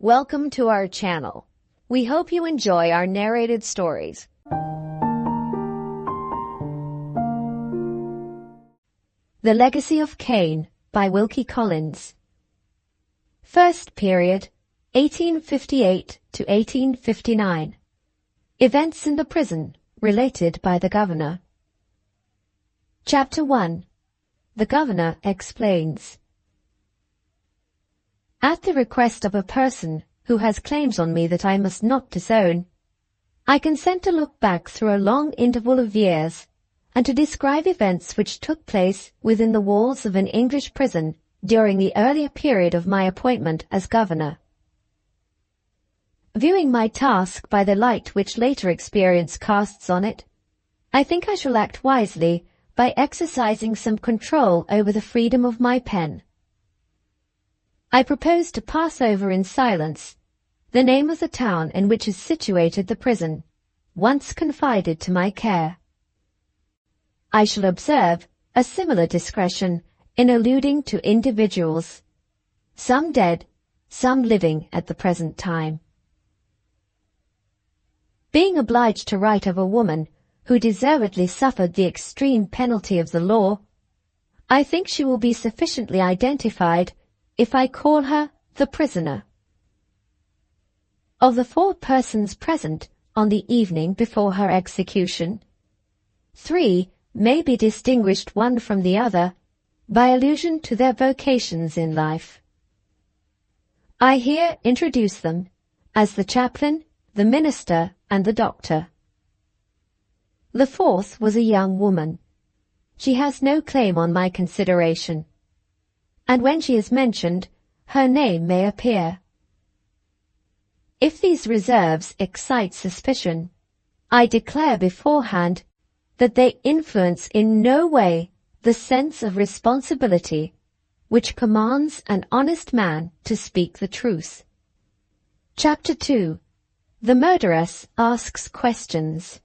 Welcome to our channel. We hope you enjoy our narrated stories. The Legacy of Cain by Wilkie Collins. First period, 1858 to 1859. Events in the prison, related by the Governor. Chapter 1. The Governor explains. At the request of a person who has claims on me that I must not disown, I consent to look back through a long interval of years and to describe events which took place within the walls of an English prison during the earlier period of my appointment as Governor. Viewing my task by the light which later experience casts on it, I think I shall act wisely by exercising some control over the freedom of my pen. I propose to pass over in silence the name of the town in which is situated the prison, once confided to my care. I shall observe a similar discretion in alluding to individuals, some dead, some living at the present time. Being obliged to write of a woman who deservedly suffered the extreme penalty of the law, I think she will be sufficiently identified if I call her the prisoner. Of the 4 persons present on the evening before her execution, 3 may be distinguished one from the other by allusion to their vocations in life. I here introduce them as the chaplain, the minister, and the doctor. The 4th was a young woman. She has no claim on my consideration, and when she is mentioned, her name may appear. If these reserves excite suspicion, I declare beforehand that they influence in no way the sense of responsibility which commands an honest man to speak the truth. Chapter 2. The Murderess Asks Questions.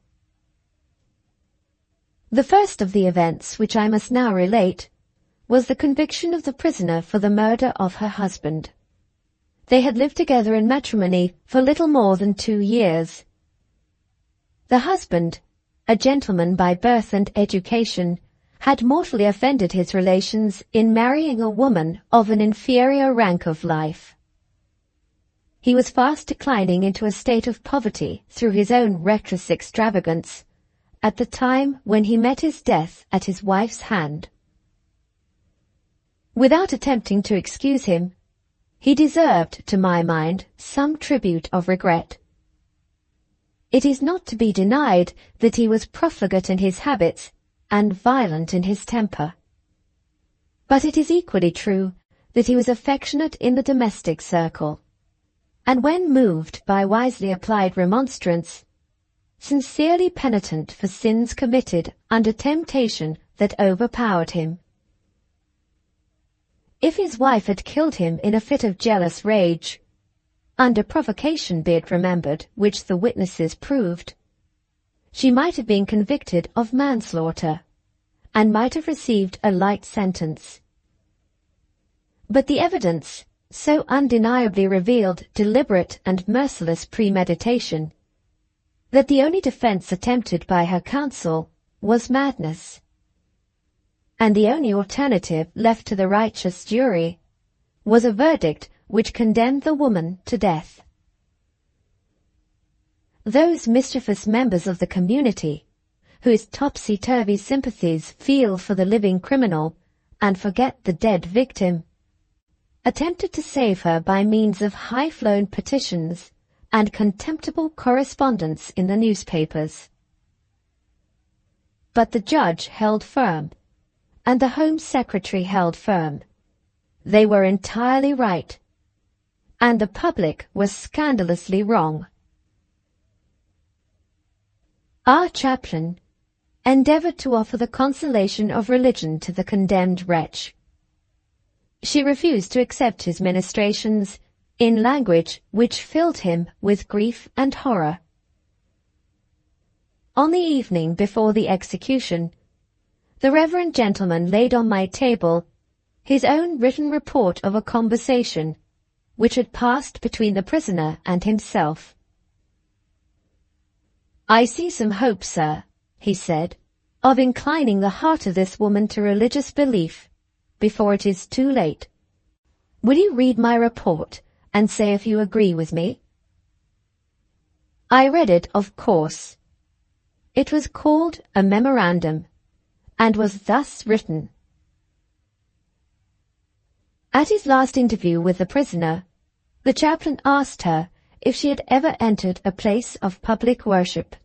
The first of the events which I must now relate was the conviction of the prisoner for the murder of her husband. They had lived together in matrimony for little more than 2 years. The husband, a gentleman by birth and education, had mortally offended his relations in marrying a woman of an inferior rank of life. He was fast declining into a state of poverty through his own reckless extravagance at the time when he met his death at his wife's hand. Without attempting to excuse him, he deserved, to my mind, some tribute of regret. It is not to be denied that he was profligate in his habits and violent in his temper. But it is equally true that he was affectionate in the domestic circle, and when moved by wisely applied remonstrance, sincerely penitent for sins committed under temptation that overpowered him. If his wife had killed him in a fit of jealous rage, under provocation be it remembered, which the witnesses proved, she might have been convicted of manslaughter, and might have received a light sentence. But the evidence so undeniably revealed deliberate and merciless premeditation, that the only defense attempted by her counsel was madness, and the only alternative left to the righteous jury was a verdict which condemned the woman to death. Those mischievous members of the community, whose topsy-turvy sympathies feel for the living criminal and forget the dead victim, attempted to save her by means of high-flown petitions and contemptible correspondence in the newspapers. But the judge held firm, and the Home Secretary held firm. They were entirely right, and the public was scandalously wrong. Our chaplain endeavored to offer the consolation of religion to the condemned wretch. She refused to accept his ministrations in language which filled him with grief and horror. On the evening before the execution, the reverend gentleman laid on my table his own written report of a conversation which had passed between the prisoner and himself. "I see some hope, sir," he said, "of inclining the heart of this woman to religious belief before it is too late. Will you read my report and say if you agree with me?" I read it, of course. It was called a memorandum, and was thus written. At his last interview with the prisoner, the chaplain asked her if she had ever entered a place of public worship.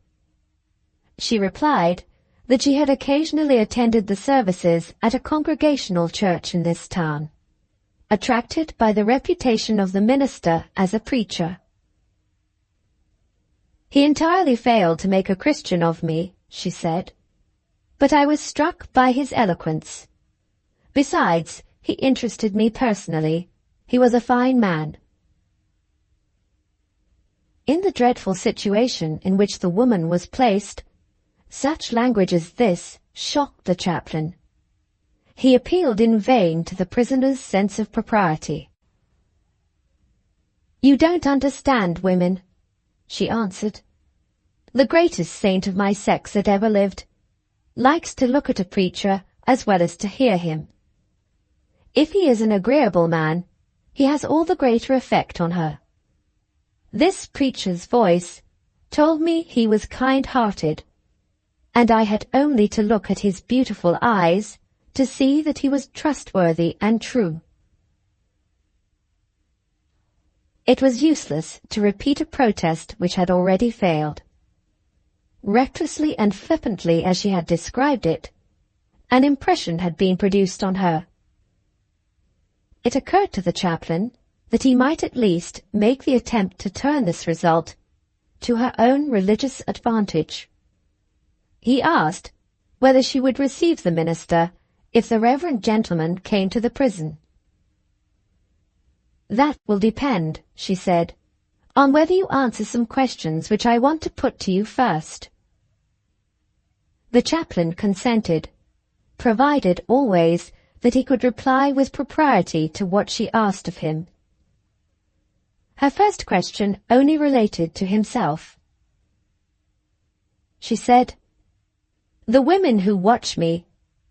She replied that she had occasionally attended the services at a congregational church in this town, attracted by the reputation of the minister as a preacher. "He entirely failed to make a Christian of me," she said, "but I was struck by his eloquence. Besides, he interested me personally. He was a fine man." In the dreadful situation in which the woman was placed, such language as this shocked the chaplain. He appealed in vain to the prisoner's sense of propriety. "You don't understand women," she answered. "The greatest saint of my sex that ever lived likes to look at a preacher as well as to hear him. If he is an agreeable man, he has all the greater effect on her. This preacher's voice told me he was kind-hearted, and I had only to look at his beautiful eyes to see that he was trustworthy and true." It was useless to repeat a protest which had already failed. Recklessly and flippantly as she had described it, an impression had been produced on her. It occurred to the chaplain that he might at least make the attempt to turn this result to her own religious advantage. He asked whether she would receive the minister if the reverend gentleman came to the prison. "That will depend," she said, "on whether you answer some questions which I want to put to you first." The chaplain consented, provided always that he could reply with propriety to what she asked of him. Her first question only related to himself. She said, "The women who watch me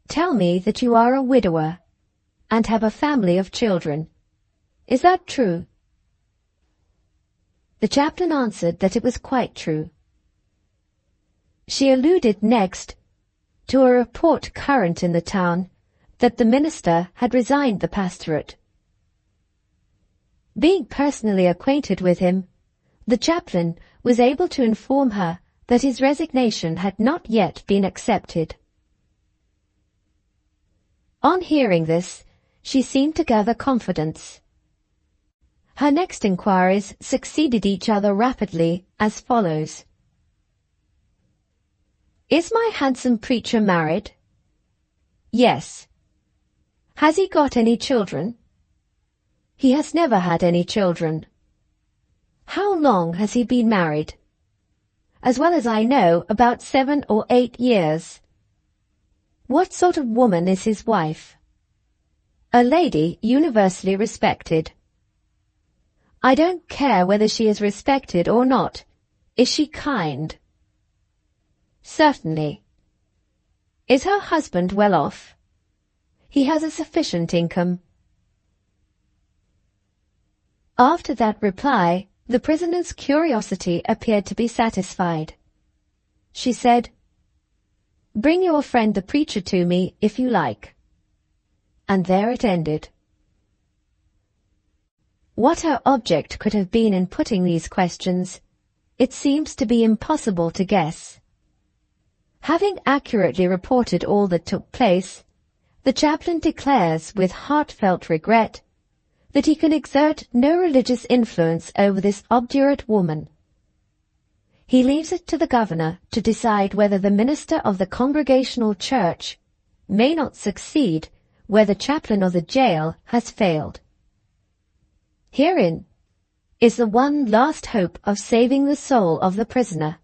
tell me that you are a widower and have a family of children. Is that true?" The chaplain answered that it was quite true. She alluded next to a report current in the town that the minister had resigned the pastorate. Being personally acquainted with him, the chaplain was able to inform her that his resignation had not yet been accepted. On hearing this, she seemed to gather confidence. Her next inquiries succeeded each other rapidly as follows. "Is my handsome preacher married?" "Yes." "Has he got any children?" "He has never had any children." "How long has he been married?" "As well as I know, about 7 or 8 years." "What sort of woman is his wife?" "A lady universally respected." "I don't care whether she is respected or not. Is she kind?" "Certainly." "Is her husband well off?" "He has a sufficient income." After that reply, the prisoner's curiosity appeared to be satisfied. She said, "Bring your friend the preacher to me, if you like." And there it ended. What her object could have been in putting these questions, it seems to be impossible to guess. Having accurately reported all that took place, the chaplain declares with heartfelt regret that he can exert no religious influence over this obdurate woman. He leaves it to the governor to decide whether the minister of the congregational church may not succeed where the chaplain of the jail has failed. Herein is the one last hope of saving the soul of the prisoner,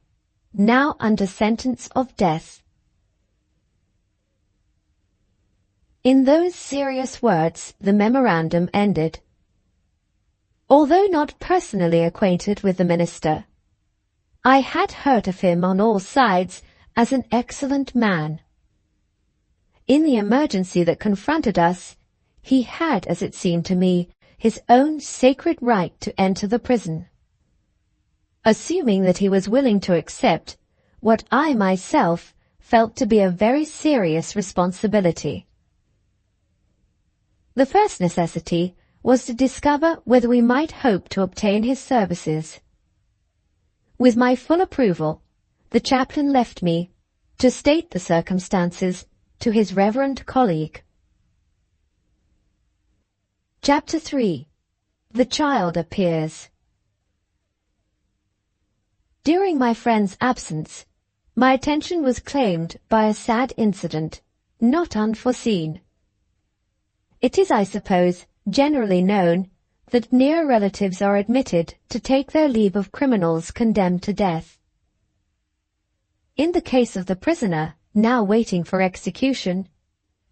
now under sentence of death. In those serious words the memorandum ended. Although not personally acquainted with the minister, I had heard of him on all sides as an excellent man. In the emergency that confronted us, he had, as it seemed to me, his own sacred right to enter the prison. Assuming that he was willing to accept what I myself felt to be a very serious responsibility. The first necessity was to discover whether we might hope to obtain his services. With my full approval, the chaplain left me to state the circumstances to his reverend colleague. Chapter 3. The Child Appears. During my friend's absence, my attention was claimed by a sad incident, not unforeseen. It is, I suppose, generally known that near relatives are admitted to take their leave of criminals condemned to death. In the case of the prisoner, now waiting for execution,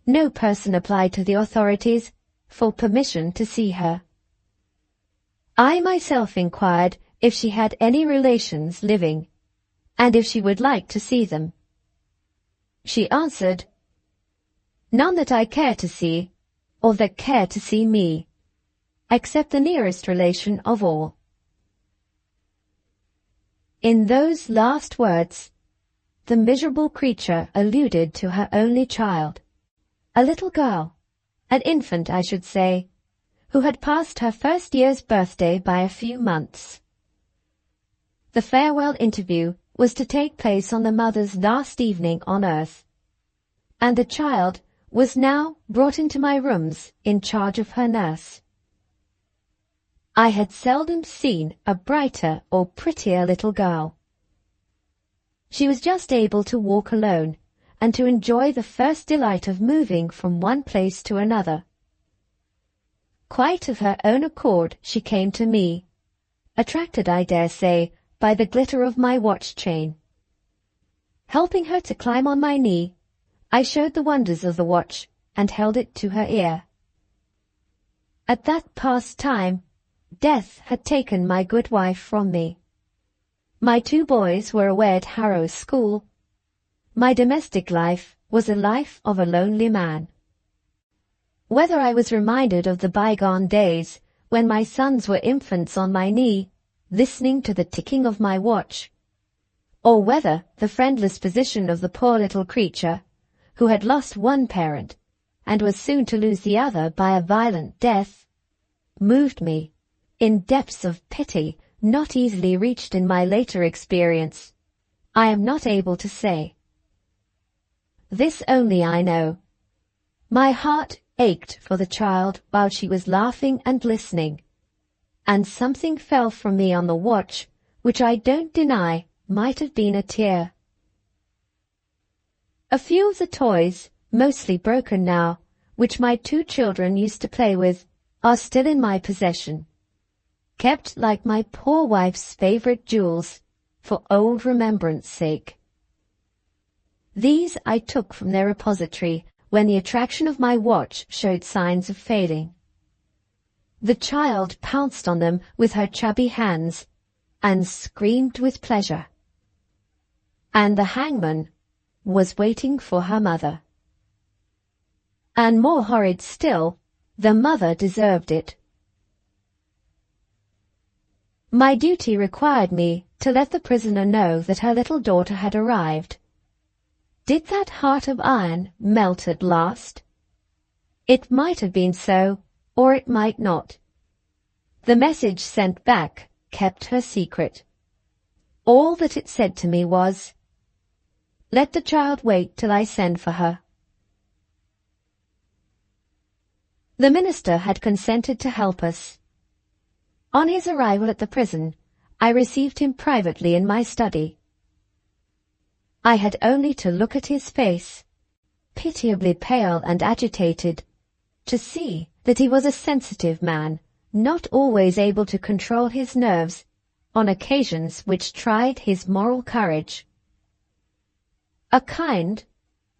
no person applied to the authorities for permission to see her. I myself inquired if she had any relations living, and if she would like to see them. She answered, "None that I care to see, or that care to see me, except the nearest relation of all." In those last words, the miserable creature alluded to her only child, a little girl, an infant I should say, who had passed her first year's birthday by a few months. The farewell interview was to take place on the mother's last evening on earth, and the child was now brought into my rooms in charge of her nurse. I had seldom seen a brighter or prettier little girl. She was just able to walk alone and to enjoy the first delight of moving from one place to another. Quite of her own accord she came to me, attracted, I dare say, by the glitter of my watch chain. Helping her to climb on my knee, I showed the wonders of the watch and held it to her ear. At that past time, death had taken my good wife from me. My 2 boys were away at Harrow School. My domestic life was a life of a lonely man. Whether I was reminded of the bygone days when my sons were infants on my knee, listening to the ticking of my watch, or whether the friendless position of the poor little creature, who had lost one parent and was soon to lose the other by a violent death, moved me in depths of pity not easily reached in my later experience, I am not able to say. This only I know. My heart ached for the child while she was laughing and listening, and something fell from me on the watch which I don't deny might have been a tear. A few of the toys, mostly broken now, which my 2 children used to play with, are still in my possession, kept like my poor wife's favourite jewels, for old remembrance' sake. These I took from their repository when the attraction of my watch showed signs of failing. The child pounced on them with her chubby hands, and screamed with pleasure. And the hangman was waiting for her mother. And more horrid still, the mother deserved it. My duty required me to let the prisoner know that her little daughter had arrived. Did that heart of iron melt at last? It might have been so, or it might not. The message sent back kept her secret. All that it said to me was, "Let the child wait till I send for her." The minister had consented to help us. On his arrival at the prison, I received him privately in my study. I had only to look at his face, pitiably pale and agitated, to see that he was a sensitive man, not always able to control his nerves on occasions which tried his moral courage. A kind,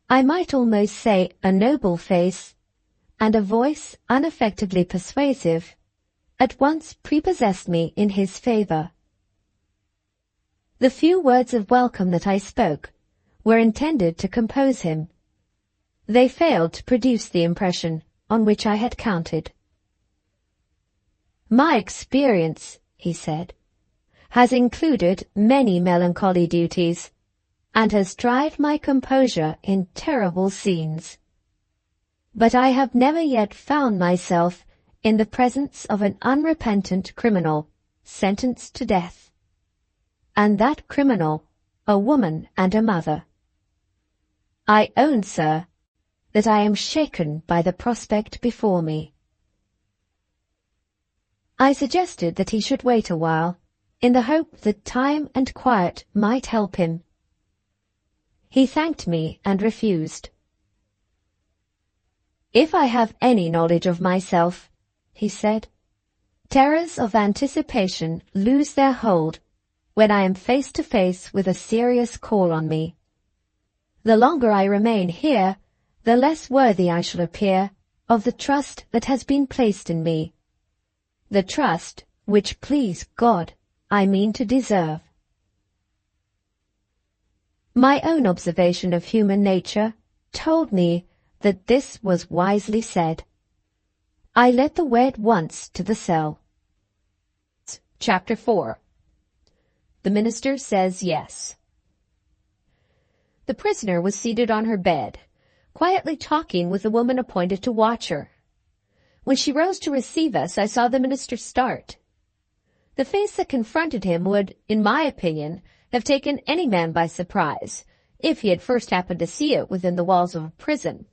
I might almost say a noble face, and a voice unaffectedly persuasive, at once prepossessed me in his favor. The few words of welcome that I spoke were intended to compose him. They failed to produce the impression on which I had counted. "My experience," he said, "has included many melancholy duties, and has tried my composure in terrible scenes. But I have never yet found myself in the presence of an unrepentant criminal sentenced to death, and that criminal a woman and a mother. I own, sir, that I am shaken by the prospect before me." I suggested that he should wait a while, in the hope that time and quiet might help him. He thanked me and refused. "If I have any knowledge of myself," he said, "terrors of anticipation lose their hold when I am face to face with a serious call on me. The longer I remain here, the less worthy I shall appear of the trust that has been placed in me, the trust which, please God, I mean to deserve." My own observation of human nature told me that this was wisely said. I led the way at once to the cell. Chapter 4. The Minister Says Yes. The prisoner was seated on her bed, quietly talking with the woman appointed to watch her. When she rose to receive us, I saw the minister start. The face that confronted him would, in my opinion, have taken any man by surprise, if he had first happened to see it within the walls of a prison.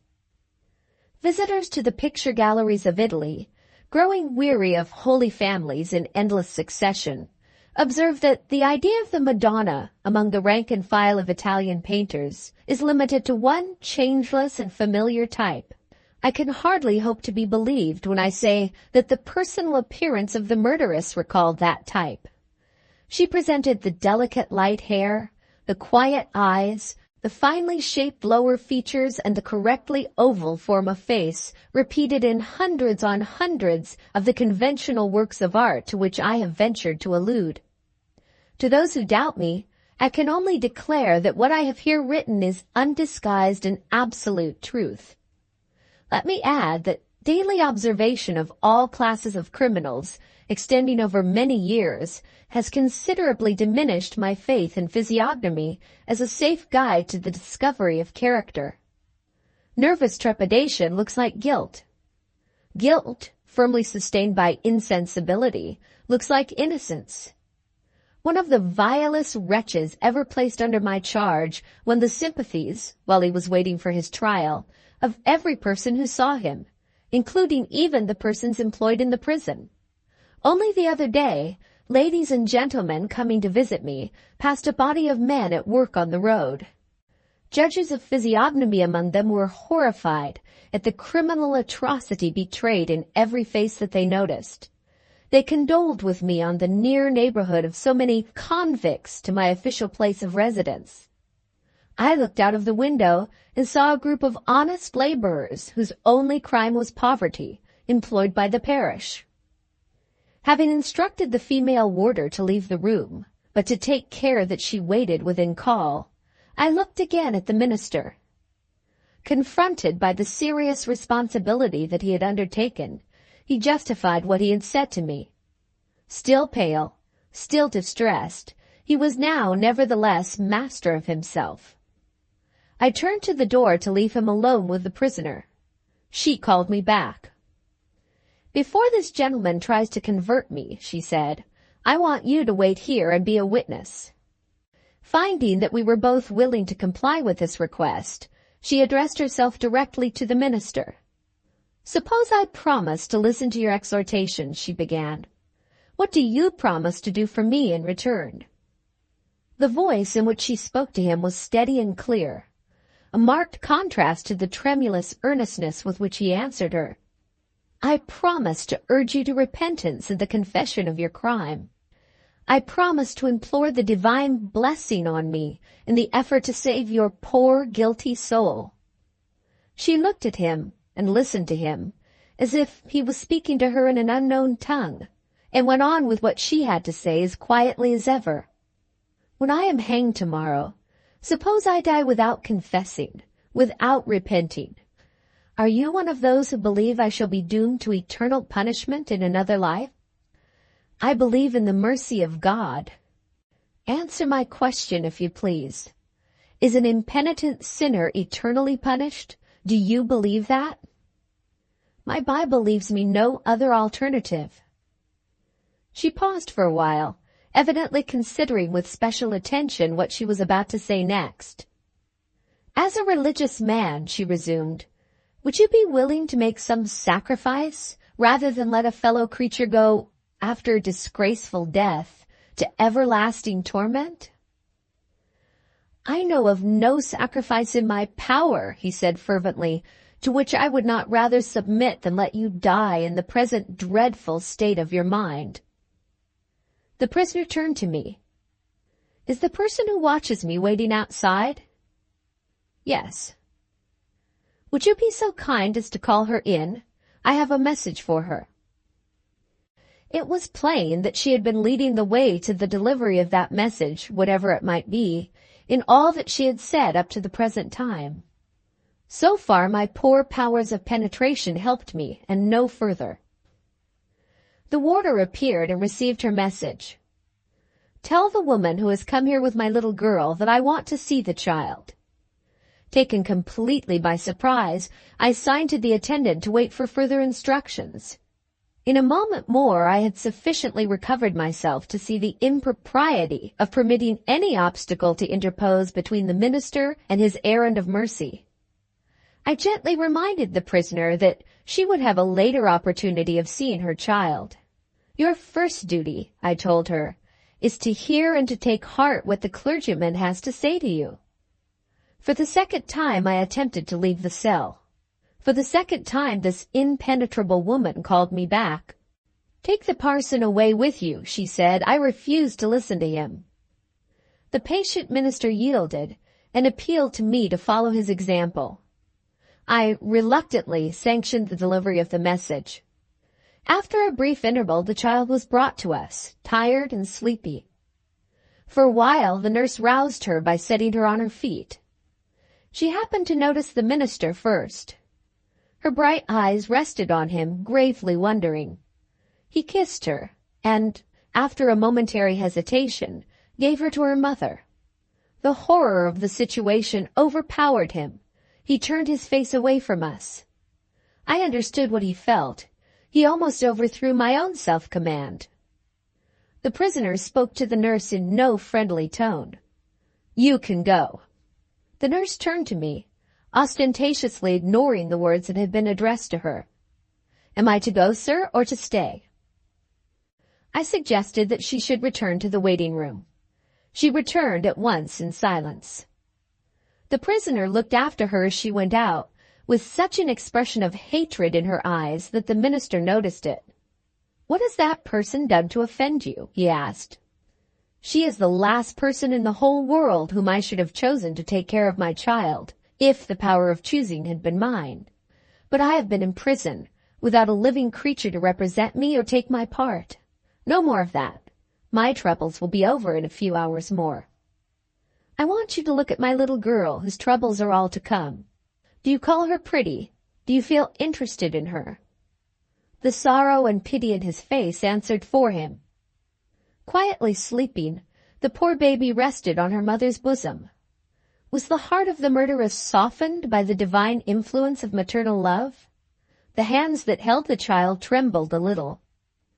Visitors to the picture galleries of Italy, growing weary of holy families in endless succession, observed that the idea of the Madonna among the rank and file of Italian painters is limited to one changeless and familiar type. I can hardly hope to be believed when I say that the personal appearance of the murderess recalled that type. She presented the delicate light hair, the quiet eyes, the finely shaped lower features, and the correctly oval form of face repeated in hundreds on hundreds of the conventional works of art to which I have ventured to allude. To those who doubt me, I can only declare that what I have here written is undisguised and absolute truth. Let me add that daily observation of all classes of criminals, extending over many years, has considerably diminished my faith in physiognomy as a safe guide to the discovery of character. Nervous trepidation looks like guilt. Guilt, firmly sustained by insensibility, looks like innocence. One of the vilest wretches ever placed under my charge won the sympathies, while he was waiting for his trial, of every person who saw him, including even the persons employed in the prison. Only the other day, ladies and gentlemen coming to visit me passed a body of men at work on the road. Judges of physiognomy among them were horrified at the criminal atrocity betrayed in every face that they noticed. They condoled with me on the near neighborhood of so many convicts to my official place of residence. I looked out of the window and saw a group of honest laborers whose only crime was poverty, employed by the parish. Having instructed the female warder to leave the room, but to take care that she waited within call, I looked again at the minister. Confronted by the serious responsibility that he had undertaken, he justified what he had said to me. Still pale, still distressed, he was now nevertheless master of himself. I turned to the door to leave him alone with the prisoner. She called me back. "Before this gentleman tries to convert me," she said, "I want you to wait here and be a witness." Finding that we were both willing to comply with this request, she addressed herself directly to the minister. "Suppose I promise to listen to your exhortation," she began. "What do you promise to do for me in return?" The voice in which she spoke to him was steady and clear, a marked contrast to the tremulous earnestness with which he answered her. "I promise to urge you to repentance and the confession of your crime. I promise to implore the divine blessing on me in the effort to save your poor, guilty soul." She looked at him and listened to him, as if he was speaking to her in an unknown tongue, and went on with what she had to say as quietly as ever. When I am hanged tomorrow, suppose I die without confessing, without repenting. Are you one of those who believe I shall be doomed to eternal punishment in another life? I believe in the mercy of God. Answer my question, if you please. Is an impenitent sinner eternally punished? Do you believe that? My Bible leaves me no other alternative. She paused for a while, evidently considering with special attention what she was about to say next. As a religious man, she resumed, would you be willing to make some sacrifice rather than let a fellow creature go, after a disgraceful death, to everlasting torment? I know of no sacrifice in my power, he said fervently, to which I would not rather submit than let you die in the present dreadful state of your mind. The prisoner turned to me. Is the person who watches me waiting outside? Yes. Would you be so kind as to call her in? I have a message for her. It was plain that she had been leading the way to the delivery of that message, whatever it might be, in all that she had said up to the present time. So far my poor powers of penetration helped me, and no further. The warder appeared and received her message. Tell the woman who has come here with my little girl that I want to see the child. Taken completely by surprise, I signed to the attendant to wait for further instructions. In a moment more I had sufficiently recovered myself to see the impropriety of permitting any obstacle to interpose between the minister and his errand of mercy. I gently reminded the prisoner that she would have a later opportunity of seeing her child. Your first duty, I told her, is to hear and to take heart what the clergyman has to say to you. For the second time I attempted to leave the cell. For the second time this impenetrable woman called me back. Take the parson away with you, she said. I refuse to listen to him. The patient minister yielded and appealed to me to follow his example. I reluctantly sanctioned the delivery of the message. After a brief interval, the child was brought to us, tired and sleepy. For a while, the nurse roused her by setting her on her feet. She happened to notice the minister first. Her bright eyes rested on him, gravely wondering. He kissed her, and, after a momentary hesitation, gave her to her mother. The horror of the situation overpowered him. He turned his face away from us. I understood what he felt. He almost overthrew my own self-command. The prisoner spoke to the nurse in no friendly tone. You can go. The nurse turned to me, ostentatiously ignoring the words that had been addressed to her. Am I to go, sir, or to stay? I suggested that she should return to the waiting room. She returned at once in silence. The prisoner looked after her as she went out, with such an expression of hatred in her eyes that the minister noticed it. What has that person done to offend you? He asked. She is the last person in the whole world whom I should have chosen to take care of my child, if the power of choosing had been mine. But I have been in prison, without a living creature to represent me or take my part. No more of that. My troubles will be over in a few hours more. I want you to look at my little girl, whose troubles are all to come. Do you call her pretty? Do you feel interested in her? The sorrow and pity in his face answered for him. Quietly sleeping, the poor baby rested on her mother's bosom. Was the heart of the murderess softened by the divine influence of maternal love? The hands that held the child trembled a little.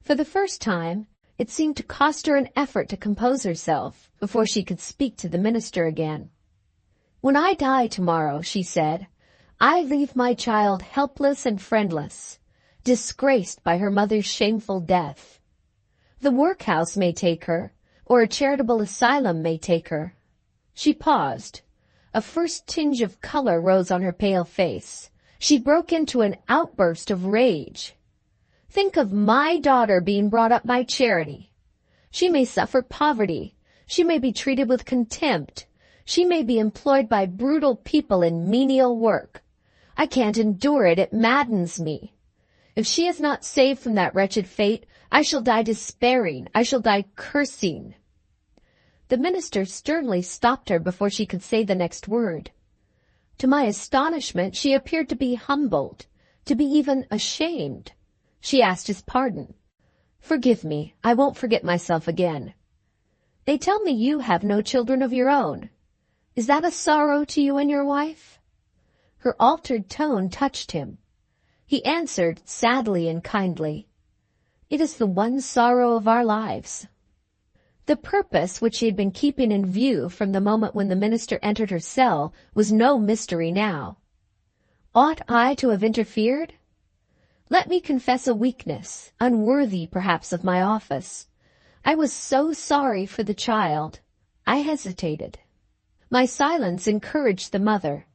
For the first time, it seemed to cost her an effort to compose herself before she could speak to the minister again. When I die tomorrow, she said, I leave my child helpless and friendless, disgraced by her mother's shameful death. The workhouse may take her, or a charitable asylum may take her. She paused. A first tinge of color rose on her pale face. She broke into an outburst of rage. Think of my daughter being brought up by charity. She may suffer poverty. She may be treated with contempt. She may be employed by brutal people in menial work. I can't endure it. It maddens me. If she is not saved from that wretched fate, I shall die despairing. I shall die cursing." The minister sternly stopped her before she could say the next word. To my astonishment, she appeared to be humbled, to be even ashamed. She asked his pardon. "Forgive me. I won't forget myself again." "They tell me you have no children of your own. Is that a sorrow to you and your wife?" Her altered tone touched him. He answered sadly and kindly, "It is the one sorrow of our lives." The purpose which he had been keeping in view from the moment when the minister entered her cell was no mystery now. Ought I to have interfered? Let me confess a weakness, unworthy perhaps of my office. I was so sorry for the child. I hesitated. My silence encouraged the mother.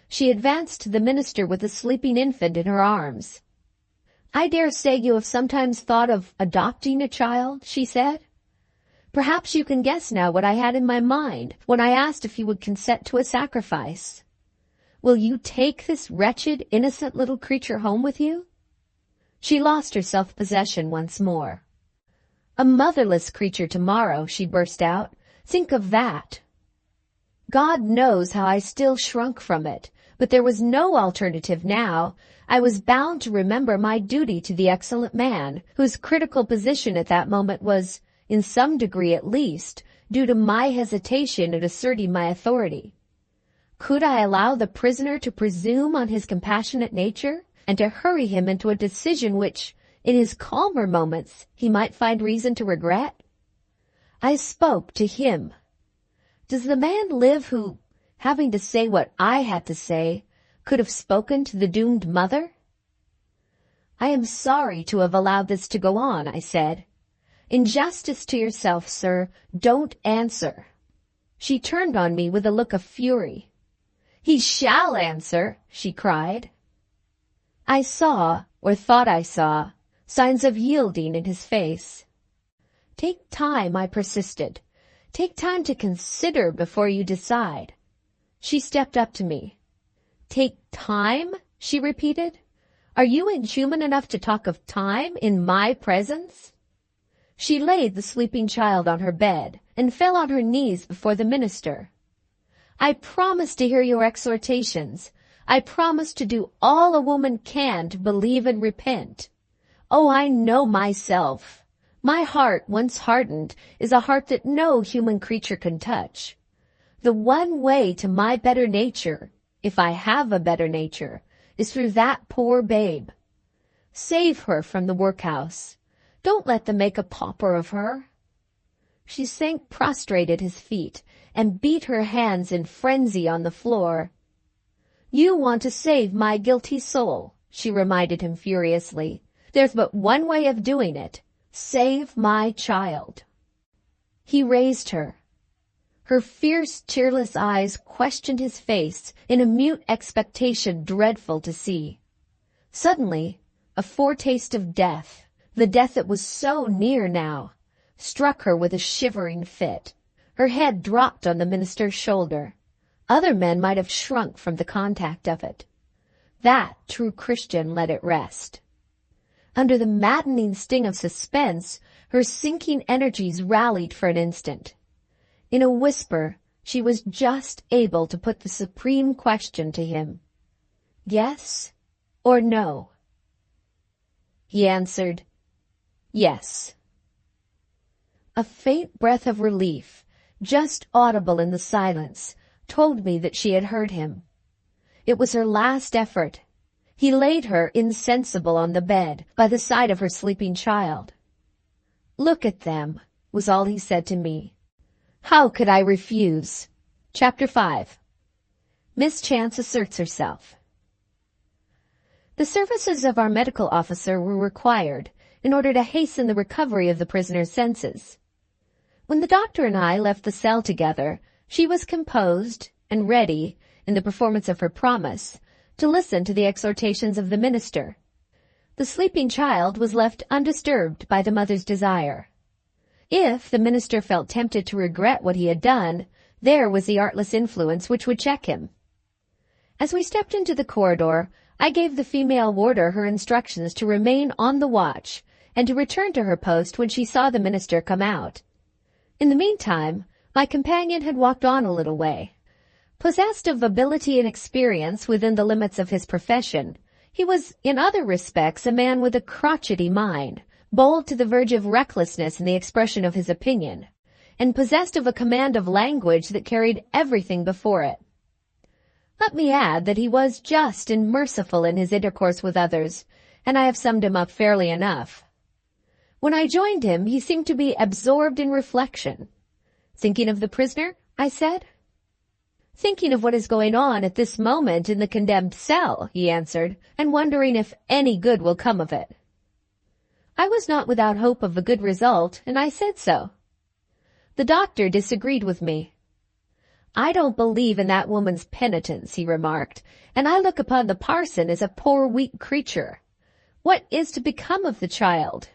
She advanced to the minister with a sleeping infant in her arms. "I dare say you have sometimes thought of adopting a child," she said. "Perhaps you can guess now what I had in my mind when I asked if you would consent to a sacrifice. Will you take this wretched, innocent little creature home with you?" She lost her self-possession once more. "A motherless creature tomorrow," she burst out. "Think of that." God knows how I still shrunk from it, but there was no alternative now. I was bound to remember my duty to the excellent man, whose critical position at that moment was, in some degree at least, due to my hesitation in asserting my authority. Could I allow the prisoner to presume on his compassionate nature, and to hurry him into a decision which, in his calmer moments, he might find reason to regret? I spoke to him. Does the man live who, having to say what I had to say, could have spoken to the doomed mother? "I am sorry to have allowed this to go on," I said. "In justice to yourself, sir, don't answer." She turned on me with a look of fury. "He shall answer," she cried. I saw, or thought I saw, signs of yielding in his face. "Take time," I persisted. "Take time to consider before you decide." She stepped up to me. "Take time?" she repeated. "Are you inhuman enough to talk of time in my presence?" She laid the sleeping child on her bed and fell on her knees before the minister. "I promise to hear your exhortations. I promise to do all a woman can to believe and repent. Oh, I know myself. My heart, once hardened, is a heart that no human creature can touch. The one way to my better nature, if I have a better nature, is through that poor babe. Save her from the workhouse. Don't let them make a pauper of her." She sank prostrate at his feet and beat her hands in frenzy on the floor. "You want to save my guilty soul," she reminded him furiously. "There's but one way of doing it. Save my child." He raised her. Her fierce, tearless eyes questioned his face in a mute expectation dreadful to see. Suddenly, a foretaste of death, the death that was so near now, struck her with a shivering fit. Her head dropped on the minister's shoulder. Other men might have shrunk from the contact of it. That true Christian let it rest. Under the maddening sting of suspense, her sinking energies rallied for an instant. In a whisper, she was just able to put the supreme question to him. "Yes or no?" He answered, "Yes." A faint breath of relief, just audible in the silence, told me that she had heard him. It was her last effort. He laid her insensible on the bed by the side of her sleeping child. "Look at them," was all he said to me. How could I refuse? Chapter 5. Miss Chance asserts herself. The services of our medical officer were required in order to hasten the recovery of the prisoner's senses. When the doctor and I left the cell together, she was composed and ready, in the performance of her promise, to listen to the exhortations of the minister. The sleeping child was left undisturbed by the mother's desire. If the minister felt tempted to regret what he had done, there was the artless influence which would check him. As we stepped into the corridor, I gave the female warder her instructions to remain on the watch and to return to her post when she saw the minister come out. In the meantime, my companion had walked on a little way. Possessed of ability and experience within the limits of his profession, he was, in other respects, a man with a crotchety mind, bold to the verge of recklessness in the expression of his opinion, and possessed of a command of language that carried everything before it. Let me add that he was just and merciful in his intercourse with others, and I have summed him up fairly enough. When I joined him, he seemed to be absorbed in reflection. "Thinking of the prisoner?" I said. "Thinking of what is going on at this moment in the condemned cell," he answered, "and wondering if any good will come of it." I was not without hope of a good result, and I said so. The doctor disagreed with me. "I don't believe in that woman's penitence," he remarked, "and I look upon the parson as a poor weak creature. What is to become of the child?"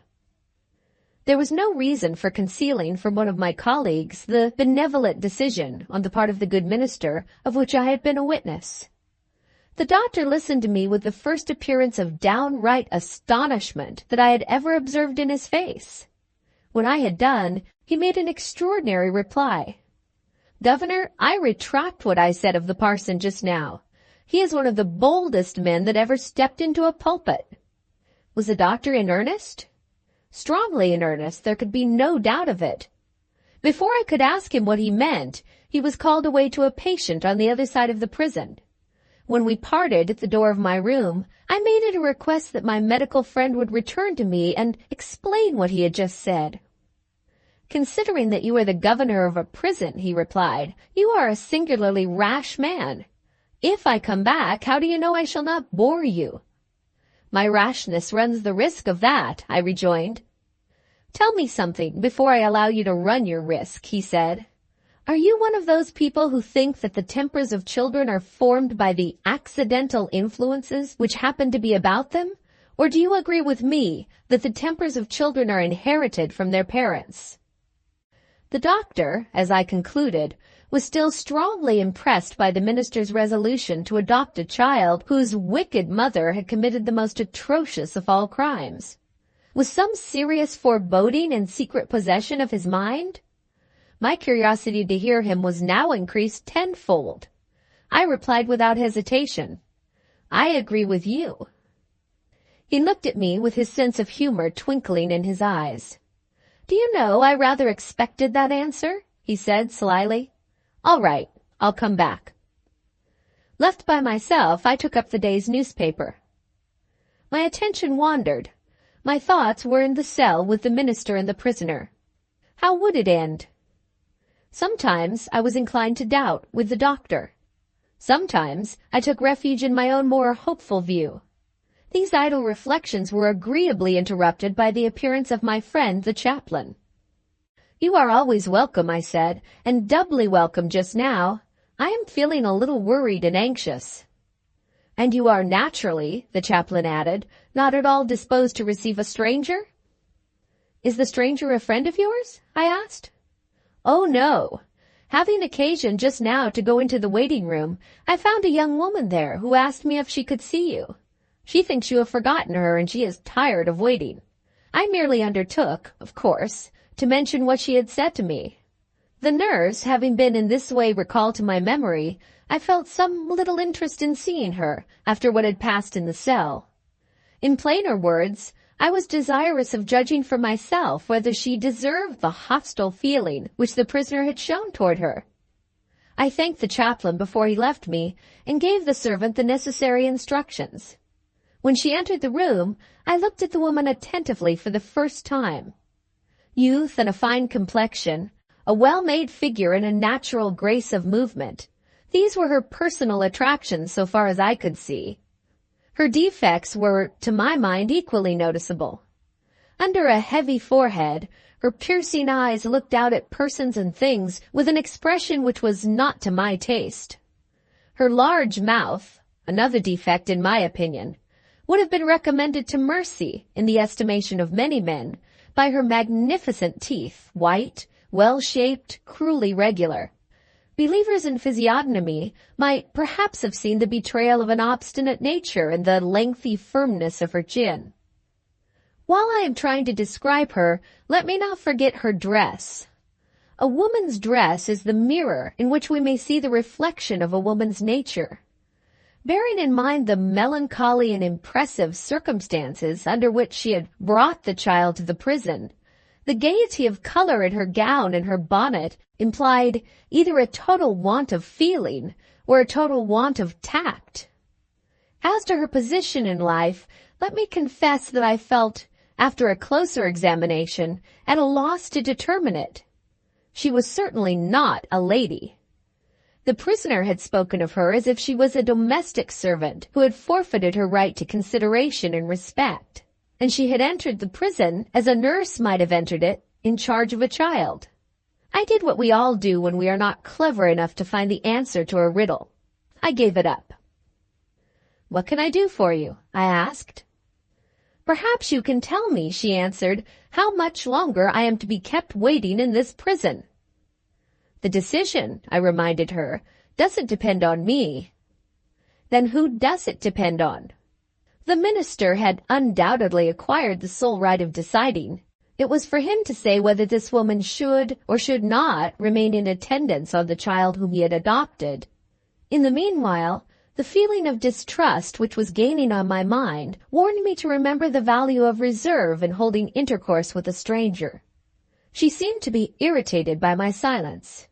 There was no reason for concealing from one of my colleagues the benevolent decision on the part of the good minister of which I had been a witness. The doctor listened to me with the first appearance of downright astonishment that I had ever observed in his face. When I had done, he made an extraordinary reply. "Governor, I retract what I said of the parson just now. He is one of the boldest men that ever stepped into a pulpit." Was the doctor in earnest? Strongly in earnest, there could be no doubt of it. Before I could ask him what he meant, he was called away to a patient on the other side of the prison. When we parted at the door of my room, I made it a request that my medical friend would return to me and explain what he had just said. "Considering that you are the governor of a prison," he replied, "you are a singularly rash man. If I come back, how do you know I shall not bore you?" "My rashness runs the risk of that," I rejoined. "Tell me something before I allow you to run your risk," he said. "Are you one of those people who think that the tempers of children are formed by the accidental influences which happen to be about them? Or do you agree with me that the tempers of children are inherited from their parents?" The doctor, as I concluded, was still strongly impressed by the minister's resolution to adopt a child whose wicked mother had committed the most atrocious of all crimes. Was some serious foreboding in secret possession of his mind? My curiosity to hear him was now increased tenfold. I replied without hesitation, "I agree with you." He looked at me with his sense of humor twinkling in his eyes. "Do you know, I rather expected that answer," he said slyly. "All right, I'll come back." Left by myself, I took up the day's newspaper. My attention wandered. My thoughts were in the cell with the minister and the prisoner. How would it end? Sometimes I was inclined to doubt with the doctor. Sometimes I took refuge in my own more hopeful view. These idle reflections were agreeably interrupted by the appearance of my friend the chaplain. "You are always welcome," I said, "and doubly welcome just now. I am feeling a little worried and anxious." "And you are naturally," the chaplain added, "not at all disposed to receive a stranger?" "Is the stranger a friend of yours?" I asked. "Oh, no. Having occasion just now to go into the waiting room, I found a young woman there who asked me if she could see you. She thinks you have forgotten her and she is tired of waiting. I merely undertook, of course, to mention what she had said to me. The nurse, having been in this way recalled to my memory, I felt some little interest in seeing her after what had passed in the cell. In plainer words, I was desirous of judging for myself whether she deserved the hostile feeling which the prisoner had shown toward her. I thanked the chaplain before he left me and gave the servant the necessary instructions. When she entered the room, I looked at the woman attentively for the first time. Youth and a fine complexion, a well-made figure and a natural grace of movement, these were her personal attractions so far as I could see. Her defects were, to my mind, equally noticeable. Under a heavy forehead, her piercing eyes looked out at persons and things with an expression which was not to my taste. Her large mouth, another defect in my opinion, would have been recommended to mercy in the estimation of many men by her magnificent teeth, white, well-shaped, cruelly regular. Believers in physiognomy might perhaps have seen the betrayal of an obstinate nature in the lengthy firmness of her chin. While I am trying to describe her, let me not forget her dress. A woman's dress is the mirror in which we may see the reflection of a woman's nature. Bearing in mind the melancholy and impressive circumstances under which she had brought the child to the prison, the gaiety of color in her gown and her bonnet implied either a total want of feeling or a total want of tact. As to her position in life, let me confess that I felt, after a closer examination, at a loss to determine it. She was certainly not a lady. The prisoner had spoken of her as if she was a domestic servant who had forfeited her right to consideration and respect, and she had entered the prison as a nurse might have entered it, in charge of a child. I did what we all do when we are not clever enough to find the answer to a riddle. I gave it up. "What can I do for you?" I asked. "Perhaps you can tell me," she answered, "how much longer I am to be kept waiting in this prison." "The decision," I reminded her, "doesn't depend on me." "Then who does it depend on?" The minister had undoubtedly acquired the sole right of deciding. It was for him to say whether this woman should or should not remain in attendance on the child whom he had adopted. In the meanwhile, the feeling of distrust which was gaining on my mind warned me to remember the value of reserve in holding intercourse with a stranger. She seemed to be irritated by my silence.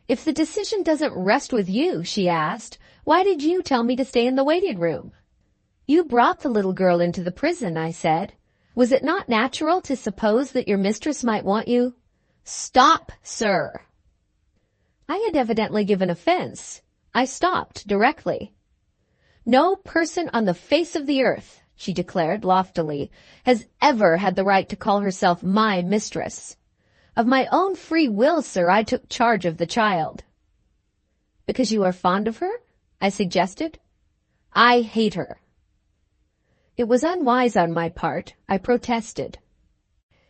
"If the decision doesn't rest with you," she asked, "why did you tell me to stay in the waiting room?" "You brought the little girl into the prison," I said. "Was it not natural to suppose that your mistress might want you?" "Stop, sir!" I had evidently given offense. I stopped directly. "No person on the face of the earth," she declared loftily, "has ever had the right to call herself my mistress. Of my own free will, sir, I took charge of the child." "Because you are fond of her?" I suggested. "I hate her." It was unwise on my part. I protested.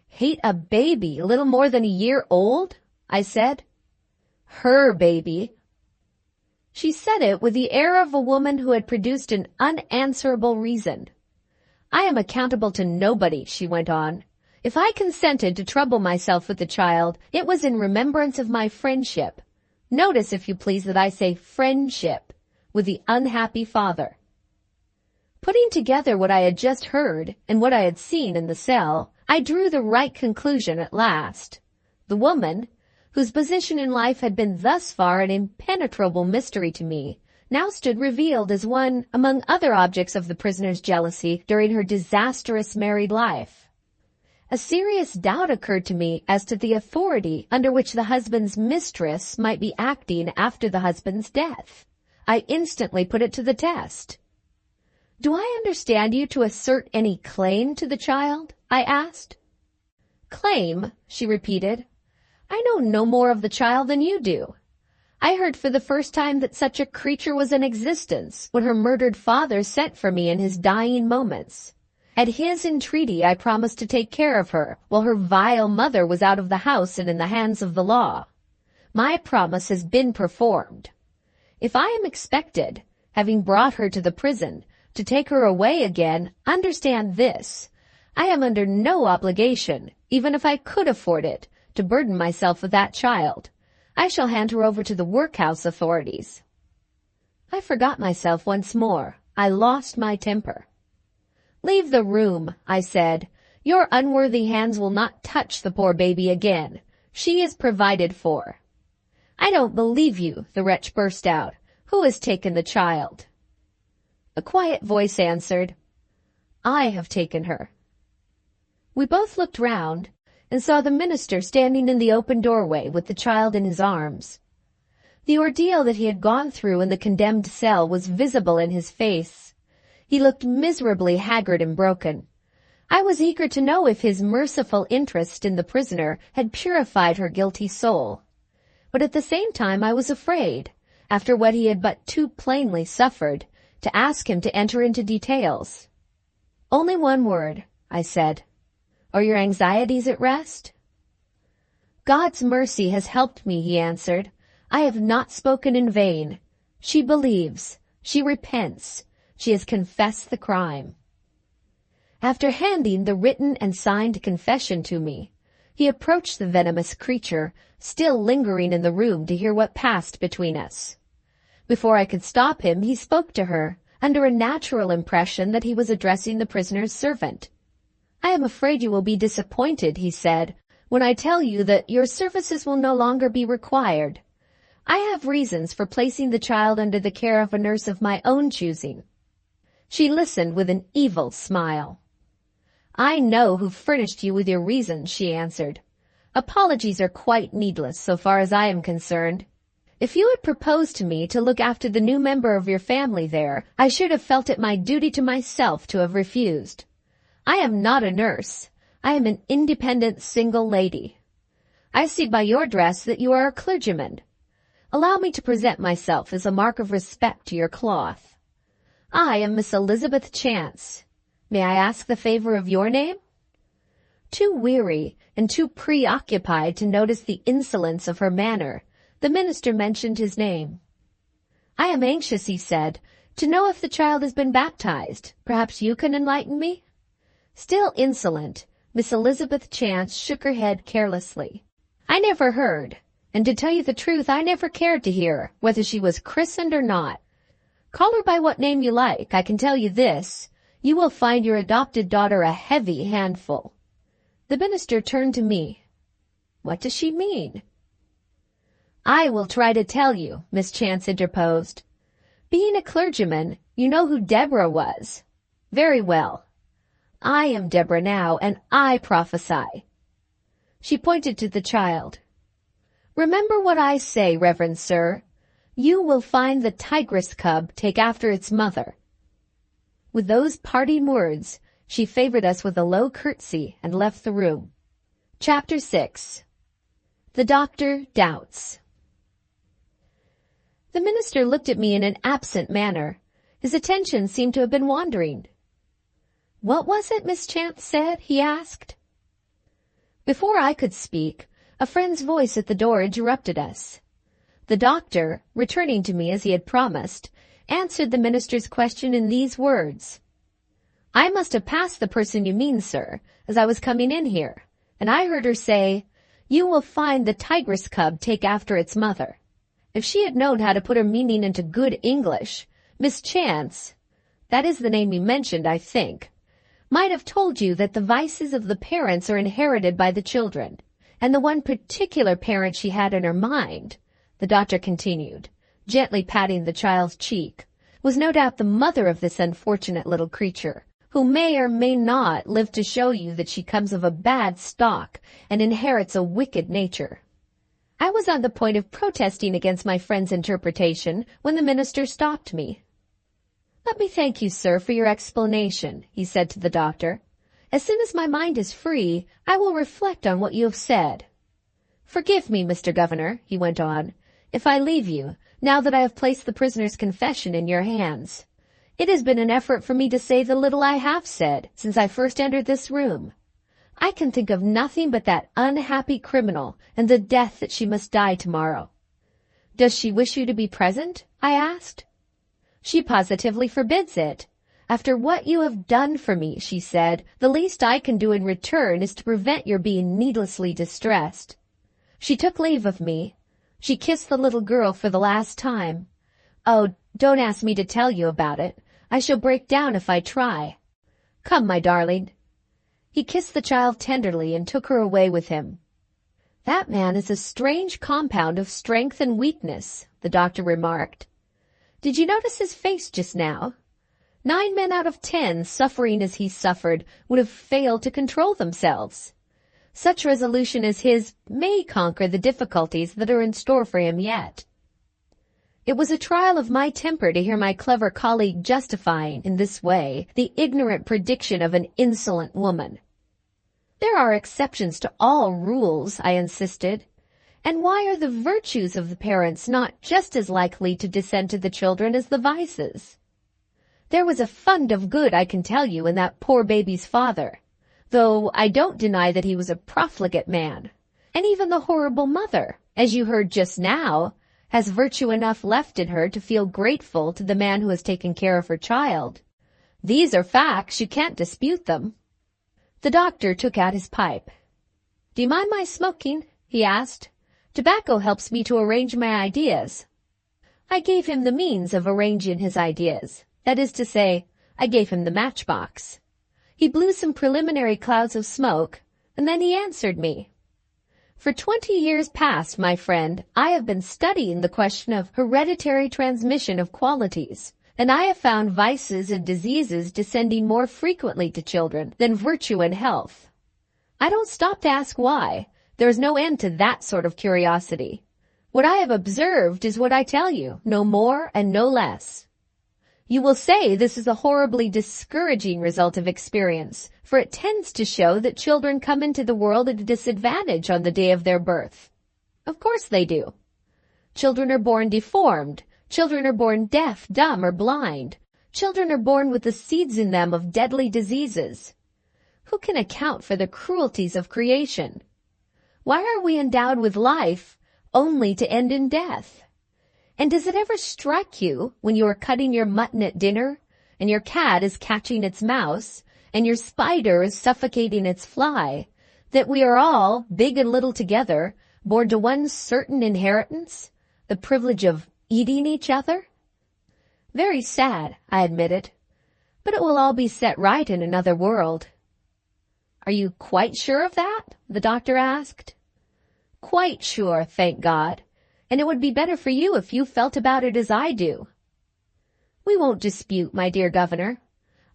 "Hate a baby little more than a year old?" I said. "Her baby." She said it with the air of a woman who had produced an unanswerable reason. "I am accountable to nobody," she went on. "If I consented to trouble myself with the child, it was in remembrance of my friendship. Notice, if you please, that I say friendship with the unhappy father." Putting together what I had just heard and what I had seen in the cell, I drew the right conclusion at last. The woman, whose position in life had been thus far an impenetrable mystery to me, now stood revealed as one among other objects of the prisoner's jealousy during her disastrous married life. A serious doubt occurred to me as to the authority under which the husband's mistress might be acting after the husband's death. I instantly put it to the test. "Do I understand you to assert any claim to the child?" I asked. "Claim?" she repeated. "I know no more of the child than you do. I heard for the first time that such a creature was in existence when her murdered father sent for me in his dying moments. At his entreaty I promised to take care of her while her vile mother was out of the house and in the hands of the law. My promise has been performed. If I am expected, having brought her to the prison, to take her away again, understand this: I am under no obligation, even if I could afford it, to burden myself with that child. I shall hand her over to the workhouse authorities." I forgot myself once more. I lost my temper. "Leave the room," I said. "Your unworthy hands will not touch the poor baby again. She is provided for." "I don't believe you," the wretch burst out. "Who has taken the child?" A quiet voice answered, "I have taken her." We both looked round and saw the minister standing in the open doorway with the child in his arms. The ordeal that he had gone through in the condemned cell was visible in his face. He looked miserably haggard and broken. I was eager to know if his merciful interest in the prisoner had purified her guilty soul. But at the same time I was afraid, after what he had but too plainly suffered, to ask him to enter into details. "Only one word," I said. "Are your anxieties at rest?" "God's mercy has helped me," he answered. "I have not spoken in vain. She believes. She repents. She has confessed the crime." After handing the written and signed confession to me, he approached the venomous creature, still lingering in the room to hear what passed between us. Before I could stop him, he spoke to her, under a natural impression that he was addressing the prisoner's servant. "I am afraid you will be disappointed," he said, "when I tell you that your services will no longer be required. I have reasons for placing the child under the care of a nurse of my own choosing." She listened with an evil smile. "I know who furnished you with your reasons," she answered. "Apologies are quite needless so far as I am concerned. If you had proposed to me to look after the new member of your family there, I should have felt it my duty to myself to have refused. I am not a nurse. I am an independent single lady. I see by your dress that you are a clergyman. Allow me to present myself as a mark of respect to your cloth. I am Miss Elizabeth Chance. May I ask the favor of your name?" Too weary and too preoccupied to notice the insolence of her manner, the minister mentioned his name. "I am anxious," he said, "to know if the child has been baptized. Perhaps you can enlighten me?" Still insolent, Miss Elizabeth Chance shook her head carelessly. "I never heard, and to tell you the truth, I never cared to hear whether she was christened or not. Call her by what name you like. I can tell you this, you will find your adopted daughter a heavy handful." The minister turned to me. "What does she mean?" "I will try to tell you," Miss Chance interposed. "Being a clergyman, you know who Deborah was. Very well. I am Deborah now, and I prophesy." She pointed to the child. "Remember what I say, Reverend Sir. You will find the tigress cub take after its mother." With those parting words, she favored us with a low curtsy and left the room. Chapter 6. The Doctor Doubts. The minister looked at me in an absent manner. His attention seemed to have been wandering. "What was it Miss Chance said?" he asked. Before I could speak, a friend's voice at the door interrupted us. The doctor, returning to me as he had promised, answered the minister's question in these words: "I must have passed the person you mean, sir, as I was coming in here, and I heard her say, 'You will find the tigress cub take after its mother.' If she had known how to put her meaning into good English, Miss Chance, that is the name you mentioned, I think, might have told you that the vices of the parents are inherited by the children, and the one particular parent she had in her mind," the doctor continued, gently patting the child's cheek, "was no doubt the mother of this unfortunate little creature, who may or may not live to show you that she comes of a bad stock and inherits a wicked nature." I was on the point of protesting against my friend's interpretation when the minister stopped me. "Let me thank you, sir, for your explanation," he said to the doctor. "As soon as my mind is free, I will reflect on what you have said. Forgive me, Mr. Governor," he went on, "if I leave you, now that I have placed the prisoner's confession in your hands. It has been an effort for me to say the little I have said since I first entered this room. I can think of nothing but that unhappy criminal and the death that she must die tomorrow." "Does she wish you to be present?" I asked. "She positively forbids it. After what you have done for me," she said, "the least I can do in return is to prevent your being needlessly distressed." She took leave of me. She kissed the little girl for the last time. Oh, don't ask me to tell you about it. I shall break down if I try. Come, my darling. He kissed the child tenderly and took her away with him. "That man is a strange compound of strength and weakness," the doctor remarked. "Did you notice his face just now? 9 men out of 10, suffering as he suffered, would have failed to control themselves. Such resolution as his may conquer the difficulties that are in store for him yet." It was a trial of my temper to hear my clever colleague justifying, in this way, the ignorant prediction of an insolent woman. "There are exceptions to all rules," I insisted. "And why are the virtues of the parents not just as likely to descend to the children as the vices? There was a fund of good, I can tell you, in that poor baby's father, though I don't deny that he was a profligate man. And even the horrible mother, as you heard just now, has virtue enough left in her to feel grateful to the man who has taken care of her child. These are facts, you can't dispute them. The doctor took out his pipe. Do you mind my smoking? He asked. Tobacco helps me to arrange my ideas. I gave him the means of arranging his ideas. That is to say, I gave him the matchbox. He blew some preliminary clouds of smoke, and then he answered me. For 20 years past, my friend, I have been studying the question of hereditary transmission of qualities, and I have found vices and diseases descending more frequently to children than virtue and health. I don't stop to ask why. There is no end to that sort of curiosity. What I have observed is what I tell you, no more and no less. You will say this is a horribly discouraging result of experience, for it tends to show that children come into the world at a disadvantage on the day of their birth. Of course they do. Children are born deformed. Children are born deaf, dumb, or blind. Children are born with the seeds in them of deadly diseases. Who can account for the cruelties of creation? Why are we endowed with life only to end in death? And does it ever strike you when you are cutting your mutton at dinner, and your cat is catching its mouse, and your spider is suffocating its fly, that we are all, big and little together, born to one certain inheritance, the privilege of eating each other? Very sad, I admitted, but it will all be set right in another world. Are you quite sure of that? The doctor asked. Quite sure, thank God. And it would be better for you if you felt about it as I do. We won't dispute, my dear governor.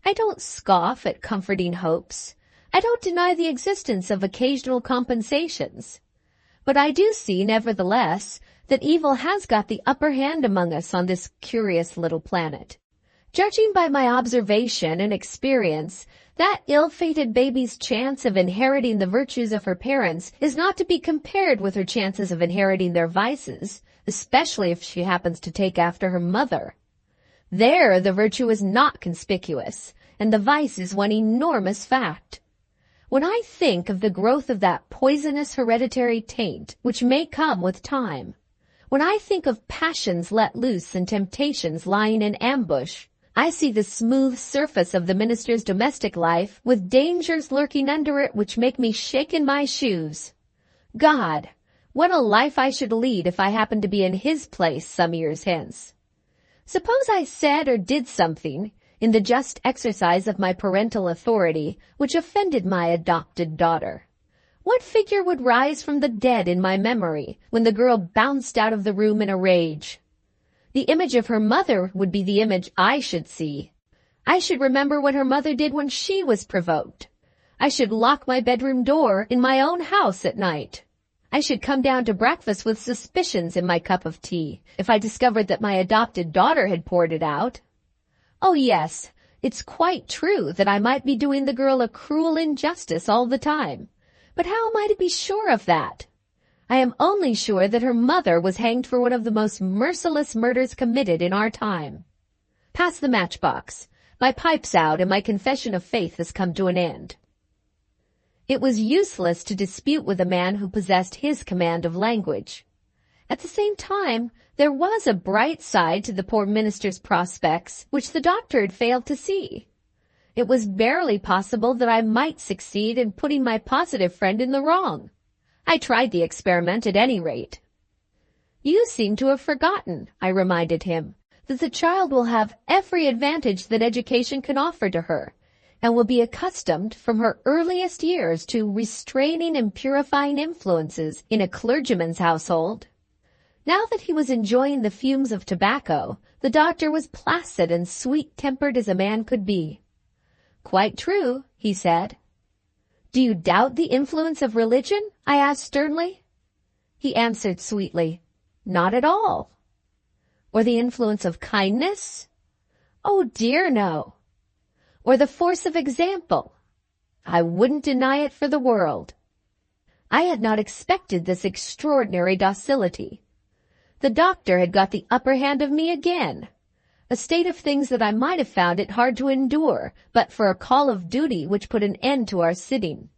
I don't scoff at comforting hopes. I don't deny the existence of occasional compensations. But I do see, nevertheless, that evil has got the upper hand among us on this curious little planet. Judging by my observation and experience, that ill-fated baby's chance of inheriting the virtues of her parents is not to be compared with her chances of inheriting their vices, especially if she happens to take after her mother. There, the virtue is not conspicuous, and the vice is one enormous fact. When I think of the growth of that poisonous hereditary taint, which may come with time, when I think of passions let loose and temptations lying in ambush, I see the smooth surface of the minister's domestic life with dangers lurking under it which make me shake in my shoes. God, what a life I should lead if I happened to be in his place some years hence. Suppose I said or did something, in the just exercise of my parental authority, which offended my adopted daughter. What figure would rise from the dead in my memory when the girl bounced out of the room in a rage? The image of her mother would be the image I should see. I should remember what her mother did when she was provoked. I should lock my bedroom door in my own house at night. I should come down to breakfast with suspicions in my cup of tea if I discovered that my adopted daughter had poured it out. Oh yes, it's quite true that I might be doing the girl a cruel injustice all the time. But how am I to be sure of that? I am only sure that her mother was hanged for one of the most merciless murders committed in our time. Pass the matchbox. My pipe's out and my confession of faith has come to an end. It was useless to dispute with a man who possessed his command of language. At the same time, there was a bright side to the poor minister's prospects, which the doctor had failed to see. It was barely possible that I might succeed in putting my positive friend in the wrong. I tried the experiment at any rate. You seem to have forgotten, I reminded him, that the child will have every advantage that education can offer to her, and will be accustomed from her earliest years to restraining and purifying influences in a clergyman's household. Now that he was enjoying the fumes of tobacco, the doctor was placid and sweet-tempered as a man could be. Quite true, he said. Do you doubt the influence of religion? I asked sternly. He answered sweetly, Not at all. Or the influence of kindness? Oh dear, no. Or the force of example? I wouldn't deny it for the world. I had not expected this extraordinary docility. The doctor had got the upper hand of me again, a state of things that I might have found it hard to endure, but for a call of duty which put an end to our sitting.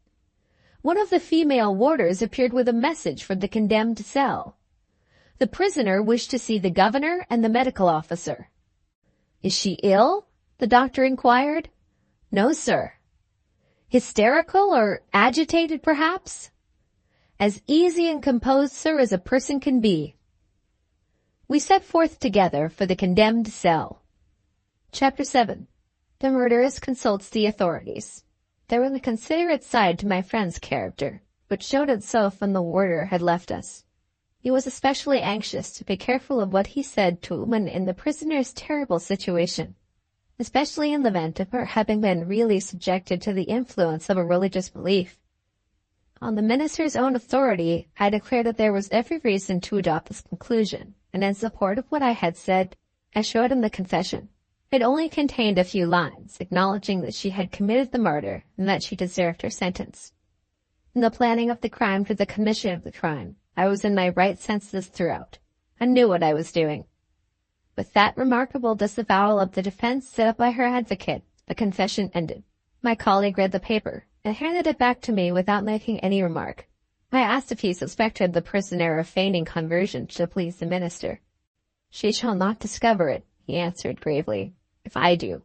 One of the female warders appeared with a message from the condemned cell. The prisoner wished to see the governor and the medical officer. Is she ill? the doctor inquired. No, sir. Hysterical or agitated, perhaps? As easy and composed, sir, as a person can be. We set forth together for the condemned cell. Chapter 7. The murderess consults the authorities. There was a considerate side to my friend's character, which showed itself when the warder had left us. He was especially anxious to be careful of what he said to a woman in the prisoner's terrible situation, especially in the event of her having been really subjected to the influence of a religious belief. On the minister's own authority, I declared that there was every reason to adopt this conclusion, and in support of what I had said, I showed him the confession. It only contained a few lines, acknowledging that she had committed the murder and that she deserved her sentence. In the planning of the crime to the commission of the crime, I was in my right senses throughout. I knew what I was doing. With that remarkable disavowal of the defense set up by her advocate, the confession ended. My colleague read the paper and handed it back to me without making any remark. I asked if he suspected the prisoner of feigning conversion to please the minister. She shall not discover it, he answered gravely, if I do.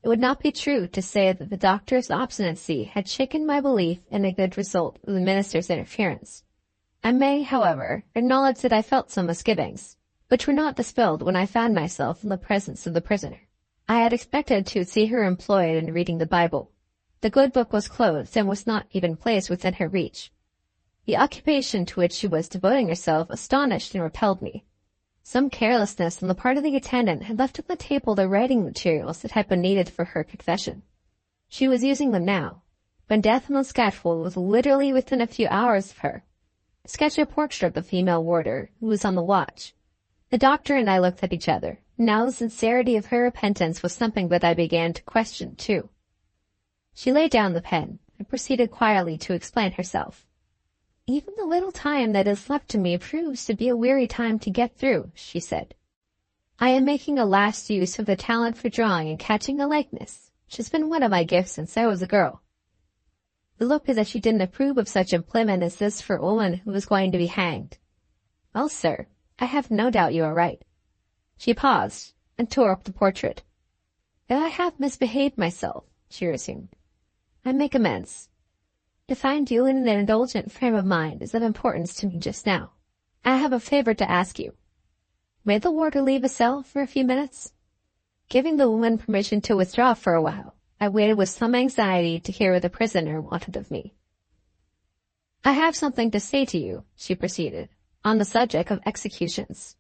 It would not be true to say that the doctor's obstinacy had shaken my belief in a good result of the minister's interference. I may, however, acknowledge that I felt some misgivings, which were not dispelled when I found myself in the presence of the prisoner. I had expected to see her employed in reading the Bible. The good book was closed and was not even placed within her reach. The occupation to which she was devoting herself astonished and repelled me. Some carelessness on the part of the attendant had left on the table the writing materials that had been needed for her confession. She was using them now, when death on the scaffold was literally within a few hours of her. Sketch a portrait of the female warder, who was on the watch. The doctor and I looked at each other. Now the sincerity of her repentance was something that I began to question, too. She laid down the pen and proceeded quietly to explain herself. Even the little time that is left to me proves to be a weary time to get through, she said. I am making a last use of the talent for drawing and catching a likeness, which has been one of my gifts since I was a girl. The look as if she didn't approve of such employment as this for a woman who was going to be hanged. Well, sir, I have no doubt you are right. She paused and tore up the portrait. If I have misbehaved myself, she resumed, I make amends. To find you in an indulgent frame of mind is of importance to me just now. I have a favor to ask you. May the warder leave a cell for a few minutes? Giving the woman permission to withdraw for a while, I waited with some anxiety to hear what the prisoner wanted of me. I have something to say to you, she proceeded, on the subject of executions.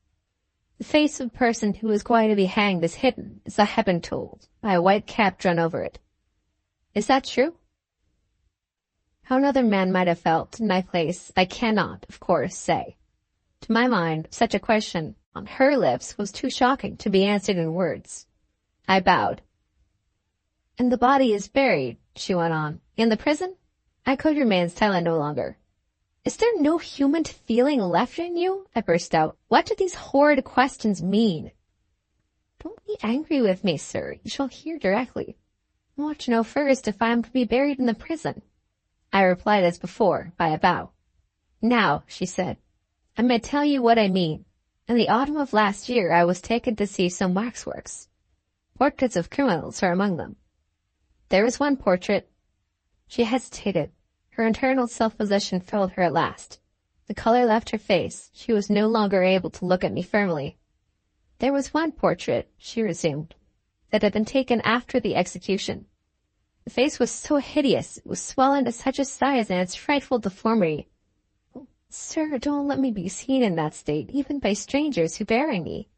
The face of the person who is going to be hanged is hidden, as I have been told, by a white cap drawn over it. Is that true? How another man might have felt in my place, I cannot, of course, say. To my mind, such a question on her lips was too shocking to be answered in words. I bowed. And the body is buried, she went on, in the prison? I could remain silent no longer. Is there no human feeling left in you? I burst out. What do these horrid questions mean? Don't be angry with me, sir. You shall hear directly. I want to know first if I am to be buried in the prison. I replied as before, by a bow. Now, she said, I may tell you what I mean. In the autumn of last year I was taken to see some waxworks. Portraits of criminals are among them. There is one portrait. She hesitated. Her internal self-possession failed her at last. The color left her face. She was no longer able to look at me firmly. There was one portrait, she resumed, that had been taken after the execution. The face was so hideous, it was swollen to such a size in its frightful deformity. Oh, sir, don't let me be seen in that state, even by strangers who bury me.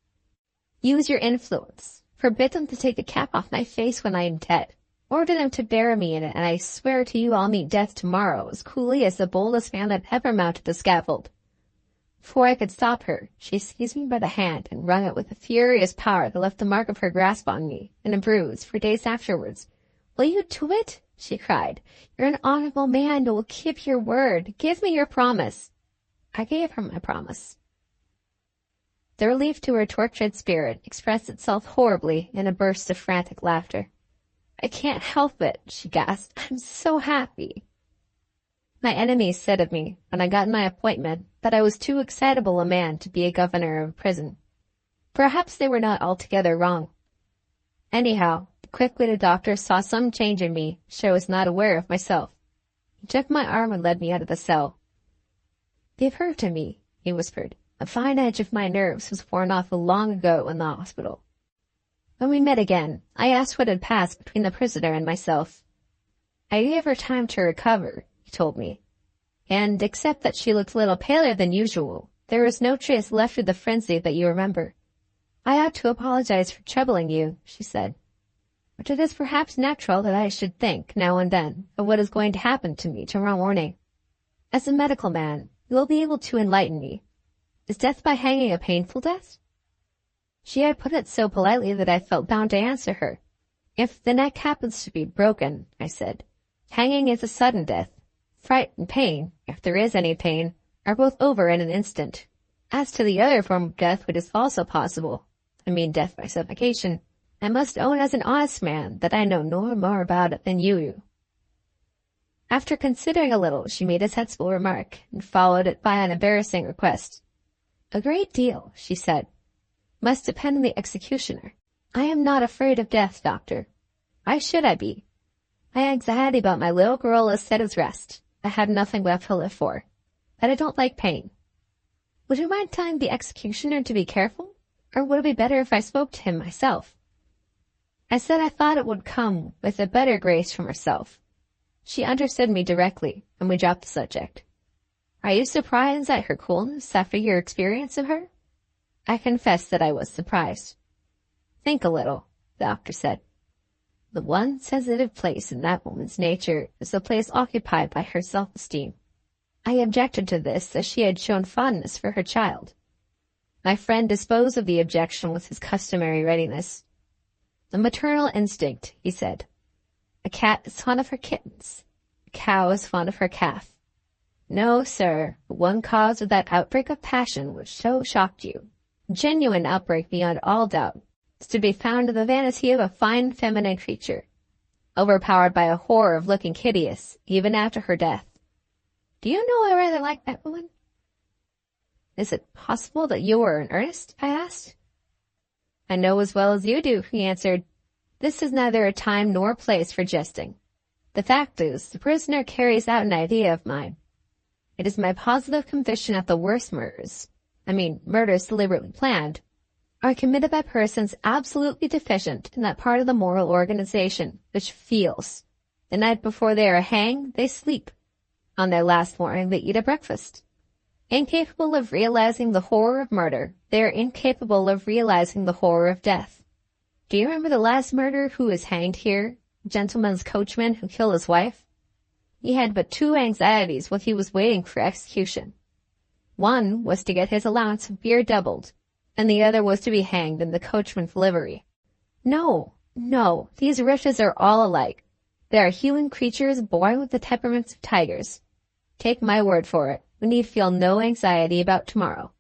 Use your influence. Forbid them to take the cap off my face when I am dead. Order them to bury me in it, and I swear to you I'll meet death tomorrow as coolly as the boldest man that ever mounted the scaffold. Before I could stop her, she seized me by the hand and wrung it with a furious power that left the mark of her grasp on me, and a bruise, for days afterwards. Will you do it? She cried. You're an honorable man who will keep your word. Give me your promise. I gave her my promise. The relief to her tortured spirit expressed itself horribly in a burst of frantic laughter. I can't help it, she gasped. I'm so happy. My enemies said of me, when I got my appointment, that I was too excitable a man to be a governor of a prison. Perhaps they were not altogether wrong. Anyhow, the quick-witted doctor saw some change in me, which I was not aware of myself. He took my arm and led me out of the cell. "Give her to me," he whispered. "A fine edge of my nerves was worn off long ago in the hospital." When we met again, I asked what had passed between the prisoner and myself. "I gave her time to recover," he told me, "and, except that she looked a little paler than usual, there was no trace left of the frenzy that you remember. I ought to apologize for troubling you," she said, "but it is perhaps natural that I should think, now and then, of what is going to happen to me tomorrow morning. As a medical man, you will be able to enlighten me. Is death by hanging a painful death?" She had put it so politely that I felt bound to answer her. "If the neck happens to be broken," I said, "hanging is a sudden death. Fright and pain, if there is any pain, are both over in an instant. As to the other form of death which is also possible, I mean death by suffocation, I must own as an honest man that I know no more about it than you do." After considering a little, she made a sensible remark, and followed it by an embarrassing request. "A great deal," she said, "must depend on the executioner. I am not afraid of death, doctor. Why should I be? My anxiety about my little girl is set at rest. I have nothing left to live for. But I don't like pain. Would you mind telling the executioner to be careful? Or would it be better if I spoke to him myself?" I said I thought it would come with a better grace from herself. She understood me directly, and we dropped the subject. "Are you surprised at her coolness after your experience of her?" I confessed that I was surprised. "Think a little," the doctor said. "The one sensitive place in that woman's nature is the place occupied by her self-esteem. I objected to this as she had shown fondness for her child. My friend disposed of the objection with his customary readiness. 'The maternal instinct,' he said. 'A cat is fond of her kittens. A cow is fond of her calf. No, sir, the one cause of that outbreak of passion which so shocked you, a genuine outbreak beyond all doubt, is to be found in the vanity of a fine feminine creature, overpowered by a horror of looking hideous, even after her death. Do you know I rather like that woman?'" "Is it possible that you were in earnest?" I asked. "I know as well as you do," he answered. "This is neither a time nor a place for jesting. The fact is, the prisoner carries out an idea of mine. It is my positive conviction that the worst murders, murders deliberately planned, are committed by persons absolutely deficient in that part of the moral organization which feels. The night before they are hanged, they sleep. On their last morning, they eat a breakfast. Incapable of realizing the horror of murder, they are incapable of realizing the horror of death. Do you remember the last murderer who was hanged here, the gentleman's coachman who killed his wife? He had but two anxieties while he was waiting for execution. One was to get his allowance of beer doubled, and the other was to be hanged in the coachman's livery. No, these wretches are all alike. They are human creatures born with the temperaments of tigers. Take my word for it, we need feel no anxiety about tomorrow.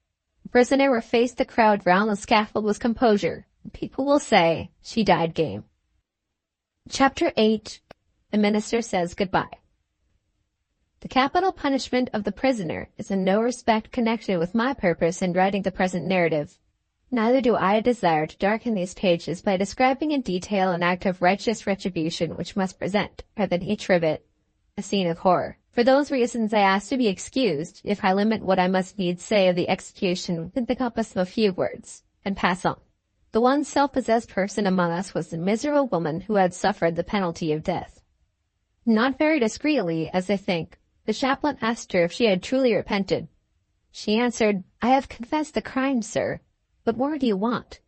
The prisoner will face the crowd round the scaffold with composure, and people will say, 'She died game.'" Chapter 8. The Minister Says Goodbye. The capital punishment of the prisoner is in no respect connected with my purpose in writing the present narrative. Neither do I desire to darken these pages by describing in detail an act of righteous retribution which must present, rather than each rivet, a scene of horror. For those reasons I ask to be excused if I limit what I must needs say of the execution within the compass of a few words, and pass on. The one self-possessed person among us was the miserable woman who had suffered the penalty of death. Not very discreetly, as I think, the chaplain asked her if she had truly repented. She answered, "I have confessed the crime, sir. What more do you want?"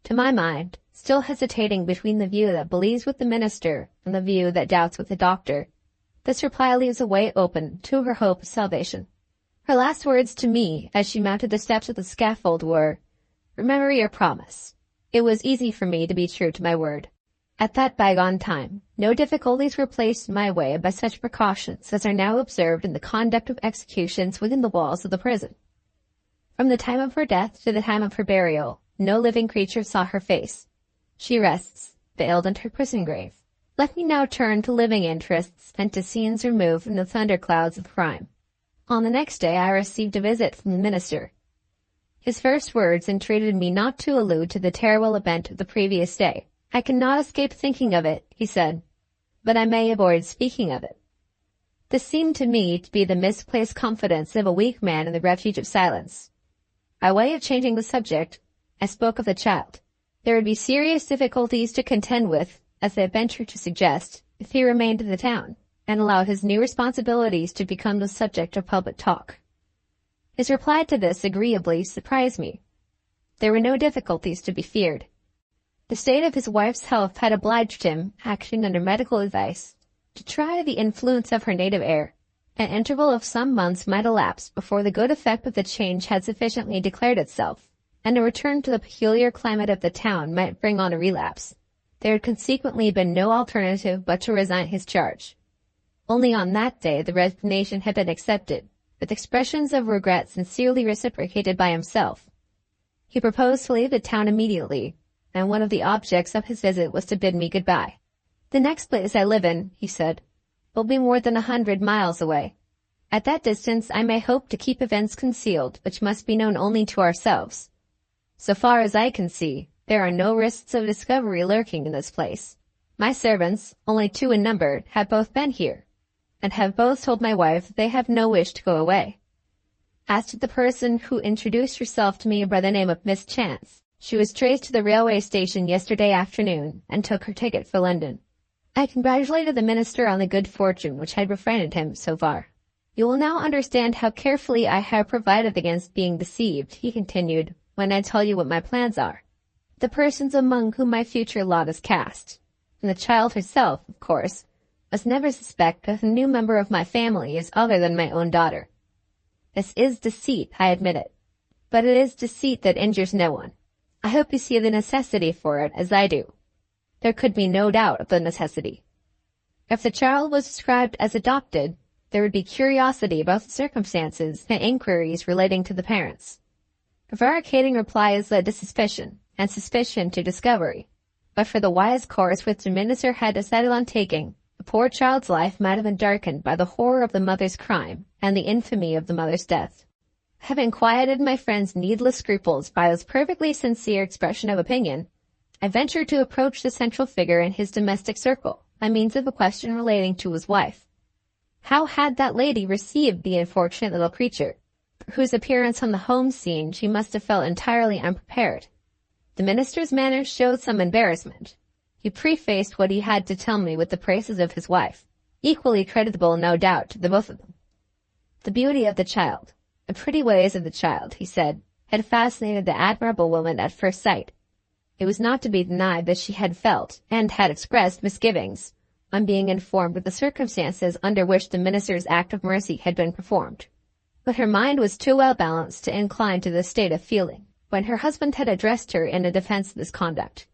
To my mind, still hesitating between the view that believes with the minister and the view that doubts with the doctor, this reply leaves a way open to her hope of salvation. Her last words to me as she mounted the steps of the scaffold were, "Remember your promise." It was easy for me to be true to my word. At that bygone time, no difficulties were placed in my way by such precautions as are now observed in the conduct of executions within the walls of the prison. From the time of her death to the time of her burial, no living creature saw her face. She rests, veiled in her prison grave. Let me now turn to living interests and to scenes removed from the thunderclouds of crime. On the next day I received a visit from the minister. His first words entreated me not to allude to the terrible event of the previous day, I cannot escape thinking of it, he said, but I may avoid speaking of it. This seemed to me to be the misplaced confidence of a weak man in the refuge of silence. By way of changing the subject, I spoke of the child. There would be serious difficulties to contend with, as I ventured to suggest, if he remained in the town, and allowed his new responsibilities to become the subject of public talk. His reply to this agreeably surprised me. There were no difficulties to be feared. The state of his wife's health had obliged him, acting under medical advice, to try the influence of her native air. An interval of some months might elapse before the good effect of the change had sufficiently declared itself, and a return to the peculiar climate of the town might bring on a relapse. There had consequently been no alternative but to resign his charge. Only on that day the resignation had been accepted, with expressions of regret sincerely reciprocated by himself. He proposed to leave the town immediately, and one of the objects of his visit was to bid me goodbye. The next place I live in, he said, will be more than 100 miles away. At that distance I may hope to keep events concealed which must be known only to ourselves. So far as I can see, there are no risks of discovery lurking in this place. My servants, only 2 in number, have both been here, and have both told my wife they have no wish to go away. As to the person who introduced herself to me by the name of Miss Chance, she was traced to the railway station yesterday afternoon and took her ticket for London. I congratulated the minister on the good fortune which had befriended him so far. You will now understand how carefully I have provided against being deceived, he continued, when I tell you what my plans are. The persons among whom my future lot is cast, and the child herself, of course, must never suspect that a new member of my family is other than my own daughter. This is deceit, I admit it, but it is deceit that injures no one. I hope you see the necessity for it as I do. There could be no doubt of the necessity. If the child was described as adopted, there would be curiosity about the circumstances and inquiries relating to the parents. Prevaricating replies led to suspicion, and suspicion to discovery. But for the wise course which the minister had decided on taking, the poor child's life might have been darkened by the horror of the mother's crime and the infamy of the mother's death. Having quieted my friend's needless scruples by this perfectly sincere expression of opinion, I ventured to approach the central figure in his domestic circle by means of a question relating to his wife. How had that lady received the unfortunate little creature, for whose appearance on the home scene she must have felt entirely unprepared? The minister's manner showed some embarrassment. He prefaced what he had to tell me with the praises of his wife, equally creditable, no doubt, to the both of them. The beauty of the child, the pretty ways of the child, he said, had fascinated the admirable woman at first sight. It was not to be denied that she had felt, and had expressed, misgivings on being informed of the circumstances under which the minister's act of mercy had been performed. But her mind was too well balanced to incline to this state of feeling when her husband had addressed her in a defense of this conduct.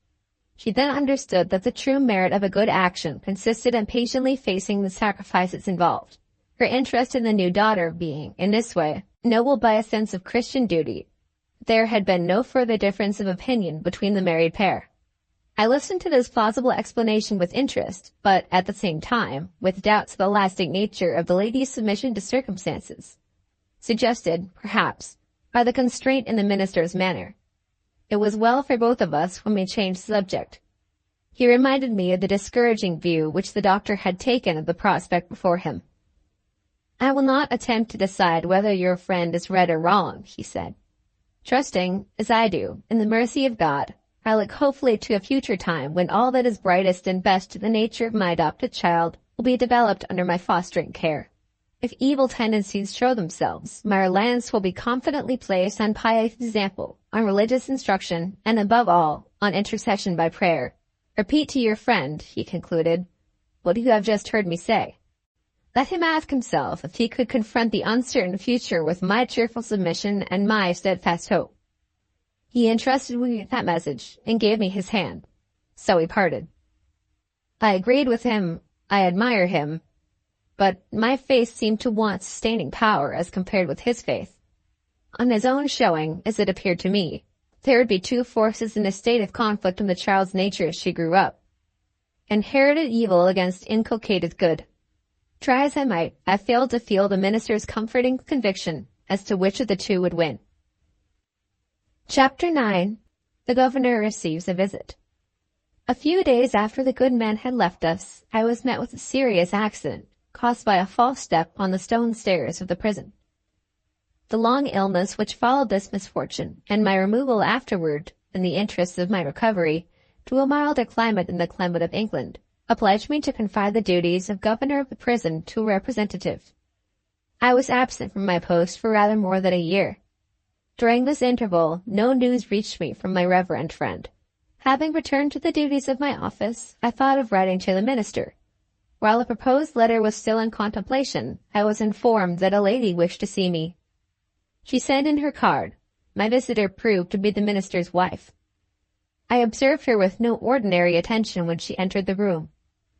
She then understood that the true merit of a good action consisted in patiently facing the sacrifices involved, her interest in the new daughter being, in this way, noble by a sense of Christian duty. There had been no further difference of opinion between the married pair. I listened to this plausible explanation with interest, but, at the same time, with doubts of the lasting nature of the lady's submission to circumstances, suggested, perhaps, by the constraint in the minister's manner. It was well for both of us when we changed the subject. He reminded me of the discouraging view which the doctor had taken of the prospect before him. I will not attempt to decide whether your friend is right or wrong, he said. Trusting, as I do, in the mercy of God, I look hopefully to a future time when all that is brightest and best in the nature of my adopted child will be developed under my fostering care. If evil tendencies show themselves, my reliance will be confidently placed on pious example, on religious instruction, and above all, on intercession by prayer. Repeat to your friend, he concluded, what you have just heard me say. Let him ask himself if he could confront the uncertain future with my cheerful submission and my steadfast hope. He entrusted me with that message and gave me his hand. So we parted. I agreed with him, I admire him, but my faith seemed to want sustaining power as compared with his faith. On his own showing, as it appeared to me, there would be 2 forces in a state of conflict in the child's nature as she grew up. Inherited evil against inculcated good. Try as I might, I failed to feel the minister's comforting conviction as to which of the 2 would win. Chapter 9. The Governor Receives a Visit. A few days after the good man had left us, I was met with a serious accident, caused by a false step on the stone stairs of the prison. The long illness which followed this misfortune, and my removal afterward, in the interests of my recovery, to a milder climate than the climate of England, obliged me to confide the duties of governor of the prison to a representative. I was absent from my post for rather more than a year. During this interval, no news reached me from my reverend friend. Having returned to the duties of my office, I thought of writing to the minister. While a proposed letter was still in contemplation, I was informed that a lady wished to see me. She sent in her card. My visitor proved to be the minister's wife. I observed her with no ordinary attention when she entered the room.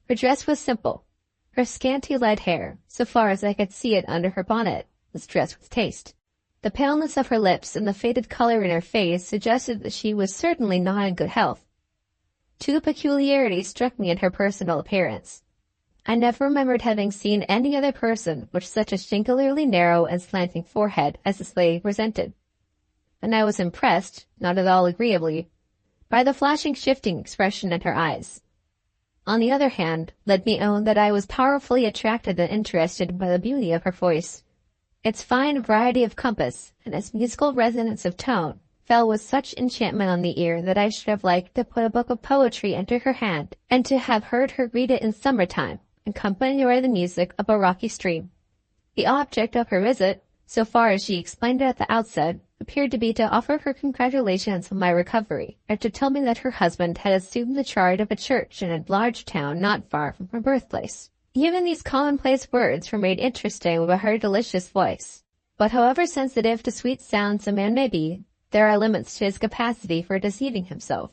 Her dress was simple. Her scanty light hair, so far as I could see it under her bonnet, was dressed with taste. The paleness of her lips and the faded color in her face suggested that she was certainly not in good health. Two peculiarities struck me in her personal appearance. I never remembered having seen any other person with such a singularly narrow and slanting forehead as this lady presented, and I was impressed, not at all agreeably, by the flashing, shifting expression in her eyes. On the other hand, let me own that I was powerfully attracted and interested by the beauty of her voice. Its fine variety of compass and its musical resonance of tone fell with such enchantment on the ear that I should have liked to put a book of poetry into her hand and to have heard her read it in summertime, accompanied by the music of a rocky stream. The object of her visit, so far as she explained it at the outset, appeared to be to offer her congratulations on my recovery, and to tell me that her husband had assumed the charge of a church in a large town not far from her birthplace. Even these commonplace words were made interesting by her delicious voice. But however sensitive to sweet sounds a man may be, there are limits to his capacity for deceiving himself,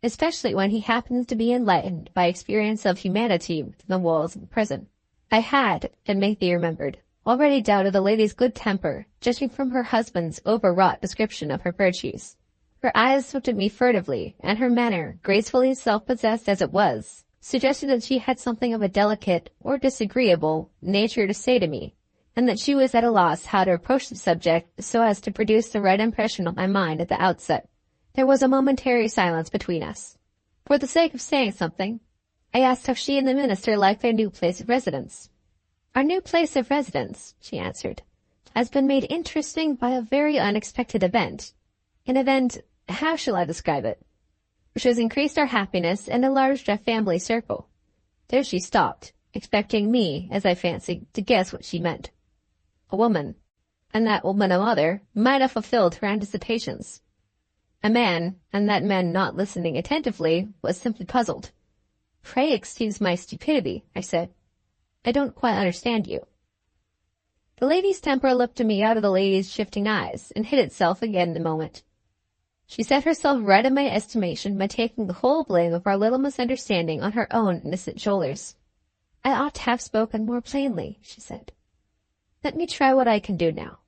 especially when he happens to be enlightened by experience of humanity within the walls of the prison. I had, it may be remembered, already doubted the lady's good temper, judging from her husband's overwrought description of her virtues. Her eyes looked at me furtively, and her manner, gracefully self-possessed as it was, suggested that she had something of a delicate, or disagreeable, nature to say to me, and that she was at a loss how to approach the subject so as to produce the right impression on my mind at the outset. There was a momentary silence between us. For the sake of saying something, I asked how she and the minister liked their new place of residence. "Our new place of residence," she answered, "has been made interesting by a very unexpected event. An event, how shall I describe it, which has increased our happiness and enlarged our family circle." There she stopped, expecting me, as I fancied, to guess what she meant. A woman, and that woman a mother, might have fulfilled her anticipations. A man, and that man not listening attentively, was simply puzzled. "Pray excuse my stupidity," I said. "I don't quite understand you." The lady's temper looked at me out of the lady's shifting eyes, and hid itself again in a moment. She set herself right in my estimation by taking the whole blame of our little misunderstanding on her own innocent shoulders. "I ought to have spoken more plainly," she said. "Let me try what I can do now.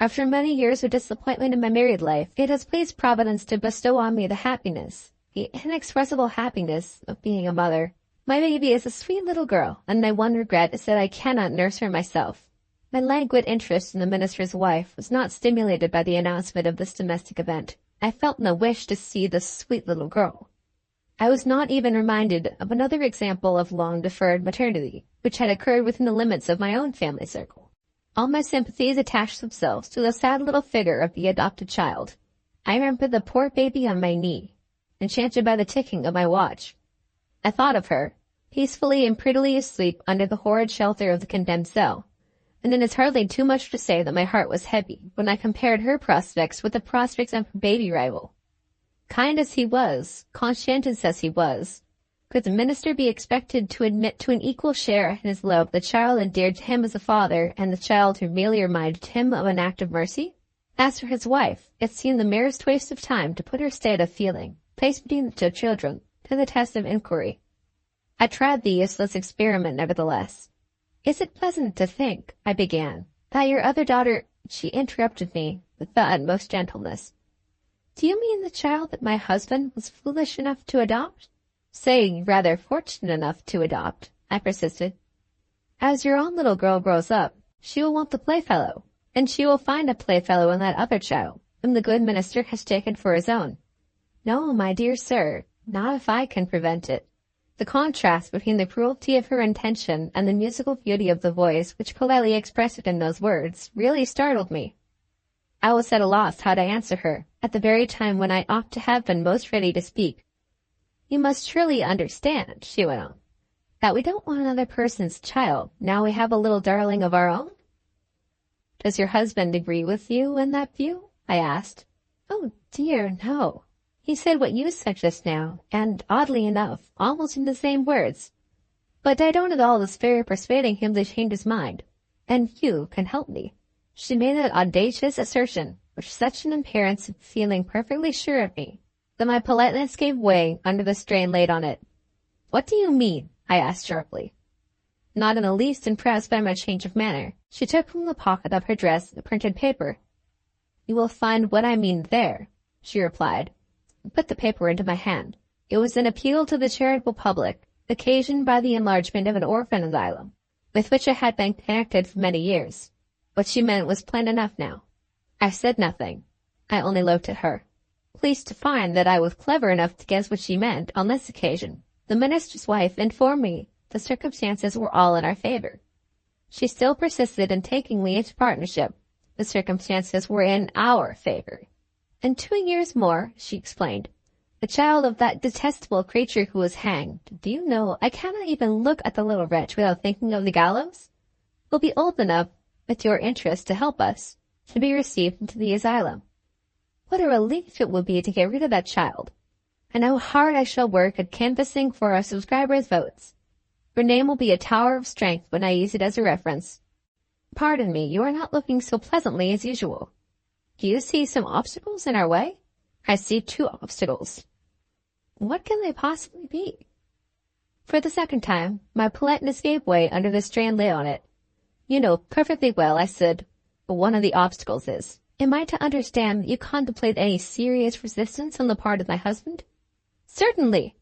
After many years of disappointment in my married life, it has pleased Providence to bestow on me the happiness, the inexpressible happiness, of being a mother. My baby is a sweet little girl, and my one regret is that I cannot nurse her myself." My languid interest in the minister's wife was not stimulated by the announcement of this domestic event. I felt no wish to see the sweet little girl. I was not even reminded of another example of long-deferred maternity, which had occurred within the limits of my own family circle. All my sympathies attached themselves to the sad little figure of the adopted child. I remembered the poor baby on my knee, enchanted by the ticking of my watch. I thought of her, peacefully and prettily asleep under the horrid shelter of the condemned cell, and it is hardly too much to say that my heart was heavy when I compared her prospects with the prospects of her baby rival. Kind as he was, conscientious as he was, could the minister be expected to admit to an equal share in his love the child endeared to him as a father and the child who merely reminded him of an act of mercy? As for his wife, it seemed the merest waste of time to put her state of feeling, placed between the two children, to the test of inquiry. I tried the useless experiment nevertheless. "Is it pleasant to think," I began, "that your other daughter—" She interrupted me with the utmost gentleness. "Do you mean the child that my husband was foolish enough to adopt?" "Say, rather fortunate enough to adopt," I persisted. "As your own little girl grows up, she will want the playfellow, and she will find a playfellow in that other child, whom the good minister has taken for his own. No, my dear sir, Not if I can prevent it. The contrast between the cruelty of her intention and the musical beauty of the voice which politely expressed it in those words really startled me. I was at a loss how to answer her, at the very time when I ought to have been most ready to speak. "You must surely understand," she went on, "that we don't want another person's child, now we have a little darling of our own?" "Does your husband agree with you in that view?" I asked. "Oh dear, no. He said what you said just now, and, oddly enough, almost in the same words. But I don't at all despair of persuading him to change his mind, and Hugh can help me." She made an audacious assertion, with such an appearance of feeling perfectly sure of me, that my politeness gave way under the strain laid on it. "What do you mean?" I asked sharply. Not in the least impressed by my change of manner, she took from the pocket of her dress a printed paper. "You will find what I mean there," she replied, and put the paper into my hand. It was an appeal to the charitable public, occasioned by the enlargement of an orphan asylum, with which I had been connected for many years. What she meant was plain enough now. I said nothing. I only looked at her, pleased to find that I was clever enough to guess what she meant on this occasion. The minister's wife informed me the circumstances were all in our favor. She still persisted in taking me into partnership. The circumstances were in our favor. "In 2 years more," she explained, "the child of that detestable creature who was hanged, do you know, I cannot even look at the little wretch without thinking of the gallows, will be old enough, with your interest to help us, to be received into the asylum. What a relief it will be to get rid of that child. And how hard I shall work at canvassing for our subscribers' votes. Your name will be a tower of strength when I use it as a reference. Pardon me, you are not looking so pleasantly as usual. Do you see some obstacles in our way?" "I see 2 obstacles." "What can they possibly be?" For the second time, my politeness gave way under the strain laid on it. "You know perfectly well," I said, "what one of the obstacles is. Am I to understand that you contemplate any serious resistance on the part of my husband?" "Certainly."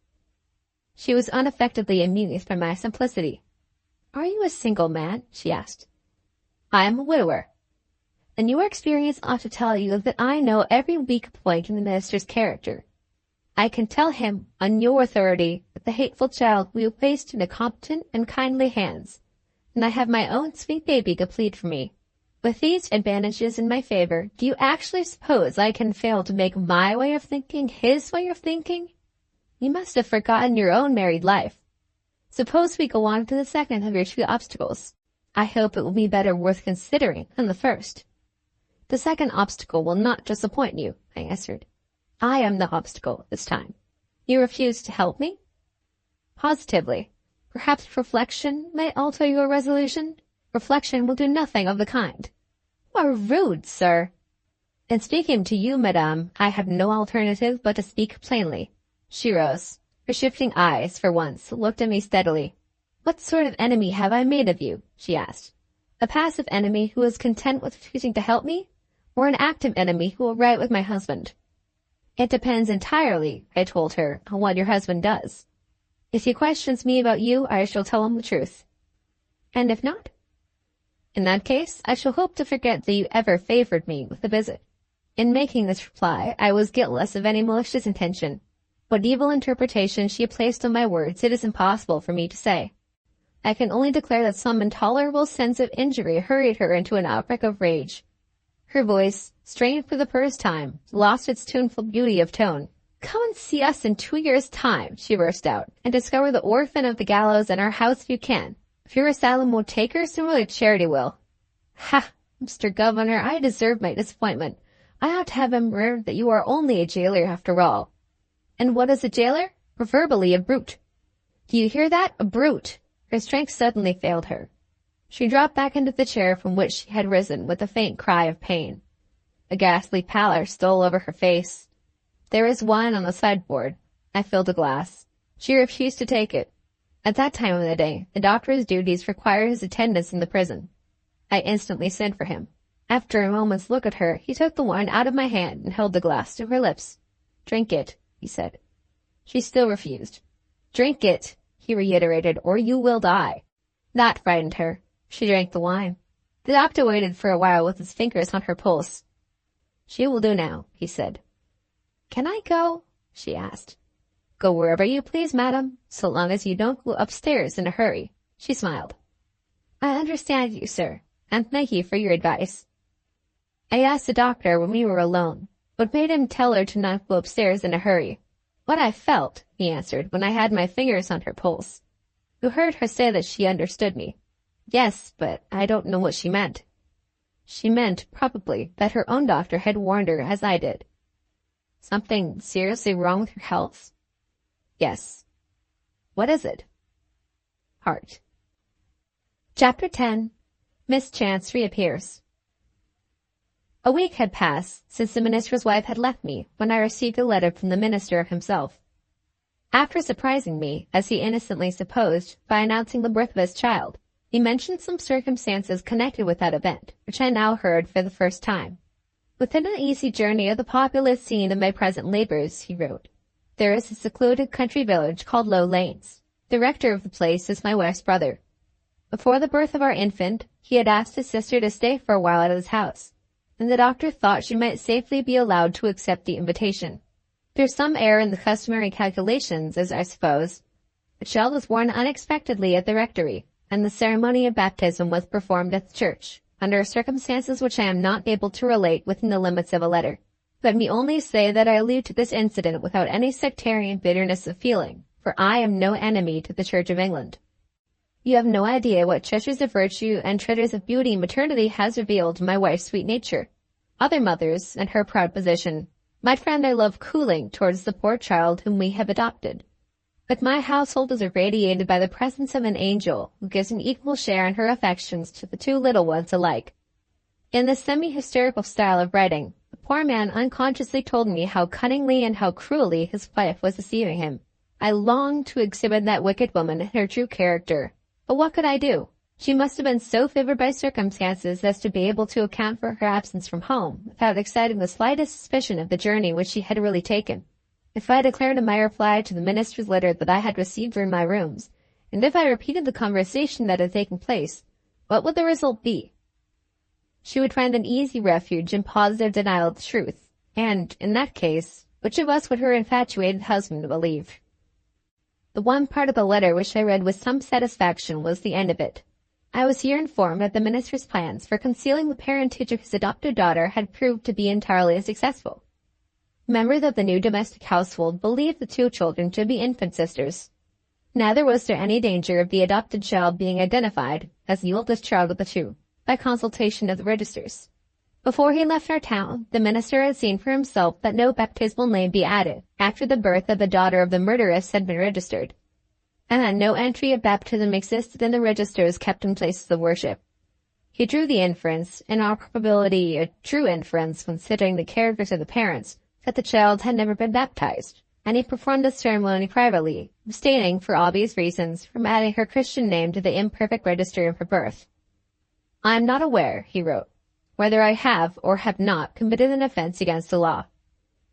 She was unaffectedly amused by my simplicity. "Are you a single man?" she asked. "I am a widower." "And your experience ought to tell you that I know every weak point in the minister's character. I can tell him, on your authority, that the hateful child will be placed in competent and kindly hands, and I have my own sweet baby to plead for me. With these advantages in my favor, do you actually suppose I can fail to make my way of thinking his way of thinking? You must have forgotten your own married life. Suppose we go on to the second of your 2 obstacles. I hope it will be better worth considering than the first." "The second obstacle will not disappoint you," I answered. "I am the obstacle this time. You refuse to help me?" "Positively. Perhaps reflection may alter your resolution?" "Reflection will do nothing of the kind." "You are rude, sir." "In speaking to you, madame, I have no alternative but to speak plainly." She rose. Her shifting eyes, for once, looked at me steadily. "What sort of enemy have I made of you?" she asked. "A passive enemy who is content with refusing to help me, or an active enemy who will write with my husband?" "It depends entirely," I told her, "on what your husband does. If he questions me about you, I shall tell him the truth." "And if not?" "In that case, I shall hope to forget that you ever favored me with a visit." In making this reply, I was guiltless of any malicious intention. What evil interpretation she placed on my words it is impossible for me to say. I can only declare that some intolerable sense of injury hurried her into an outbreak of rage. Her voice, strained for the first time, lost its tuneful beauty of tone. "Come and see us in 2 years' time," she burst out, "and discover the orphan of the gallows in our house if you can. If your asylum won't take her, similar charity will." "Ha, Mr. Governor, I deserve my disappointment. I ought to have remembered that you are only a jailer after all." "And what is a jailer? Proverbially a brute." "Do you hear that? A brute." Her strength suddenly failed her. She dropped back into the chair from which she had risen with a faint cry of pain. A ghastly pallor stole over her face. "There is wine on the sideboard." I filled a glass. She refused to take it. At that time of the day, the doctor's duties require his attendance in the prison. I instantly sent for him. After a moment's look at her, he took the wine out of my hand and held the glass to her lips. "Drink it," he said. She still refused. "Drink it," he reiterated, "or you will die." That frightened her. She drank the wine. The doctor waited for a while with his fingers on her pulse. "She will do now," he said. "Can I go?" she asked. Go wherever you please, madam, so long as you don't go upstairs in a hurry. She smiled. I understand you, sir, and thank you for your advice. I asked the doctor when we were alone, what made him tell her to not go upstairs in a hurry. What I felt, he answered, when I had my fingers on her pulse. You heard her say that she understood me. Yes, but I don't know what she meant. She meant, probably, that her own doctor had warned her as I did. Something seriously wrong with her health? Yes. What is it? Heart. Chapter 10. Miss Chance Reappears. A week had passed since the minister's wife had left me when I received a letter from the minister himself. After surprising me, as he innocently supposed, by announcing the birth of his child, he mentioned some circumstances connected with that event, which I now heard for the first time. Within an easy journey of the populous scene of my present labors, he wrote, there is a secluded country village called Low Lanes. The rector of the place is my wife's brother. Before the birth of our infant, he had asked his sister to stay for a while at his house, and the doctor thought she might safely be allowed to accept the invitation. There's some error in the customary calculations, as I suppose. The child was born unexpectedly at the rectory, and the ceremony of baptism was performed at the church, under circumstances which I am not able to relate within the limits of a letter. Let me only say that I allude to this incident without any sectarian bitterness of feeling, for I am no enemy to the Church of England. You have no idea what treasures of virtue and treasures of beauty maternity has revealed to my wife's sweet nature. Other mothers, and her proud position, might find their love cooling towards the poor child whom we have adopted. But my household is irradiated by the presence of an angel who gives an equal share in her affections to the two little ones alike. In this semi-hysterical style of writing, the poor man unconsciously told me how cunningly and how cruelly his wife was deceiving him. I longed to exhibit that wicked woman in her true character. But what could I do? She must have been so favored by circumstances as to be able to account for her absence from home without exciting the slightest suspicion of the journey which she had really taken. If I declared in my reply to the minister's letter that I had received her in my rooms, and if I repeated the conversation that had taken place, what would the result be? She would find an easy refuge in positive denial of the truth, and, in that case, which of us would her infatuated husband believe? The one part of the letter which I read with some satisfaction was the end of it. I was here informed that the minister's plans for concealing the parentage of his adopted daughter had proved to be entirely successful. Members of the new domestic household believed the two children to be infant sisters. Neither was there any danger of the adopted child being identified as the oldest child of the two, by consultation of the registers. Before he left our town, the minister had seen for himself that no baptismal name be added after the birth of the daughter of the murderess had been registered, and that no entry of baptism existed in the registers kept in places of worship. He drew the inference, in all probability a true inference considering the characters of the parents, that the child had never been baptized, and he performed the ceremony privately, abstaining, for obvious reasons, from adding her Christian name to the imperfect register of her birth. I am not aware, he wrote, whether I have or have not committed an offense against the law.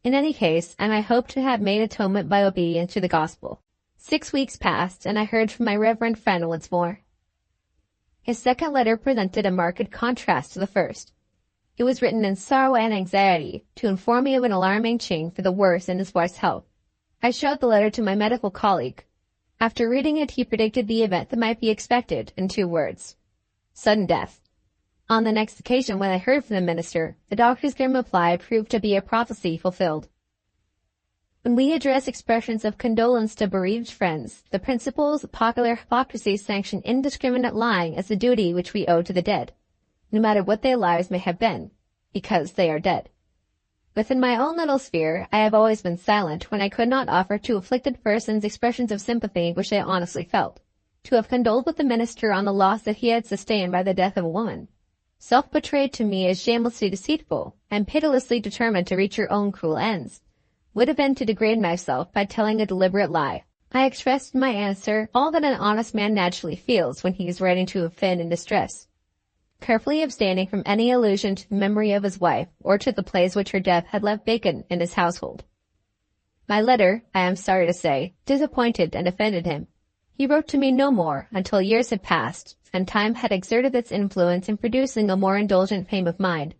In any case, I hope to have made atonement by obedience to the gospel. 6 weeks passed, and I heard from my reverend friend once more. His second letter presented a marked contrast to the first. It was written in sorrow and anxiety to inform me of an alarming change for the worse in his wife's health. I showed the letter to my medical colleague. After reading it, he predicted the event that might be expected in 2 words: sudden death. On the next occasion when I heard from the minister, the doctor's grim reply proved to be a prophecy fulfilled. When we address expressions of condolence to bereaved friends, the principles of popular hypocrisy sanction indiscriminate lying as a duty which we owe to the dead, no matter what their lives may have been, because they are dead. Within my own little sphere, I have always been silent when I could not offer to afflicted persons expressions of sympathy which I honestly felt. To have condoled with the minister on the loss that he had sustained by the death of a woman, self-betrayed to me as shamelessly deceitful, and pitilessly determined to reach her own cruel ends, would have been to degrade myself by telling a deliberate lie. I expressed in my answer all that an honest man naturally feels when he is writing to a friend in distress, carefully abstaining from any allusion to the memory of his wife or to the place which her death had left vacant in his household. My letter, I am sorry to say, disappointed and offended him. He wrote to me no more until years had passed, and time had exerted its influence in producing a more indulgent frame of mind.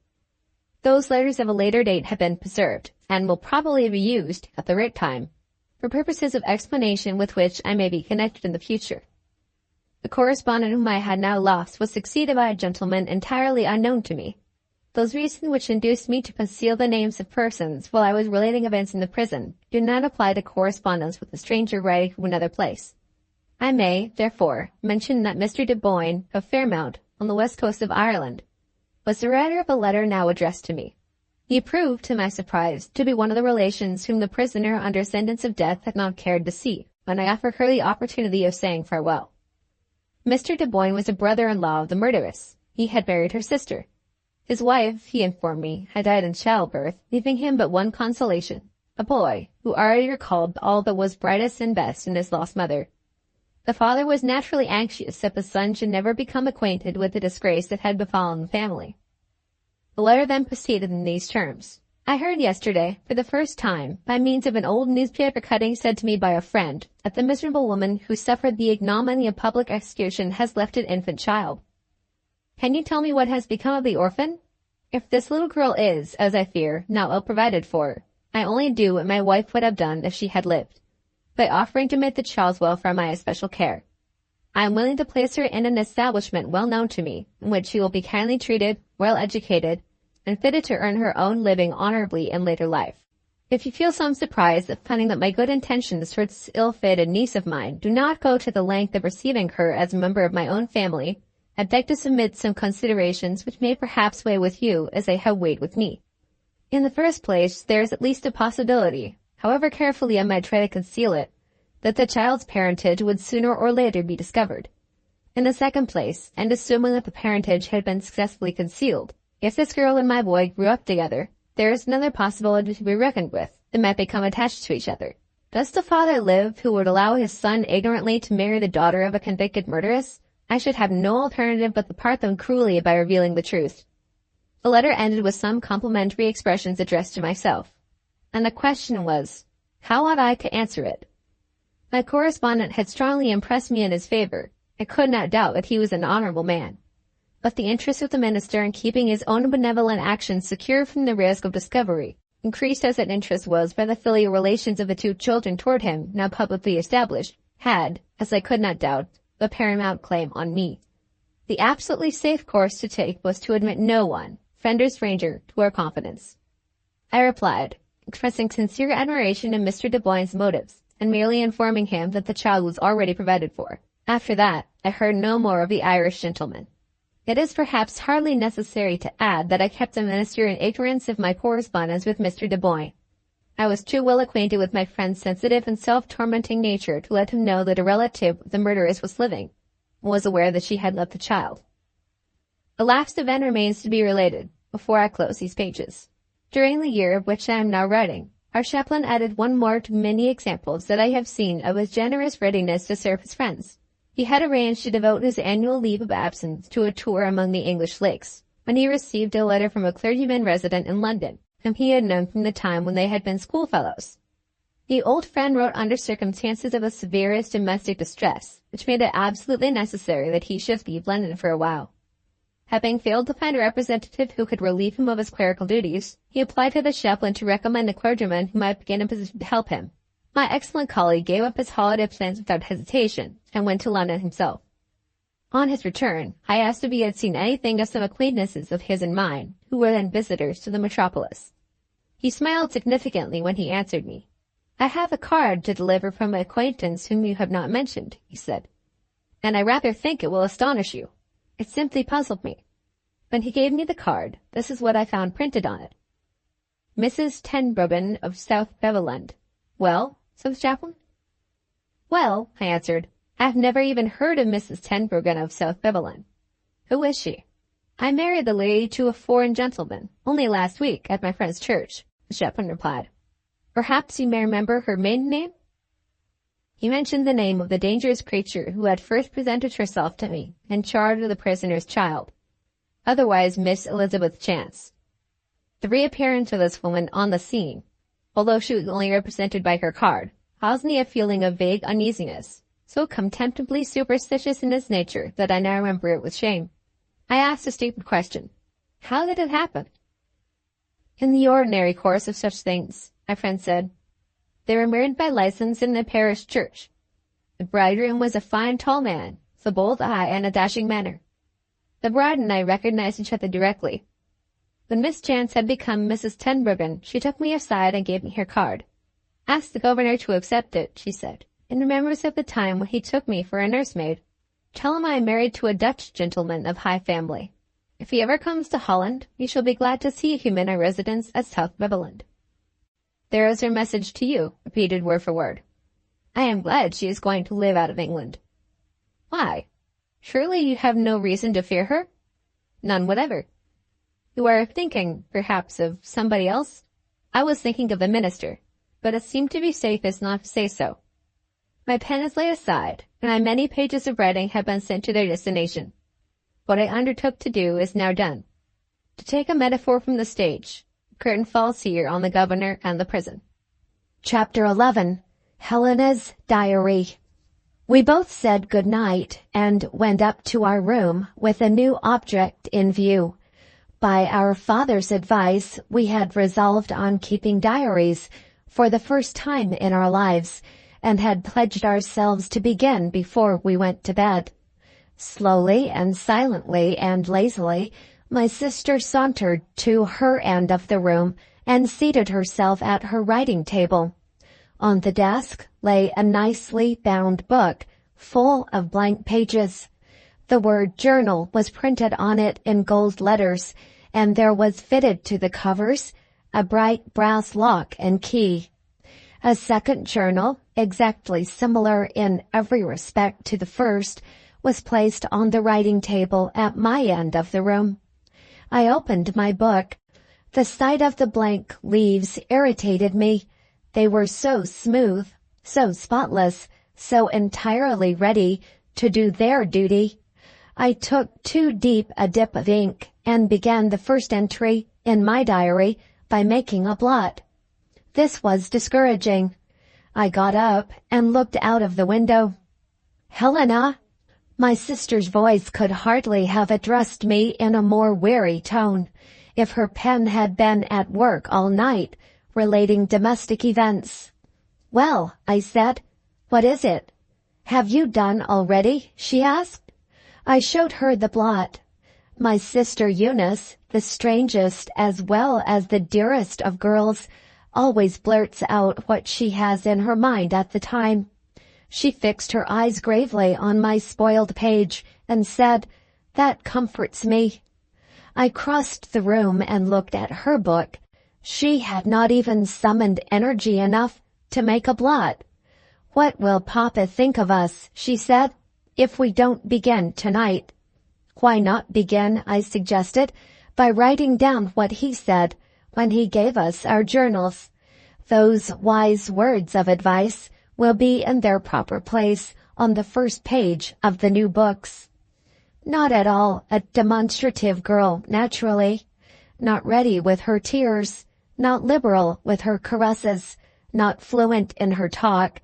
Those letters of a later date have been preserved, and will probably be used, at the right time, for purposes of explanation with which I may be connected in the future. The correspondent whom I had now lost was succeeded by a gentleman entirely unknown to me. Those reasons which induced me to conceal the names of persons while I was relating events in the prison do not apply to correspondence with a stranger writing from another place. I may, therefore, mention that Mr. de Boyne, of Fairmount, on the west coast of Ireland, was the writer of a letter now addressed to me. He proved, to my surprise, to be one of the relations whom the prisoner under sentence of death had not cared to see, when I offered her the opportunity of saying farewell. Mr. de Boyne was a brother-in-law of the murderess. He had married her sister. His wife, he informed me, had died in childbirth, leaving him but one consolation, a boy, who already recalled all that was brightest and best in his lost mother. The father was naturally anxious that the son should never become acquainted with the disgrace that had befallen the family. The letter then proceeded in these terms. I heard yesterday, for the first time, by means of an old newspaper cutting said to me by a friend, that the miserable woman who suffered the ignominy of public execution has left an infant child. Can you tell me what has become of the orphan? If this little girl is, as I fear, now ill provided for, I only do what my wife would have done if she had lived, by offering to make the child's welfare my especial care. I am willing to place her in an establishment well known to me, in which she will be kindly treated, well educated, and fitted to earn her own living honorably in later life. If you feel some surprise at finding that my good intentions towards this ill-fated niece of mine do not go to the length of receiving her as a member of my own family, I beg to submit some considerations which may perhaps weigh with you as they have weighed with me. In the first place, there is at least a possibility, however carefully I might try to conceal it, that the child's parentage would sooner or later be discovered. In the second place, and assuming that the parentage had been successfully concealed, if this girl and my boy grew up together, there is another possibility to be reckoned with. They might become attached to each other. Does the father live who would allow his son ignorantly to marry the daughter of a convicted murderess? I should have no alternative but to part them cruelly by revealing the truth. The letter ended with some complimentary expressions addressed to myself, and the question was, how ought I to answer it? My correspondent had strongly impressed me in his favor. I could not doubt that he was an honorable man. But the interest of the minister in keeping his own benevolent actions secure from the risk of discovery, increased as that interest was by the filial relations of the two children toward him, now publicly established, had, as I could not doubt, the paramount claim on me. The absolutely safe course to take was to admit no one, friend or stranger, to our confidence. I replied, expressing sincere admiration of Mr. de Boyne's motives, and merely informing him that the child was already provided for. After that, I heard no more of the Irish gentleman. It is perhaps hardly necessary to add that I kept the minister in ignorance of my correspondence with Mr. de Boyne. I was too well acquainted with my friend's sensitive and self-tormenting nature to let him know that a relative of the murderess was living, and was aware that she had left the child. The last event remains to be related, before I close these pages. During the year of which I am now writing, our chaplain added one more to many examples that I have seen of his generous readiness to serve his friends. He had arranged to devote his annual leave of absence to a tour among the English lakes, when he received a letter from a clergyman resident in London, whom he had known from the time when they had been schoolfellows. The old friend wrote under circumstances of the severest domestic distress, which made it absolutely necessary that he should leave London for a while. Having failed to find a representative who could relieve him of his clerical duties, he applied to the chaplain to recommend a clergyman who might be in a position to help him. My excellent colleague gave up his holiday plans without hesitation, and went to London himself. On his return, I asked if he had seen anything of some acquaintances of his and mine, who were then visitors to the metropolis. He smiled significantly when he answered me. "I have a card to deliver from an acquaintance whom you have not mentioned," he said, "and I rather think it will astonish you." It simply puzzled me. When he gave me the card, this is what I found printed on it. "Mrs. Tenbruggen of South Beveland." "Well?" said the chaplain. "Well," I answered, "I have never even heard of Mrs. Tenbruggen of South Beveland." "Who is she?" "I married the lady to a foreign gentleman, only last week, at my friend's church," the chaplain replied. "Perhaps you may remember her maiden name?" He mentioned the name of the dangerous creature who had first presented herself to me in charge of the prisoner's child, otherwise Miss Elizabeth Chance. The reappearance of this woman on the scene, although she was only represented by her card, caused me a feeling of vague uneasiness, so contemptibly superstitious in its nature that I now remember it with shame. I asked a stupid question. How did it happen? "In the ordinary course of such things," my friend said. They were married by license in the parish church. The bridegroom was a fine tall man, with a bold eye and a dashing manner. The bride and I recognized each other directly. When Miss Chance had become Mrs. Tenbruggen, she took me aside and gave me her card. "Ask the governor to accept it," she said, "in remembrance of the time when he took me for a nursemaid. Tell him I am married to a Dutch gentleman of high family. If he ever comes to Holland, you shall be glad to see him in our residence at South Beveland." "There is her message to you," repeated word for word. "I am glad she is going to live out of England." "Why? Surely you have no reason to fear her?" "None whatever." "You are thinking, perhaps, of somebody else?" "I was thinking of the minister, but it seemed to be safest not to say so." My pen is laid aside, and my many pages of writing have been sent to their destination. What I undertook to do is now done. To take a metaphor from the stage, the curtain falls here on the governor and the prison. Chapter 11. Helena's Diary. We both said good night and went up to our room with a new object in view. By our father's advice, we had resolved on keeping diaries for the first time in our lives, and had pledged ourselves to begin before we went to bed. Slowly and silently and lazily, my sister sauntered to her end of the room and seated herself at her writing table. On the desk lay a nicely bound book, full of blank pages. The word journal was printed on it in gold letters, and there was fitted to the covers a bright brass lock and key. A second journal, exactly similar in every respect to the first, was placed on the writing table at my end of the room. I opened my book. The sight of the blank leaves irritated me. They were so smooth, so spotless, so entirely ready to do their duty. I took too deep a dip of ink and began the first entry in my diary by making a blot. This was discouraging. I got up and looked out of the window. "Helena!" My sister's voice could hardly have addressed me in a more weary tone, if her pen had been at work all night, relating domestic events. "Well," I said, "what is it?" "Have you done already?" she asked. I showed her the blot. My sister Eunice, the strangest as well as the dearest of girls, always blurts out what she has in her mind at the time. She fixed her eyes gravely on my spoiled page and said, "That comforts me." I crossed the room and looked at her book. She had not even summoned energy enough to make a blot. "What will Papa think of us," she said, "if we don't begin tonight?" "Why not begin," I suggested, "by writing down what he said when he gave us our journals? Those wise words of advice will be in their proper place on the first page of the new books." Not at all a demonstrative girl, naturally. Not ready with her tears, not liberal with her caresses, not fluent in her talk,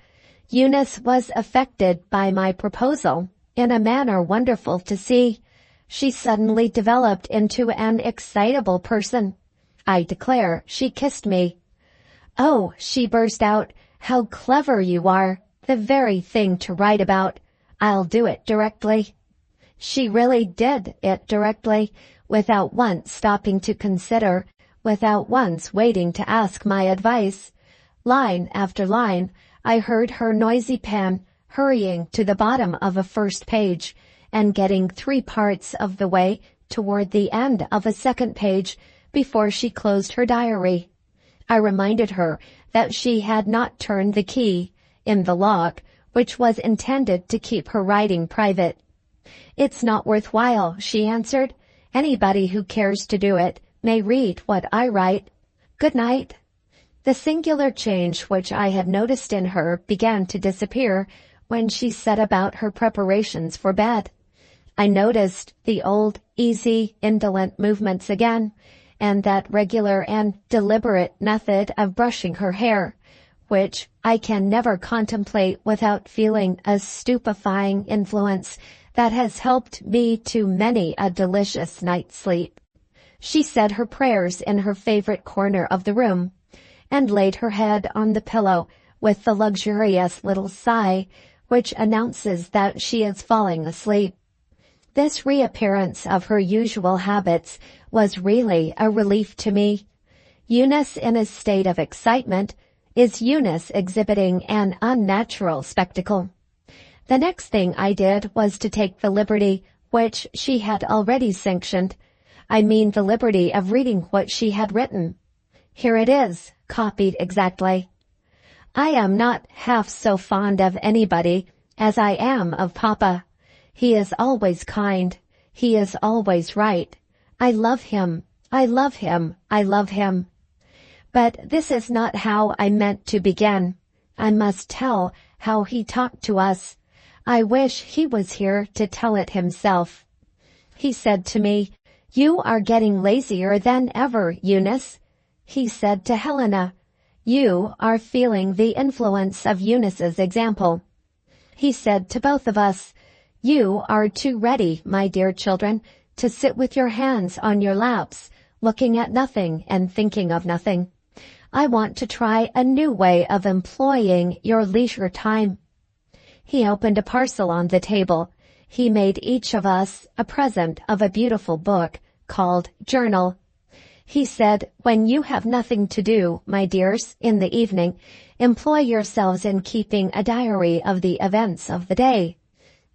Eunice was affected by my proposal in a manner wonderful to see. She suddenly developed into an excitable person. I declare she kissed me. "Oh," she burst out, "how clever you are! The very thing to write about. I'll do it directly." She really did it directly, without once stopping to consider, without once waiting to ask my advice. Line after line, I heard her noisy pen hurrying to the bottom of a first page, and getting 3/4 of the way toward the end of a second page before she closed her diary. I reminded her that she had not turned the key in the lock, which was intended to keep her writing private. "It's not worth while," she answered. "Anybody who cares to do it may read what I write. Good night." The singular change which I had noticed in her began to disappear when she set about her preparations for bed. I noticed the old, easy, indolent movements again, and that regular and deliberate method of brushing her hair, which I can never contemplate without feeling a stupefying influence that has helped me to many a delicious night's sleep. She said her prayers in her favorite corner of the room, and laid her head on the pillow with the luxurious little sigh which announces that she is falling asleep. This reappearance of her usual habits was really a relief to me. Eunice in a state of excitement is Eunice exhibiting an unnatural spectacle. The next thing I did was to take the liberty which she had already sanctioned. I mean the liberty of reading what she had written. Here it is, copied exactly. I am not half so fond of anybody as I am of Papa. He is always kind. He is always right. I love him. I love him. I love him. But this is not how I meant to begin. I must tell how he talked to us. I wish he was here to tell it himself. He said to me, "You are getting lazier than ever, Eunice." He said to Helena, "You are feeling the influence of Eunice's example." He said to both of us, "You are too ready, my dear children, to sit with your hands on your laps, looking at nothing and thinking of nothing. I want to try a new way of employing your leisure time." He opened a parcel on the table. He made each of us a present of a beautiful book called Journal. He said, "When you have nothing to do, my dears, in the evening, employ yourselves in keeping a diary of the events of the day.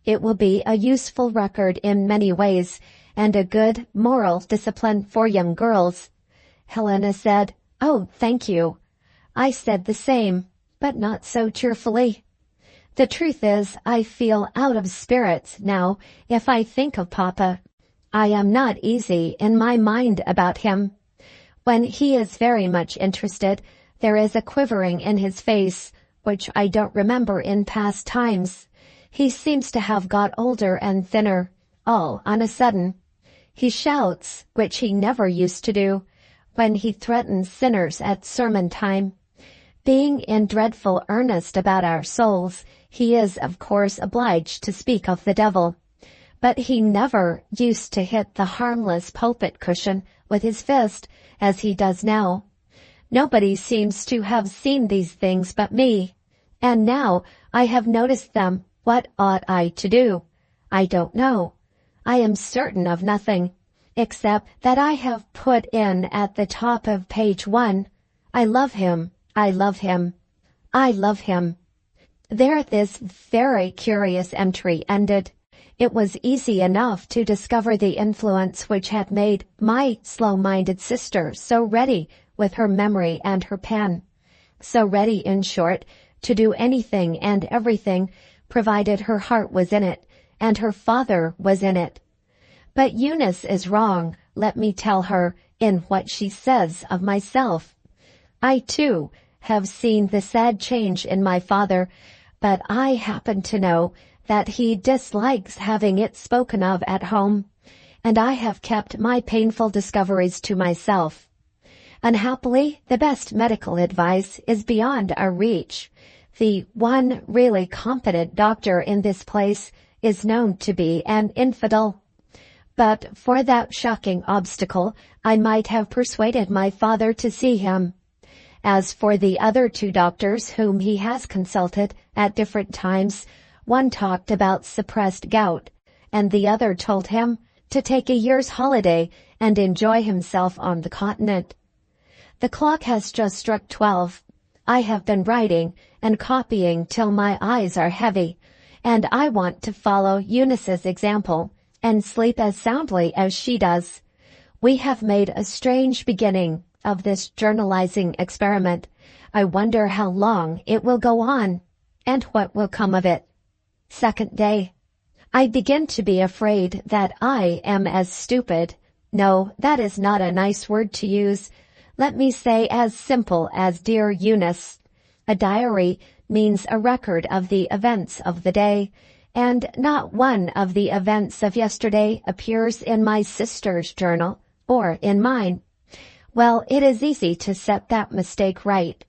It will be a useful record in many ways, and a good moral discipline for young girls." Helena said, "Oh, thank you." I said the same, but not so cheerfully. The truth is, I feel out of spirits now if I think of Papa. I am not easy in my mind about him. When he is very much interested, there is a quivering in his face, which I don't remember in past times. He seems to have got older and thinner, all on a sudden. He shouts, which he never used to do, when he threatens sinners at sermon time. Being in dreadful earnest about our souls, he is of course obliged to speak of the devil. But he never used to hit the harmless pulpit cushion with his fist, as he does now. Nobody seems to have seen these things but me. And now I have noticed them. What ought I to do? I don't know. I am certain of nothing, except that I have put in at the top of page 1, "I love him, I love him, I love him." There this very curious entry ended. It was easy enough to discover the influence which had made my slow-minded sister so ready with her memory and her pen. So ready, in short, to do anything and everything, provided her heart was in it, and her father was in it. But Eunice is wrong, let me tell her, in what she says of myself. I, too, have seen the sad change in my father, but I happen to know that he dislikes having it spoken of at home, and I have kept my painful discoveries to myself. Unhappily, the best medical advice is beyond our reach. The one really competent doctor in this place is known to be an infidel. But for that shocking obstacle, I might have persuaded my father to see him. As for the other two doctors whom he has consulted at different times, one talked about suppressed gout, and the other told him to take a year's holiday and enjoy himself on the continent. The clock has just struck 12. I have been writing and copying till my eyes are heavy, and I want to follow Eunice's example and sleep as soundly as she does. We have made a strange beginning of this journalizing experiment. I wonder how long it will go on, and what will come of it. Second day. I begin to be afraid that I am as stupid. No, that is not a nice word to use. Let me say as simple as dear Eunice. A diary means a record of the events of the day, and not one of the events of yesterday appears in my sister's journal or in mine. Well, it is easy to set that mistake right.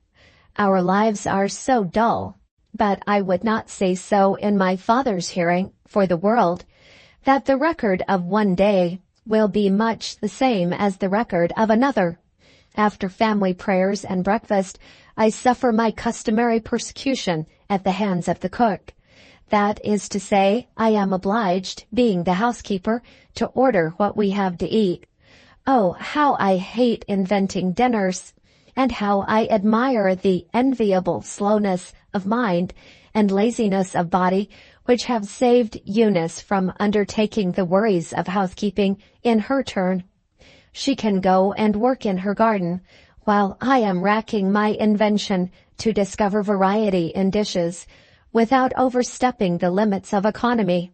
Our lives are so dull, but I would not say so in my father's hearing for the world, that the record of one day will be much the same as the record of another. After family prayers and breakfast, I suffer my customary persecution at the hands of the cook. That is to say, I am obliged, being the housekeeper, to order what we have to eat. Oh, how I hate inventing dinners, and how I admire the enviable slowness of mind and laziness of body which have saved Eunice from undertaking the worries of housekeeping in her turn. She can go and work in her garden, while I am racking my invention to discover variety in dishes, without overstepping the limits of economy.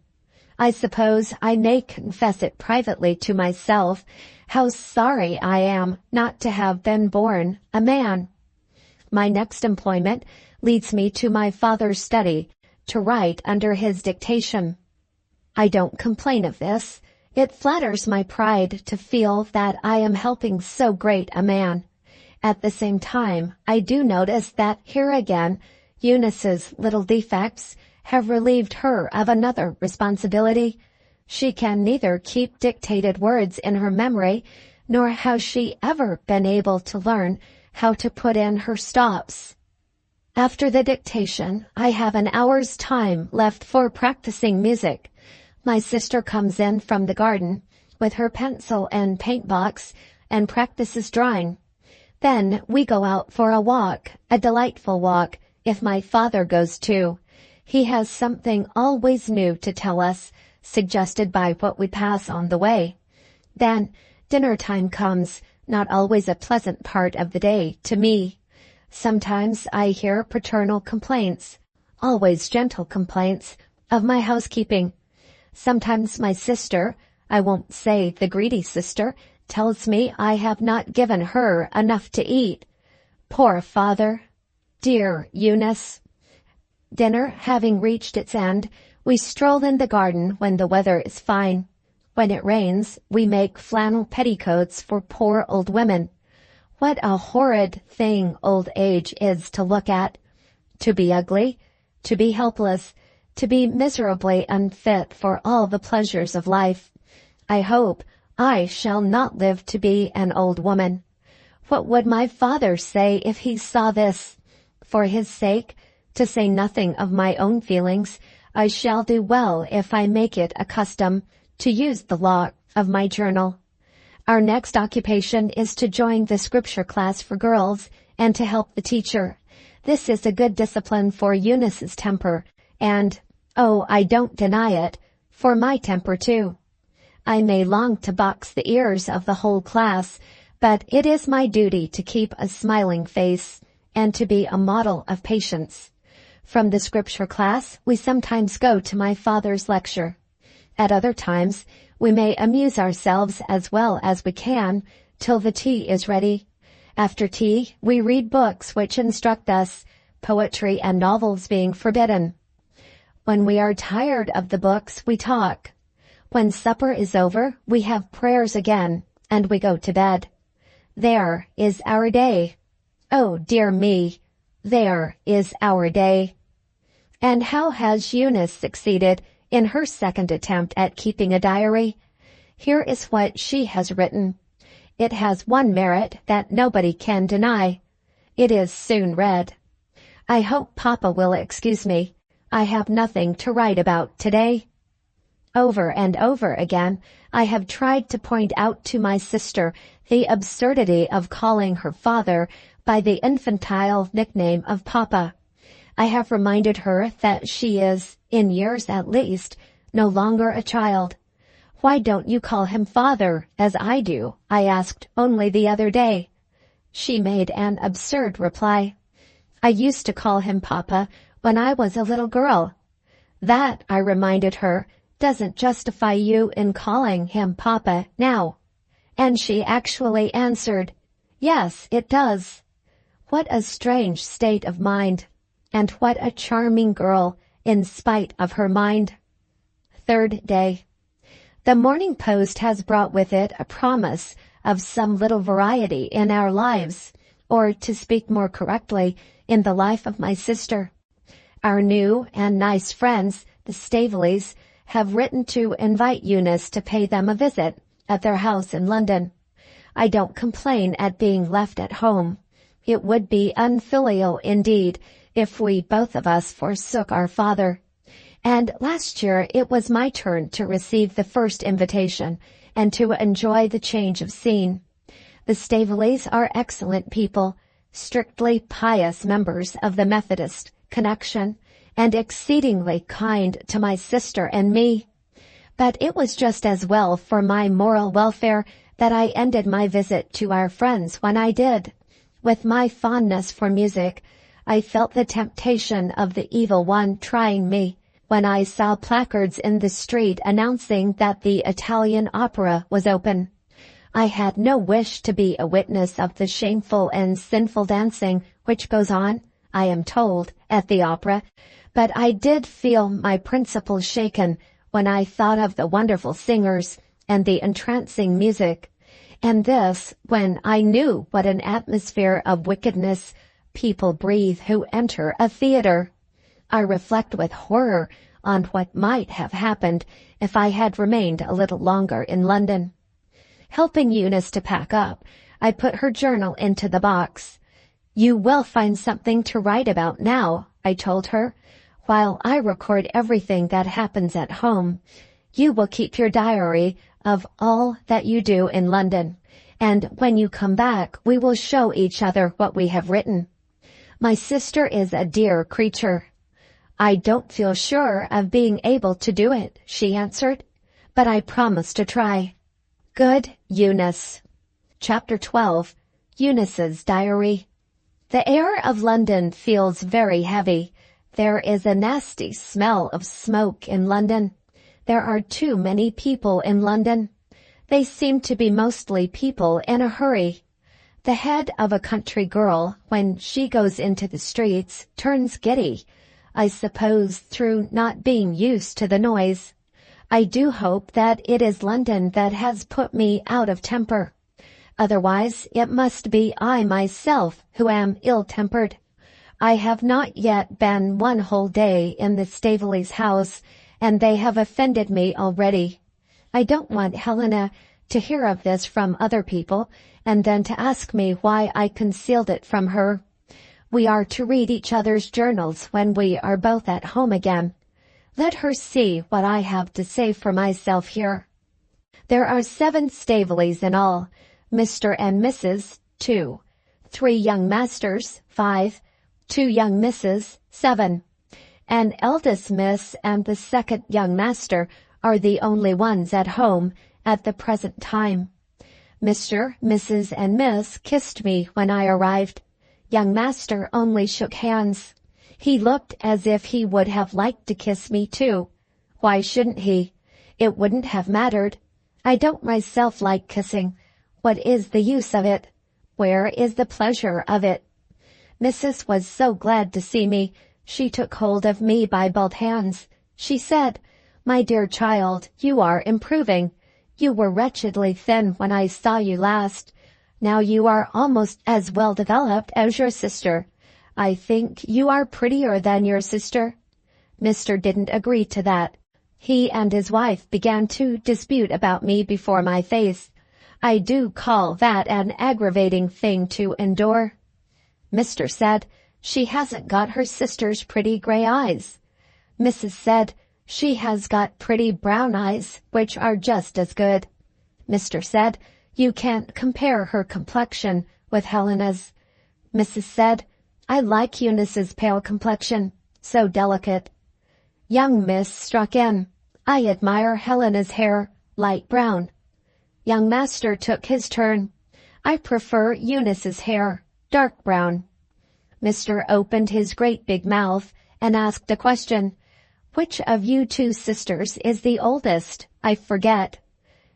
I suppose I may confess it privately to myself, how sorry I am not to have been born a man. My next employment leads me to my father's study, to write under his dictation. I don't complain of this. It flatters my pride to feel that I am helping so great a man. At the same time, I do notice that here again, Eunice's little defects have relieved her of another responsibility. She can neither keep dictated words in her memory, nor has she ever been able to learn how to put in her stops. After the dictation, I have an hour's time left for practicing music. My sister comes in from the garden with her pencil and paint box and practices drawing. Then we go out for a walk, a delightful walk, if my father goes too. He has something always new to tell us, suggested by what we pass on the way. Then dinner time comes, not always a pleasant part of the day to me. Sometimes I hear paternal complaints, always gentle complaints, of my housekeeping. Sometimes my sister, I won't say the greedy sister, tells me I have not given her enough to eat. Poor father! Dear Eunice! Dinner having reached its end, we stroll in the garden when the weather is fine. When it rains, we make flannel petticoats for poor old women. What a horrid thing old age is to look at! To be ugly, to be helpless, to be miserably unfit for all the pleasures of life. I hope I shall not live to be an old woman. What would my father say if he saw this? For his sake, to say nothing of my own feelings, I shall do well if I make it a custom to use the law of my journal. Our next occupation is to join the scripture class for girls and to help the teacher. This is a good discipline for Eunice's temper, and, oh, I don't deny it, for my temper too. I may long to box the ears of the whole class, but it is my duty to keep a smiling face and to be a model of patience. From the scripture class, we sometimes go to my father's lecture. At other times, we may amuse ourselves as well as we can till the tea is ready. After tea, we read books which instruct us, poetry and novels being forbidden. When we are tired of the books, we talk. When supper is over, we have prayers again, and we go to bed. There is our day. Oh, dear me, there is our day. And how has Eunice succeeded in her second attempt at keeping a diary? Here is what she has written. It has one merit that nobody can deny. It is soon read. I hope Papa will excuse me. I have nothing to write about today. Over and over again, I have tried to point out to my sister the absurdity of calling her father by the infantile nickname of Papa. I have reminded her that she is, in years at least, no longer a child. Why don't you call him father, as I do? I asked only the other day. She made an absurd reply. I used to call him Papa when I was a little girl. That, I reminded her, doesn't justify you in calling him Papa now. And she actually answered, yes, it does. What a strange state of mind, and what a charming girl in spite of her mind. Third day. The Morning Post has brought with it a promise of some little variety in our lives, or to speak more correctly, in the life of my sister. Our new and nice friends, the Staveleys, have written to invite Eunice to pay them a visit at their house in London. I don't complain at being left at home. It would be unfilial indeed if we both of us forsook our father. And last year it was my turn to receive the first invitation and to enjoy the change of scene. The Staveleys are excellent people, strictly pious members of the Methodist connection, and exceedingly kind to my sister and me. But it was just as well for my moral welfare that I ended my visit to our friends when I did. With my fondness for music, I felt the temptation of the evil one trying me when I saw placards in the street announcing that the Italian opera was open. I had no wish to be a witness of the shameful and sinful dancing which goes on, I am told, at the opera, but I did feel my principles shaken when I thought of the wonderful singers and the entrancing music, and this when I knew what an atmosphere of wickedness people breathe who enter a theater. I reflect with horror on what might have happened if I had remained a little longer in London. Helping Eunice to pack up, I put her journal into the box. "You will find something to write about now," I told her, "while I record everything that happens at home. You will keep your diary of all that you do in London, and when you come back we will show each other what we have written. My sister is a dear creature." "I don't feel sure of being able to do it," she answered, "but I promise to try." Good Eunice. Chapter 12. Eunice's Diary. The air of London feels very heavy. There is a nasty smell of smoke in London. There are too many people in London. They seem to be mostly people in a hurry. The head of a country girl, when she goes into the streets, turns giddy, I suppose through not being used to the noise. I do hope that it is London that has put me out of temper. Otherwise, it must be I myself who am ill-tempered. I have not yet been one whole day in the Staveleys' house, and they have offended me already. I don't want Helena to hear of this from other people, and then to ask me why I concealed it from her. We are to read each other's journals when we are both at home again. Let her see what I have to say for myself here. There are 7 Staveleys in all, Mr. and Mrs. 2, 3 young masters 5, 2 young misses 7. An eldest miss and the second young master are the only ones at home at the present time. Mr., Mrs. and Miss kissed me when I arrived. Young master only shook hands. He looked as if he would have liked to kiss me too. Why shouldn't he? It wouldn't have mattered. I don't myself like kissing. What is the use of it? Where is the pleasure of it? Mrs. was so glad to see me. She took hold of me by both hands. She said, "My dear child, you are improving. You were wretchedly thin when I saw you last. Now you are almost as well developed as your sister. I think you are prettier than your sister." Mr. didn't agree to that. He and his wife began to dispute about me before my face. I do call that an aggravating thing to endure. Mr. said, "She hasn't got her sister's pretty gray eyes." Mrs. said, "She has got pretty brown eyes, which are just as good." Mr. said, "You can't compare her complexion with Helena's." Mrs. said, "I like Eunice's pale complexion, so delicate." Young Miss struck in, "I admire Helena's hair, light brown." Young master took his turn. "I prefer Eunice's hair, dark brown." Mr. opened his great big mouth and asked a question. "Which of you 2 sisters is the oldest? I forget."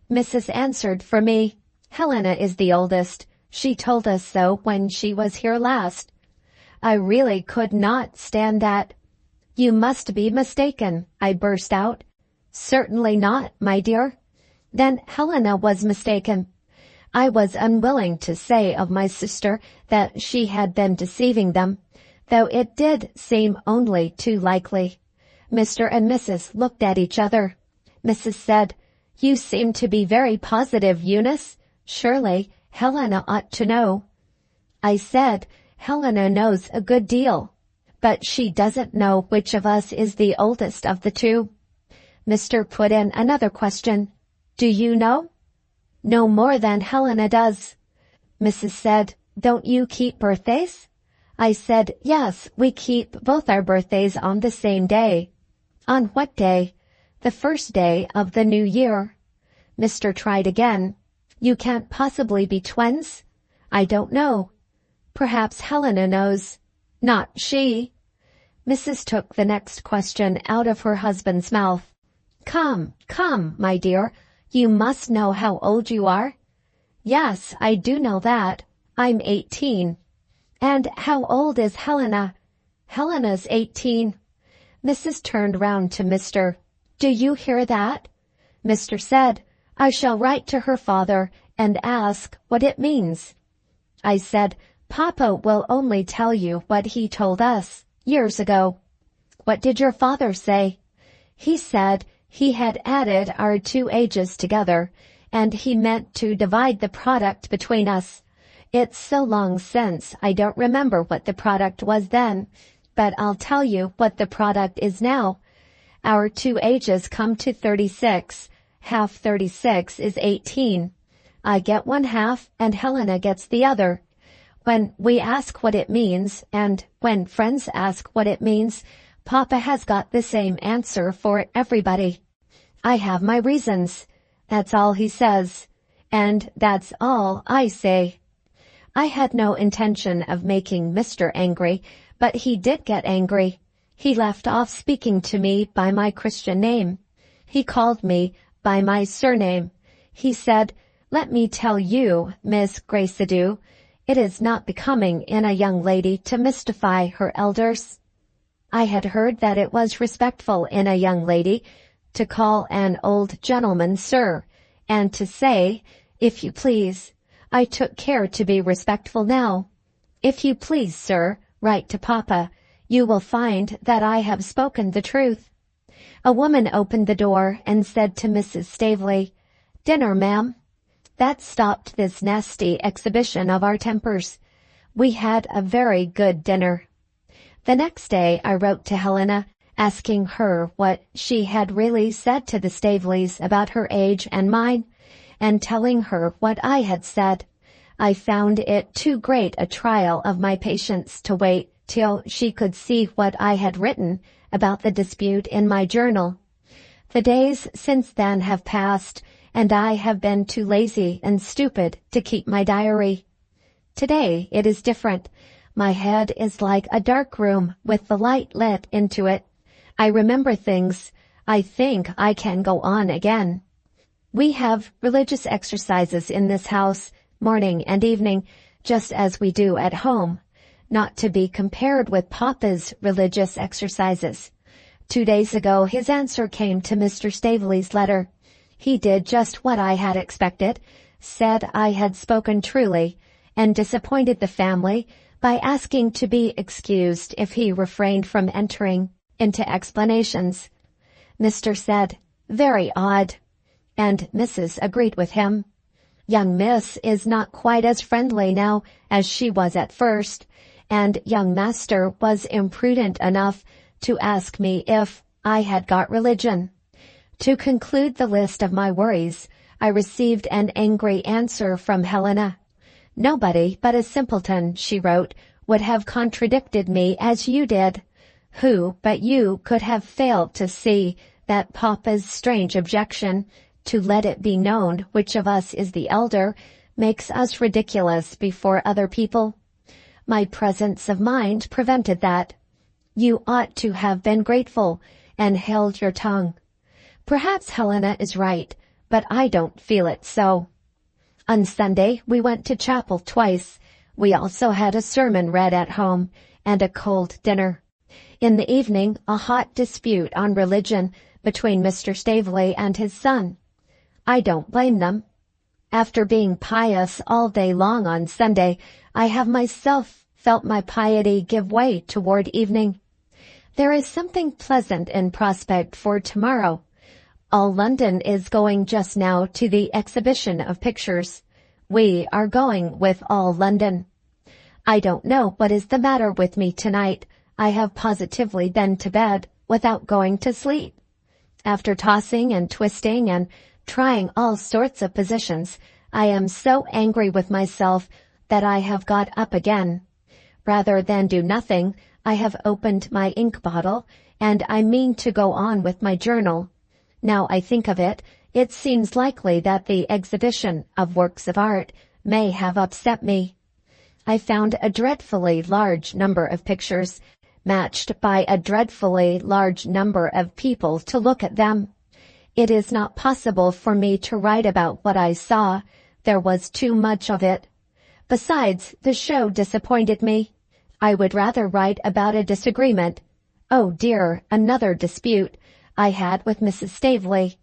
Mrs. answered for me. "Helena is the oldest. She told us so when she was here last." I really could not stand that. "You must be mistaken," I burst out. "Certainly not, my dear." Then Helena was mistaken. I was unwilling to say of my sister that she had been deceiving them, though it did seem only too likely. Mr. and Mrs. looked at each other. Mrs. said, "You seem to be very positive, Eunice. Surely Helena ought to know." I said, Helena knows a good deal, but she doesn't know which of us is the oldest of the two. Mr. put in another question. Do you know? No more than Helena does. Mrs. said, don't you keep birthdays? I said, yes, we keep both our birthdays on the same day. On what day? The first day of the new year. Mr. tried again. You can't possibly be twins? I don't know. Perhaps Helena knows. Not she. Mrs. took the next question out of her husband's mouth. Come, my dear. You must know how old you are. Yes, I do know that. I'm 18. And how old is Helena? Helena's 18. Mrs. turned round to Mr. Do you hear that? Mr. said, I shall write to her father and ask what it means. I said, Papa will only tell you what he told us years ago. What did your father say? He said he had added our two ages together, and he meant to divide the product between us. It's so long since I don't remember what the product was then, but I'll tell you what the product is now. Our two ages come to 36. Half 36 is 18. I get one half and Helena gets the other. When we ask what it means, and when friends ask what it means, Papa has got the same answer for everybody. I have my reasons. That's all he says. And that's all I say. I had no intention of making Mr. angry, but he did get angry. He left off speaking to me by my Christian name. He called me by my surname. He said, let me tell you, Miss Gracedieu, it is not becoming in a young lady to mystify her elders. I had heard that it was respectful in a young lady to call an old gentleman sir, and to say, if you please. I took care to be respectful now. If you please, sir, write to Papa. You will find that I have spoken the truth. A woman opened the door and said to Mrs. Staveley, Dinner, ma'am. That stopped this nasty exhibition of our tempers. We had a very good dinner. The next day I wrote to Helena, asking her what she had really said to the Staveleys about her age and mine, and telling her what I had said. I found it too great a trial of my patience to wait till she could see what I had written about the dispute in my journal. The days since then have passed, and I have been too lazy and stupid to keep my diary. Today it is different. My head is like a dark room with the light lit into it. I remember things. I think I can go on again. We have religious exercises in this house, morning and evening, just as we do at home, not to be compared with Papa's religious exercises. 2 days ago his answer came to Mr. Staveley's letter. He did just what I had expected, said I had spoken truly, and disappointed the family by asking to be excused if he refrained from entering into explanations. Mr. said, very odd, and Mrs. agreed with him. Young Miss is not quite as friendly now as she was at first, and young Master was imprudent enough to ask me if I had got religion. To conclude the list of my worries, I received an angry answer from Helena. Nobody but a simpleton, she wrote, would have contradicted me as you did. Who but you could have failed to see that Papa's strange objection to let it be known which of us is the elder makes us ridiculous before other people? My presence of mind prevented that. You ought to have been grateful and held your tongue. Perhaps Helena is right, but I don't feel it so. On Sunday we went to chapel twice. We also had a sermon read at home and a cold dinner. In the evening, a hot dispute on religion between Mr. Staveley and his son. I don't blame them. After being pious all day long on Sunday, I have myself felt my piety give way toward evening. There is something pleasant in prospect for tomorrow. All London is going just now to the exhibition of pictures. We are going with all London. I don't know what is the matter with me tonight. I have positively been to bed without going to sleep. After tossing and twisting and trying all sorts of positions, I am so angry with myself that I have got up again. Rather than do nothing, I have opened my ink bottle, and I mean to go on with my journal. Now I think of it, it seems likely that the exhibition of works of art may have upset me. I found a dreadfully large number of pictures, matched by a dreadfully large number of people to look at them. It is not possible for me to write about what I saw. There was too much of it. Besides, the show disappointed me. I would rather write about a disagreement. Oh dear, another dispute I had with Mrs. Staveley.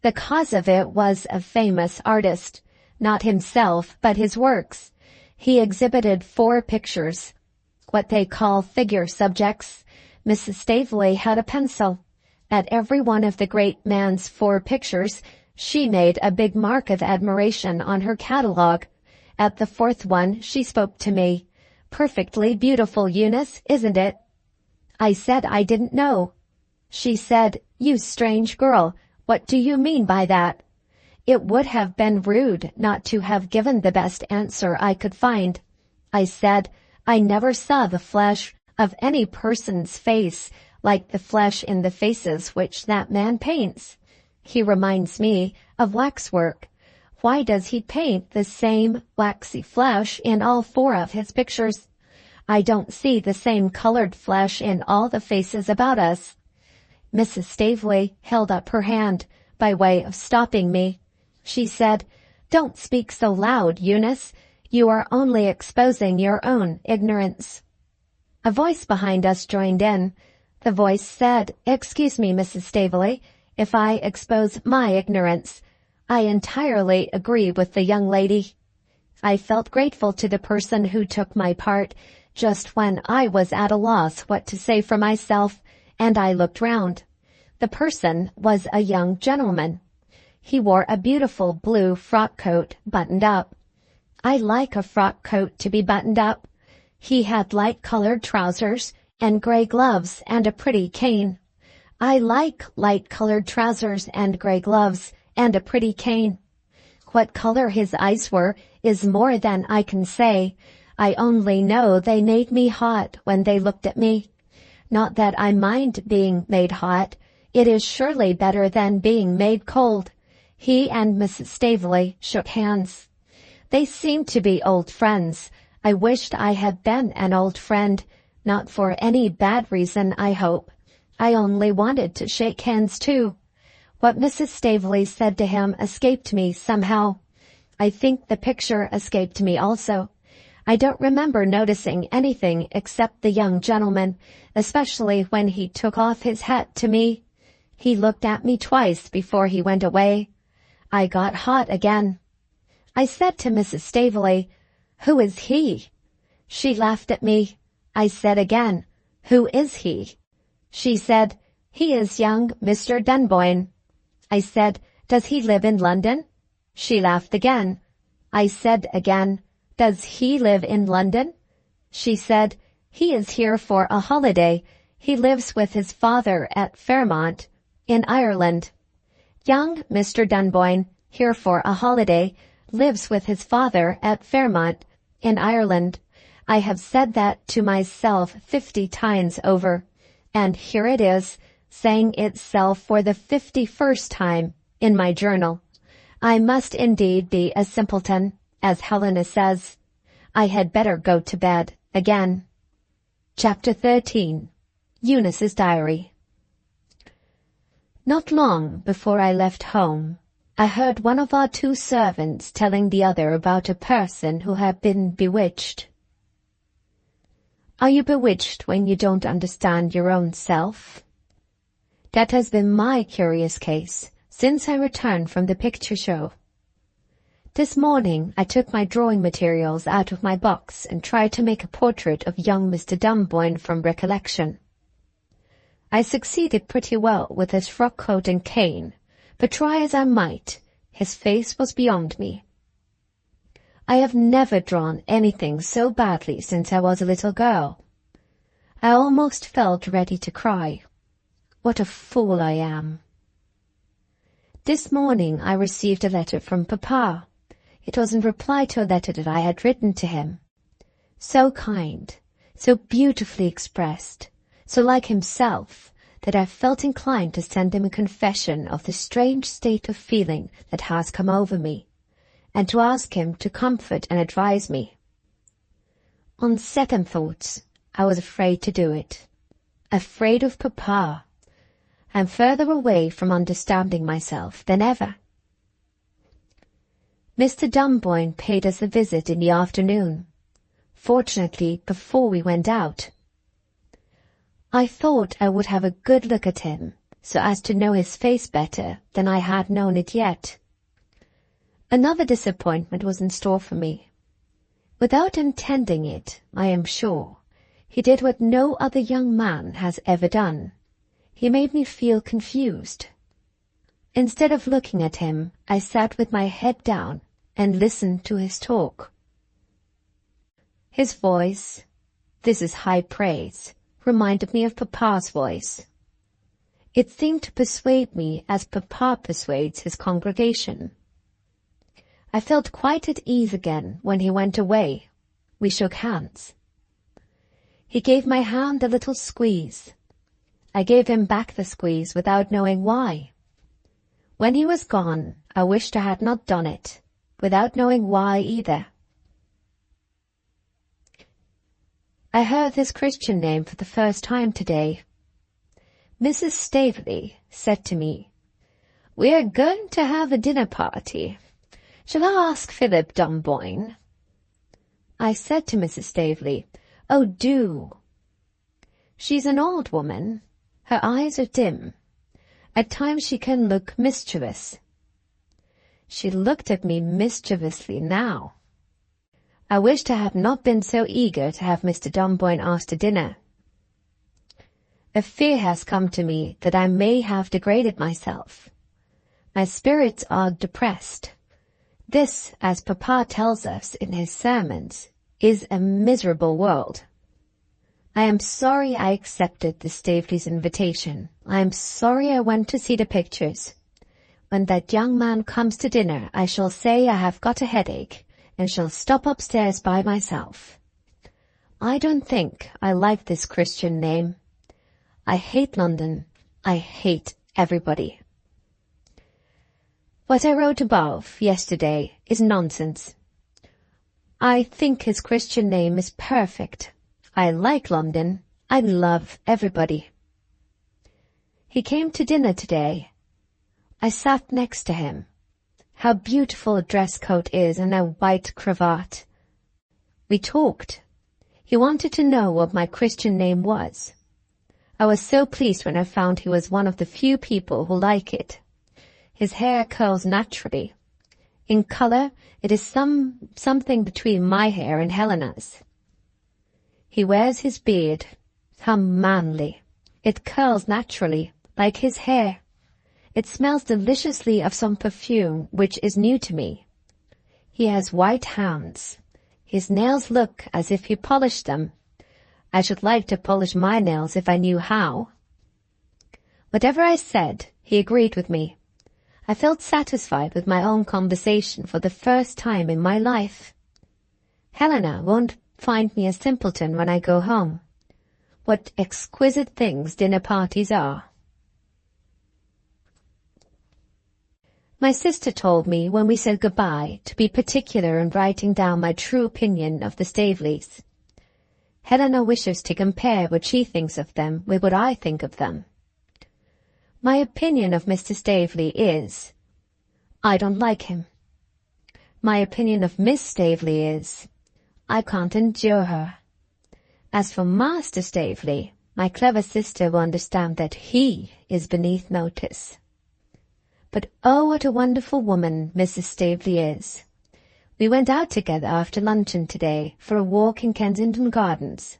The cause of it was a famous artist, not himself, but his works. He exhibited 4 pictures, what they call figure subjects. Mrs. Staveley had a pencil. At every one of the great man's 4 pictures, she made a big mark of admiration on her catalogue. At the 4th one, she spoke to me. "Perfectly beautiful, Eunice, isn't it?" I said I didn't know. She said, "You strange girl, what do you mean by that?" It would have been rude not to have given the best answer I could find. I said, I never saw the flesh of any person's face like the flesh in the faces which that man paints. He reminds me of waxwork. Why does he paint the same waxy flesh in all 4 of his pictures? I don't see the same colored flesh in all the faces about us. Mrs. Staveley held up her hand by way of stopping me. She said, "Don't speak so loud, Eunice. You are only exposing your own ignorance." A voice behind us joined in. The voice said, "Excuse me, Mrs. Staveley, if I expose my ignorance. I entirely agree with the young lady." I felt grateful to the person who took my part just when I was at a loss what to say for myself, and I looked round. The person was a young gentleman. He wore a beautiful blue frock coat buttoned up. I like a frock coat to be buttoned up. He had light-colored trousers and gray gloves and a pretty cane. I like light-colored trousers and gray gloves and a pretty cane. What color his eyes were is more than I can say. I only know they made me hot when they looked at me. Not that I mind being made hot. It is surely better than being made cold. He and Mrs. Staveley shook hands. They seemed to be old friends. I wished I had been an old friend, not for any bad reason, I hope. I only wanted to shake hands too. What Mrs. Staveley said to him escaped me somehow. I think the picture escaped me also. I don't remember noticing anything except the young gentleman, especially when he took off his hat to me. He looked at me twice before he went away. I got hot again. I said to Mrs. Staveley, "Who is he?" She laughed at me. I said again, "Who is he?" She said, "He is young Mr. Dunboyne." I said, "Does he live in London?" She laughed again. I said again, "Does he live in London?" She said, "He is here for a holiday. He lives with his father at Fairmont, in Ireland." Young Mr. Dunboyne, here for a holiday, lives with his father at Fairmont, in Ireland. I have said that to myself 50 times over, and here it is, saying itself for the 51st time in my journal. I must indeed be a simpleton, as Helena says. I had better go to bed again. Chapter 13. Eunice's Diary. Not long before I left home, I heard one of our 2 servants telling the other about a person who had been bewitched. Are you bewitched when you don't understand your own self? That has been my curious case since I returned from the picture show. This morning I took my drawing materials out of my box and tried to make a portrait of young Mr. Dunboyne from recollection. I succeeded pretty well with his frock coat and cane, but try as I might, his face was beyond me. I have never drawn anything so badly since I was a little girl. I almost felt ready to cry. What a fool I am. This morning I received a letter from Papa. It was in reply to a letter that I had written to him. So kind, so beautifully expressed, so like himself, that I felt inclined to send him a confession of the strange state of feeling that has come over me, and to ask him to comfort and advise me. On second thoughts, I was afraid to do it. Afraid of Papa. I am further away from understanding myself than ever. Mr. Dunboyne paid us a visit in the afternoon, fortunately before we went out. I thought I would have a good look at him, so as to know his face better than I had known it yet. Another disappointment was in store for me. Without intending it, I am sure, he did what no other young man has ever done. He made me feel confused. Instead of looking at him, I sat with my head down and listened to his talk. His voice, this is high praise, reminded me of Papa's voice. It seemed to persuade me as Papa persuades his congregation. I felt quite at ease again when he went away. We shook hands. He gave my hand a little squeeze. I gave him back the squeeze without knowing why. When he was gone, I wished I had not done it, without knowing why either. I heard his Christian name for the first time today. Mrs. Staveley said to me, "We are going to have a dinner party. Shall I ask Philip Dunboyne?" I said to Mrs. Staveley, "Oh, do." She's an old woman. Her eyes are dim. At times she can look mischievous. She looked at me mischievously now. I wished I had not been so eager to have Mr. Dunboyne asked to dinner. A fear has come to me that I may have degraded myself. My spirits are depressed. This, as Papa tells us in his sermons, is a miserable world. I am sorry I accepted the Staveleys' invitation. I am sorry I went to see the pictures. When that young man comes to dinner, I shall say I have got a headache, and shall stop upstairs by myself. I don't think I like this Christian name. I hate London. I hate everybody. What I wrote above yesterday is nonsense. I think his Christian name is perfect. I like London. I love everybody. He came to dinner today. I sat next to him. How beautiful a dress coat is and a white cravat. We talked. He wanted to know what my Christian name was. I was so pleased when I found he was one of the few people who like it. His hair curls naturally. In color, it is something between my hair and Helena's. He wears his beard. How manly. It curls naturally, like his hair. It smells deliciously of some perfume, which is new to me. He has white hands. His nails look as if he polished them. I should like to polish my nails if I knew how. Whatever I said, he agreed with me. I felt satisfied with my own conversation for the first time in my life. Helena won't find me a simpleton when I go home. What exquisite things dinner parties are. My sister told me when we said goodbye to be particular in writing down my true opinion of the Staveleys. Helena wishes to compare what she thinks of them with what I think of them. My opinion of Mr. Staveley is, I don't like him. My opinion of Miss Staveley is, I can't endure her. As for Master Staveley, my clever sister will understand that he is beneath notice. But oh, what a wonderful woman Mrs. Staveley is. We went out together after luncheon today for a walk in Kensington Gardens.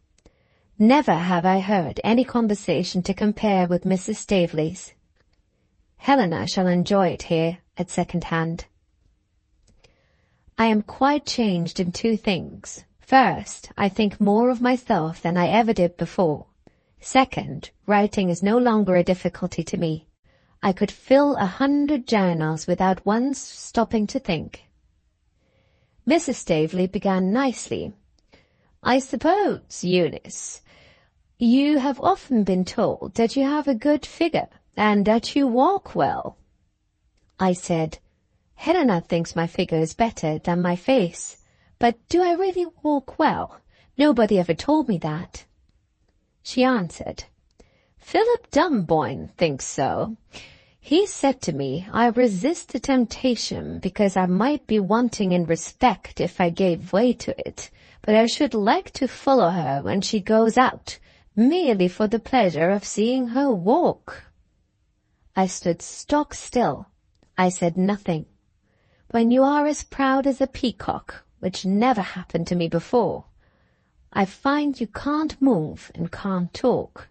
Never have I heard any conversation to compare with Mrs. Staveley's. Helena shall enjoy it here at second hand. I am quite changed in two things. First, I think more of myself than I ever did before. Second, writing is no longer a difficulty to me. I could fill 100 journals without once stopping to think. Mrs. Staveley began nicely. I suppose, Eunice, you have often been told that you have a good figure and that you walk well. I said, Helena thinks my figure is better than my face, but do I really walk well? Nobody ever told me that. She answered, Philip Dunboyne thinks so. He said to me, I resist the temptation because I might be wanting in respect if I gave way to it, but I should like to follow her when she goes out, merely for the pleasure of seeing her walk. I stood stock still. I said nothing. When you are as proud as a peacock, which never happened to me before, I find you can't move and can't talk.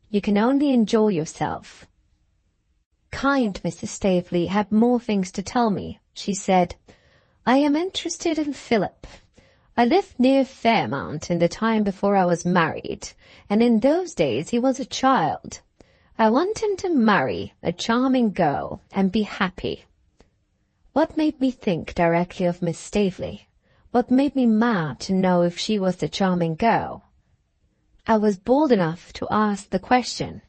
You can only enjoy yourself. Kind Mrs. Staveley had more things to tell me. She said, I am interested in Philip. I lived near Fairmount in the time before I was married, and in those days he was a child. I want him to marry a charming girl and be happy. What made me think directly of Miss Staveley? What made me mad to know if she was the charming girl? I was bold enough to ask the question.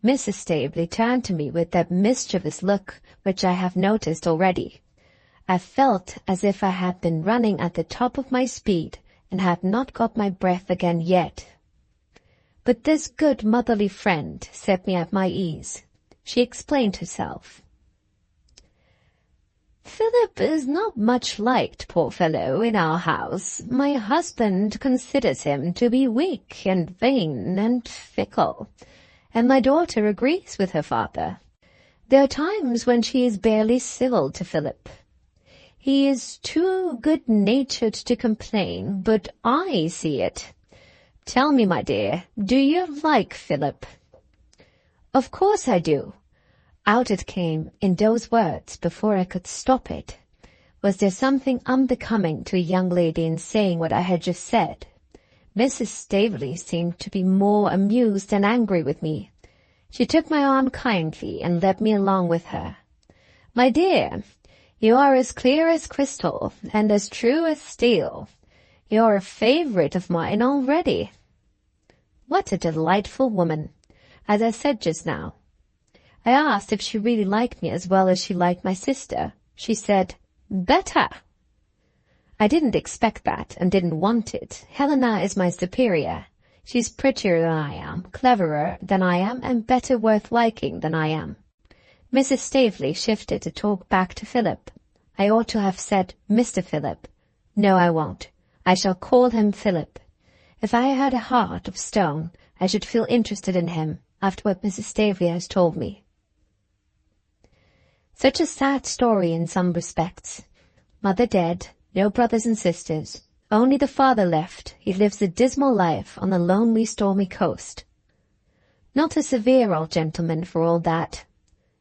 Mrs. Staveley turned to me with that mischievous look which I have noticed already. I felt as if I had been running at the top of my speed and had not got my breath again yet. But this good motherly friend set me at my ease. She explained herself. Philip is not much liked, poor fellow, in our house. My husband considers him to be weak and vain and fickle, and my daughter agrees with her father. There are times when she is barely civil to Philip. He is too good-natured to complain, but I see it. Tell me, my dear, do you like Philip? Of course I do. Out it came in those words before I could stop it. Was there something unbecoming to a young lady in saying what I had just said? Mrs. Staveley seemed to be more amused than angry with me. She took my arm kindly and led me along with her. My dear, you are as clear as crystal and as true as steel. You are a favorite of mine already. What a delightful woman, as I said just now. I asked if she really liked me as well as she liked my sister. She said, better. I didn't expect that and didn't want it. Helena is my superior. She's prettier than I am, cleverer than I am, and better worth liking than I am. Mrs. Staveley shifted to talk back to Philip. I ought to have said Mr. Philip. No, I won't. I shall call him Philip. If I had a heart of stone, I should feel interested in him after what Mrs. Staveley has told me. Such a sad story in some respects. Mother dead, no brothers and sisters, only the father left. He lives a dismal life on the lonely, stormy coast. Not a severe old gentleman for all that.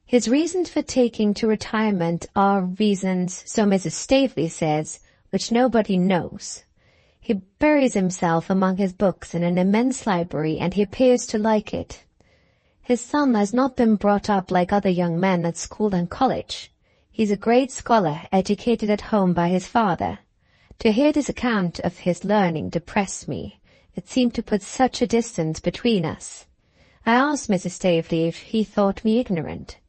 His reasons for taking to retirement are reasons, so Mrs. Staveley says, which nobody knows. He buries himself among his books in an immense library, and he appears to like it. His son has not been brought up like other young men at school and college. He's a great scholar, educated at home by his father. To hear this account of his learning depressed me. It seemed to put such a distance between us. I asked Mrs. Staveley if he thought me ignorant.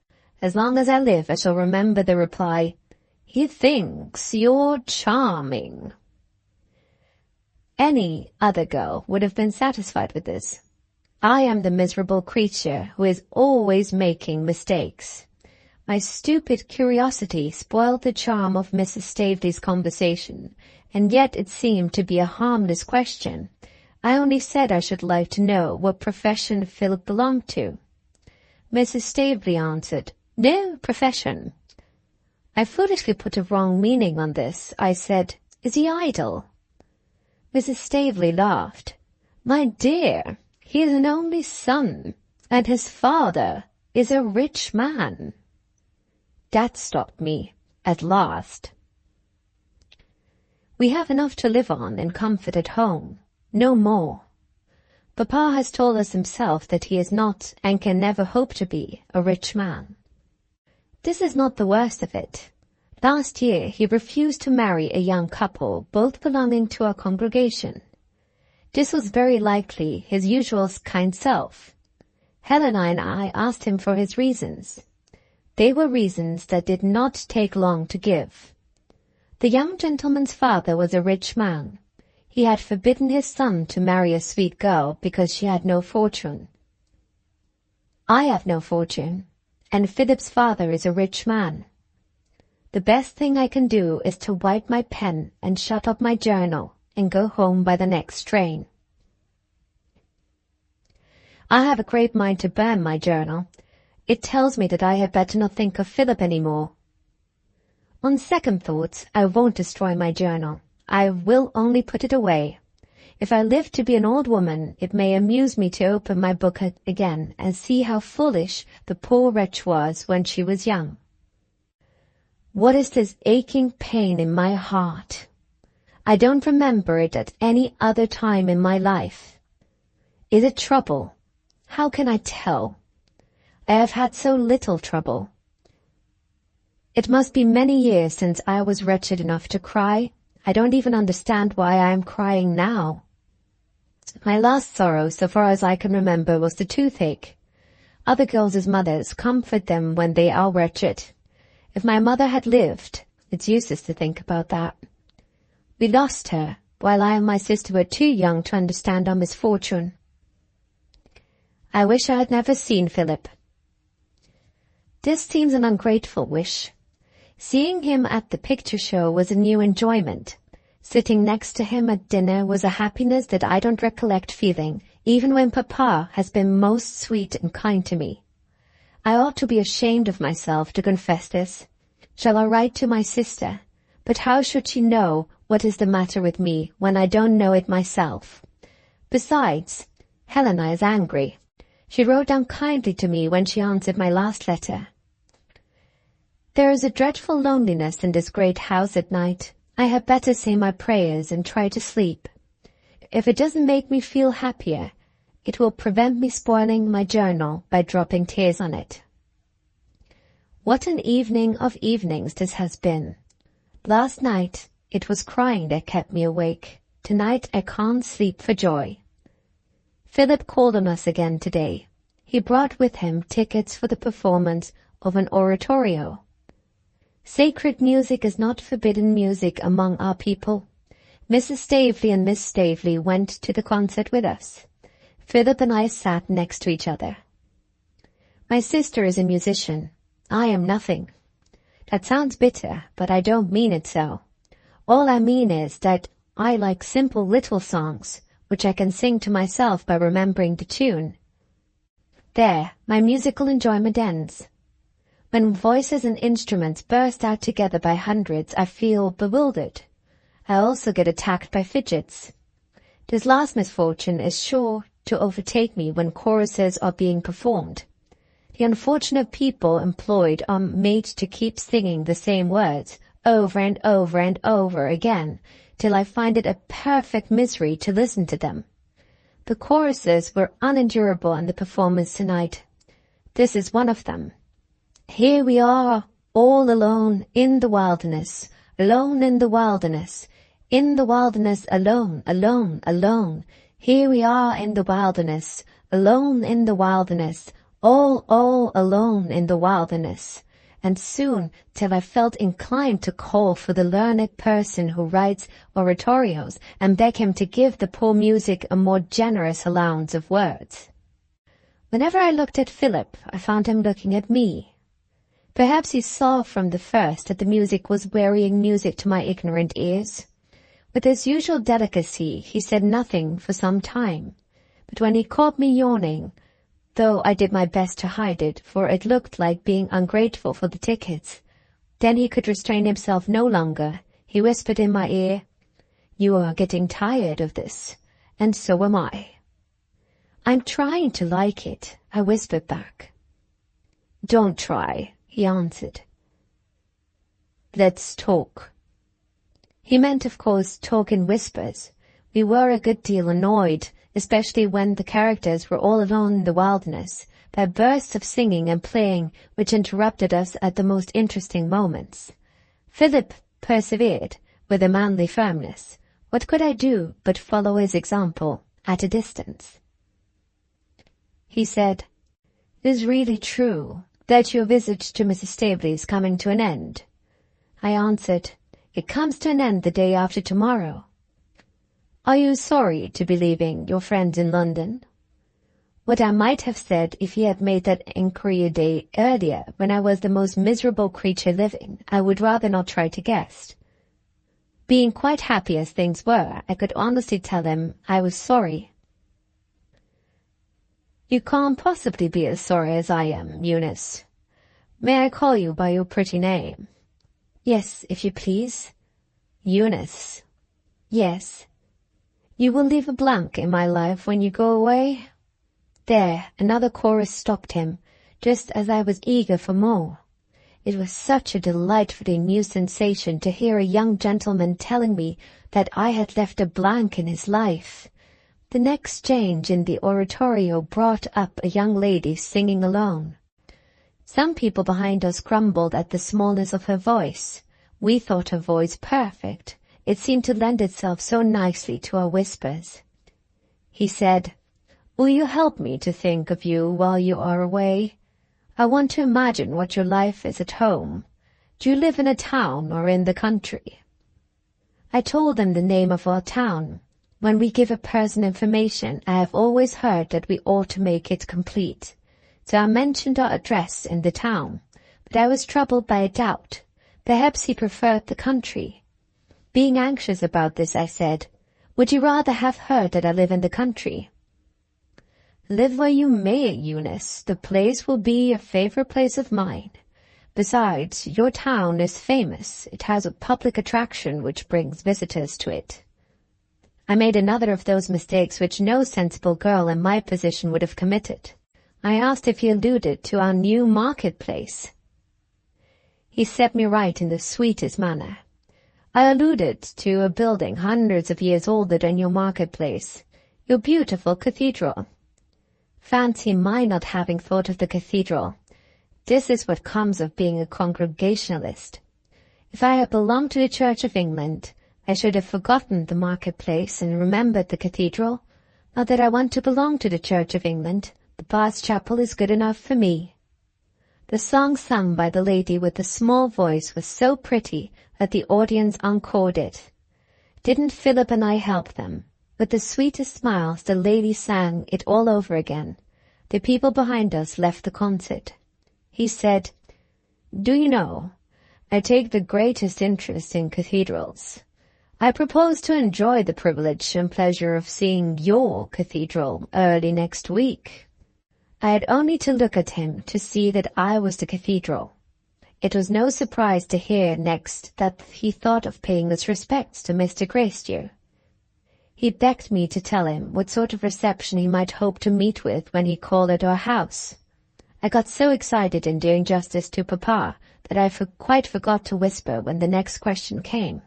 As long as I live, I shall remember the reply, he thinks you're charming. Any other girl would have been satisfied with this. I am the miserable creature who is always making mistakes. My stupid curiosity spoiled the charm of Mrs. Staveley's conversation, and yet it seemed to be a harmless question. I only said I should like to know what profession Philip belonged to. Mrs. Staveley answered, no profession. I foolishly put a wrong meaning on this. I said, is he idle? Mrs. Staveley laughed. My dear, he is an only son, and his father is a rich man. That stopped me, at last. We have enough to live on and comfort at home, no more. Papa has told us himself that he is not, and can never hope to be, a rich man. This is not the worst of it. Last year he refused to marry a young couple, both belonging to our congregation. This was very likely his usual kind self. Helena and I asked him for his reasons. They were reasons that did not take long to give. The young gentleman's father was a rich man. He had forbidden his son to marry a sweet girl because she had no fortune. I have no fortune, and Philip's father is a rich man. The best thing I can do is to wipe my pen and shut up my journal and go home by the next train. I have a great mind to burn my journal. It tells me that I had better not think of Philip any more. On second thoughts, I won't destroy my journal. I will only put it away. If I live to be an old woman, it may amuse me to open my book again and see how foolish the poor wretch was when she was young. What is this aching pain in my heart? I don't remember it at any other time in my life. Is it trouble? How can I tell? I have had so little trouble. It must be many years since I was wretched enough to cry. I don't even understand why I am crying now. My last sorrow, so far as I can remember, was the toothache. Other girls' mothers comfort them when they are wretched. If my mother had lived, it's useless to think about that. We lost her, while I and my sister were too young to understand our misfortune. I wish I had never seen Philip. This seems an ungrateful wish. Seeing him at the picture show was a new enjoyment. Sitting next to him at dinner was a happiness that I don't recollect feeling, even when Papa has been most sweet and kind to me. I ought to be ashamed of myself to confess this. Shall I write to my sister? But how should she know what is the matter with me when I don't know it myself? Besides, Helena is angry. She wrote down kindly to me when she answered my last letter. There is a dreadful loneliness in this great house at night. I had better say my prayers and try to sleep. If it doesn't make me feel happier, it will prevent me spoiling my journal by dropping tears on it. What an evening of evenings this has been. Last night it was crying that kept me awake. Tonight I can't sleep for joy. Philip called on us again today. He brought with him tickets for the performance of an oratorio. Sacred music is not forbidden music among our people. Mrs. Staveley and Miss Staveley went to the concert with us. Philip and I sat next to each other. My sister is a musician. I am nothing. That sounds bitter, but I don't mean it so. All I mean is that I like simple little songs, which I can sing to myself by remembering the tune. There, my musical enjoyment ends. When voices and instruments burst out together by hundreds, I feel bewildered. I also get attacked by fidgets. This last misfortune is sure to overtake me when choruses are being performed. The unfortunate people employed are made to keep singing the same words over and over and over again, till I find it a perfect misery to listen to them. The choruses were unendurable in the performance tonight. This is one of them. Here we are, all alone in the wilderness, alone in the wilderness, alone, alone, alone. Here we are in the wilderness, alone in the wilderness, all alone in the wilderness. And soon, till I felt inclined to call for the learned person who writes oratorios and beg him to give the poor music a more generous allowance of words. Whenever I looked at Philip, I found him looking at me. Perhaps he saw from the first that the music was wearying music to my ignorant ears. With his usual delicacy, he said nothing for some time, but when he caught me yawning, though I did my best to hide it, for it looked like being ungrateful for the tickets, then he could restrain himself no longer. He whispered in my ear, "You are getting tired of this, and so am I." "I'm trying to like it," I whispered back. "Don't try," he answered. "Let's talk." He meant, of course, talk in whispers. We were a good deal annoyed, especially when the characters were all alone in the wilderness, by bursts of singing and playing which interrupted us at the most interesting moments. Philip persevered with a manly firmness. What could I do but follow his example at a distance? He said, "It is really true that your visit to Mrs. Staveley is coming to an end." I answered, "It comes to an end the day after tomorrow." "Are you sorry to be leaving your friends in London?" What I might have said if he had made that inquiry a day earlier, when I was the most miserable creature living, I would rather not try to guess. Being quite happy as things were, I could honestly tell him I was sorry. "You can't possibly be as sorry as I am, Eunice. May I call you by your pretty name?" "Yes, if you please." "Eunice." "Yes." "You will leave a blank in my life when you go away?" There, another chorus stopped him, just as I was eager for more. It was such a delightfully new sensation to hear a young gentleman telling me that I had left a blank in his life. The next change in the oratorio brought up a young lady singing alone. Some people behind us grumbled at the smallness of her voice. We thought her voice perfect. It seemed to lend itself so nicely to our whispers. He said, "Will you help me to think of you while you are away? I want to imagine what your life is at home. Do you live in a town or in the country?" I told them the name of our town. When we give a person information, I have always heard that we ought to make it complete. So I mentioned our address in the town, but I was troubled by a doubt. Perhaps he preferred the country. Being anxious about this, I said, "Would you rather have heard that I live in the country?" "Live where you may, Eunice, the place will be a favorite place of mine. Besides, your town is famous. It has a public attraction which brings visitors to it." I made another of those mistakes which no sensible girl in my position would have committed. I asked if he alluded to our new marketplace. He set me right in the sweetest manner. "I alluded to a building hundreds of years older than your marketplace, your beautiful cathedral." Fancy my not having thought of the cathedral. This is what comes of being a Congregationalist. If I had belonged to the Church of England, I should have forgotten the marketplace and remembered the cathedral. Not that I want to belong to the Church of England. The Parson's Chapel is good enough for me. The song sung by the lady with the small voice was so pretty that the audience encored it. Didn't Philip and I help them? With the sweetest smiles, the lady sang it all over again. The people behind us left the concert. He said, "Do you know, I take the greatest interest in cathedrals. I propose to enjoy the privilege and pleasure of seeing your cathedral early next week." I had only to look at him to see that I was the cathedral. It was no surprise to hear next that he thought of paying his respects to Mr. Gracedieu. He begged me to tell him what sort of reception he might hope to meet with when he called at our house. I got so excited in doing justice to Papa that I quite forgot to whisper when the next question came.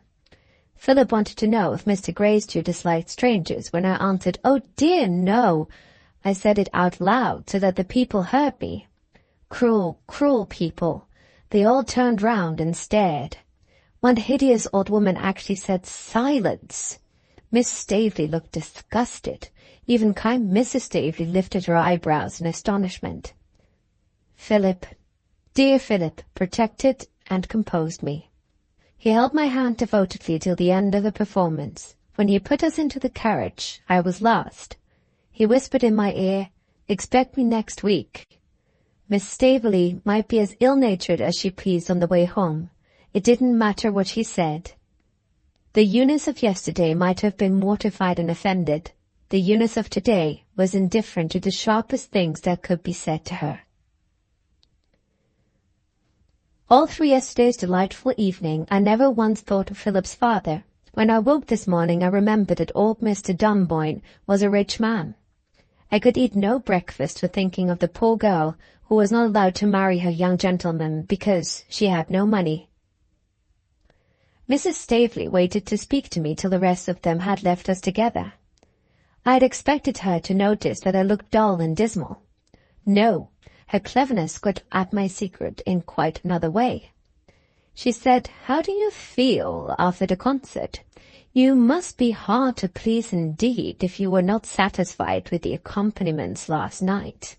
Philip wanted to know if Mr. Gracedieu disliked strangers. When I answered, "Oh dear, no," I said it out loud so that the people heard me. Cruel, cruel people. They all turned round and stared. One hideous old woman actually said, "Silence." Miss Staveley looked disgusted. Even kind Mrs. Staveley lifted her eyebrows in astonishment. Philip, dear Philip, protected and composed me. He held my hand devotedly till the end of the performance. When he put us into the carriage, I was lost. He whispered in my ear, "Expect me next week." Miss Staveley might be as ill-natured as she pleased on the way home. It didn't matter what she said. The Eunice of yesterday might have been mortified and offended. The Eunice of today was indifferent to the sharpest things that could be said to her. All through yesterday's delightful evening, I never once thought of Philip's father. When I woke this morning, I remembered that old Mr. Dunboyne was a rich man. I could eat no breakfast for thinking of the poor girl who was not allowed to marry her young gentleman because she had no money. Mrs. Staveley waited to speak to me till the rest of them had left us together. I had expected her to notice that I looked dull and dismal. No, her cleverness got at my secret in quite another way. She said, "How do you feel after the concert? You must be hard to please indeed if you were not satisfied with the accompaniments last night."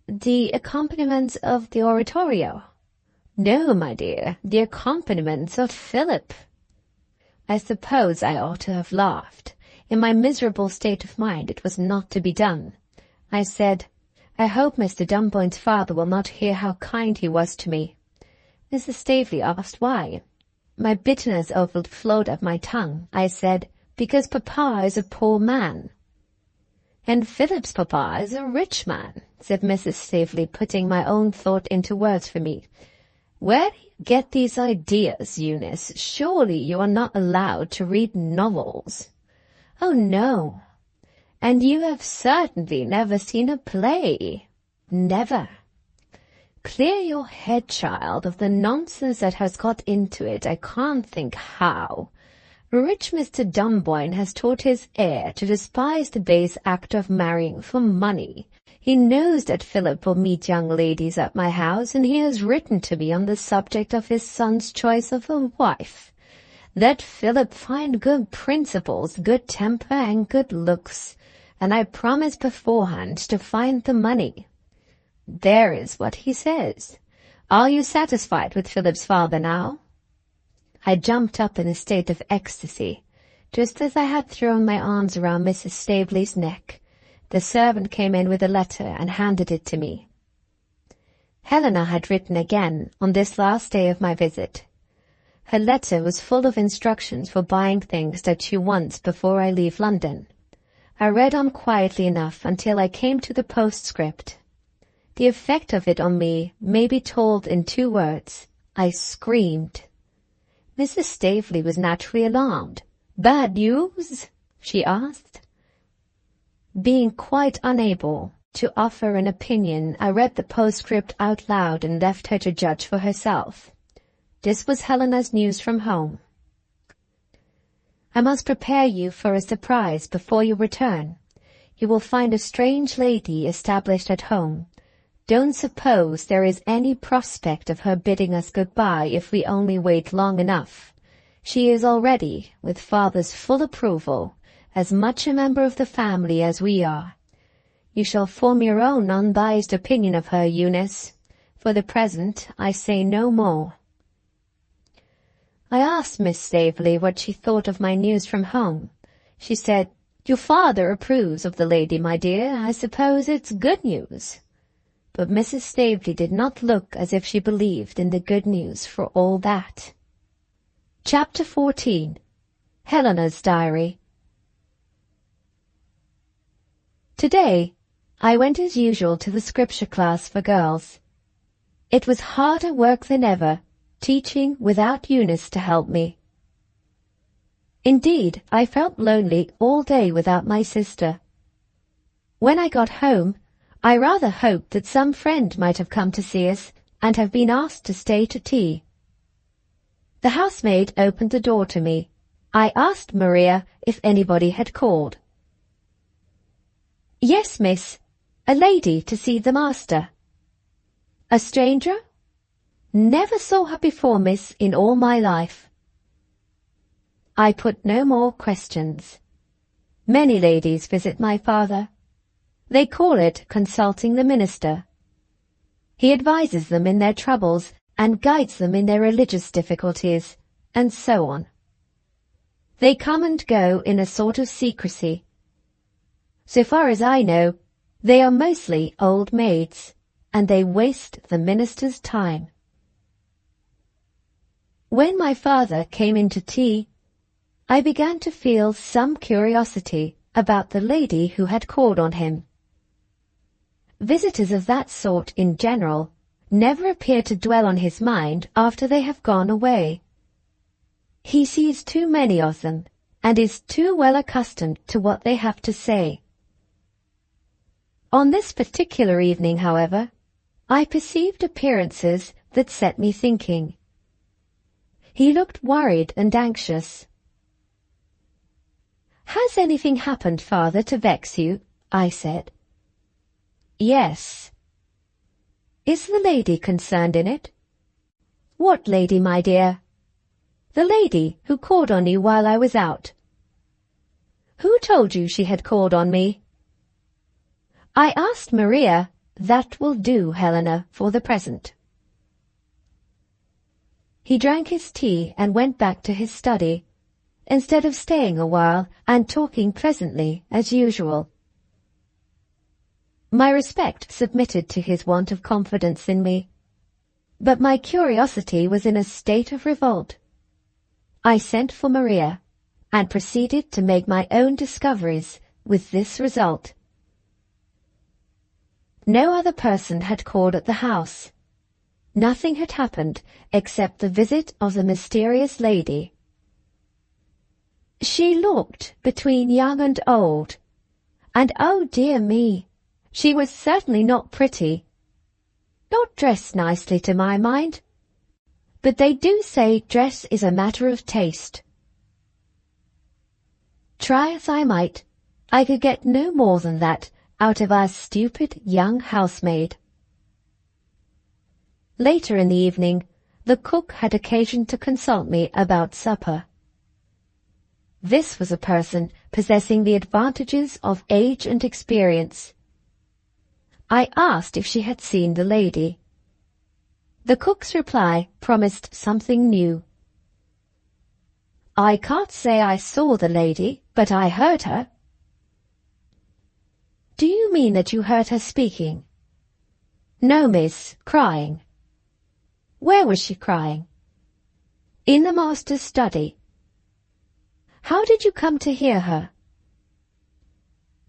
"The accompaniments of the oratorio?" "No, my dear, the accompaniments of Philip." I suppose I ought to have laughed. In my miserable state of mind it was not to be done. I said, "I hope Mr. Dunboyne's father will not hear how kind he was to me." Mrs. Staveley asked why. My bitterness overflowed at my tongue. I said, "Because Papa is a poor man." "And Philip's papa is a rich man," said Mrs. Staveley, putting my own thought into words for me. "Where do you get these ideas, Eunice? Surely you are not allowed to read novels." "Oh, no." "And you have certainly never seen a play." "Never." "Clear your head, child, of the nonsense that has got into it. I can't think how. Rich Mr. Dunboyne has taught his heir to despise the base act of marrying for money. He knows that Philip will meet young ladies at my house, and he has written to me on the subject of his son's choice of a wife. Let Philip find good principles, good temper, and good looks, and I promise beforehand to find the money. There is what he says. Are you satisfied with Philip's father now?" I jumped up in a state of ecstasy. Just as I had thrown my arms around Mrs. Staveley's neck, the servant came in with a letter and handed it to me. Helena had written again on this last day of my visit. Her letter was full of instructions for buying things that she wants before I leave London. I read on quietly enough until I came to the postscript. The effect of it on me may be told in 2 words. I screamed. Mrs. Staveley was naturally alarmed. "Bad news?" she asked. Being quite unable to offer an opinion, I read the postscript out loud and left her to judge for herself. This was Helena's news from home. "I must prepare you for a surprise before you return. You will find a strange lady established at home. Don't suppose there is any prospect of her bidding us good-bye if we only wait long enough. She is already, with father's full approval, as much a member of the family as we are. You shall form your own unbiased opinion of her, Eunice. For the present, I say no more." I asked Miss Staveley what she thought of my news from home. She said, "Your father approves of the lady, my dear. I suppose it's good news." But Mrs. Staveley did not look as if she believed in the good news for all that. Chapter 14. Helena's Diary. Today, I went as usual to the scripture class for girls. It was harder work than ever, teaching without Eunice to help me. Indeed, I felt lonely all day without my sister. When I got home, I rather hoped that some friend might have come to see us and have been asked to stay to tea. The housemaid opened the door to me. I asked Maria if anybody had called. "Yes, miss. A lady to see the master." "A stranger?" "Never saw her before, miss, in all my life." I put no more questions. Many ladies visit my father. They call it consulting the minister. He advises them in their troubles and guides them in their religious difficulties, and so on. They come and go in a sort of secrecy. So far as I know, they are mostly old maids, and they waste the minister's time. When my father came in to tea, I began to feel some curiosity about the lady who had called on him. Visitors of that sort in general never appear to dwell on his mind after they have gone away. He sees too many of them, and is too well accustomed to what they have to say. On this particular evening, however, I perceived appearances that set me thinking. He looked worried and anxious. "Has anything happened, Father, to vex you?" I said. "Yes." "Is the lady concerned in it?" "What lady, my dear?" "The lady who called on you while I was out." "Who told you she had called on me?" "I asked Maria." "That will do, Helena, for the present." He drank his tea and went back to his study, instead of staying a while and talking pleasantly as usual. My respect submitted to his want of confidence in me, but my curiosity was in a state of revolt. I sent for Maria, and proceeded to make my own discoveries, with this result. No other person had called at the house. Nothing had happened except the visit of the mysterious lady. She looked between young and old, and oh dear me, she was certainly not pretty. Not dressed nicely to my mind, but they do say dress is a matter of taste. Try as I might, I could get no more than that out of our stupid young housemaid. Later in the evening, the cook had occasion to consult me about supper. This was a person possessing the advantages of age and experience. I asked if she had seen the lady. The cook's reply promised something new. "I can't say I saw the lady, but I heard her." "Do you mean that you heard her speaking?" "No, miss, crying." "Where was she crying?" "In the master's study." "How did you come to hear her?"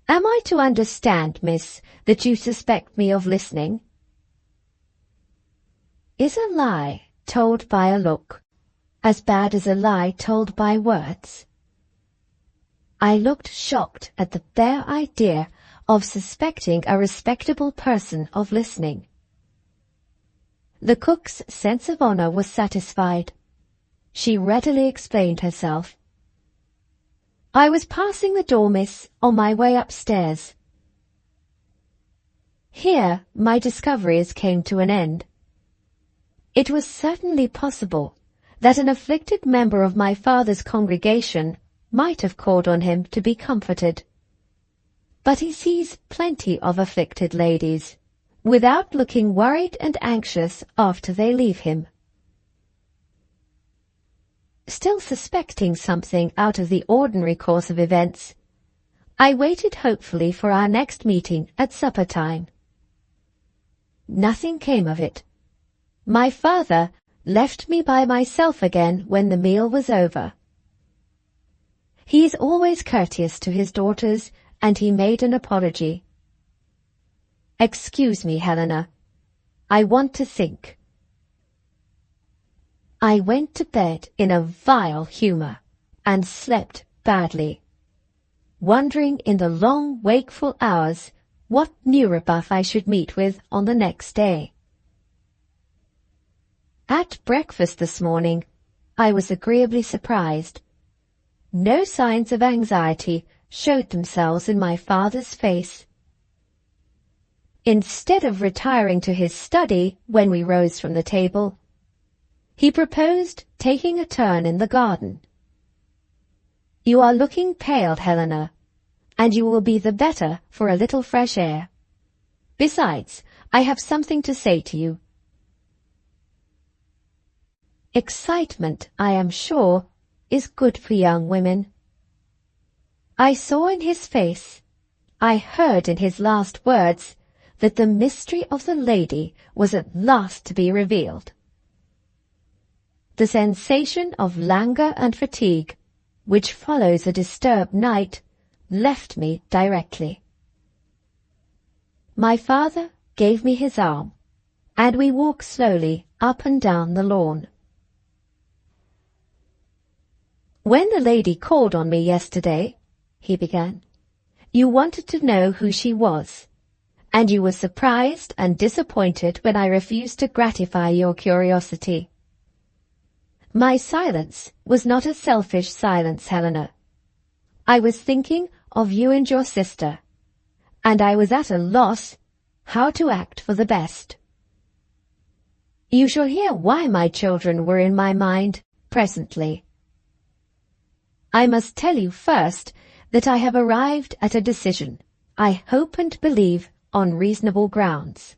"Am I to understand, miss, that you suspect me of listening?" Is a lie told by a look as bad as a lie told by words? I looked shocked at the bare idea of suspecting a respectable person of listening. The cook's sense of honor was satisfied. She readily explained herself. "I was passing the door, miss, on my way upstairs." Here my discoveries came to an end. It was certainly possible that an afflicted member of my father's congregation might have called on him to be comforted. But he sees plenty of afflicted ladies, without looking worried and anxious after they leave him. Still suspecting something out of the ordinary course of events, I waited hopefully for our next meeting at supper time. Nothing came of it. My father left me by myself again when the meal was over. He is always courteous to his daughters, and he made an apology. "Excuse me, Helena. I want to think." I went to bed in a vile humor, and slept badly, wondering in the long wakeful hours what new rebuff I should meet with on the next day. At breakfast this morning, I was agreeably surprised. No signs of anxiety showed themselves in my father's face. Instead of retiring to his study when we rose from the table, he proposed taking a turn in the garden. "You are looking pale, Helena, and you will be the better for a little fresh air. Besides, I have something to say to you." Excitement, I am sure, is good for young women. I saw in his face, I heard in his last words, that the mystery of the lady was at last to be revealed. The sensation of languor and fatigue, which follows a disturbed night, left me directly. My father gave me his arm, and we walked slowly up and down the lawn. "When the lady called on me yesterday," he began, "you wanted to know who she was, and you were surprised and disappointed when I refused to gratify your curiosity. My silence was not a selfish silence, Helena. I was thinking of you and your sister, and I was at a loss how to act for the best. You shall hear why my children were in my mind presently. I must tell you first that I have arrived at a decision, I hope and believe on reasonable grounds.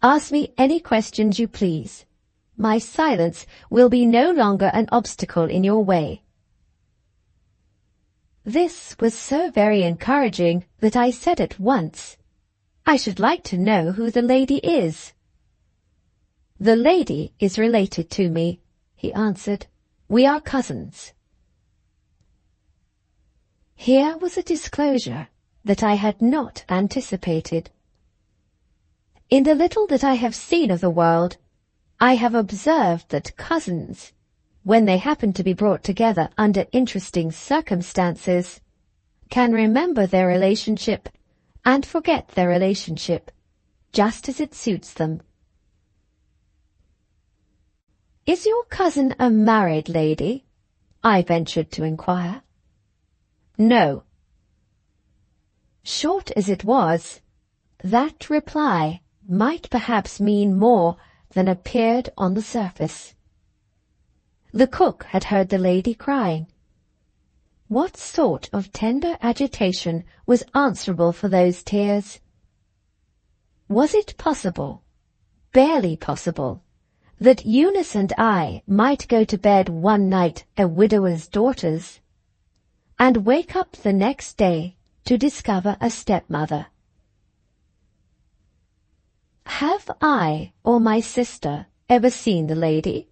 Ask me any questions you please. My silence will be no longer an obstacle in your way. This was so very encouraging that I said at once, I should like to know who the lady is. The lady is related to me, he answered. We are cousins. Here was a disclosure that I had not anticipated. In the little that I have seen of the world, I have observed that cousins, when they happen to be brought together under interesting circumstances, can remember their relationship and forget their relationship, just as it suits them. Is your cousin a married lady? I ventured to inquire. No. Short as it was, that reply might perhaps mean more than appeared on the surface. The cook had heard the lady crying. What sort of tender agitation was answerable for those tears? Was it possible, barely possible, that Eunice and I might go to bed one night a widower's daughters, and wake up the next day to discover a stepmother? Have I or my sister ever seen the lady?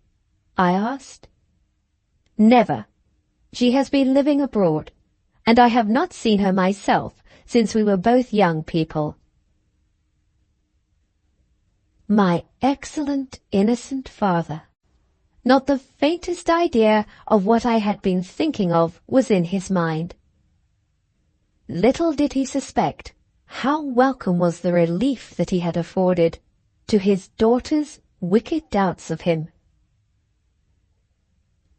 I asked. Never. She has been living abroad, and I have not seen her myself since we were both young people. My excellent, innocent father. Not the faintest idea of what I had been thinking of was in his mind. Little did he suspect how welcome was the relief that he had afforded to his daughter's wicked doubts of him.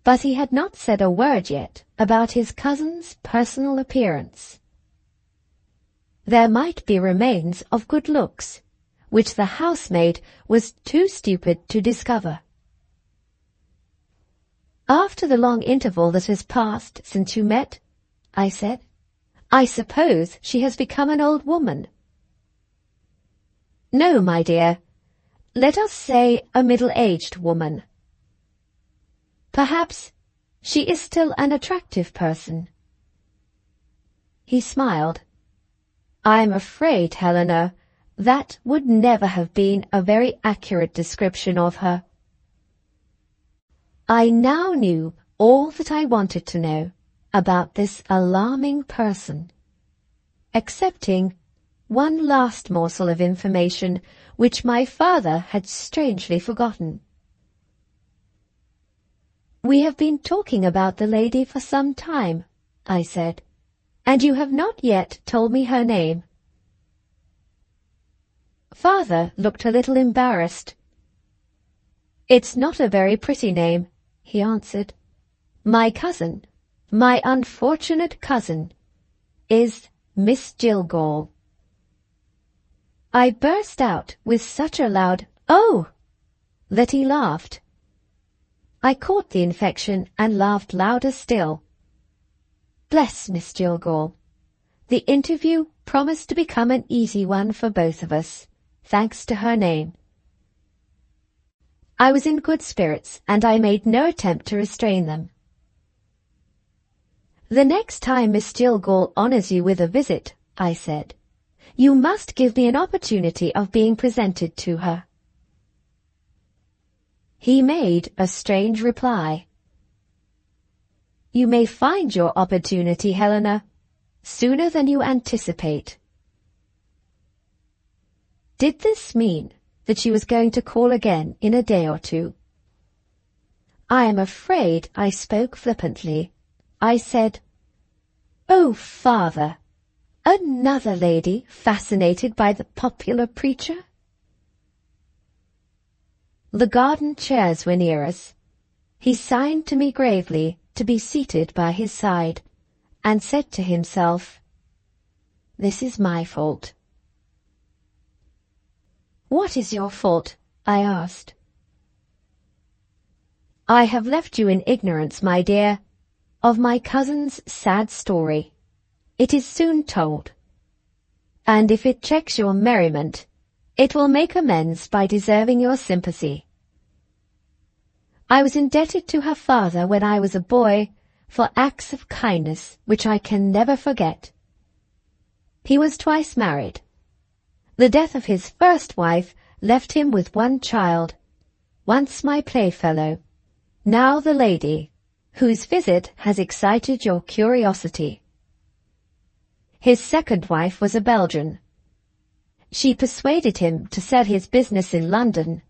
But he had not said a word yet about his cousin's personal appearance. There might be remains of good looks, which the housemaid was too stupid to discover. After the long interval that has passed since you met, I said, I suppose she has become an old woman. No, my dear. Let us say a middle-aged woman. Perhaps she is still an attractive person. He smiled. I'm afraid, Helena, that would never have been a very accurate description of her. I now knew all that I wanted to know about this alarming person, excepting one last morsel of information which my father had strangely forgotten. We have been talking about the lady for some time, I said, and you have not yet told me her name. Father looked a little embarrassed. It's not a very pretty name, he answered. My cousin, my unfortunate cousin, is Miss Jillgall. I burst out with such a loud "Oh!" that he laughed. I caught the infection and laughed louder still. Bless Miss Jillgall. The interview promised to become an easy one for both of us, thanks to her name. I was in good spirits, and I made no attempt to restrain them. The next time Miss Jillgall honours you with a visit, I said, you must give me an opportunity of being presented to her. He made a strange reply. You may find your opportunity, Helena, sooner than you anticipate. Did this mean that she was going to call again in a day or two? I am afraid I spoke flippantly. I said, "Oh, father, another lady fascinated by the popular preacher?" The garden chairs were near us, He signed to me gravely to be seated by his side, and said to himself, "This is my fault." "What is your fault?" I asked. "I have left you in ignorance, my dear, of my cousin's sad story. It is soon told, and if it checks your merriment, it will make amends by deserving your sympathy. I was indebted to her father when I was a boy for acts of kindness which I can never forget. He was twice married. The death of his first wife left him with one child, once my playfellow, now the lady, whose visit has excited your curiosity. His second wife was a Belgian. She persuaded him to sell his business in London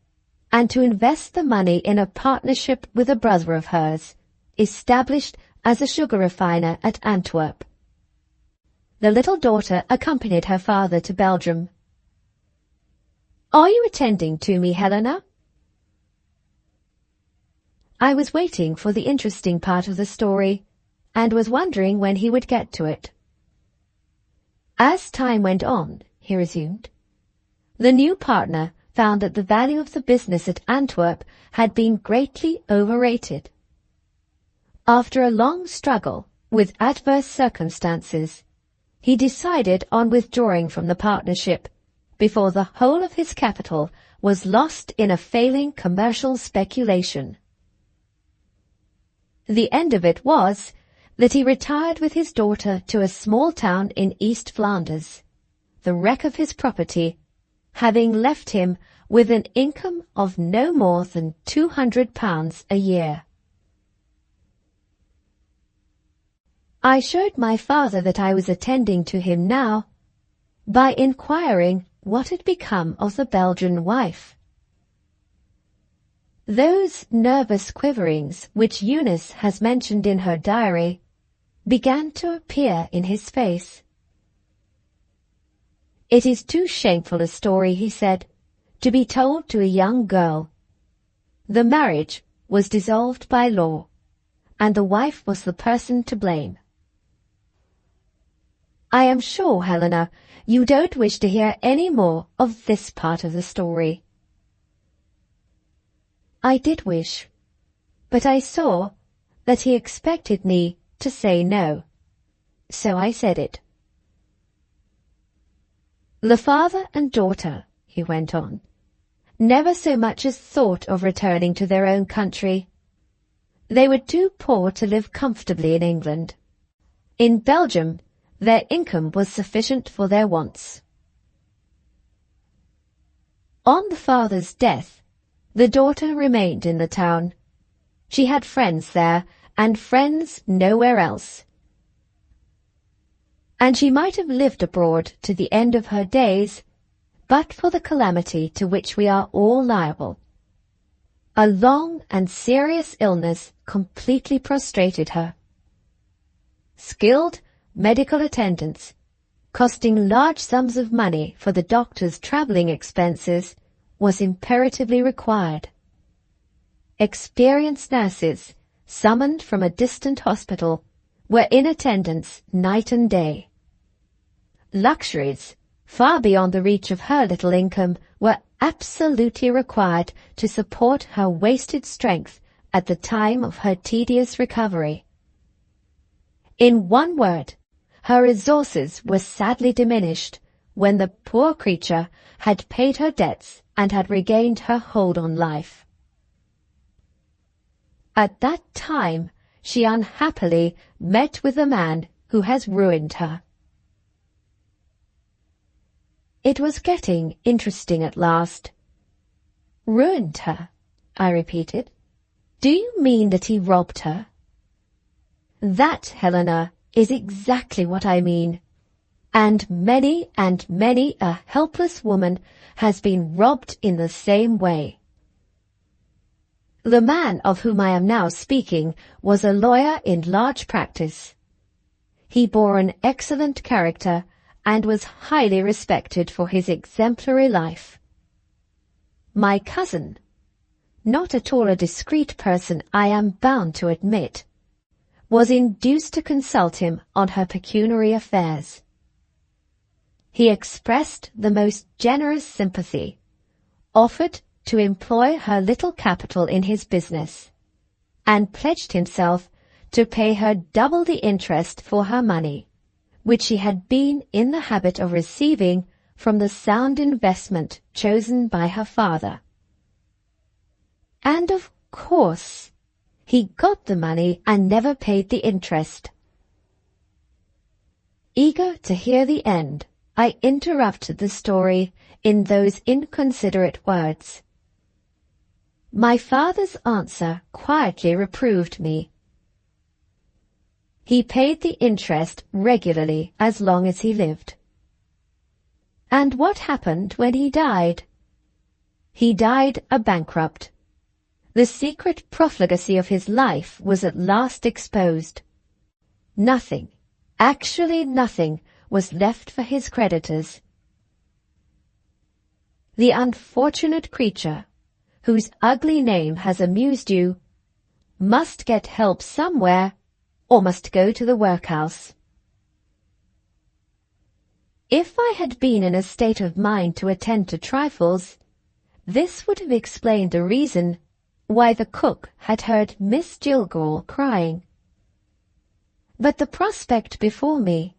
and to invest the money in a partnership with a brother of hers, established as a sugar refiner at Antwerp. The little daughter accompanied her father to Belgium. Are you attending to me, Helena? I was waiting for the interesting part of the story, and was wondering when he would get to it. As time went on, he resumed, the new partner found that the value of the business at Antwerp had been greatly overrated. After a long struggle with adverse circumstances, he decided on withdrawing from the partnership before the whole of his capital was lost in a failing commercial speculation. The end of it was that he retired with his daughter to a small town in East Flanders, the wreck of his property having left him with an income of no more than £200 a year. I showed my father that I was attending to him now by inquiring what had become of the Belgian wife. Those nervous quiverings which Eunice has mentioned in her diary began to appear in his face. It is too shameful a story, he said, to be told to a young girl. The marriage was dissolved by law, and the wife was the person to blame. I am sure, Helena, you don't wish to hear any more of this part of the story. I did wish, but I saw that he expected me to say no, so I said it. The father and daughter, he went on, never so much as thought of returning to their own country. They were too poor to live comfortably in England. In Belgium, their income was sufficient for their wants. On the father's death, the daughter remained in the town. She had friends there, and friends nowhere else. And she might have lived abroad to the end of her days, but for the calamity to which we are all liable. A long and serious illness completely prostrated her. Skilled medical attendance, costing large sums of money for the doctor's travelling expenses, was imperatively required. Experienced nurses, summoned from a distant hospital, were in attendance night and day. Luxuries, far beyond the reach of her little income, were absolutely required to support her wasted strength at the time of her tedious recovery. In one word, her resources were sadly diminished when the poor creature had paid her debts and had regained her hold on life. At that time, she unhappily met with the man who has ruined her. It was getting interesting at last. Ruined her, I repeated. Do you mean that he robbed her? That, Helena, is exactly what I mean. And many a helpless woman has been robbed in the same way. The man of whom I am now speaking was a lawyer in large practice. He bore an excellent character and was highly respected for his exemplary life. My cousin, not at all a discreet person, I am bound to admit, was induced to consult him on her pecuniary affairs. He expressed the most generous sympathy, offered to employ her little capital in his business, and pledged himself to pay her double the interest for her money, which she had been in the habit of receiving from the sound investment chosen by her father. And of course, he got the money and never paid the interest. Eager to hear the end, I interrupted the story in those inconsiderate words. My father's answer quietly reproved me. He paid the interest regularly as long as he lived. And what happened when he died? He died a bankrupt. The secret profligacy of his life was at last exposed. Nothing, actually nothing, was left for his creditors. The unfortunate creature, whose ugly name has amused you, must get help somewhere, or must go to the workhouse. If I had been in a state of mind to attend to trifles, this would have explained the reason why the cook had heard Miss Jillgall crying. But the prospect before me,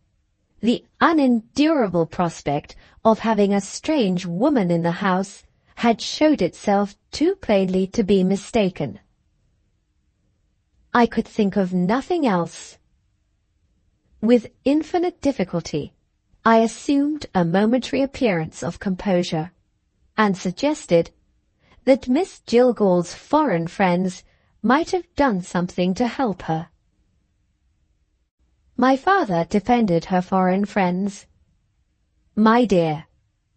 the unendurable prospect of having a strange woman in the house, had showed itself too plainly to be mistaken. I could think of nothing else. With infinite difficulty, I assumed a momentary appearance of composure, and suggested that Miss Jillgall's foreign friends might have done something to help her. My father defended her foreign friends. My dear,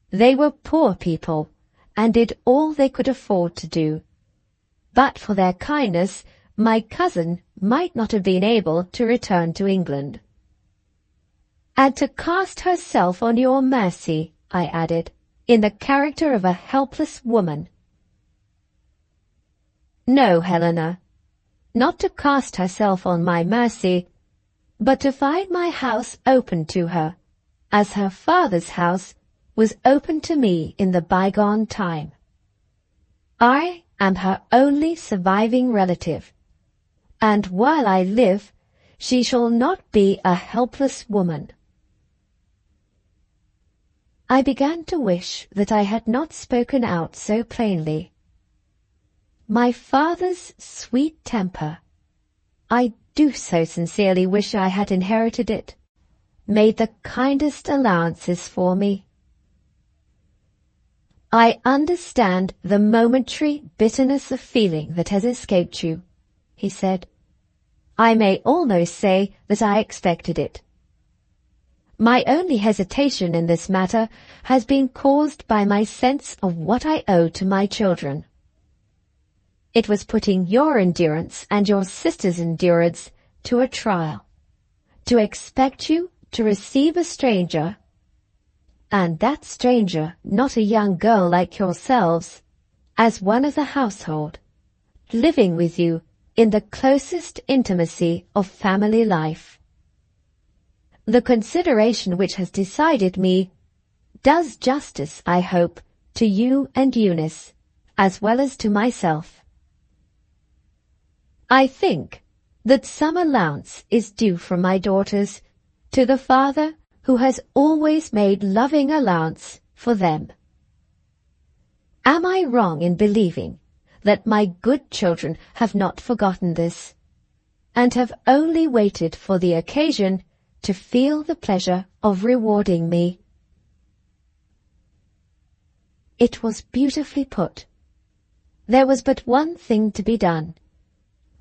they were poor people, and did all they could afford to do. But for their kindness, my cousin might not have been able to return to England. And to cast herself on your mercy, I added, in the character of a helpless woman. No, Helena, not to cast herself on my mercy, but to find my house open to her, as her father's house was open to me in the bygone time. I am her only surviving relative, and while I live, she shall not be a helpless woman. I began to wish that I had not spoken out so plainly. My father's sweet temper, I do so sincerely wish I had inherited it, made the kindest allowances for me. I understand the momentary bitterness of feeling that has escaped you, he said. I may almost say that I expected it. My only hesitation in this matter has been caused by my sense of what I owe to my children. It was putting your endurance and your sister's endurance to a trial, to expect you to receive a stranger, and that stranger not a young girl like yourselves, as one of the household, living with you in the closest intimacy of family life. The consideration which has decided me does justice, I hope, to you and Eunice, as well as to myself. I think that some allowance is due from my daughters to the father who has always made loving allowance for them. Am I wrong in believing that my good children have not forgotten this, and have only waited for the occasion to feel the pleasure of rewarding me? It was beautifully put. There was but one thing to be done.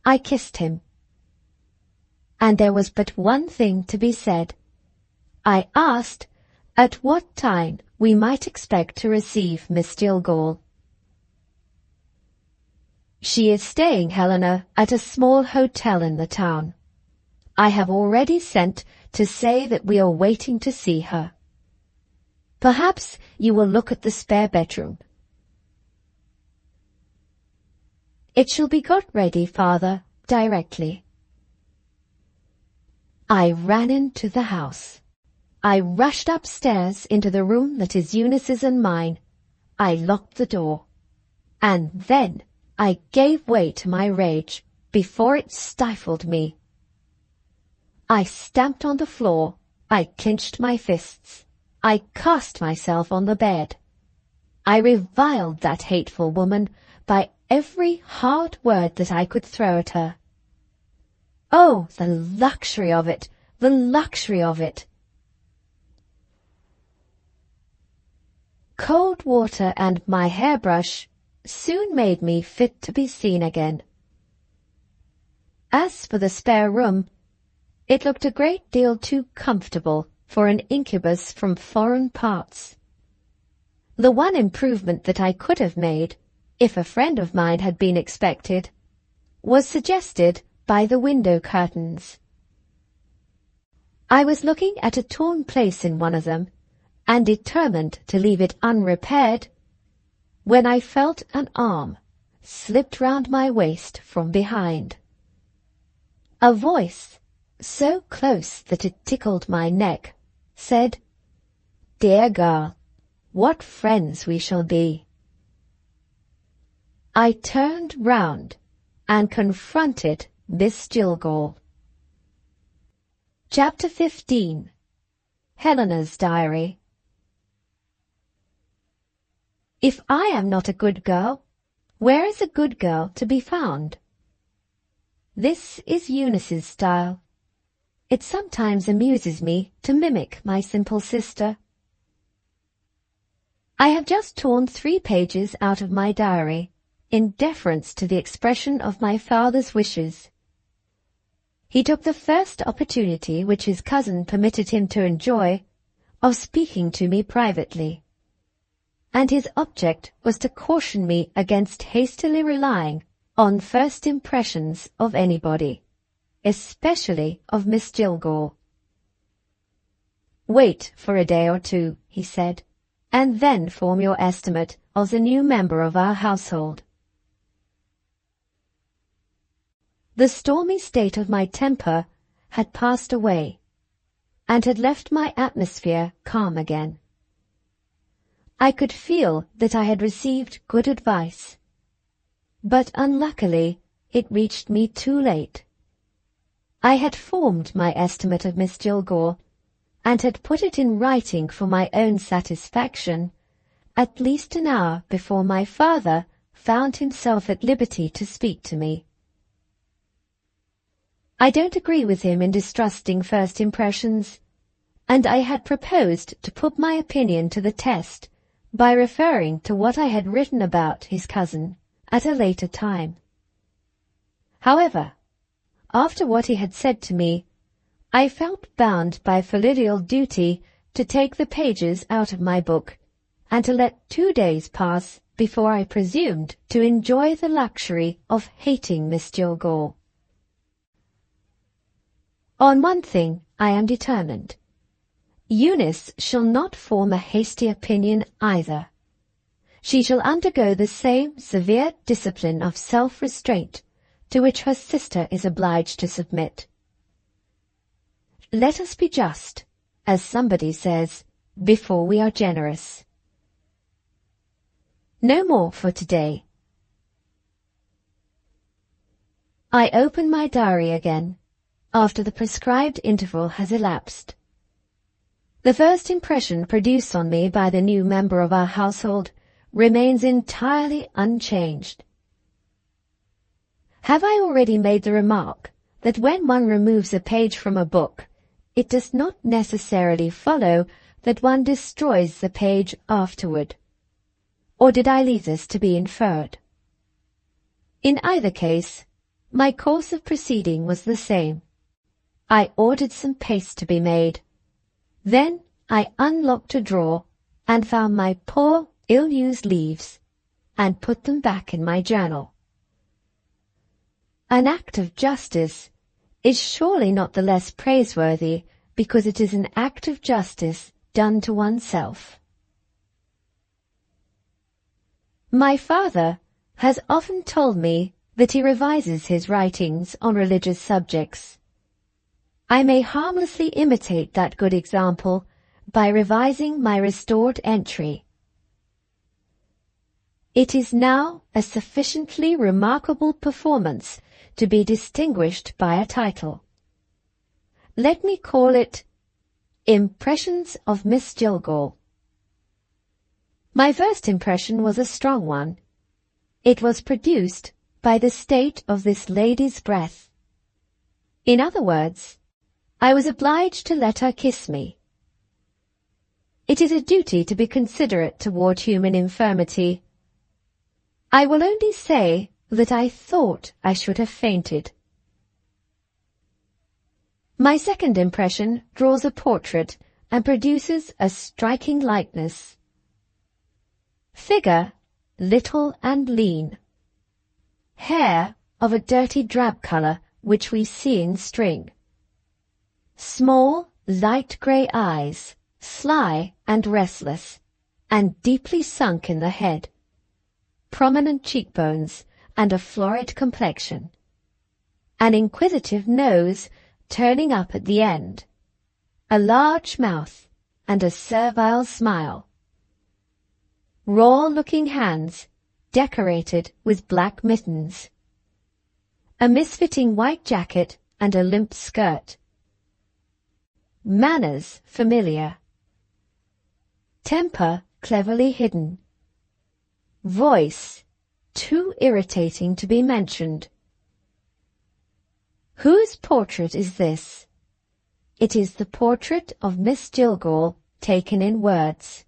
I kissed him. And there was but one thing to be said. I asked at what time we might expect to receive Miss Jillgall. She is staying, Helena, at a small hotel in the town. I have already sent to say that we are waiting to see her. Perhaps you will look at the spare bedroom. It shall be got ready, father, directly. I ran into the house. I rushed upstairs into the room that is Eunice's and mine. I locked the door. And then I gave way to my rage before it stifled me. I stamped on the floor. I clenched my fists. I cast myself on the bed. I reviled that hateful woman by every hard word that I could throw at her. Oh, the luxury of it! The luxury of it! Cold water and my hairbrush soon made me fit to be seen again. As for the spare room, it looked a great deal too comfortable for an incubus from foreign parts. The one improvement that I could have made, if a friend of mine had been expected, was suggested by the window curtains. I was looking at a torn place in one of them, and determined to leave it unrepaired, when I felt an arm slipped round my waist from behind. A voice, so close that it tickled my neck, said, "Dear girl, what friends we shall be." I turned round and confronted Miss Jillgall. Chapter 15. Helena's Diary. If I am not a good girl, where is a good girl to be found? This is Eunice's style. It sometimes amuses me to mimic my simple sister. I have just torn 3 pages out of my diary, in deference to the expression of my father's wishes. He took the first opportunity which his cousin permitted him to enjoy of speaking to me privately, and his object was to caution me against hastily relying on first impressions of anybody, especially of Miss Jillgall. "Wait for a day or 2, he said, "and then form your estimate of the new member of our household." The stormy state of my temper had passed away, and had left my atmosphere calm again. I could feel that I had received good advice, but unluckily it reached me too late. I had formed my estimate of Miss Jillgall, and had put it in writing for my own satisfaction, at least an hour before my father found himself at liberty to speak to me. I don't agree with him in distrusting first impressions, and I had proposed to put my opinion to the test by referring to what I had written about his cousin at a later time. However, after what he had said to me, I felt bound by familial duty to take the pages out of my book, and to let 2 days pass before I presumed to enjoy the luxury of hating Miss Jillgall. On one thing I am determined. Eunice shall not form a hasty opinion either. She shall undergo the same severe discipline of self-restraint to which her sister is obliged to submit. Let us be just, as somebody says, before we are generous. No more for today. I open my diary again, after the prescribed interval has elapsed. The first impression produced on me by the new member of our household remains entirely unchanged. Have I already made the remark that when one removes a page from a book, it does not necessarily follow that one destroys the page afterward? Or did I leave this to be inferred? In either case, my course of proceeding was the same. I ordered some paste to be made. Then I unlocked a drawer and found my poor, ill-used leaves, and put them back in my journal. An act of justice is surely not the less praiseworthy because it is an act of justice done to oneself. My father has often told me that he revises his writings on religious subjects. I may harmlessly imitate that good example by revising my restored entry. It is now a sufficiently remarkable performance to be distinguished by a title. Let me call it Impressions of Miss Jillgall. My first impression was a strong one. It was produced by the state of this lady's breath. In other words, I was obliged to let her kiss me. It is a duty to be considerate toward human infirmity. I will only say that I thought I should have fainted. My second impression draws a portrait and produces a striking likeness. Figure, little and lean. Hair of a dirty drab colour which we see in string. Small, light grey eyes, sly and restless, and deeply sunk in the head. Prominent cheekbones and a florid complexion. An inquisitive nose turning up at the end. A large mouth and a servile smile. Raw-looking hands decorated with black mittens. A misfitting white jacket and a limp skirt. Manners familiar. Temper cleverly hidden. Voice too irritating to be mentioned. Whose portrait is this? It is the portrait of Miss Jillgall taken in words.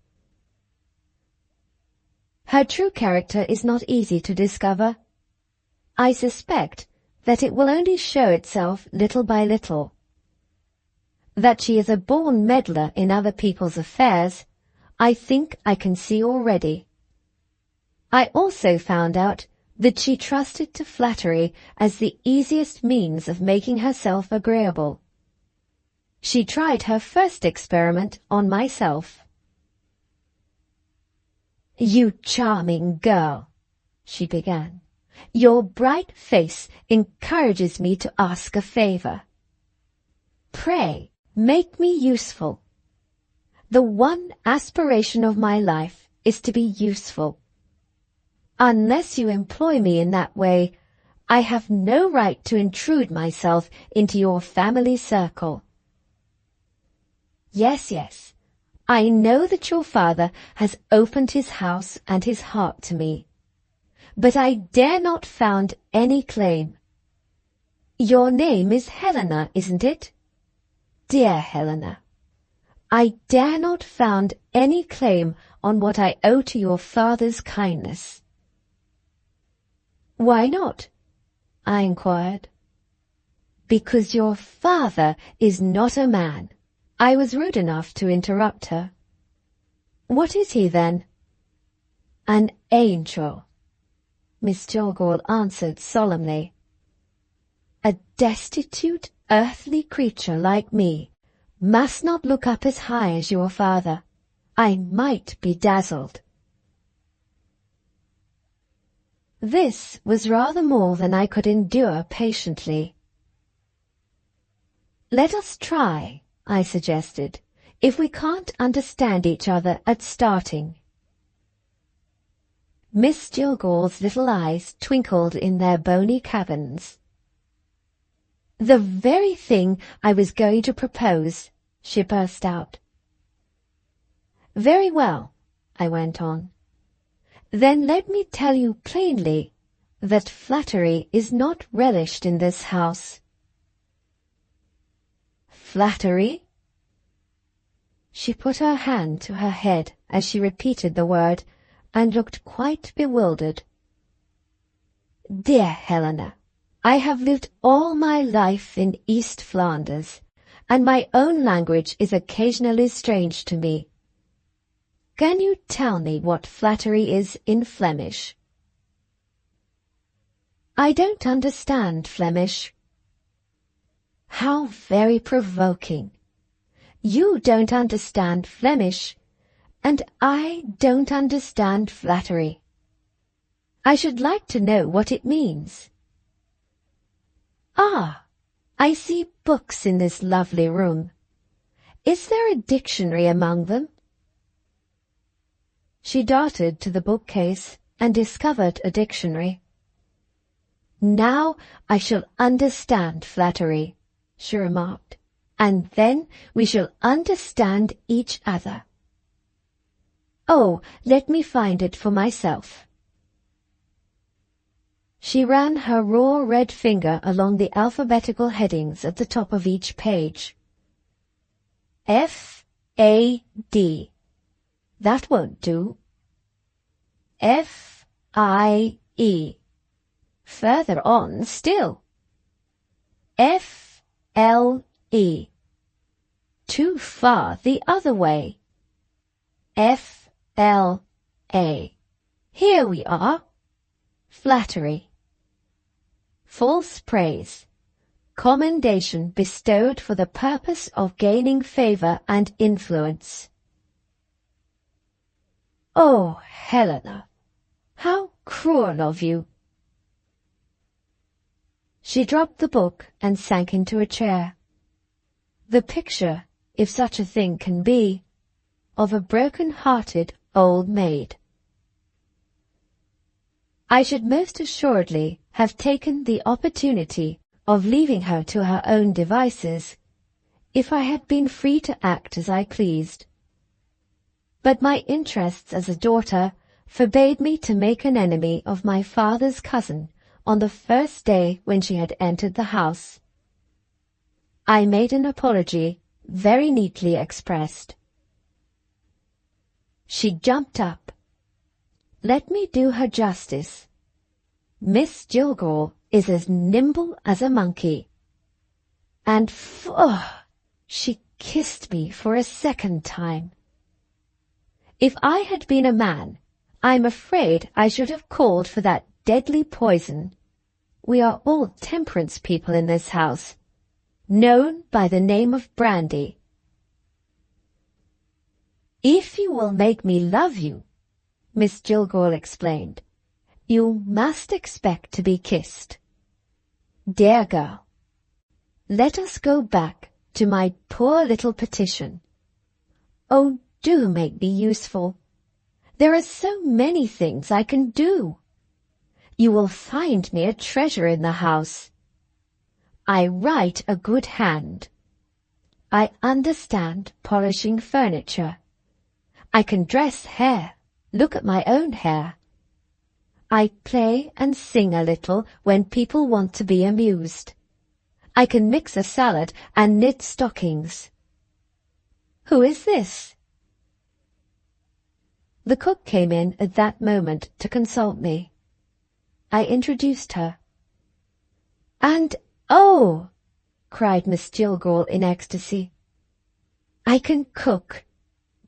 Her true character is not easy to discover. I suspect that it will only show itself little by little. That she is a born meddler in other people's affairs, I think I can see already. I also found out that she trusted to flattery as the easiest means of making herself agreeable. She tried her first experiment on myself. "You charming girl," she began, "your bright face encourages me to ask a favour. Pray, make me useful. The one aspiration of my life is to be useful. Unless you employ me in that way, I have no right to intrude myself into your family circle. Yes, yes, I know that your father has opened his house and his heart to me, but I dare not found any claim. Your name is Helena, isn't it? Dear Helena, I dare not found any claim on what I owe to your father's kindness." "Why not?" I inquired. "Because your father is not a man." I was rude enough to interrupt her. "What is he, then?" "An angel," Miss Jillgall answered solemnly. "A destitute, earthly creature like me must not look up as high as your father. I might be dazzled." This was rather more than I could endure patiently. "Let us try," I suggested, "if we can't understand each other at starting." Miss Jillgall's little eyes twinkled in their bony caverns. "The very thing I was going to propose," she burst out. "Very well," I went on. "Then let me tell you plainly that flattery is not relished in this house." "Flattery?" She put her hand to her head as she repeated the word, and looked quite bewildered. "Dear Helena, I have lived all my life in East Flanders, and my own language is occasionally strange to me. Can you tell me what flattery is in Flemish?" "I don't understand Flemish." "How very provoking. You don't understand Flemish, and I don't understand flattery. I should like to know what it means. Ah, I see books in this lovely room. Is there a dictionary among them? She darted to the bookcase and discovered a dictionary. Now I shall understand flattery, she remarked, and then we shall understand each other. Oh, let me find it for myself. She ran her raw red finger along the alphabetical headings at the top of each page. F-A-D. That won't do. F-I-E. Further on still. F-L-E. Too far the other way. F-L-A. Here we are. Flattery. False praise. Commendation bestowed for the purpose of gaining favor and influence. Oh, Helena, how cruel of you! She dropped the book and sank into a chair. The picture, if such a thing can be, of a broken-hearted old maid. I should most assuredly have taken the opportunity of leaving her to her own devices, if I had been free to act as I pleased. But my interests as a daughter forbade me to make an enemy of my father's cousin on the first day when she had entered the house. I made an apology, very neatly expressed. She jumped up. Let me do her justice. Miss Jillgall is as nimble as a monkey. And she kissed me for a second time. If I had been a man, I'm afraid I should have called for that deadly poison. We are all temperance people in this house, known by the name of brandy. If you will make me love you, Miss Jillgall explained, you must expect to be kissed. Dear girl, let us go back to my poor little petition. Oh, do make me useful. There are so many things I can do. You will find me a treasure in the house. I write a good hand. I understand polishing furniture. I can dress hair. Look at my own hair. I play and sing a little when people want to be amused. I can mix a salad and knit stockings. Who is this? The cook came in at that moment to consult me. I introduced her. And, oh, cried Miss Jillgall in ecstasy, I can cook.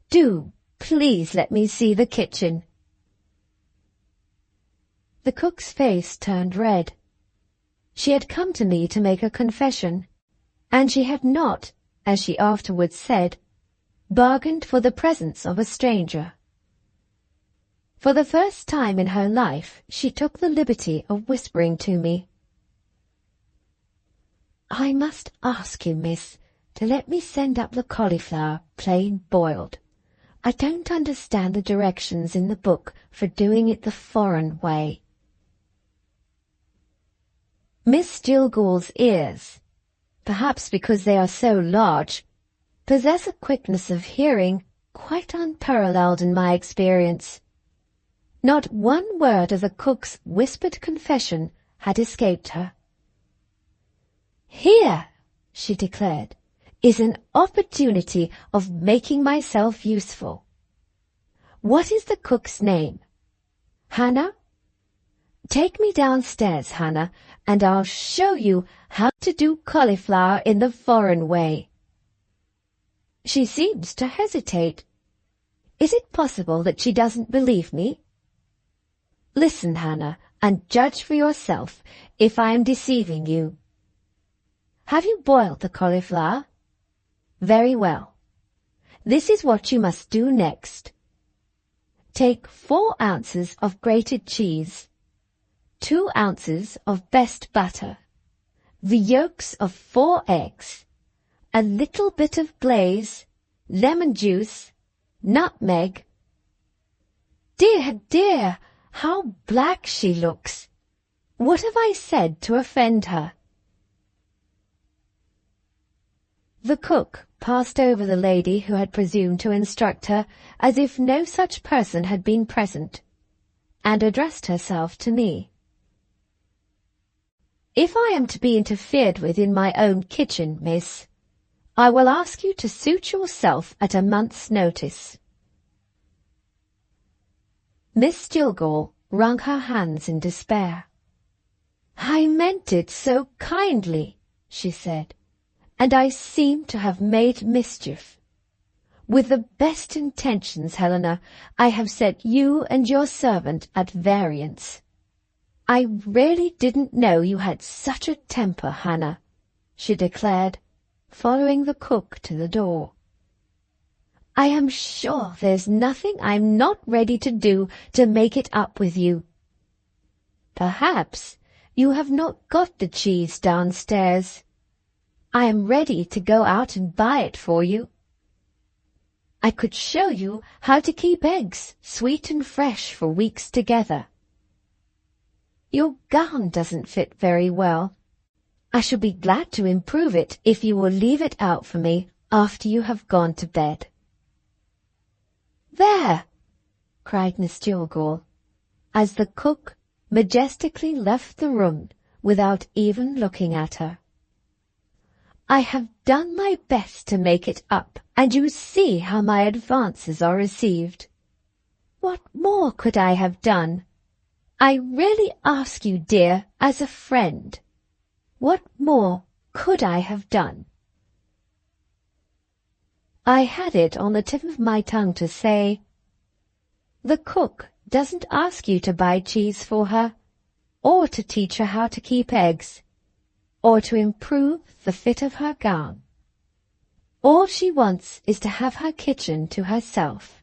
Do, please let me see the kitchen. The cook's face turned red. She had come to me to make a confession, and she had not, as she afterwards said, bargained for the presence of a stranger. For the first time in her life, she took the liberty of whispering to me. I must ask you, miss, to let me send up the cauliflower plain boiled. I don't understand the directions in the book for doing it the foreign way. Miss Jillgall's ears, perhaps because they are so large, possess a quickness of hearing quite unparalleled in my experience. Not one word of the cook's whispered confession had escaped her. Here, she declared, is an opportunity of making myself useful. What is the cook's name? Hannah? Take me downstairs, Hannah, and I'll show you how to do cauliflower in the foreign way. She seems to hesitate. Is it possible that she doesn't believe me? Listen, Hannah, and judge for yourself if I am deceiving you. Have you boiled the cauliflower? Very well. This is what you must do next. Take 4 ounces of grated cheese, 2 ounces of best butter, the yolks of 4 eggs, a little bit of glaze, lemon juice, nutmeg. Dear, dear, how black she looks! What have I said to offend her? The cook passed over the lady who had presumed to instruct her as if no such person had been present, and addressed herself to me. If I am to be interfered with in my own kitchen, miss, I will ask you to suit yourself at a month's notice. Miss Jillgall wrung her hands in despair. I meant it so kindly, she said, and I seem to have made mischief. With the best intentions, Helena, I have set you and your servant at variance. I really didn't know you had such a temper, Hannah, she declared, following the cook to the door. I am sure there's nothing I'm not ready to do to make it up with you. Perhaps you have not got the cheese downstairs. I am ready to go out and buy it for you. I could show you how to keep eggs sweet and fresh for weeks together. Your gown doesn't fit very well. I shall be glad to improve it if you will leave it out for me after you have gone to bed. There! Cried Miss Jillgall, as the cook majestically left the room without even looking at her. I have done my best to make it up, and you see how my advances are received. What more could I have done? I really ask you, dear, as a friend, what more could I have done? I had it on the tip of my tongue to say, the cook doesn't ask you to buy cheese for her, or to teach her how to keep eggs, or to improve the fit of her gown. All she wants is to have her kitchen to herself.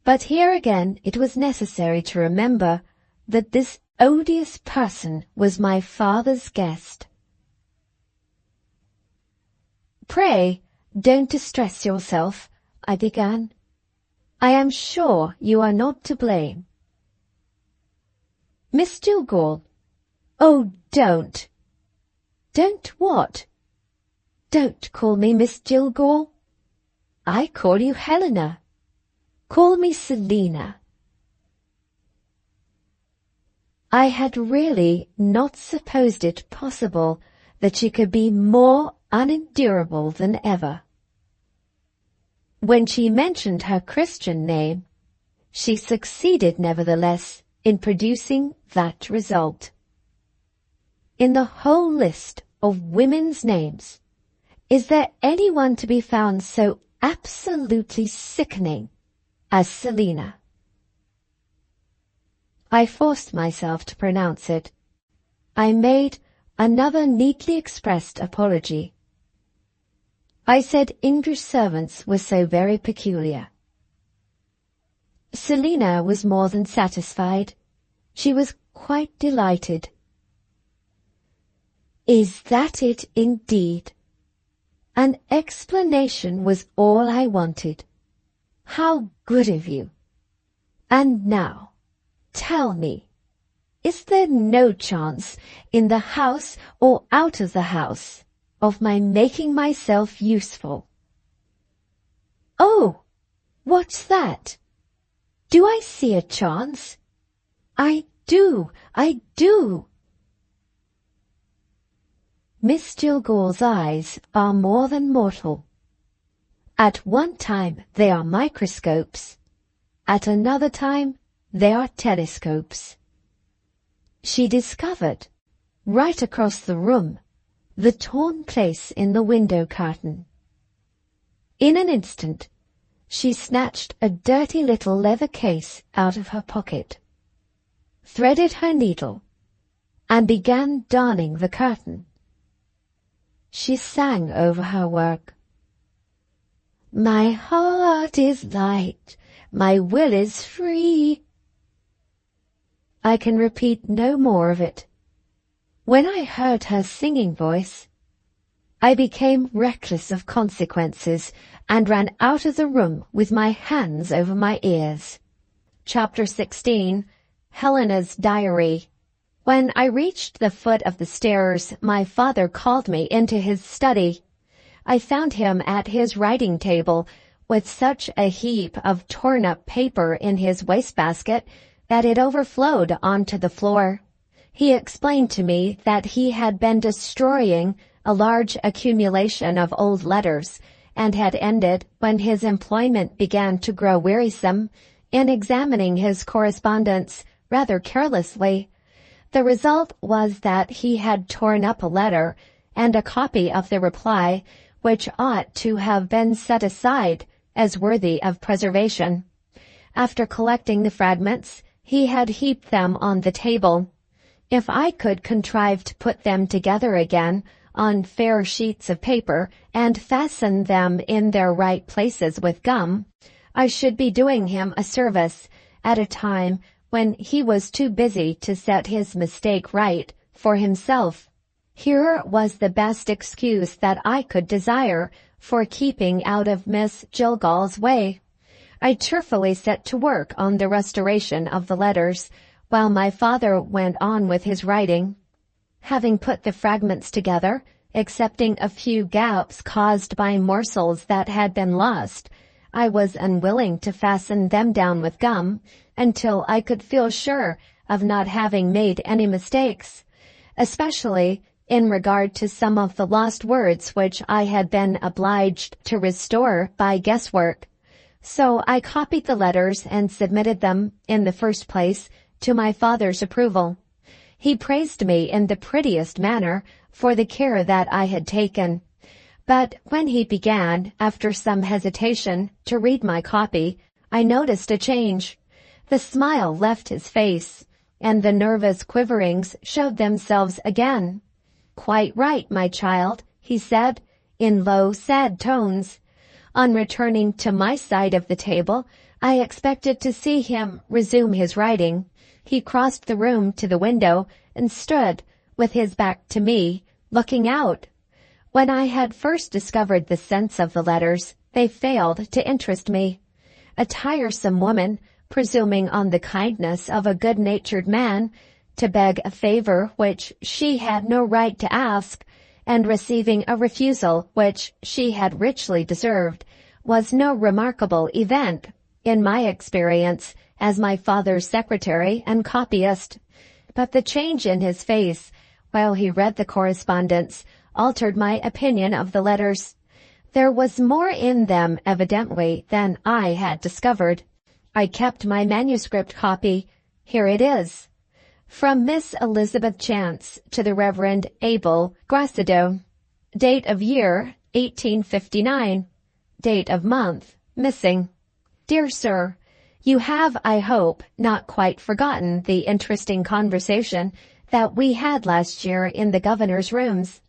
But here again it was necessary to remember that this odious person was my father's guest. Pray, don't distress yourself, I began. I am sure you are not to blame. Miss Jillgall, oh, don't. Don't what? Don't call me Miss Jillgall. I call you Helena. Call me Selina. I had really not supposed it possible that she could be more unendurable than ever. When she mentioned her Christian name, she succeeded nevertheless in producing that result. In the whole list of women's names, is there anyone to be found so absolutely sickening as Selina? I forced myself to pronounce it. I made another neatly expressed apology. I said English servants were so very peculiar. Selina was more than satisfied. She was quite delighted. Is that it indeed? An explanation was all I wanted. How good of you! And now, tell me, is there no chance, in the house or out of the house, of my making myself useful? Oh, what's that? Do I see a chance? I do. Miss Jillgall's eyes are more than mortal. At one time they are microscopes, at another time they are telescopes. She discovered, right across the room, the torn place in the window curtain. In an instant, she snatched a dirty little leather case out of her pocket, threaded her needle, and began darning the curtain. She sang over her work. My heart is light, my will is free. I can repeat no more of it. When I heard her singing voice, I became reckless of consequences and ran out of the room with my hands over my ears. Chapter 16. Helena's Diary. When I reached the foot of the stairs, my father called me into his study. I found him at his writing table with such a heap of torn-up paper in his wastebasket that it overflowed onto the floor. He explained to me that he had been destroying a large accumulation of old letters and had ended, when his employment began to grow wearisome, in examining his correspondence rather carelessly. The result was that he had torn up a letter and a copy of the reply, which ought to have been set aside as worthy of preservation. After collecting the fragments, he had heaped them on the table. If I could contrive to put them together again on fair sheets of paper and fasten them in their right places with gum, I should be doing him a service at a time when he was too busy to set his mistake right for himself. Here was the best excuse that I could desire for keeping out of Miss Jillgall's way. I cheerfully set to work on the restoration of the letters, while my father went on with his writing. Having put the fragments together, excepting a few gaps caused by morsels that had been lost, I was unwilling to fasten them down with gum until I could feel sure of not having made any mistakes, especially in regard to some of the lost words which I had been obliged to restore by guesswork. So I copied the letters and submitted them, in the first place, to my father's approval. He praised me in the prettiest manner for the care that I had taken. But when he began, after some hesitation, to read my copy, I noticed a change. The smile left his face, and the nervous quiverings showed themselves again. "Quite right, my child," he said, in low, sad tones. On returning to my side of the table, I expected to see him resume his writing. He crossed the room to the window and stood, with his back to me, looking out. When I had first discovered the sense of the letters, they failed to interest me. A tiresome woman, presuming on the kindness of a good-natured man, to beg a favor which she had no right to ask, and receiving a refusal which she had richly deserved, was no remarkable event, in my experience, as my father's secretary and copyist. But the change in his face, while he read the correspondence, altered my opinion of the letters. There was more in them, evidently, than I had discovered. I kept my manuscript copy. Here it is. From Miss Elizabeth Chance to the Reverend Abel Gracedieu. Date of year, 1859. Date of month, missing. Dear Sir, you have, I hope, not quite forgotten the interesting conversation that we had last year in the governor's rooms.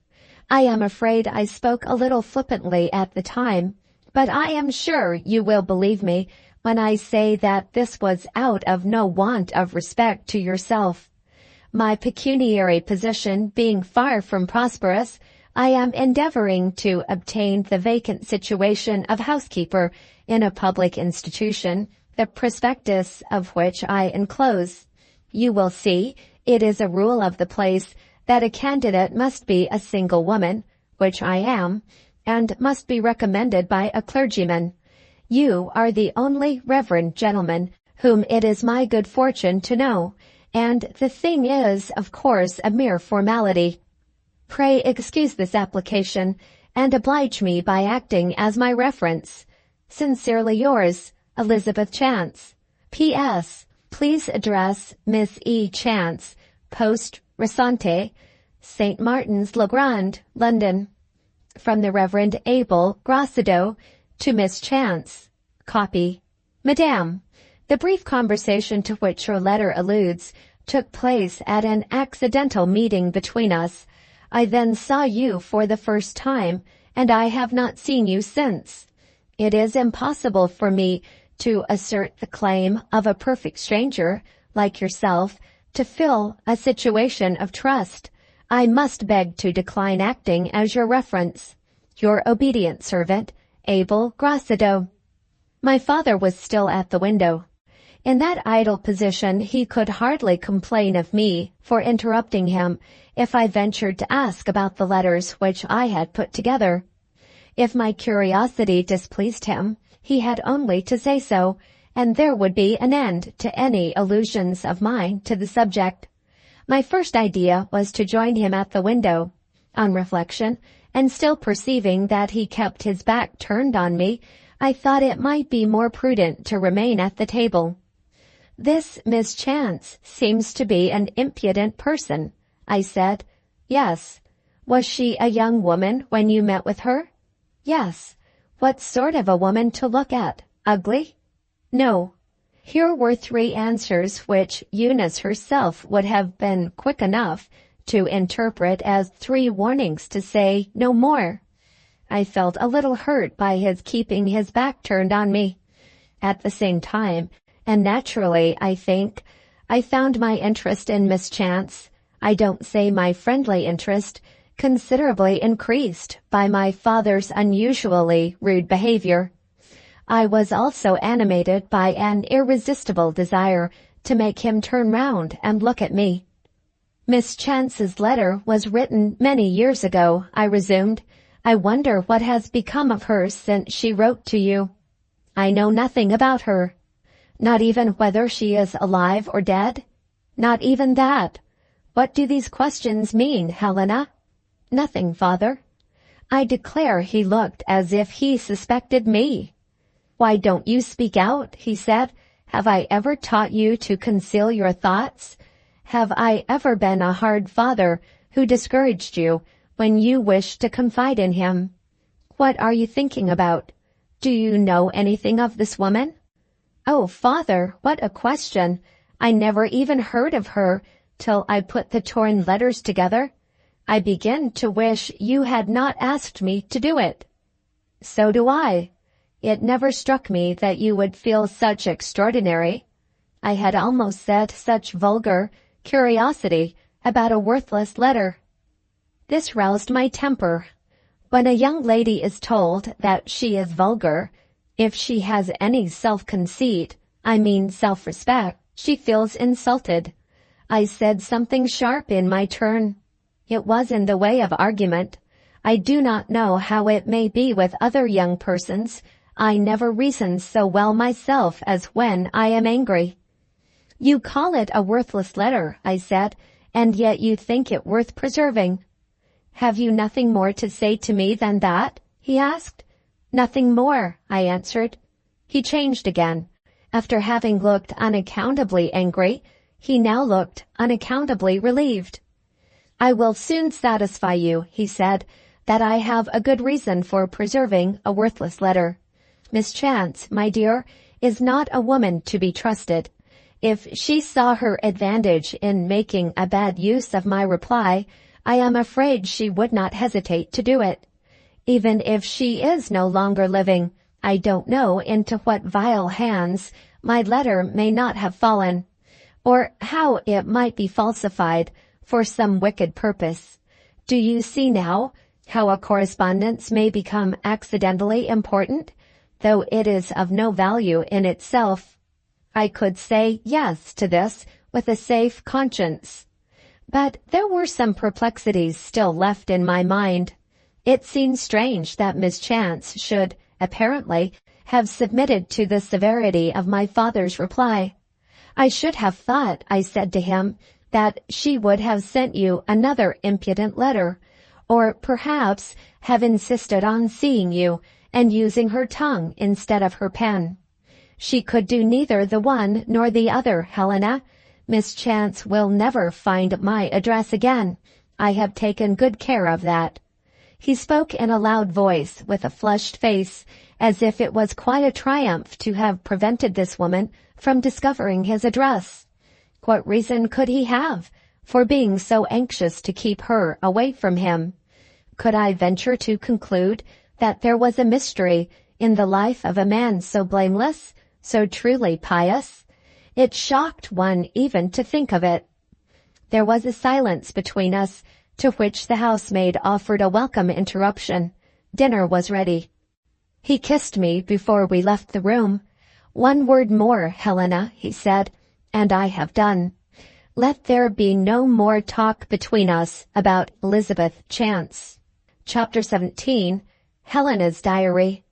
I am afraid I spoke a little flippantly at the time, but I am sure you will believe me when I say that this was out of no want of respect to yourself. My pecuniary position being far from prosperous, I am endeavoring to obtain the vacant situation of housekeeper in a public institution, the prospectus of which I enclose. You will see, it is a rule of the place that a candidate must be a single woman, which I am, and must be recommended by a clergyman. You are the only reverend gentleman whom it is my good fortune to know, and the thing is, of course, a mere formality. Pray excuse this application, and oblige me by acting as my reference. Sincerely yours, Elizabeth Chance. P.S. Please address Miss E. Chance, Poste Restante, St. Martin's le Grand, London. From the Reverend Abel Gracedieu to Miss Chance. Copy. Madame, the brief conversation to which your letter alludes took place at an accidental meeting between us. I then saw you for the first time, and I have not seen you since. It is impossible for me to assert the claim of a perfect stranger, like yourself, to fill a situation of trust. I must beg to decline acting as your reference. Your obedient servant, Abel Gracado. My father was still at the window. In that idle position he could hardly complain of me for interrupting him if I ventured to ask about the letters which I had put together. If my curiosity displeased him, he had only to say so, and there would be an end to any allusions of mine to the subject. My first idea was to join him at the window. On reflection, and still perceiving that he kept his back turned on me, I thought it might be more prudent to remain at the table. "This Miss Chance seems to be an impudent person," I said. "Yes." "Was she a young woman when you met with her?" "Yes." "What sort of a woman to look at? Ugly?" "No." Here were 3 answers which Eunice herself would have been quick enough to interpret as 3 warnings to say no more. I felt a little hurt by his keeping his back turned on me. At the same time, and naturally, I think, I found my interest in Miss Chance, I don't say my friendly interest, considerably increased by my father's unusually rude behavior. I was also animated by an irresistible desire to make him turn round and look at me. "Miss Chance's letter was written many years ago," I resumed. "I wonder what has become of her since she wrote to you." "I know nothing about her." "Not even whether she is alive or dead?" "Not even that." "What do these questions mean, Helena?" "Nothing, father." I declare he looked as if he suspected me. "Why don't you speak out?" he said. "Have I ever taught you to conceal your thoughts? Have I ever been a hard father who discouraged you when you wished to confide in him? What are you thinking about? Do you know anything of this woman?" "Oh, father, what a question! I never even heard of her till I put the torn letters together. I begin to wish you had not asked me to do it." "So do I. It never struck me that you would feel such extraordinary, I had almost said such vulgar, curiosity about a worthless letter." This roused my temper. When a young lady is told that she is vulgar, if she has any self-conceit, I mean self-respect, she feels insulted. I said something sharp in my turn. It was in the way of argument. I do not know how it may be with other young persons. I never reason so well myself as when I am angry. "You call it a worthless letter," I said, "and yet you think it worth preserving." "Have you nothing more to say to me than that?" he asked. "Nothing more," I answered. He changed again. After having looked unaccountably angry, he now looked unaccountably relieved. "I will soon satisfy you," he said, "that I have a good reason for preserving a worthless letter. Miss Chance, my dear, is not a woman to be trusted. If she saw her advantage in making a bad use of my reply, I am afraid she would not hesitate to do it. Even if she is no longer living, I don't know into what vile hands my letter may not have fallen, or how it might be falsified for some wicked purpose. Do you see now how a correspondence may become accidentally important, though it is of no value in itself?" I could say yes to this with a safe conscience. But there were some perplexities still left in my mind. It seemed strange that Miss Chance should, apparently, have submitted to the severity of my father's reply. "I should have thought," I said to him, "that she would have sent you another impudent letter, or perhaps have insisted on seeing you and using her tongue instead of her pen. She could do neither the one nor the other, Helena. Miss Chance will never find my address again. I have taken good care of that." He spoke in a loud voice, with a flushed face, as if it was quite a triumph to have prevented this woman from discovering his address. What reason could he have for being so anxious to keep her away from him? Could I venture to conclude that there was a mystery in the life of a man so blameless, so truly pious? It shocked one even to think of it. There was a silence between us, to which the housemaid offered a welcome interruption. Dinner was ready. He kissed me before we left the room. "One word more, Helena," he said, "and I have done. Let there be no more talk between us about Elizabeth Chance." Chapter 17. Helena's Diary.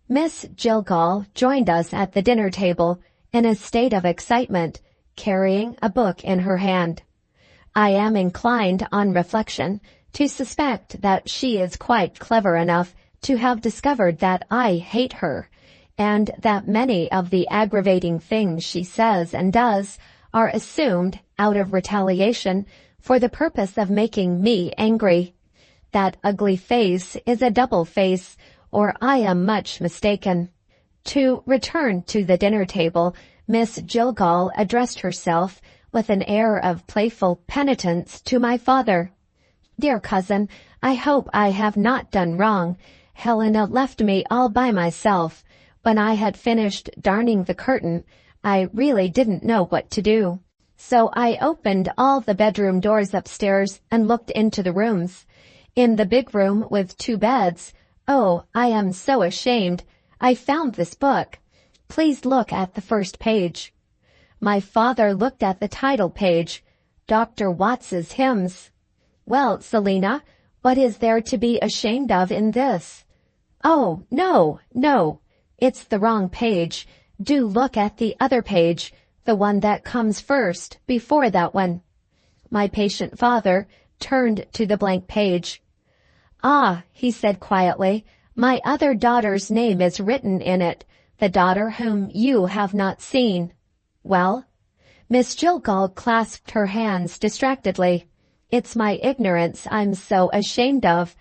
Miss Jillgall joined us at the dinner table in a state of excitement, carrying a book in her hand. I am inclined, on reflection, to suspect that she is quite clever enough to have discovered that I hate her, and that many of the aggravating things she says and does are assumed out of retaliation for the purpose of making me angry. That ugly face is a double face, or I am much mistaken. To return to the dinner table, Miss Jillgall addressed herself with an air of playful penitence to my father. "Dear cousin, I hope I have not done wrong. Helena left me all by myself. When I had finished darning the curtain, I really didn't know what to do. So I opened all the bedroom doors upstairs and looked into the rooms. In the big room with 2 beds, oh, I am so ashamed, I found this book. Please look at the first page." My father looked at the title page, Dr. Watts's Hymns. "Well, Selina, what is there to be ashamed of in this?" "Oh, no, it's the wrong page. Do look at the other page, the one that comes first, before that one." My patient father turned to the blank page. "Ah," he said quietly, "my other daughter's name is written in it, the daughter whom you have not seen." "Well?" Miss Jillgall clasped her hands distractedly. "It's my ignorance I'm so ashamed of.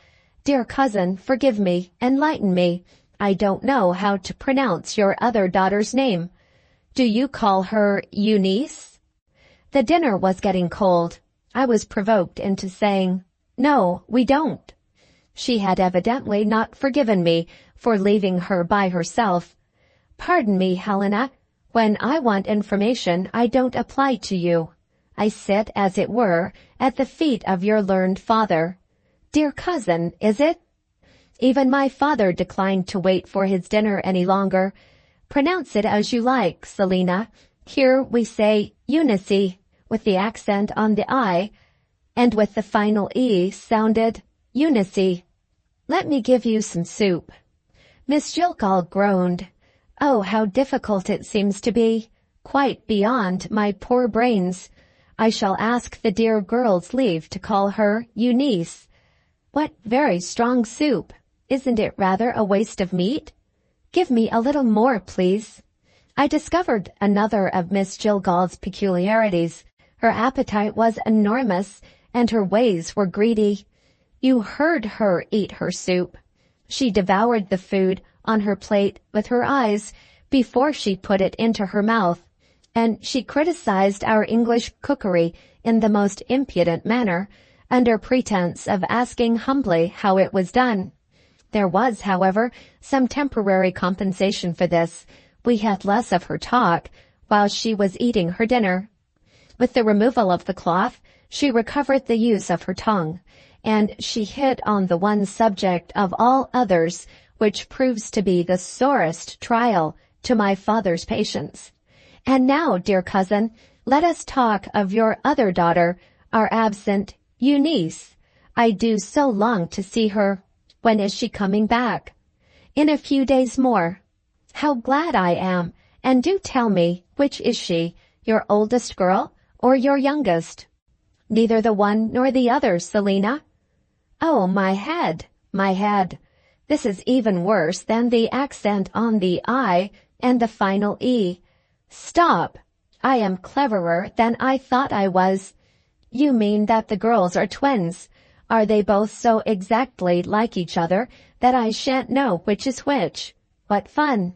Dear cousin, forgive me, enlighten me. I don't know how to pronounce your other daughter's name. Do you call her Eunice?" The dinner was getting cold. I was provoked into saying, "No, we don't." She had evidently not forgiven me for leaving her by herself. "Pardon me, Helena. When I want information, I don't apply to you. I sit, as it were, at the feet of your learned father." "Dear cousin, is it?" Even my father declined to wait for his dinner any longer. "Pronounce it as you like, Selina. Here we say Eunice, with the accent on the I, and with the final E sounded Eunice. Let me give you some soup." Miss Jillgall groaned. "Oh, how difficult it seems to be. Quite beyond my poor brains. I shall ask the dear girl's leave to call her Eunice. What very strong soup. Isn't it rather a waste of meat? Give me a little more, please." I discovered another of Miss Jillgall's peculiarities. Her appetite was enormous, and her ways were greedy. You heard her eat her soup. She devoured the food on her plate with her eyes before she put it into her mouth, and she criticized our English cookery in the most impudent manner, under pretense of asking humbly how it was done. There was, however, some temporary compensation for this. We had less of her talk while she was eating her dinner. With the removal of the cloth, she recovered the use of her tongue, and she hit on the one subject of all others which proves to be the sorest trial to my father's patience. "And now, dear cousin, let us talk of your other daughter, our absent Eunice. I do so long to see her. When is she coming back?" "In a few days more." "How glad I am! And do tell me, which is she, your oldest girl or your youngest?" "Neither the one nor the other, Selina." "Oh, my head, my head. This is even worse than the accent on the I and the final E. Stop! I am cleverer than I thought I was. You mean that the girls are twins. Are they both so exactly like each other that I shan't know which is which? What fun!"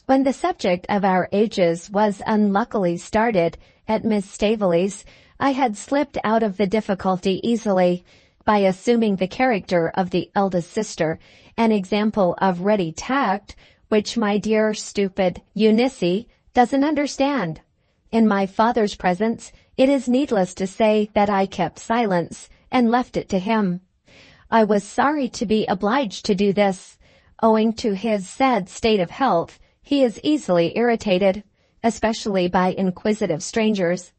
When the subject of our ages was unluckily started at Miss Staveley's, I had slipped out of the difficulty easily by assuming the character of the eldest sister, an example of ready tact which my dear stupid Eunice doesn't understand. In my father's presence, it is needless to say that I kept silence and left it to him. I was sorry to be obliged to do this. Owing to his sad state of health, he is easily irritated, especially by inquisitive strangers.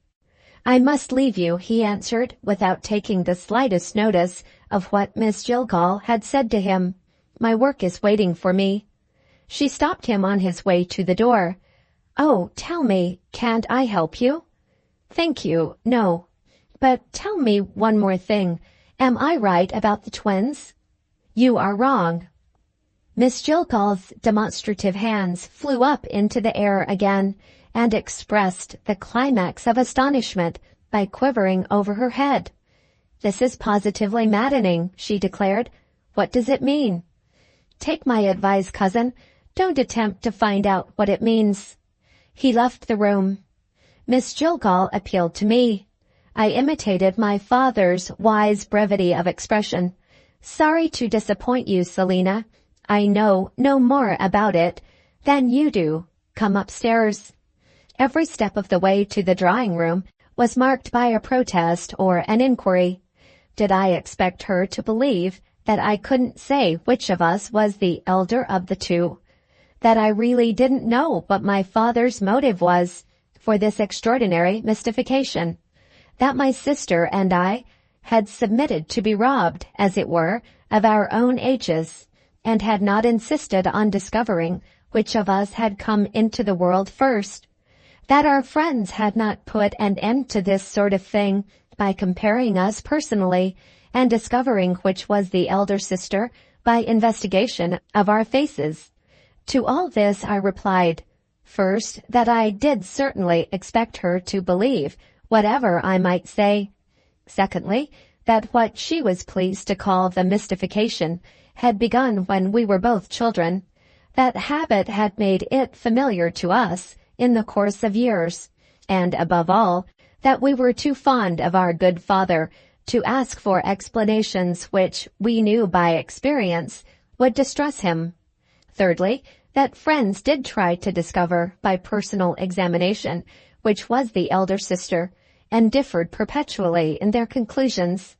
"I must leave you," he answered, without taking the slightest notice of what Miss Jillgall had said to him. "My work is waiting for me." She stopped him on his way to the door. "Oh, tell me, can't I help you?" "Thank you, no. But tell me one more thing. Am I right about the twins?" "You are wrong." Miss Jillgall's demonstrative hands flew up into the air again, and expressed the climax of astonishment by quivering over her head. "This is positively maddening," she declared. "What does it mean?" "Take my advice, cousin. Don't attempt to find out what it means." He left the room. Miss Jillgall appealed to me. I imitated my father's wise brevity of expression. "Sorry to disappoint you, Selina. I know no more about it than you do. Come upstairs." Every step of the way to the drawing-room was marked by a protest or an inquiry. Did I expect her to believe that I couldn't say which of us was the elder of the two? That I really didn't know what my father's motive was for this extraordinary mystification? That my sister and I had submitted to be robbed, as it were, of our own ages, and had not insisted on discovering which of us had come into the world first? That our friends had not put an end to this sort of thing by comparing us personally and discovering which was the elder sister by investigation of our faces? To all this I replied, first, that I did certainly expect her to believe whatever I might say. Secondly, that what she was pleased to call the mystification had begun when we were both children. That habit had made it familiar to us in the course of years, and above all, that we were too fond of our good father to ask for explanations which we knew by experience would distress him. Thirdly, that friends did try to discover by personal examination which was the elder sister, and differed perpetually in their conclusions.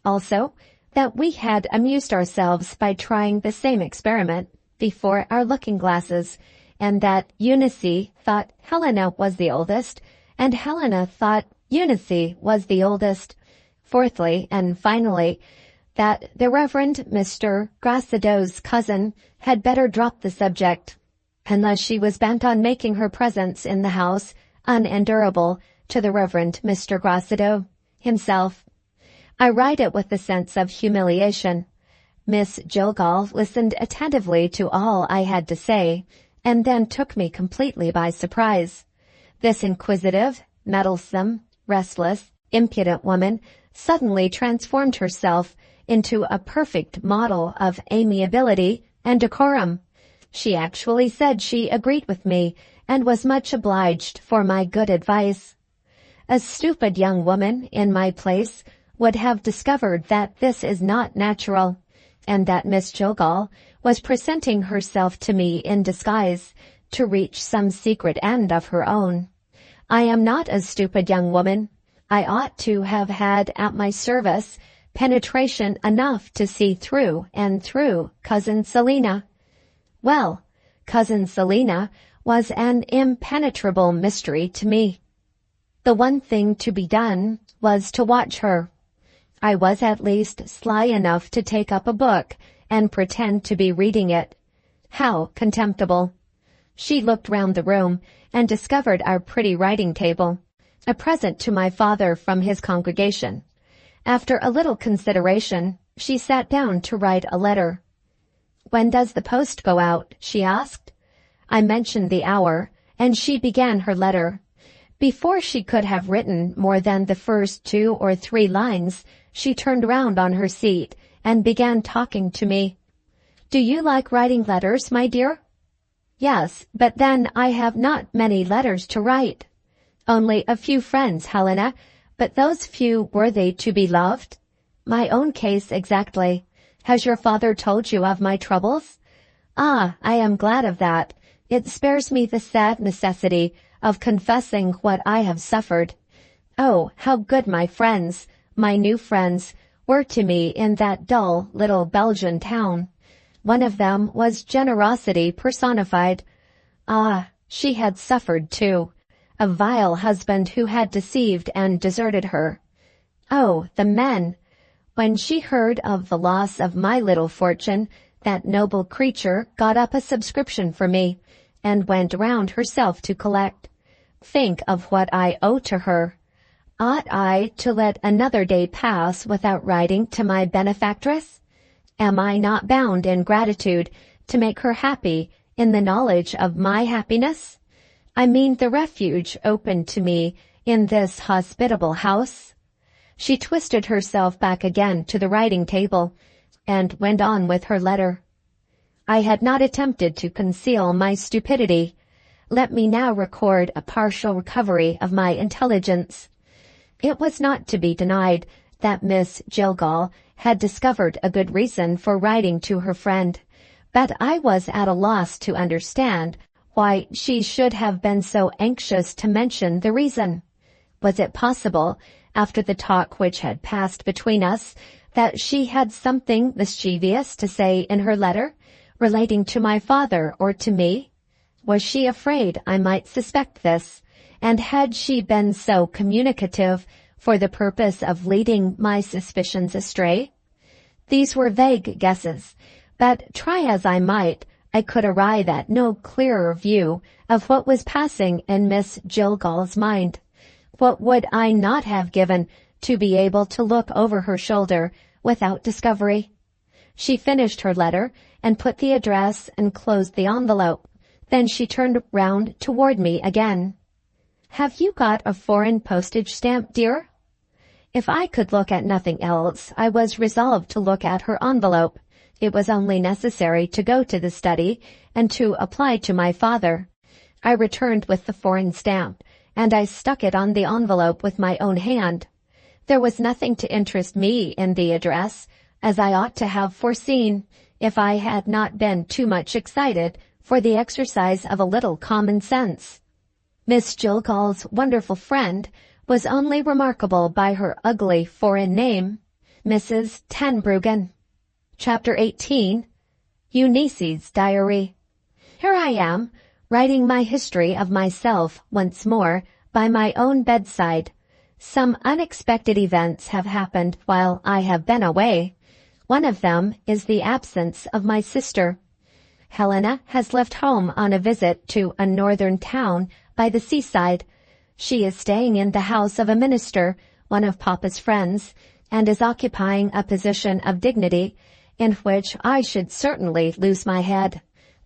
Also, that we had amused ourselves by trying the same experiment before our looking-glasses, and that Eunice thought Helena was the oldest, and Helena thought Eunice was the oldest. Fourthly, and finally, that the Reverend Mr. Gracedieu's cousin had better drop the subject, unless she was bent on making her presence in the house unendurable to the Reverend Mr. Gracedieu himself. I write it with a sense of humiliation. Miss Jillgall listened attentively to all I had to say, and then took me completely by surprise. This inquisitive, meddlesome, restless, impudent woman suddenly transformed herself into a perfect model of amiability and decorum. She actually said she agreed with me and was much obliged for my good advice. A stupid young woman in my place would have discovered that this is not natural, and that Miss Jillgall was presenting herself to me in disguise to reach some secret end of her own. I am not a stupid young woman. I ought to have had at my service penetration enough to see through and through Cousin Selina. Well, Cousin Selina was an impenetrable mystery to me. The one thing to be done was to watch her. I was at least sly enough to take up a book and pretend to be reading it. How contemptible! She looked round the room and discovered our pretty writing table, a present to my father from his congregation. After a little consideration, she sat down to write a letter. "When does the post go out?" she asked. I mentioned the hour, and she began her letter. Before she could have written more than the first 2 or 3 lines, she turned round on her seat and began talking to me. "Do you like writing letters, my dear?" "Yes, but then I have not many letters to write." "Only a few friends, Helena, but those few worthy to be loved?" "My own case exactly. Has your father told you of my troubles?" "Ah, I am glad of that. It spares me the sad necessity of confessing what I have suffered. Oh, how good my friends, my new friends, were to me in that dull little Belgian town. One of them was generosity personified. Ah, she had suffered too. A vile husband who had deceived and deserted her. Oh, the men! When she heard of the loss of my little fortune, that noble creature got up a subscription for me, and went round herself to collect. Think of what I owe to her. Ought I to let another day pass without writing to my benefactress? Am I not bound in gratitude to make her happy in the knowledge of my happiness? I mean the refuge opened to me in this hospitable house. She twisted herself back again to the writing table, and went on with her letter. I had not attempted to conceal my stupidity. Let me now record a partial recovery of my intelligence. It was not to be denied that Miss Jillgall had discovered a good reason for writing to her friend, but I was at a loss to understand why she should have been so anxious to mention the reason. Was it possible, after the talk which had passed between us, that she had something mischievous to say in her letter, relating to my father or to me? Was she afraid I might suspect this, and had she been so communicative for the purpose of leading my suspicions astray? These were vague guesses, but try as I might, I could arrive at no clearer view of what was passing in Miss Jillgall's mind. What would I not have given to be able to look over her shoulder without discovery? She finished her letter and put the address and closed the envelope. Then she turned round toward me again. Have you got a foreign postage stamp, dear? If I could look at nothing else, I was resolved to look at her envelope. It was only necessary to go to the study and to apply to my father. I returned with the foreign stamp, and I stuck it on the envelope with my own hand. There was nothing to interest me in the address, as I ought to have foreseen, if I had not been too much excited for the exercise of a little common sense. Miss Jillgall's wonderful friend was only remarkable by her ugly foreign name, Mrs. Tenbruggen. Chapter 18. Eunice's Diary. Here I am, writing my history of myself once more by my own bedside. Some unexpected events have happened while I have been away. One of them is the absence of my sister. Helena has left home on a visit to a northern town by the seaside. She is staying in the house of a minister, one of Papa's friends, and is occupying a position of dignity in which I should certainly lose my head.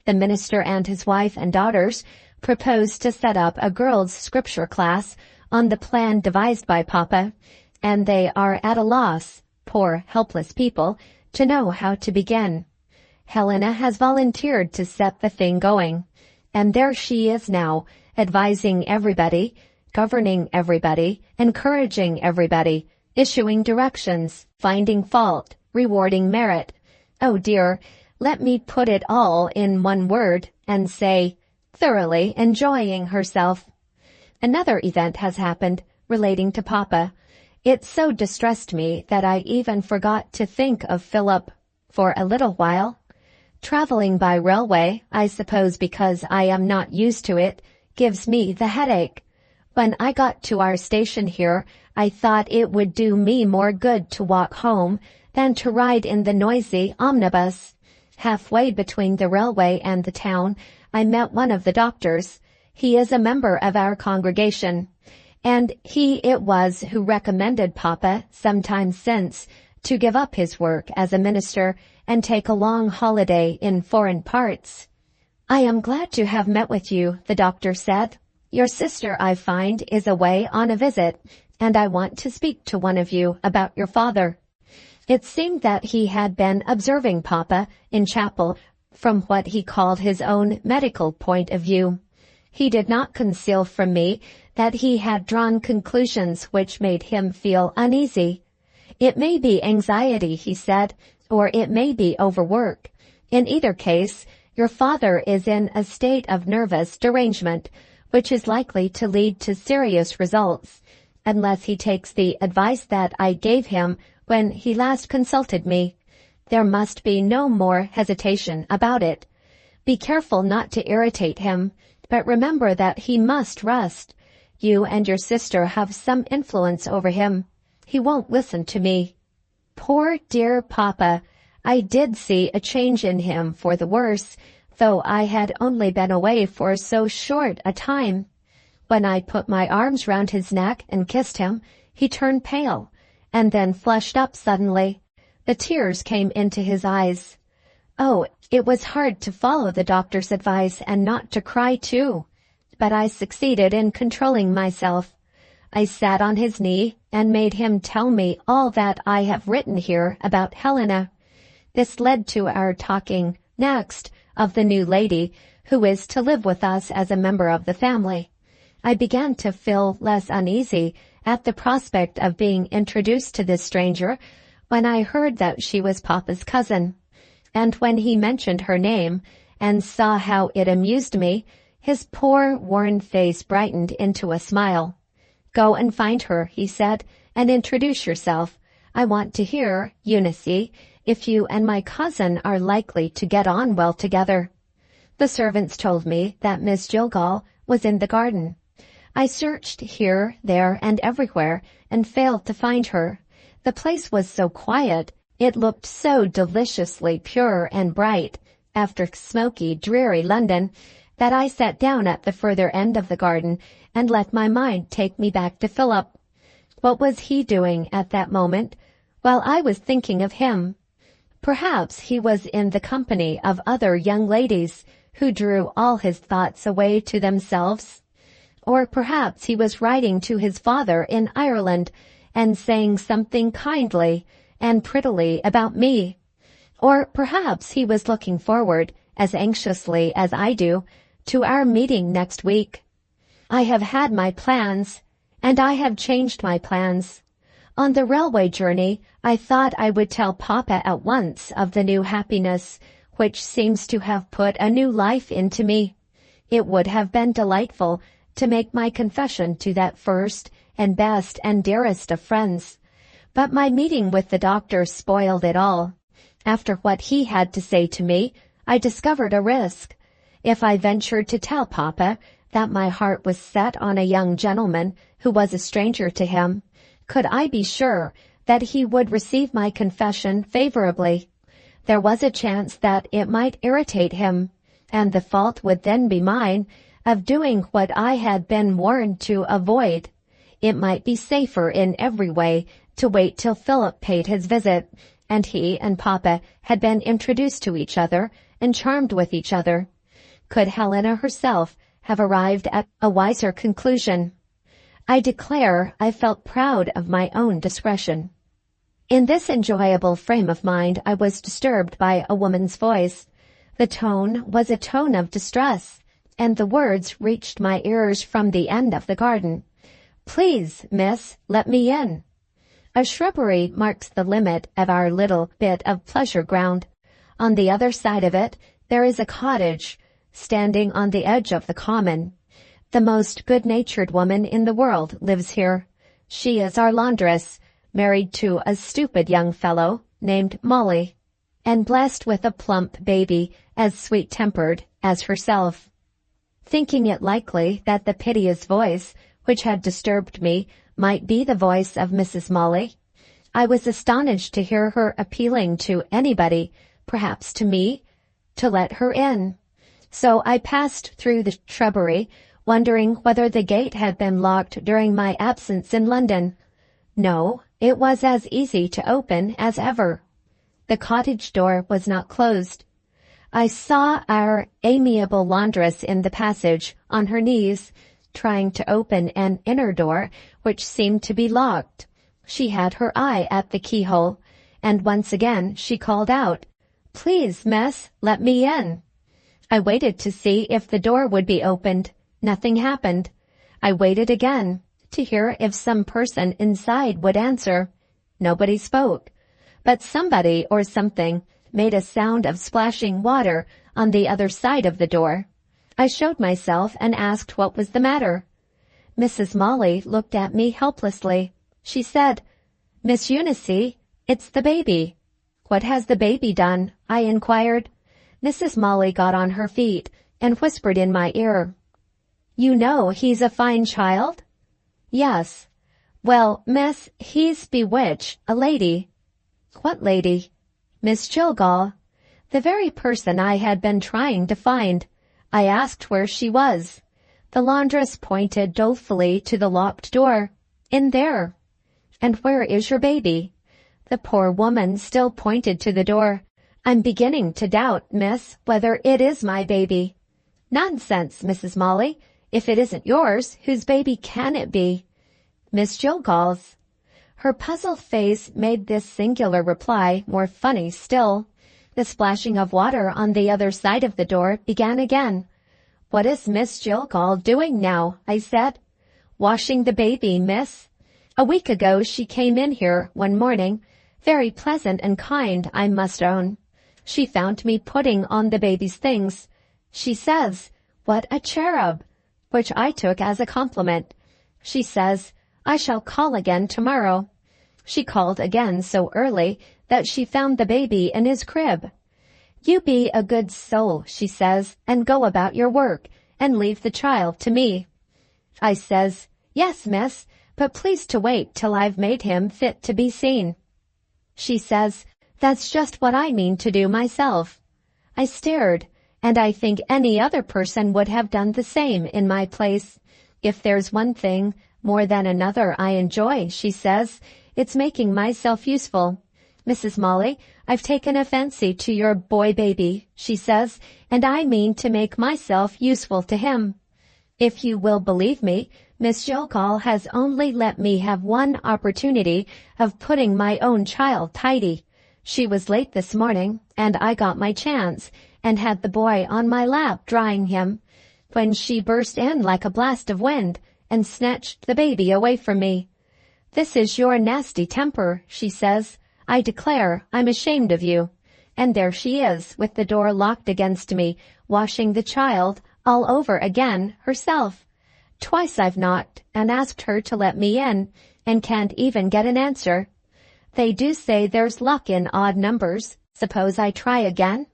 The minister and his wife and daughters propose to set up a girls' scripture class on the plan devised by Papa, and they are at a loss, poor helpless people, to know how to begin. Helena has volunteered to set the thing going, and there she is now, advising everybody, governing everybody, encouraging everybody, issuing directions, finding fault, rewarding merit. Oh dear, let me put it all in one word and say, thoroughly enjoying herself. Another event has happened relating to Papa. It so distressed me that I even forgot to think of Philip for a little while. Traveling by railway, I suppose because I am not used to it, gives me the headache. When I got to our station here, I thought it would do me more good to walk home than to ride in the noisy omnibus. Halfway between the railway and the town, I met one of the doctors. He is a member of our congregation, and he it was who recommended Papa some time since to give up his work as a minister and take a long holiday in foreign parts. I am glad to have met with you, the doctor said. Your sister, I find, is away on a visit, and I want to speak to one of you about your father. It seemed that he had been observing Papa in chapel from what he called his own medical point of view. He did not conceal from me that he had drawn conclusions which made him feel uneasy. It may be anxiety, he said, or it may be overwork. In either case, your father is in a state of nervous derangement, which is likely to lead to serious results, unless he takes the advice that I gave him when he last consulted me. There must be no more hesitation about it. Be careful not to irritate him, but remember that he must rest. You and your sister have some influence over him. He won't listen to me." Poor dear Papa! I did see a change in him for the worse, though I had only been away for so short a time. When I put my arms round his neck and kissed him, he turned pale, and then flushed up suddenly. The tears came into his eyes. Oh, it was hard to follow the doctor's advice and not to cry too, but I succeeded in controlling myself. I sat on his knee and made him tell me all that I have written here about Helena. This led to our talking next of the new lady who is to live with us as a member of the family. I began to feel less uneasy at the prospect of being introduced to this stranger when I heard that she was Papa's cousin. And when he mentioned her name and saw how it amused me, his poor, worn face brightened into a smile. "Go and find her," he said, "and introduce yourself. I want to hear, Eunice, if you and my cousin are likely to get on well together." The servants told me that Miss Jillgall was in the garden. I searched here, there, and everywhere, and failed to find her. The place was so quiet, it looked so deliciously pure and bright, after smoky, dreary London, that I sat down at the further end of the garden and let my mind take me back to Philip. What was he doing at that moment, while I was thinking of him? Perhaps he was in the company of other young ladies who drew all his thoughts away to themselves. Or perhaps he was writing to his father in Ireland and saying something kindly and prettily about me. Or perhaps he was looking forward, as anxiously as I do, to our meeting next week. I have had my plans, and I have changed my plans. On the railway journey, I thought I would tell Papa at once of the new happiness, which seems to have put a new life into me. It would have been delightful to make my confession to that first and best and dearest of friends. But my meeting with the doctor spoiled it all. After what he had to say to me, I discovered a risk. If I ventured to tell Papa that my heart was set on a young gentleman who was a stranger to him, could I be sure that he would receive my confession favorably? There was a chance that it might irritate him, and the fault would then be mine of doing what I had been warned to avoid. It might be safer in every way to wait till Philip paid his visit, and he and Papa had been introduced to each other and charmed with each other. Could Helena herself have arrived at a wiser conclusion? I declare I felt proud of my own discretion. In this enjoyable frame of mind I was disturbed by a woman's voice. The tone was a tone of distress, and the words reached my ears from the end of the garden. "Please, miss, let me in." A shrubbery marks the limit of our little bit of pleasure ground. On the other side of it there is a cottage, standing on the edge of the common. The most good-natured woman in the world lives here. She is our laundress, married to a stupid young fellow named Molly, and blessed with a plump baby as sweet-tempered as herself. Thinking it likely that the piteous voice which had disturbed me might be the voice of Mrs. Molly, I was astonished to hear her appealing to anybody, perhaps to me, to let her in. So I passed through the shrubbery, wondering whether the gate had been locked during my absence in London. No, it was as easy to open as ever. The cottage door was not closed. I saw our amiable laundress in the passage, on her knees, trying to open an inner door which seemed to be locked. She had her eye at the keyhole, and once again she called out, "Please, miss, let me in." I waited to see if the door would be opened. Nothing happened. I waited again, to hear if some person inside would answer. Nobody spoke, but somebody or something made a sound of splashing water on the other side of the door. I showed myself and asked what was the matter. Mrs. Molly looked at me helplessly. She said, "Miss Eunice, It's the baby." "What has the baby done?" I inquired. Mrs. Molly got on her feet and whispered in my ear, "You know he's a fine child?" "Yes." "Well, miss, he's bewitched a lady." "What lady?" "Miss Jillgall." The very person I had been trying to find. I asked where she was. The laundress pointed dolefully to the locked door. "In there." "And where is your baby?" The poor woman still pointed to the door. "I'm beginning to doubt, miss, whether it is my baby." "Nonsense, Mrs. Molly. If it isn't yours, whose baby can it be?" "Miss Jillgall's." Her puzzled face made this singular reply more funny still. The splashing of water on the other side of the door began again. "What is Miss Jillgall doing now?" I said. "Washing the baby, miss. A week ago she came in here one morning, very pleasant and kind, I must own. She found me putting on the baby's things. She says, 'What a cherub!' which I took as a compliment. She says, 'I shall call again tomorrow.' She called again so early that she found the baby in his crib. 'You be a good soul,' she says, 'and go about your work, and leave the child to me.' I says, 'Yes, miss, but please to wait till I've made him fit to be seen.' She says, 'That's just what I mean to do myself.' I stared, and I think any other person would have done the same in my place. 'If there's one thing more than another I enjoy,' she says, 'it's making myself useful. Mrs. Molly, I've taken a fancy to your boy baby,' she says, 'and I mean to make myself useful to him.' If you will believe me, Miss Jillgall has only let me have one opportunity of putting my own child tidy. She was late this morning, and I got my chance, and had the boy on my lap drying him, when she burst in like a blast of wind, and snatched the baby away from me. 'This is your nasty temper,' she says. 'I declare I'm ashamed of you.' And there she is, with the door locked against me, washing the child all over again herself. Twice I've knocked and asked her to let me in, and can't even get an answer. They do say there's luck in odd numbers. Suppose I try again?"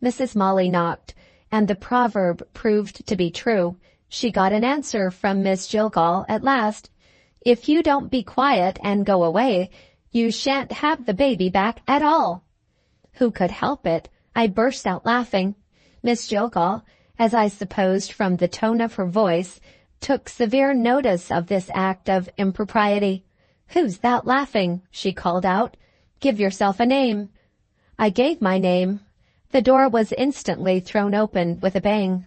Mrs. Molly knocked, and the proverb proved to be true. She got an answer from Miss Jillgall at last. "If you don't be quiet and go away, you shan't have the baby back at all." Who could help it? I burst out laughing. Miss Jillgall, as I supposed from the tone of her voice, took severe notice of this act of impropriety. "Who's that laughing?" she called out. "Give yourself a name." I gave my name. The door was instantly thrown open with a bang.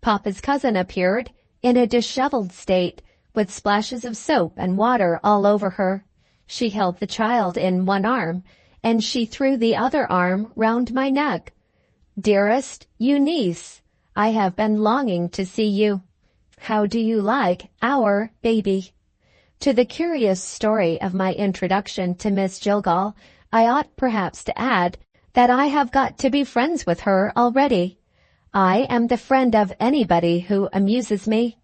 Papa's cousin appeared, in a disheveled state, with splashes of soap and water all over her. She held the child in one arm, and she threw the other arm round my neck. "Dearest Eunice, I have been longing to see you. How do you like our baby?" To the curious story of my introduction to Miss Jillgall, I ought perhaps to add that I have got to be friends with her already. I am the friend of anybody who amuses me.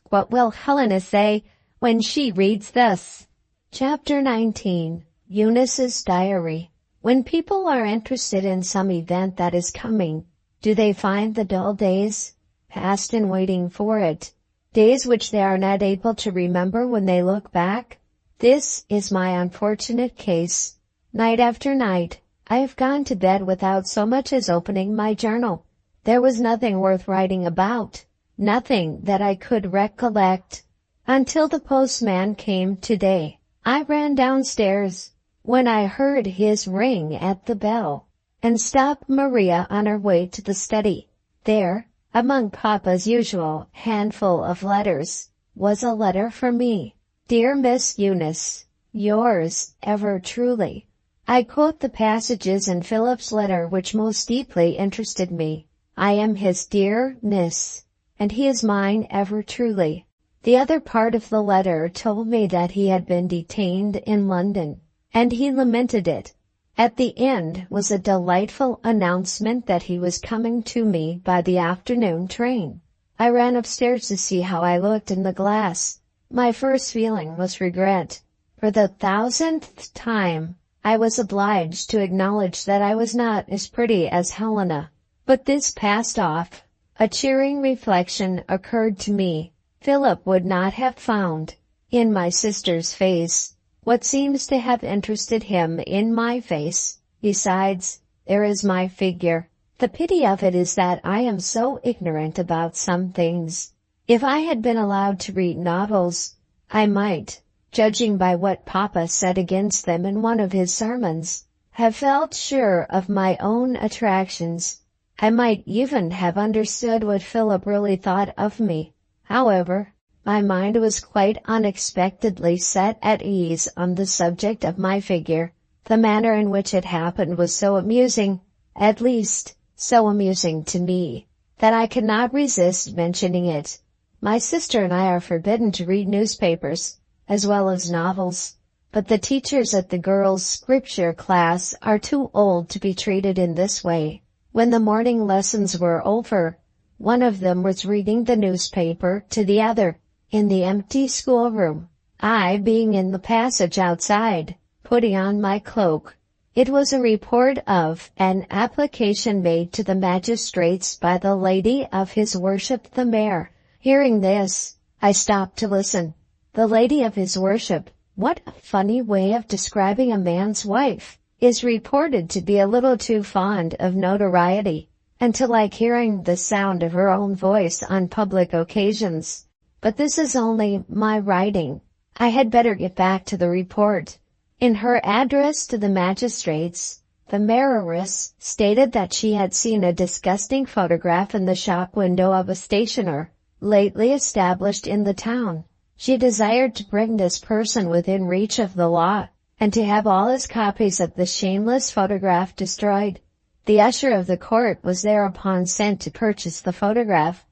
What will Helena say when she reads this? Chapter 19. Eunice's Diary. When people are interested in some event that is coming, do they find the dull days passed in waiting for it, days which they are not able to remember when they look back? This is my unfortunate case. Night after night, I have gone to bed without so much as opening my journal. There was nothing worth writing about, nothing that I could recollect, until the postman came today. I ran downstairs when I heard his ring at the bell, and stopped Maria on her way to the study. There, among Papa's usual handful of letters, was a letter for me. "Dear Miss Eunice, yours ever truly." I quote the passages in Philip's letter which most deeply interested me. I am his dear miss, and he is mine ever truly. The other part of the letter told me that he had been detained in London, and he lamented it. At the end was a delightful announcement that he was coming to me by the afternoon train. I ran upstairs to see how I looked in the glass. My first feeling was regret. For the 1000th time, I was obliged to acknowledge that I was not as pretty as Helena. But this passed off. A cheering reflection occurred to me. Philip would not have found, in my sister's face, what seems to have interested him in my face. Besides, there is my figure. The pity of it is that I am so ignorant about some things. If I had been allowed to read novels, I might, judging by what Papa said against them in one of his sermons, have felt sure of my own attractions. I might even have understood what Philip really thought of me. However, my mind was quite unexpectedly set at ease on the subject of my figure. The manner in which it happened was so amusing, at least, so amusing to me, that I could not resist mentioning it. My sister and I are forbidden to read newspapers, as well as novels, but the teachers at the girls' scripture class are too old to be treated in this way. When the morning lessons were over, one of them was reading the newspaper to the other, in the empty schoolroom, I being in the passage outside, putting on my cloak. It was a report of an application made to the magistrates by the lady of his worship the mayor. Hearing this, I stopped to listen. The lady of his worship, what a funny way of describing a man's wife, is reported to be a little too fond of notoriety, and to like hearing the sound of her own voice on public occasions. But this is only my writing. I had better get back to the report. In her address to the magistrates, the mayoress stated that she had seen a disgusting photograph in the shop window of a stationer, lately established in the town. She desired to bring this person within reach of the law, and to have all his copies of the shameless photograph destroyed. The usher of the court was thereupon sent to purchase the photograph.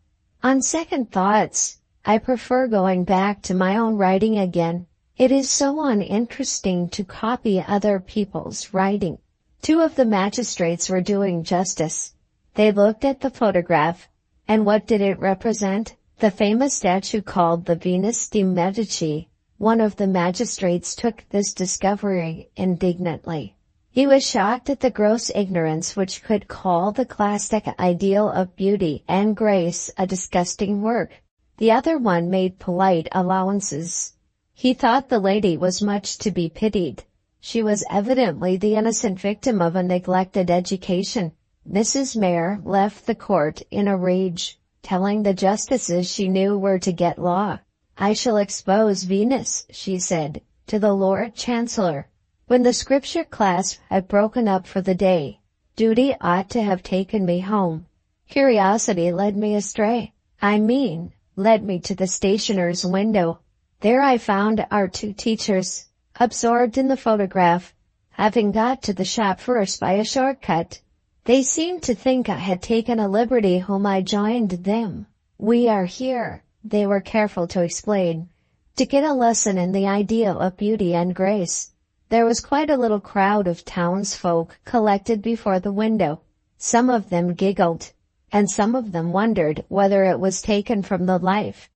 On second thoughts, I prefer going back to my own writing again. It is so uninteresting to copy other people's writing. Two of the magistrates were doing justice. They looked at the photograph, and what did it represent? The famous statue called the Venus de Medici. One of the magistrates took this discovery indignantly. He was shocked at the gross ignorance which could call the classic ideal of beauty and grace a disgusting work. The other one made polite allowances. He thought the lady was much to be pitied. She was evidently the innocent victim of a neglected education. Mrs. Mayor left the court in a rage, telling the justices she knew were to get law. I shall expose Venus, she said, to the Lord Chancellor. When the scripture class had broken up for the day, duty ought to have taken me home. Curiosity led me astray. Led me to the stationer's window. There I found our two teachers, absorbed in the photograph. Having got to the shop first by a shortcut, they seemed to think I had taken a liberty whom I joined them. We are here, they were careful to explain, to get a lesson in the ideal of beauty and grace. There was quite a little crowd of townsfolk collected before the window. Some of them giggled, and some of them wondered whether it was taken from the life.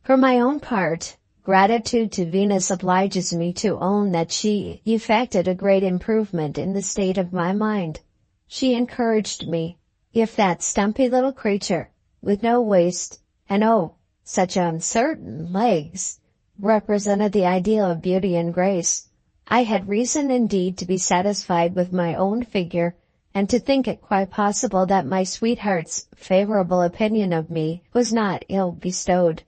For my own part, gratitude to Venus obliges me to own that she effected a great improvement in the state of my mind. She encouraged me. If that stumpy little creature, with no waist, and oh, such uncertain legs, represented the ideal of beauty and grace, I had reason indeed to be satisfied with my own figure, and to think it quite possible that my sweetheart's favorable opinion of me was not ill bestowed.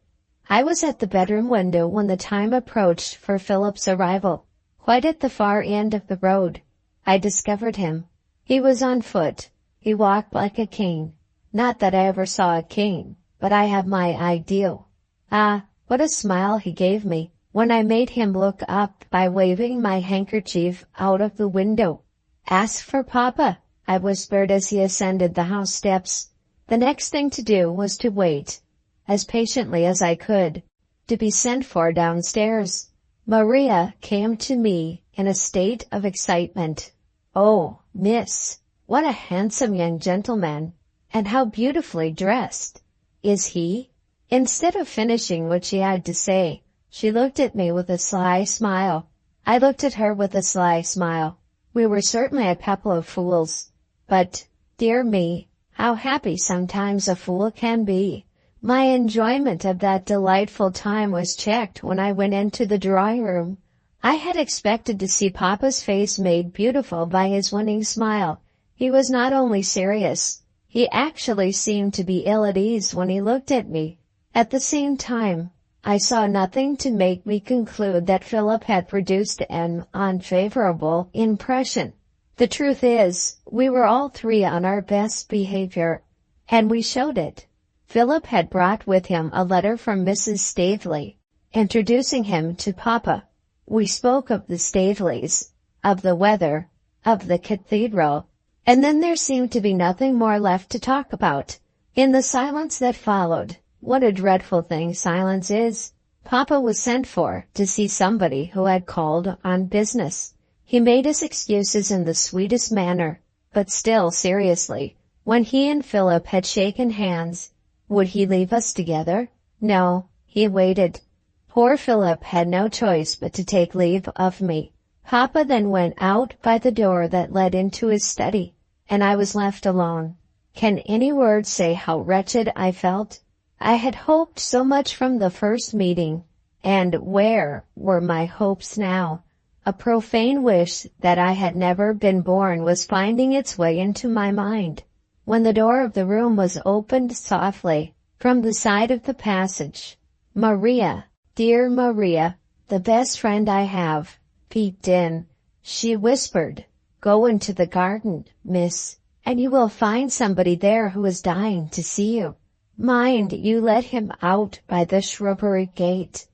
I was at the bedroom window when the time approached for Philip's arrival. Quite at the far end of the road, I discovered him. He was on foot. He walked like a king. Not that I ever saw a king, but I have my ideal. Ah, what a smile he gave me when I made him look up by waving my handkerchief out of the window. "Ask for Papa," I whispered as he ascended the house steps. The next thing to do was to wait, as patiently as I could, to be sent for downstairs. Maria came to me in a state of excitement. "Oh, miss, what a handsome young gentleman, and how beautifully dressed. Is he?" Instead of finishing what she had to say, she looked at me with a sly smile. I looked at her with a sly smile. We were certainly a couple of fools. But, dear me, how happy sometimes a fool can be. My enjoyment of that delightful time was checked when I went into the drawing room. I had expected to see Papa's face made beautiful by his winning smile. He was not only serious, he actually seemed to be ill at ease when he looked at me. At the same time, I saw nothing to make me conclude that Philip had produced an unfavorable impression. The truth is, we were all three on our best behavior, and we showed it. Philip had brought with him a letter from Mrs. Staveley, introducing him to Papa. We spoke of the Staveleys, of the weather, of the cathedral, and then there seemed to be nothing more left to talk about. In the silence that followed, what a dreadful thing silence is, Papa was sent for to see somebody who had called on business. He made his excuses in the sweetest manner, but still seriously. When he and Philip had shaken hands, would he leave us together? No, he waited. Poor Philip had no choice but to take leave of me. Papa then went out by the door that led into his study, and I was left alone. Can any words say how wretched I felt? I had hoped so much from the first meeting, and where were my hopes now? A profane wish that I had never been born was finding its way into my mind, when the door of the room was opened softly from the side of the passage. Maria, dear Maria, the best friend I have, peeped in. She whispered, "Go into the garden, miss, and you will find somebody there who is dying to see you. Mind you let him out by the shrubbery gate."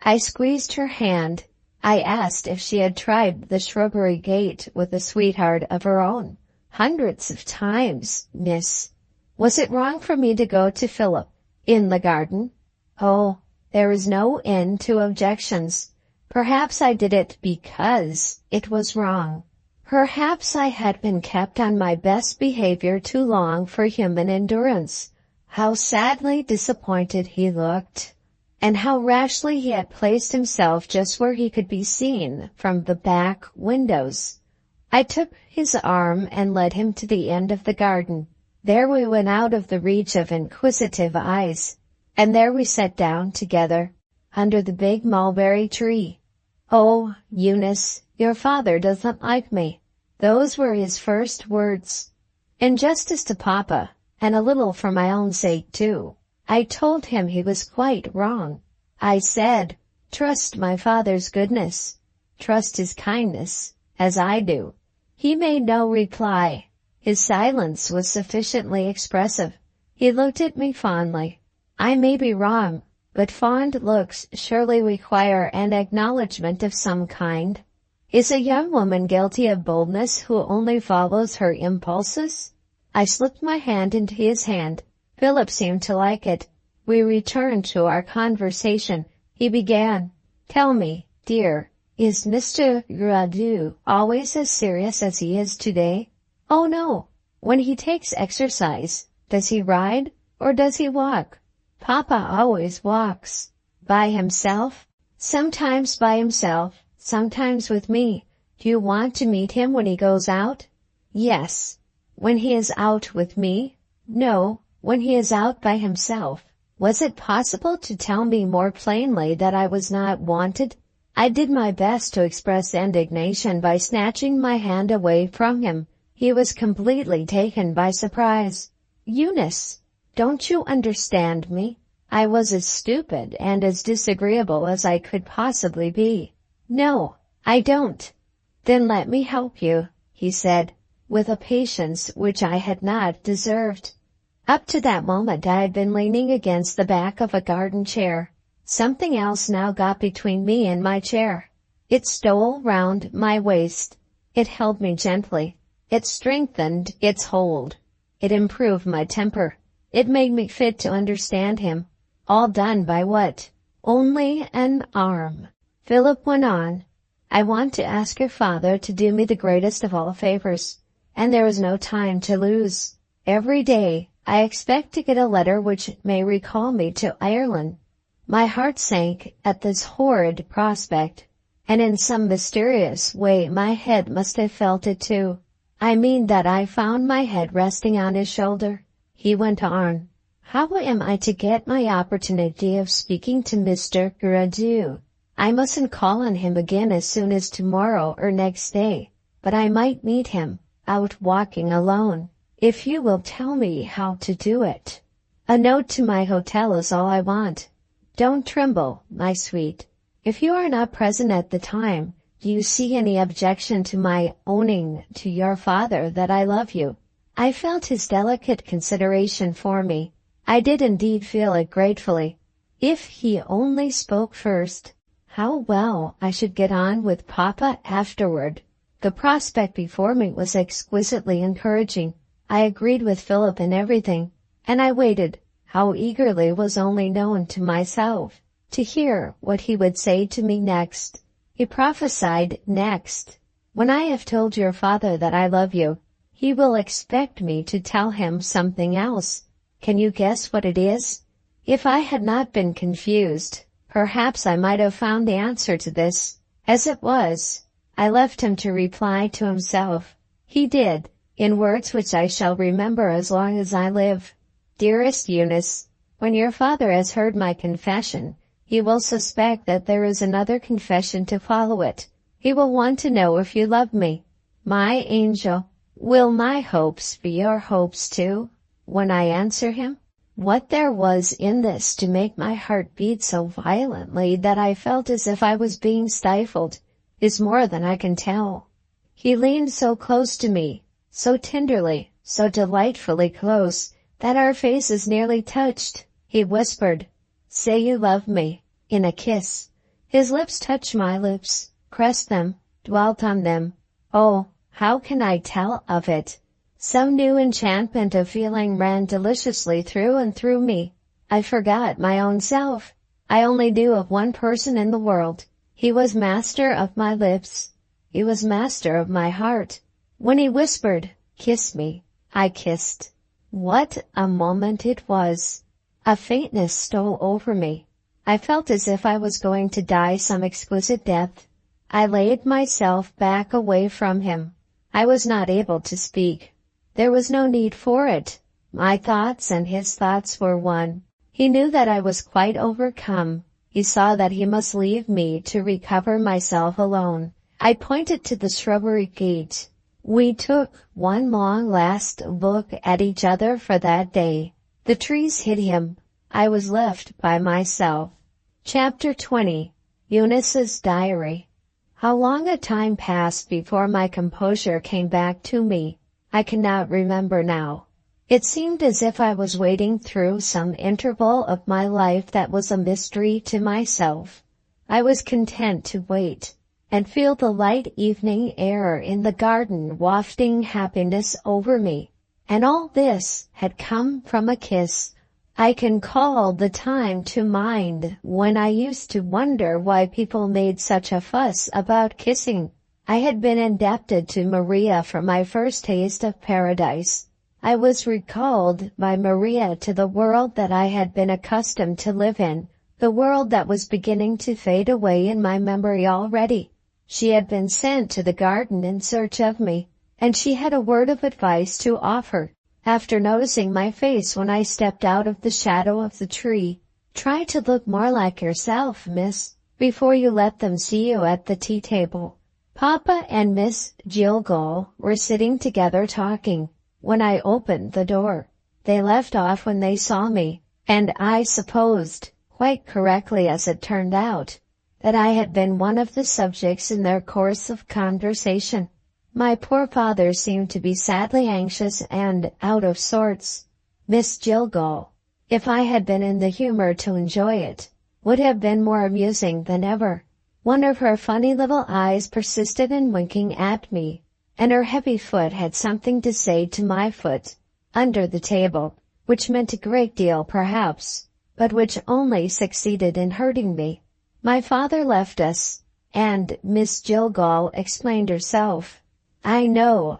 I squeezed her hand. I asked if she had tried the shrubbery gate with a sweetheart of her own. "Hundreds of times, miss." Was it wrong for me to go to Philip in the garden? Oh, there is no end to objections. Perhaps I did it because it was wrong. Perhaps I had been kept on my best behavior too long for human endurance. How sadly disappointed he looked, and how rashly he had placed himself just where he could be seen from the back windows. I took his arm and led him to the end of the garden. There we went out of the reach of inquisitive eyes, and there we sat down together, under the big mulberry tree. "Oh, Eunice, your father doesn't like me." Those were his first words. In justice to Papa, and a little for my own sake too, I told him he was quite wrong. I said, "Trust my father's goodness. Trust his kindness, as I do." He made no reply. His silence was sufficiently expressive. He looked at me fondly. I may be wrong, but fond looks surely require an acknowledgment of some kind. Is a young woman guilty of boldness who only follows her impulses? I slipped my hand into his hand. Philip seemed to like it. We returned to our conversation. He began, "Tell me, dear, is Mr. Gradu always as serious as he is today?" "Oh no. When he takes exercise, does he ride or does he walk?" "Papa always walks." "By himself?" "Sometimes by himself, sometimes with me." "Do you want to meet him when he goes out?" "Yes." "When he is out with me?" "No, when he is out by himself." Was it possible to tell me more plainly that I was not wanted? I did my best to express indignation by snatching my hand away from him. He was completely taken by surprise. "Eunice, don't you understand me?" I was as stupid and as disagreeable as I could possibly be. "No, I don't." "Then let me help you," he said, with a patience which I had not deserved. Up to that moment I had been leaning against the back of a garden chair. Something else now got between me and my chair. It stole round my waist. It held me gently. It strengthened its hold. It improved my temper. It made me fit to understand him. All done by what? Only an arm. Philip went on. "I want to ask your father to do me the greatest of all favors, and there is no time to lose. Every day I expect to get a letter which may recall me to Ireland." My heart sank at this horrid prospect, and in some mysterious way my head must have felt it too. I mean that I found my head resting on his shoulder. He went on, "How am I to get my opportunity of speaking to Mr. Gradu? I mustn't call on him again as soon as tomorrow or next day, but I might meet him, out walking alone, if you will tell me how to do it. A note to my hotel is all I want. Don't tremble, my sweet. If you are not present at the time, do you see any objection to my owning to your father that I love you?" I felt his delicate consideration for me. I did indeed feel it gratefully. If he only spoke first, how well I should get on with Papa afterward. The prospect before me was exquisitely encouraging. I agreed with Philip in everything, and I waited, how eagerly was only known to myself, to hear what he would say to me next. He prophesied next, "When I have told your father that I love you, he will expect me to tell him something else. Can you guess what it is?" If I had not been confused, perhaps I might have found the answer to this. As it was, I left him to reply to himself. He did, in words which I shall remember as long as I live. "Dearest Eunice, when your father has heard my confession, he will suspect that there is another confession to follow it. He will want to know if you love me. My angel, will my hopes be your hopes too, when I answer him?" What there was in this to make my heart beat so violently that I felt as if I was being stifled is more than I can tell. He leaned so close to me, so tenderly, so delightfully close, that our faces nearly touched. He whispered, "Say you love me," in a kiss. His lips touched my lips, pressed them, dwelt on them. Oh, how can I tell of it? Some new enchantment of feeling ran deliciously through and through me. I forgot my own self. I only knew of one person in the world. He was master of my lips. He was master of my heart. When he whispered, "Kiss me," I kissed. What a moment it was! A faintness stole over me. I felt as if I was going to die some exquisite death. I laid myself back away from him. I was not able to speak. There was no need for it. My thoughts and his thoughts were one. He knew that I was quite overcome. He saw that he must leave me to recover myself alone. I pointed to the shrubbery gate. We took one long last look at each other for that day. The trees hid him. I was left by myself. Chapter 20. Eunice's Diary. How long a time passed before my composure came back to me, I cannot remember now. It seemed as if I was waiting through some interval of my life that was a mystery to myself. I was content to wait, and feel the light evening air in the garden wafting happiness over me. And all this had come from a kiss. I can call the time to mind when I used to wonder why people made such a fuss about kissing. I had been indebted to Maria for my first taste of paradise. I was recalled by Maria to the world that I had been accustomed to live in, the world that was beginning to fade away in my memory already. She had been sent to the garden in search of me, and she had a word of advice to offer. After noticing my face when I stepped out of the shadow of the tree, "Try to look more like yourself, miss, before you let them see you at the tea table." Papa and Miss Jillgall were sitting together talking. When I opened the door, they left off when they saw me, and I supposed, quite correctly as it turned out, that I had been one of the subjects in their course of conversation. My poor father seemed to be sadly anxious and out of sorts. Miss Jillgall, if I had been in the humor to enjoy it, would have been more amusing than ever. One of her funny little eyes persisted in winking at me, and her heavy foot had something to say to my foot, under the table, which meant a great deal perhaps, but which only succeeded in hurting me. My father left us, and Miss Jillgall explained herself. I know,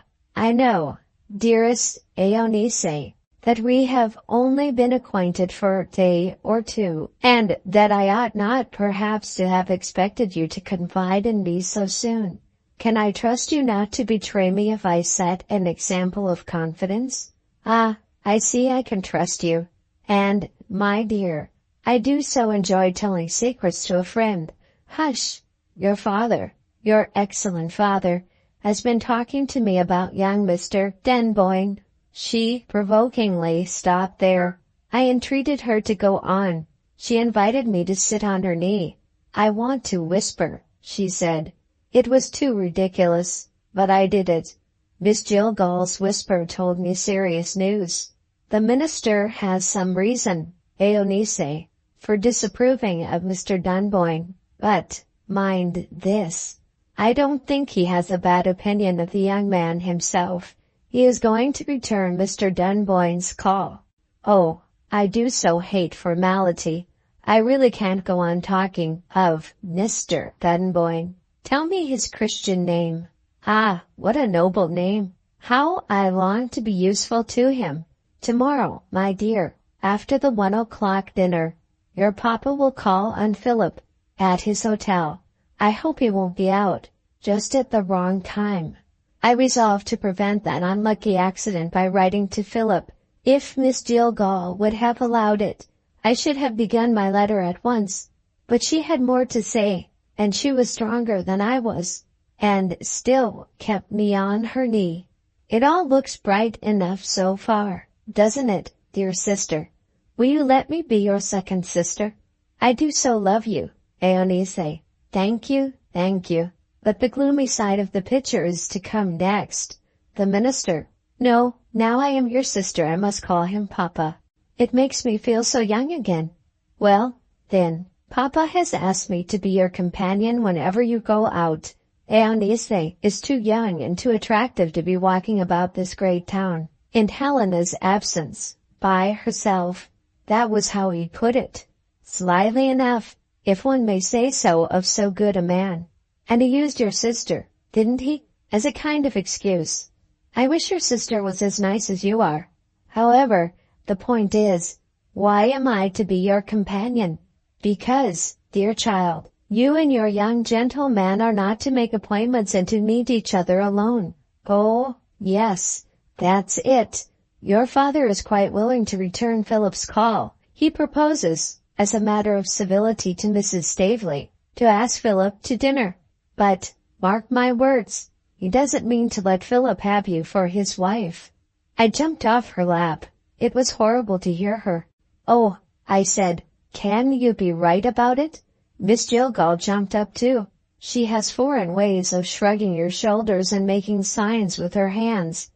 dearest Eunice, that we have only been acquainted for a day or two, and that I ought not perhaps to have expected you to confide in me so soon. Can I trust you not to betray me if I set an example of confidence? Ah, I see I can trust you. And, my dear, I do so enjoy telling secrets to a friend. Hush! Your father, your excellent father, has been talking to me about young Mr. Dunboyne. She provokingly stopped there. I entreated her to go on. She invited me to sit on her knee. I want to whisper, she said. It was too ridiculous, but I did it. Miss Jillgall's whisper told me serious news. The minister has some reason, Eunice, for disapproving of Mr. Dunboyne, but, mind this, I don't think he has a bad opinion of the young man himself. He is going to return Mr. Dunboyne's call. Oh, I do so hate formality. I really can't go on talking of Mr. Dunboyne. Tell me his Christian name. Ah, what a noble name. How I long to be useful to him. Tomorrow, my dear, after the 1 o'clock dinner, your papa will call on Philip at his hotel. I hope he won't be out just at the wrong time. I resolved to prevent that unlucky accident by writing to Philip. If Miss Jillgall would have allowed it, I should have begun my letter at once, but she had more to say, and she was stronger than I was, and still kept me on her knee. It all looks bright enough so far, doesn't it, dear sister? Will you let me be your second sister? I do so love you, Eunice. Thank you, thank you. But the gloomy side of the picture is to come next. The minister. No, now I am your sister, I must call him Papa. It makes me feel so young again. Well, then, Papa has asked me to be your companion whenever you go out. Eunice is too young and too attractive to be walking about this great town, in Helena's absence, by herself. That was how he put it. Slyly enough, if one may say so of so good a man. And he used your sister, didn't he, as a kind of excuse. I wish your sister was as nice as you are. However, the point is, why am I to be your companion? Because, dear child, you and your young gentleman are not to make appointments and to meet each other alone. Oh, yes, that's it. Your father is quite willing to return Philip's call. He proposes, as a matter of civility to Mrs. Staveley, to ask Philip to dinner. But, mark my words, he doesn't mean to let Philip have you for his wife. I jumped off her lap. It was horrible to hear her. Oh, I said, can you be right about it? Miss Jillgall jumped up too. She has foreign ways of shrugging her shoulders and making signs with her hands.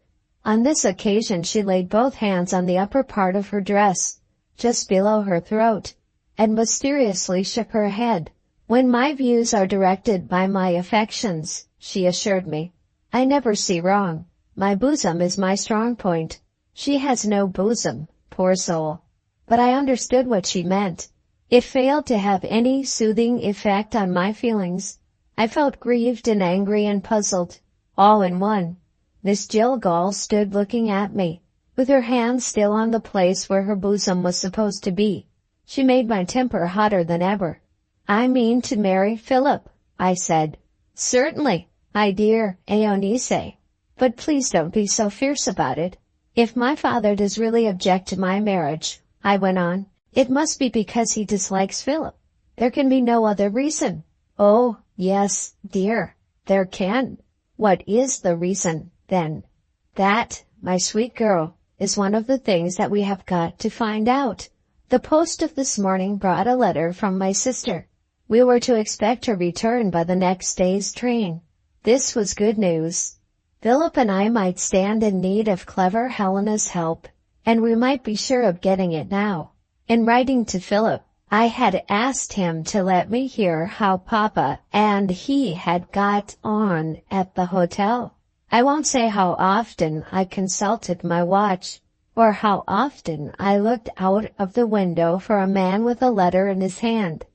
On this occasion she laid both hands on the upper part of her dress, just below her throat, and mysteriously shook her head. When my views are directed by my affections, she assured me, I never see wrong. My bosom is my strong point. She has no bosom, poor soul. But I understood what she meant. It failed to have any soothing effect on my feelings. I felt grieved and angry and puzzled, all in one. Miss Jillgall stood looking at me, with her hand still on the place where her bosom was supposed to be. She made my temper hotter than ever. I mean to marry Philip, I said. Certainly, my dear Eunice. But please don't be so fierce about it. If my father does really object to my marriage, I went on, it must be because he dislikes Philip. There can be no other reason. Oh, yes, dear, there can. What is the reason, then? That, my sweet girl, is one of the things that we have got to find out. The post of this morning brought a letter from my sister. We were to expect her return by the next day's train. This was good news. Philip and I might stand in need of clever Helena's help, and we might be sure of getting it now. In writing to Philip, I had asked him to let me hear how Papa and he had got on at the hotel. I won't say how often I consulted my watch, or how often I looked out of the window for a man with a letter in his hand.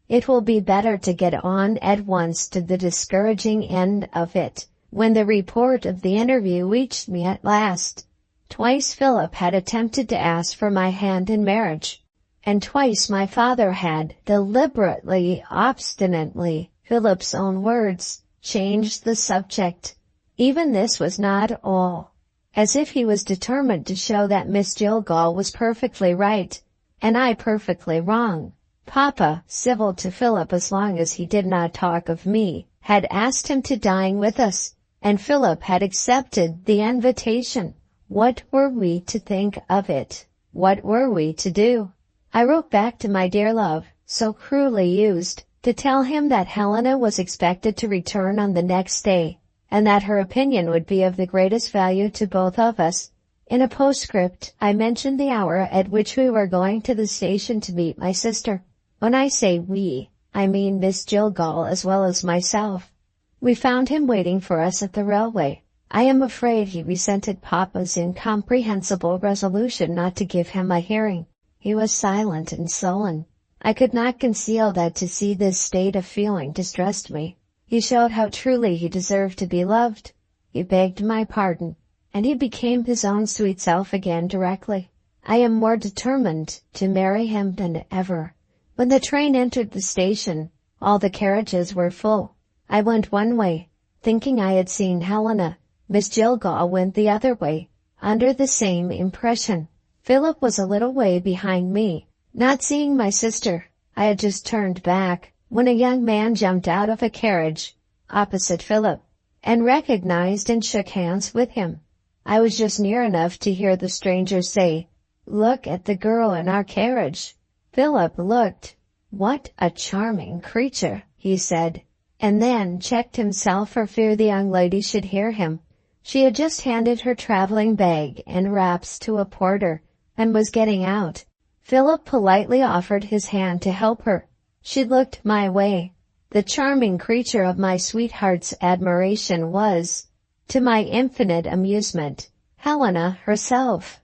It will be better to get on at once to the discouraging end of it, when the report of the interview reached me at last. Twice Philip had attempted to ask for my hand in marriage, and twice my father had, deliberately, obstinately, Philip's own words, changed the subject. Even this was not all. As if he was determined to show that Miss Jillgall was perfectly right, and I perfectly wrong. Papa, civil to Philip as long as he did not talk of me, had asked him to dine with us, and Philip had accepted the invitation. What were we to think of it? What were we to do? I wrote back to my dear love, so cruelly used, to tell him that Helena was expected to return on the next day, and that her opinion would be of the greatest value to both of us. In a postscript, I mentioned the hour at which we were going to the station to meet my sister. When I say we, I mean Miss Jillgall as well as myself. We found him waiting for us at the railway. I am afraid he resented Papa's incomprehensible resolution not to give him a hearing. He was silent and sullen. I could not conceal that to see this state of feeling distressed me. He showed how truly he deserved to be loved. He begged my pardon, and he became his own sweet self again directly. I am more determined to marry him than ever. When the train entered the station, all the carriages were full. I went one way, thinking I had seen Helena. Miss Jillgall went the other way, under the same impression. Philip was a little way behind me. Not seeing my sister, I had just turned back, when a young man jumped out of a carriage, opposite Philip, and recognized and shook hands with him. I was just near enough to hear the stranger say, "Look at the girl in our carriage." Philip looked. "What a charming creature," he said, and then checked himself for fear the young lady should hear him. She had just handed her traveling bag and wraps to a porter, and was getting out. Philip politely offered his hand to help her. She looked my way. The charming creature of my sweetheart's admiration was, to my infinite amusement, Helena herself.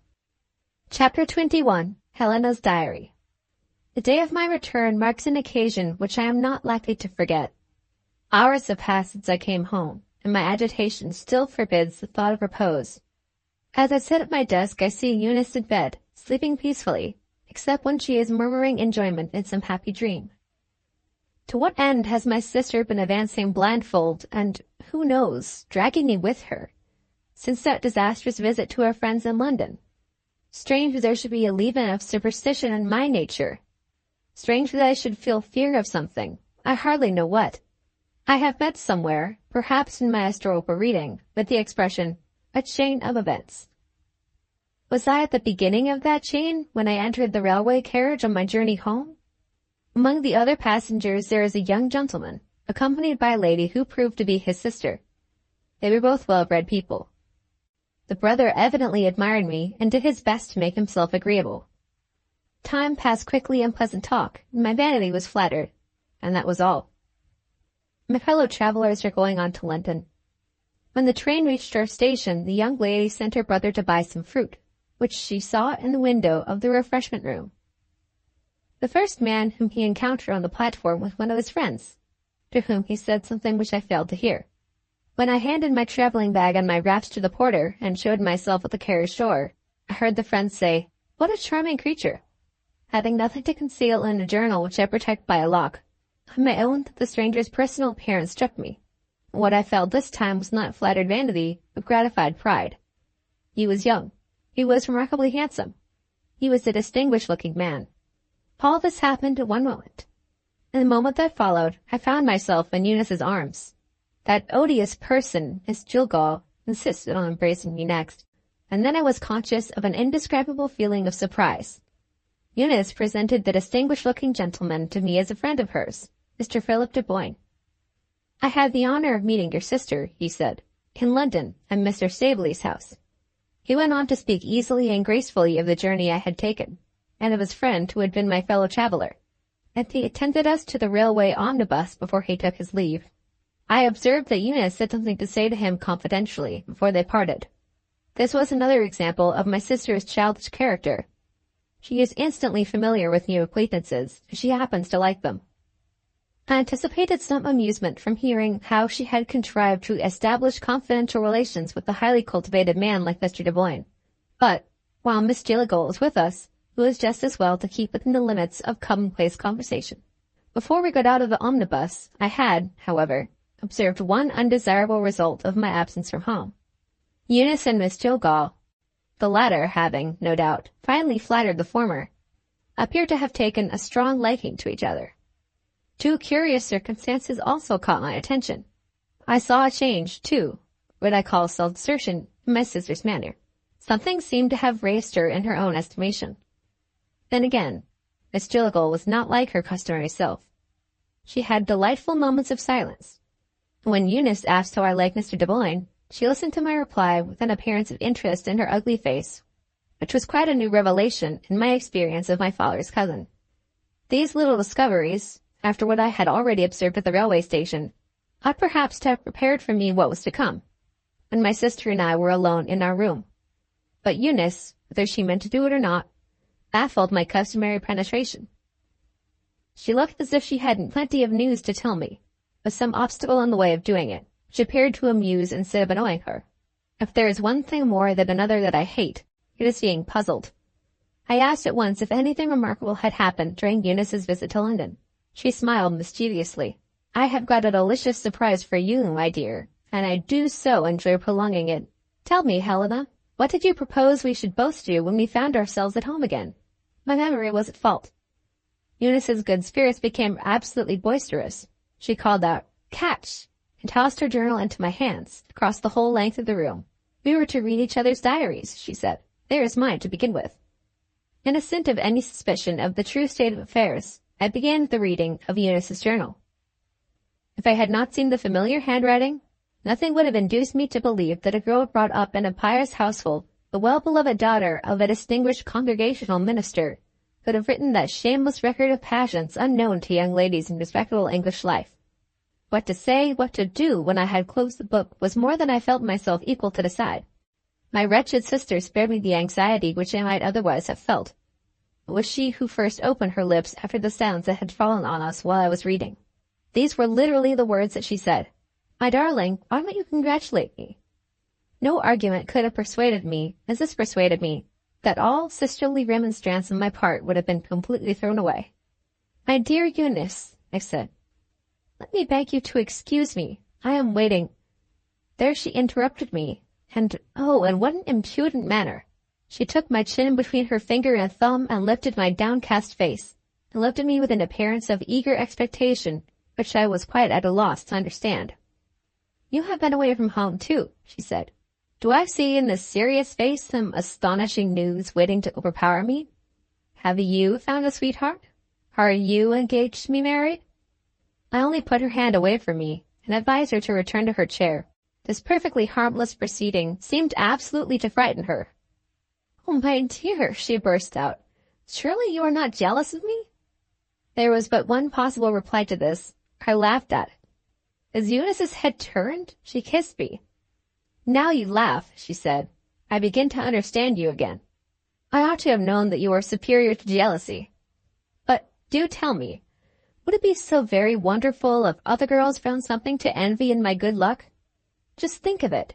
Chapter 21. Helena's Diary. The day of my return marks an occasion which I am not likely to forget. Hours have passed since I came home, and my agitation still forbids the thought of repose. As I sit at my desk, I see Eunice in bed, sleeping peacefully, except when she is murmuring enjoyment in some happy dream. To what end has my sister been advancing blindfold and, who knows, dragging me with her, since that disastrous visit to our friends in London? Strange that there should be a leaven of superstition in my nature. Strange that I should feel fear of something, I hardly know what. I have met somewhere, perhaps in my Audiobook reading, with the expression, "a chain of events." Was I at the beginning of that chain when I entered the railway carriage on my journey home? Among the other passengers there is a young gentleman, accompanied by a lady who proved to be his sister. They were both well-bred people. The brother evidently admired me and did his best to make himself agreeable. Time passed quickly in pleasant talk, and my vanity was flattered, and that was all. My fellow travelers are going on to London. When the train reached our station, the young lady sent her brother to buy some fruit, which she saw in the window of the refreshment room. The first man whom he encountered on the platform was one of his friends, to whom he said something which I failed to hear. When I handed my traveling bag and my wraps to the porter and showed myself at the carriage door, I heard the friend say, "What a charming creature!" Having nothing to conceal in a journal which I protect by a lock, I may own that the stranger's personal appearance struck me. What I felt this time was not flattered vanity, but gratified pride. He was young. He was remarkably handsome. He was a distinguished-looking man. All this happened in one moment. In the moment that followed, I found myself in Eunice's arms. That odious person, Miss Jillgall, insisted on embracing me next, and then I was conscious of an indescribable feeling of surprise. Eunice presented the distinguished-looking gentleman to me as a friend of hers, Mr. Philip de Boyne. "I had the honor of meeting your sister," he said, "in London, at Mr. Staveley's house." He went on to speak easily and gracefully of the journey I had taken, and of his friend who had been my fellow-traveller, and he attended us to the railway omnibus before he took his leave. I observed that Eunice had something to say to him confidentially before they parted. This was another example of my sister's childish character. She is instantly familiar with new acquaintances, if she happens to like them. I anticipated some amusement from hearing how she had contrived to establish confidential relations with a highly cultivated man like Mr. de Boyne. But, while Miss Gilligal is with us, it was just as well to keep within the limits of commonplace conversation. Before we got out of the omnibus, I had, however, observed one undesirable result of my absence from home. Eunice and Miss Gilligal, the latter having, no doubt, finally flattered the former, appeared to have taken a strong liking to each other. Two curious circumstances also caught my attention. I saw a change, too, what I call self-assertion, in my sister's manner. Something seemed to have raised her in her own estimation. Then again, Miss Gilligal was not like her customary self. She had delightful moments of silence. When Eunice asked how I liked Mr. de Boulogne, she listened to my reply with an appearance of interest in her ugly face, which was quite a new revelation in my experience of my father's cousin. These little discoveries, after what I had already observed at the railway station, ought perhaps to have prepared for me what was to come, when my sister and I were alone in our room. But Eunice, whether she meant to do it or not, baffled my customary penetration. She looked as if she had plenty of news to tell me, with some obstacle in the way of doing it, which appeared to amuse instead of annoying her. If there is one thing more than another that I hate, it is being puzzled. I asked at once if anything remarkable had happened during Eunice's visit to London. She smiled mischievously. I have got a delicious surprise for you, my dear, and I do so enjoy prolonging it. Tell me, Helena, what did you propose we should both do when we found ourselves at home again? My memory was at fault. Eunice's good spirits became absolutely boisterous. She called out, "Catch!" and tossed her journal into my hands, across the whole length of the room. We were to read each other's diaries, she said. There is mine to begin with. Innocent of any suspicion of the true state of affairs, I began the reading of Eunice's journal. If I had not seen the familiar handwriting, nothing would have induced me to believe that a girl brought up in a pious household, the well-beloved daughter of a distinguished congregational minister, could have written that shameless record of passions unknown to young ladies in respectable English life. What to say, what to do when I had closed the book was more than I felt myself equal to decide. My wretched sister spared me the anxiety which I might otherwise have felt. It was she who first opened her lips after the silence that had fallen on us while I was reading. These were literally the words that she said. "My darling, why don't you congratulate me?" No argument could have persuaded me, as this persuaded me, that all sisterly remonstrance on my part would have been completely thrown away. "My dear Eunice," I said, "let me beg you to excuse me. I am waiting—" There she interrupted me, and, oh, in what an impudent manner! She took my chin between her finger and thumb and lifted my downcast face, and looked at me with an appearance of eager expectation, which I was quite at a loss to understand. "You have been away from home, too," she said. "Do I see in this serious face some astonishing news waiting to overpower me? Have you found a sweetheart? Are you engaged to be married?" I only put her hand away from me, and advised her to return to her chair. This perfectly harmless proceeding seemed absolutely to frighten her. "Oh, my dear," she burst out, "surely you are not jealous of me?" There was but one possible reply to this. I laughed at it. As Eunice's head turned, she kissed me. "Now you laugh," she said. "I begin to understand you again. I ought to have known that you are superior to jealousy. But do tell me, would it be so very wonderful if other girls found something to envy in my good luck? Just think of it.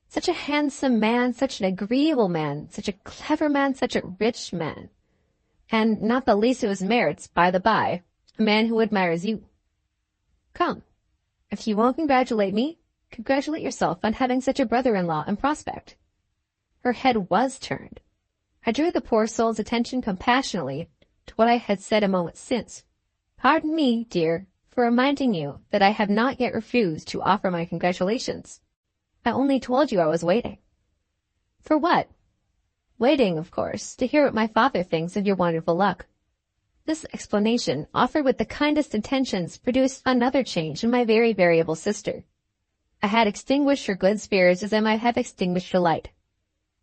Such a handsome man, such an agreeable man, such a clever man, such a rich man. And not the least of his merits, by the by, a man who admires you. Come, if you won't congratulate me, congratulate yourself on having such a brother-in-law in prospect." Her head was turned. I drew the poor soul's attention compassionately to what I had said a moment since. "Pardon me, dear, for reminding you that I have not yet refused to offer my congratulations. I only told you I was waiting." "For what?" "Waiting, of course, to hear what my father thinks of your wonderful luck." This explanation, offered with the kindest intentions, produced another change in my very variable sister. I had extinguished her good spirits as I might have extinguished a light.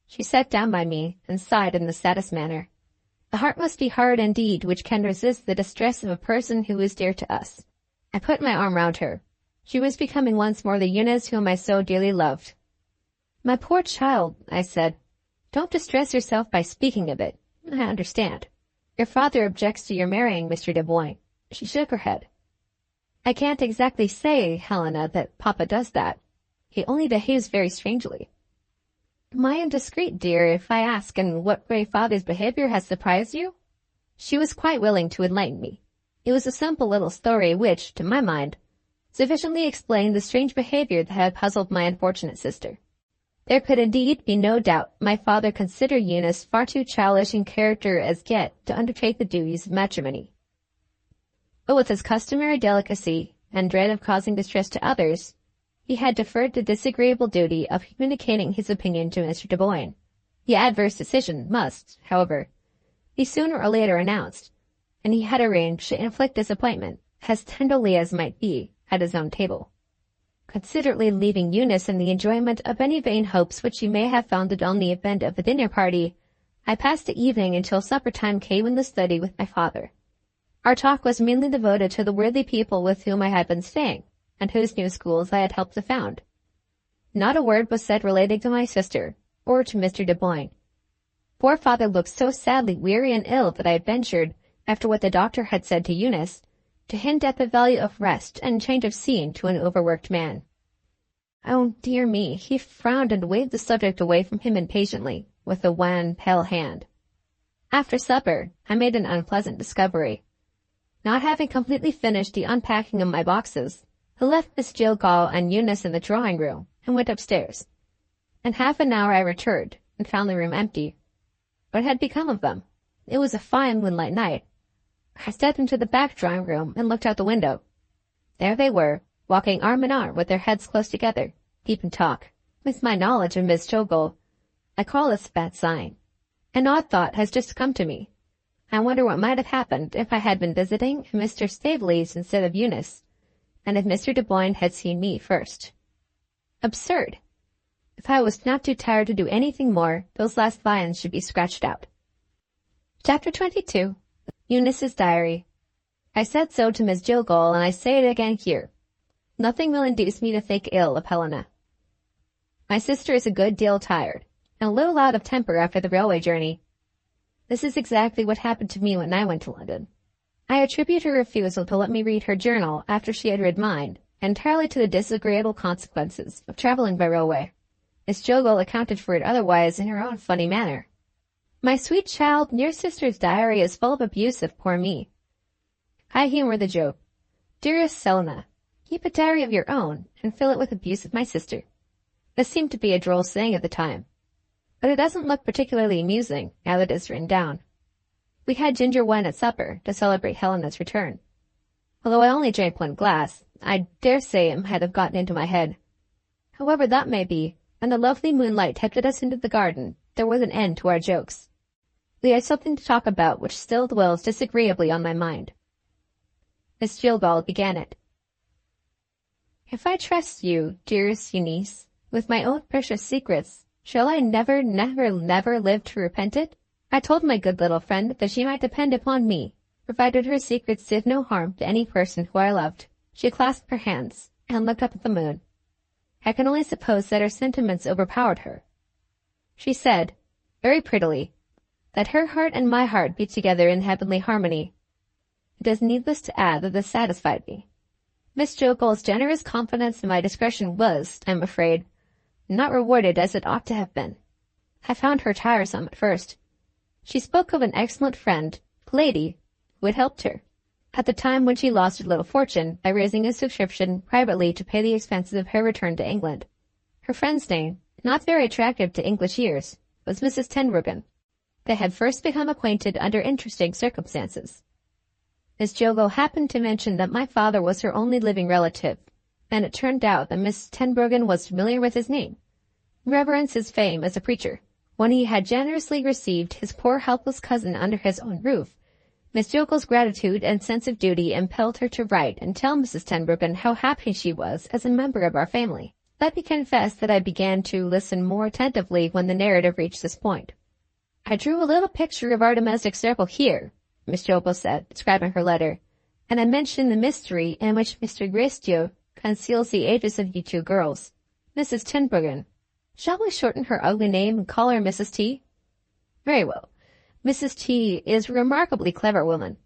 She sat down by me and sighed in the saddest manner. The heart must be hard indeed which can resist the distress of a person who is dear to us. I put my arm round her. She was becoming once more the Eunice whom I so dearly loved. "My poor child," I said, "don't distress yourself by speaking of it. I understand. Your father objects to your marrying Mr. de Boulogne." She shook her head. "I can't exactly say, Helena, that Papa does that. He only behaves very strangely." Am I indiscreet, dear, if I ask in what way father's behavior has surprised you? She was quite willing to enlighten me. It was a simple little story which, to my mind, sufficiently explained the strange behavior that had puzzled my unfortunate sister. There could indeed be no doubt my father considered Eunice far too childish in character as yet to undertake the duties of matrimony. But with his customary delicacy and dread of causing distress to others, he had deferred the disagreeable duty of communicating his opinion to Mr. Du Bois. The adverse decision must, however, be sooner or later announced, and he had arranged to inflict disappointment, as tenderly as might be, at his own table, considerately leaving Eunice in the enjoyment of any vain hopes which she may have founded on the event of the dinner party. I passed the evening until supper time came in the study with my father. Our talk was mainly devoted to the worthy people with whom I had been staying, and whose new schools I had helped to found. Not a word was said relating to my sister, or to Mr. Du Bois. Poor father looked so sadly weary and ill that I ventured, after what the doctor had said to Eunice, to hint at the value of rest and change of scene to an overworked man. Oh, dear me, he frowned and waved the subject away from him impatiently, with a wan, pale hand. After supper, I made an unpleasant discovery. Not having completely finished the unpacking of my boxes, I left Miss Jillgall and Eunice in the drawing-room, and went upstairs. In half an hour I returned, and found the room empty. What had become of them? It was a fine moonlight night. I stepped into the back drawing-room and looked out the window. There they were, walking arm in arm with their heads close together, deep in talk. With my knowledge of Miss Jillgall, I call this a bad sign. An odd thought has just come to me. I wonder what might have happened if I had been visiting Mr. Staveley's instead of Eunice, and if Mr. Du Bois had seen me first. Absurd! If I was not too tired to do anything more, those last lines should be scratched out. Chapter 22. Eunice's Diary. I said so to Miss Jillgall, and I say it again here. Nothing will induce me to think ill of Helena. My sister is a good deal tired, and a little out of temper after the railway journey. This is exactly what happened to me when I went to London. I attribute her refusal to let me read her journal after she had read mine entirely to the disagreeable consequences of traveling by railway. Miss Jillgall accounted for it otherwise in her own funny manner. My sweet child, your sister's diary is full of abuse of poor me. I humor the joke. Dearest Helena, keep a diary of your own and fill it with abuse of my sister. This seemed to be a droll saying at the time, but it doesn't look particularly amusing now that it's written down. We had ginger wine at supper to celebrate Helena's return. Although I only drank one glass, I dare say it might have gotten into my head. However that may be, when the lovely moonlight tempted us into the garden, there was an end to our jokes. We had something to talk about which still dwells disagreeably on my mind. Miss Jillgall began it. If I trust you, dearest Eunice, with my own precious secrets, shall I never, never, never live to repent it? I told my good little friend that she might depend upon me, provided her secrets did no harm to any person who I loved. She clasped her hands, and looked up at the moon. I can only suppose that her sentiments overpowered her. She said, very prettily, that her heart and my heart beat together in heavenly harmony. It is needless to add that this satisfied me. Miss Jillgall's generous confidence in my discretion was, I am afraid, not rewarded as it ought to have been. I found her tiresome at first. She spoke of an excellent friend, a lady, who had helped her, at the time when she lost her little fortune by raising a subscription privately to pay the expenses of her return to England. Her friend's name, not very attractive to English ears, was Mrs. Tenbruggen. They had first become acquainted under interesting circumstances. Miss Jillgall happened to mention that my father was her only living relative, and it turned out that Miss Tenbruggen was familiar with his name, reverenced his fame as a preacher. When he had generously received his poor helpless cousin under his own roof, Miss Jillgall's gratitude and sense of duty impelled her to write and tell Mrs. Tenbruggen how happy she was as a member of our family. Let me confess that I began to listen more attentively when the narrative reached this point. I drew a little picture of our domestic circle here, Miss Jillgall said, describing her letter, and I mentioned the mystery in which Mr. Gracedieu conceals the ages of you two girls. Mrs. Tenbruggen. Shall we shorten her ugly name and call her Mrs. T? Very well. Mrs. T is a remarkably clever woman,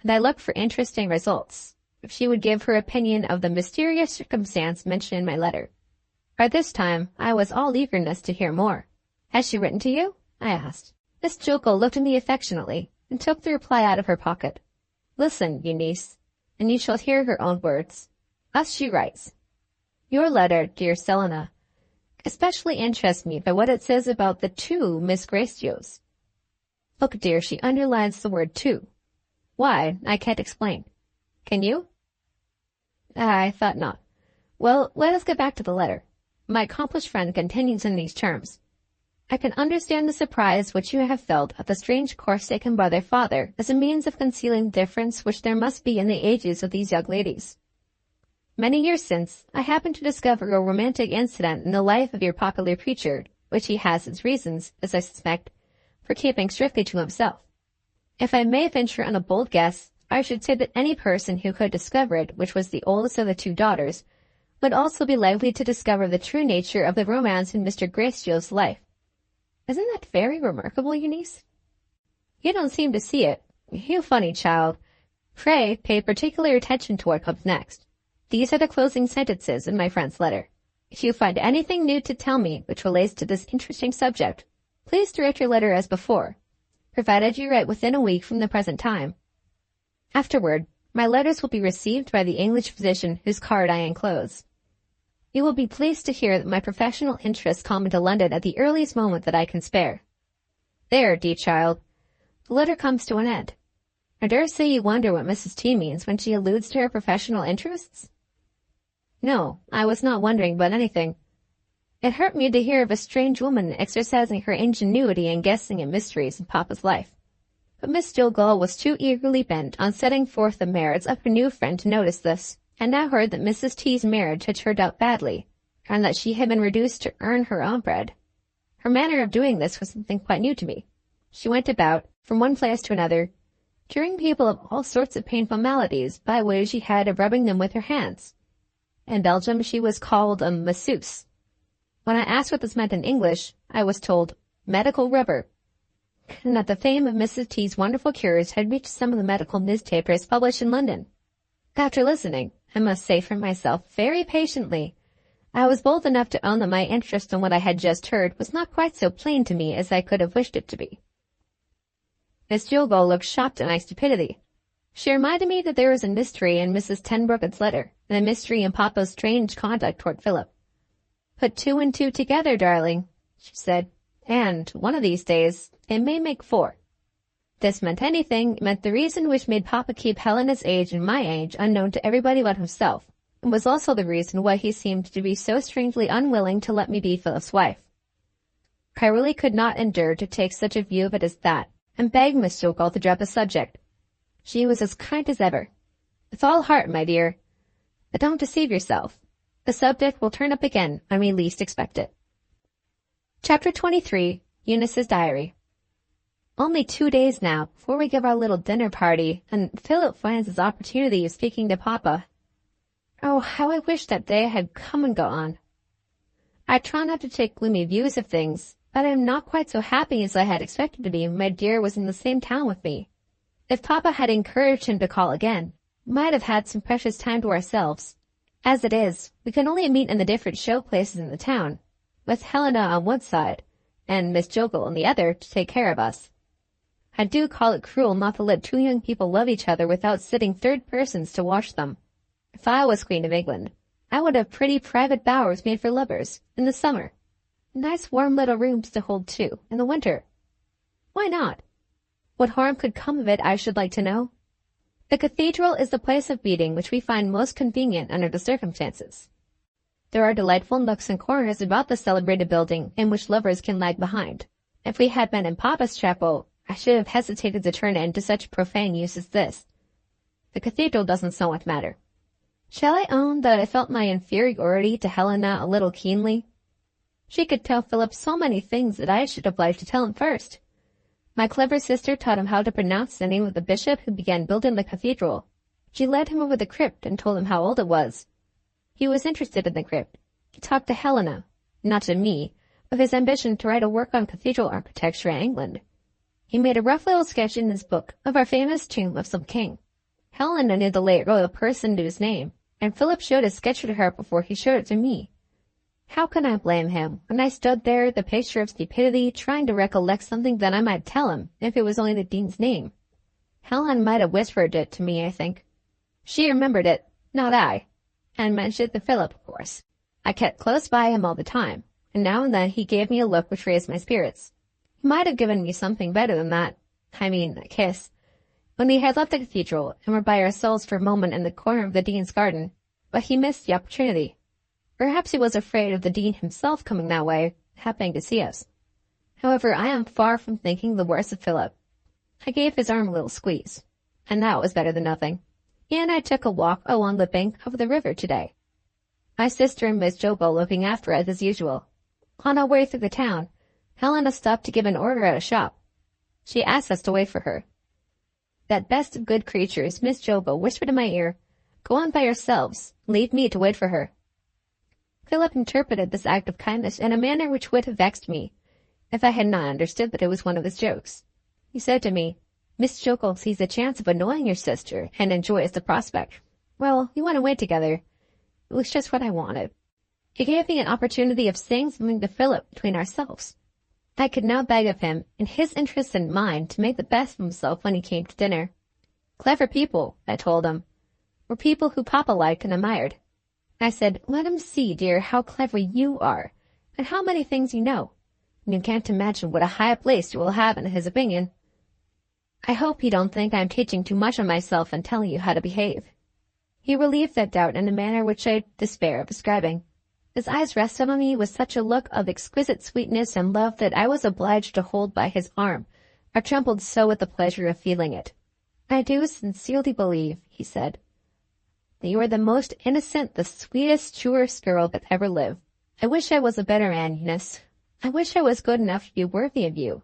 and I looked for interesting results, if she would give her opinion of the mysterious circumstance mentioned in my letter. By this time, I was all eagerness to hear more. Has she written to you? I asked. Miss Jogel looked at me affectionately and took the reply out of her pocket. Listen, Eunice, and you shall hear her own words. Thus she writes. Your letter, dear Selina, especially interests me by what it says about the two Miss Gracedios. Look, dear, she underlines the word two. Why, I can't explain. Can you? I thought not. Well, let us get back to the letter. My accomplished friend continues in these terms. I can understand the surprise which you have felt at the strange course taken by their father as a means of concealing the difference which there must be in the ages of these young ladies. Many years since, I happened to discover a romantic incident in the life of your popular preacher, which he has his reasons, as I suspect, for keeping strictly to himself. If I may venture on a bold guess, I should say that any person who could discover it, which was the oldest of the two daughters, would also be likely to discover the true nature of the romance in Mr. Gracedios's life. Isn't that very remarkable, Eunice? You don't seem to see it. You funny child. Pray pay particular attention to what comes next. These are the closing sentences in my friend's letter. If you find anything new to tell me which relates to this interesting subject, please direct your letter as before, provided you write within a week from the present time. Afterward, my letters will be received by the English physician whose card I enclose. You will be pleased to hear that my professional interests call me to London at the earliest moment that I can spare. There, dear child, the letter comes to an end. I dare say you wonder what Mrs. T means when she alludes to her professional interests? No, I was not wondering about anything. It hurt me to hear of a strange woman exercising her ingenuity in guessing at mysteries in Papa's life. But Miss Jogel was too eagerly bent on setting forth the merits of her new friend to notice this, and now heard that Mrs. T's marriage had turned out badly, and that she had been reduced to earn her own bread. Her manner of doing this was something quite new to me. She went about, from one place to another, curing people of all sorts of painful maladies by way she had of rubbing them with her hands. In Belgium she was called a masseuse. When I asked what this meant in English, I was told, medical rubber, and that the fame of Mrs. T's wonderful cures had reached some of the medical newspapers published in London. After listening, I must say for myself, very patiently, I was bold enough to own that my interest in what I had just heard was not quite so plain to me as I could have wished it to be. Miss Jogel looked shocked at my stupidity. She reminded me that there was a mystery in Mrs. Tenbruggen's letter, and a mystery in Papa's strange conduct toward Philip. Put two and two together, darling, she said, and, one of these days, it may make four. This meant anything, it meant the reason which made Papa keep Helena's age and my age unknown to everybody but himself, and was also the reason why he seemed to be so strangely unwilling to let me be Philip's wife. I really could not endure to take such a view of it as that, and begged Miss Jogel to drop the subject. She was as kind as ever. With all heart, my dear. But don't deceive yourself. The subject will turn up again when we least expect it. Chapter 23. Eunice's Diary. Only 2 days now before we give our little dinner party, and Philip finds his opportunity of speaking to Papa. Oh, how I wish that day had come and gone. I try not to take gloomy views of things, but I am not quite so happy as I had expected to be when my dear was in the same town with me. If Papa had encouraged him to call again, we might have had some precious time to ourselves. As it is, we can only meet in the different show places in the town, with Helena on one side, and Miss Jogel on the other to take care of us. I do call it cruel not to let two young people love each other without sitting third persons to watch them. If I was Queen of England, I would have pretty private bowers made for lovers, in the summer. Nice warm little rooms to hold two, in the winter. Why not? What harm could come of it, I should like to know? The cathedral is the place of meeting which we find most convenient under the circumstances. There are delightful nooks and corners about the celebrated building in which lovers can lag behind. If we had been in Papa's chapel, I should have hesitated to turn it into such profane use as this. The cathedral doesn't so much matter. Shall I own that I felt my inferiority to Helena a little keenly? She could tell Philip so many things that I should have liked to tell him first. My clever sister taught him how to pronounce the name of the bishop who began building the cathedral. She led him over the crypt and told him how old it was. He was interested in the crypt. He talked to Helena, not to me, of his ambition to write a work on cathedral architecture in England. He made a rough little sketch in his book of our famous tomb of some king. Helena knew the late royal personage's name, and Philip showed his sketch to her before he showed it to me. How can I blame him when I stood there, the picture of stupidity, trying to recollect something that I might tell him if it was only the dean's name? Helen might have whispered it to me, I think. She remembered it, not I, and mentioned it to Philip, of course. I kept close by him all the time, and now and then he gave me a look which raised my spirits. He might have given me something better than that. I mean, a kiss. When we had left the cathedral and were by ourselves for a moment in the corner of the dean's garden, but he missed the opportunity. Perhaps he was afraid of the dean himself coming that way, happening to see us. However, I am far from thinking the worst of Philip. I gave his arm a little squeeze, and that was better than nothing. He and I took a walk along the bank of the river today. My sister and Miss Jobel looking after us as usual. On our way through the town, Helena stopped to give an order at a shop. She asked us to wait for her. That best of good creatures, Miss Jobel, whispered in my ear, "Go on by yourselves. Leave me to wait for her." Philip interpreted this act of kindness in a manner which would have vexed me, if I had not understood that it was one of his jokes. He said to me, "Miss Jogel sees a chance of annoying your sister, and enjoys the prospect. Well, we went away together. It was just what I wanted." It gave me an opportunity of saying something to Philip between ourselves. I could now beg of him, in his interest and mine, to make the best of himself when he came to dinner. Clever people, I told him, were people who Papa liked and admired. I said, "Let him see, dear, how clever you are, and how many things you know. You can't imagine what a high place you will have in his opinion. I hope you don't think I am teaching too much of myself and telling you how to behave." He relieved that doubt in a manner which I despair of describing. His eyes rested on me with such a look of exquisite sweetness and love that I was obliged to hold by his arm. I trembled so with the pleasure of feeling it. "I do sincerely believe," he said, "that you are the most innocent, the sweetest, truest girl that ever lived. I wish I was a better man, Eunice. I wish I was good enough to be worthy of you."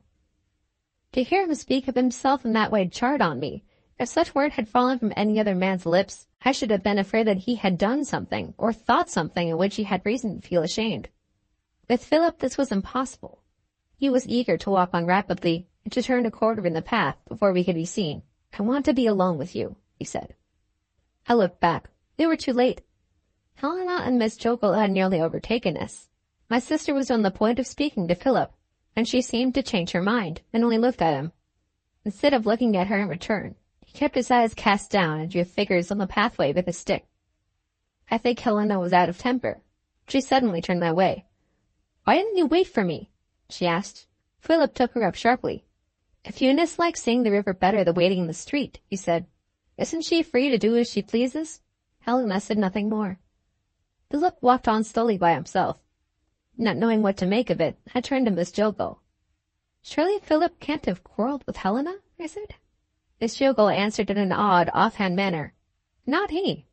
To hear him speak of himself in that way jarred on me. If such word had fallen from any other man's lips, I should have been afraid that he had done something, or thought something in which he had reason to feel ashamed. With Philip this was impossible. He was eager to walk on rapidly, and to turn a corner in the path before we could be seen. "I want to be alone with you," he said. I looked back. We were too late. Helena and Miss Jogel had nearly overtaken us. My sister was on the point of speaking to Philip, and she seemed to change her mind, and only looked at him. Instead of looking at her in return, he kept his eyes cast down and drew figures on the pathway with his stick. I think Helena was out of temper. She suddenly turned my way. "Why didn't you wait for me?" she asked. Philip took her up sharply. "If Eunice likes seeing the river better than waiting in the street," he said, "isn't she free to do as she pleases?" Helena said nothing more. Philip walked on slowly by himself. Not knowing what to make of it, I turned to Miss Jogel. "Surely Philip can't have quarreled with Helena?" I said. Miss Jogel answered in an odd, offhand manner. "Not he.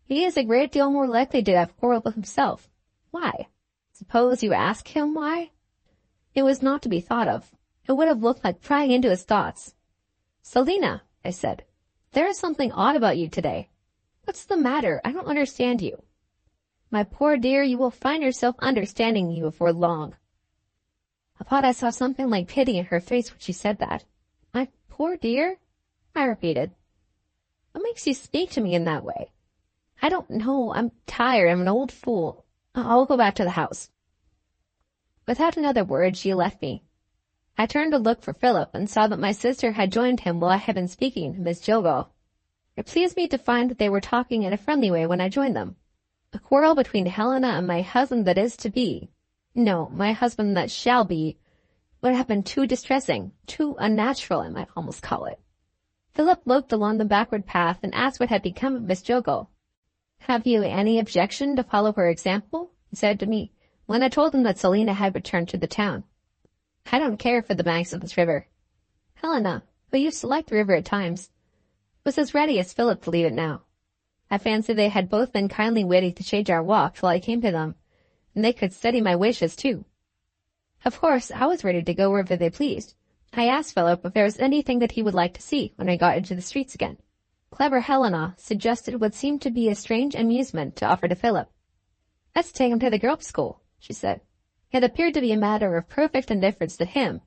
He is a great deal more likely to have quarreled with himself. Why? Suppose you ask him why?" It was not to be thought of. It would have looked like prying into his thoughts. "Selina," I said, "there is something odd about you today. What's the matter? I don't understand you." "My poor dear, you will find yourself understanding me before long." I thought I saw something like pity in her face when she said that. "My poor dear?" I repeated. "What makes you speak to me in that way?" "I don't know. I'm tired. I'm an old fool. I'll go back to the house." Without another word, she left me. I turned to look for Philip and saw that my sister had joined him while I had been speaking to Miss Jogel. It pleased me to find that they were talking in a friendly way when I joined them. A quarrel between Helena and my husband that is to be, no, my husband that shall be, would have been too distressing, too unnatural, I might almost call it. Philip looked along the backward path and asked what had become of Miss Jogel. "Have you any objection to follow her example?" he said to me, when I told him that Selina had returned to the town. "I don't care for the banks of this river." Helena, who used to like the river at times, was as ready as Philip to leave it now. I fancy they had both been kindly waiting to change our walk till I came to them, and they could study my wishes too. Of course, I was ready to go wherever they pleased. I asked Philip if there was anything that he would like to see when I got into the streets again. Clever Helena suggested what seemed to be a strange amusement to offer to Philip. "Let's take him to the girls' school," she said. It appeared to be a matter of perfect indifference to him.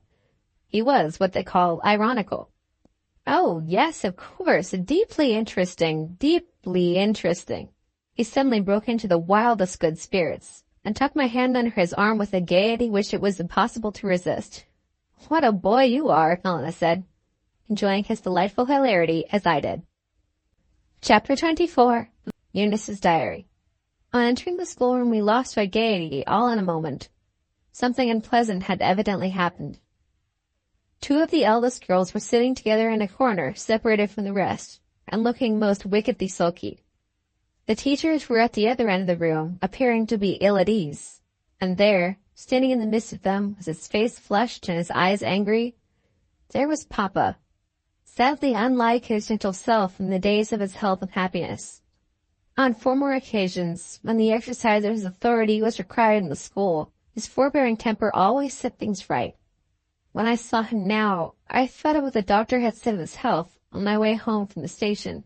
He was what they call ironical. "Oh, yes, of course, deeply interesting, deeply interesting." He suddenly broke into the wildest good spirits, and tucked my hand under his arm with a gaiety which it was impossible to resist. "What a boy you are," Helena said, enjoying his delightful hilarity as I did. Chapter 24. Eunice's Diary. On entering the schoolroom we lost our gaiety all in a moment. Something unpleasant had evidently happened. Two of the eldest girls were sitting together in a corner, separated from the rest, and looking most wickedly sulky. The teachers were at the other end of the room, appearing to be ill at ease, and there, standing in the midst of them, with his face flushed and his eyes angry, there was Papa, sadly unlike his gentle self in the days of his health and happiness. On former occasions, when the exercise of his authority was required in the school, his forbearing temper always set things right. When I saw him now, I thought of what the doctor had said of his health on my way home from the station.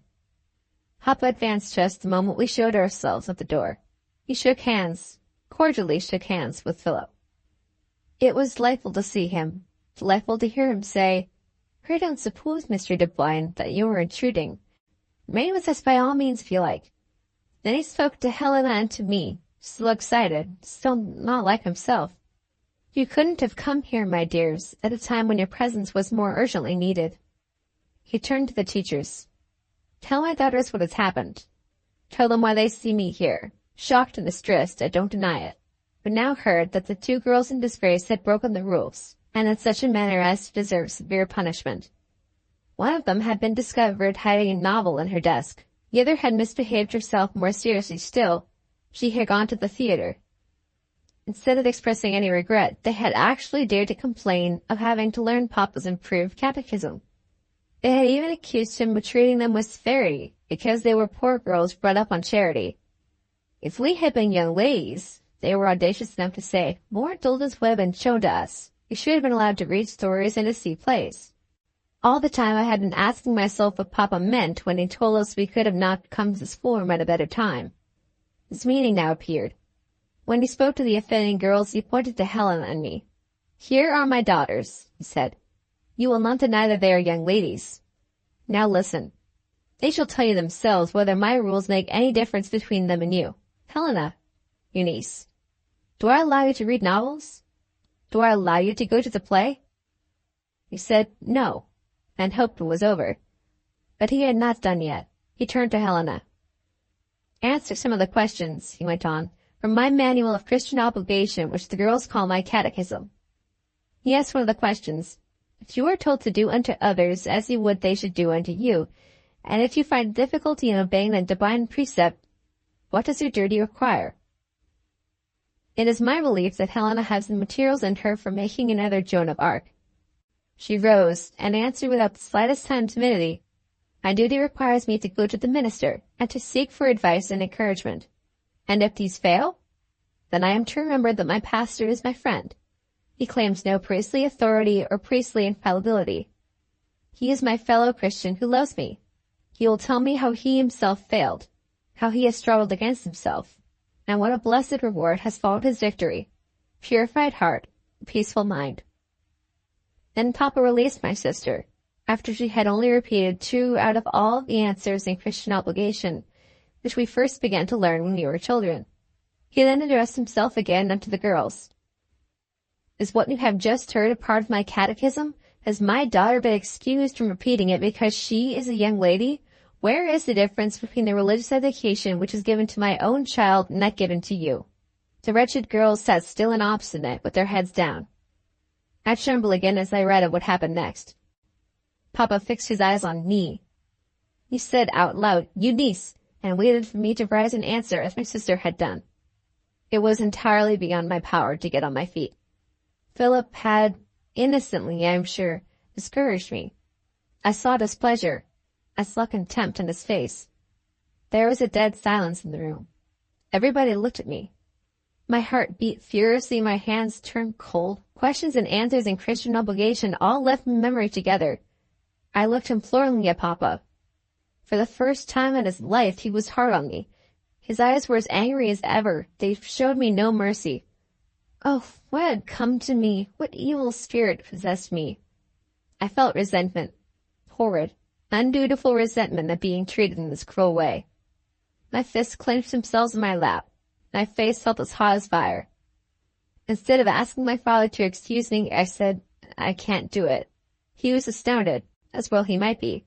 Papa advanced to us the moment we showed ourselves at the door. He cordially shook hands with Philip. It was delightful to see him, delightful to hear him say, "Pray don't suppose, Mr. Devine, that you are intruding. Remain with us by all means if you like." Then he spoke to Helena and to me, still excited, still not like himself. "You couldn't have come here, my dears, at a time when your presence was more urgently needed." He turned to the teachers. "Tell my daughters what has happened. Tell them why they see me here. Shocked and distressed, I don't deny it, but now heard that the two girls in disgrace had broken the rules, and in such a manner as to deserve severe punishment. One of them had been discovered hiding a novel in her desk. The other had misbehaved herself more seriously still. She had gone to the theater. Instead of expressing any regret, they had actually dared to complain of having to learn Papa's improved catechism. They had even accused him of treating them with severity, because they were poor girls brought up on charity. If we had been young ladies, they were audacious enough to say, more indulgence would have been shown to us. We should have been allowed to read stories and to see plays. All the time I had been asking myself what Papa meant when he told us we could have not come to the schoolroom at a better time. His meaning now appeared. When he spoke to the offending girls, he pointed to Helen and me. "Here are my daughters," he said. "You will not deny that they are young ladies. Now listen. They shall tell you themselves whether my rules make any difference between them and you. Helena, Eunice, do I allow you to read novels? Do I allow you to go to the play?" He said no, and hoped it was over. But he had not done yet. He turned to Helena. "Answer some of the questions," he went on, "from my manual of Christian obligation, which the girls call my catechism." He asked one of the questions. "If you are told to do unto others as you would they should do unto you, and if you find difficulty in obeying the divine precept, what does your duty require?" It is my belief that Helena has the materials in her for making another Joan of Arc. She rose and answered without the slightest sign of timidity, "My duty requires me to go to the minister and to seek for advice and encouragement. And if these fail, then I am to remember that my pastor is my friend. He claims no priestly authority or priestly infallibility. He is my fellow Christian who loves me. He will tell me how he himself failed, how he has struggled against himself, and what a blessed reward has followed his victory, purified heart, peaceful mind." Then Papa released my sister, after she had only repeated 2 out of all the answers in Christian obligation, which we first began to learn when we were children. He then addressed himself again unto the girls. "Is what you have just heard a part of my catechism? Has my daughter been excused from repeating it because she is a young lady? Where is the difference between the religious education which is given to my own child and that given to you?" The wretched girls sat still and obstinate, with their heads down. I tremble again as I read of what happened next. Papa fixed his eyes on me. He said out loud, "Eunice," and waited for me to rise and answer as my sister had done. It was entirely beyond my power to get on my feet. Philip had, innocently I am sure, discouraged me. I saw displeasure. I saw contempt in his face. There was a dead silence in the room. Everybody looked at me. My heart beat furiously, my hands turned cold. Questions and answers in Christian obligation all left my memory together. I looked imploringly at Papa. For the first time in his life he was hard on me. His eyes were as angry as ever. They showed me no mercy. Oh, what had come to me? What evil spirit possessed me? I felt resentment. Horrid, undutiful resentment at being treated in this cruel way. My fists clenched themselves in my lap. My face felt as hot as fire. Instead of asking my father to excuse me, I said, I can't do it. He was astounded, as well he might be.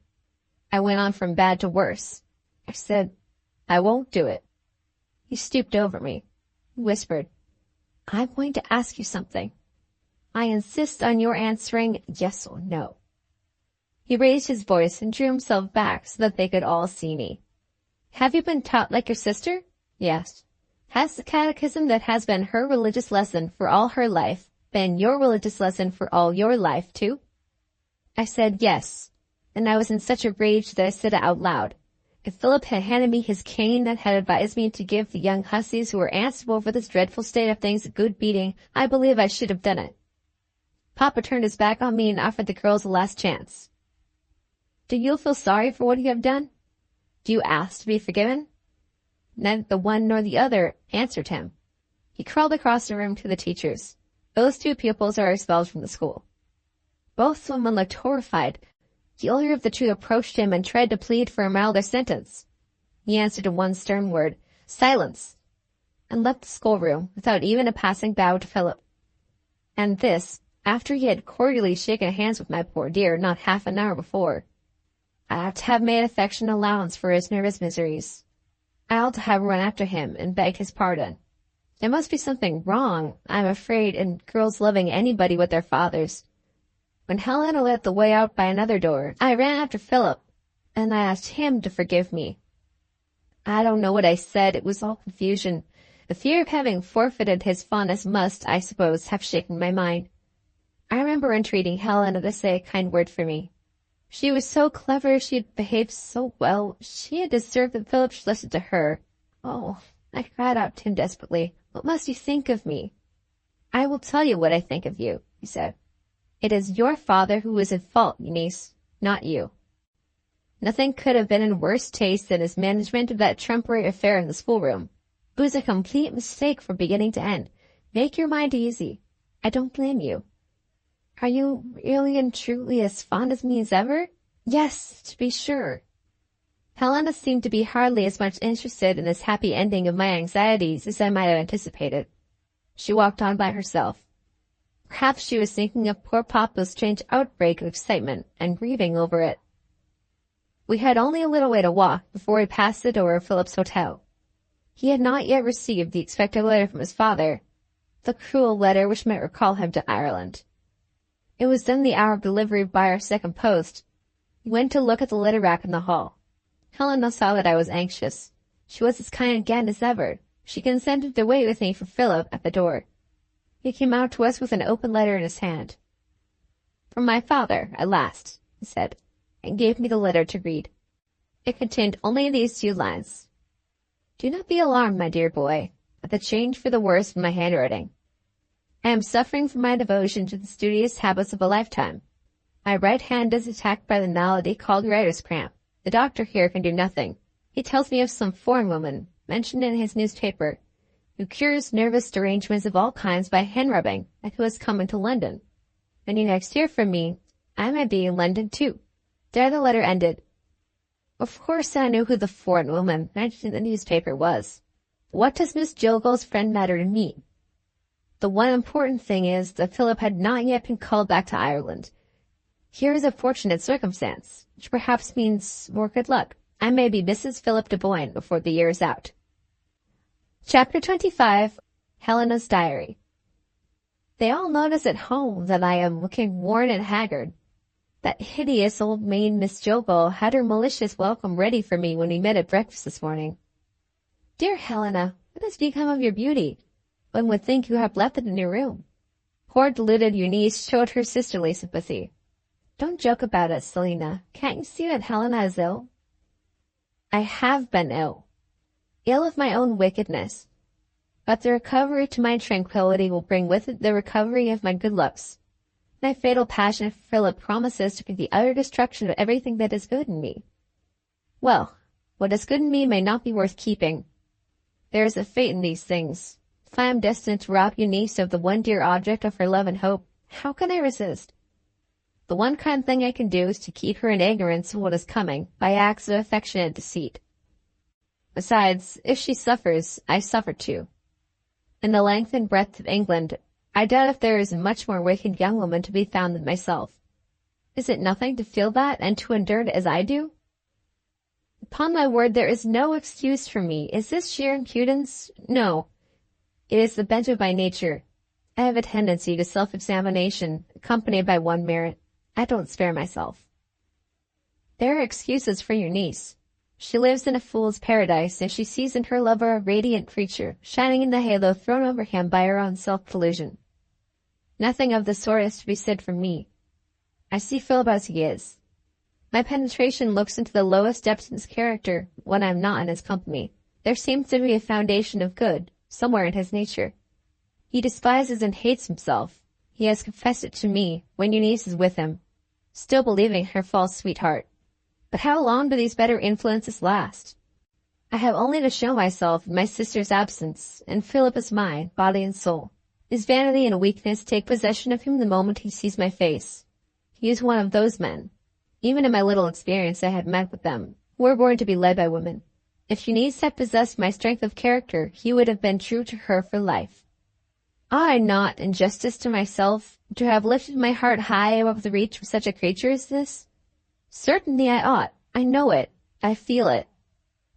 I went on from bad to worse. I said, I won't do it. He stooped over me. He whispered, I'm going to ask you something. I insist on your answering yes or no. He raised his voice and drew himself back so that they could all see me. Have you been taught like your sister? Yes. Has the catechism that has been her religious lesson for all her life been your religious lesson for all your life, too? I said yes, and I was in such a rage that I said it out loud. If Philip had handed me his cane and had advised me to give the young hussies who were answerable for this dreadful state of things a good beating, I believe I should have done it. Papa turned his back on me and offered the girls a last chance. Do you feel sorry for what you have done? Do you ask to be forgiven? Neither the one nor the other answered him. He crawled across the room to the teachers. Those two pupils are expelled from the school. Both women looked horrified. The older of the two approached him and tried to plead for a milder sentence. He answered in one stern word, silence, and left the schoolroom without even a passing bow to Philip. And this, after he had cordially shaken hands with my poor dear not half an hour before. I ought to have made affectionate allowance for his nervous miseries. I ought to have run after him and begged his pardon. There must be something wrong, I'm afraid, in girls loving anybody but their fathers. When Helena led the way out by another door, I ran after Philip, and I asked him to forgive me. I don't know what I said, it was all confusion. The fear of having forfeited his fondness must, I suppose, have shaken my mind. I remember entreating Helena to say a kind word for me. She was so clever, she had behaved so well, she had deserved that Philip should listen to her. Oh, I cried out to him desperately, what must you think of me? I will tell you what I think of you, he said. It is your father who is in fault, Eunice, not you. Nothing could have been in worse taste than his management of that trumpery affair in the schoolroom. It was a complete mistake from beginning to end. Make your mind easy. I don't blame you. Are you really and truly as fond of me as ever? Yes, to be sure. Helena seemed to be hardly as much interested in this happy ending of my anxieties as I might have anticipated. She walked on by herself. Perhaps she was thinking of poor Papa's strange outbreak of excitement and grieving over it. We had only a little way to walk before we passed the door of Philip's hotel. He had not yet received the expected letter from his father, the cruel letter which might recall him to Ireland. It was then the hour of delivery by our second post. He went to look at the letter rack in the hall. Helena saw that I was anxious. She was as kind again as ever. She consented to wait with me for Philip at the door. He came out to us with an open letter in his hand. From my father, at last, he said, and gave me the letter to read. It contained only these few lines. Do not be alarmed, my dear boy, at the change for the worse in my handwriting. I am suffering from my devotion to the studious habits of a lifetime. My right hand is attacked by the malady called writer's cramp. The doctor here can do nothing. He tells me of some foreign woman, mentioned in his newspaper, who cures nervous derangements of all kinds by hand-rubbing, and who has come into London. When you next hear from me, I may be in London too. There the letter ended. Of course I knew who the foreign woman mentioned in the newspaper was. What does Miss Jogle's friend matter to me? The one important thing is that Philip had not yet been called back to Ireland. Here is a fortunate circumstance, which perhaps means more good luck. I may be Mrs. Philip de Boyne before the year is out. Chapter 25. Helena's Diary. They all notice at home that I am looking worn and haggard. That hideous old maid Miss Jogle had her malicious welcome ready for me when we met at breakfast this morning. Dear Helena, what has become of your beauty? One would think you have left it in your room. Poor deluded Eunice showed her sisterly sympathy. Don't joke about it, Selina. Can't you see that Helena is ill? I have been ill. Ill of my own wickedness. But the recovery to my tranquillity will bring with it the recovery of my good looks. My fatal passion for Philip promises to be the utter destruction of everything that is good in me. Well, what is good in me may not be worth keeping. There is a fate in these things. If I am destined to rob Eunice of the one dear object of her love and hope, how can I resist? The one kind thing I can do is to keep her in ignorance of what is coming, by acts of affectionate deceit. Besides, if she suffers, I suffer too. In the length and breadth of England, I doubt if there is a much more wicked young woman to be found than myself. Is it nothing to feel that and to endure it as I do? Upon my word, there is no excuse for me. Is this sheer impudence? No. It is the bent of my nature. I have a tendency to self-examination, accompanied by one merit. I don't spare myself. There are excuses for your niece. She lives in a fool's paradise, and she sees in her lover a radiant creature, shining in the halo thrown over him by her own self-delusion. Nothing of the sort is to be said from me. I see Philip as he is. My penetration looks into the lowest depths of his character when I am not in his company. There seems to be a foundation of good, somewhere in his nature. He despises and hates himself. He has confessed it to me when Eunice is with him, still believing her false sweetheart. But how long do these better influences last? I have only to show myself in my sister's absence, and Philip is mine, body and soul. His vanity and weakness take possession of him the moment he sees my face. He is one of those men, even in my little experience I had met with them, who were born to be led by women. If Eunice had possessed my strength of character, he would have been true to her for life. Ought I not, in justice to myself, to have lifted my heart high above the reach of such a creature as this? Certainly I ought. I know it. I feel it.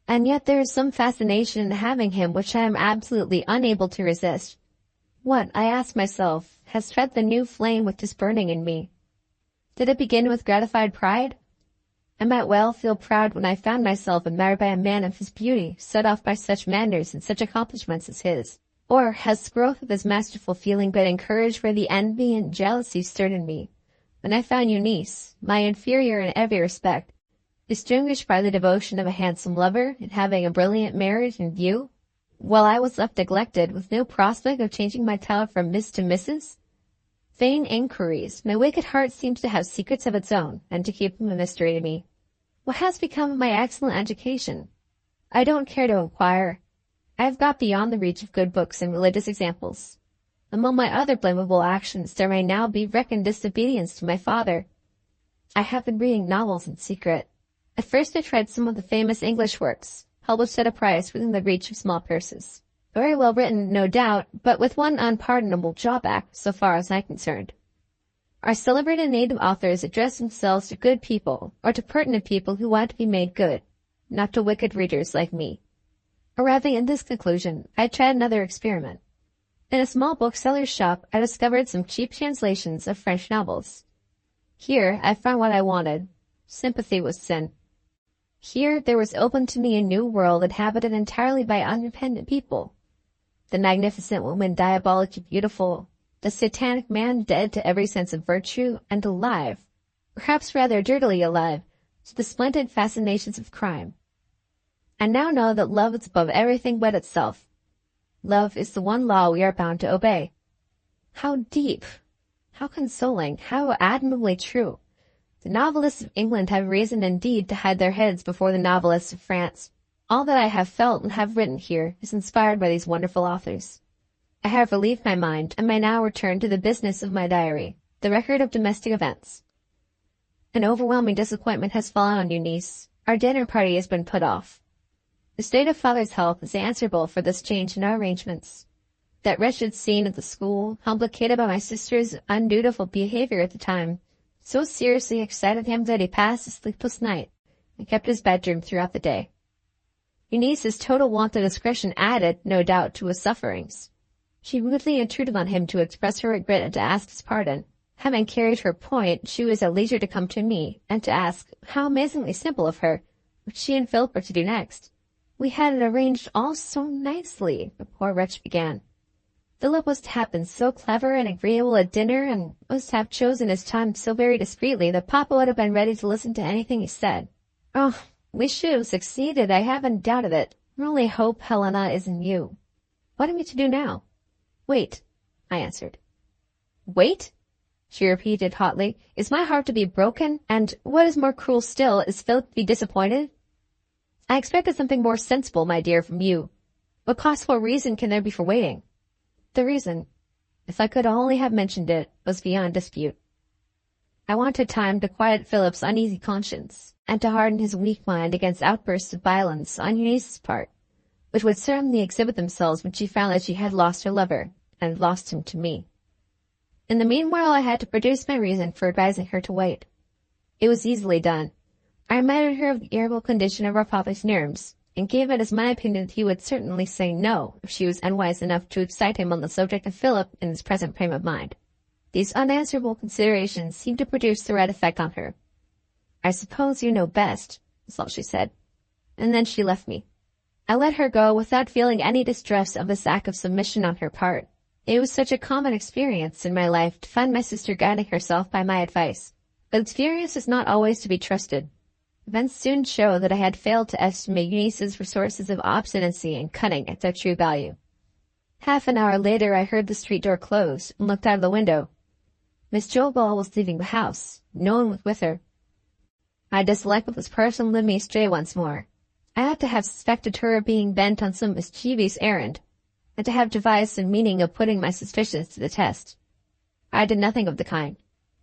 And yet there is some fascination in having him which I am absolutely unable to resist. What, I ask myself, has fed the new flame which is burning in me? Did it begin with gratified pride? I might well feel proud when I found myself admired by a man of his beauty, set off by such manners and such accomplishments as his. Or has the growth of this masterful feeling been encouraged by the envy and jealousy stirred in me, when I found Eunice, my inferior in every respect, distinguished by the devotion of a handsome lover and having a brilliant marriage in view, while I was left neglected with no prospect of changing my title from Miss to Mrs.? Vain inquiries. My wicked heart seems to have secrets of its own, and to keep them a mystery to me. What has become of my excellent education? I don't care to inquire. I have got beyond the reach of good books and religious examples. Among my other blamable actions there may now be reckoned disobedience to my father. I have been reading novels in secret. At first I tried some of the famous English works, published at a price within the reach of small purses. Very well written, no doubt, but with one unpardonable drawback, so far as I'm concerned. Our celebrated native authors address themselves to good people, or to pertinent people who want to be made good, not to wicked readers like me. Arriving at this conclusion, I tried another experiment. In a small bookseller's shop, I discovered some cheap translations of French novels. Here, I found what I wanted. Sympathy with sin. Here, there was open to me a new world inhabited entirely by unrepentant people. The magnificent woman diabolically beautiful, the satanic man dead to every sense of virtue, and alive, perhaps rather dirtily alive, to the splendid fascinations of crime. I now know that love is above everything but itself. Love is the one law we are bound to obey. How deep, how consoling, how admirably true. The novelists of England have reason indeed to hide their heads before the novelists of France. All that I have felt and have written here is inspired by these wonderful authors. I have relieved my mind, and may now return to the business of my diary, the record of domestic events. An overwhelming disappointment has fallen on Eunice. Our dinner party has been put off. The state of father's health is answerable for this change in our arrangements. That wretched scene at the school, complicated by my sister's undutiful behavior at the time, so seriously excited him that he passed a sleepless night, and kept his bedroom throughout the day. Eunice's total want of discretion added, no doubt, to his sufferings. She rudely intruded on him to express her regret and to ask his pardon. Having carried her point, she was at leisure to come to me, and to ask, how amazingly simple of her, what she and Philip were to do next. We had it arranged all so nicely, the poor wretch began. Philip was to have been so clever and agreeable at dinner, and was to have chosen his time so very discreetly that Papa would have been ready to listen to anything he said. Oh, we should have succeeded, I haven't doubted it. Our only hope, Helena, is in you. What am I to do now? Wait, I answered. Wait? She repeated hotly. Is my heart to be broken? And, what is more cruel still, is Philip to be disappointed? I expected something more sensible, my dear, from you. What possible reason can there be for waiting? The reason, if I could only have mentioned it, was beyond dispute. I wanted time to quiet Philip's uneasy conscience, and to harden his weak mind against outbursts of violence on Eunice's part, which would certainly exhibit themselves when she found that she had lost her lover, and lost him to me. In the meanwhile, I had to produce my reason for advising her to wait. It was easily done. I reminded her of the irritable condition of our father's nerves, and gave it as my opinion that he would certainly say no if she was unwise enough to excite him on the subject of Philip in his present frame of mind. These unanswerable considerations seemed to produce the right effect on her. "I suppose you know best," was all she said. And then she left me. I let her go without feeling any distress of this act of submission on her part. It was such a common experience in my life to find my sister guiding herself by my advice. But experience is not always to be trusted. Events soon showed that I had failed to estimate Eunice's resources of obstinacy and cunning at their true value. Half an hour later I heard the street door close and looked out of the window. Miss Jolball was leaving the house. No one was with her. My dislike of this person led me astray once more. I ought to have suspected her of being bent on some mischievous errand, and to have devised some meaning of putting my suspicions to the test. I did nothing of the kind.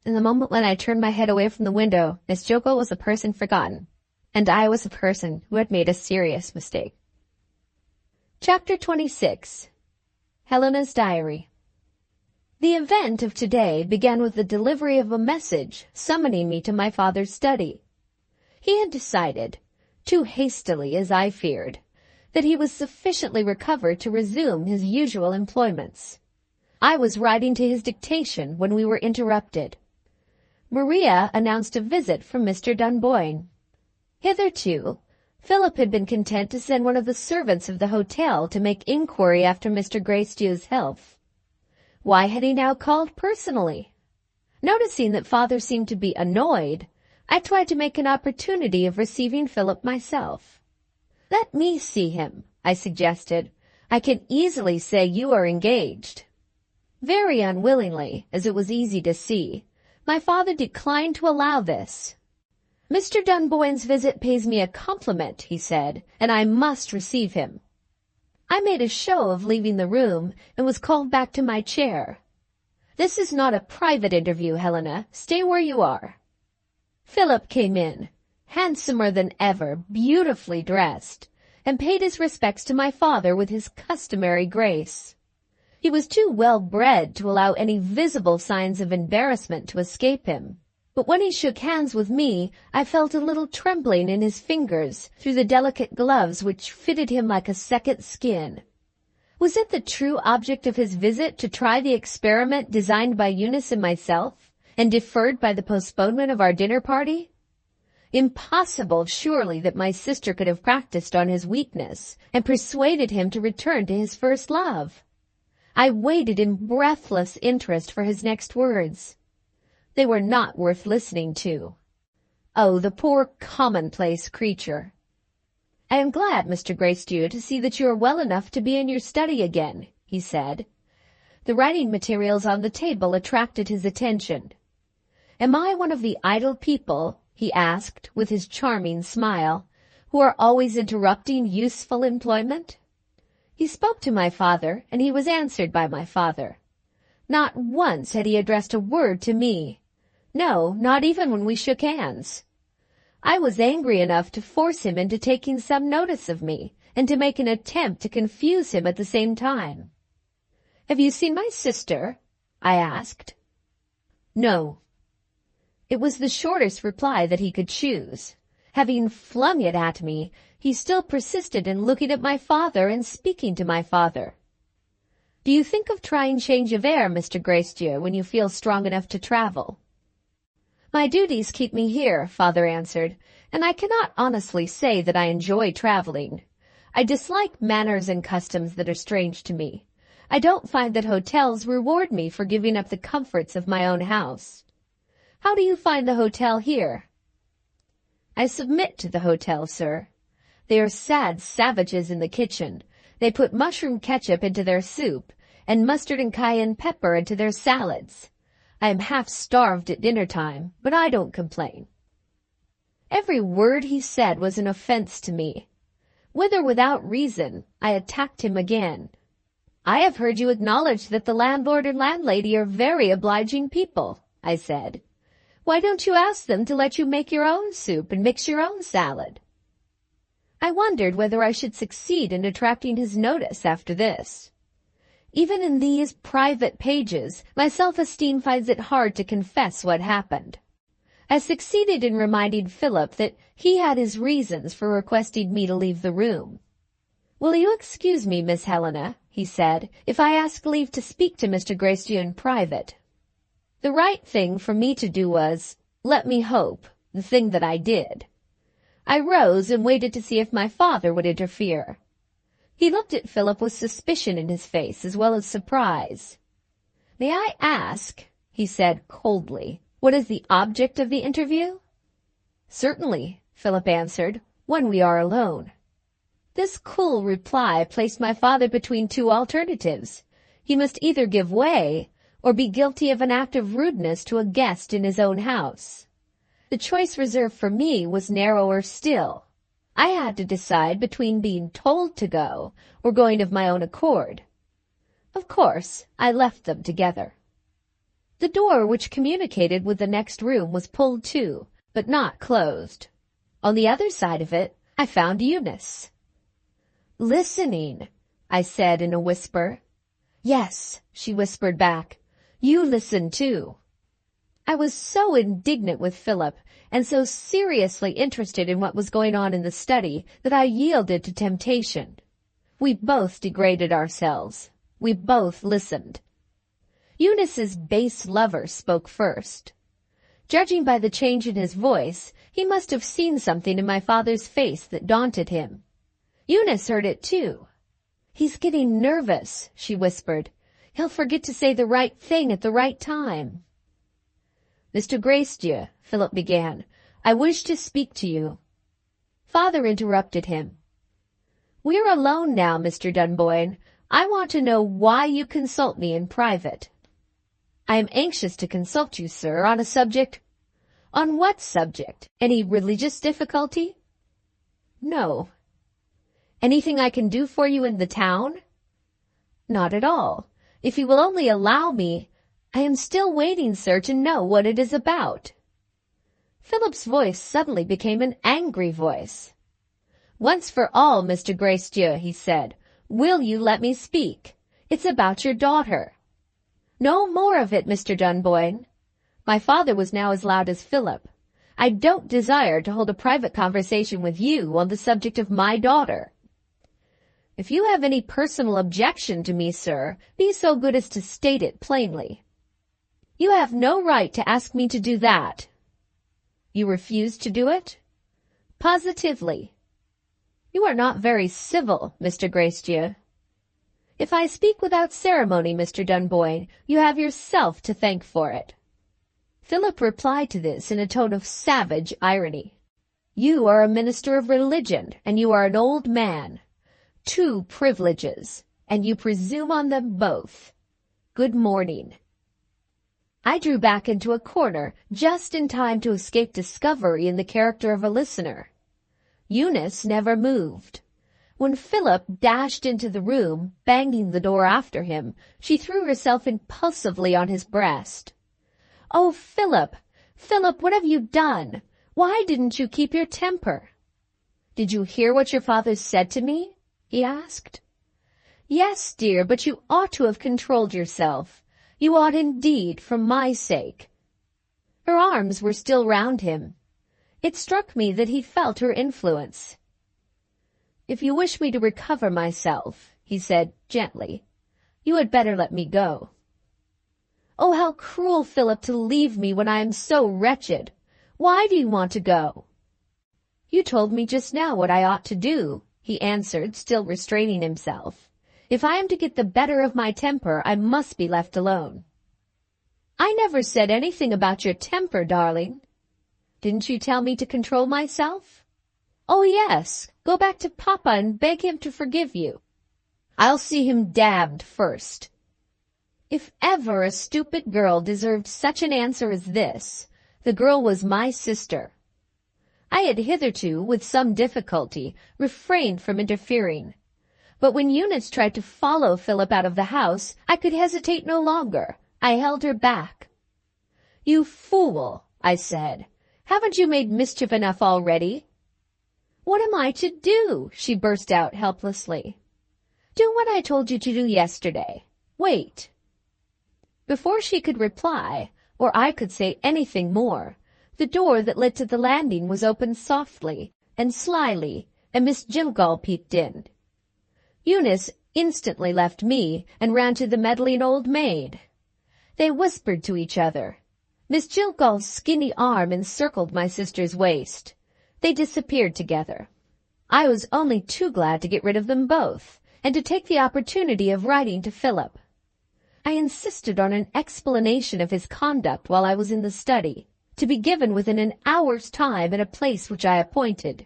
In the moment when I turned my head away from the window, Miss Jolball was a person forgotten, and I was a person who had made a serious mistake. Chapter 26. Helena's Diary. The event of today began with the delivery of a message summoning me to my father's study. He had decided, too hastily as I feared, that he was sufficiently recovered to resume his usual employments. I was writing to his dictation when we were interrupted. Maria announced a visit from Mr. Dunboyne. Hitherto, Philip had been content to send one of the servants of the hotel to make inquiry after Mr. Greystew's health. Why had he now called personally? Noticing that father seemed to be annoyed, I tried to make an opportunity of receiving Philip myself. "Let me see him," I suggested. "I can easily say you are engaged." Very unwillingly, as it was easy to see, my father declined to allow this. "Mr. Dunboyne's visit pays me a compliment," he said, "and I must receive him." I made a show of leaving the room and was called back to my chair. "This is not a private interview, Helena. Stay where you are." Philip came in, handsomer than ever, beautifully dressed, and paid his respects to my father with his customary grace. He was too well bred to allow any visible signs of embarrassment to escape him. But when he shook hands with me, I felt a little trembling in his fingers through the delicate gloves which fitted him like a second skin. Was it the true object of his visit to try the experiment designed by Eunice and myself, and deferred by the postponement of our dinner party? Impossible, surely, that my sister could have practiced on his weakness and persuaded him to return to his first love. I waited in breathless interest for his next words. They were not worth listening to. Oh, the poor commonplace creature. "I am glad, Mr. Greystew, to see that you are well enough to be in your study again," he said. The writing materials on the table attracted his attention. "Am I one of the idle people," he asked with his charming smile, "who are always interrupting useful employment?" He spoke to my father, and he was answered by my father. Not once had he addressed a word to me. No, not even when we shook hands. I was angry enough to force him into taking some notice of me, and to make an attempt to confuse him at the same time. "Have you seen my sister?" I asked. "No." It was the shortest reply that he could choose. Having flung it at me, he still persisted in looking at my father and speaking to my father. "Do you think of trying change of air, Mr. Greystew, when you feel strong enough to travel?" "My duties keep me here," father answered, "and I cannot honestly say that I enjoy traveling. I dislike manners and customs that are strange to me. I don't find that hotels reward me for giving up the comforts of my own house. How do you find the hotel here?" "I submit to the hotel, sir. They are sad savages in the kitchen. They put mushroom ketchup into their soup, and mustard and cayenne pepper into their salads. I am half starved at dinner time, but I don't complain." Every word he said was an offense to me. With or without reason, I attacked him again. "I have heard you acknowledge that the landlord and landlady are very obliging people," I said. "Why don't you ask them to let you make your own soup and mix your own salad?" I wondered whether I should succeed in attracting his notice after this. Even in these private pages, my self-esteem finds it hard to confess what happened. I succeeded in reminding Philip that he had his reasons for requesting me to leave the room. "Will you excuse me, Miss Helena," he said, "if I ask leave to speak to Mr. Gracedieu in private?" The right thing for me to do was, let me hope, the thing that I did. I rose and waited to see if my father would interfere. He looked at Philip with suspicion in his face as well as surprise. "May I ask," he said coldly, "what is the object of the interview?" "Certainly," Philip answered, "when we are alone." This cool reply placed my father between two alternatives. He must either give way or be guilty of an act of rudeness to a guest in his own house. The choice reserved for me was narrower still. I had to decide between being told to go or going of my own accord. Of course, I left them together. The door which communicated with the next room was pulled to, but not closed. On the other side of it, I found Eunice. "Listening," I said in a whisper. "Yes," she whispered back. "You listen too." I was so indignant with Philip and so seriously interested in what was going on in the study that I yielded to temptation. We both degraded ourselves. We both listened. Eunice's base lover spoke first. Judging by the change in his voice, he must have seen something in my father's face that daunted him. Eunice heard it too. "He's getting nervous," she whispered. "He'll forget to say the right thing at the right time." "Mr. Gracedieu," Philip began, "I wish to speak to you." Father interrupted him. "We're alone now, Mr. Dunboyne. I want to know why you consult me in private." "I am anxious to consult you, sir, on a subject—" "On what subject? Any religious difficulty?" "No." "Anything I can do for you in the town?" "Not at all. If you will only allow me—" "I am still waiting, sir, to know what it is about." Philip's voice suddenly became an angry voice. "Once for all, Mr. Gracedieu," he said, "will you let me speak? It's about your daughter." "No more of it, Mr. Dunboyne." My father was now as loud as Philip. "I don't desire to hold a private conversation with you on the subject of my daughter." "If you have any personal objection to me, sir, be so good as to state it plainly." "You have no right to ask me to do that." "You refuse to do it?" "Positively." "You are not very civil, Mr. Gracedieu." "If I speak without ceremony, Mr. Dunboyne, you have yourself to thank for it." Philip replied to this in a tone of savage irony. "You are a minister of religion, and you are an old man. 2 privileges, and you presume on them both. Good morning." I drew back into a corner just in time to escape discovery in the character of a listener. Eunice never moved. When Philip dashed into the room, banging the door after him, she threw herself impulsively on his breast. "Oh, Philip! Philip, what have you done? Why didn't you keep your temper?" "Did you hear what your father said to me?" he asked. "Yes, dear, but you ought to have controlled yourself. You ought indeed, for my sake." Her arms were still round him. It struck me that he felt her influence. "If you wish me to recover myself," he said gently, "you had better let me go." "Oh, how cruel, Philip, to leave me when I am so wretched. Why do you want to go?" "You told me just now what I ought to do," he answered, still restraining himself. "If I am to get the better of my temper, I must be left alone." "I never said anything about your temper, darling." "Didn't you tell me to control myself?" "Oh, yes. Go back to Papa and beg him to forgive you." "I'll see him damned first." If ever a stupid girl deserved such an answer as this, the girl was my sister. I had hitherto, with some difficulty, refrained from interfering. But when Eunice tried to follow Philip out of the house, I could hesitate no longer. I held her back. "You fool," I said. "Haven't you made mischief enough already?" "What am I to do?" she burst out helplessly. "Do what I told you to do yesterday. Wait." Before she could reply, or I could say anything more, the door that led to the landing was opened softly and slyly, and Miss Jillgall peeped in. Eunice instantly left me and ran to the meddling old maid. They whispered to each other. Miss Jillgall's skinny arm encircled my sister's waist. They disappeared together. I was only too glad to get rid of them both, and to take the opportunity of writing to Philip. I insisted on an explanation of his conduct while I was in the study, to be given within an hour's time at a place which I appointed.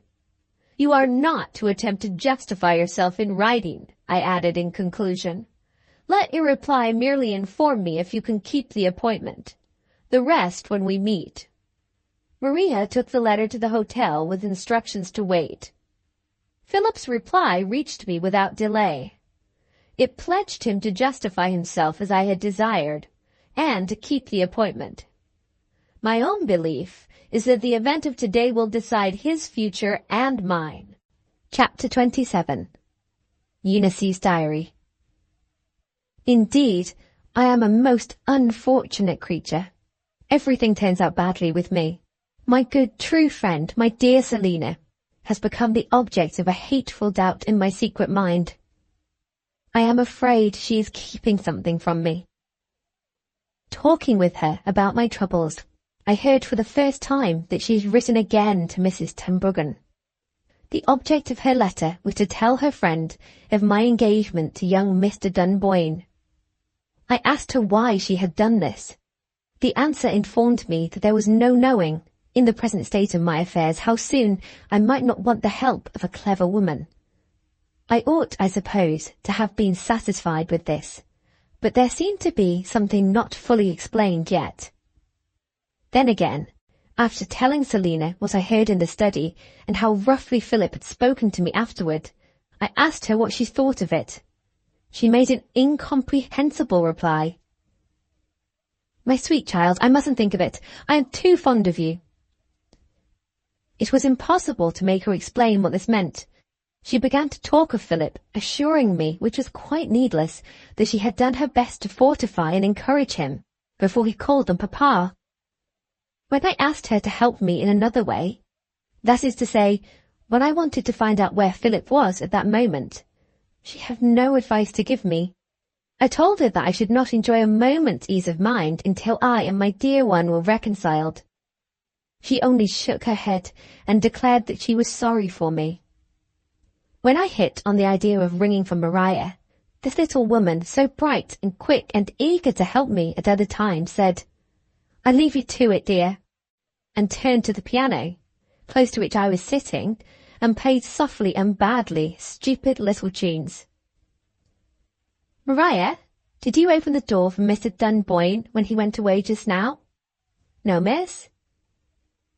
"You are not to attempt to justify yourself in writing," I added in conclusion. "Let your reply merely inform me if you can keep the appointment. The rest when we meet." Maria took the letter to the hotel with instructions to wait. Philip's reply reached me without delay. It pledged him to justify himself as I had desired, and to keep the appointment. My own belief is that the event of today will decide his future and mine. Chapter 27. Eunice's Diary. Indeed, I am a most unfortunate creature. Everything turns out badly with me. My good true friend, my dear Selina, has become the object of a hateful doubt in my secret mind. I am afraid she is keeping something from me. Talking with her about my troubles, I heard for the first time that she had written again to Mrs. Tenbruggen. The object of her letter was to tell her friend of my engagement to young Mr. Dunboyne. I asked her why she had done this. The answer informed me that there was no knowing, in the present state of my affairs, how soon I might not want the help of a clever woman. I ought, I suppose, to have been satisfied with this, but there seemed to be something not fully explained yet. Then again, after telling Selina what I heard in the study and how roughly Philip had spoken to me afterward, I asked her what she thought of it. She made an incomprehensible reply. "My sweet child, I mustn't think of it. I am too fond of you." It was impossible to make her explain what this meant. She began to talk of Philip, assuring me, which was quite needless, that she had done her best to fortify and encourage him, before he called them papa. When I asked her to help me in another way, that is to say, when I wanted to find out where Philip was at that moment, she had no advice to give me. I told her that I should not enjoy a moment's ease of mind until I and my dear one were reconciled. She only shook her head and declared that she was sorry for me. When I hit on the idea of ringing for Maria, this little woman, so bright and quick and eager to help me at other times, said, "I leave you to it, dear," and turned to the piano, close to which I was sitting, and played softly and badly stupid little tunes. "Maria, did you open the door for Mr. Dunboyne when he went away just now?" "No, miss."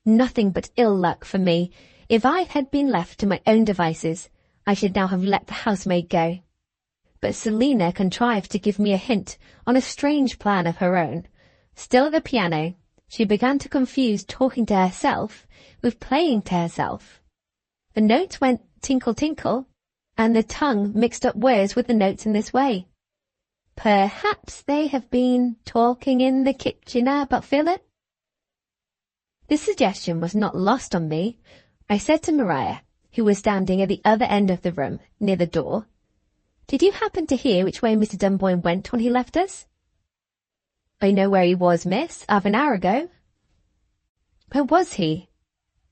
Nothing but ill luck for me. If I had been left to my own devices, I should now have let the housemaid go. But Selina contrived to give me a hint on a strange plan of her own. Still at the piano, she began to confuse talking to herself with playing to herself. The notes went tinkle tinkle, and the tongue mixed up words with the notes in this way. "Perhaps they have been talking in the kitchen about Philip." This suggestion was not lost on me. I said to Maria, who was standing at the other end of the room, near the door, "Did you happen to hear which way Mr. Dunboyne went when he left us?" "I know where he was, miss, half an hour ago." "Where was he?"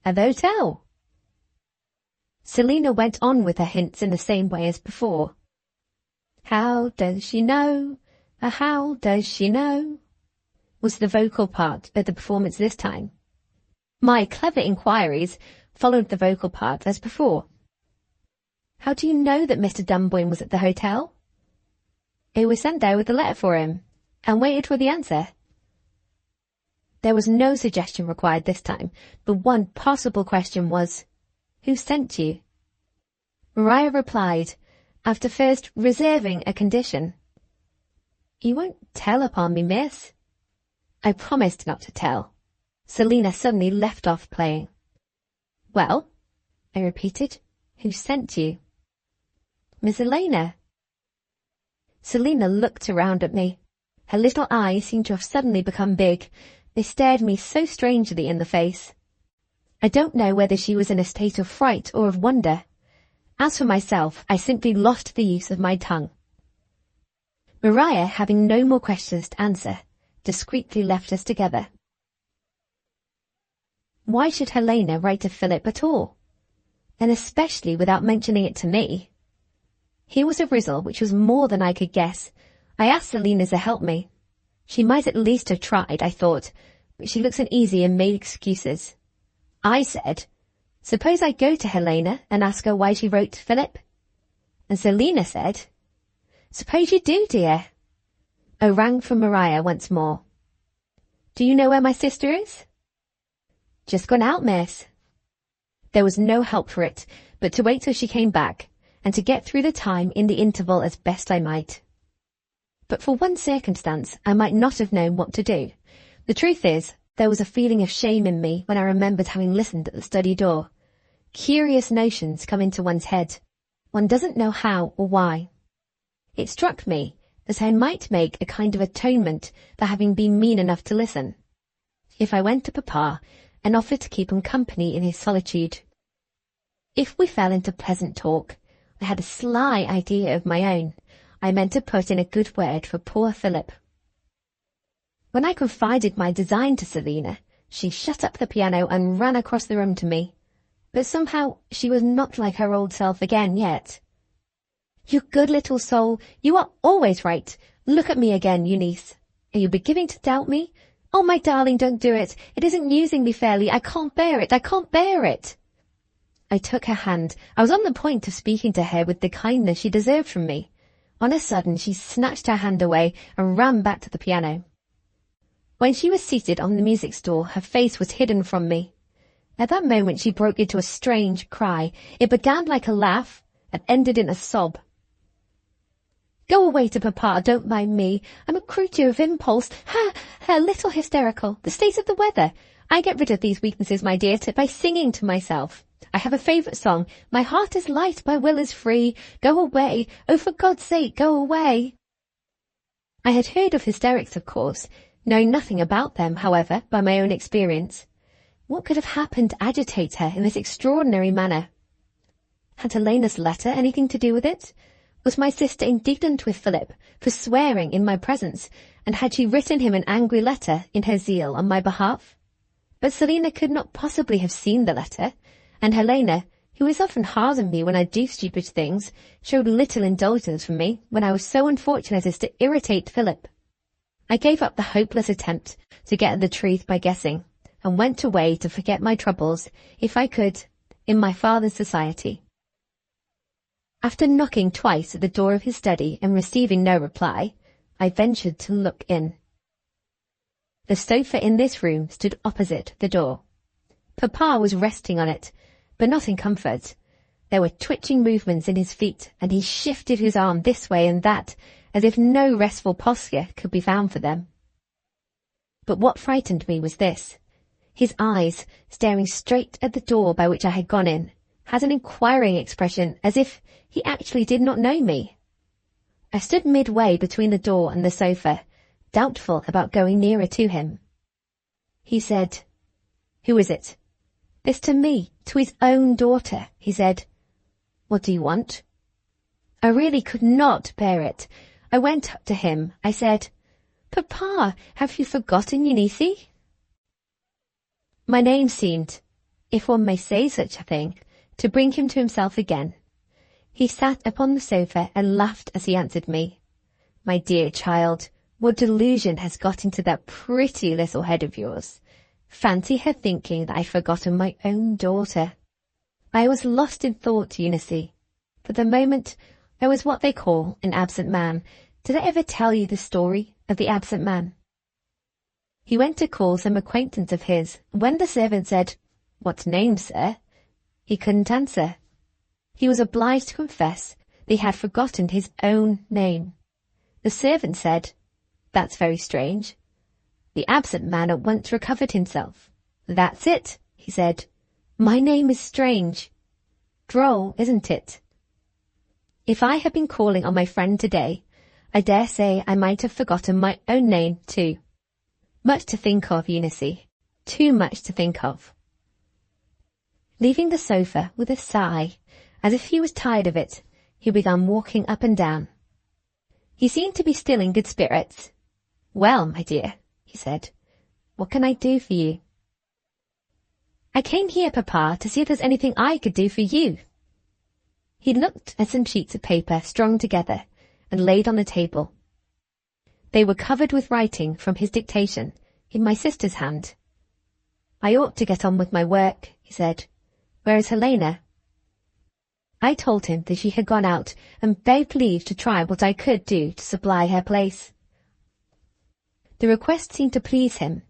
"At the hotel." Selina went on with her hints in the same way as before. "How does she know? How does she know?" was the vocal part of the performance this time. My clever inquiries followed the vocal part as before. "How do you know that Mr. Dunboyne was at the hotel?" "He was sent there with a letter for him, and waited for the answer." There was no suggestion required this time. The one possible question was, "Who sent you?" Maria replied, after first reserving a condition. "You won't tell upon me, miss?" I promised not to tell. Selina suddenly left off playing. "Well, I repeated. Who sent you? Miss Elena. Selina looked around at me. Her little eyes seemed to have suddenly become big. They stared me so strangely in the face. I don't know whether she was in a state of fright or of wonder. As for myself, I simply lost the use of my tongue. Maria, having no more questions to answer, discreetly left us together. Why should Helena write to Philip at all? And especially without mentioning it to me? Here was a riddle which was more than I could guess. I asked Selina to help me. She might at least have tried, I thought, but she looked uneasy and made excuses. I said, suppose I go to Helena and ask her why she wrote to Philip? And Selina said, suppose you do, dear. I rang for Maria once more. Do you know where my sister is? Just gone out, miss. There was no help for it, but to wait till she came back, and to get through the time in the interval as best I might. But for one circumstance, I might not have known what to do. The truth is, there was a feeling of shame in me when I remembered having listened at the study door. Curious notions come into one's head. One doesn't know how or why. It struck me as I might make a kind of atonement for having been mean enough to listen. If I went to Papa and offered to keep him company in his solitude. If we fell into pleasant talk, I had a sly idea of my own. I meant to put in a good word for poor Philip. When I confided my design to Selina, she shut up the piano and ran across the room to me. But somehow she was not like her old self again yet. You good little soul, you are always right. Look at me again, Eunice. Are you beginning to doubt me? Oh, my darling, don't do it. It isn't using me fairly. I can't bear it. I can't bear it. I took her hand. I was on the point of speaking to her with the kindness she deserved from me. On a sudden, she snatched her hand away and ran back to the piano. When she was seated on the music stool, her face was hidden from me. At that moment, she broke into a strange cry. It began like a laugh and ended in a sob. Go away to Papa, don't mind me. I'm a creature of impulse. A little hysterical. The state of the weather. I get rid of these weaknesses, my dear, by singing to myself. I have a favourite song. My heart is light, my will is free. Go away. Oh, for God's sake, go away. I had heard of hysterics, of course, knowing nothing about them, however, by my own experience. What could have happened to agitate her in this extraordinary manner? Had Helena's letter anything to do with it? Was my sister indignant with Philip for swearing in my presence, and had she written him an angry letter in her zeal on my behalf? But Selina could not possibly have seen the letter, and Helena, who is often hard on me when I do stupid things, showed little indulgence for me when I was so unfortunate as to irritate Philip. I gave up the hopeless attempt to get at the truth by guessing, and went away to forget my troubles, if I could, in my father's society. After knocking twice at the door of his study and receiving no reply, I ventured to look in. The sofa in this room stood opposite the door. Papa was resting on it, but not in comfort. There were twitching movements in his feet, and he shifted his arm this way and that, as if no restful posture could be found for them. But what frightened me was this. His eyes, staring straight at the door by which I had gone in, had an inquiring expression, as if he actually did not know me. I stood midway between the door and the sofa, doubtful about going nearer to him. He said, "Who is it?" This to me, to his own daughter, he said. "What do you want?" I really could not bear it. I went up to him. I said, "Papa, have you forgotten Eunice?" My name seemed, if one may say such a thing, to bring him to himself again. He sat upon the sofa and laughed as he answered me. "My dear child, what delusion has got into that pretty little head of yours? Fancy her thinking that I'd forgotten my own daughter." I was lost in thought, Eunice. For the moment, I was what they call an absent man. Did I ever tell you the story of the absent man? He went to call some acquaintance of his. When the servant said, "What name, sir?" he couldn't answer. He was obliged to confess that he had forgotten his own name. The servant said, "That's very strange." The absent man at once recovered himself. "That's it," he said. "My name is Strange." Droll, isn't it? If I had been calling on my friend today, I dare say I might have forgotten my own name too. Much to think of, Eunice. Too much to think of. Leaving the sofa with a sigh, as if he was tired of it, he began walking up and down. He seemed to be still in good spirits. "Well, my dear," he said, "what can I do for you?" "I came here, Papa, to see if there's anything I could do for you." He looked at some sheets of paper strung together and laid on the table. They were covered with writing from his dictation in my sister's hand. "I ought to get on with my work," he said. "Where is Helena?" I told him that she had gone out and begged leave to try what I could do to supply her place. The request seemed to please him,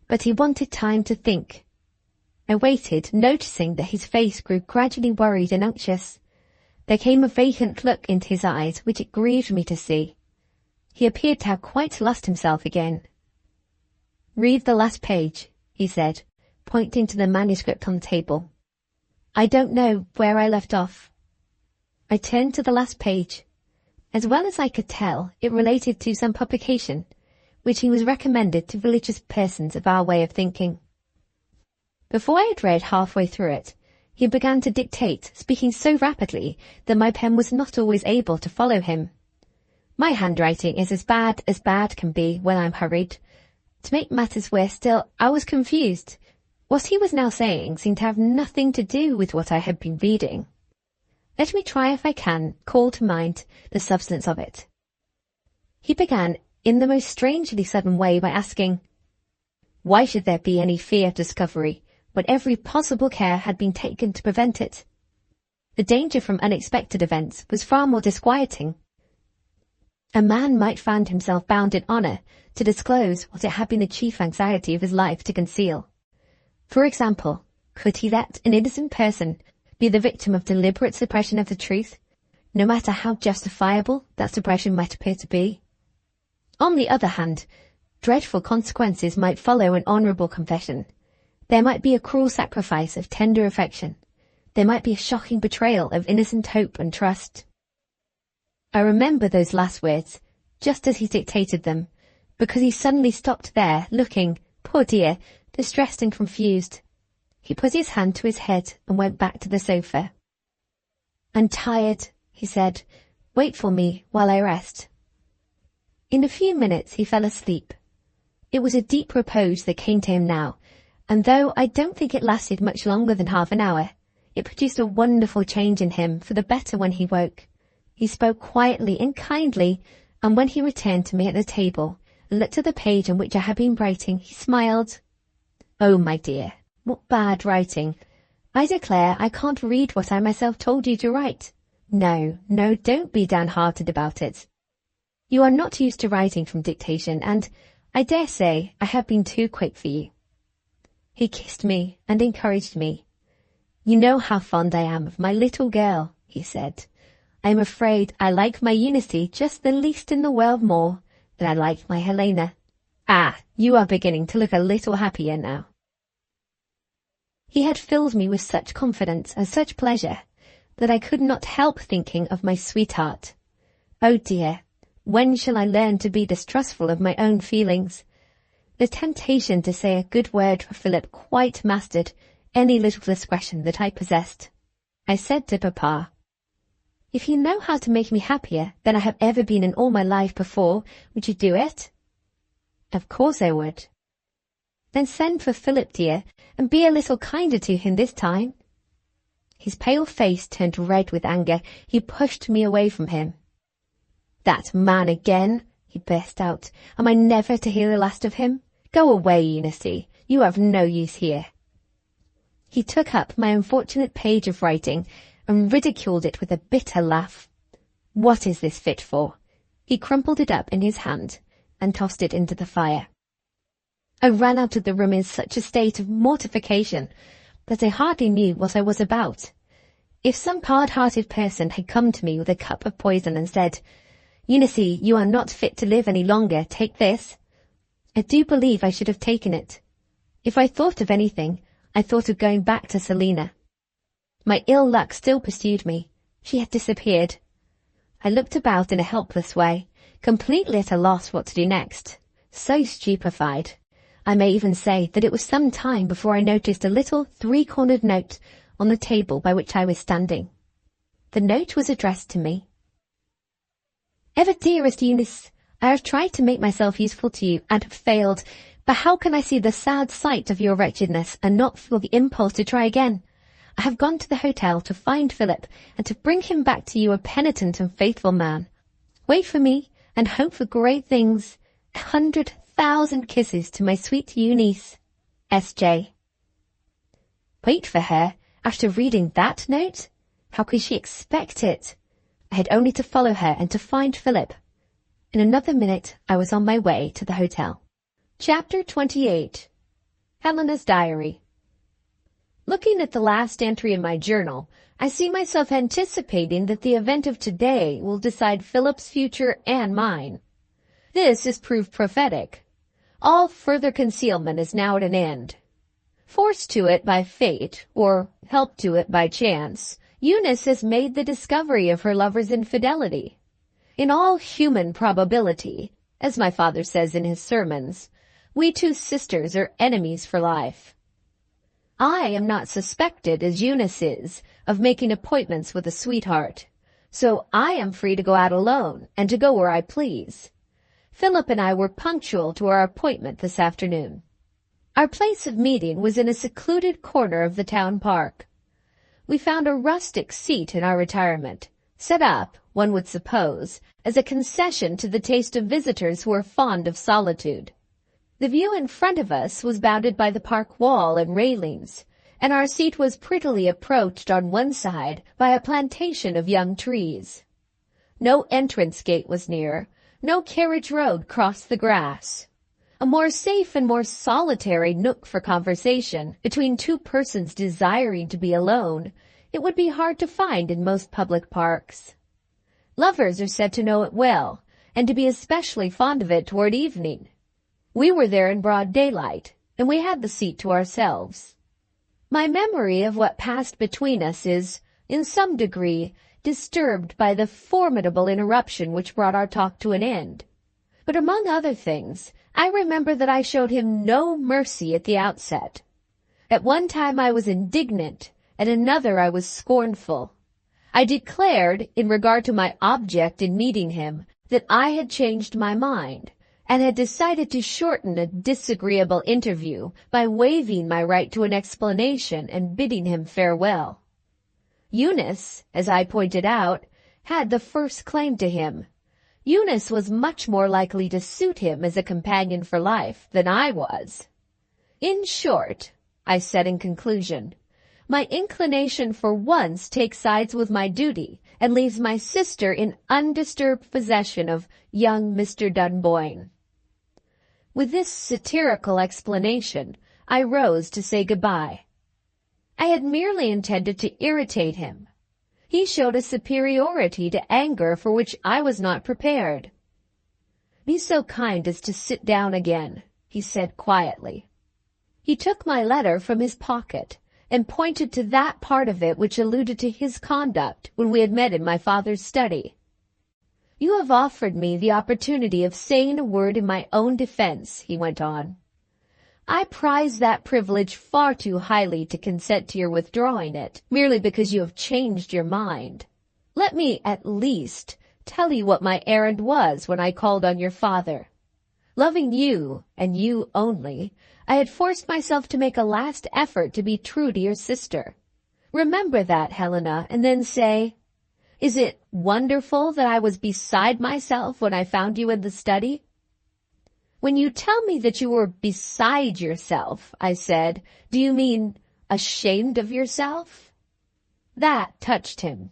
but he wanted time to think. I waited, noticing that his face grew gradually worried and anxious. There came a vacant look into his eyes which it grieved me to see. He appeared to have quite lost himself again. "Read the last page," he said, pointing to the manuscript on the table. "I don't know where I left off." I turned to the last page. As well as I could tell, it related to some publication, which he was recommended to religious persons of our way of thinking. Before I had read halfway through it, he began to dictate, speaking so rapidly that my pen was not always able to follow him. My handwriting is as bad can be when I'm hurried. To make matters worse still, I was confused. What he was now saying seemed to have nothing to do with what I had been reading. Let me try if I can call to mind the substance of it. He began in the most strangely sudden way by asking, "Why should there be any fear of discovery when every possible care had been taken to prevent it? The danger from unexpected events was far more disquieting. A man might find himself bound in honour to disclose what it had been the chief anxiety of his life to conceal. For example, could he let an innocent person be the victim of deliberate suppression of the truth, no matter how justifiable that suppression might appear to be? On the other hand, dreadful consequences might follow an honourable confession. There might be a cruel sacrifice of tender affection. There might be a shocking betrayal of innocent hope and trust." I remember those last words, just as he dictated them, because he suddenly stopped there, looking, poor dear, distressed and confused. He put his hand to his head and went back to the sofa. "I'm tired," he said. "Wait for me while I rest." In a few minutes he fell asleep. It was a deep repose that came to him now, and though I don't think it lasted much longer than half an hour, it produced a wonderful change in him for the better when he woke. He spoke quietly and kindly, and when he returned to me at the table and looked at the page on which I had been writing, he smiled. "Oh, my dear, what bad writing. I declare I can't read what I myself told you to write. No, don't be downhearted about it. You are not used to writing from dictation, and I dare say I have been too quick for you." He kissed me and encouraged me. "You know how fond I am of my little girl," he said. "I am afraid I like my Eunice just the least in the world more than I like my Helena. Ah, you are beginning to look a little happier now." He had filled me with such confidence and such pleasure that I could not help thinking of my sweetheart. Oh dear, when shall I learn to be distrustful of my own feelings? The temptation to say a good word for Philip quite mastered any little discretion that I possessed. I said to Papa, "If you know how to make me happier than I have ever been in all my life before, would you do it?" "Of course I would." "Then send for Philip, dear, and be a little kinder to him this time." His pale face turned red with anger. He pushed me away from him. "That man again," he burst out. "Am I never to hear the last of him? Go away, Eunice. You have no use here." He took up my unfortunate page of writing and ridiculed it with a bitter laugh. "What is this fit for?" He crumpled it up in his hand and tossed it into the fire. I ran out of the room in such a state of mortification that I hardly knew what I was about. If some hard-hearted person had come to me with a cup of poison and said, "Eunice, you are not fit to live any longer, take this," I do believe I should have taken it. If I thought of anything, I thought of going back to Selina. My ill luck still pursued me. She had disappeared. I looked about in a helpless way, completely at a loss what to do next, so stupefied. I may even say that it was some time before I noticed a little three-cornered note on the table by which I was standing. The note was addressed to me. Ever dearest Eunice, I have tried to make myself useful to you and have failed, but how can I see the sad sight of your wretchedness and not feel the impulse to try again? I have gone to the hotel to find Philip and to bring him back to you a penitent and faithful man. Wait for me and hope for great things. 100,000 kisses to my sweet Eunice. S.J. Wait for her? After reading that note? How could she expect it? I had only to follow her and to find Philip. In another minute, I was on my way to the hotel. Chapter 28. Helena's Diary. Looking at the last entry in my journal, I see myself anticipating that the event of today will decide Philip's future and mine. This is proof prophetic. All further concealment is now at an end. Forced to it by fate, or helped to it by chance, Eunice has made the discovery of her lover's infidelity. In all human probability, as my father says in his sermons, we two sisters are enemies for life. I am not suspected, as Eunice is, of making appointments with a sweetheart, so I am free to go out alone and to go where I please. Philip and I were punctual to our appointment this afternoon. Our place of meeting was in a secluded corner of the town park. We found a rustic seat in our retirement, set up, one would suppose, as a concession to the taste of visitors who are fond of solitude. The view in front of us was bounded by the park wall and railings, and our seat was prettily approached on one side by a plantation of young trees. No entrance gate was near, no carriage road crossed the grass. A more safe and more solitary nook for conversation between two persons desiring to be alone, it would be hard to find in most public parks. Lovers are said to know it well, and to be especially fond of it toward evening. We were there in broad daylight, and we had the seat to ourselves. My memory of what passed between us is, in some degree, disturbed by the formidable interruption which brought our talk to an end. But among other things, I remember that I showed him no mercy at the outset. At one time I was indignant, at another I was scornful. I declared, in regard to my object in meeting him, that I had changed my mind, and had decided to shorten a disagreeable interview by waiving my right to an explanation and bidding him farewell. Eunice, as I pointed out, had the first claim to him. Eunice was much more likely to suit him as a companion for life than I was. In short, I said in conclusion, my inclination for once takes sides with my duty and leaves my sister in undisturbed possession of young Mr. Dunboyne. With this satirical explanation, I rose to say goodbye. I had merely intended to irritate him. He showed a superiority to anger for which I was not prepared. "Be so kind as to sit down again," he said quietly. He took my letter from his pocket and pointed to that part of it which alluded to his conduct when we had met in my father's study. "You have offered me the opportunity of saying a word in my own defense," he went on. "I prize that privilege far too highly to consent to your withdrawing it, merely because you have changed your mind. Let me, at least, tell you what my errand was when I called on your father. Loving you, and you only, I had forced myself to make a last effort to be true to your sister. Remember that, Helena, and then say, is it wonderful that I was beside myself when I found you in the study?" "When you tell me that you were beside yourself," I said, "do you mean ashamed of yourself?" That touched him.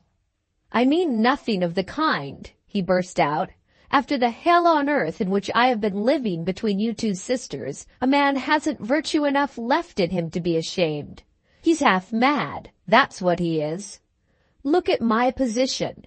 "I mean nothing of the kind," he burst out. "After the hell on earth in which I have been living between you two sisters, a man hasn't virtue enough left in him to be ashamed. He's half mad, that's what he is. Look at my position.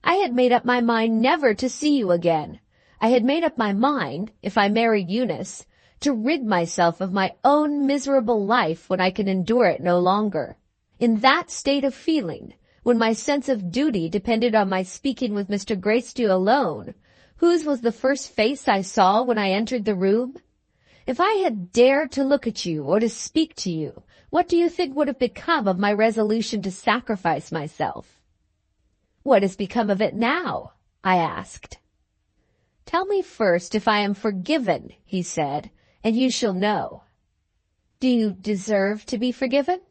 I had made up my mind never to see you again. I had made up my mind, if I married Eunice, to rid myself of my own miserable life when I can endure it no longer. In that state of feeling, when my sense of duty depended on my speaking with Mr. Gracedieu alone, whose was the first face I saw when I entered the room? If I had dared to look at you or to speak to you, what do you think would have become of my resolution to sacrifice myself? What has become of it now? I asked. Tell me first if I am forgiven, he said, and you shall know. Do you deserve to be forgiven?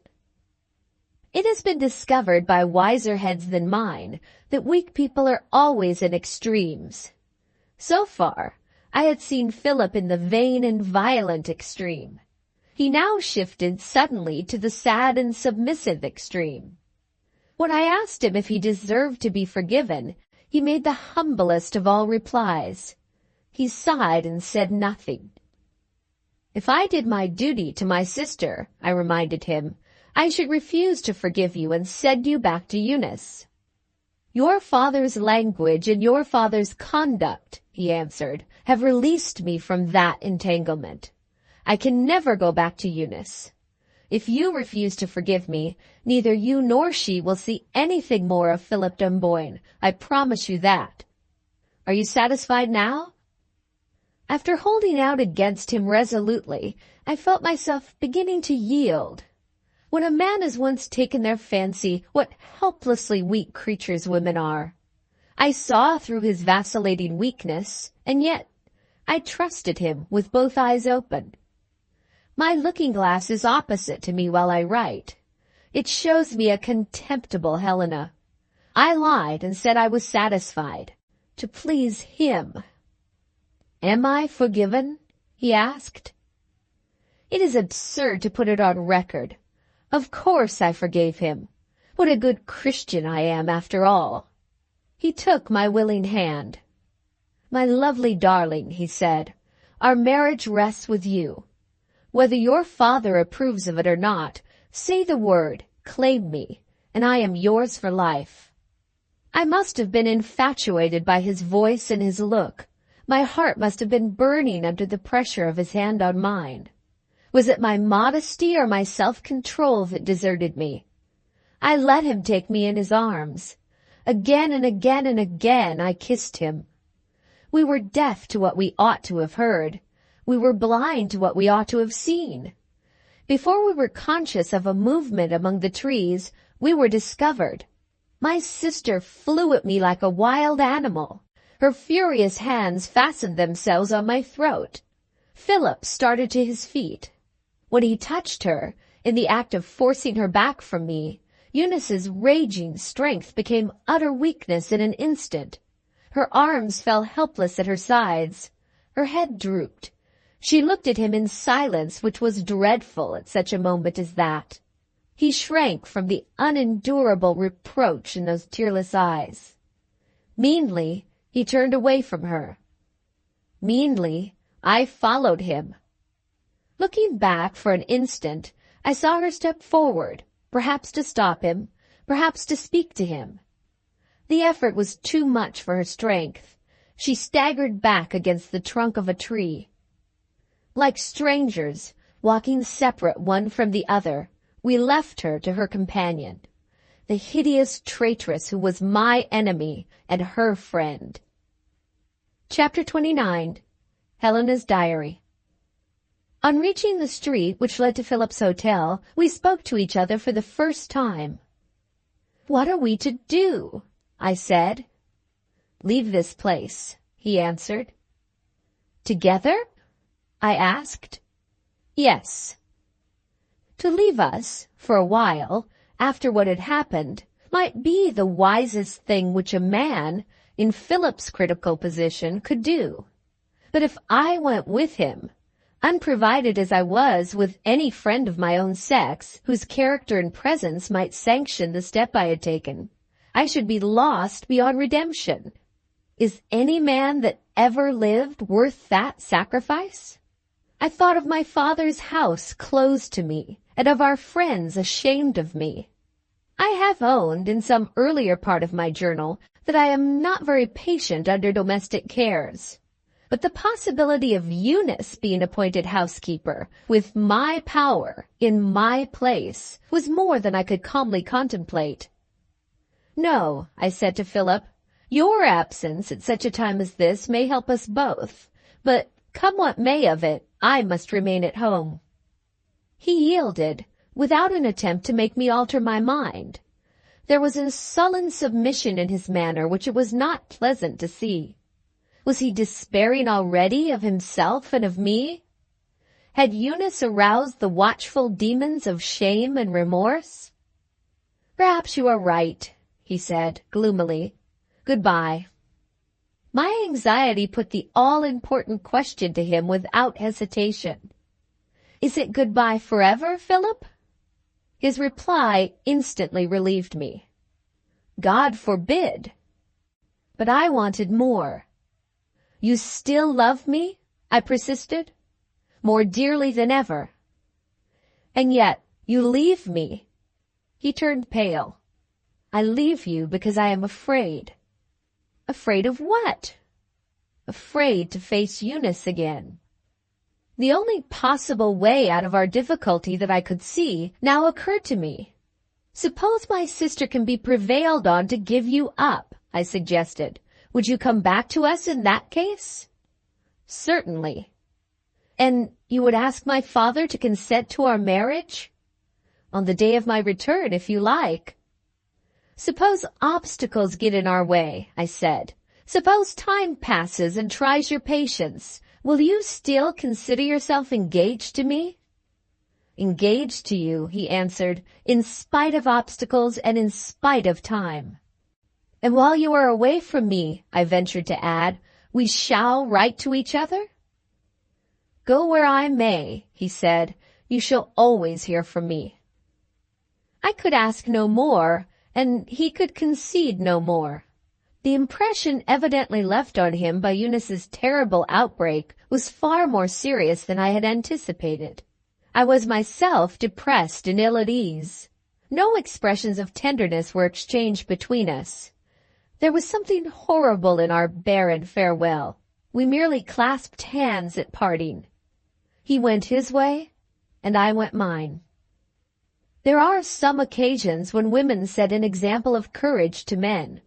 It has been discovered by wiser heads than mine that weak people are always in extremes. So far, I had seen Philip in the vain and violent extreme. He now shifted suddenly to the sad and submissive extreme. When I asked him if he deserved to be forgiven, he made the humblest of all replies. He sighed and said nothing. If I did my duty to my sister, I reminded him, I should refuse to forgive you and send you back to Eunice. Your father's language and your father's conduct, he answered, have released me from that entanglement. I can never go back to Eunice. If you refuse to forgive me, neither you nor she will see anything more of Philip Dunboyne. I promise you that. Are you satisfied now? After holding out against him resolutely, I felt myself beginning to yield. When a man has once taken their fancy, what helplessly weak creatures women are. I saw through his vacillating weakness, and yet I trusted him with both eyes open. My looking-glass is opposite to me while I write. It shows me a contemptible Helena. I lied and said I was satisfied, to please him. Am I forgiven? He asked. It is absurd to put it on record. Of course I forgave him. What a good Christian I am, after all. He took my willing hand. My lovely darling, he said, our marriage rests with you. Whether your father approves of it or not, say the word, claim me, and I am yours for life. I must have been infatuated by his voice and his look. My heart must have been burning under the pressure of his hand on mine. Was it my modesty or my self-control that deserted me? I let him take me in his arms. Again and again and again I kissed him. We were deaf to what we ought to have heard. We were blind to what we ought to have seen. Before we were conscious of a movement among the trees, we were discovered. My sister flew at me like a wild animal. Her furious hands fastened themselves on my throat. Philip started to his feet. When he touched her, in the act of forcing her back from me, Eunice's raging strength became utter weakness in an instant. Her arms fell helpless at her sides. Her head drooped. She looked at him in silence, which was dreadful at such a moment as that. He shrank from the unendurable reproach in those tearless eyes. Meanly, he turned away from her. Meanly, I followed him. Looking back for an instant, I saw her step forward, perhaps to stop him, perhaps to speak to him. The effort was too much for her strength. She staggered back against the trunk of a tree. Like strangers, walking separate one from the other, we left her to her companion, the hideous traitress who was my enemy and her friend. Chapter 29. Helena's Diary. On reaching the street which led to Philip's hotel, we spoke to each other for the first time. "What are we to do?" I said. "Leave this place," he answered. "Together?" I asked. "Yes." To leave us, for a while, after what had happened, might be the wisest thing which a man, in Philip's critical position, could do. But if I went with him, unprovided as I was with any friend of my own sex, whose character and presence might sanction the step I had taken, I should be lost beyond redemption. Is any man that ever lived worth that sacrifice? I thought of my father's house closed to me, and of our friends ashamed of me. I have owned in some earlier part of my journal that I am not very patient under domestic cares. But the possibility of Eunice being appointed housekeeper, with my power, in my place, was more than I could calmly contemplate. "No," I said to Philip, "your absence at such a time as this may help us both, but come what may of it, I must remain at home." He yielded, without an attempt to make me alter my mind. There was a sullen submission in his manner which it was not pleasant to see. Was he despairing already of himself and of me? Had Eunice aroused the watchful demons of shame and remorse? "Perhaps you are right," he said, gloomily. "Goodbye." My anxiety put the all-important question to him without hesitation. "Is it goodbye forever, Philip?" His reply instantly relieved me. "God forbid." But I wanted more. "You still love me?" I persisted. "More dearly than ever." "And yet you leave me." He turned pale. "I leave you because I am afraid." "Afraid of what?" "Afraid to face Eunice again." The only possible way out of our difficulty that I could see now occurred to me. "Suppose my sister can be prevailed on to give you up," I suggested. "Would you come back to us in that case?" "Certainly." "And you would ask my father to consent to our marriage?" "On the day of my return, if you like." "Suppose obstacles get in our way," I said. "Suppose time passes and tries your patience. Will you still consider yourself engaged to me?" "Engaged to you," he answered, "in spite of obstacles and in spite of time." "And while you are away from me," I ventured to add, "we shall write to each other?" "Go where I may," he said, "you shall always hear from me." I could ask no more, and he could concede no more. The impression evidently left on him by Eunice's terrible outbreak was far more serious than I had anticipated. I was myself depressed and ill at ease. No expressions of tenderness were exchanged between us. There was something horrible in our barren farewell. We merely clasped hands at parting. He went his way, and I went mine. There are some occasions when women set an example of courage to men.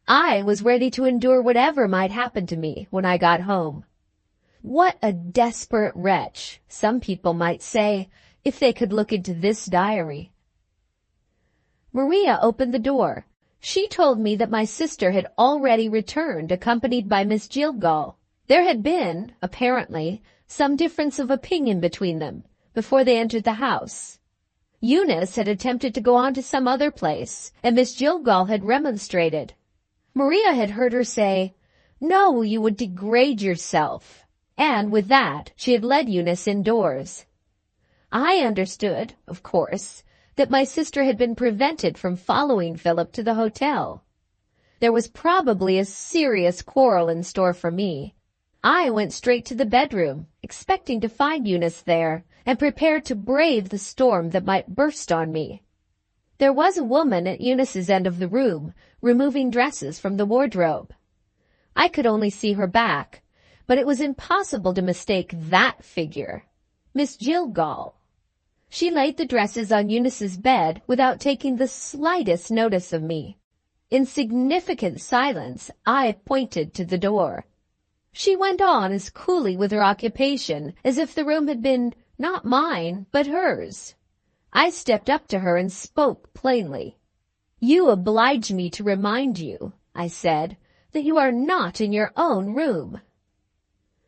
I was ready to endure whatever might happen to me when I got home. What a desperate wretch, some people might say, if they could look into this diary. Maria opened the door. She told me that my sister had already returned, accompanied by Miss Jillgall. There had been, apparently, some difference of opinion between them before they entered the house. Eunice had attempted to go on to some other place, and Miss Jillgall had remonstrated. Maria had heard her say, "No, you would degrade yourself," and with that she had led Eunice indoors. I understood, of course, that my sister had been prevented from following Philip to the hotel. There was probably a serious quarrel in store for me. I went straight to the bedroom, expecting to find Eunice there, and prepared to brave the storm that might burst on me. There was a woman at Eunice's end of the room, removing dresses from the wardrobe. I could only see her back, but it was impossible to mistake that figure. Miss Jillgall. She laid the dresses on Eunice's bed without taking the slightest notice of me. In significant silence, I pointed to the door. She went on as coolly with her occupation as if the room had been not mine, but hers. I stepped up to her and spoke plainly. "You oblige me to remind you," I said, "that you are not in your own room."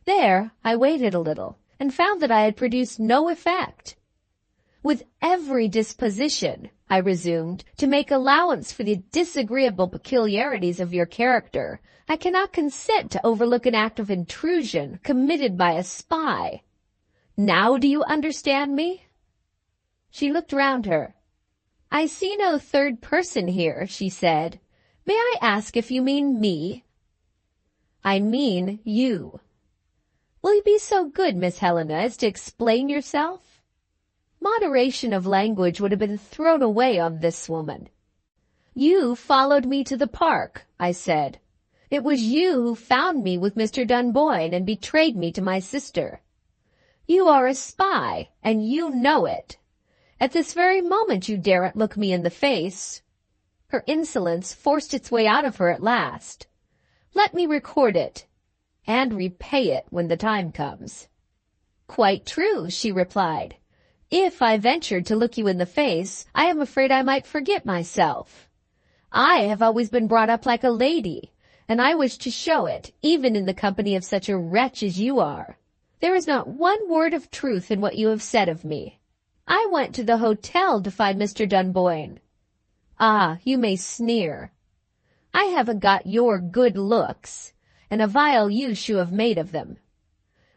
There I waited a little, and found that I had produced no effect. "With every disposition," I resumed, "to make allowance for the disagreeable peculiarities of your character, I cannot consent to overlook an act of intrusion committed by a spy. Now do you understand me?" She looked round her. "I see no third person here," she said. "May I ask if you mean me?" "I mean you." "Will you be so good, Miss Helena, as to explain yourself?" Moderation of language would have been thrown away on this woman. "You followed me to the park," I said. It was you who found me with Mr. Dunboyne and betrayed me to my sister. You are a spy, and you know it. At this very moment you daren't look me in the face." Her insolence forced its way out of her at last. "Let me record it, and repay it when the time comes." "Quite true," she replied. "If I ventured to look you in the face, I am afraid I might forget myself. I have always been brought up like a lady, and I wish to show it, even in the company of such a wretch as you are. There is not one word of truth in what you have said of me. I went to the hotel to find Mr. Dunboyne. Ah, you may sneer. I haven't got your good looks, and a vile use you have made of them.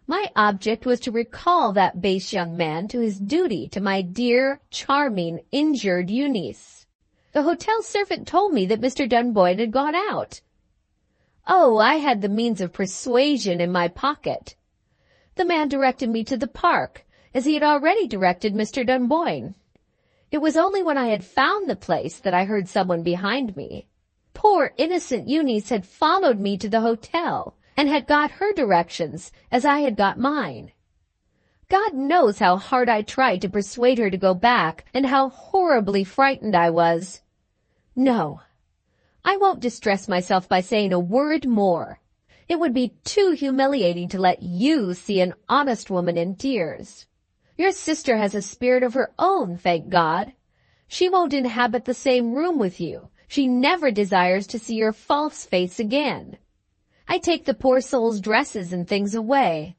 My object was to recall that base young man to his duty to my dear, charming, injured Eunice. The hotel servant told me that Mr. Dunboyne had gone out. Oh, I had the means of persuasion in my pocket. The man directed me to the park, as he had already directed Mr. Dunboyne. It was only when I had found the place that I heard someone behind me. Poor innocent Eunice had followed me to the hotel, and had got her directions as I had got mine. God knows how hard I tried to persuade her to go back, and how horribly frightened I was. No, I won't distress myself by saying a word more. It would be too humiliating to let you see an honest woman in tears. Your sister has a spirit of her own, thank God. She won't inhabit the same room with you. She never desires to see your false face again. I take the poor soul's dresses and things away,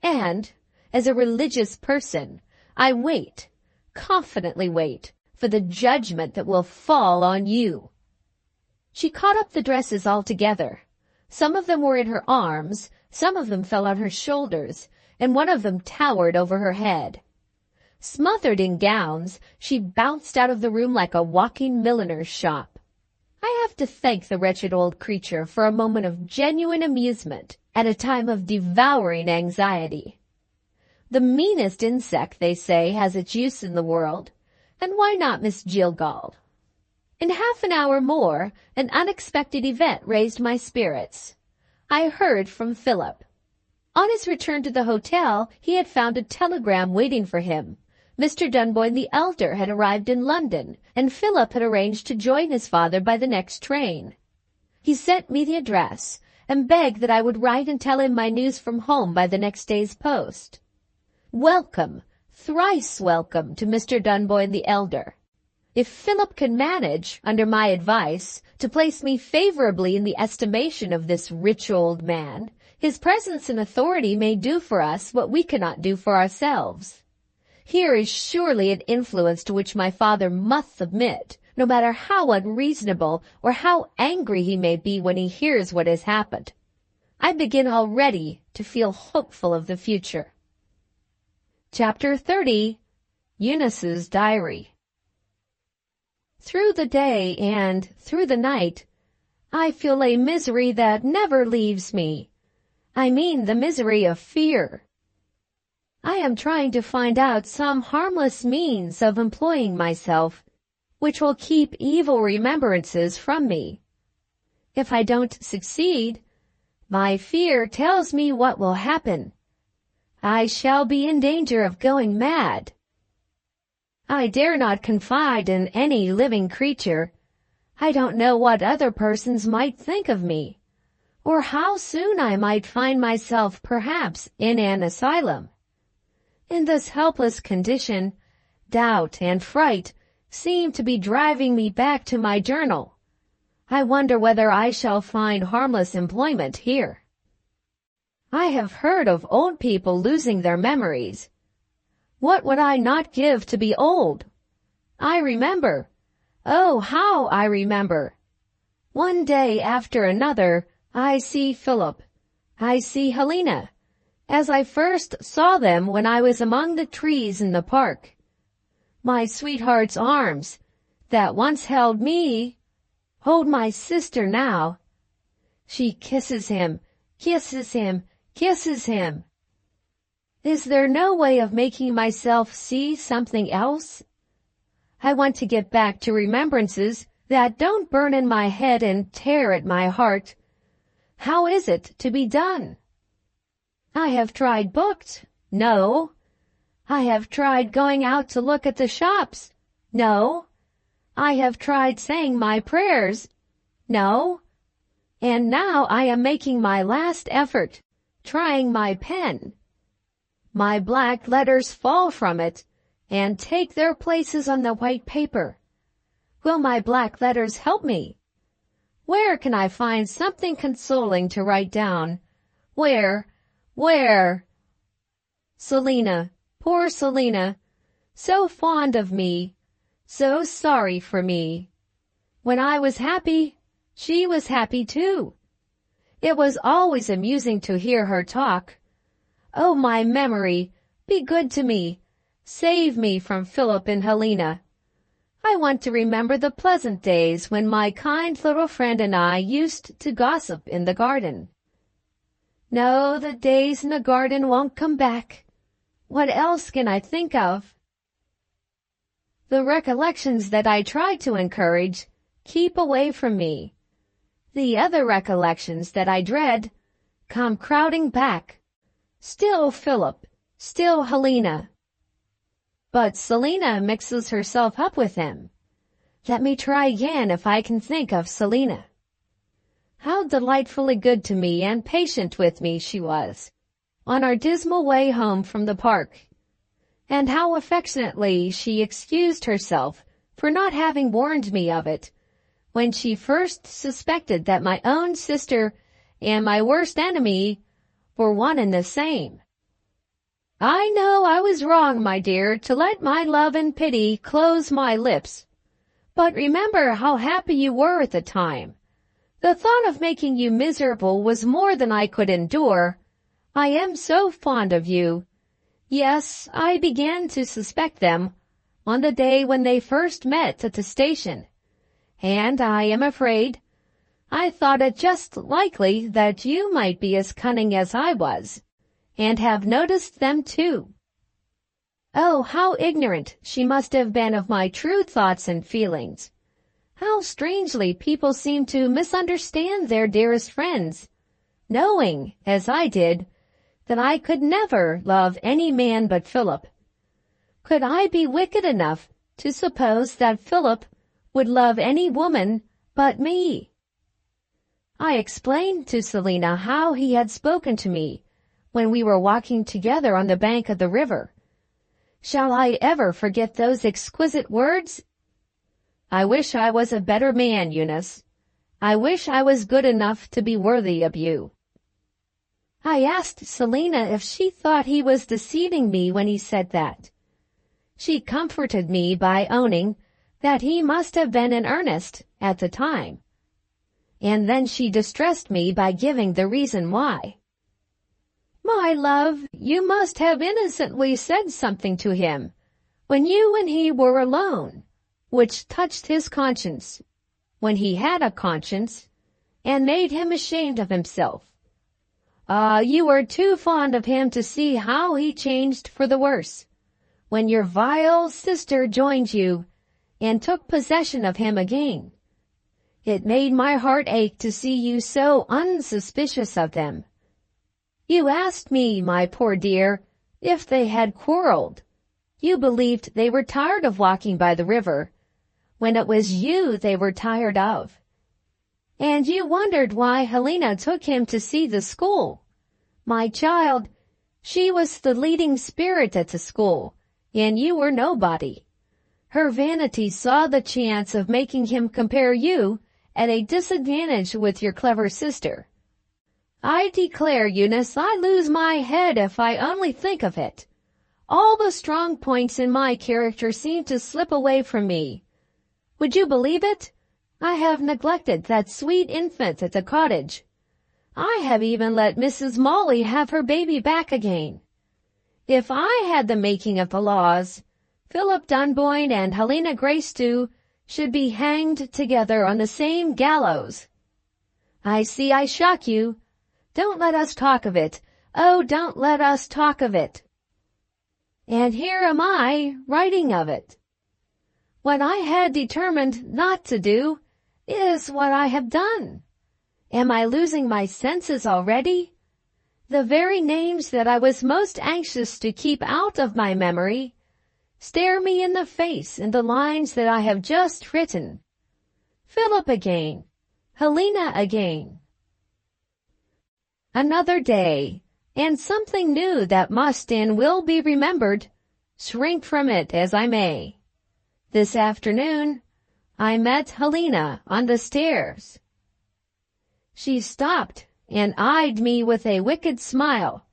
and, as a religious person, I wait, confidently wait, for the judgment that will fall on you." She caught up the dresses all together. Some of them were in her arms, some of them fell on her shoulders, and one of them towered over her head. Smothered in gowns, she bounced out of the room like a walking milliner's shop. I have to thank the wretched old creature for a moment of genuine amusement at a time of devouring anxiety. The meanest insect, they say, has its use in the world, and why not Miss Jillgall? In half an hour more, an unexpected event raised my spirits. I heard from Philip. On his return to the hotel, he had found a telegram waiting for him. Mr. Dunboyne the elder had arrived in London, and Philip had arranged to join his father by the next train. He sent me the address, and begged that I would write and tell him my news from home by the next day's post. Welcome, thrice welcome, to Mr. Dunboyne the elder. If Philip can manage, under my advice, to place me favorably in the estimation of this rich old man, his presence and authority may do for us what we cannot do for ourselves. Here is surely an influence to which my father must submit, no matter how unreasonable or how angry he may be when he hears what has happened. I begin already to feel hopeful of the future. Chapter 30. Eunice's Diary. Through the day and through the night, I feel a misery that never leaves me. I mean the misery of fear. I am trying to find out some harmless means of employing myself, which will keep evil remembrances from me. If I don't succeed, my fear tells me what will happen. I shall be in danger of going mad. I dare not confide in any living creature. I don't know what other persons might think of me, or how soon I might find myself perhaps in an asylum. In this helpless condition, doubt and fright seem to be driving me back to my journal. I wonder whether I shall find harmless employment here. I have heard of old people losing their memories. What would I not give to be old? I remember. Oh, how I remember. One day after another, I see Philip. I see Helena, as I first saw them when I was among the trees in the park. My sweetheart's arms, that once held me, hold my sister now. She kisses him, kisses him, kisses him. Is there no way of making myself see something else? I want to get back to remembrances that don't burn in my head and tear at my heart. How is it to be done? I have tried books. No. I have tried going out to look at the shops. No. I have tried saying my prayers. No. And now I am making my last effort, trying my pen. My black letters fall from it and take their places on the white paper. Will my black letters help me? Where can I find something consoling to write down? Where? Selina, poor Selina, so fond of me, so sorry for me. When I was happy, she was happy too. It was always amusing to hear her talk. Oh, my memory, be good to me. Save me from Philip and Helena. I want to remember the pleasant days when my kind little friend and I used to gossip in the garden. No, the days in the garden won't come back. What else can I think of? The recollections that I try to encourage keep away from me. The other recollections that I dread come crowding back. Still Philip, still Helena. But Selina mixes herself up with them. Let me try again if I can think of Selina. How delightfully good to me and patient with me she was, on our dismal way home from the park. And how affectionately she excused herself for not having warned me of it, when she first suspected that my own sister and my worst enemy were one and the same. I know I was wrong, my dear, to let my love and pity close my lips. But remember how happy you were at the time. The thought of making you miserable was more than I could endure. I am so fond of you. Yes, I began to suspect them on the day when they first met at the station. And I am afraid I thought it just likely that you might be as cunning as I was, and have noticed them too. Oh, how ignorant she must have been of my true thoughts and feelings. How strangely people seem to misunderstand their dearest friends, knowing, as I did, that I could never love any man but Philip. Could I be wicked enough to suppose that Philip would love any woman but me? I explained to Selina how he had spoken to me when we were walking together on the bank of the river. Shall I ever forget those exquisite words? I wish I was a better man, Eunice. I wish I was good enough to be worthy of you. I asked Selina if she thought he was deceiving me when he said that. She comforted me by owning that he must have been in earnest at the time. And then she distressed me by giving the reason why. My love, you must have innocently said something to him when you and he were alone, which touched his conscience, when he had a conscience, and made him ashamed of himself. You were too fond of him to see how he changed for the worse, when your vile sister joined you and took possession of him again. It made my heart ache to see you so unsuspicious of them. You asked me, my poor dear, if they had quarreled. You believed they were tired of walking by the river, when it was you they were tired of. And you wondered why Helena took him to see the school. My child, she was the leading spirit at the school, and you were nobody. Her vanity saw the chance of making him compare you at a disadvantage with your clever sister. I declare, Eunice, I lose my head if I only think of it. All the strong points in my character seem to slip away from me. Would you believe it? I have neglected that sweet infant at the cottage. I have even let Mrs. Molly have her baby back again. If I had the making of the laws, Philip Dunboyne and Helena Gracedieu should be hanged together on the same gallows. I see I shock you. Don't let us talk of it. Oh, don't let us talk of it. And here am I, writing of it. What I had determined not to do is what I have done. Am I losing my senses already? The very names that I was most anxious to keep out of my memory stare me in the face in the lines that I have just written. Philip again. Helena again. Another day, and something new that must and will be remembered, shrink from it as I may. This afternoon, I met Helena on the stairs. She stopped and eyed me with a wicked smile.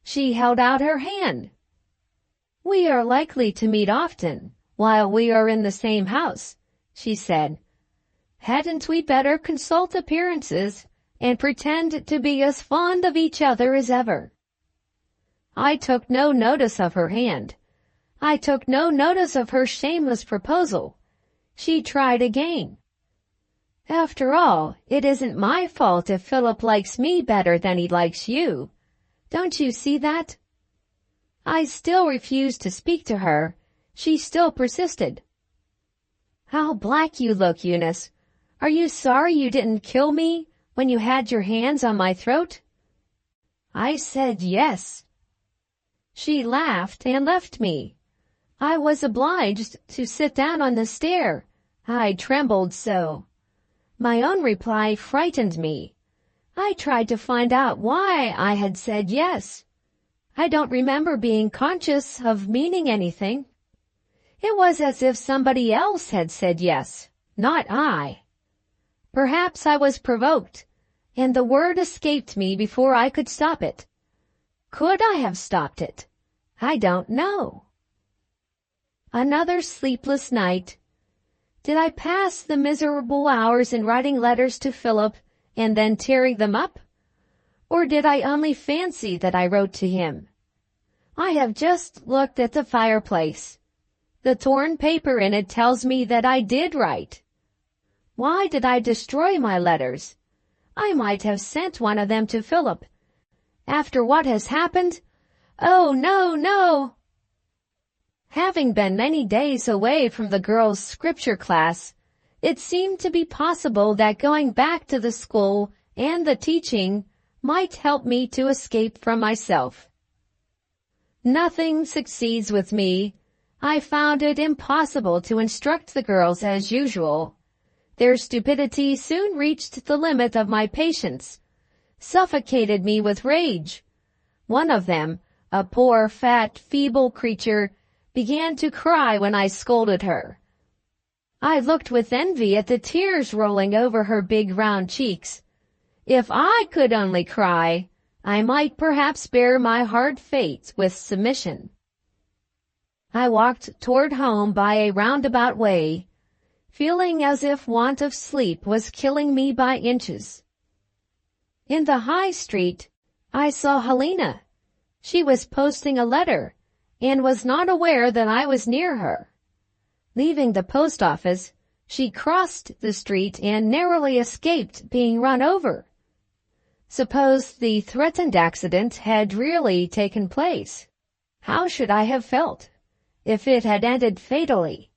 She held out her hand. "We are likely to meet often, while we are in the same house," she said. "Hadn't we better consult appearances and pretend to be as fond of each other as ever?" I took no notice of her hand. I took no notice of her shameless proposal. She tried again. "After all, it isn't my fault if Philip likes me better than he likes you. Don't you see that?" I still refused to speak to her. She still persisted. "How black you look, Eunice. Are you sorry you didn't kill me when you had your hands on my throat?" I said yes. She laughed and left me. I was obliged to sit down on the stair. I trembled so. My own reply frightened me. I tried to find out why I had said yes. I don't remember being conscious of meaning anything. It was as if somebody else had said yes, not I. Perhaps I was provoked, and the word escaped me before I could stop it. Could I have stopped it? I don't know. Another sleepless night. Did I pass the miserable hours in writing letters to Philip and then tearing them up? Or did I only fancy that I wrote to him? I have just looked at the fireplace. The torn paper in it tells me that I did write. Why did I destroy my letters? I might have sent one of them to Philip. After what has happened? Oh, no, no! Having been many days away from the girls' scripture class, it seemed to be possible that going back to the school and the teaching might help me to escape from myself. Nothing succeeds with me. I found it impossible to instruct the girls as usual. Their stupidity soon reached the limit of my patience, suffocated me with rage. One of them, a poor, fat, feeble creature, began to cry when I scolded her. I looked with envy at the tears rolling over her big round cheeks. If I could only cry, I might perhaps bear my hard fate with submission. I walked toward home by a roundabout way, feeling as if want of sleep was killing me by inches. In the high street, I saw Helena. She was posting a letter, and was not aware that I was near her. Leaving the post office, she crossed the street and narrowly escaped being run over. Suppose the threatened accident had really taken place. How should I have felt if it had ended fatally?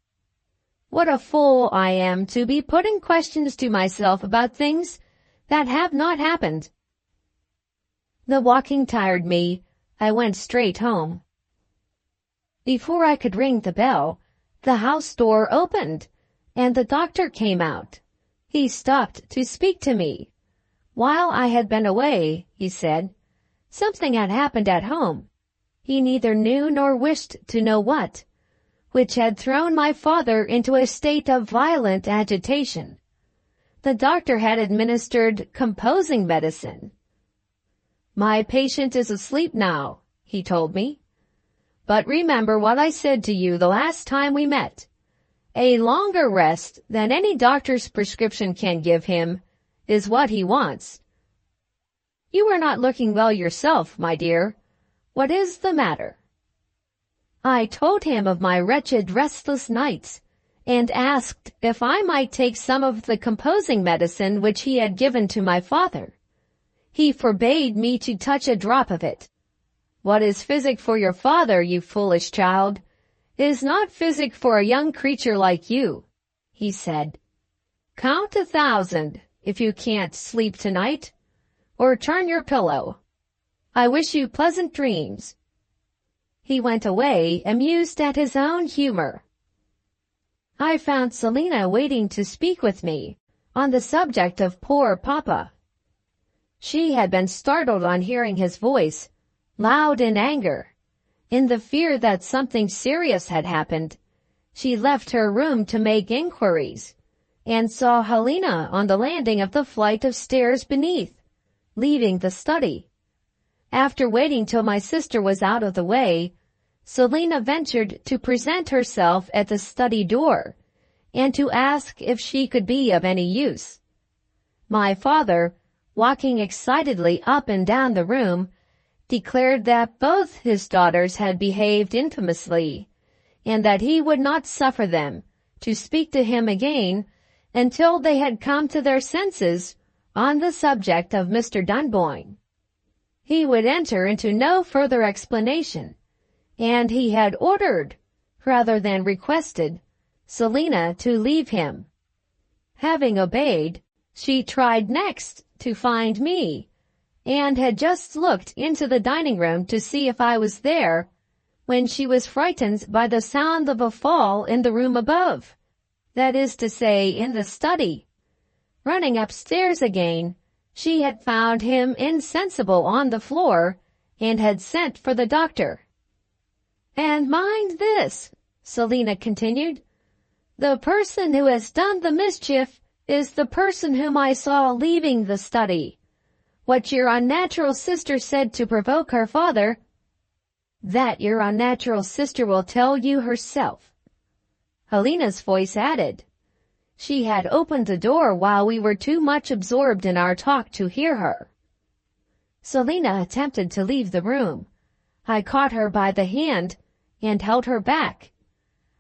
What a fool I am to be putting questions to myself about things that have not happened. The walking tired me. I went straight home. Before I could ring the bell, the house door opened, and the doctor came out. He stopped to speak to me. While I had been away, he said, something had happened at home. He neither knew nor wished to know what, which had thrown my father into a state of violent agitation. The doctor had administered composing medicine. "My patient is asleep now," he told me. "But remember what I said to you the last time we met. A longer rest than any doctor's prescription can give him is what he wants. You are not looking well yourself, my dear. What is the matter?" I told him of my wretched, restless nights, and asked if I might take some of the composing medicine which he had given to my father. He forbade me to touch a drop of it. "What is physic for your father, you foolish child, is not physic for a young creature like you," he said. "Count 1,000, if you can't sleep tonight, or turn your pillow. I wish you pleasant dreams." He went away, amused at his own humor. I found Selina waiting to speak with me on the subject of poor Papa. She had been startled on hearing his voice, loud in anger. In the fear that something serious had happened, she left her room to make inquiries, and saw Helena on the landing of the flight of stairs beneath, leaving the study. After waiting till my sister was out of the way, Selina ventured to present herself at the study door, and to ask if she could be of any use. My father, walking excitedly up and down the room, declared that both his daughters had behaved infamously, and that he would not suffer them to speak to him again until they had come to their senses on the subject of Mr. Dunboyne. He would enter into no further explanation, and he had ordered, rather than requested, Selina to leave him. Having obeyed, she tried next to find me, and had just looked into the dining room to see if I was there, when she was frightened by the sound of a fall in the room above, that is to say, in the study. Running upstairs again, she had found him insensible on the floor, and had sent for the doctor. "And mind this," Selina continued, "the person who has done the mischief is the person whom I saw leaving the study. What your unnatural sister said to provoke her father, that your unnatural sister will tell you herself." Helena's voice added. She had opened the door while we were too much absorbed in our talk to hear her. Selina attempted to leave the room. I caught her by the hand and held her back.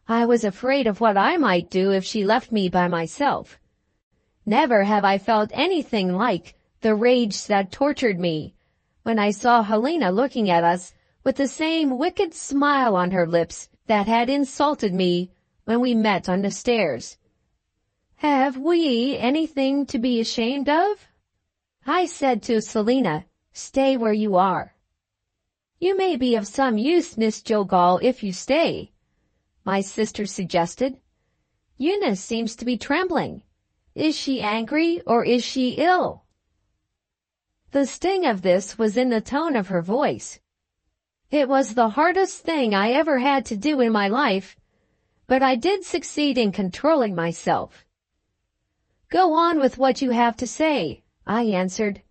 I was afraid of what I might do if she left me by myself. Never have I felt anything like the rage that tortured me when I saw Helena looking at us with the same wicked smile on her lips that had insulted me when we met on the stairs. "Have we anything to be ashamed of?" I said to Selina, "Stay where you are." "You may be of some use, Miss Jogall, if you stay," my sister suggested. "Eunice seems to be trembling. Is she angry or is she ill?" The sting of this was in the tone of her voice. It was the hardest thing I ever had to do in my life, but I did succeed in controlling myself. "Go on with what you have to say," I answered,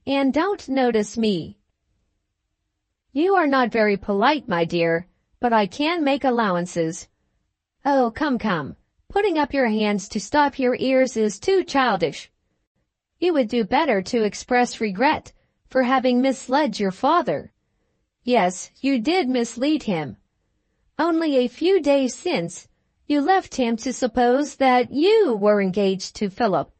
"and don't notice me." "You are not very polite, my dear, but I can make allowances." "Oh, come. Putting up your hands to stop your ears is too childish. You would do better to express regret for having misled your father." "Yes, you did mislead him. Only a few days since, you left him to suppose that you were engaged to Philip.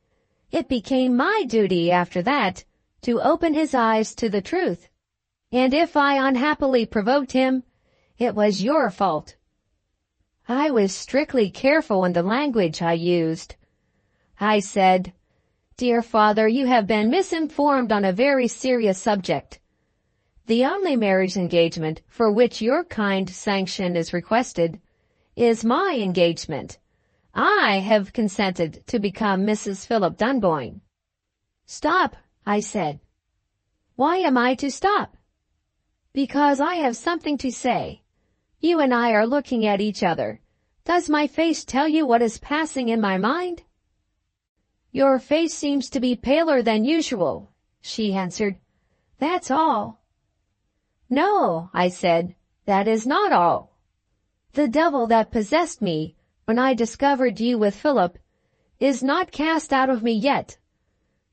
It became my duty after that to open his eyes to the truth, and if I unhappily provoked him, it was your fault." I was strictly careful in the language I used. I said, "Dear father, you have been misinformed on a very serious subject. The only marriage engagement for which your kind sanction is requested is my engagement. I have consented to become Mrs. Philip Dunboyne." "Stop," I said. "Why am I to stop?" "Because I have something to say. You and I are looking at each other. Does my face tell you what is passing in my mind?" "Your face seems to be paler than usual," she answered. "That's all." "No," I said, "that is not all. The devil that possessed me when I discovered you with Philip is not cast out of me yet.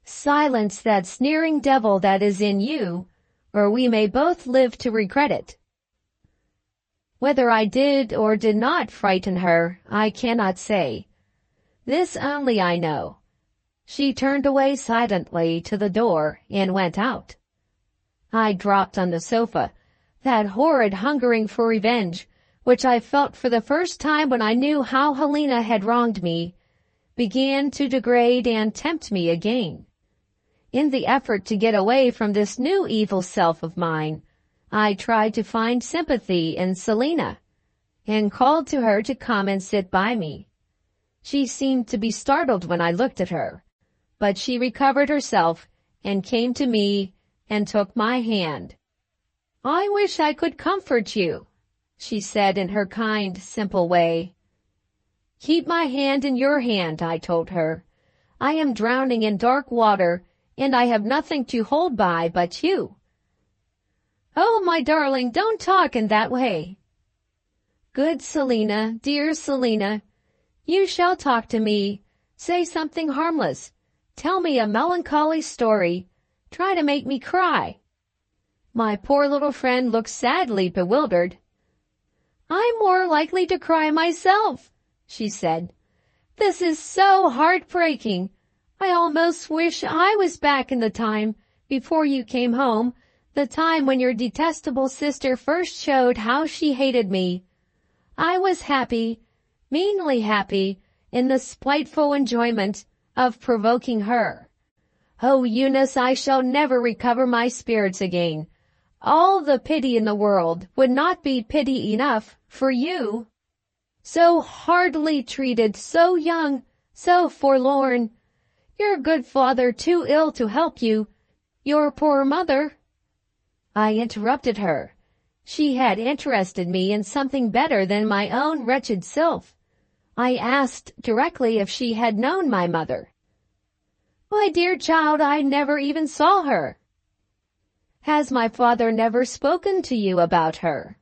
Silence that sneering devil that is in you, or we may both live to regret it." Whether I did or did not frighten her, I cannot say. This only I know. She turned away silently to the door and went out. I dropped on the sofa, that horrid hungering for revenge, which I felt for the first time when I knew how Helena had wronged me, began to degrade and tempt me again. In the effort to get away from this new evil self of mine, I tried to find sympathy in Selina, and called to her to come and sit by me. She seemed to be startled when I looked at her, but she recovered herself and came to me and took my hand. "I wish I could comfort you," she said in her kind, simple way. "Keep my hand in your hand," I told her. "I am drowning in dark water, and I have nothing to hold by but you." "Oh, my darling, don't talk in that way." "Good Selina, dear Selina, you shall talk to me. Say something harmless. Tell me a melancholy story. Try to make me cry." My poor little friend looked sadly bewildered. "I'm more likely to cry myself," she said. "This is so heartbreaking. I almost wish I was back in the time before you came home, the time when your detestable sister first showed how she hated me. I was happy, meanly happy, in the spiteful enjoyment of provoking her. Oh, Eunice, I shall never recover my spirits again. All the pity in the world would not be pity enough for you. So hardly treated, so young, so forlorn. Your good father too ill to help you. Your poor mother—" I interrupted her. She had interested me in something better than my own wretched self. I asked directly if she had known my mother. "My dear child, I never even saw her." "Has my father never spoken to you about her?"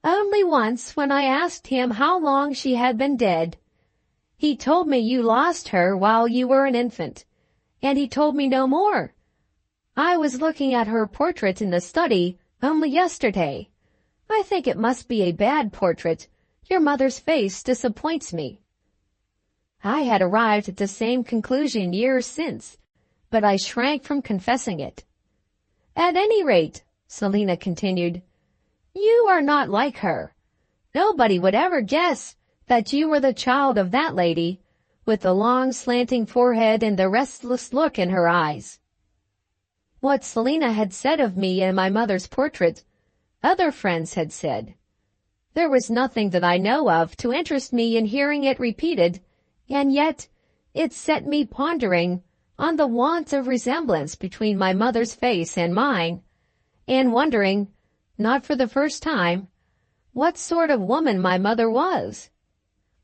"Only once, when I asked him how long she had been dead. He told me you lost her while you were an infant, and he told me no more. I was looking at her portrait in the study only yesterday. I think it must be a bad portrait. Your mother's face disappoints me." I had arrived at the same conclusion years since, but I shrank from confessing it. "At any rate," Selina continued, "you are not like her. Nobody would ever guess that you were the child of that lady, with the long slanting forehead and the restless look in her eyes." What Selina had said of me in my mother's portrait, other friends had said. There was nothing that I know of to interest me in hearing it repeated, and yet it set me pondering on the want of resemblance between my mother's face and mine, and wondering, not for the first time, what sort of woman my mother was.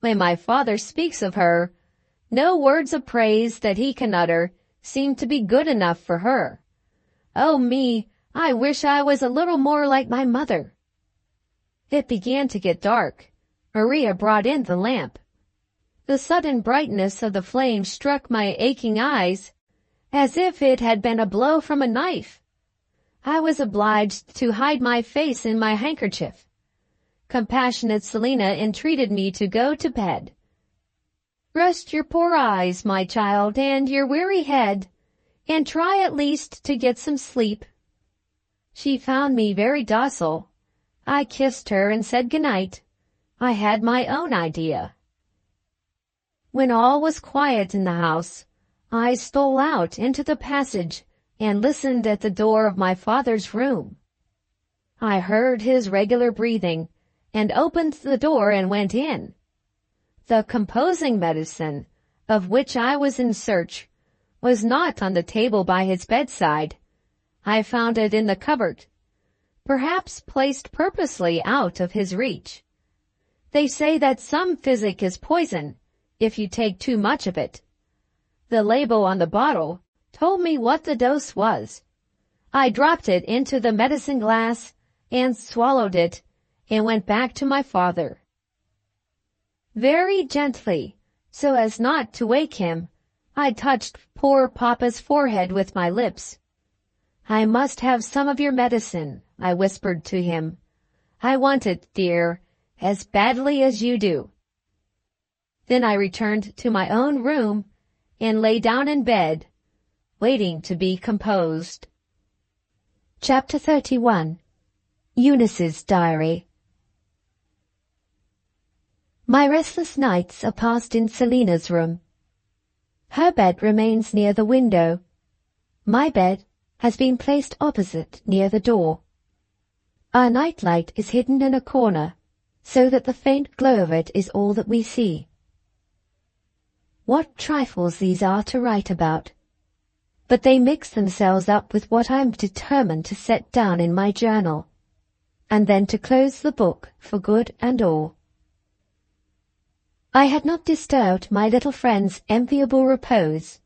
When my father speaks of her, no words of praise that he can utter seem to be good enough for her. Oh me, I wish I was a little more like my mother. It began to get dark. Maria brought in the lamp. The sudden brightness of the flame struck my aching eyes as if it had been a blow from a knife. I was obliged to hide my face in my handkerchief. Compassionate Selina entreated me to go to bed. "Rest your poor eyes, my child, and your weary head, and try at least to get some sleep." She found me very docile. I kissed her and said good night. I had my own idea. When all was quiet in the house, I stole out into the passage and listened at the door of my father's room. I heard his regular breathing and opened the door and went in. The composing medicine, of which I was in search, was not on the table by his bedside. I found it in the cupboard, perhaps placed purposely out of his reach. They say that some physic is poison if you take too much of it. The label on the bottle told me what the dose was. I dropped it into the medicine glass and swallowed it and went back to my father. Very gently, so as not to wake him, I touched poor Papa's forehead with my lips. "I must have some of your medicine," I whispered to him. "I want it, dear, as badly as you do." Then I returned to my own room and lay down in bed, waiting to be composed. Chapter 31. Eunice's Diary. My restless nights are passed in Selina's room, Her bed remains near the window. My bed has been placed opposite near the door. Our nightlight is hidden in a corner, so that the faint glow of it is all that we see. What trifles these are to write about! But they mix themselves up with what I am determined to set down in my journal, and then to close the book for good and all. I had not disturbed my little friend's enviable repose,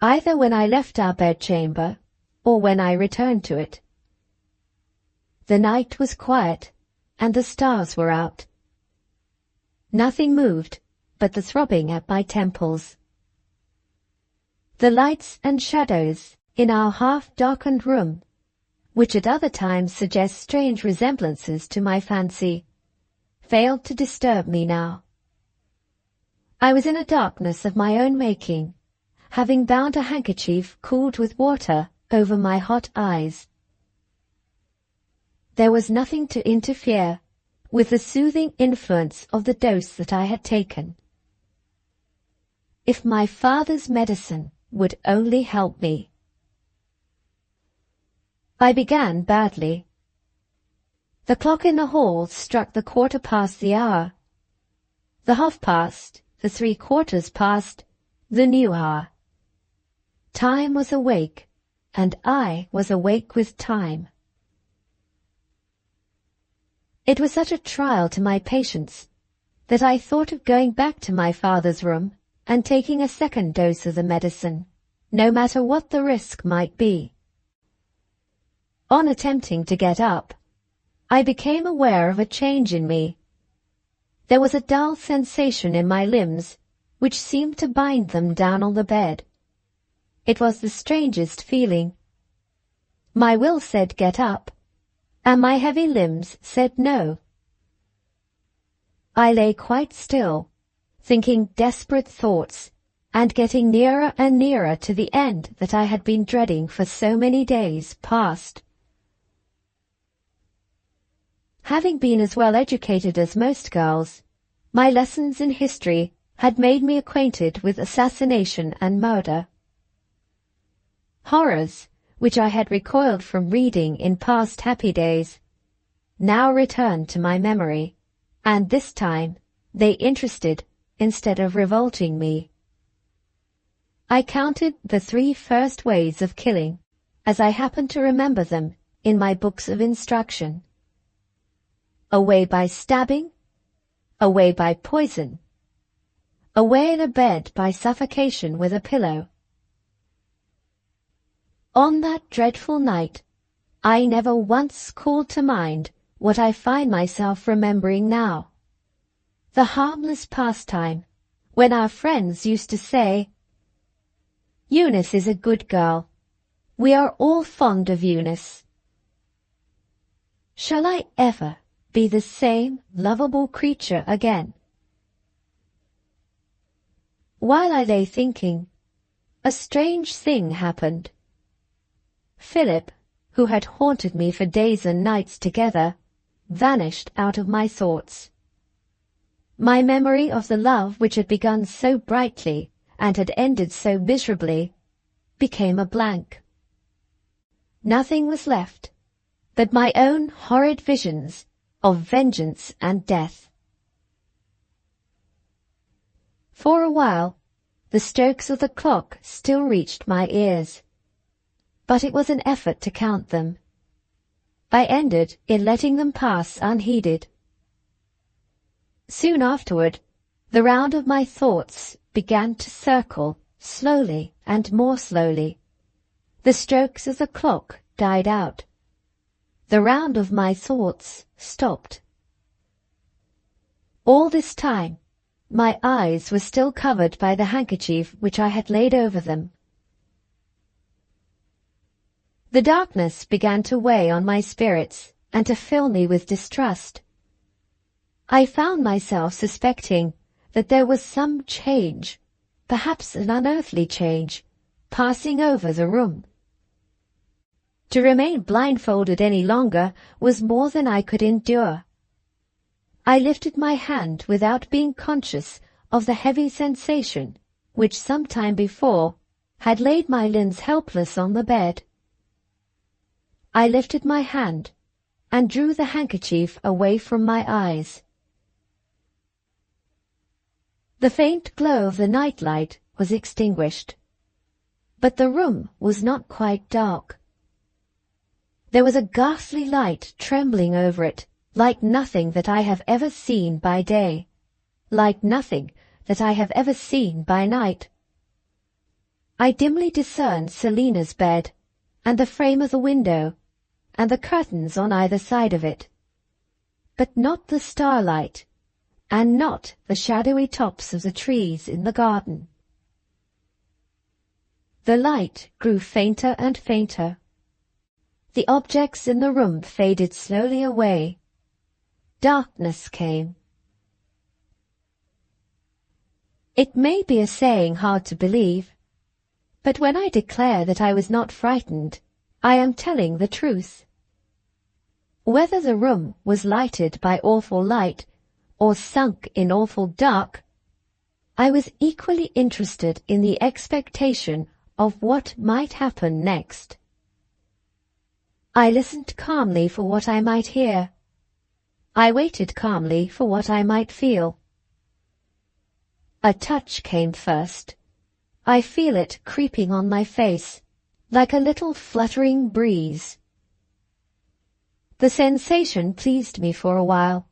either when I left our bedchamber, or when I returned to it. The night was quiet, and the stars were out. Nothing moved but the throbbing at my temples. The lights and shadows in our half-darkened room, which at other times suggest strange resemblances to my fancy, failed to disturb me now. I was in a darkness of my own making, having bound a handkerchief cooled with water over my hot eyes. There was nothing to interfere with the soothing influence of the dose that I had taken. If my father's medicine would only help me. I began badly. The clock in the hall struck the 1/4 the hour, the 1/2 the 3/4 past, the new hour. Time was awake, and I was awake with time. It was such a trial to my patience that I thought of going back to my father's room and taking a second dose of the medicine, no matter what the risk might be. On attempting to get up, I became aware of a change in me. There was a dull sensation in my limbs which seemed to bind them down on the bed. It was the strangest feeling. My will said get up, and my heavy limbs said no. I lay quite still, thinking desperate thoughts, and getting nearer and nearer to the end that I had been dreading for so many days past. Having been as well educated as most girls, my lessons in history had made me acquainted with assassination and murder. Horrors, which I had recoiled from reading in past happy days, now returned to my memory, and this time they interested instead of revolting me. I counted the 3 first ways of killing, as I happened to remember them in my books of instruction. A way by stabbing, a way by poison, a way in a bed by suffocation with a pillow. On that dreadful night, I never once called to mind what I find myself remembering now. The harmless pastime, when our friends used to say, "Eunice is a good girl. We are all fond of Eunice." Shall I ever be the same lovable creature again? While I lay thinking, a strange thing happened. Philip, who had haunted me for days and nights together, vanished out of my thoughts. My memory of the love which had begun so brightly and had ended so miserably became a blank. Nothing was left but my own horrid visions of vengeance and death. For a while, the strokes of the clock still reached my ears, but it was an effort to count them. I ended in letting them pass unheeded. Soon afterward, the round of my thoughts began to circle slowly and more slowly. The strokes of the clock died out. The round of my thoughts stopped. All this time, my eyes were still covered by the handkerchief which I had laid over them. The darkness began to weigh on my spirits and to fill me with distrust. I found myself suspecting that there was some change, perhaps an unearthly change, passing over the room. To remain blindfolded any longer was more than I could endure. I lifted my hand without being conscious of the heavy sensation which some time before had laid my limbs helpless on the bed. I lifted my hand and drew the handkerchief away from my eyes. The faint glow of the nightlight was extinguished, but the room was not quite dark. There was a ghastly light trembling over it, like nothing that I have ever seen by day, like nothing that I have ever seen by night. I dimly discerned Selina's bed, and the frame of the window, and the curtains on either side of it, but not the starlight, and not the shadowy tops of the trees in the garden. The light grew fainter and fainter. The objects in the room faded slowly away. Darkness came. It may be a saying hard to believe, but when I declare that I was not frightened, I am telling the truth. Whether the room was lighted by awful light or sunk in awful dark, I was equally interested in the expectation of what might happen next. I listened calmly for what I might hear. I waited calmly for what I might feel. A touch came first. I feel it creeping on my face, like a little fluttering breeze. The sensation pleased me for a while.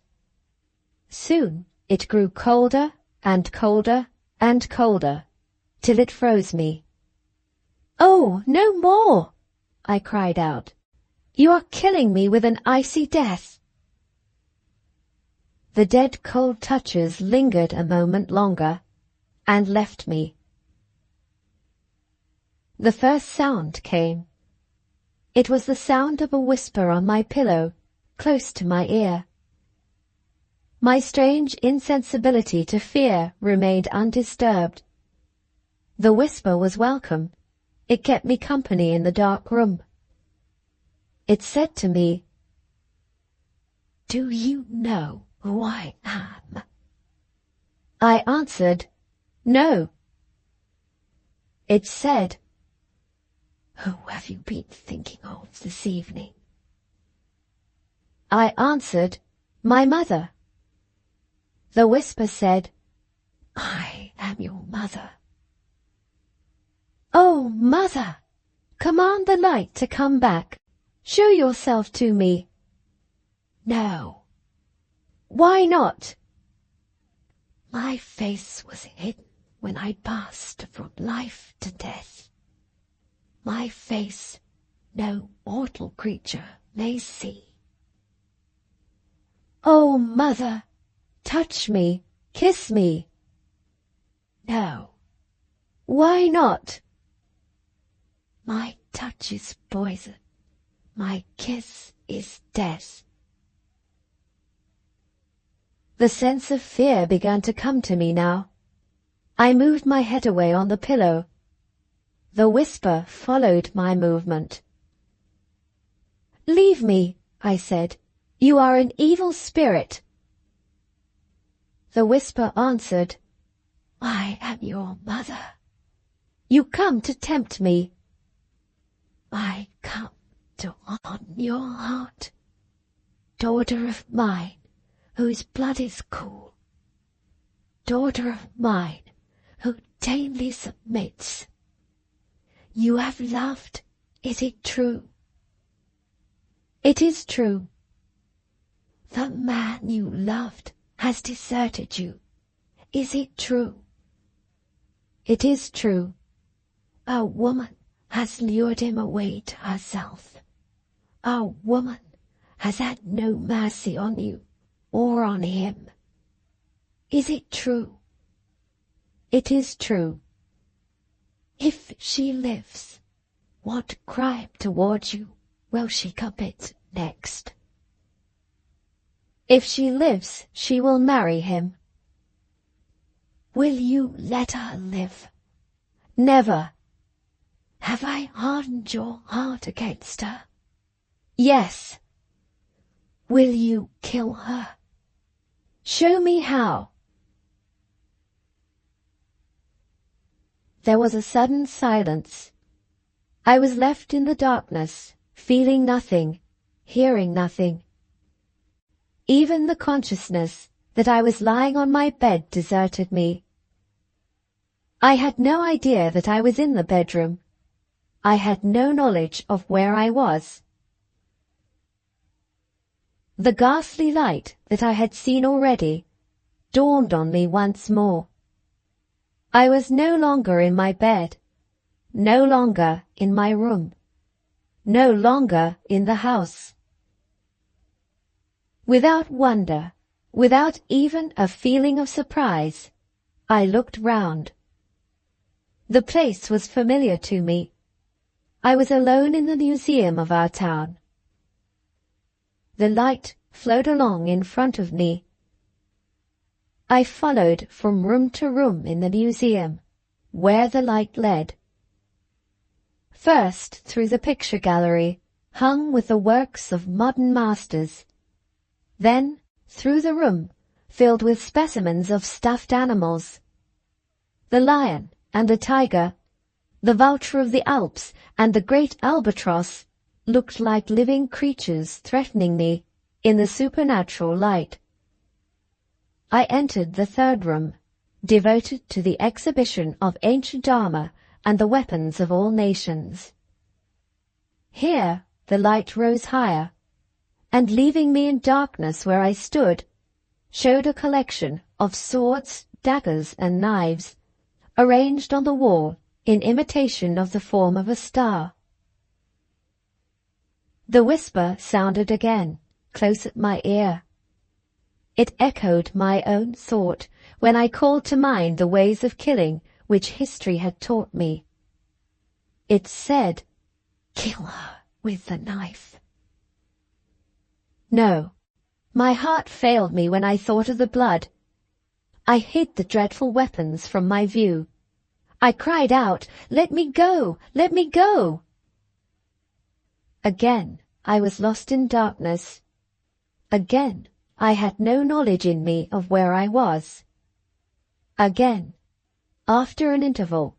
Soon it grew colder and colder and colder, till it froze me. "Oh, no more!" I cried out. "You are killing me with an icy death." The dead cold touches lingered a moment longer, and left me. The first sound came. It was the sound of a whisper on my pillow, close to my ear. My strange insensibility to fear remained undisturbed. The whisper was welcome. It kept me company in the dark room. It said to me, "Do you know who I am?" I answered, "No." It said, "Who have you been thinking of this evening?" I answered, "My mother." The whisper said, "I am your mother." "Oh, mother, command the light to come back. Show yourself to me." "No." "Why not?" "My face was hidden when I passed from life to death. My face no mortal creature may see." "Oh, mother, touch me, kiss me." "No." "Why not?" "My touch is poison. My kiss is death." The sense of fear began to come to me now. I moved my head away on the pillow. The whisper followed my movement. "Leave me," I said. "You are an evil spirit." The whisper answered, "I am your mother." "You come to tempt me." "I come to harden your heart. Daughter of mine, whose blood is cool. Daughter of mine, who tamely submits. You have loved, is it true?" "It is true." "The man you loved has deserted you. Is it true?" "It is true." "A woman has lured him away to herself. A woman has had no mercy on you or on him. Is it true?" "It is true." "If she lives, what crime towards you will she commit next?" "If she lives, she will marry him." "Will you let her live?" "Never." "Have I hardened your heart against her?" "Yes." "Will you kill her?" "Show me how." there was a sudden silence. I was left in the darkness, feeling nothing, hearing nothing. Even the consciousness that I was lying on my bed deserted me. I had no idea that I was in the bedroom. I had no knowledge of where I was. The ghastly light that I had seen already dawned on me once more. I was no longer in my bed, no longer in my room, no longer in the house. Without wonder, without even a feeling of surprise, I looked round. The place was familiar to me. I was alone in the museum of our town. The light flowed along in front of me. I followed from room to room in the museum, where the light led. First through the picture gallery, hung with the works of modern masters. Then through the room, filled with specimens of stuffed animals. The lion and the tiger, the vulture of the Alps and the great albatross looked like living creatures threatening me in the supernatural light. I entered the third room, devoted to the exhibition of ancient armor and the weapons of all nations. Here the light rose higher, and leaving me in darkness where I stood, showed a collection of swords, daggers, and knives, arranged on the wall in imitation of the form of a star. The whisper sounded again, close at my ear. It echoed my own thought when I called to mind the ways of killing which history had taught me. It said, "Kill her with the knife." No, my heart failed me when I thought of the blood. I hid the dreadful weapons from my view. I cried out, "Let me go! Let me go!" Again I was lost in darkness. Again I had no knowledge in me of where I was. Again, after an interval,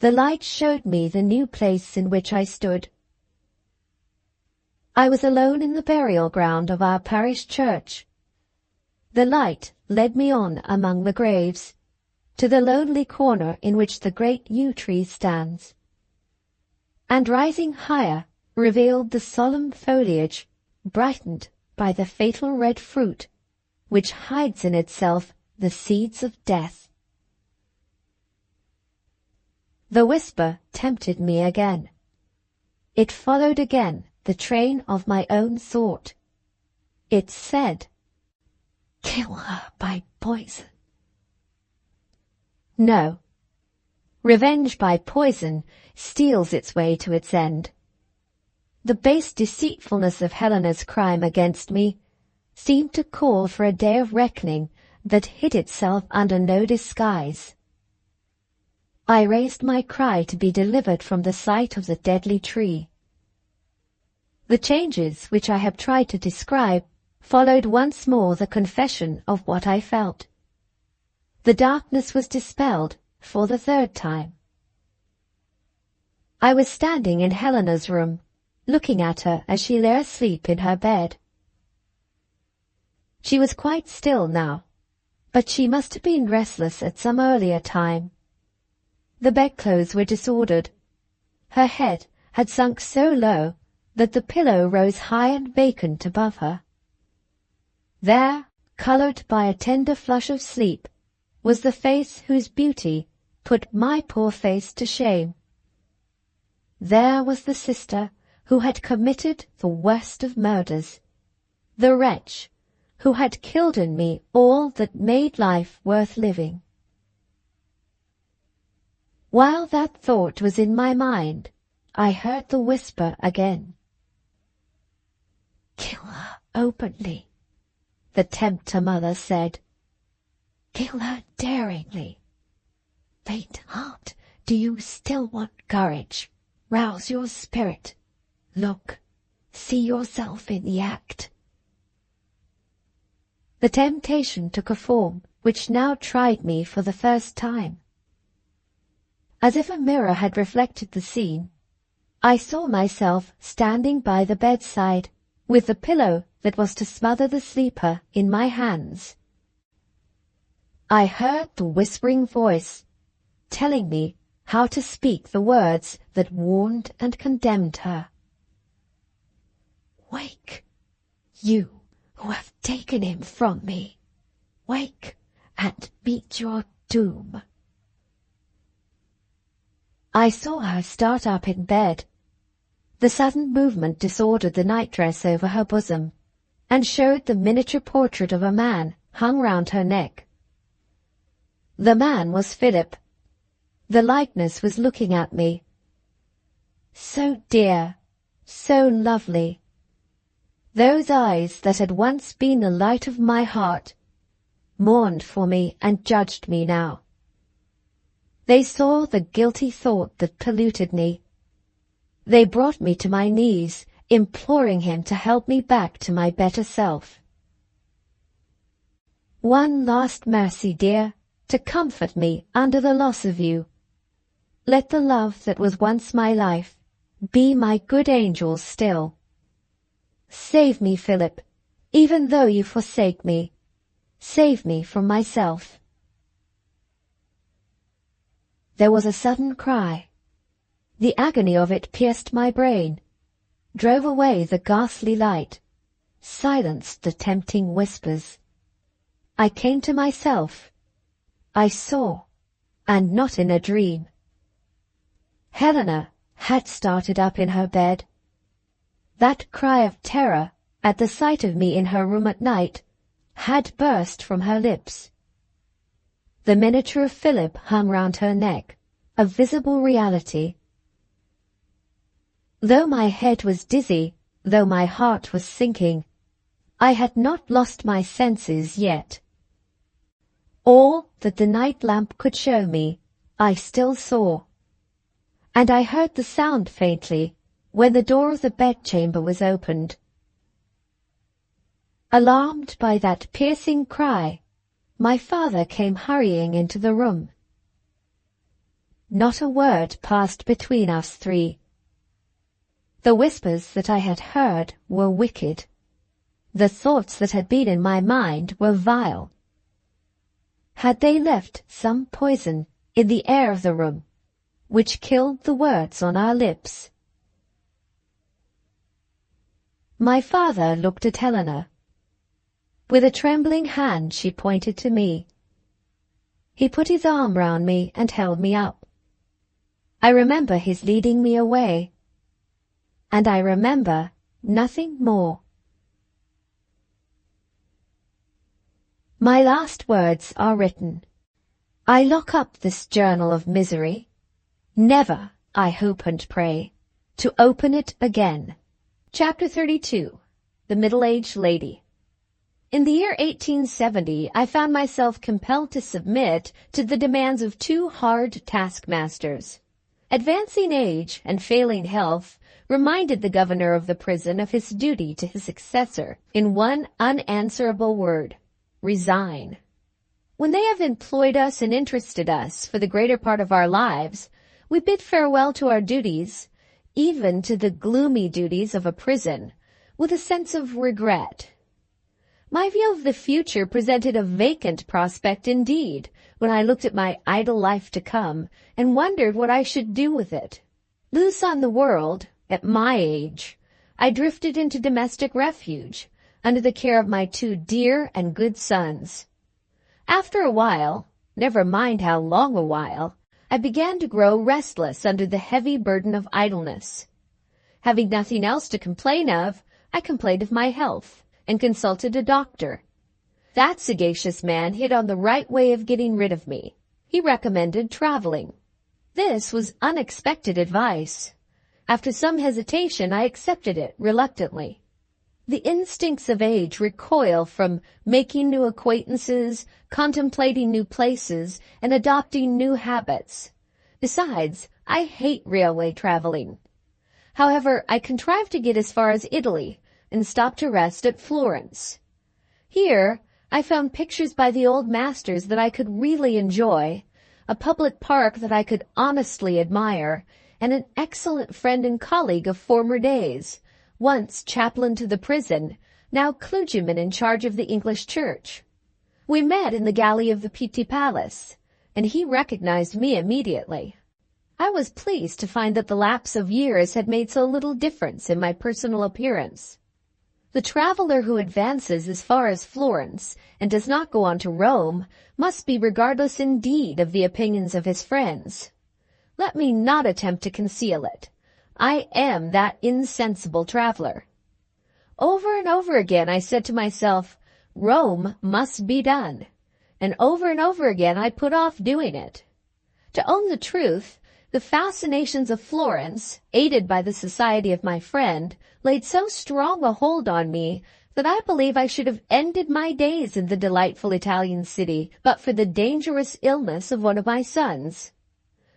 the light showed me the new place in which I stood. I was alone in the burial ground of our parish church. The light led me on among the graves, to the lonely corner in which the great yew tree stands, and rising higher revealed the solemn foliage, brightened by the fatal red fruit, which hides in itself the seeds of death. The whisper tempted me again. It followed again the train of my own thought. It said, "Kill her by poison." No. Revenge by poison steals its way to its end. The base deceitfulness of Helena's crime against me seemed to call for a day of reckoning that hid itself under no disguise. I raised my cry to be delivered from the sight of the deadly tree. The changes which I have tried to describe followed once more the confession of what I felt. The darkness was dispelled for the third time. I was standing in Helena's room, looking at her as she lay asleep in her bed. She was quite still now, but she must have been restless at some earlier time. The bedclothes were disordered. Her head had sunk so low that the pillow rose high and vacant above her. There, coloured by a tender flush of sleep, was the face whose beauty put my poor face to shame. There was the sister who had committed the worst of murders, the wretch who had killed in me all that made life worth living. While that thought was in my mind, I heard the whisper again. "Kill her openly," the tempter mother said. "Kill her daringly. Faint heart, do you still want courage? Rouse your spirit. Look, see yourself in the act." The temptation took a form which now tried me for the first time. As if a mirror had reflected the scene, I saw myself standing by the bedside, with the pillow that was to smother the sleeper in my hands. I heard the whispering voice, telling me how to speak the words that warned and condemned her. "Wake, you who have taken him from me. Wake and meet your doom." I saw her start up in bed. The sudden movement disordered the nightdress over her bosom, and showed the miniature portrait of a man hung round her neck. The man was Philip. The likeness was looking at me. So dear, so lovely. Those eyes that had once been the light of my heart mourned for me and judged me now. They saw the guilty thought that polluted me. They brought me to my knees, imploring him to help me back to my better self. One last mercy, dear, to comfort me under the loss of you. Let the love that was once my life be my good angel still. Save me, Philip, even though you forsake me. Save me from myself. There was a sudden cry. The agony of it pierced my brain, drove away the ghastly light, silenced the tempting whispers. I came to myself. I saw, and not in a dream. Helena had started up in her bed. That cry of terror at the sight of me in her room at night had burst from her lips. The miniature of Philip hung round her neck, a visible reality. Though my head was dizzy, though my heart was sinking, I had not lost my senses yet. All that the night lamp could show me, I still saw. And I heard the sound faintly when the door of the bedchamber was opened. Alarmed by that piercing cry, my father came hurrying into the room. Not a word passed between us three. The whispers that I had heard were wicked. The thoughts that had been in my mind were vile. Had they left some poison in the air of the room, which killed the words on our lips? My father looked at Helena. With a trembling hand she pointed to me. He put his arm round me and held me up. I remember his leading me away, and I remember nothing more. My last words are written. I lock up this journal of misery, never, I hope and pray, to open it again. Chapter 32. The Middle-Aged Lady. In the year 1870, I found myself compelled to submit to the demands of two hard taskmasters. Advancing age and failing health reminded the governor of the prison of his duty to his successor in one unanswerable word: resign. When they have employed us and interested us for the greater part of our lives, we bid farewell to our duties, even to the gloomy duties of a prison, with a sense of regret. My view of the future presented a vacant prospect indeed, when I looked at my idle life to come and wondered what I should do with it. Loose on the world, at my age, I drifted into domestic refuge, under the care of my two dear and good sons. After a while, never mind how long a while, I began to grow restless under the heavy burden of idleness. Having nothing else to complain of, I complained of my health, and consulted a doctor. That sagacious man hit on the right way of getting rid of me. He recommended traveling. This was unexpected advice. After some hesitation, I accepted it reluctantly. The instincts of age recoil from making new acquaintances, contemplating new places, and adopting new habits. Besides, I hate railway traveling. However, I contrived to get as far as Italy, and stopped to rest at Florence. Here, I found pictures by the old masters that I could really enjoy, a public park that I could honestly admire, and an excellent friend and colleague of former days, once chaplain to the prison, now clergyman in charge of the English church. We met in the galley of the Pitti Palace, and he recognized me immediately. I was pleased to find that the lapse of years had made so little difference in my personal appearance. The traveler who advances as far as Florence and does not go on to Rome must be regardless indeed of the opinions of his friends. Let me not attempt to conceal it. I am that insensible traveler. Over and over again I said to myself, Rome must be done, and over again I put off doing it. To own the truth, the fascinations of Florence, aided by the society of my friend, laid so strong a hold on me that I believe I should have ended my days in the delightful Italian city but for the dangerous illness of one of my sons.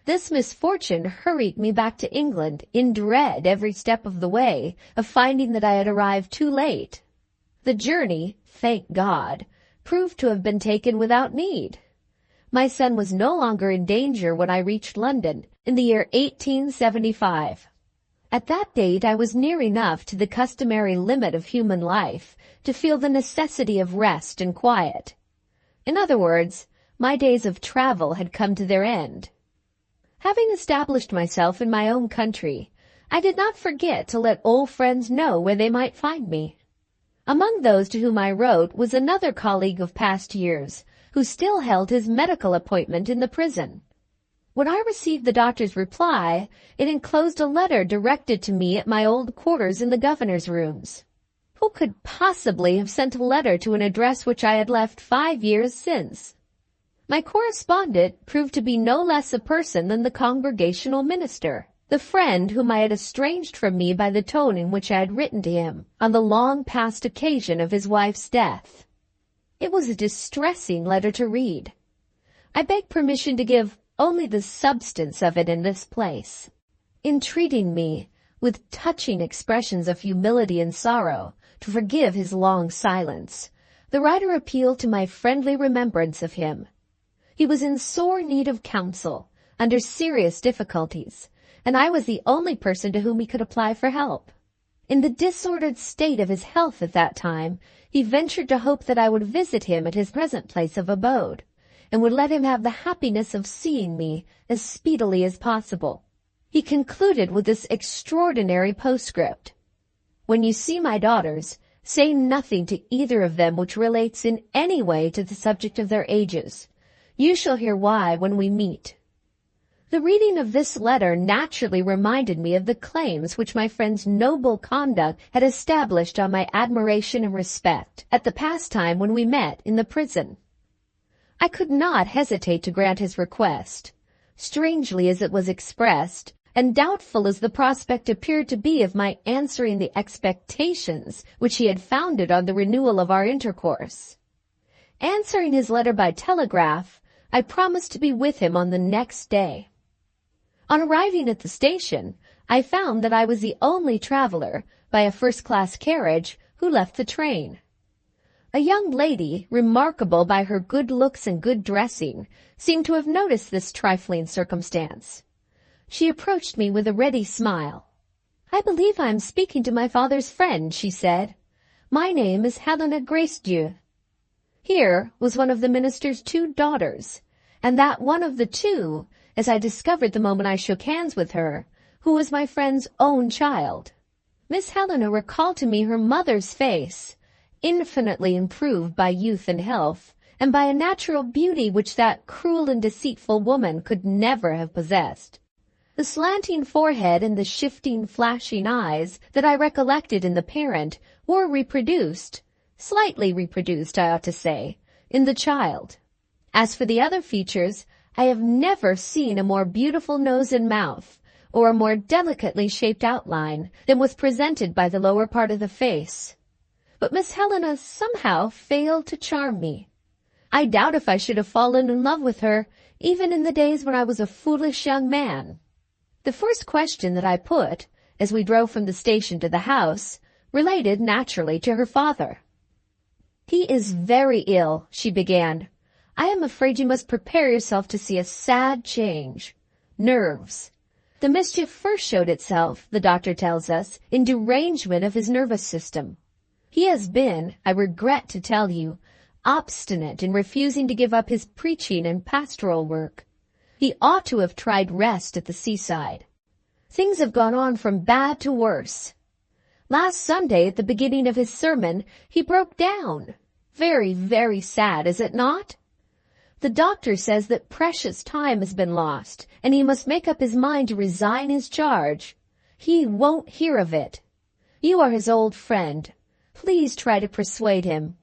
This misfortune hurried me back to England in dread every step of the way of finding that I had arrived too late. The journey, thank God, proved to have been taken without need. My son was no longer in danger when I reached London in the year 1875. At that date I was near enough to the customary limit of human life to feel the necessity of rest and quiet. In other words, my days of travel had come to their end. Having established myself in my own country, I did not forget to let old friends know where they might find me. Among those to whom I wrote was another colleague of past years, who still held his medical appointment in the prison. When I received the doctor's reply, it enclosed a letter directed to me at my old quarters in the governor's rooms. Who could possibly have sent a letter to an address which I had left 5 years since? My correspondent proved to be no less a person than the Congregational minister, the friend whom I had estranged from me by the tone in which I had written to him on the long-past occasion of his wife's death. It was a distressing letter to read. I beg permission to give only the substance of it in this place. Entreating me, with touching expressions of humility and sorrow, to forgive his long silence, the writer appealed to my friendly remembrance of him. He was in sore need of counsel, under serious difficulties, and I was the only person to whom he could apply for help. In the disordered state of his health at that time, he ventured to hope that I would visit him at his present place of abode, and would let him have the happiness of seeing me as speedily as possible. He concluded with this extraordinary postscript: "When you see my daughters, say nothing to either of them which relates in any way to the subject of their ages. You shall hear why when we meet." The reading of this letter naturally reminded me of the claims which my friend's noble conduct had established on my admiration and respect at the past time when we met in the prison. I could not hesitate to grant his request, strangely as it was expressed, and doubtful as the prospect appeared to be of my answering the expectations which he had founded on the renewal of our intercourse. Answering his letter by telegraph, I promised to be with him on the next day. On arriving at the station, I found that I was the only traveler, by a first-class carriage, who left the train. A young lady, remarkable by her good looks and good dressing, seemed to have noticed this trifling circumstance. She approached me with a ready smile. "I believe I am speaking to my father's friend," she said. "My name is Helena Gracedieu." Here was one of the minister's 2 daughters, and that one of the 2, as I discovered the moment I shook hands with her, who was my friend's own child. Miss Helena recalled to me her mother's face, infinitely improved by youth and health, and by a natural beauty which that cruel and deceitful woman could never have possessed. The slanting forehead and the shifting, flashing eyes that I recollected in the parent were reproduced, slightly reproduced, I ought to say, in the child. As for the other features, I have never seen a more beautiful nose and mouth, or a more delicately shaped outline than was presented by the lower part of the face. But Miss Helena somehow failed to charm me. I doubt if I should have fallen in love with her, even in the days when I was a foolish young man. The first question that I put, as we drove from the station to the house, related naturally to her father. "He is very ill," she began. I am afraid you must prepare yourself to see a sad change. Nerves. The mischief first showed itself, the doctor tells us, in derangement of his nervous system. He has been, I regret to tell you, obstinate in refusing to give up his preaching and pastoral work. He ought to have tried rest at the seaside. Things have gone on from bad to worse. Last Sunday, at the beginning of his sermon, he broke down. Very, very sad, is it not? The doctor says that precious time has been lost, and he must make up his mind to resign his charge. He won't hear of it. You are his old friend. Please try to persuade him.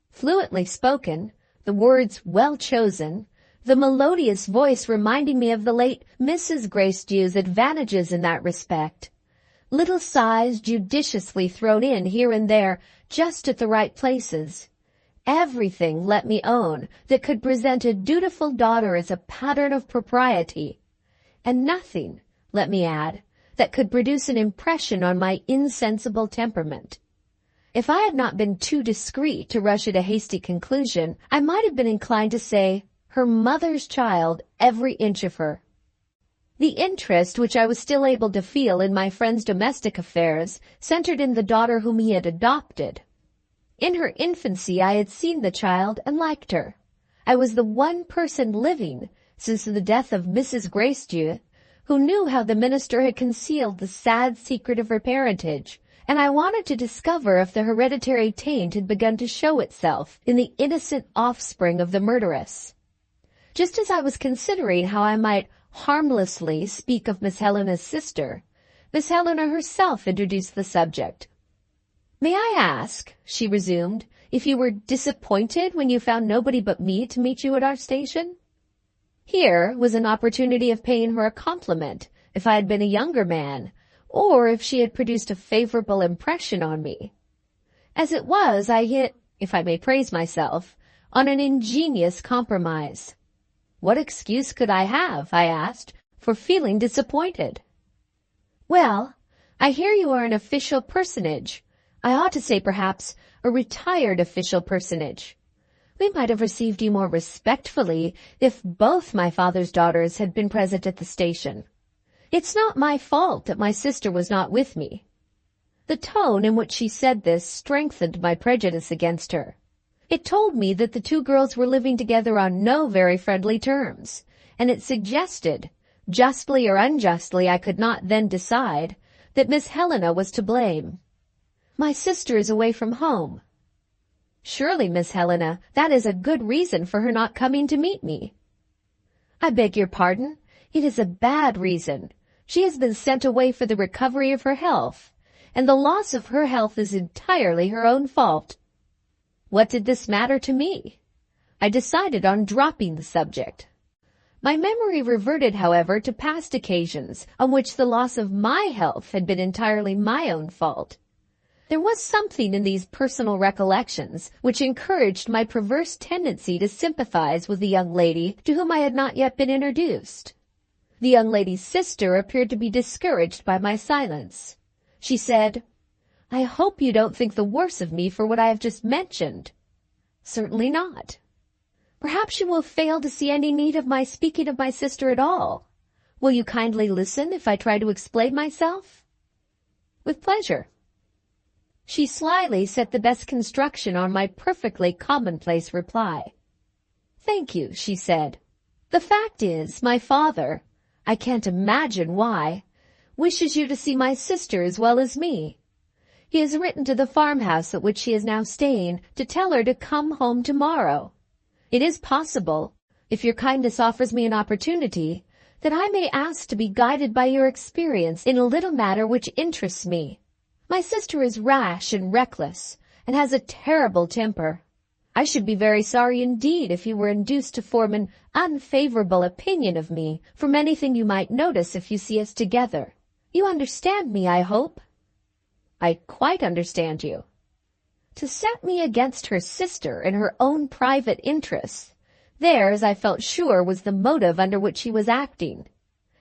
Fluently spoken, the words well chosen, the melodious voice reminding me of the late Mrs. Gracedieu's advantages in that respect. Little sighs judiciously thrown in here and there, just at the right places. Everything, let me own, that could present a dutiful daughter as a pattern of propriety, and nothing, let me add, that could produce an impression on my insensible temperament. If I had not been too discreet to rush at a hasty conclusion, I might have been inclined to say, her mother's child, every inch of her. The interest which I was still able to feel in my friend's domestic affairs centered in the daughter whom he had adopted. In her infancy I had seen the child and liked her. I was the one person living, since the death of Mrs. Gracedieu, who knew how the minister had concealed the sad secret of her parentage, and I wanted to discover if the hereditary taint had begun to show itself in the innocent offspring of the murderess. Just as I was considering how I might harmlessly speak of Miss Helena's sister, Miss Helena herself introduced the subject. "May I ask," she resumed, "if you were disappointed when you found nobody but me to meet you at our station?" Here was an opportunity of paying her a compliment, if I had been a younger man, or if she had produced a favorable impression on me. As it was, I hit, if I may praise myself, on an ingenious compromise. What excuse could I have, I asked, for feeling disappointed? "Well, I hear you are an official personage. I ought to say, perhaps, a retired official personage. We might have received you more respectfully if both my father's daughters had been present at the station. It's not my fault that my sister was not with me." The tone in which she said this strengthened my prejudice against her. It told me that the two girls were living together on no very friendly terms, and it suggested, justly or unjustly I could not then decide, that Miss Helena was to blame. "My sister is away from home." "Surely, Miss Helena, that is a good reason for her not coming to meet me." "I beg your pardon. It is a bad reason. She has been sent away for the recovery of her health, and the loss of her health is entirely her own fault." What did this matter to me? I decided on dropping the subject. My memory reverted, however, to past occasions on which the loss of my health had been entirely my own fault. There was something in these personal recollections which encouraged my perverse tendency to sympathize with the young lady to whom I had not yet been introduced. The young lady's sister appeared to be discouraged by my silence. She said, "I hope you don't think the worse of me for what I have just mentioned." "Certainly not." "Perhaps you will fail to see any need of my speaking of my sister at all. Will you kindly listen if I try to explain myself?" "With pleasure." She slyly set the best construction on my perfectly commonplace reply. "Thank you," she said. "The fact is, my father, I can't imagine why, wishes you to see my sister as well as me. He has written to the farmhouse at which she is now staying to tell her to come home tomorrow. It is possible, if your kindness offers me an opportunity, that I may ask to be guided by your experience in a little matter which interests me. My sister is rash and reckless, and has a terrible temper. I should be very sorry indeed if you were induced to form an unfavorable opinion of me from anything you might notice if you see us together. You understand me, I hope?" "I quite understand you." To set me against her sister in her own private interests, there, as I felt sure, was the motive under which she was acting.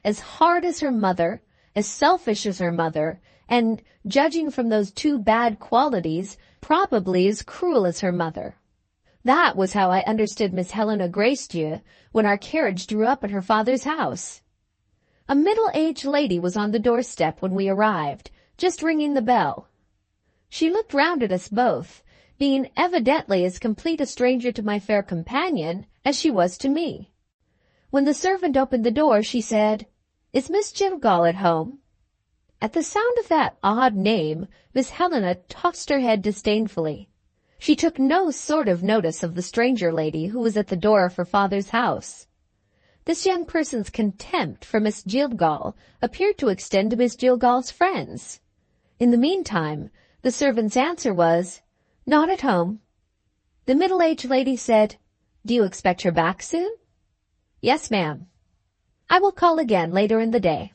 As hard as her mother, as selfish as her mother, and, judging from those two bad qualities, probably as cruel as her mother. That was how I understood Miss Helena Gracedieu when our carriage drew up at her father's house. A middle-aged lady was on the doorstep when we arrived, just ringing the bell. She looked round at us both, being evidently as complete a stranger to my fair companion as she was to me. When the servant opened the door, she said, "Is Miss Jillgall at home?" At the sound of that odd name, Miss Helena tossed her head disdainfully. She took no sort of notice of the stranger lady who was at the door of her father's house. This young person's contempt for Miss Jillgall appeared to extend to Miss Jillgall's friends. In the meantime, the servant's answer was, "Not at home." The middle-aged lady said, "Do you expect her back soon?" "Yes, ma'am." "I will call again later in the day."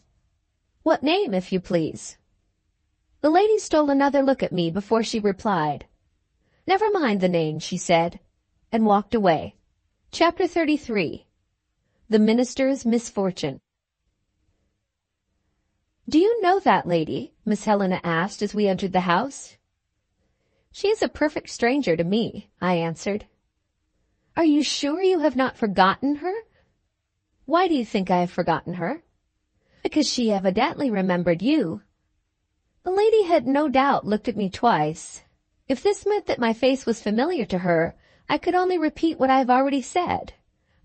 "What name, if you please?" The lady stole another look at me before she replied. "Never mind the name," she said, and walked away. Chapter 33. The Minister's Misfortune. "Do you know that lady?" Miss Helena asked as we entered the house. "She is a perfect stranger to me," I answered. "Are you sure you have not forgotten her?" "Why do you think I have forgotten her?" "Because she evidently remembered you." The lady had no doubt looked at me twice. If this meant that my face was familiar to her, I could only repeat what I have already said.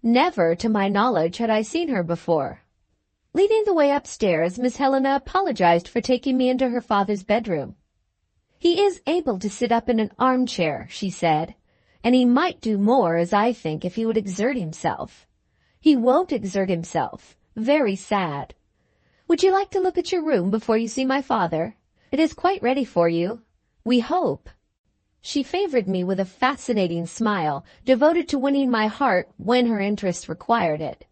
Never, to my knowledge, had I seen her before. Leading the way upstairs, Miss Helena apologized for taking me into her father's bedroom. "He is able to sit up in an armchair," she said, "and he might do more, as I think, if he would exert himself. He won't exert himself. Very sad. Would you like to look at your room before you see my father? It is quite ready for you. We hope." She favored me with a fascinating smile, devoted to winning my heart when her interest required it.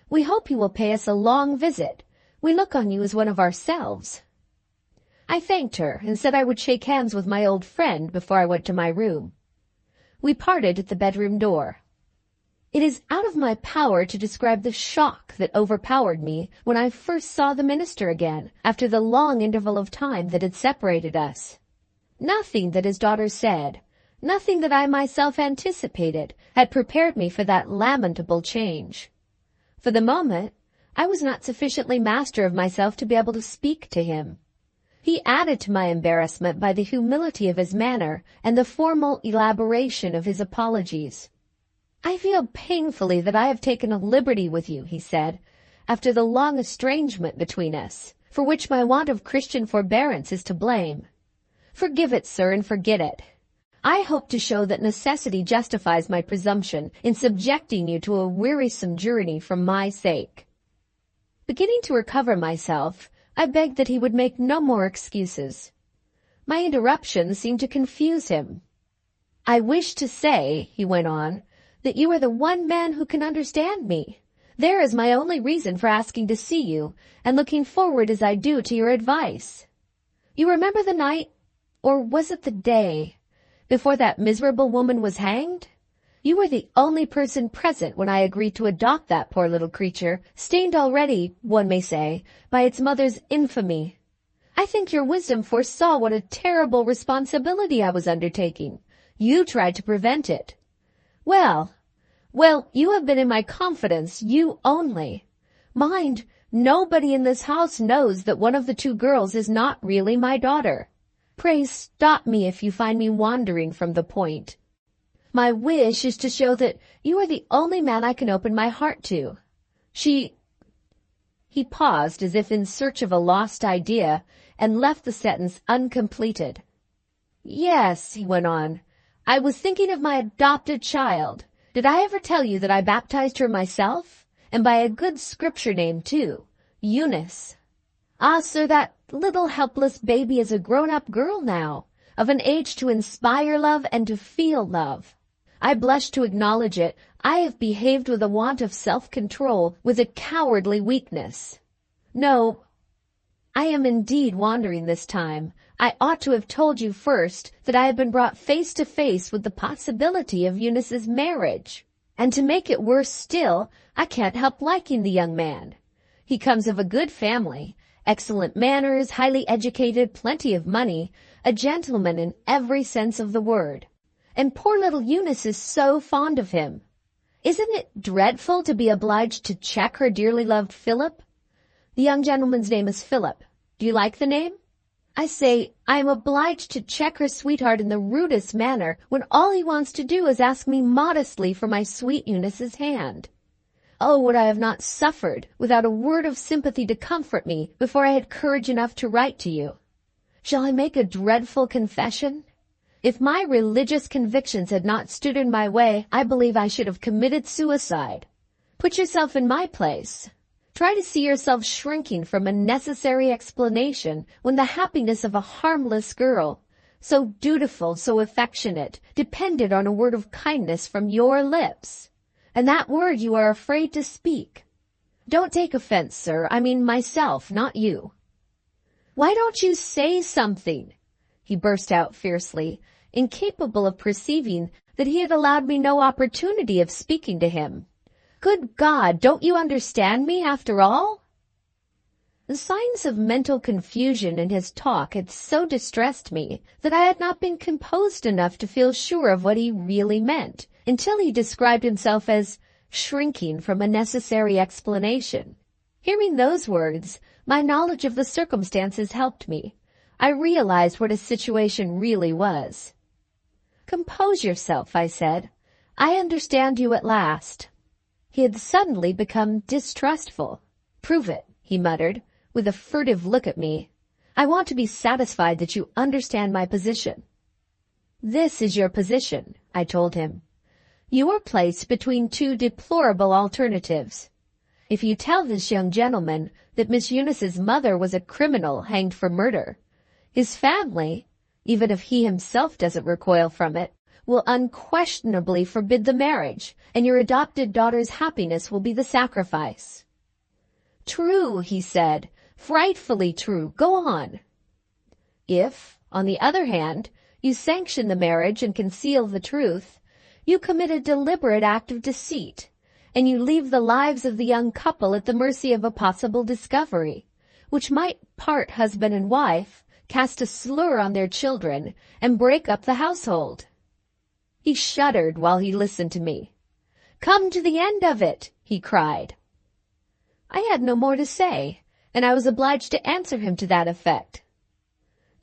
"We hope you will pay us a long visit. We look on you as one of ourselves." I thanked her and said I would shake hands with my old friend before I went to my room. We parted at the bedroom door. It is out of my power to describe the shock that overpowered me when I first saw the minister again, after the long interval of time that had separated us. Nothing that his daughter said, nothing that I myself anticipated, had prepared me for that lamentable change. For the moment, I was not sufficiently master of myself to be able to speak to him. He added to my embarrassment by the humility of his manner and the formal elaboration of his apologies. "I feel painfully that I have taken a liberty with you," he said, "after the long estrangement between us, for which my want of Christian forbearance is to blame. Forgive it, sir, and forget it. I hope to show that necessity justifies my presumption in subjecting you to a wearisome journey for my sake." Beginning to recover myself, I begged that he would make no more excuses. My interruption seemed to confuse him. "I wish to say," he went on, "that you are the one man who can understand me. There is my only reason for asking to see you, and looking forward as I do to your advice. You remember the night, or was it the day, before that miserable woman was hanged? You were the only person present when I agreed to adopt that poor little creature, stained already, one may say, by its mother's infamy. I think your wisdom foresaw what a terrible responsibility I was undertaking. You tried to prevent it. Well, you have been in my confidence, you only. Mind, nobody in this house knows that one of the two girls is not really my daughter. Pray stop me if you find me wandering from the point. My wish is to show that you are the only man I can open my heart to. He paused as if in search of a lost idea and left the sentence uncompleted. "Yes," he went on, "I was thinking of my adopted child. Did I ever tell you that I baptized her myself? And by a good scripture name, too, Eunice. Ah, sir, that little helpless baby is a grown-up girl now, of an age to inspire love and to feel love. I blush to acknowledge it. I have behaved with a want of self-control, with a cowardly weakness. No, I am indeed wandering this time. I ought to have told you first that I have been brought face to face with the possibility of Eunice's marriage. And to make it worse still, I can't help liking the young man. He comes of a good family, excellent manners, highly educated, plenty of money, a gentleman in every sense of the word. and poor little Eunice is so fond of him. Isn't it dreadful to be obliged to check her dearly loved Philip? The young gentleman's name is Philip. Do you like the name? I say, I am obliged to check her sweetheart in the rudest manner when all he wants to do is ask me modestly for my sweet Eunice's hand. Oh, would I have not suffered without a word of sympathy to comfort me before I had courage enough to write to you. Shall I make a dreadful confession? If my religious convictions had not stood in my way, I believe I should have committed suicide. Put yourself in my place. Try to see yourself shrinking from a necessary explanation when the happiness of a harmless girl, so dutiful, so affectionate, depended on a word of kindness from your lips. And that word you are afraid to speak. Don't take offense, sir. I mean myself, not you. Why don't you say something? He burst out fiercely, incapable of perceiving that he had allowed me no opportunity of speaking to him. Good God, don't you understand me after all? The signs of mental confusion in his talk had so distressed me that I had not been composed enough to feel sure of what he really meant until he described himself as shrinking from a necessary explanation. Hearing those words, my knowledge of the circumstances helped me. I realized what his situation really was. Compose yourself, I said. I understand you at last. He had suddenly become distrustful. Prove it, he muttered, with a furtive look at me. I want to be satisfied that you understand my position. This is your position, I told him. You are placed between two deplorable alternatives. If you tell this young gentleman that Miss Eunice's mother was a criminal hanged for murder, his family, even if he himself doesn't recoil from it, will unquestionably forbid the marriage, and your adopted daughter's happiness will be the sacrifice. True, he said, frightfully true. Go on. If, on the other hand, you sanction the marriage and conceal the truth, you commit a deliberate act of deceit, and you leave the lives of the young couple at the mercy of a possible discovery, which might part husband and wife, cast a slur on their children, and break up the household. He shuddered while he listened to me. Come to the end of it, he cried. I had no more to say, and I was obliged to answer him to that effect.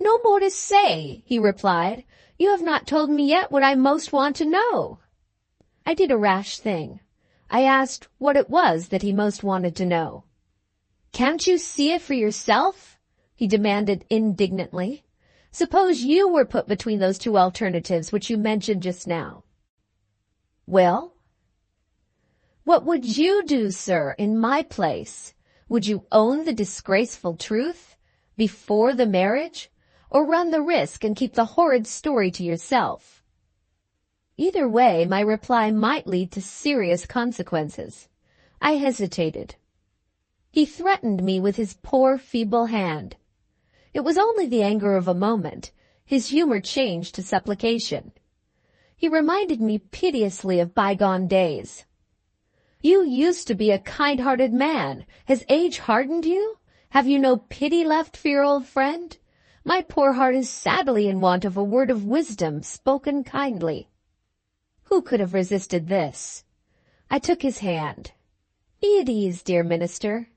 No more to say, he replied. You have not told me yet what I most want to know. I did a rash thing. I asked what it was that he most wanted to know. Can't you see it for yourself? He demanded indignantly. Suppose you were put between those two alternatives which you mentioned just now. Well? What would you do, sir, in my place? Would you own the disgraceful truth before the marriage, or run the risk and keep the horrid story to yourself? Either way, my reply might lead to serious consequences. I hesitated. He threatened me with his poor, feeble hand. It was only the anger of a moment. His humor changed to supplication. He reminded me piteously of bygone days. You used to be a kind-hearted man. Has age hardened you? Have you no pity left for your old friend? My poor heart is sadly in want of a word of wisdom spoken kindly. Who could have resisted this? I took his hand. Be at ease, dear minister.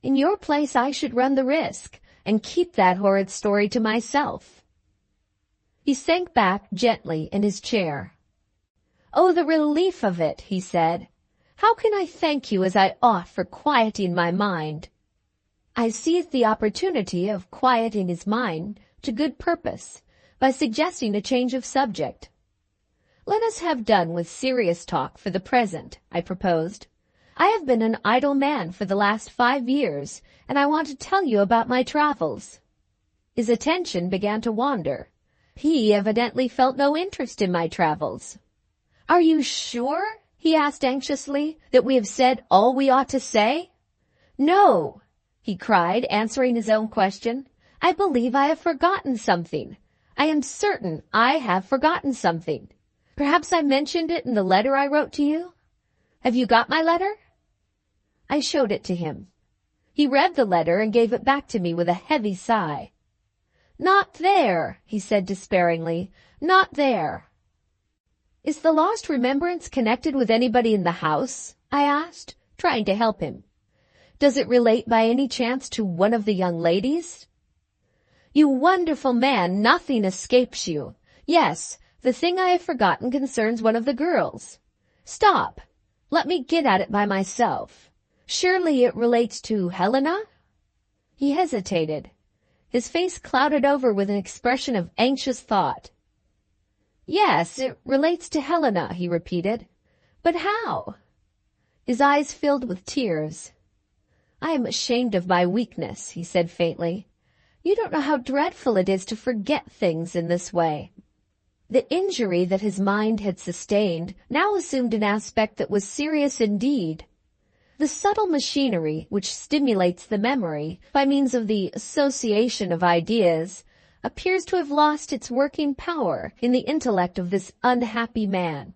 In your place I should run the risk, and keep that horrid story to myself. He sank back gently in his chair. Oh, the relief of it, he said. How can I thank you as I ought for quieting my mind? I seized the opportunity of quieting his mind to good purpose by suggesting a change of subject. Let us have done with serious talk for the present, I proposed. I have been an idle man for the last 5 years, and I want to tell you about my travels. His attention began to wander. He evidently felt no interest in my travels. Are you sure, he asked anxiously, that we have said all we ought to say? No, he cried, answering his own question. I believe I have forgotten something. I am certain I have forgotten something. Perhaps I mentioned it in the letter I wrote to you? Have you got my letter? I showed it to him. He read the letter and gave it back to me with a heavy sigh. Not there, he said despairingly. Not there. Is the lost remembrance connected with anybody in the house? I asked, trying to help him. Does it relate by any chance to one of the young ladies? You wonderful man, nothing escapes you. Yes, the thing I have forgotten concerns one of the girls. Stop. Let me get at it by myself. Surely it relates to Helena? He hesitated. His face clouded over with an expression of anxious thought. Yes, it relates to Helena, he repeated. But how? His eyes filled with tears. I am ashamed of my weakness, he said faintly. You don't know how dreadful it is to forget things in this way. The injury that his mind had sustained now assumed an aspect that was serious indeed. The subtle machinery which stimulates the memory by means of the association of ideas appears to have lost its working power in the intellect of this unhappy man.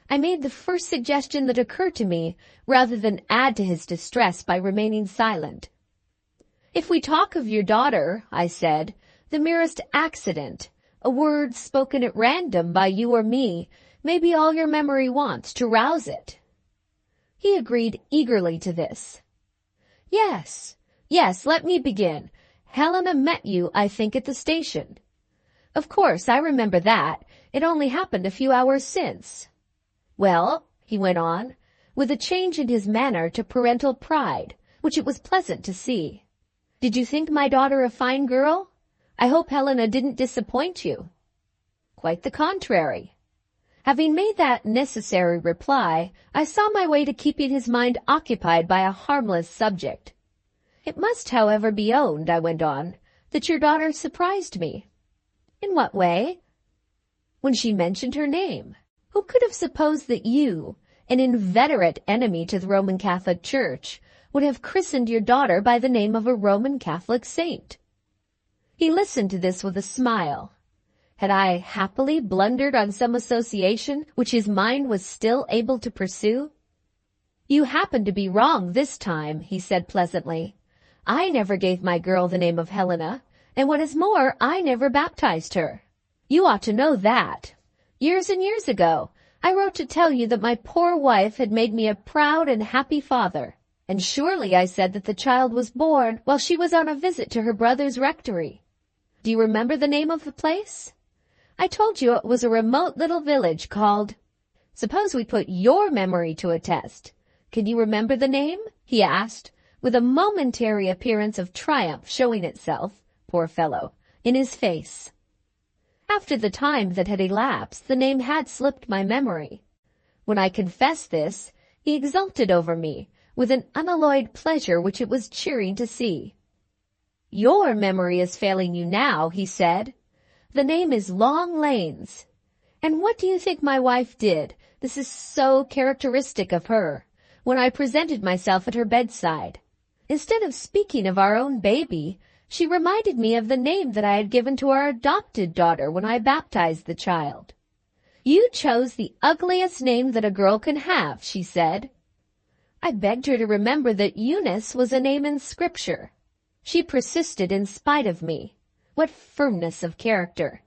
I made the first suggestion that occurred to me rather than add to his distress by remaining silent. If we talk of your daughter, I said, the merest accident, a word spoken at random by you or me, may be all your memory wants to rouse it. He agreed eagerly to this. Yes, let me begin. Helena met you, I think, at the station. Of course, I remember that. It only happened a few hours since. Well, he went on, with a change in his manner to parental pride, which it was pleasant to see. Did you think my daughter a fine girl? I hope Helena didn't disappoint you. Quite the contrary. Having made that necessary reply, I saw my way to keeping his mind occupied by a harmless subject. It must, however, be owned, I went on, that your daughter surprised me. In what way? When she mentioned her name. Who could have supposed that you, an inveterate enemy to the Roman Catholic Church, would have christened your daughter by the name of a Roman Catholic saint? He listened to this with a smile. Had I happily blundered on some association which his mind was still able to pursue? You happen to be wrong this time, he said pleasantly. I never gave my girl the name of Helena, and what is more, I never baptized her. You ought to know that. Years and years ago, I wrote to tell you that my poor wife had made me a proud and happy father, and surely I said that the child was born while she was on a visit to her brother's rectory. Do you remember the name of the place? I told you it was a remote little village called— Suppose we put your memory to a test. Can you remember the name? He asked, with a momentary appearance of triumph showing itself, poor fellow, in his face. After the time that had elapsed, the name had slipped my memory. When I confessed this, he exulted over me, with an unalloyed pleasure which it was cheering to see. Your memory is failing you now, he said. The name is Long Lanes. And what do you think my wife did? This is so characteristic of her. When I presented myself at her bedside, instead of speaking of our own baby, she reminded me of the name that I had given to our adopted daughter when I baptized the child. You chose the ugliest name that a girl can have, she said. I begged her to remember that Eunice was a name in Scripture. She persisted in spite of me. What firmness of character!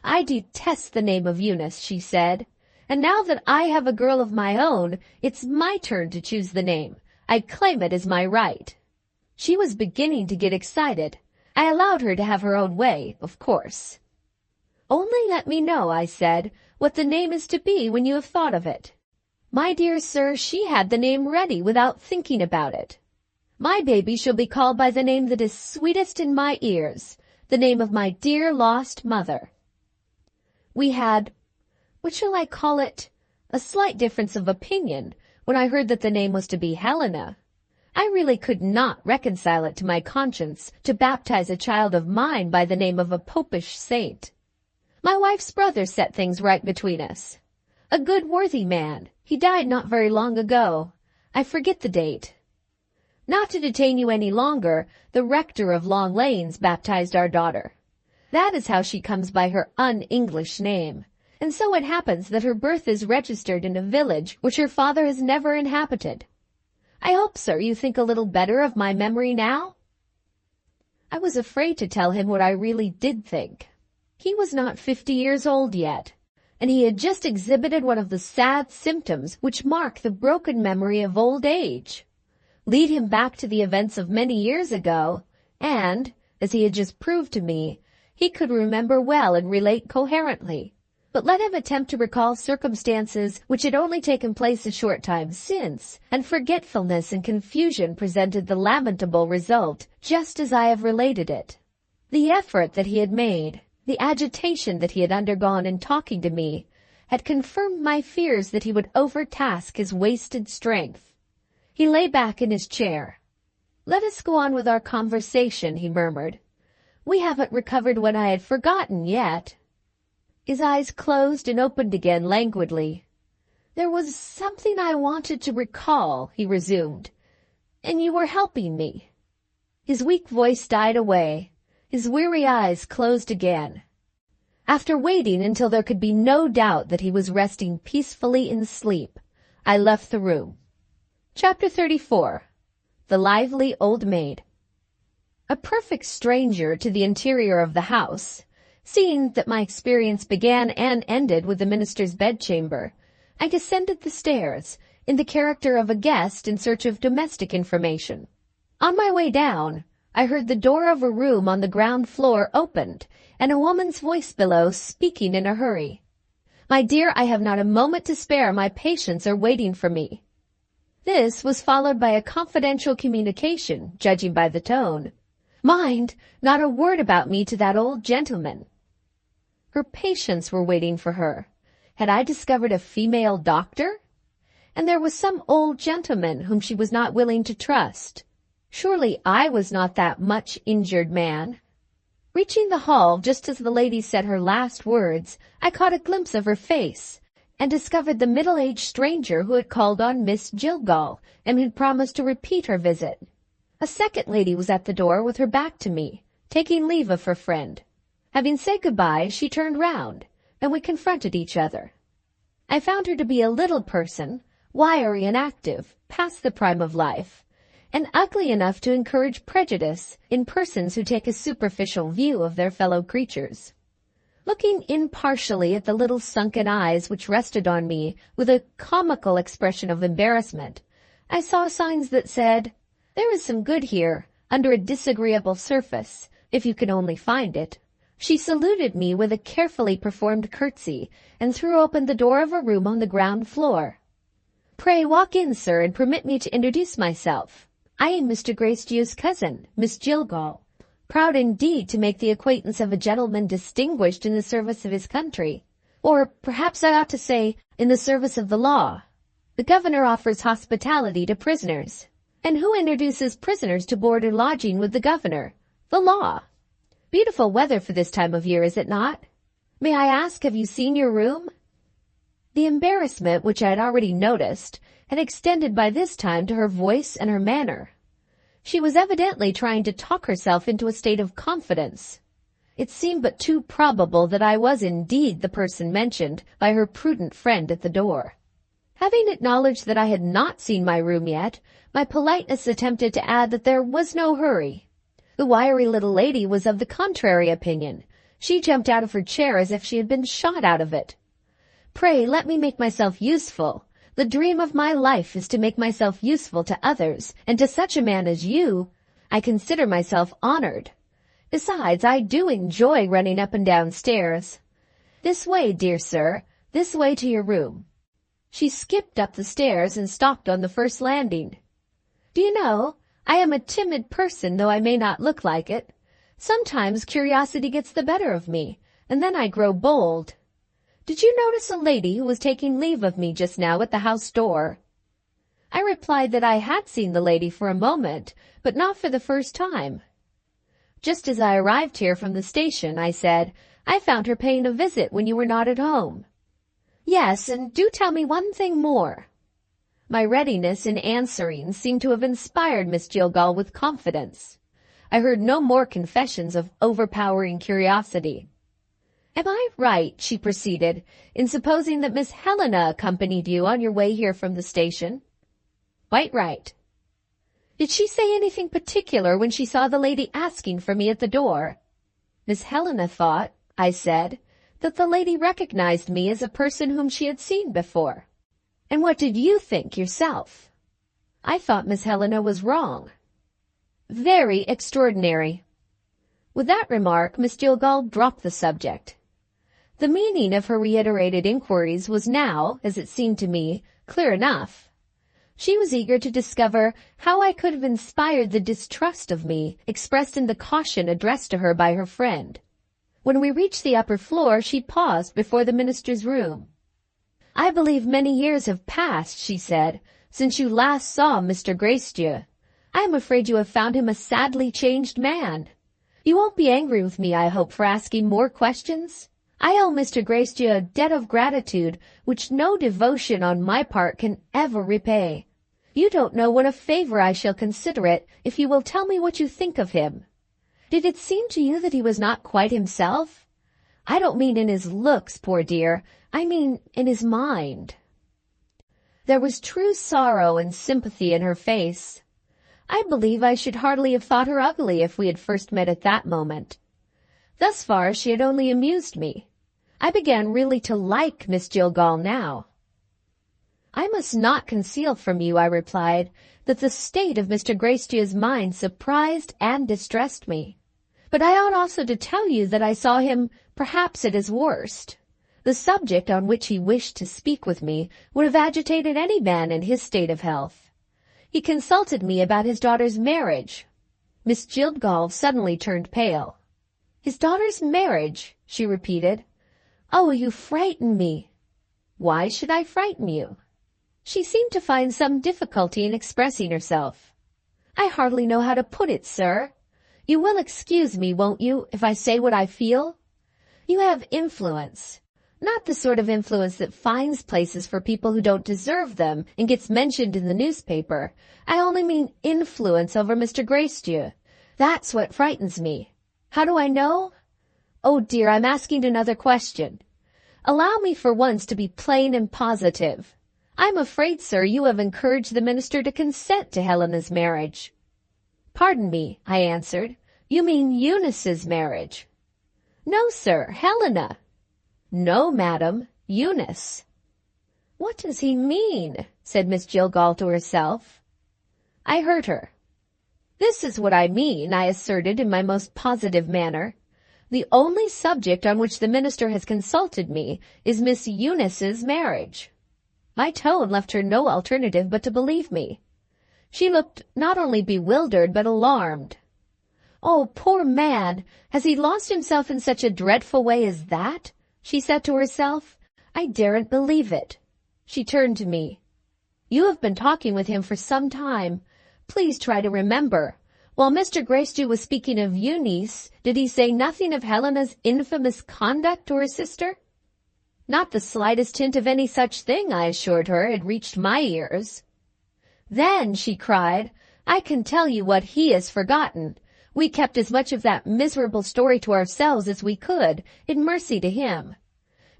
I detest the name of Eunice, she said, and now that I have a girl of my own, it's my turn to choose the name. I claim it as my right. She was beginning to get excited. I allowed her to have her own way, of course. Only let me know, I said, what the name is to be when you have thought of it. My dear sir, she had the name ready without thinking about it. My baby shall be called by the name that is sweetest in my ears, the name of my dear lost mother. We had, what shall I call it, a slight difference of opinion when I heard that the name was to be Helena. I really could not reconcile it to my conscience to baptize a child of mine by the name of a popish saint. My wife's brother set things right between us. A good worthy man. He died not very long ago. I forget the date. Not to detain you any longer, the rector of Long Lanes baptized our daughter. That is how she comes by her un-English name. And so it happens that her birth is registered in a village which her father has never inhabited. I hope, sir, you think a little better of my memory now? I was afraid to tell him what I really did think. He was not 50 years old yet. and he had just exhibited one of the sad symptoms which mark the broken memory of old age. Lead him back to the events of many years ago, and, as he had just proved to me, he could remember well and relate coherently. But let him attempt to recall circumstances which had only taken place a short time since, and forgetfulness and confusion presented the lamentable result, just as I have related it. The effort that he had made, the agitation that he had undergone in talking to me, had confirmed my fears that he would overtask his wasted strength. He lay back in his chair. "Let us go on with our conversation," he murmured. "We haven't recovered what I had forgotten yet." His eyes closed and opened again languidly. "There was something I wanted to recall," he resumed, "and you were helping me." His weak voice died away. His weary eyes closed again. After waiting until there could be no doubt that he was resting peacefully in sleep, I left the room. Chapter 34. The Lively Old Maid. A perfect stranger to the interior of the house, seeing that my experience began and ended with the minister's bedchamber, I descended the stairs in the character of a guest in search of domestic information. On my way down, I heard the door of a room on the ground floor opened, and a woman's voice below speaking in a hurry. "My dear, I have not a moment to spare. My patients are waiting for me." This was followed by a confidential communication, judging by the tone. "Mind, not a word about me to that old gentleman." Her patients were waiting for her. Had I discovered a female doctor? And there was some old gentleman whom she was not willing to trust. Surely I was not that much injured man. Reaching the hall just as the lady said her last words, I caught a glimpse of her face, and discovered the middle-aged stranger who had called on Miss Jillgall and had promised to repeat her visit. A second lady was at the door with her back to me, taking leave of her friend. Having said goodbye, she turned round, and we confronted each other. I found her to be a little person, wiry and active, past the prime of life, and ugly enough to encourage prejudice in persons who take a superficial view of their fellow creatures. Looking impartially at the little sunken eyes which rested on me with a comical expression of embarrassment, I saw signs that said, "There is some good here, under a disagreeable surface, if you can only find it." She saluted me with a carefully performed curtsy, and threw open the door of a room on the ground floor. "Pray walk in, sir, and permit me to introduce myself. I am Mr. Gracedieu's cousin, Miss Jillgall, proud indeed to make the acquaintance of a gentleman distinguished in the service of his country, or perhaps I ought to say, in the service of the law. The governor offers hospitality to prisoners. And who introduces prisoners to board or lodging with the governor? The law. Beautiful weather for this time of year, is it not? May I ask, have you seen your room?" The embarrassment which I had already noticed had extended by this time to her voice and her manner. She was evidently trying to talk herself into a state of confidence. It seemed but too probable that I was indeed the person mentioned by her prudent friend at the door. Having acknowledged that I had not seen my room yet, my politeness attempted to add that there was no hurry. The wiry little lady was of the contrary opinion. She jumped out of her chair as if she had been shot out of it. "Pray let me make myself useful. The dream of my life is to make myself useful to others, and to such a man as you, I consider myself honored. Besides, I do enjoy running up and down stairs. This way, dear sir, this way to your room." She skipped up the stairs and stopped on the first landing. "Do you know, I am a timid person, though I may not look like it. Sometimes curiosity gets the better of me, and then I grow bold. Did you notice a lady who was taking leave of me just now at the house door?" I replied that I had seen the lady for a moment, but not for the first time. "Just as I arrived here from the station," I said, "I found her paying a visit when you were not at home." "Yes, and do tell me one thing more." My readiness in answering seemed to have inspired Miss Jillgall with confidence. I heard no more confessions of overpowering curiosity. "Am I right," she proceeded, "in supposing that Miss Helena accompanied you on your way here from the station?" "Quite right." "Did she say anything particular when she saw the lady asking for me at the door?" "Miss Helena thought," I said, that the lady recognized me as a person whom she had seen before. And what did you think yourself? I thought Miss Helena was wrong. Very extraordinary. With that remark, Miss Jillgall dropped the subject. The meaning of her reiterated inquiries was now, as it seemed to me, clear enough. She was eager to discover how I could have inspired the distrust of me expressed in the caution addressed to her by her friend. When we reached the upper floor, she paused before the minister's room. "I believe many years have passed," she said, "since you last saw Mr. Gracedieu. I am afraid you have found him a sadly changed man. You won't be angry with me, I hope, for asking more questions? I owe Mr. Gracedieu a debt of gratitude which no devotion on my part can ever repay. You don't know what a favor I shall consider it if you will tell me what you think of him. Did it seem to you that he was not quite himself? I don't mean in his looks, poor dear. I mean in his mind." There was true sorrow and sympathy in her face. I believe I should hardly have thought her ugly if we had first met at that moment. Thus far she had only amused me. I began really to like Miss Jillgall now. "I must not conceal from you," I replied, "that the state of Mr. Gracedieu's mind surprised and distressed me. But I ought also to tell you that I saw him perhaps at his worst. The subject on which he wished to speak with me would have agitated any man in his state of health. He consulted me about his daughter's marriage." Miss Jillgall suddenly turned pale. "His daughter's marriage," she repeated. "Oh, you frighten me." "Why should I frighten you?" She seemed to find some difficulty in expressing herself. "I hardly know how to put it, sir. You will excuse me, won't you, if I say what I feel? You have influence. Not the sort of influence that finds places for people who don't deserve them and gets mentioned in the newspaper. I only mean influence over Mr. Gracedieu. That's what frightens me. How do I know? Oh dear, I'm asking another question. Allow me for once to be plain and positive. I'm afraid, sir, you have encouraged the minister to consent to Helena's marriage." "Pardon me," I answered. "You mean Eunice's marriage." "No, sir, Helena." "No, madam, Eunice." "What does he mean?" said Miss Jillgall to herself. I heard her. "This is what I mean," I asserted in my most positive manner. "The only subject on which the minister has consulted me is Miss Eunice's marriage." My tone left her no alternative but to believe me. She looked not only bewildered but alarmed. "Oh, poor man! Has he lost himself in such a dreadful way as that?" she said to herself. "I daren't believe it." She turned to me. "You have been talking with him for some time. Please try to remember. While Mr. Gracedieu was speaking of Eunice, did he say nothing of Helena's infamous conduct to her sister?" "Not the slightest hint of any such thing," I assured her, had reached my ears. "Then," she cried, "I can tell you what he has forgotten. We kept as much of that miserable story to ourselves as we could, in mercy to him.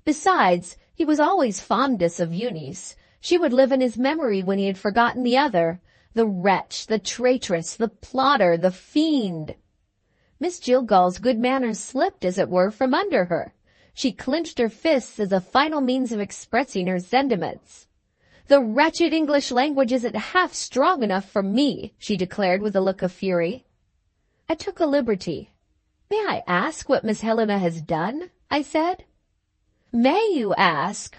Besides, he was always fondest of Eunice. She would live in his memory when he had forgotten the other. The wretch, the traitress, the plotter, the fiend." Miss Jillgall's good manners slipped, as it were, from under her. She clenched her fists as a final means of expressing her sentiments. "The wretched English language isn't half strong enough for me," she declared with a look of fury. I took a liberty. "May I ask what Miss Helena has done?" I said. "May you ask?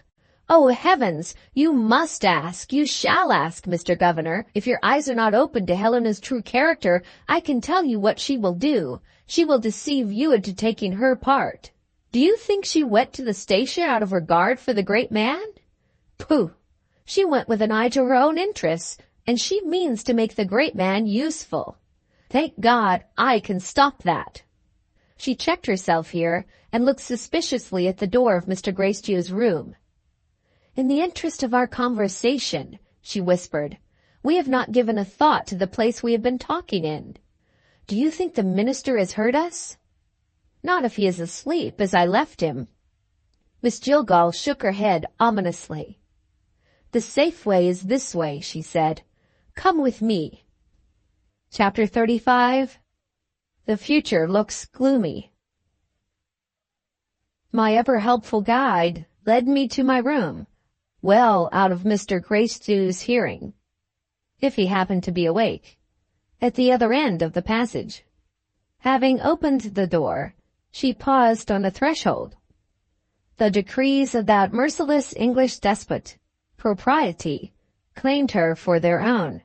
Oh, heavens! You must ask. You shall ask, Mr. Governor. If your eyes are not open to Helena's true character, I can tell you what she will do. She will deceive you into taking her part. Do you think she went to the station out of regard for the great man? Pooh! She went with an eye to her own interests, and she means to make the great man useful. Thank God, I can stop that." She checked herself here and looked suspiciously at the door of Mr. Gracedieu's room. "In the interest of our conversation," she whispered, "we have not given a thought to the place we have been talking in. Do you think the minister has heard us?" "Not if he is asleep, as I left him." Miss Jillgall shook her head ominously. "The safe way is this way," she said. "Come with me." Chapter 35. The future looks gloomy. my ever-helpful guide, led me to my room, well out of Mr. Greystew's hearing, if he happened to be awake, at the other end of the passage. Having opened the door, she paused on the threshold. The decrees of that merciless English despot, propriety, claimed her for their own.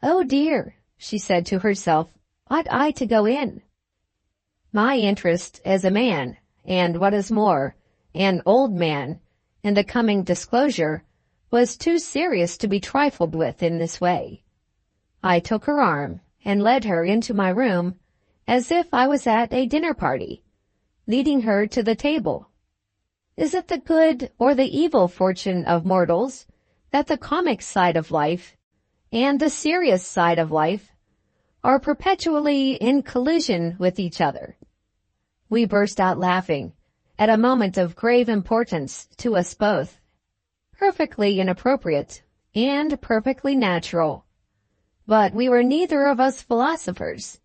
"Oh dear," she said to herself, "ought I to go in?" My interest as a man, and what is more, an old man, in the coming disclosure, was too serious to be trifled with in this way. I took her arm and led her into my room as if I was at a dinner party, leading her to the table. Is it the good or the evil fortune of mortals that the comic side of life and the serious side of life are perpetually in collision with each other? We burst out laughing at a moment of grave importance to us both, perfectly inappropriate and perfectly natural. But we were neither of us philosophers,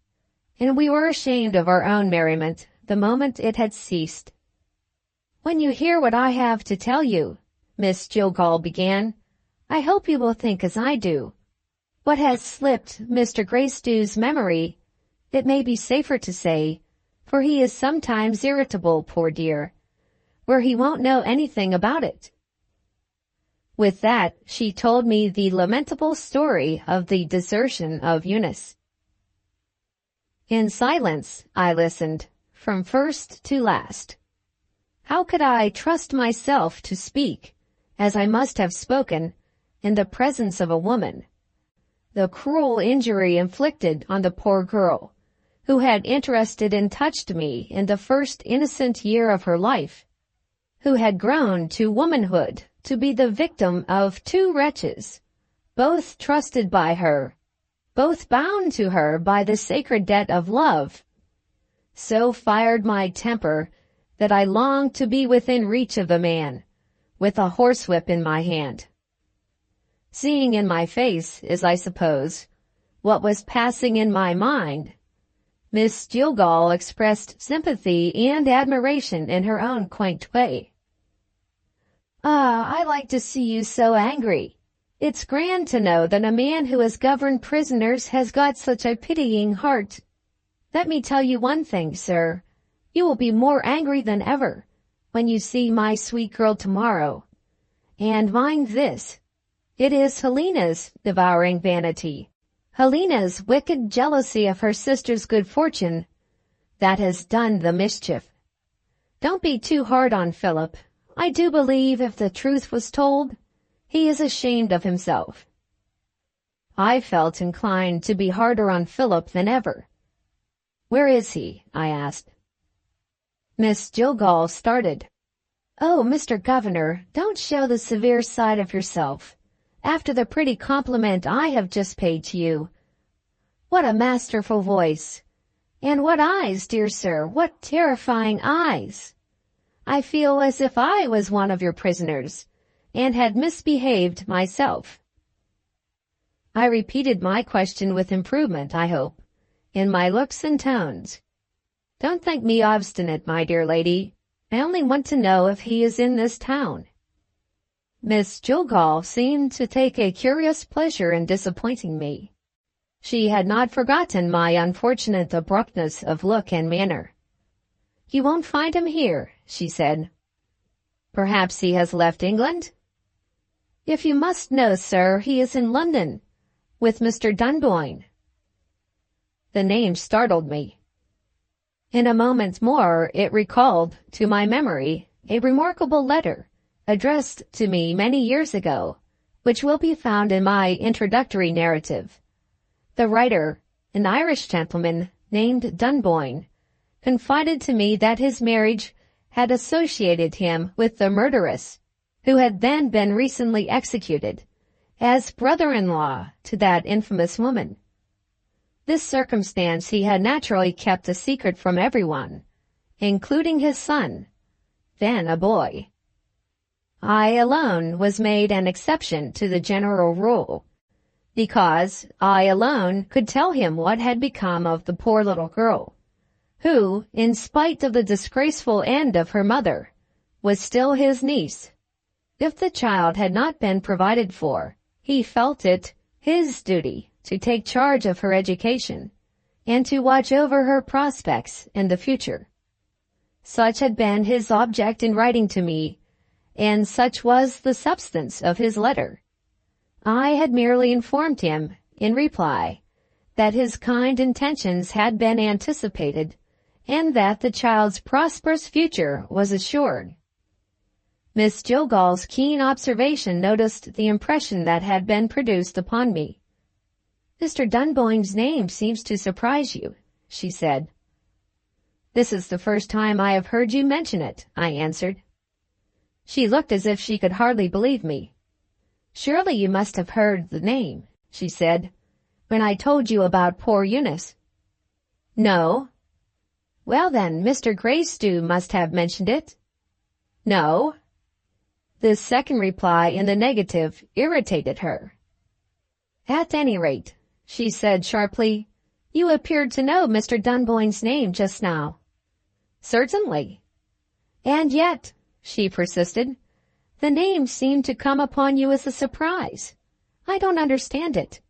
and we were ashamed of our own merriment the moment it had ceased. "When you hear what I have to tell you," Miss Jillgall began, "I hope you will think as I do. What has slipped Mr. Greystew's memory, it may be safer to say, for he is sometimes irritable, poor dear, where he won't know anything about it." With that, she told me the lamentable story of the desertion of Eunice. In silence, I listened, from first to last. How could I trust myself to speak, as I must have spoken, in the presence of a woman? The cruel injury inflicted on the poor girl, who had interested and touched me in the first innocent year of her life, who had grown to womanhood to be the victim of two wretches, both trusted by her, both bound to her by the sacred debt of love, so fired my temper that I longed to be within reach of the man, with a horsewhip in my hand. Seeing in my face, as I suppose, what was passing in my mind, Miss Jillgall expressed sympathy and admiration in her own quaint way. "I like to see you so angry. It's grand to know that a man who has governed prisoners has got such a pitying heart. Let me tell you one thing, sir. You will be more angry than ever when you see my sweet girl tomorrow. And mind this, it is Helena's devouring vanity, Helena's wicked jealousy of her sister's good fortune, that has done the mischief. Don't be too hard on Philip. I do believe if the truth was told, he is ashamed of himself." I felt inclined to be harder on Philip than ever. "Where is he?" I asked. Miss Jillgall started. "Oh, Mr. Governor, don't show the severe side of yourself, after the pretty compliment I have just paid to you. What a masterful voice! And what eyes, dear sir, what terrifying eyes! I feel as if I was one of your prisoners, and had misbehaved myself." I repeated my question with improvement, I hope, in my looks and tones. "Don't think me obstinate, my dear lady. I only want to know if he is in this town." Miss Jillgall seemed to take a curious pleasure in disappointing me. She had not forgotten my unfortunate abruptness of look and manner. "You won't find him here," she said. "Perhaps he has left England?" "If you must know, sir, he is in London, with Mr. Dunboyne." The name startled me. In a moment more it recalled to my memory a remarkable letter addressed to me many years ago, which will be found in my introductory narrative. The writer, an Irish gentleman named Dunboyne, confided to me that his marriage had associated him with the murderess, who had then been recently executed, as brother-in-law to that infamous woman. This circumstance he had naturally kept a secret from everyone, including his son, then a boy. I alone was made an exception to the general rule, because I alone could tell him what had become of the poor little girl, who, in spite of the disgraceful end of her mother, was still his niece. If the child had not been provided for, he felt it his duty to take charge of her education and to watch over her prospects in the future. Such had been his object in writing to me, and such was the substance of his letter. I had merely informed him, in reply, that his kind intentions had been anticipated, and that the child's prosperous future was assured. Miss Jillgall's keen observation noticed the impression that had been produced upon me. "Mr. Dunboyne's name seems to surprise you," she said. "This is the first time I have heard you mention it," I answered. She looked as if she could hardly believe me. "Surely you must have heard the name," she said, "when I told you about poor Eunice." "No." "Well then, Mr. Greystew must have mentioned it." "No." This second reply in the negative irritated her. "At any rate," she said sharply, "you appeared to know Mr. Dunboyne's name just now." "Certainly." "And yet," she persisted, "the name seemed to come upon you as a surprise. I don't understand it.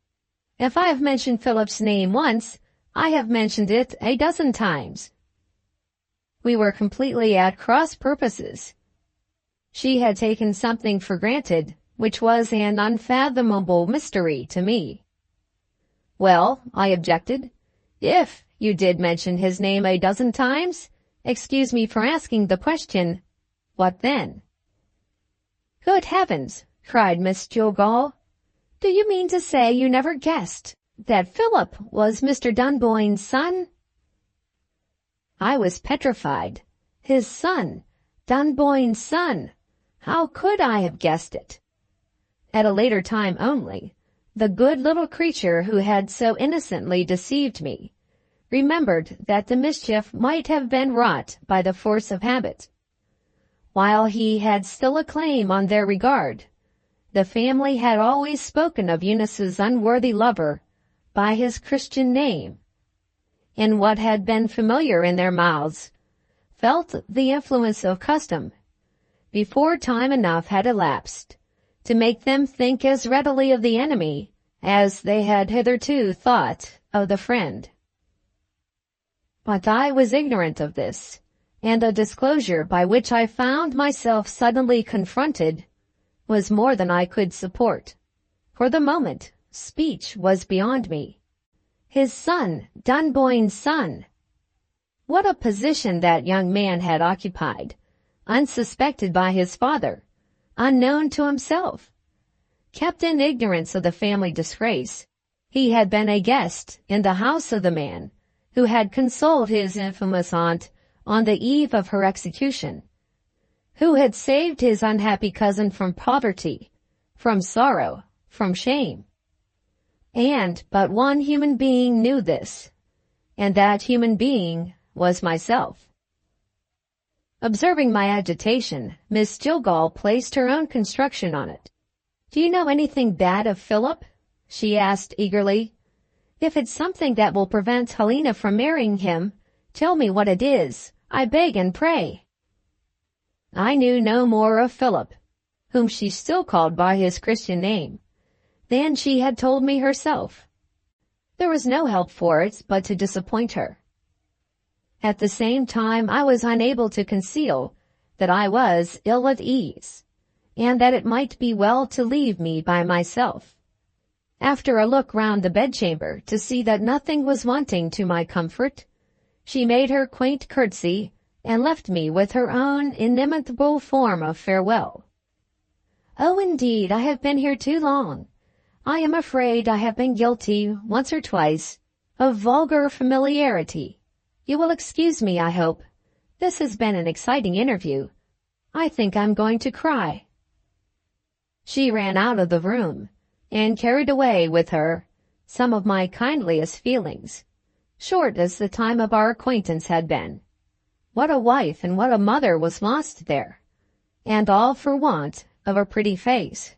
If I have mentioned Philip's name once, I have mentioned it a dozen times." We were completely at cross purposes. She had taken something for granted, which was an unfathomable mystery to me. "Well," I objected, "if you did mention his name a dozen times, excuse me for asking the question, what then?" "Good heavens!" cried Miss Jillgall. "Do you mean to say you never guessed that Philip was Mr. Dunboyne's son?" I was petrified. His son, Dunboyne's son. How could I have guessed it? At a later time only, the good little creature who had so innocently deceived me remembered that the mischief might have been wrought by the force of habit. While he had still a claim on their regard, the family had always spoken of Eunice's unworthy lover by his Christian name, and what had been familiar in their mouths felt the influence of custom before time enough had elapsed to make them think as readily of the enemy as they had hitherto thought of the friend. But I was ignorant of this, and the disclosure by which I found myself suddenly confronted was more than I could support. For the moment, speech was beyond me. His son, Dunboyne's son! What a position that young man had occupied, unsuspected by his father, unknown to himself. Kept in ignorance of the family disgrace, he had been a guest in the house of the man who had consoled his infamous aunt on the eve of her execution, who had saved his unhappy cousin from poverty, from sorrow, from shame. And but one human being knew this, and that human being was myself. Observing my agitation, Miss Jillgall placed her own construction on it. "Do you know anything bad of Philip?" she asked eagerly. "If it's something that will prevent Helena from marrying him, tell me what it is, I beg and pray." I knew no more of Philip, whom she still called by his Christian name, than she had told me herself. There was no help for it but to disappoint her. At the same time, I was unable to conceal that I was ill at ease, and that it might be well to leave me by myself. After a look round the bedchamber to see that nothing was wanting to my comfort, she made her quaint curtsy and left me with her own inimitable form of farewell. "Oh, indeed, I have been here too long. I am afraid I have been guilty, once or twice, of vulgar familiarity. You will excuse me, I hope. This has been an exciting interview. I think I'm going to cry." She ran out of the room, and carried away with her some of my kindliest feelings, short as the time of our acquaintance had been. What a wife and what a mother was lost there, and all for want of a pretty face.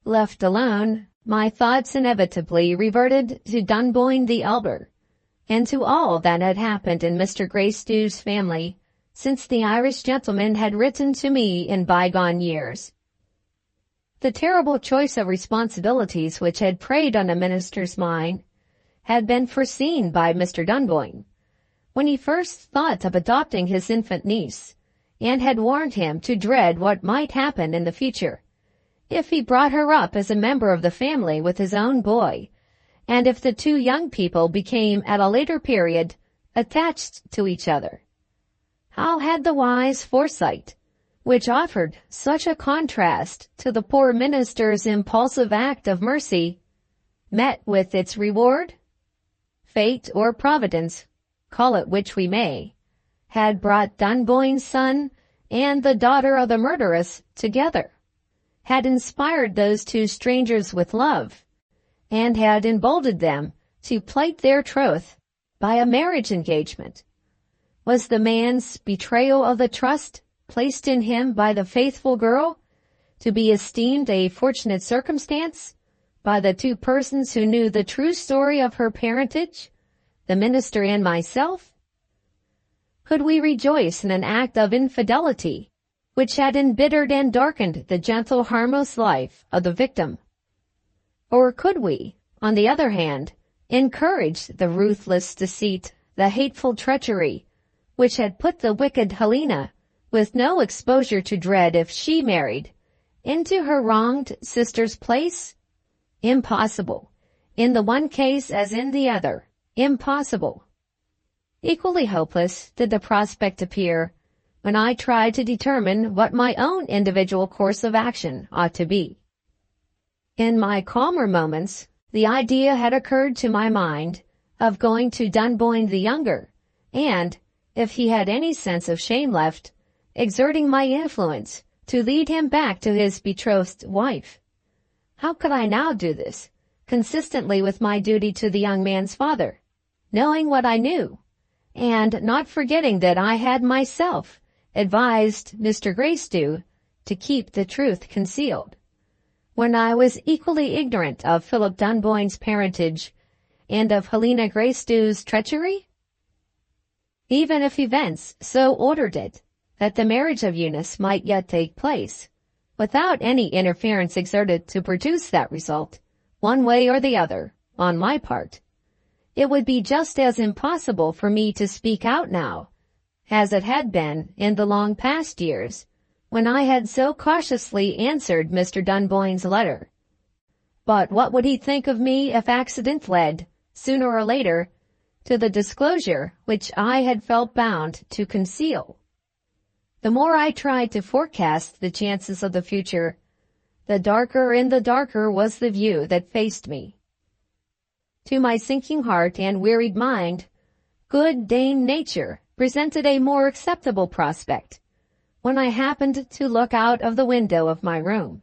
Left alone, my thoughts inevitably reverted to Dunboyne the elder, and to all that had happened in Mr. Greystew's family since the Irish gentleman had written to me in bygone years. The terrible choice of responsibilities which had preyed on the minister's mind had been foreseen by Mr. Dunboyne when he first thought of adopting his infant niece, and had warned him to dread what might happen in the future if he brought her up as a member of the family with his own boy, and if the two young people became at a later period attached to each other. How had the wise foresight, which offered such a contrast to the poor minister's impulsive act of mercy, met with its reward? Fate or Providence, call it which we may, had brought Dunboyne's son and the daughter of the murderess together, had inspired those two strangers with love, and had emboldened them to plight their troth by a marriage engagement. Was the man's betrayal of the trust placed in him by the faithful girl to be esteemed a fortunate circumstance by the two persons who knew the true story of her parentage, the minister and myself? Could we rejoice in an act of infidelity which had embittered and darkened the gentle, harmless life of the victim? Or could we, on the other hand, encourage the ruthless deceit, the hateful treachery, which had put the wicked Helena, with no exposure to dread if she married, into her wronged sister's place? Impossible. In the one case as in the other, impossible. Equally hopeless did the prospect appear when I tried to determine what my own individual course of action ought to be. In my calmer moments, the idea had occurred to my mind of going to Dunboyne the younger, and, if he had any sense of shame left, exerting my influence to lead him back to his betrothed wife. How could I now do this, consistently with my duty to the young man's father, knowing what I knew, and not forgetting that I had myself advised Mr. Greystew to keep the truth concealed, when I was equally ignorant of Philip Dunboyne's parentage and of Helena Greystew's treachery? Even if events so ordered it that the marriage of Eunice might yet take place, without any interference exerted to produce that result, one way or the other, on my part, it would be just as impossible for me to speak out now, as it had been in the long past years, when I had so cautiously answered Mr. Dunboyne's letter. But what would he think of me if accident led, sooner or later, to the disclosure which I had felt bound to conceal? The more I tried to forecast the chances of the future, the darker and the darker was the view that faced me. To my sinking heart and wearied mind, good Dame Nature presented a more acceptable prospect when I happened to look out of the window of my room.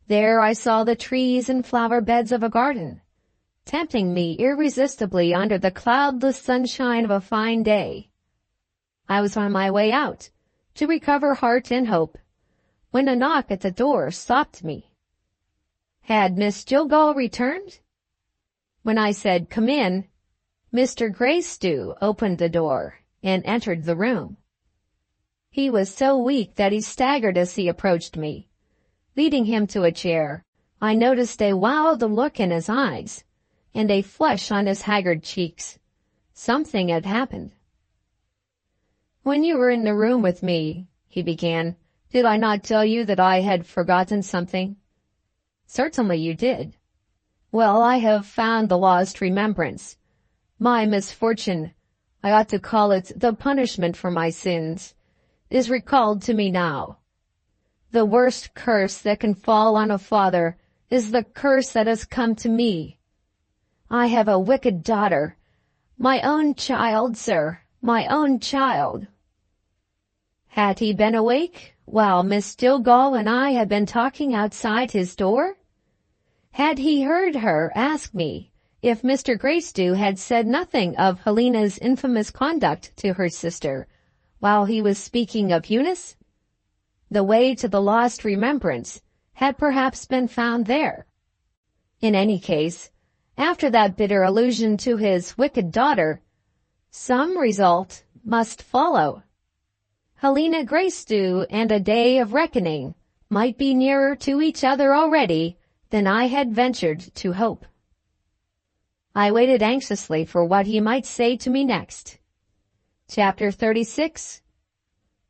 There I saw the trees and flower beds of a garden, tempting me irresistibly under the cloudless sunshine of a fine day. I was on my way out to recover heart and hope, when a knock at the door stopped me. Had Miss Jillgall returned? When I said, "Come in," Mr. Greystew opened the door and entered the room. He was so weak that he staggered as he approached me. Leading him to a chair, I noticed a wild look in his eyes and a flush on his haggard cheeks. Something had happened. "When you were in the room with me," he began, "did I not tell you that I had forgotten something?" "Certainly you did." "Well, I have found the lost remembrance. My misfortune, I ought to call it the punishment for my sins, is recalled to me now. The worst curse that can fall on a father is the curse that has come to me. I have a wicked daughter, my own child, sir, my own child." Had he been awake while Miss Jillgall and I had been talking outside his door? Had he heard her ask me if Mr. Greystew had said nothing of Helena's infamous conduct to her sister while he was speaking of Eunice? The way to the lost remembrance had perhaps been found there. In any case, After that bitter allusion to his wicked daughter, some result must follow. Helena Gracedieu and a day of reckoning might be nearer to each other already than I had ventured to hope. I waited anxiously for what he might say to me next. Chapter 36.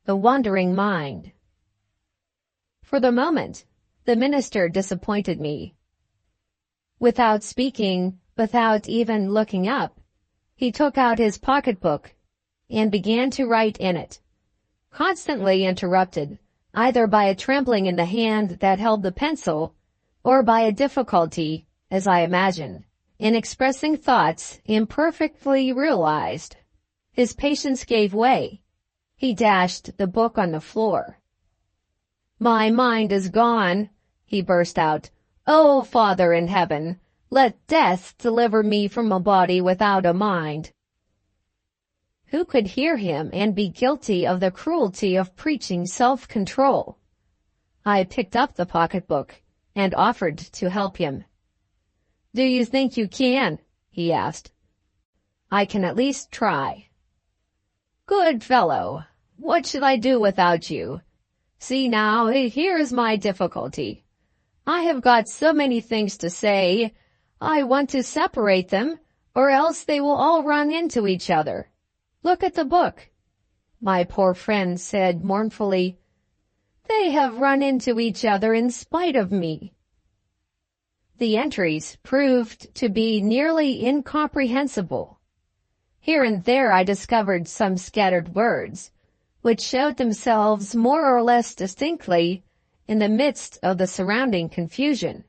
The Wandering Mind. For the moment, the minister disappointed me. Without speaking, without even looking up, he took out his pocketbook and began to write in it, constantly interrupted, either by a trembling in the hand that held the pencil, or by a difficulty, as I imagined, in expressing thoughts imperfectly realized. His patience gave way. He dashed the book on the floor. "My mind is gone," he burst out. "O Father in heaven, let death deliver me from a body without a mind." Who could hear him and be guilty of the cruelty of preaching self-control? I picked up the pocketbook and offered to help him. "Do you think you can?" he asked. "I can at least try." "Good fellow. What should I do without you? See now, here is my difficulty. I have got so many things to say, I want to separate them, or else they will all run into each other. Look at the book." My poor friend said mournfully, "They have run into each other in spite of me." The entries proved to be nearly incomprehensible. Here and there I discovered some scattered words, which showed themselves more or less distinctly in the midst of the surrounding confusion.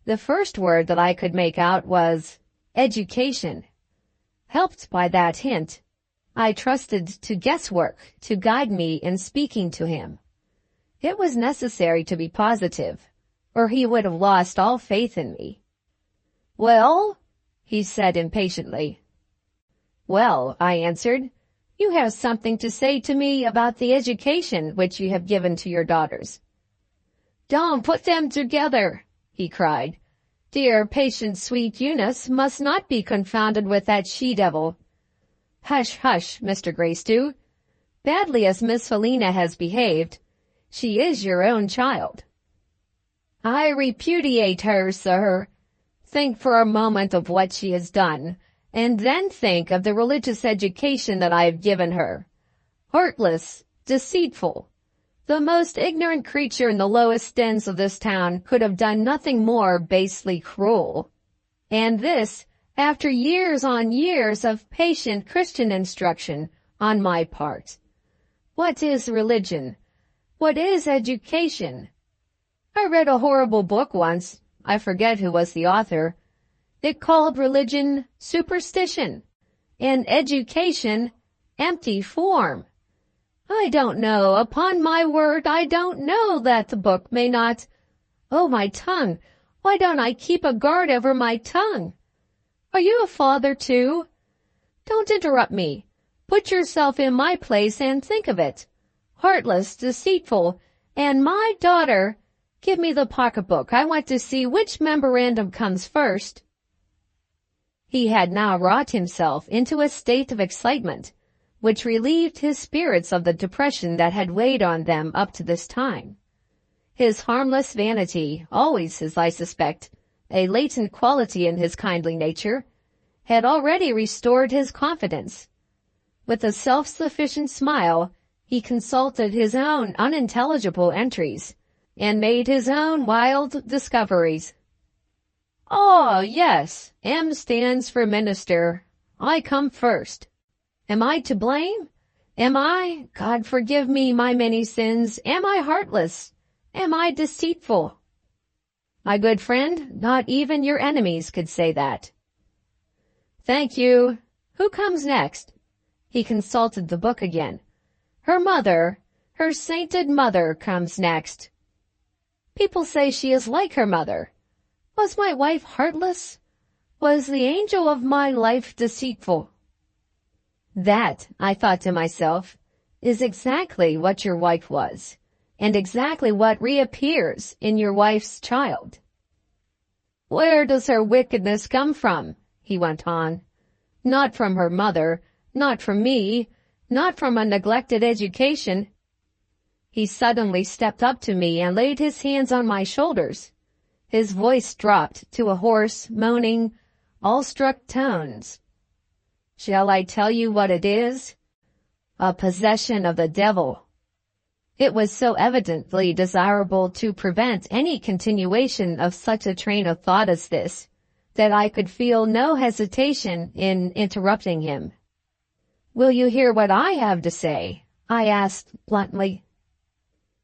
The first word that I could make out was education. Helped by that hint, I trusted to guesswork to guide me in speaking to him. It was necessary to be positive, or he would have lost all faith in me. "Well?" he said impatiently. "Well," I answered, "you have something to say to me about the education which you have given to your daughters." "Don't put them together," he cried. "Dear, patient, sweet Eunice must not be confounded with that she-devil." "Hush, hush, Mr. Gracedieu. Badly as Miss Helena has behaved, she is your own child." "I repudiate her, sir. Think for a moment of what she has done, and then think of the religious education that I have given her. Heartless, deceitful. The most ignorant creature in the lowest dens of this town could have done nothing more basely cruel. And this, after years on years of patient Christian instruction on my part. What is religion? What is education? I read a horrible book once, I forget who was the author. It called religion superstition, and education empty form. I don't know, upon my word, I don't know that the book may not— Oh, my tongue! Why don't I keep a guard over my tongue? Are you a father, too? Don't interrupt me. Put yourself in my place and think of it. Heartless, deceitful, and my daughter— Give me the pocketbook. I want to see which memorandum comes first. He had now wrought himself into a state of excitement, which relieved his spirits of the depression that had weighed on them up to this time. His harmless vanity, always, as I suspect, a latent quality in his kindly nature, had already restored his confidence. With a self-sufficient smile, he consulted his own unintelligible entries, and made his own wild discoveries. "Oh, yes, M stands for minister. I come first. Am I to blame? Am I— God forgive me my many sins— am I heartless? Am I deceitful?" My good friend, not even your enemies could say that. "Thank you. Who comes next?" He consulted the book again. "Her mother, her sainted mother, comes next. People say she is like her mother. Was my wife heartless? Was the angel of my life deceitful?" That, I thought to myself, is exactly what your wife was, and exactly what reappears in your wife's child. Where does her wickedness come from? He went on. Not from her mother, not from me, not from a neglected education. He suddenly stepped up to me and laid his hands on my shoulders. His voice dropped to a hoarse, moaning, awestruck tones. Shall I tell you what it is? A possession of the devil. It was so evidently desirable to prevent any continuation of such a train of thought as this, that I could feel no hesitation in interrupting him. Will you hear what I have to say? I asked bluntly.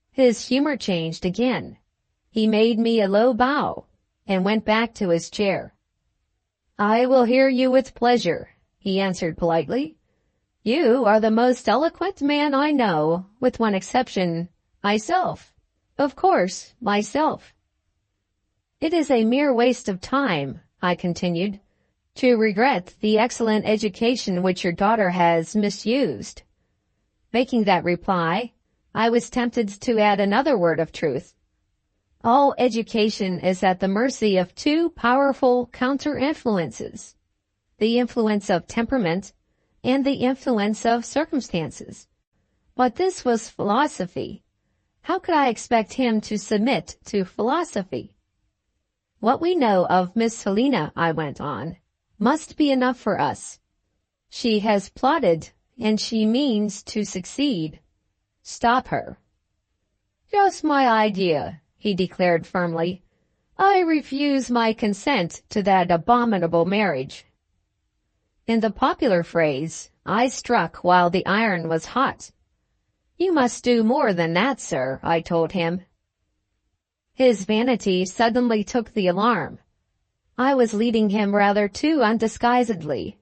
His humor changed again. He made me a low bow and went back to his chair. I will hear you with pleasure, he answered politely. You are the most eloquent man I know, with one exception, myself. Of course, myself. It is a mere waste of time, I continued, to regret the excellent education which your daughter has misused. Making that reply, I was tempted to add another word of truth. All education is at the mercy of two powerful counter-influences, the influence of temperament and the influence of circumstances. But this was philosophy. How could I expect him to submit to philosophy? What we know of Miss Helena, I went on, must be enough for us. She has plotted, and she means to succeed. Stop her. Just my idea, he declared firmly. I refuse my consent to that abominable marriage. In the popular phrase, I struck while the iron was hot. You must do more than that, sir, I told him. His vanity suddenly took the alarm. I was leading him rather too undisguisedly.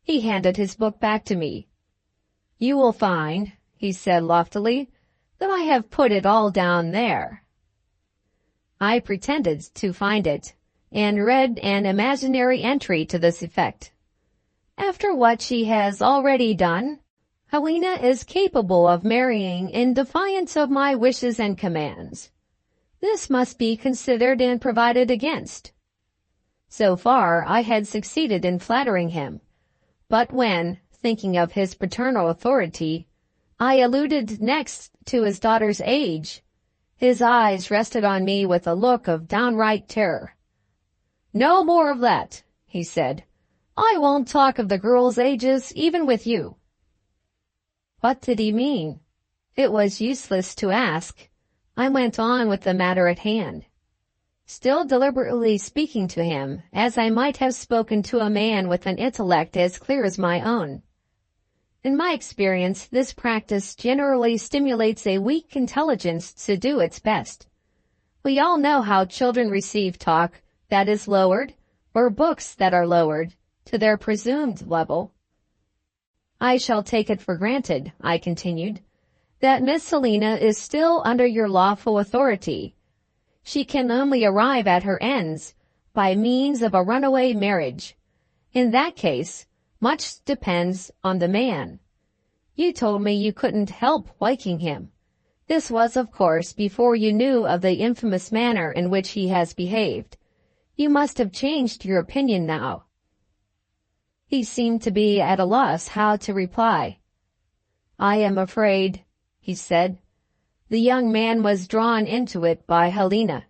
He handed his book back to me. You will find, he said loftily, that I have put it all down there. I pretended to find it, and read an imaginary entry to this effect. After what she has already done, Helena is capable of marrying in defiance of my wishes and commands. This must be considered and provided against. So far, I had succeeded in flattering him, but when, thinking of his paternal authority, I alluded next to his daughter's age, his eyes rested on me with a look of downright terror. No more of that, he said. I won't talk of the girls' ages even with you. What did he mean? It was useless to ask. I went on with the matter at hand, still deliberately speaking to him as I might have spoken to a man with an intellect as clear as my own. In my experience, this practice generally stimulates a weak intelligence to do its best. We all know how children receive talk that is lowered, or books that are lowered, to their presumed level. I shall take it for granted, I continued, that Miss Helena is still under your lawful authority. She can only arrive at her ends by means of a runaway marriage. In that case, much depends on the man. You told me you couldn't help liking him. This was, of course, before you knew of the infamous manner in which he has behaved. You must have changed your opinion now. He seemed to be at a loss how to reply. I am afraid, he said. The young man was drawn into it by Helena.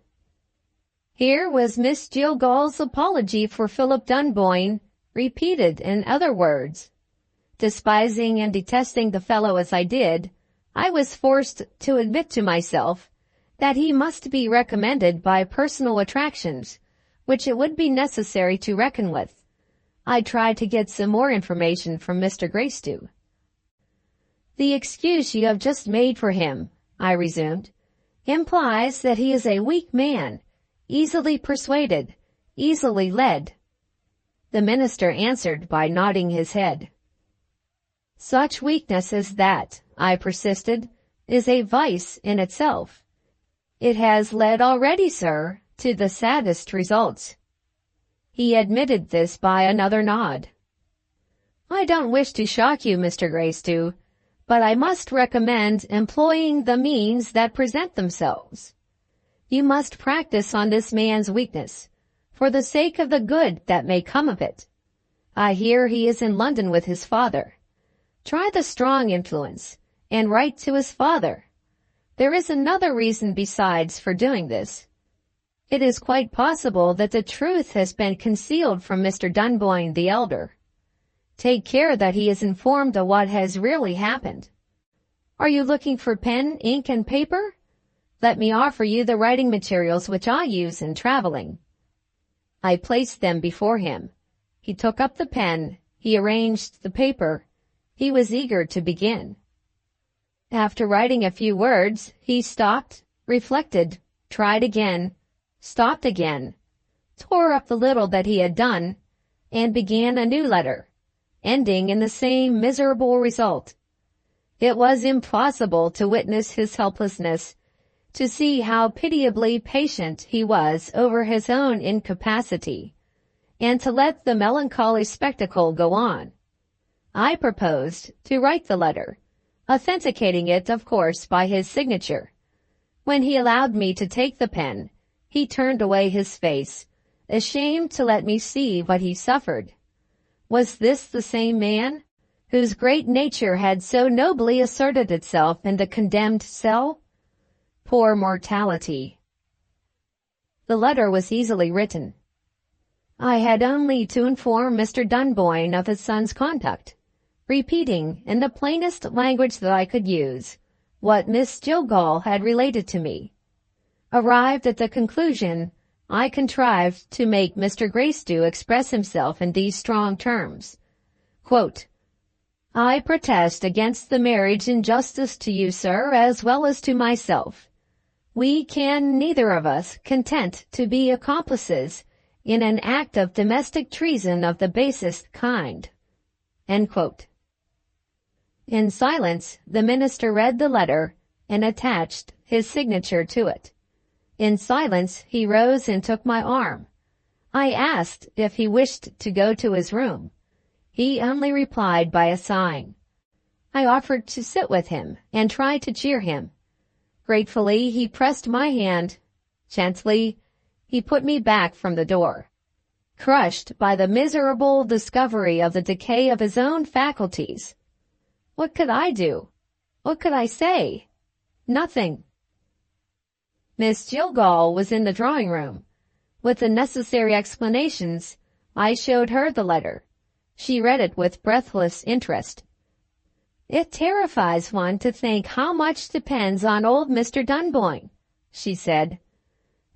Here was Miss Jillgall's apology for Philip Dunboyne, repeated in other words. Despising and detesting the fellow as I did, I was forced to admit to myself that he must be recommended by personal attractions, which it would be necessary to reckon with. I tried to get some more information from Mr. Gracedieu. The excuse you have just made for him, I resumed, implies that he is a weak man, easily persuaded, easily led. The minister answered by nodding his head. Such weakness as that, I persisted, is a vice in itself. It has led already, sir, to the saddest results. He admitted this by another nod. I don't wish to shock you, Mr. Gracedieu, but I must recommend employing the means that present themselves. You must practice on this man's weakness, for the sake of the good that may come of it. I hear he is in London with his father. Try the strong influence, and write to his father. There is another reason besides for doing this. It is quite possible that the truth has been concealed from Mr. Dunboyne the elder. Take care that he is informed of what has really happened. Are you looking for pen, ink, and paper? Let me offer you the writing materials which I use in traveling. I placed them before him. He took up the pen, he arranged the paper. He was eager to begin. After writing a few words, he stopped, reflected, tried again, stopped again, tore up the little that he had done, and began a new letter, ending in the same miserable result. It was impossible to witness his helplessness, to see how pitiably patient he was over his own incapacity, and to let the melancholy spectacle go on. I proposed to write the letter, authenticating it, of course, by his signature. When he allowed me to take the pen, he turned away his face, ashamed to let me see what he suffered. Was this the same man, whose great nature had so nobly asserted itself in the condemned cell? Poor mortality! The letter was easily written. I had only to inform Mr. Dunboyne of his son's conduct, repeating, in the plainest language that I could use, what Miss Jillgall had related to me. Arrived at the conclusion, I contrived to make Mr. Gracedieu express himself in these strong terms. Quote, I protest against the marriage in justice to you, sir, as well as to myself. We can neither of us content to be accomplices in an act of domestic treason of the basest kind. End quote. In silence, the minister read the letter and attached his signature to it. In silence, he rose and took my arm. I asked if he wished to go to his room. He only replied by a sign. I offered to sit with him and try to cheer him. Gratefully, he pressed my hand. Gently, he put me back from the door. Crushed by the miserable discovery of the decay of his own faculties. What could I do? What could I say? Nothing. Miss Jillgall was in the drawing room. With the necessary explanations, I showed her the letter. She read it with breathless interest. It terrifies one to think how much depends on old Mr. Dunboyne, she said.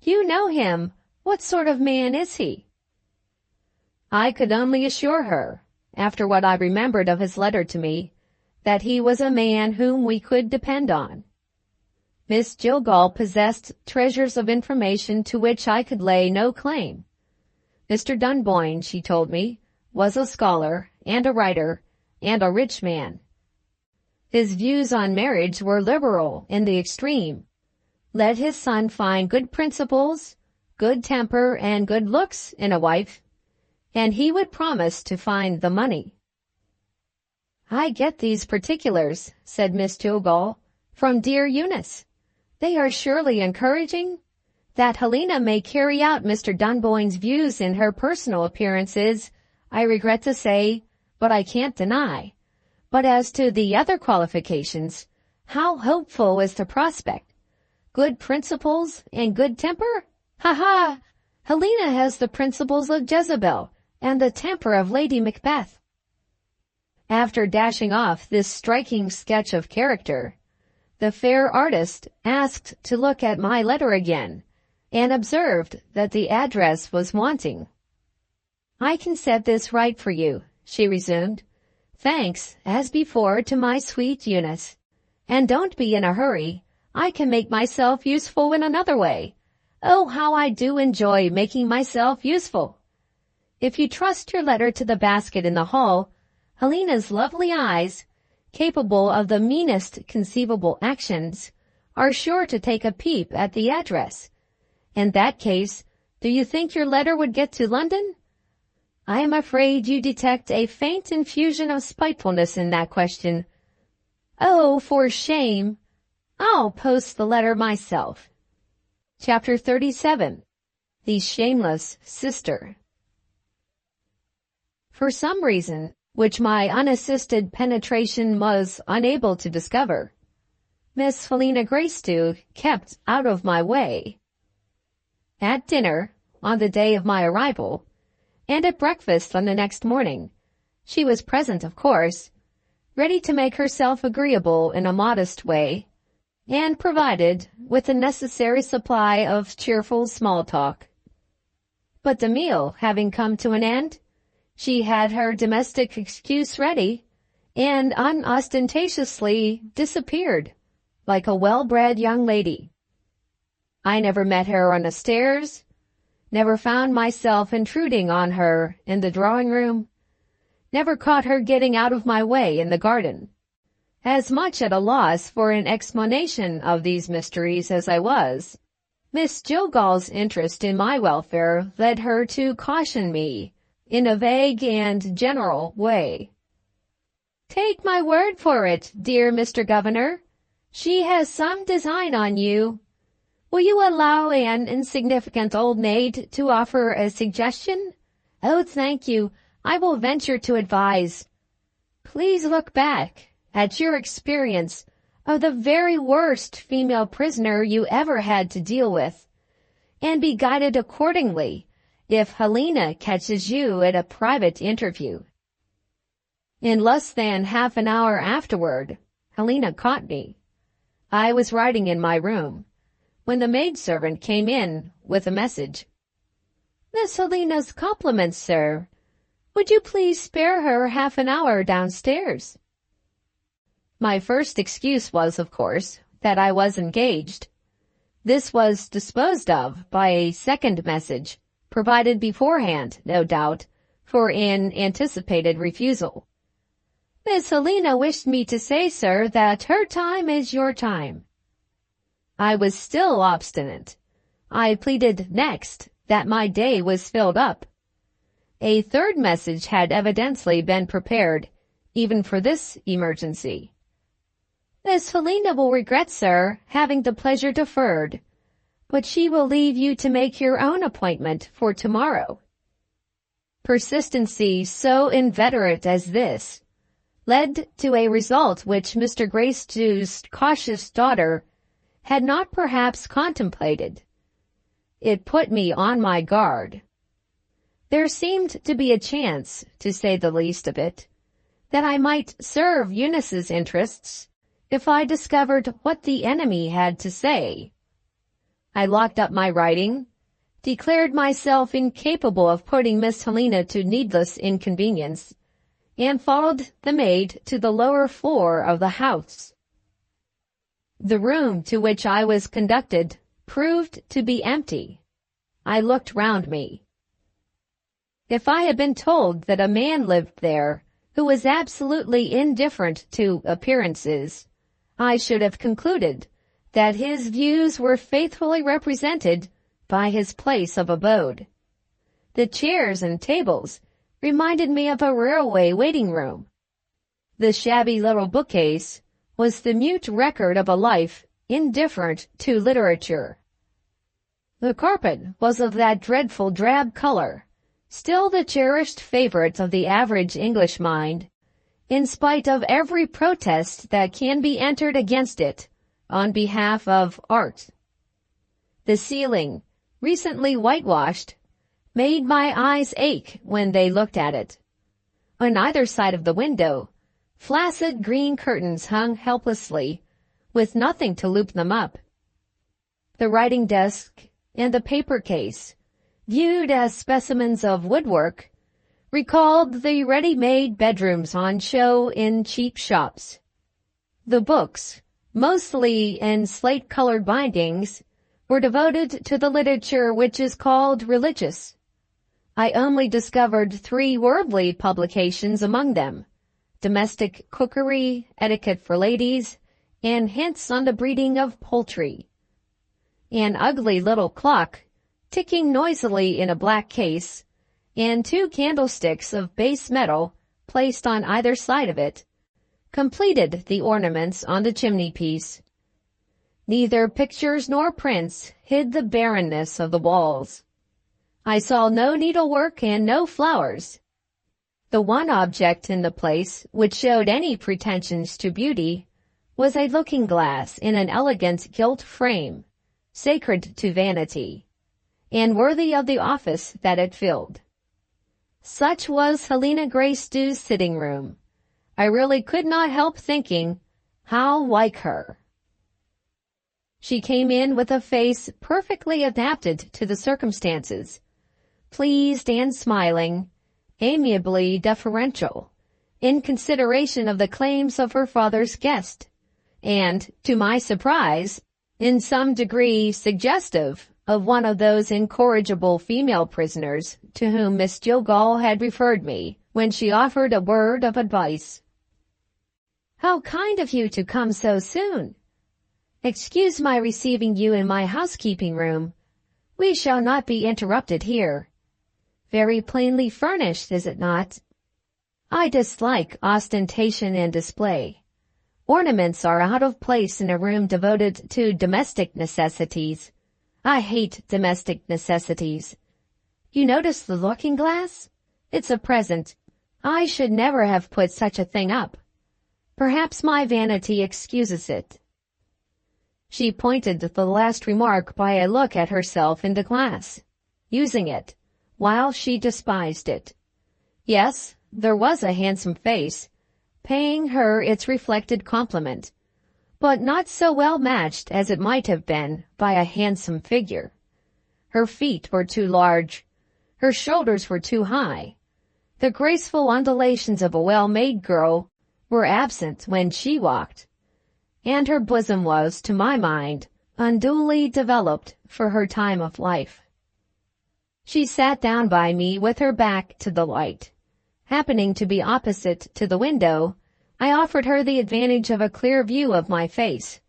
You know him. What sort of man is he? I could only assure her, after what I remembered of his letter to me, that he was a man whom we could depend on. Miss Jillgall possessed treasures of information to which I could lay no claim. Mr. Dunboyne, she told me, was a scholar and a writer and a rich man. His views on marriage were liberal in the extreme. Let his son find good principles, good temper, and good looks in a wife, and he would promise to find the money. I get these particulars, said Miss Jillgall, from dear Eunice. They are surely encouraging. That Helena may carry out Mr. Dunboyne's views in her personal appearances, I regret to say, but I can't deny. But as to the other qualifications, how hopeful is the prospect? Good principles and good temper? Ha! Helena has the principles of Jezebel and the temper of Lady Macbeth. After dashing off this striking sketch of character, the fair artist asked to look at my letter again, and observed that the address was wanting. I can set this right for you, she resumed. Thanks, as before, to my sweet Eunice. And don't be in a hurry. I can make myself useful in another way. Oh, how I do enjoy making myself useful. If you trust your letter to the basket in the hall, Helena's lovely eyes, capable of the meanest conceivable actions, are sure to take a peep at the address. In that case, do you think your letter would get to London? I am afraid you detect a faint infusion of spitefulness in that question. Oh, for shame! I'll post the letter myself. Chapter 37. the shameless sister. For some reason, which my unassisted penetration was unable to discover, Miss Helena Gracedieu kept out of my way. At dinner, on the day of my arrival, and at breakfast on the next morning, she was present, of course, ready to make herself agreeable in a modest way, and provided with the necessary supply of cheerful small talk. But the meal having come to an end, she had her domestic excuse ready, and unostentatiously disappeared, like a well-bred young lady. I never met her on the stairs, never found myself intruding on her in the drawing-room, never caught her getting out of my way in the garden. As much at a loss for an explanation of these mysteries as I was, Miss Jillgall's interest in my welfare led her to caution me, in a vague and general way. "Take my word for it, dear Mr. Governor, she has some design on you. Will you allow an insignificant old maid to offer a suggestion? Oh, thank you. I will venture to advise. Please look back at your experience of the very worst female prisoner you ever had to deal with, and be guided accordingly if Helena catches you at a private interview." In less than half an hour afterward, Helena caught me. I was writing in my room, when the maidservant came in with a message. "Miss Helena's compliments, sir. Would you please spare her half an hour downstairs?" My first excuse was, of course, that I was engaged. This was disposed of by a second message, provided beforehand, no doubt, for an anticipated refusal. "Miss Helena wished me to say, sir, that her time is your time." I was still obstinate. I pleaded next that my day was filled up. A third message had evidently been prepared, even for this emergency. "Miss Helena will regret, sir, having the pleasure deferred, but she will leave you to make your own appointment for tomorrow." Persistency so inveterate as this led to a result which Mr. Gracedieu's cautious daughter had not perhaps contemplated. It put me on my guard. There seemed to be a chance, to say the least of it, that I might serve Eunice's interests if I discovered what the enemy had to say. I locked up my writing, declared myself incapable of putting Miss Helena to needless inconvenience, and followed the maid to the lower floor of the house. The room to which I was conducted proved to be empty. I looked round me. If I had been told that a man lived there who was absolutely indifferent to appearances, I should have concluded that his views were faithfully represented by his place of abode. The chairs and tables reminded me of a railway waiting room. The shabby little bookcase was the mute record of a life indifferent to literature. The carpet was of that dreadful drab color, still the cherished favorite of the average English mind, in spite of every protest that can be entered against it on behalf of art. The ceiling, recently whitewashed, made my eyes ache when they looked at it. On either side of the window, flaccid green curtains hung helplessly, with nothing to loop them up. The writing desk and the paper case, viewed as specimens of woodwork, recalled the ready-made bedrooms on show in cheap shops. The books, mostly in slate-colored bindings, were devoted to the literature which is called religious. I only discovered 3 worldly publications among them: Domestic Cookery, Etiquette for Ladies, and Hints on the Breeding of Poultry. An ugly little clock, ticking noisily in a black case, and 2 candlesticks of base metal placed on either side of it, completed the ornaments on the chimney-piece. Neither pictures nor prints hid the barrenness of the walls. I saw no needlework and no flowers. The one object in the place which showed any pretensions to beauty was a looking-glass in an elegant gilt frame, sacred to vanity, and worthy of the office that it filled. Such was Helena Greystew's sitting-room. I really could not help thinking, how like her. She came in with a face perfectly adapted to the circumstances, pleased and smiling, amiably deferential, in consideration of the claims of her father's guest, and, to my surprise, in some degree suggestive of one of those incorrigible female prisoners to whom Miss Jillgall had referred me when she offered a word of advice. "How kind of you to come so soon! Excuse my receiving you in my housekeeping room. We shall not be interrupted here. Very plainly furnished, is it not? I dislike ostentation and display. Ornaments are out of place in a room devoted to domestic necessities. I hate domestic necessities. You notice the looking-glass? It's a present. I should never have put such a thing up. Perhaps my vanity excuses it." She pointed the last remark by a look at herself in the glass, using it, while she despised it. Yes, there was a handsome face, paying her its reflected compliment, but not so well matched as it might have been by a handsome figure. Her feet were too large, her shoulders were too high. The graceful undulations of a well-made girl were absent when she walked, and her bosom was, to my mind, unduly developed for her time of life. She sat down by me with her back to the light. Happening to be opposite to the window, I offered her the advantage of a clear view of my face.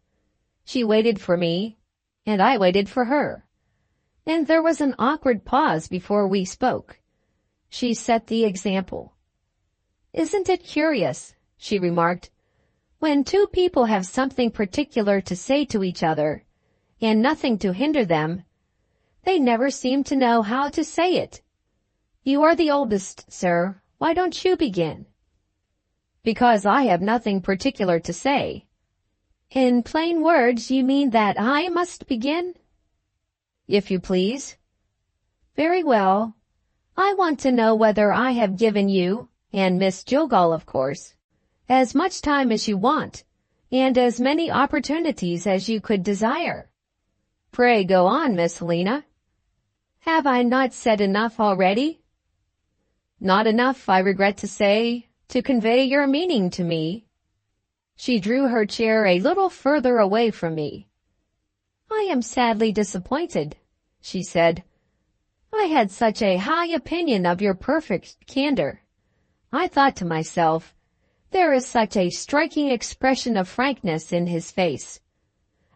She waited for me, and I waited for her, and there was an awkward pause before we spoke. She set the example. "Isn't it curious," she remarked, "when two people have something particular to say to each other, and nothing to hinder them, they never seem to know how to say it. You are the oldest, sir. Why don't you begin?" "Because I have nothing particular to say." "In plain words, you mean that I must begin?" "If you please." "Very well. I want to know whether I have given you, and Miss Jillgall, of course, as much time as you want, and as many opportunities as you could desire." "Pray go on, Miss Helena." "Have I not said enough already?" "Not enough, I regret to say, to convey your meaning to me." She drew her chair a little further away from me. "I am sadly disappointed," she said. "I had such a high opinion of your perfect candor. I thought to myself, there is such a striking expression of frankness in his face.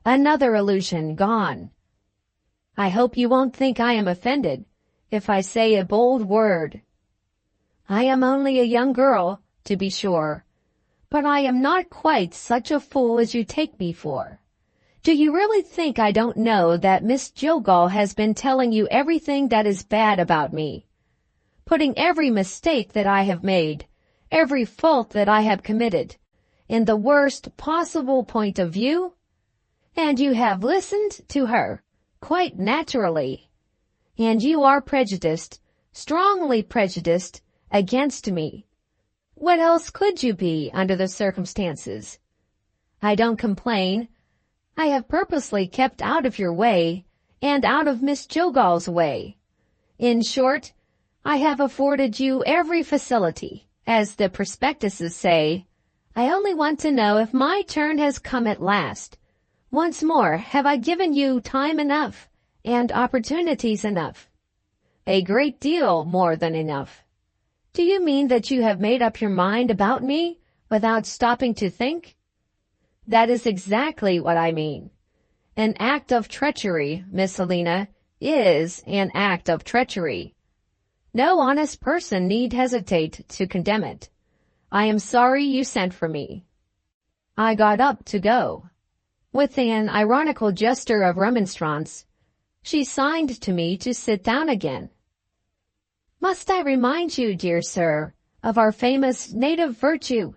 Another illusion gone. I hope you won't think I am offended if I say a bold word. I am only a young girl, to be sure, but I am not quite such a fool as you take me for. Do you really think I don't know that Miss Jillgall has been telling you everything that is bad about me, putting every mistake that I have made, every fault that I have committed, in the worst possible point of view? And you have listened to her, quite naturally. And you are prejudiced, strongly prejudiced, against me. What else could you be under the circumstances? I don't complain. I have purposely kept out of your way, and out of Miss Jillgall's way. In short, I have afforded you every facility, as the prospectuses say. I only want to know if my turn has come at last. Once more, have I given you time enough, and opportunities enough? A great deal more than enough. Do you mean that you have made up your mind about me without stopping to think? That is exactly what I mean. An act of treachery, Miss Helena, is an act of treachery. No honest person need hesitate to condemn it. I am sorry you sent for me." I got up to go. With an ironical gesture of remonstrance, she signed to me to sit down again. Must I remind you, dear sir, of our famous native virtue?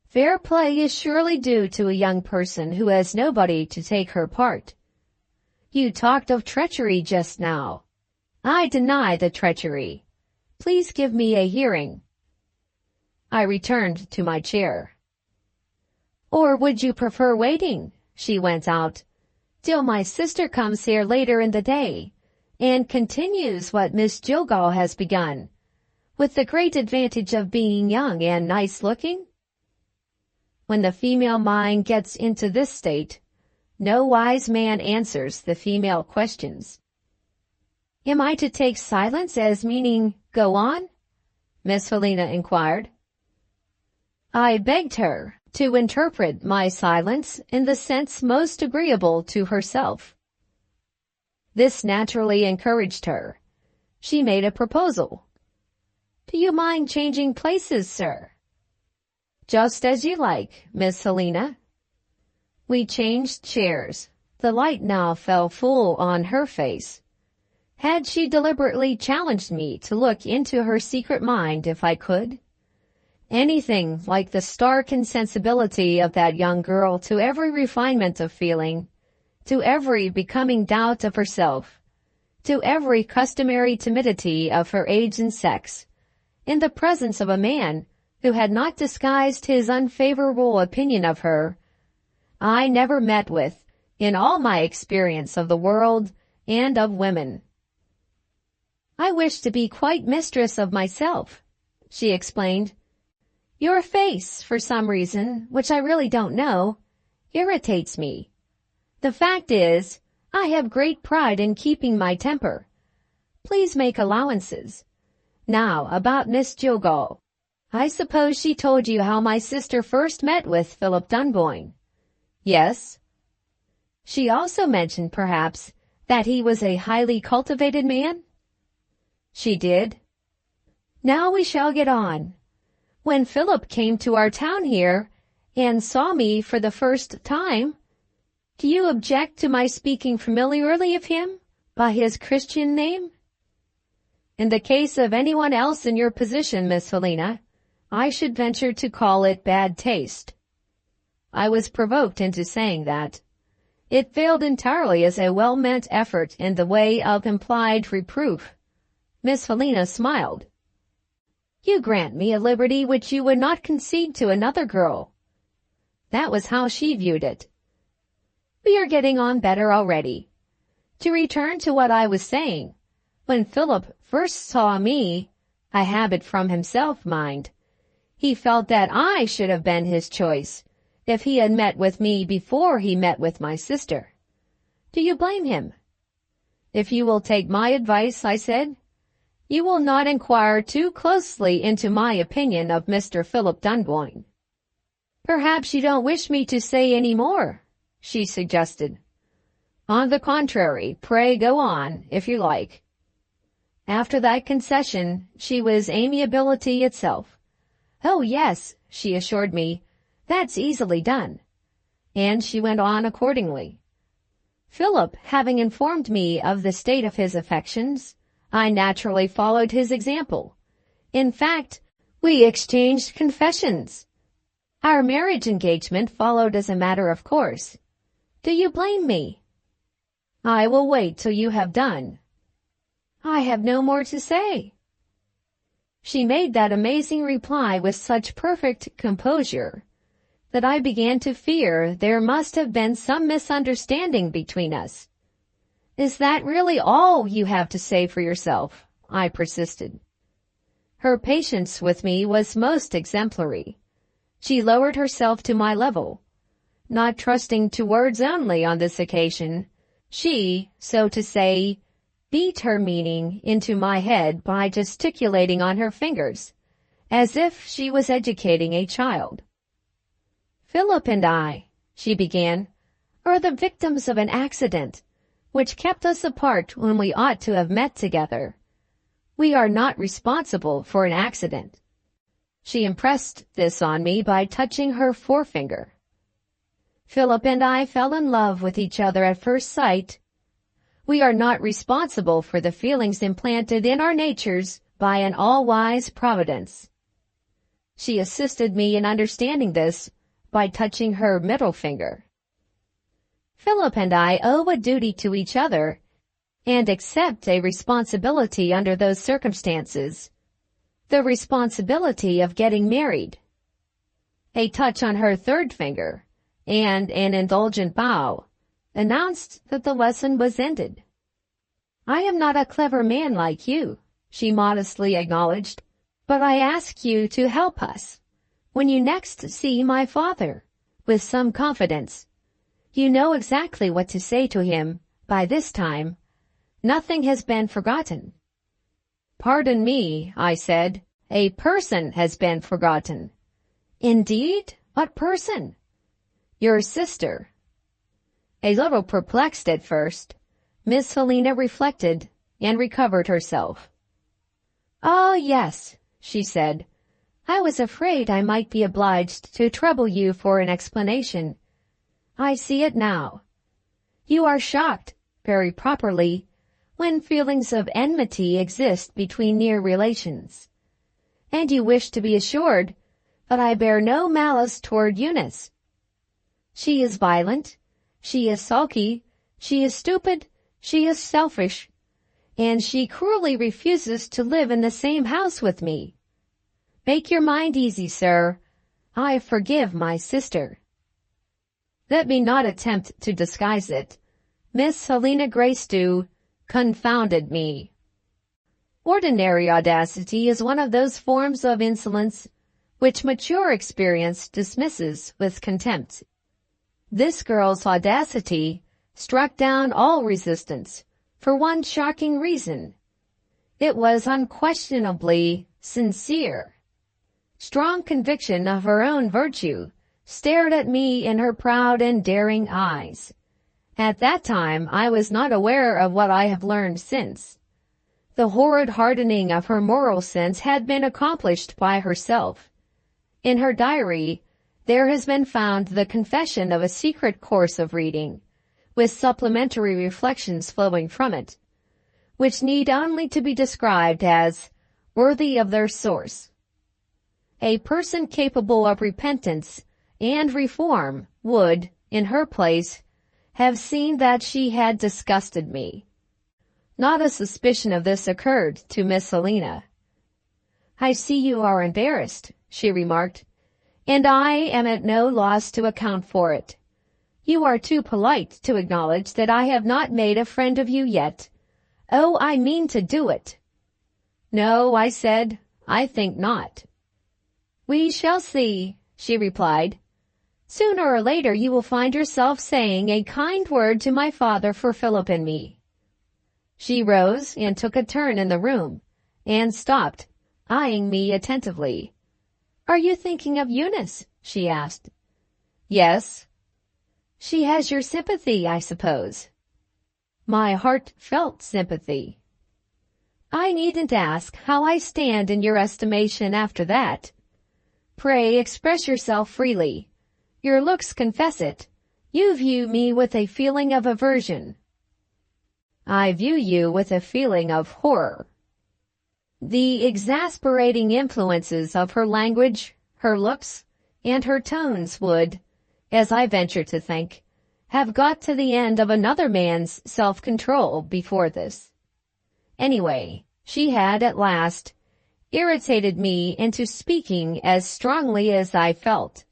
Fair play is surely due to a young person who has nobody to take her part. You talked of treachery just now. I deny the treachery. Please give me a hearing. I returned to my chair. Or would you prefer waiting, she went out, till my sister comes here later in the day, and continues what Miss Jillgall has begun, with the great advantage of being young and nice-looking? When the female mind gets into this state, no wise man answers the female questions. Am I to take silence as meaning, go on? Miss Helena inquired. I begged her to interpret my silence in the sense most agreeable to herself. This naturally encouraged her. She made a proposal. Do you mind changing places, sir? Just as you like, Miss Helena. We changed chairs. The light now fell full on her face. Had she deliberately challenged me to look into her secret mind if I could? Anything like the stark insensibility of that young girl to every refinement of feeling, to every becoming doubt of herself, to every customary timidity of her age and sex, in the presence of a man who had not disguised his unfavorable opinion of her, I never met with in all my experience of the world and of women. I wish to be quite mistress of myself, she explained. Your face, for some reason, which I really don't know, irritates me. The fact is, I have great pride in keeping my temper. Please make allowances. Now, about Miss Jillgall. I suppose she told you how my sister first met with Philip Dunboyne. Yes. She also mentioned, perhaps, that he was a highly cultivated man? She did. Now we shall get on. When Philip came to our town here, and saw me for the first time, do you object to my speaking familiarly of him, by his Christian name? In the case of anyone else in your position, Miss Helena, I should venture to call it bad taste. I was provoked into saying that. It failed entirely as a well-meant effort in the way of implied reproof. Miss Helena smiled. You grant me a liberty which you would not concede to another girl. That was how she viewed it. We are getting on better already. To return to what I was saying, when Philip first saw me, a habit from himself, mind, he felt that I should have been his choice, if he had met with me before he met with my sister. Do you blame him? If you will take my advice, I said, you will not inquire too closely into my opinion of Mr. Philip Dunboyne. Perhaps you don't wish me to say any more, she suggested. On the contrary, pray go on, if you like. After that concession, she was amiability itself. Oh yes, she assured me, that's easily done. And she went on accordingly. Philip having informed me of the state of his affections, I naturally followed his example. In fact, we exchanged confessions. Our marriage engagement followed as a matter of course. Do you blame me? I will wait till you have done. I have no more to say. She made that amazing reply with such perfect composure that I began to fear there must have been some misunderstanding between us. Is that really all you have to say for yourself? I persisted. Her patience with me was most exemplary. She lowered herself to my level. Not trusting to words only on this occasion, she, so to say, beat her meaning into my head by gesticulating on her fingers, as if she was educating a child. Philip and I, she began, are the victims of an accident, which kept us apart when we ought to have met together. We are not responsible for an accident. She impressed this on me by touching her forefinger. Philip and I fell in love with each other at first sight. We are not responsible for the feelings implanted in our natures by an all-wise providence. She assisted me in understanding this by touching her middle finger. Philip and I owe a duty to each other and accept a responsibility under those circumstances. The responsibility of getting married. A touch on her third finger and an indulgent bow announced that the lesson was ended. I am not a clever man like you, she modestly acknowledged, but I ask you to help us. When you next see my father, with some confidence, you know exactly what to say to him by this time. Nothing has been forgotten. Pardon me, I said, a person has been forgotten. Indeed? What person? Your sister. A little perplexed at first, Miss Helena reflected and recovered herself. Oh, yes, she said. I was afraid I might be obliged to trouble you for an explanation. I see it now. You are shocked, very properly, when feelings of enmity exist between near relations. And you wish to be assured that I bear no malice toward Eunice. She is violent, she is sulky, she is stupid, she is selfish, and she cruelly refuses to live in the same house with me. Make your mind easy, sir. I forgive my sister. Let me not attempt to disguise it. Miss Helena Greystew confounded me. Ordinary audacity is one of those forms of insolence which mature experience dismisses with contempt. This girl's audacity struck down all resistance for one shocking reason. It was unquestionably sincere. Strong conviction of her own virtue stared at me in her proud and daring eyes. At that time I was not aware of what I have learned since. The horrid hardening of her moral sense had been accomplished by herself. In her diary, there has been found the confession of a secret course of reading, with supplementary reflections flowing from it, which need only to be described as worthy of their source. A person capable of repentance and reform would, in her place, have seen that she had disgusted me. Not a suspicion of this occurred to Miss Helena. I see you are embarrassed, she remarked, and I am at no loss to account for it. You are too polite to acknowledge that I have not made a friend of you yet. Oh, I mean to do it. No, I said, I think not. We shall see, she replied. Sooner or later you will find yourself saying a kind word to my father for Philip and me. She rose and took a turn in the room, and stopped, eyeing me attentively. Are you thinking of Eunice? She asked. Yes. She has your sympathy, I suppose. My heartfelt sympathy. I needn't ask how I stand in your estimation after that. Pray express yourself freely. Your looks confess it. You view me with a feeling of aversion. I view you with a feeling of horror. The exasperating influences of her language, her looks, and her tones would, as I venture to think, have got to the end of another man's self-control before this. Anyway, she had at last irritated me into speaking as strongly as I felt.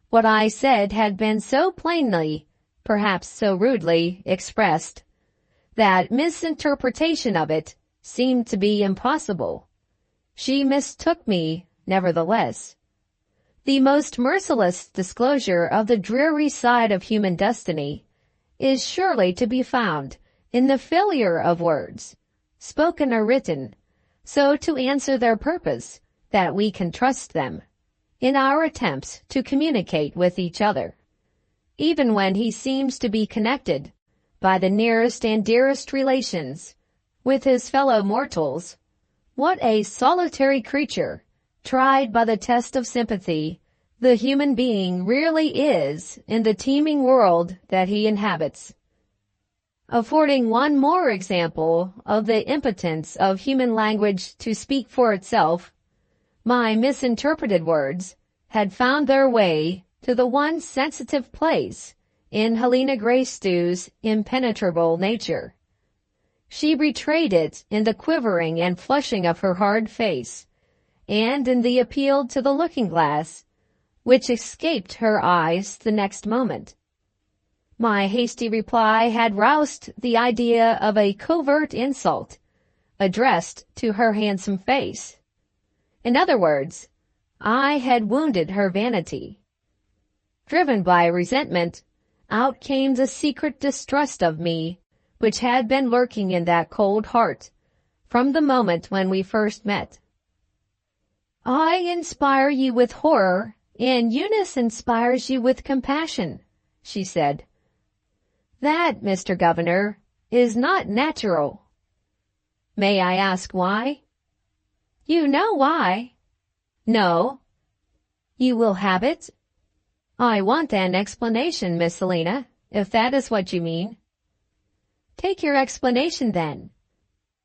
What I said had been so plainly, perhaps so rudely, expressed, that misinterpretation of it seemed to be impossible. She mistook me, nevertheless. The most merciless disclosure of the dreary side of human destiny is surely to be found in the failure of words, spoken or written, so to answer their purpose that we can trust them in our attempts to communicate with each other, even when he seems to be connected by the nearest and dearest relations with his fellow mortals. What a solitary creature, tried by the test of sympathy, the human being really is in the teeming world that he inhabits. affording one more example of the impotence of human language to speak for itself. My misinterpreted words had found their way to the one sensitive place in Helena Greystew's impenetrable nature. She betrayed it in the quivering and flushing of her hard face, and in the appeal to the looking-glass, which escaped her eyes the next moment. My hasty reply had roused the idea of a covert insult addressed to her handsome face. In other words, I had wounded her vanity. Driven by resentment, out came the secret distrust of me, which had been lurking in that cold heart from the moment when we first met. I inspire you with horror, and Eunice inspires you with compassion, she said. That, Mr. Governor, is not natural. May I ask why? You know why. No. You will have it? I want an explanation, Miss Helena, if that is what you mean. Take your explanation then.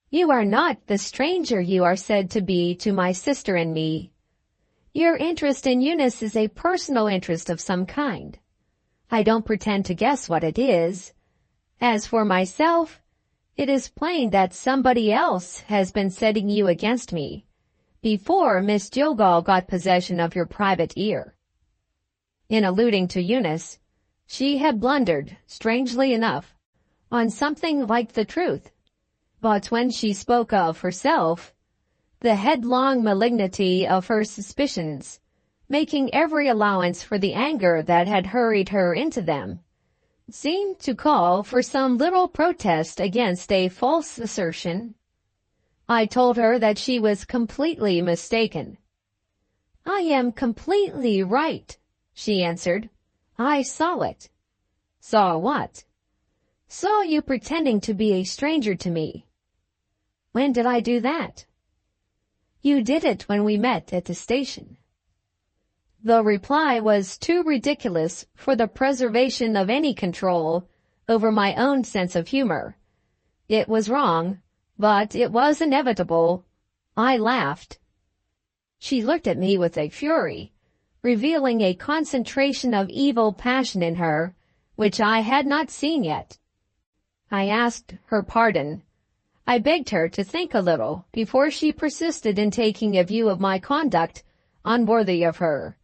You are not the stranger you are said to be to my sister and me. Your interest in Eunice is a personal interest of some kind. I don't pretend to guess what it is. As for myself, it is plain that somebody else has been setting you against me before Miss Jogall got possession of your private ear. In alluding to Eunice, she had blundered, strangely enough, on something like the truth. But when she spoke of herself, the headlong malignity of her suspicions, making every allowance for the anger that had hurried her into them, seemed to call for some little protest against a false assertion. I told her that she was completely mistaken. I am completely right, she answered. I saw it. Saw what? Saw you pretending to be a stranger to me. When did I do that? You did it when we met at the station. The reply was too ridiculous for the preservation of any control over my own sense of humor. It was wrong, but it was inevitable. I laughed. She looked at me with a fury, revealing a concentration of evil passion in her, which I had not seen yet. I asked her pardon. I begged her to think a little before she persisted in taking a view of my conduct unworthy of her,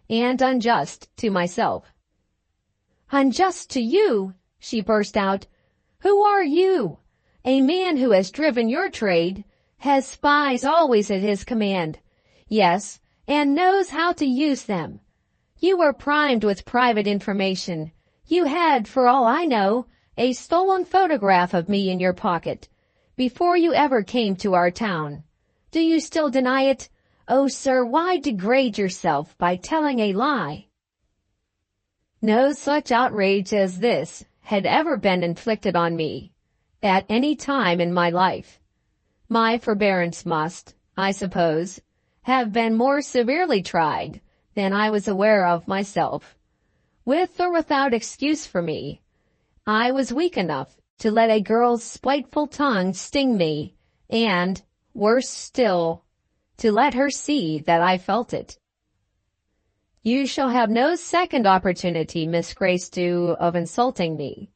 and unjust to myself. Unjust to you, she burst out. Who are you? A man who has driven your trade, has spies always at his command. Yes, and knows how to use them. You were primed with private information. You had, for all I know, a stolen photograph of me in your pocket before you ever came to our town. Do you still deny it? Oh, sir, why degrade yourself by telling a lie? No such outrage as this had ever been inflicted on me at any time in my life. My forbearance must, I suppose, have been more severely tried than I was aware of myself. With or without excuse for me, I was weak enough to let a girl's spiteful tongue sting me, and, worse still, to let her see that I felt it. You shall have no second opportunity, Miss Greystew, of insulting me.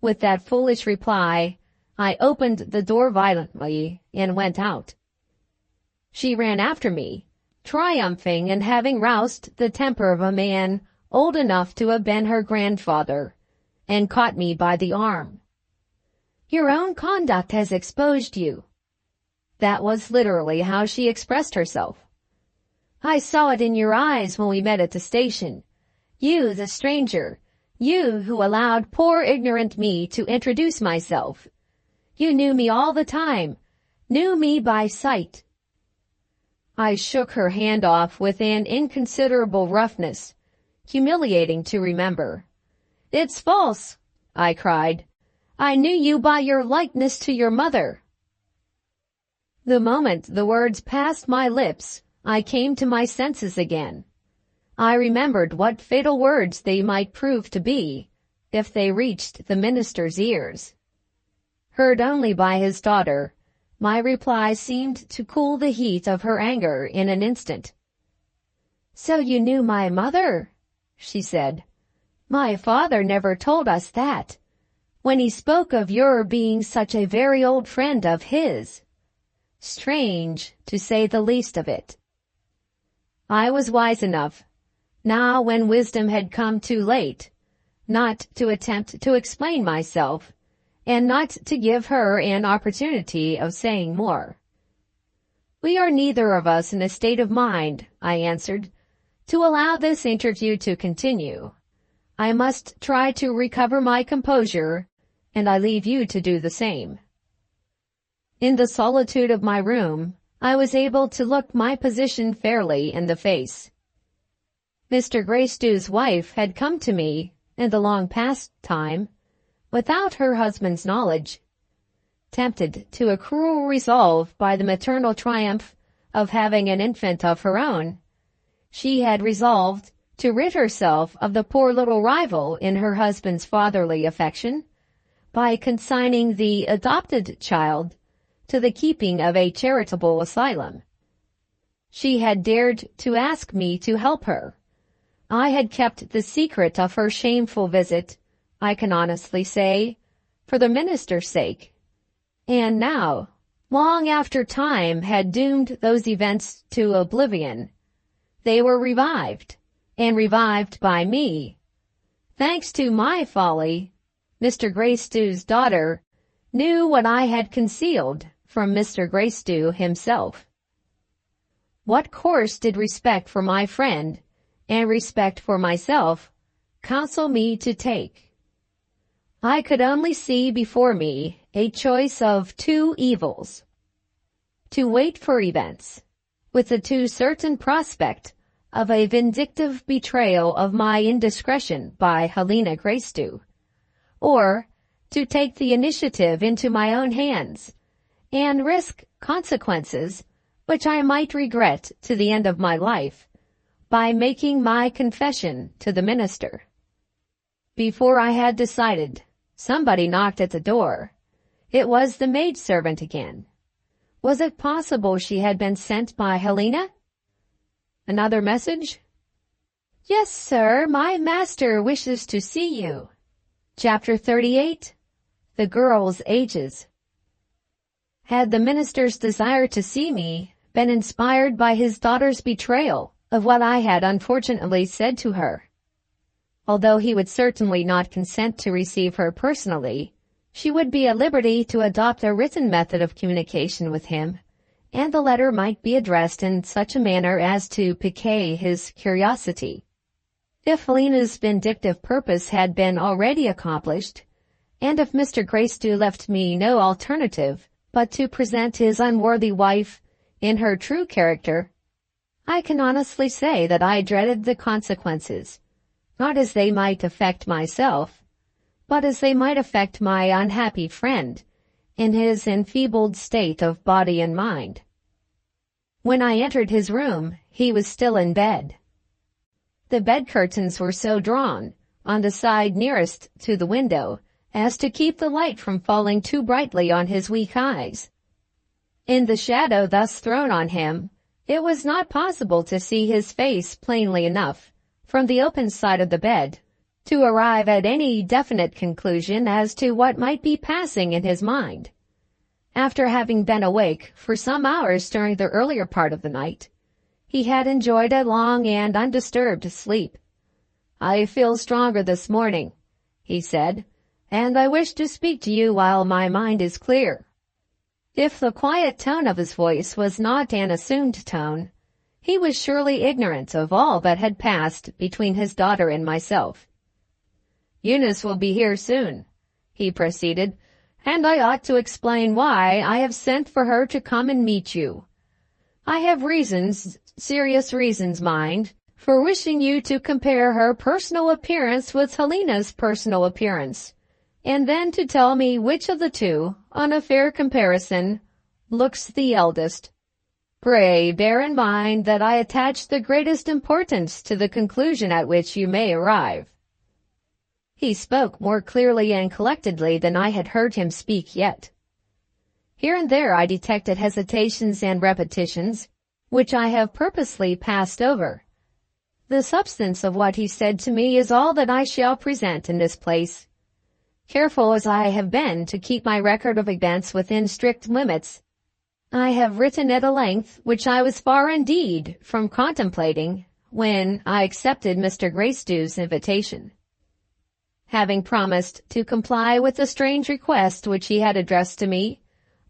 With that foolish reply, I opened the door violently and went out. She ran after me, triumphing in having roused the temper of a man old enough to have been her grandfather, and caught me by the arm. Your own conduct has exposed you. That was literally how she expressed herself. I saw it in your eyes when we met at the station. You, the stranger, you who allowed poor ignorant me to introduce myself. You knew me all the time, knew me by sight. I shook her hand off with an inconsiderable roughness, humiliating to remember. It's false, I cried. I knew you by your likeness to your mother. The moment the words passed my lips, I came to my senses again. I remembered what fatal words they might prove to be, if they reached the minister's ears. Heard only by his daughter, my reply seemed to cool the heat of her anger in an instant. "So you knew my mother?" she said. "My father never told us that, when he spoke of your being such a very old friend of his. Strange, to say the least of it." I was wise enough, now when wisdom had come too late, not to attempt to explain myself, and not to give her an opportunity of saying more. "We are neither of us in a state of mind," I answered, "to allow this interview to continue. I must try to recover my composure, and I leave you to do the same." In the solitude of my room, I was able to look my position fairly in the face. Mr. Greystow's wife had come to me, in the long past time, without her husband's knowledge. Tempted to a cruel resolve by the maternal triumph of having an infant of her own, she had resolved to rid herself of the poor little rival in her husband's fatherly affection by consigning the adopted child to the keeping of a charitable asylum. She had dared to ask me to help her. I had kept the secret of her shameful visit, I can honestly say, for the minister's sake. And now, long after time had doomed those events to oblivion, they were revived, and revived by me. Thanks to my folly, Mr. Greystow's daughter knew what I had concealed from Mr. Greystow himself. What course did respect for my friend and respect for myself counsel me to take? I could only see before me a choice of two evils: to wait for events, with the too certain prospect of a vindictive betrayal of my indiscretion by Helena Greystow, or to take the initiative into my own hands and risk consequences which I might regret to the end of my life by making my confession to the minister. Before I had decided, somebody knocked at the door. It was the maidservant again. Was it possible she had been sent by Helena? Another message? "Yes, sir, my master wishes to see you." Chapter 38. The Girls' Ages. Had the minister's desire to see me been inspired by his daughter's betrayal of what I had unfortunately said to her? Although he would certainly not consent to receive her personally, she would be at liberty to adopt a written method of communication with him, and the letter might be addressed in such a manner as to pique his curiosity. If Helena's vindictive purpose had been already accomplished, and if Mr. Greystow left me no alternative but to present his unworthy wife in her true character, I can honestly say that I dreaded the consequences, not as they might affect myself, but as they might affect my unhappy friend in his enfeebled state of body and mind. When I entered his room, he was still in bed. The bed curtains were so drawn, on the side nearest to the window, as to keep the light from falling too brightly on his weak eyes. In the shadow thus thrown on him, it was not possible to see his face plainly enough from the open side of the bed to arrive at any definite conclusion as to what might be passing in his mind. After having been awake for some hours during the earlier part of the night, he had enjoyed a long and undisturbed sleep. "I feel stronger this morning," he said, "and I wish to speak to you while my mind is clear." If the quiet tone of his voice was not an assumed tone, he was surely ignorant of all that had passed between his daughter and myself. "Eunice will be here soon," he proceeded, "and I ought to explain why I have sent for her to come and meet you. I have reasons, serious reasons, mind, for wishing you to compare her personal appearance with Helena's personal appearance, and then to tell me which of the two, on a fair comparison, looks the eldest. Pray bear in mind that I attach the greatest importance to the conclusion at which you may arrive." He spoke more clearly and collectedly than I had heard him speak yet. Here and there I detected hesitations and repetitions, which I have purposely passed over. The substance of what he said to me is all that I shall present in this place. Careful as I have been to keep my record of events within strict limits, I have written at a length which I was far indeed from contemplating when I accepted Mr. Greystew's invitation. Having promised to comply with the strange request which he had addressed to me,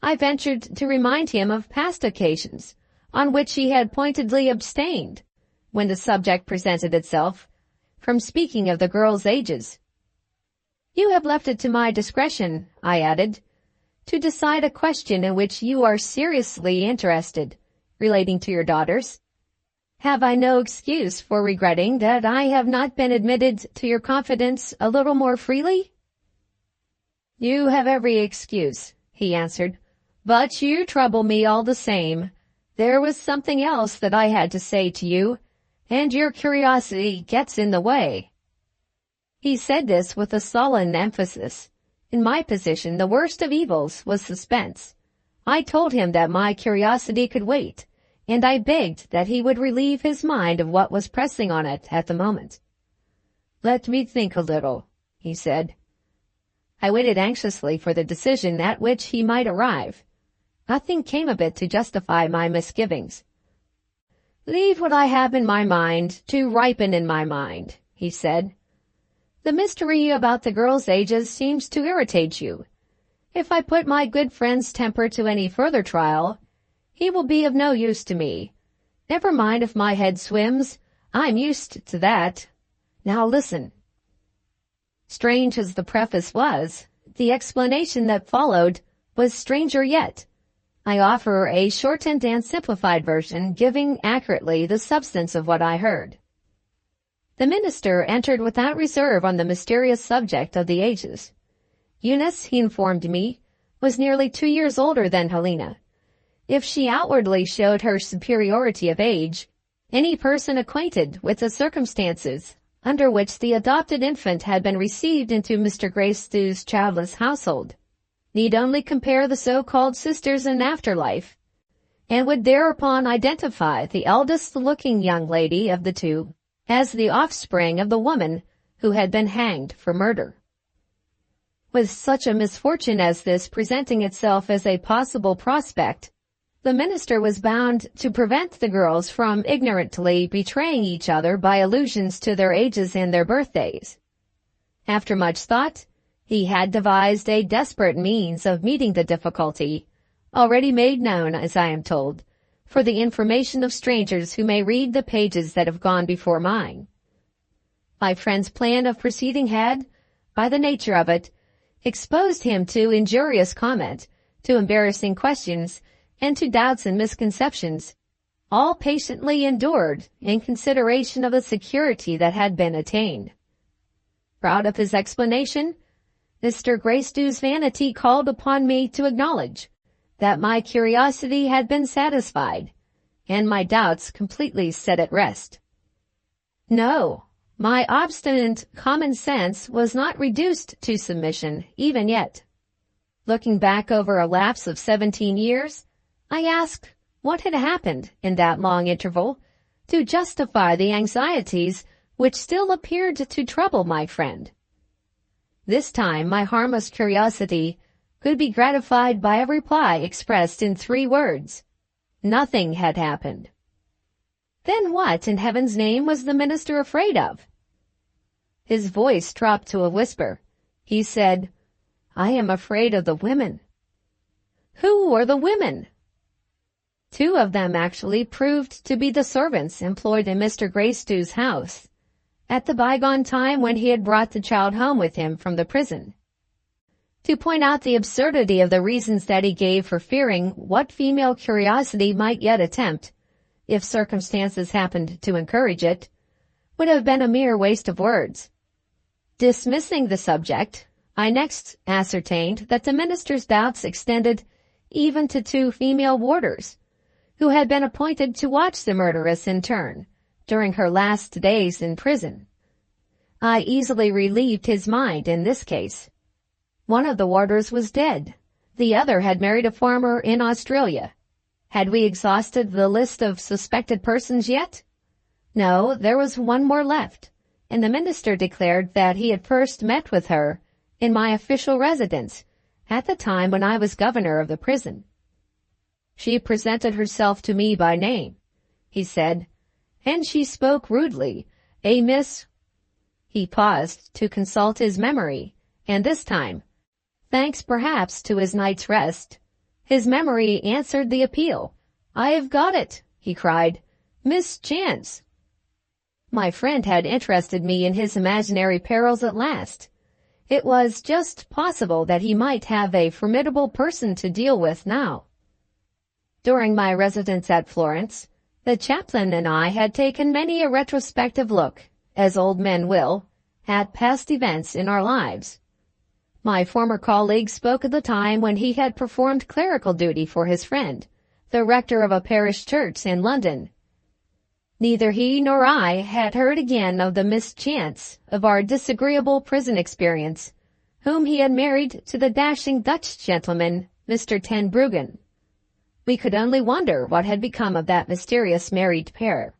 I ventured to remind him of past occasions on which he had pointedly abstained, when the subject presented itself, from speaking of the girls' ages. You have left it to my discretion, I added, to decide a question in which you are seriously interested, relating to your daughters. Have I no excuse for regretting that I have not been admitted to your confidence a little more freely? You have every excuse, he answered, but you trouble me all the same. There was something else that I had to say to you, and your curiosity gets in the way. He said this with a sullen emphasis. In my position, the worst of evils was suspense. I told him that my curiosity could wait, and I begged that he would relieve his mind of what was pressing on it at the moment. Let me think a little, he said. I waited anxiously for the decision at which he might arrive. Nothing came of it to justify my misgivings. Leave what I have in my mind to ripen in my mind, he said. The mystery about the girls' ages seems to irritate you. If I put my good friend's temper to any further trial, he will be of no use to me. Never mind if my head swims. I'm used to that. Now listen. Strange as the preface was, the explanation that followed was stranger yet. I offer a shortened and simplified version giving accurately the substance of what I heard. The minister entered without reserve on the mysterious subject of the ages. Eunice, he informed me, was nearly 2 years older than Helena. If she outwardly showed her superiority of age, any person acquainted with the circumstances under which the adopted infant had been received into Mr. Greystew's childless household need only compare the so-called sisters in afterlife, and would thereupon identify the eldest-looking young lady of the two as the offspring of the woman who had been hanged for murder. With such a misfortune as this presenting itself as a possible prospect, the minister was bound to prevent the girls from ignorantly betraying each other by allusions to their ages and their birthdays. After much thought, he had devised a desperate means of meeting the difficulty, already made known, as I am told, for the information of strangers who may read the pages that have gone before mine. My friend's plan of proceeding had, by the nature of it, exposed him to injurious comment, to embarrassing questions, and to doubts and misconceptions, all patiently endured in consideration of the security that had been attained. Proud of his explanation, Mr. Greystew's vanity called upon me to acknowledge that my curiosity had been satisfied, and my doubts completely set at rest. No, my obstinate common sense was not reduced to submission even yet. Looking back over a lapse of 17 years, I asked what had happened in that long interval to justify the anxieties which still appeared to trouble my friend. This time my harmless curiosity could be gratified by a reply expressed in 3 words. Nothing had happened. Then what in heaven's name was the minister afraid of? His voice dropped to a whisper. He said, I am afraid of the women. Who were the women? 2 of them actually proved to be the servants employed in Mr. Greystew's house at the bygone time when he had brought the child home with him from the prison. To point out the absurdity of the reasons that he gave for fearing what female curiosity might yet attempt, if circumstances happened to encourage it, would have been a mere waste of words. Dismissing the subject, I next ascertained that the minister's doubts extended even to 2 female warders, who had been appointed to watch the murderess in turn during her last days in prison. I easily relieved his mind in this case. One of the warders was dead. The other had married a farmer in Australia. Had we exhausted the list of suspected persons yet? No, there was one more left, and the minister declared that he had first met with her in my official residence at the time when I was governor of the prison. She presented herself to me by name, he said, and she spoke rudely, "A Miss—" He paused to consult his memory, and this time, thanks perhaps to his night's rest, his memory answered the appeal. "I have got it," he cried. "Miss Chance." My friend had interested me in his imaginary perils at last. It was just possible that he might have a formidable person to deal with now. During my residence at Florence, the chaplain and I had taken many a retrospective look, as old men will, at past events in our lives. My former colleague spoke of the time when he had performed clerical duty for his friend, the rector of a parish church in London. Neither he nor I had heard again of the mischance of our disagreeable prison experience, whom he had married to the dashing Dutch gentleman, Mr. Ten Bruggen. We could only wonder what had become of that mysterious married pair.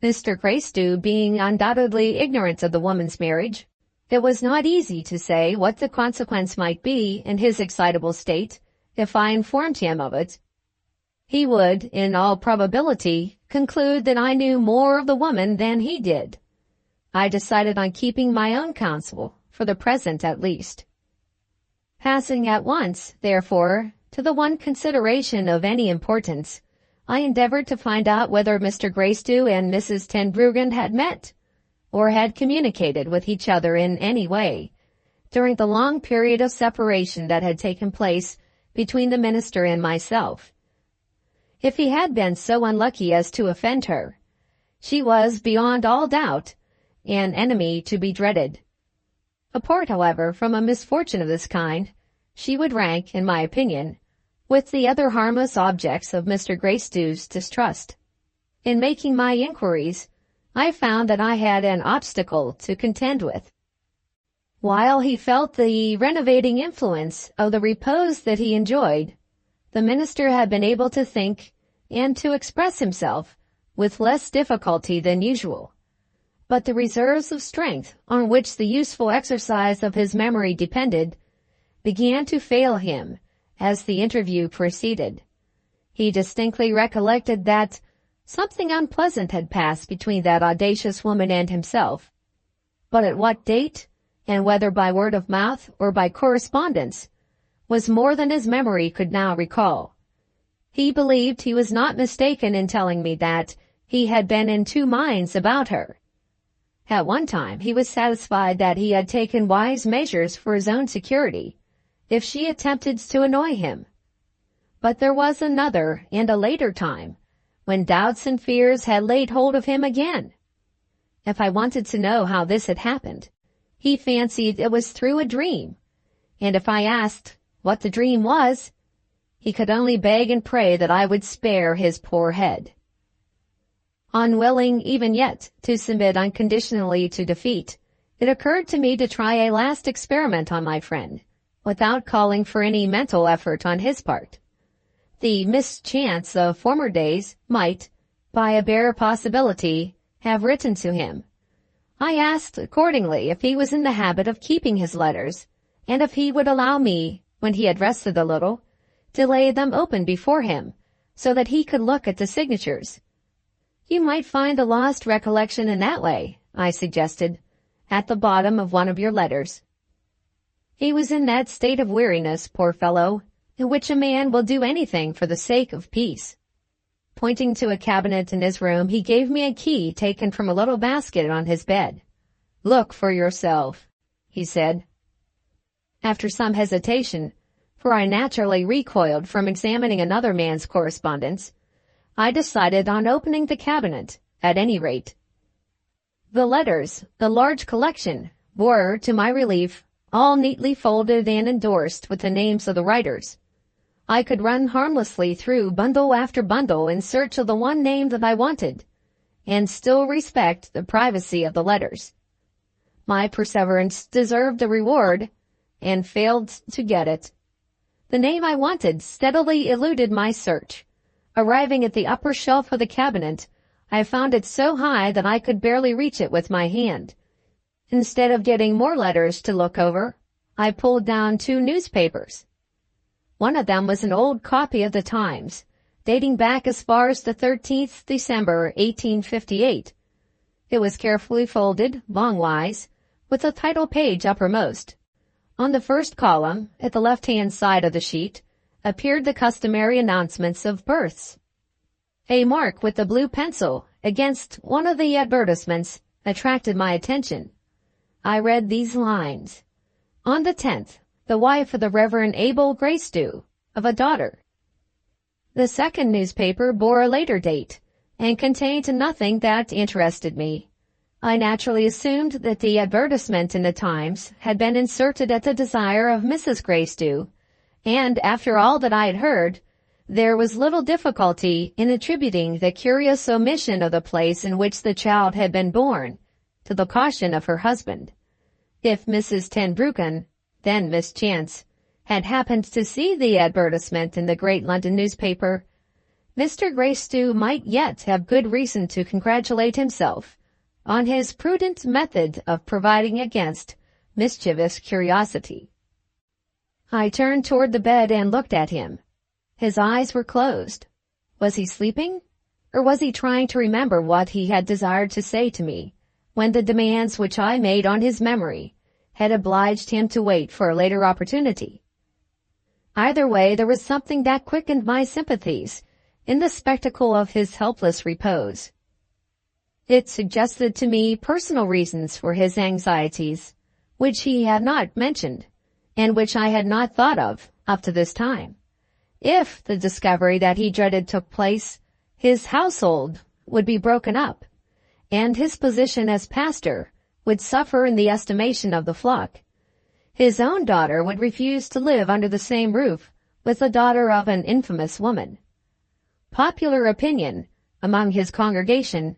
Mr. Gracedieu being undoubtedly ignorant of the woman's marriage, it was not easy to say what the consequence might be in his excitable state if I informed him of it. He would, in all probability, conclude that I knew more of the woman than he did. I decided on keeping my own counsel, for the present at least. Passing at once, therefore, to the one consideration of any importance, I endeavored to find out whether Mr. Gracedieu and Mrs. Ten Bruggen had met, or had communicated with each other in any way, during the long period of separation that had taken place between the minister and myself. If he had been so unlucky as to offend her, she was, beyond all doubt, an enemy to be dreaded. Apart, however, from a misfortune of this kind, she would rank, in my opinion, with the other harmless objects of Mr. Gracedieu's distrust. In making my inquiries, I found that I had an obstacle to contend with. While he felt the renovating influence of the repose that he enjoyed, the minister had been able to think and to express himself with less difficulty than usual. But the reserves of strength on which the useful exercise of his memory depended began to fail him as the interview proceeded. He distinctly recollected that something unpleasant had passed between that audacious woman and himself. But at what date, and whether by word of mouth or by correspondence, was more than his memory could now recall. He believed he was not mistaken in telling me that he had been in two minds about her. At one time he was satisfied that he had taken wise measures for his own security, if she attempted to annoy him. But there was another and a later time, when doubts and fears had laid hold of him again. If I wanted to know how this had happened, he fancied it was through a dream, and if I asked what the dream was, he could only beg and pray that I would spare his poor head. Unwilling even yet to submit unconditionally to defeat, it occurred to me to try a last experiment on my friend, without calling for any mental effort on his part. The mischance of former days might, by a bare possibility, have written to him. I asked accordingly if he was in the habit of keeping his letters, and if he would allow me, when he had rested a little, to lay them open before him, so that he could look at the signatures. "You might find a lost recollection in that way," I suggested, "at the bottom of one of your letters." He was in that state of weariness, poor fellow, in which a man will do anything for the sake of peace. Pointing to a cabinet in his room, he gave me a key taken from a little basket on his bed. "Look for yourself," he said. After some hesitation, for I naturally recoiled from examining another man's correspondence, I decided on opening the cabinet, at any rate. The letters, the large collection, were, to my relief, all neatly folded and endorsed with the names of the writers. I could run harmlessly through bundle after bundle in search of the one name that I wanted, and still respect the privacy of the letters. My perseverance deserved a reward, and failed to get it. The name I wanted steadily eluded my search. Arriving at the upper shelf of the cabinet, I found it so high that I could barely reach it with my hand. Instead of getting more letters to look over, I pulled down 2 newspapers. One of them was an old copy of the Times, dating back as far as the 13th December, 1858. It was carefully folded, longwise, with the title page uppermost. On the first column, at the left-hand side of the sheet, appeared the customary announcements of births. A mark with a blue pencil against one of the advertisements attracted my attention. I read these lines. On the 10th, the wife of the Reverend Abel Gracedieu, of a daughter. The second newspaper bore a later date, and contained nothing that interested me. I naturally assumed that the advertisement in the Times had been inserted at the desire of Mrs. Gracedieu, and after all that I had heard, there was little difficulty in attributing the curious omission of the place in which the child had been born to the caution of her husband. If Mrs. Ten Bruggen, then Miss Chance, had happened to see the advertisement in the great London newspaper, Mr. Gracedieu might yet have good reason to congratulate himself on his prudent method of providing against mischievous curiosity. I turned toward the bed and looked at him. His eyes were closed. Was he sleeping? Or was he trying to remember what he had desired to say to me, when the demands which I made on his memory had obliged him to wait for a later opportunity? Either way, there was something that quickened my sympathies in the spectacle of his helpless repose. It suggested to me personal reasons for his anxieties, which he had not mentioned, and which I had not thought of up to this time. If the discovery that he dreaded took place, his household would be broken up, and his position as pastor would suffer in the estimation of the flock. His own daughter would refuse to live under the same roof with the daughter of an infamous woman. Popular opinion among his congregation,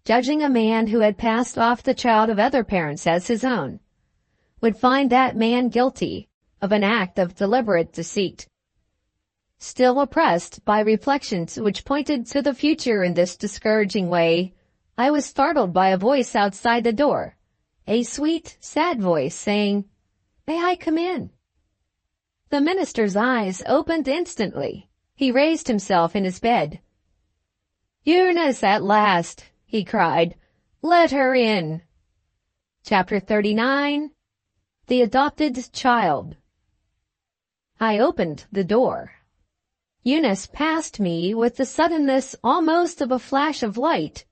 judging a man who had passed off the child of other parents as his own, would find that man guilty of an act of deliberate deceit. Still oppressed by reflections which pointed to the future in this discouraging way, I was startled by a voice outside the door, a sweet, sad voice saying, "May I come in?" The minister's eyes opened instantly. He raised himself in his bed. "Eunice, at last!" he cried. "Let her in." Chapter 39. The Adopted Child. I opened the door. Eunice passed me with the suddenness almost of a flash of light.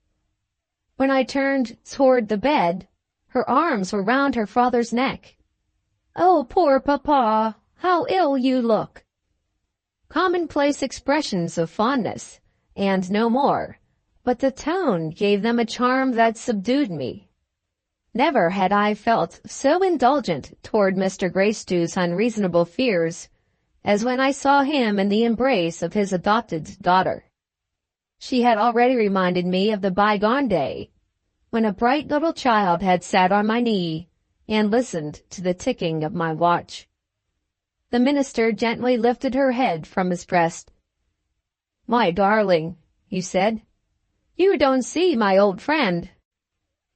When I turned toward the bed, her arms were round her father's neck. "Oh, poor papa, how ill you look!" Commonplace expressions of fondness, and no more, but the tone gave them a charm that subdued me. Never had I felt so indulgent toward Mr. Gracedieu's unreasonable fears as when I saw him in the embrace of his adopted daughter. She had already reminded me of the bygone day, when a bright little child had sat on my knee and listened to the ticking of my watch. The minister gently lifted her head from his breast. "My darling," he said, "you don't see my old friend.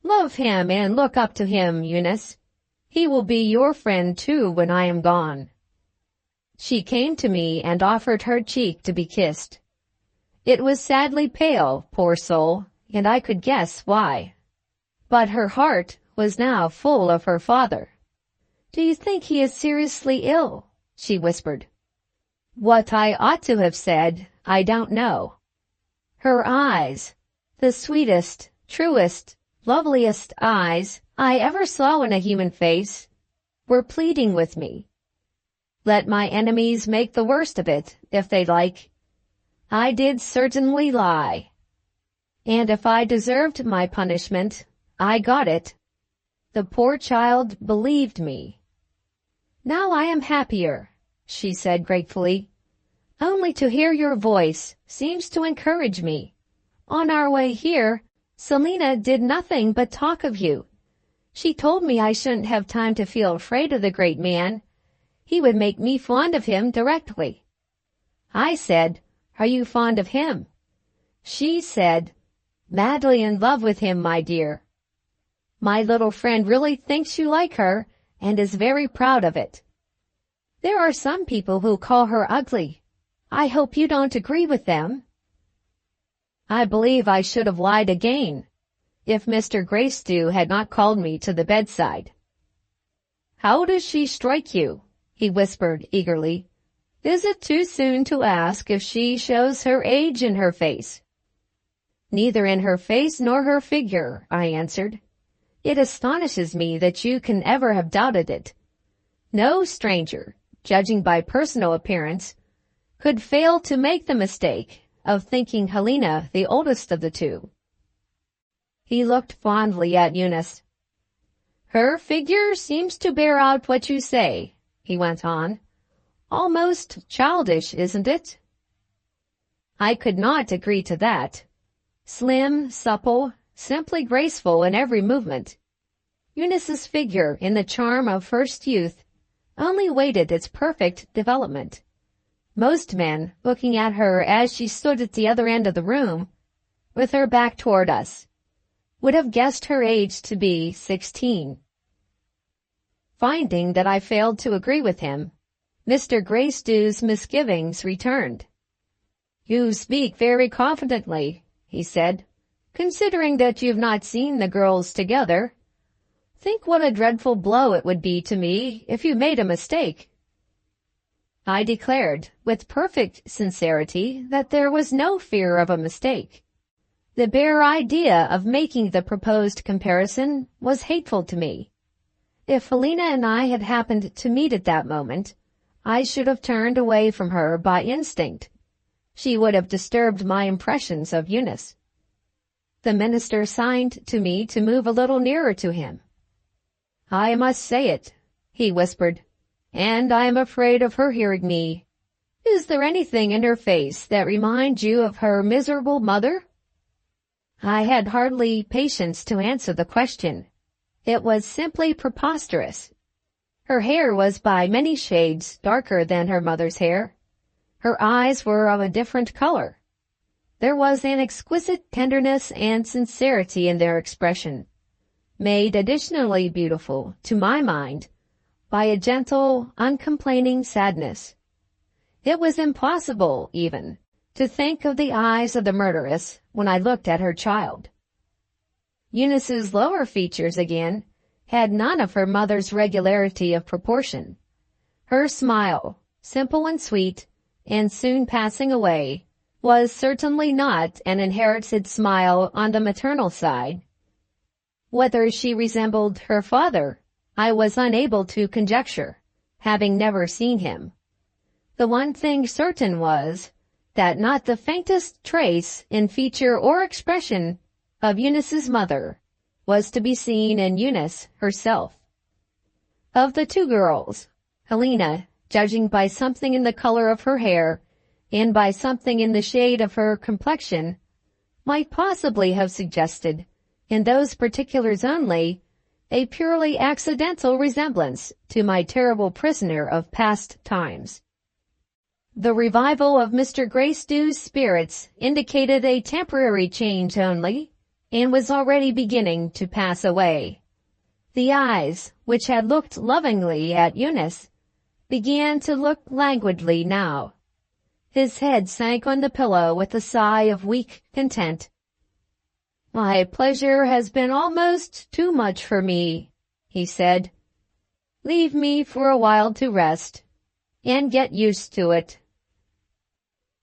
Love him and look up to him, Eunice. He will be your friend too when I am gone." She came to me and offered her cheek to be kissed. It was sadly pale, poor soul, and I could guess why. But her heart was now full of her father. "Do you think he is seriously ill?" she whispered. What I ought to have said, I don't know. Her eyes, the sweetest, truest, loveliest eyes I ever saw in a human face, were pleading with me. Let my enemies make the worst of it, if they like. I did certainly lie. And if I deserved my punishment, I got it. The poor child believed me. "Now I am happier," she said gratefully. "Only to hear your voice seems to encourage me. On our way here, Selina did nothing but talk of you. She told me I shouldn't have time to feel afraid of the great man. He would make me fond of him directly. I said, "Are you fond of him?" She said, "Madly in love with him, my dear." My little friend really thinks you like her and is very proud of it. There are some people who call her ugly. I hope you don't agree with them. I believe I should have lied again if Mr. Gracedieu had not called me to the bedside. "How does she strike you?" he whispered eagerly. "Is it too soon to ask if she shows her age in her face?" "Neither in her face nor her figure," I answered. "It astonishes me that you can ever have doubted it. No stranger, judging by personal appearance, could fail to make the mistake of thinking Helena the oldest of the two." He looked fondly at Eunice. "Her figure seems to bear out what you say," he went on. "Almost childish, isn't it?" I could not agree to that. Slim, supple, simply graceful in every movement, Eunice's figure in the charm of first youth only waited its perfect development. Most men, looking at her as she stood at the other end of the room, with her back toward us, would have guessed her age to be 16. Finding that I failed to agree with him, Mr. Gracedieu's misgivings returned. "You speak very confidently," he said, "considering that you've not seen the girls together. Think what a dreadful blow it would be to me if you made a mistake." I declared, with perfect sincerity, that there was no fear of a mistake. The bare idea of making the proposed comparison was hateful to me. If Helena and I had happened to meet at that moment, I should have turned away from her by instinct. She would have disturbed my impressions of Eunice. The minister signed to me to move a little nearer to him. "I must say it," he whispered, "and I am afraid of her hearing me. Is there anything in her face that reminds you of her miserable mother?" I had hardly patience to answer the question. It was simply preposterous. Her hair was by many shades darker than her mother's hair. Her eyes were of a different color. There was an exquisite tenderness and sincerity in their expression, made additionally beautiful, to my mind, by a gentle, uncomplaining sadness. It was impossible, even, to think of the eyes of the murderess when I looked at her child. Eunice's lower features, again, had none of her mother's regularity of proportion. Her smile, simple and sweet, and soon passing away, was certainly not an inherited smile on the maternal side. Whether she resembled her father, I was unable to conjecture, having never seen him. The one thing certain was that not the faintest trace in feature or expression of Eunice's mother was to be seen in Eunice herself. Of the two girls, Helena, judging by something in the color of her hair and by something in the shade of her complexion, might possibly have suggested, in those particulars only, a purely accidental resemblance to my terrible prisoner of past times. The revival of Mr. Gracedieu's spirits indicated a temporary change only, and was already beginning to pass away. The eyes, which had looked lovingly at Eunice, began to look languidly now. His head sank on the pillow with a sigh of weak content. "My pleasure has been almost too much for me," he said. "Leave me for a while to rest, and get used to it."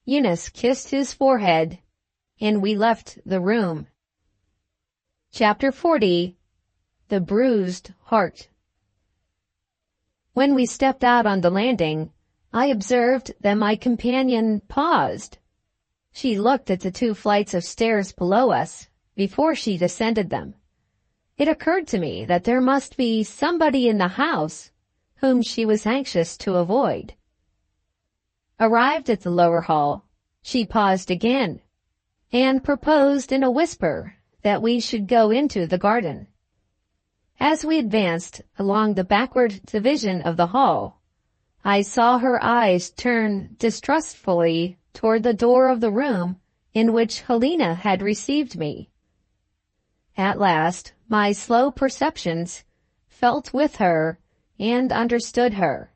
Eunice kissed his forehead, and we left the room. Chapter 40. The Bruised Heart. When we stepped out on the landing, I observed that my companion paused. She looked at the 2 flights of stairs below us before she descended them. It occurred to me that there must be somebody in the house whom she was anxious to avoid. Arrived at the lower hall, she paused again, and proposed in a whisper that we should go into the garden. As we advanced along the backward division of the hall, I saw her eyes turn distrustfully toward the door of the room in which Helena had received me. At last, my slow perceptions felt with her and understood her.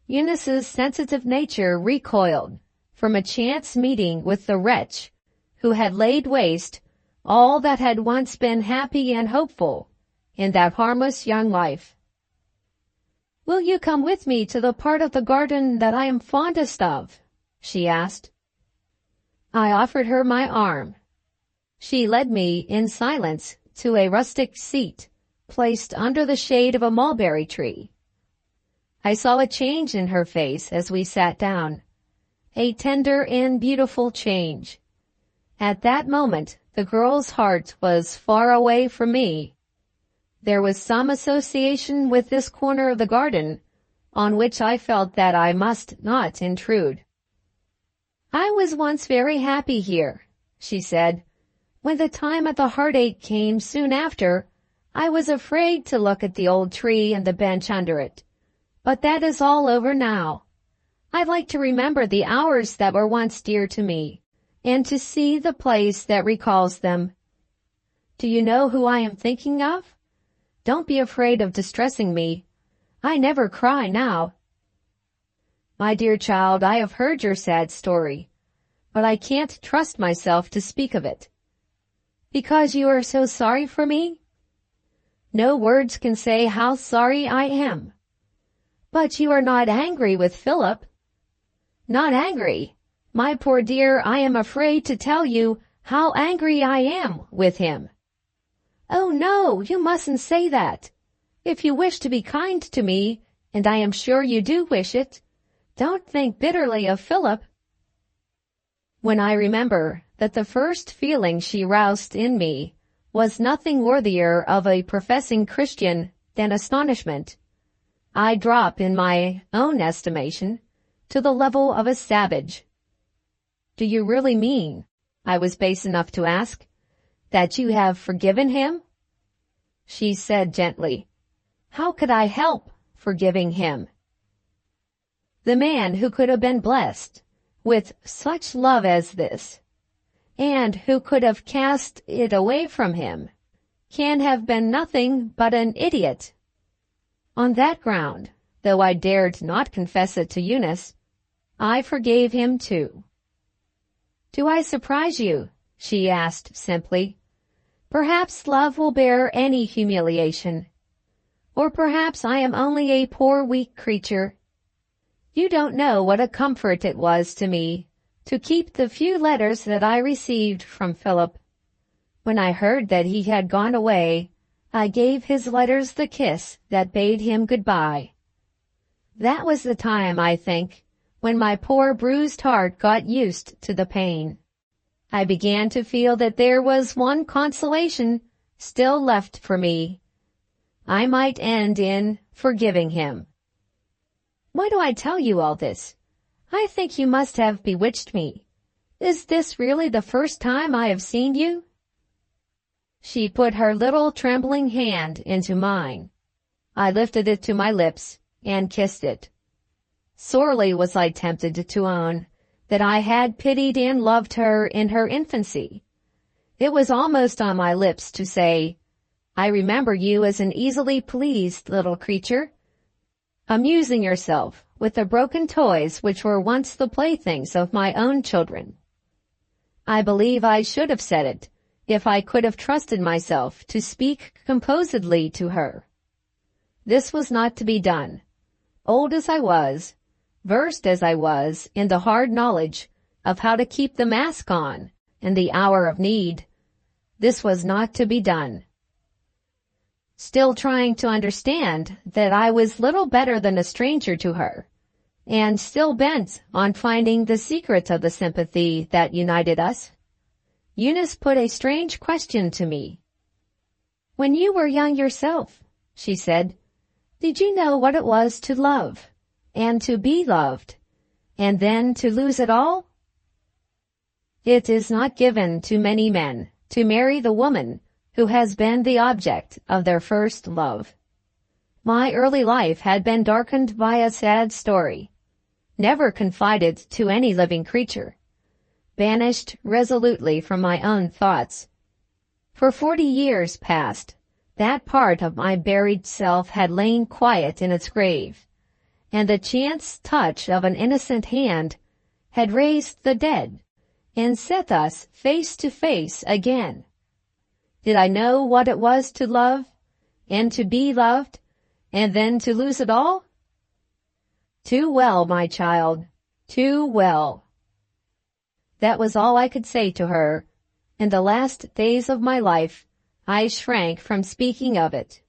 Eunice's sensitive nature recoiled from a chance meeting with the wretch who had laid waste all that had once been happy and hopeful in that harmless young life. "Will you come with me to the part of the garden that I am fondest of?" she asked. I offered her my arm. She led me in silence to a rustic seat placed under the shade of a mulberry tree. I saw a change in her face as we sat down, a tender and beautiful change. At that moment, the girl's heart was far away from me. There was some association with this corner of the garden on which I felt that I must not intrude. "I was once very happy here," she said. "When the time of the heartache came soon after, I was afraid to look at the old tree and the bench under it. But that is all over now. I like to remember the hours that were once dear to me, and to see the place that recalls them. Do you know who I am thinking of? Don't be afraid of distressing me. I never cry now." "My dear child, I have heard your sad story, but I can't trust myself to speak of it." "Because you are so sorry for me?" "No words can say how sorry I am." "But you are not angry with Philip?" "Not angry? My poor dear, I am afraid to tell you how angry I am with him." "Oh no, you mustn't say that. If you wish to be kind to me, and I am sure you do wish it, don't think bitterly of Philip." When I remember that the first feeling she roused in me was nothing worthier of a professing Christian than astonishment, I drop in my own estimation to the level of a savage. "Do you really mean," I was base enough to ask, "that you have forgiven him?" She said gently, "How could I help forgiving him? The man who could have been blessed with such love as this, and who could have cast it away from him, can have been nothing but an idiot." On that ground, though I dared not confess it to Eunice, I forgave him too. "Do I surprise you?" she asked simply. "Perhaps love will bear any humiliation. Or perhaps I am only a poor weak creature. You don't know what a comfort it was to me to keep the few letters that I received from Philip. When I heard that he had gone away, I gave his letters the kiss that bade him goodbye. That was the time, I think, when my poor bruised heart got used to the pain. I began to feel that there was one consolation still left for me. I might end in forgiving him. Why do I tell you all this? I think you must have bewitched me. Is this really the first time I have seen you?" She put her little trembling hand into mine. I lifted it to my lips and kissed it. Sorely was I tempted to own that I had pitied and loved her in her infancy. It was almost on my lips to say, "I remember you as an easily pleased little creature, amusing yourself with the broken toys which were once the playthings of my own children." I believe I should have said it if I could have trusted myself to speak composedly to her. This was not to be done. Old as I was, versed as I was in the hard knowledge of how to keep the mask on in the hour of need, this was not to be done. Still trying to understand that I was little better than a stranger to her, and still bent on finding the secret of the sympathy that united us, Eunice put a strange question to me. "When you were young yourself," she said, "did you know what it was to love, and to be loved, and then to lose it all?" It is not given to many men to marry the woman who has been the object of their first love. My early life had been darkened by a sad story, never confided to any living creature, banished resolutely from my own thoughts. For 40 years past, that part of my buried self had lain quiet in its grave, and the chance touch of an innocent hand had raised the dead and set us face to face again. Did I know what it was to love, and to be loved, and then to lose it all? Too well, my child, too well. That was all I could say to her. In the last days of my life, I shrank from speaking of it.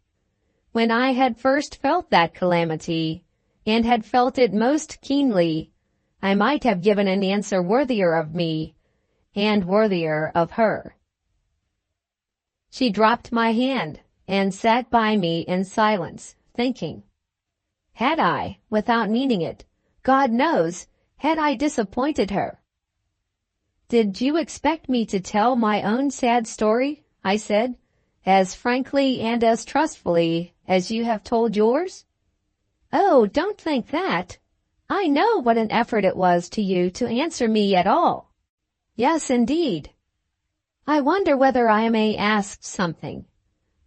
When I had first felt that calamity, and had felt it most keenly, I might have given an answer worthier of me, and worthier of her. She dropped my hand, and sat by me in silence, thinking. Had I, without meaning it, God knows, had I disappointed her? Did you expect me to tell my own sad story? I said, as frankly and as trustfully as you have told yours? Oh, don't think that. I know what an effort it was to you to answer me at all. Yes, indeed. I wonder whether I may ask something.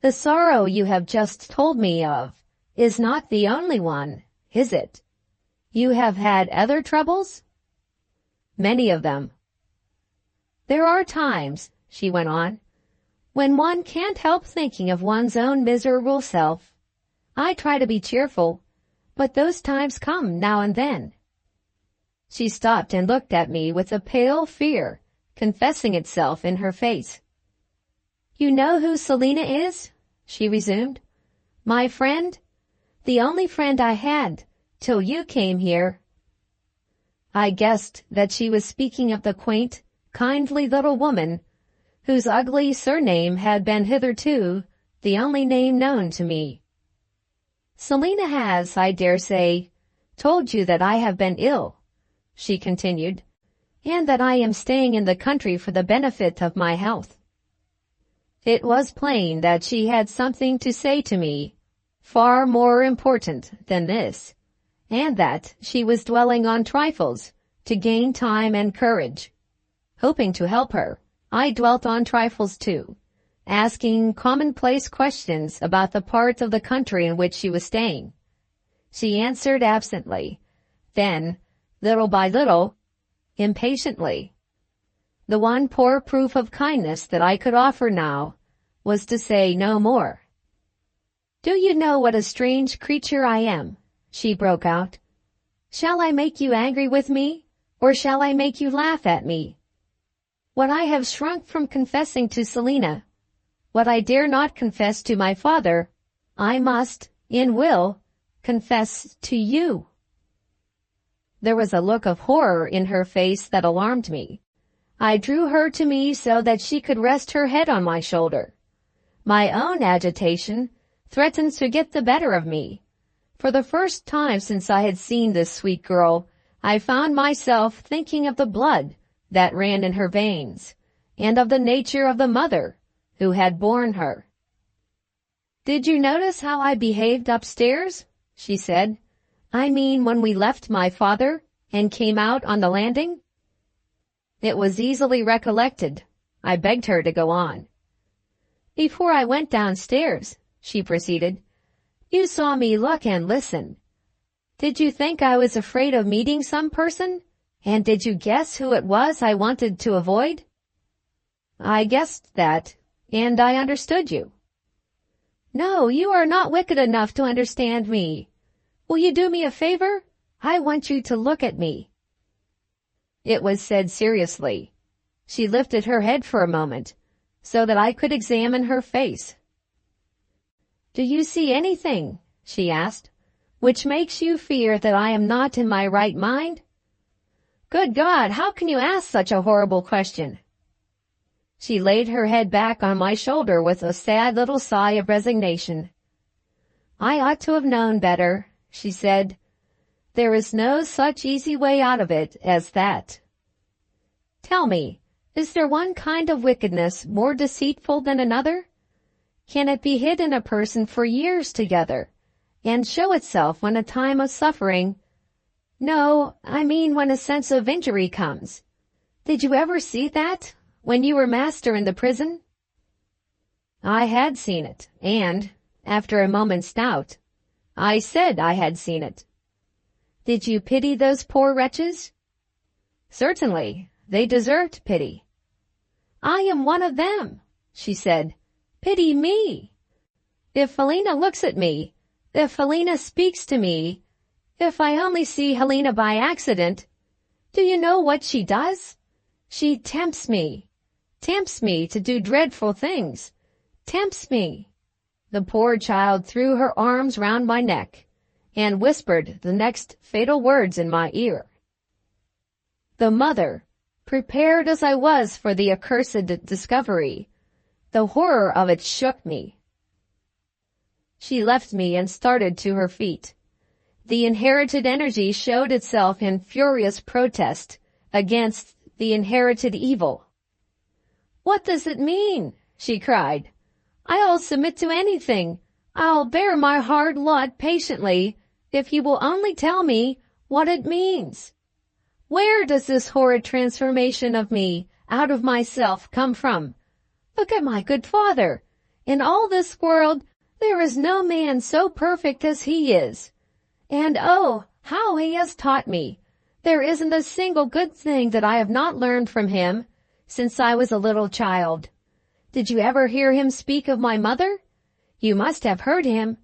The sorrow you have just told me of is not the only one, is it? You have had other troubles? Many of them. There are times, she went on, when one can't help thinking of one's own miserable self. I try to be cheerful, but those times come now and then. She stopped and looked at me with a pale fear confessing itself in her face. You know who Selina is? She resumed. My friend? The only friend I had, till you came here. I guessed that she was speaking of the quaint, kindly little woman, whose ugly surname had been hitherto the only name known to me. Selina has, I dare say, told you that I have been ill, she continued, and that I am staying in the country for the benefit of my health. It was plain that she had something to say to me, far more important than this, and that she was dwelling on trifles to gain time and courage. Hoping to help her, I dwelt on trifles too, asking commonplace questions about the part of the country in which she was staying. She answered absently, then, little by little, impatiently. The one poor proof of kindness that I could offer now was to say no more. Do you know what a strange creature I am? She broke out. Shall I make you angry with me, or shall I make you laugh at me? What I have shrunk from confessing to Selina, what I dare not confess to my father, I must, and will, confess to you. There was a look of horror in her face that alarmed me. I drew her to me so that she could rest her head on my shoulder. My own agitation threatened to get the better of me. For the first time since I had seen this sweet girl, I found myself thinking of the blood that ran in her veins, and of the nature of the mother who had borne her. Did you notice how I behaved upstairs? She said. I mean when we left my father and came out on the landing? It was easily recollected. I begged her to go on. Before I went downstairs, she proceeded, you saw me look and listen. Did you think I was afraid of meeting some person? And did you guess who it was I wanted to avoid? I guessed that, and I understood you. No, you are not wicked enough to understand me. Will you do me a favor? I want you to look at me. It was said seriously. She lifted her head for a moment, so that I could examine her face. Do you see anything, she asked, which makes you fear that I am not in my right mind? Good God, how can you ask such a horrible question? She laid her head back on my shoulder with a sad little sigh of resignation. I ought to have known better, she said. There is no such easy way out of it as that. Tell me, is there one kind of wickedness more deceitful than another? Can it be hid in a person for years together, and show itself when a time of suffering? No, I mean when a sense of injury comes. Did you ever see that, when you were master in the prison? I had seen it, and, after a moment's doubt, I said I had seen it. Did you pity those poor wretches? Certainly, they deserved pity. I am one of them, she said. Pity me. If Helena looks at me, if Helena speaks to me, if I only see Helena by accident, do you know what she does? She tempts me to do dreadful things, tempts me. The poor child threw her arms round my neck and whispered the next fatal words in my ear. The mother, prepared as I was for the accursed discovery, the horror of it shook me. She left me and started to her feet. The inherited energy showed itself in furious protest against the inherited evil. What does it mean? She cried. I'll submit to anything. I'll bear my hard lot patiently if you will only tell me what it means. Where does this horrid transformation of me out of myself come from? Look at my good father. In all this world, there is no man so perfect as he is. And oh, how he has taught me. There isn't a single good thing that I have not learned from him since I was a little child. Did you ever hear him speak of my mother? You must have heard him.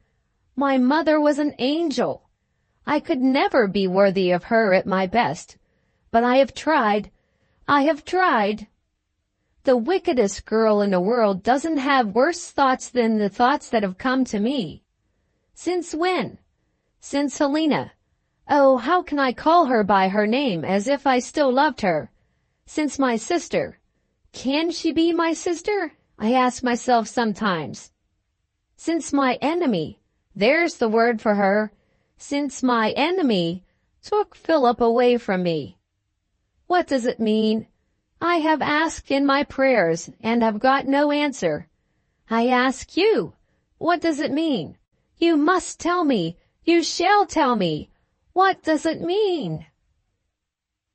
My mother was an angel. I could never be worthy of her at my best. But I have tried. The wickedest girl in the world doesn't have worse thoughts than the thoughts that have come to me. Since when? Since Helena. Oh, how can I call her by her name as if I still loved her? Since my sister. Can she be my sister? I ask myself sometimes. Since my enemy. There's the word for her. Since my enemy took Philip away from me. What does it mean? I have asked in my prayers and have got no answer. I ask you, what does it mean? You must tell me. You shall tell me. What does it mean?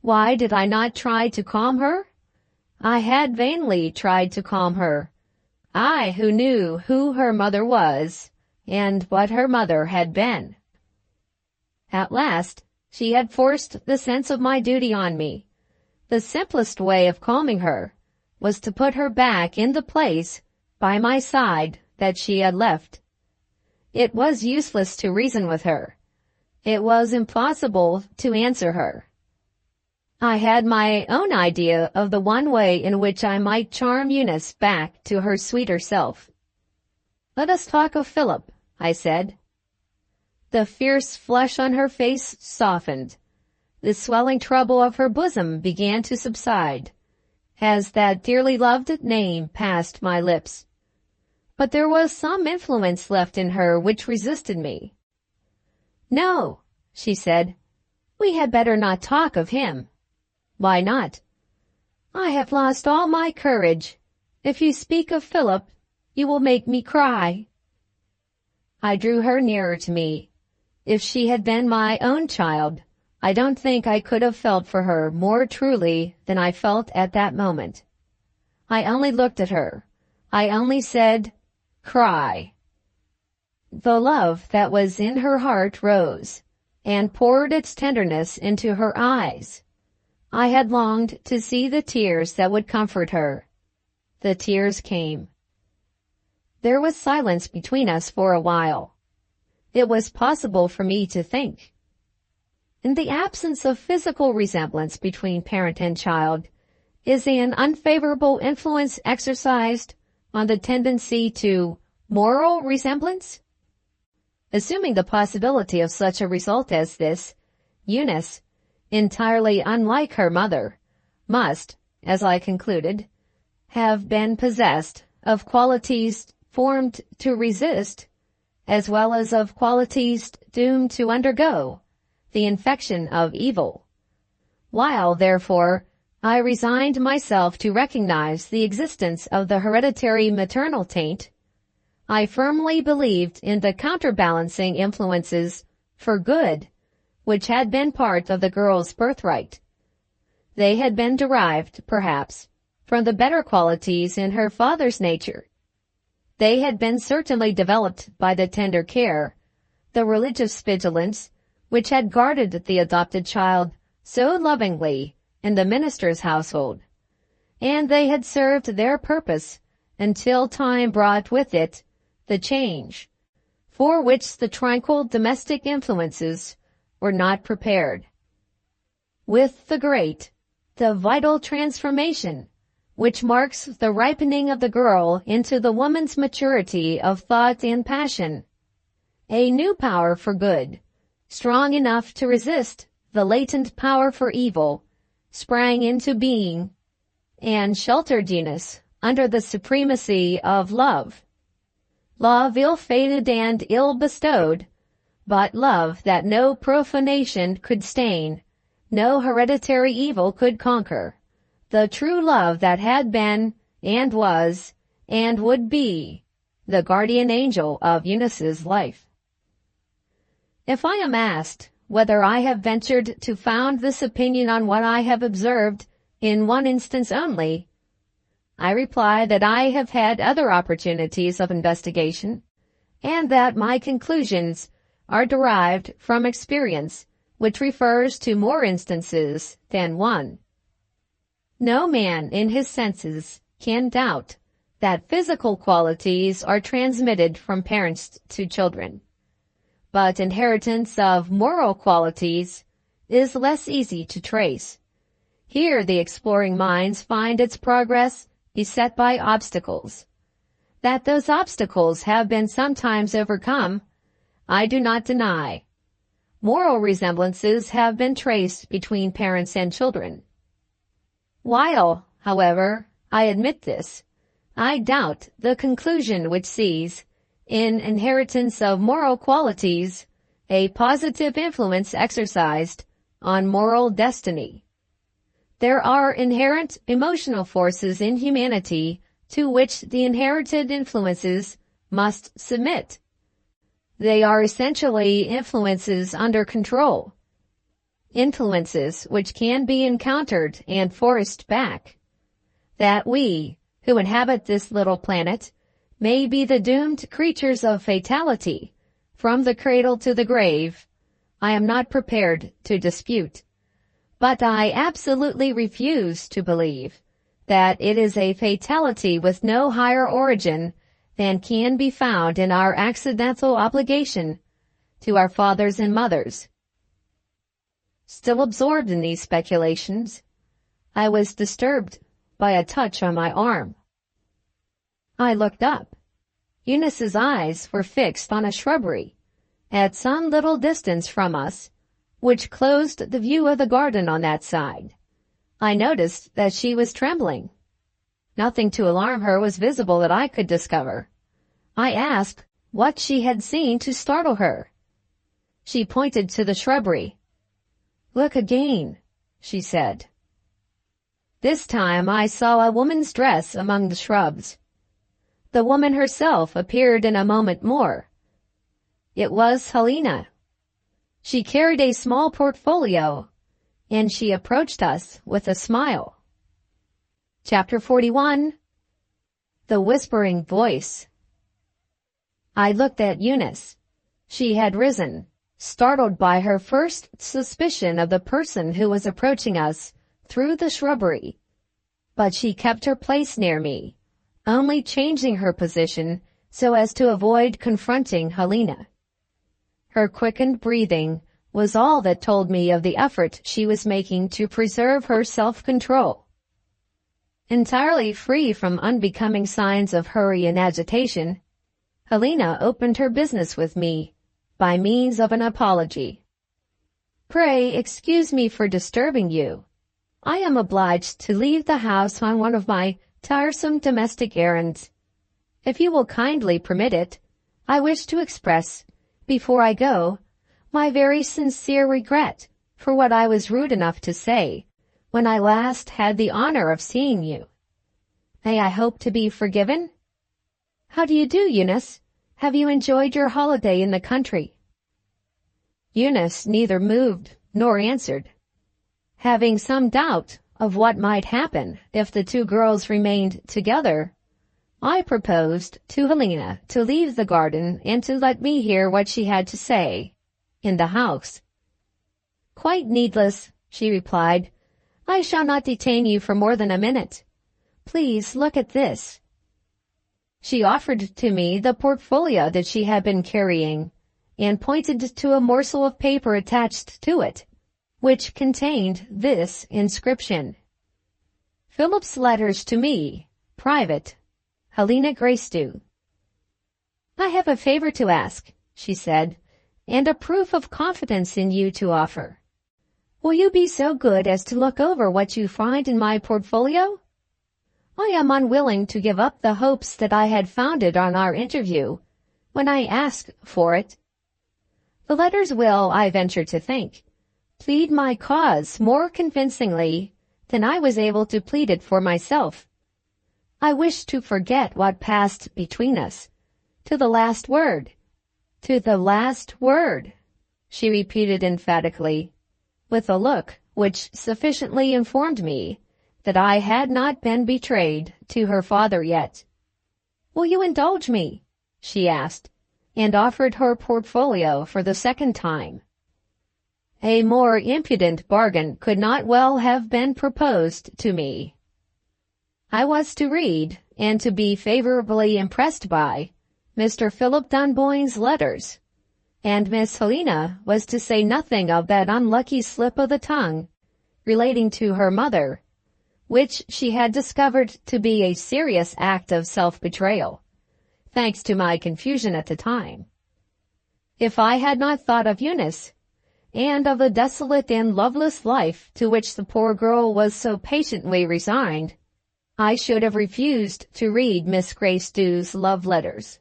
Why did I not try to calm her? I had vainly tried to calm her. I who knew who her mother was and what her mother had been. At last, she had forced the sense of my duty on me. The simplest way of calming her was to put her back in the place by my side that she had left. It was useless to reason with her. It was impossible to answer her. I had my own idea of the one way in which I might charm Eunice back to her sweeter self. Let us talk of Philip, I said. The fierce flush on her face softened. The swelling trouble of her bosom began to subside, as that dearly loved name passed my lips. But there was some influence left in her which resisted me. No, she said, we had better not talk of him. Why not? I have lost all my courage. If you speak of Philip, you will make me cry. I drew her nearer to me. If she had been my own child, I don't think I could have felt for her more truly than I felt at that moment. I only looked at her. I only said, cry. The love that was in her heart rose and poured its tenderness into her eyes. I had longed to see the tears that would comfort her. The tears came. There was silence between us for a while. It was possible for me to think. In the absence of physical resemblance between parent and child, is an unfavorable influence exercised on the tendency to moral resemblance? Assuming the possibility of such a result as this, Eunice, entirely unlike her mother, must, as I concluded, have been possessed of qualities formed to resist, as well as of qualities doomed to undergo the infection of evil. While, therefore, I resigned myself to recognize the existence of the hereditary maternal taint, I firmly believed in the counterbalancing influences for good, which had been part of the girl's birthright. They had been derived, perhaps, from the better qualities in her father's nature. They had been certainly developed by the tender care, the religious vigilance, which had guarded the adopted child so lovingly in the minister's household, and they had served their purpose until time brought with it the change, for which the tranquil domestic influences were not prepared. With the great, the vital transformation, which marks the ripening of the girl into the woman's maturity of thought and passion, a new power for good, strong enough to resist the latent power for evil, sprang into being, and sheltered Eunice under the supremacy of love. Love ill-fated and ill-bestowed, but love that no profanation could stain, no hereditary evil could conquer. The true love that had been, and was, and would be, the guardian angel of Eunice's life. If I am asked whether I have ventured to found this opinion on what I have observed in one instance only, I reply that I have had other opportunities of investigation, and that my conclusions are derived from experience, which refers to more instances than one. No man in his senses can doubt that physical qualities are transmitted from parents to children, but inheritance of moral qualities is less easy to trace. Here the exploring minds find its progress beset by obstacles. That those obstacles have been sometimes overcome, I do not deny. Moral resemblances have been traced between parents and children. While, however, I admit this, I doubt the conclusion which sees, in inheritance of moral qualities, a positive influence exercised on moral destiny. There are inherent emotional forces in humanity to which the inherited influences must submit. They are essentially influences under control, influences which can be encountered and forced back. That we, who inhabit this little planet, may be the doomed creatures of fatality, from the cradle to the grave, I am not prepared to dispute. But I absolutely refuse to believe that it is a fatality with no higher origin than can be found in our accidental obligation to our fathers and mothers. Still absorbed in these speculations, I was disturbed by a touch on my arm. I looked up. Eunice's eyes were fixed on a shrubbery at some little distance from us, which closed the view of the garden on that side. I noticed that she was trembling. Nothing to alarm her was visible that I could discover. I asked what she had seen to startle her. She pointed to the shrubbery. "Look again," she said. This time I saw a woman's dress among the shrubs. The woman herself appeared in a moment more. It was Helena. She carried a small portfolio, and she approached us with a smile. Chapter 41. The Whispering Voice. I looked at Eunice. She had risen, startled by her first suspicion of the person who was approaching us through the shrubbery. But she kept her place near me, only changing her position so as to avoid confronting Helena. Her quickened breathing was all that told me of the effort she was making to preserve her self-control. Entirely free from unbecoming signs of hurry and agitation, Helena opened her business with me by means of an apology. "Pray excuse me for disturbing you. I am obliged to leave the house on one of my tiresome domestic errands. If you will kindly permit it, I wish to express, before I go, my very sincere regret for what I was rude enough to say when I last had the honor of seeing you. May I hope to be forgiven?" How do you do, Eunice? Have you enjoyed your holiday in the country? Eunice neither moved nor answered. Having some doubt of what might happen if the two girls remained together, I proposed to Helena to leave the garden and to let me hear what she had to say in the house. Quite needless, she replied. I shall not detain you for more than a minute. Please look at this. She offered to me the portfolio that she had been carrying and pointed to a morsel of paper attached to it, which contained this inscription: Philip's letters to me, private, Helena Gracedieu. I have a favor to ask, she said, and a proof of confidence in you to offer. Will you be so good as to look over what you find in my portfolio? I am unwilling to give up the hopes that I had founded on our interview when I asked for it. The letters will, I venture to think, plead my cause more convincingly than I was able to plead it for myself. I wish to forget what passed between us, to the last word. To the last word, she repeated emphatically, with a look which sufficiently informed me that I had not been betrayed to her father yet. Will you indulge me? She asked, and offered her portfolio for the second time. A more impudent bargain could not well have been proposed to me. I was to read, and to be favorably impressed by, Mr. Philip Dunboyne's letters, and Miss Helena was to say nothing of that unlucky slip of the tongue relating to her mother, which she had discovered to be a serious act of self-betrayal, thanks to my confusion at the time. If I had not thought of Eunice, and of the desolate and loveless life to which the poor girl was so patiently resigned, I should have refused to read Miss Gracedieu's love letters.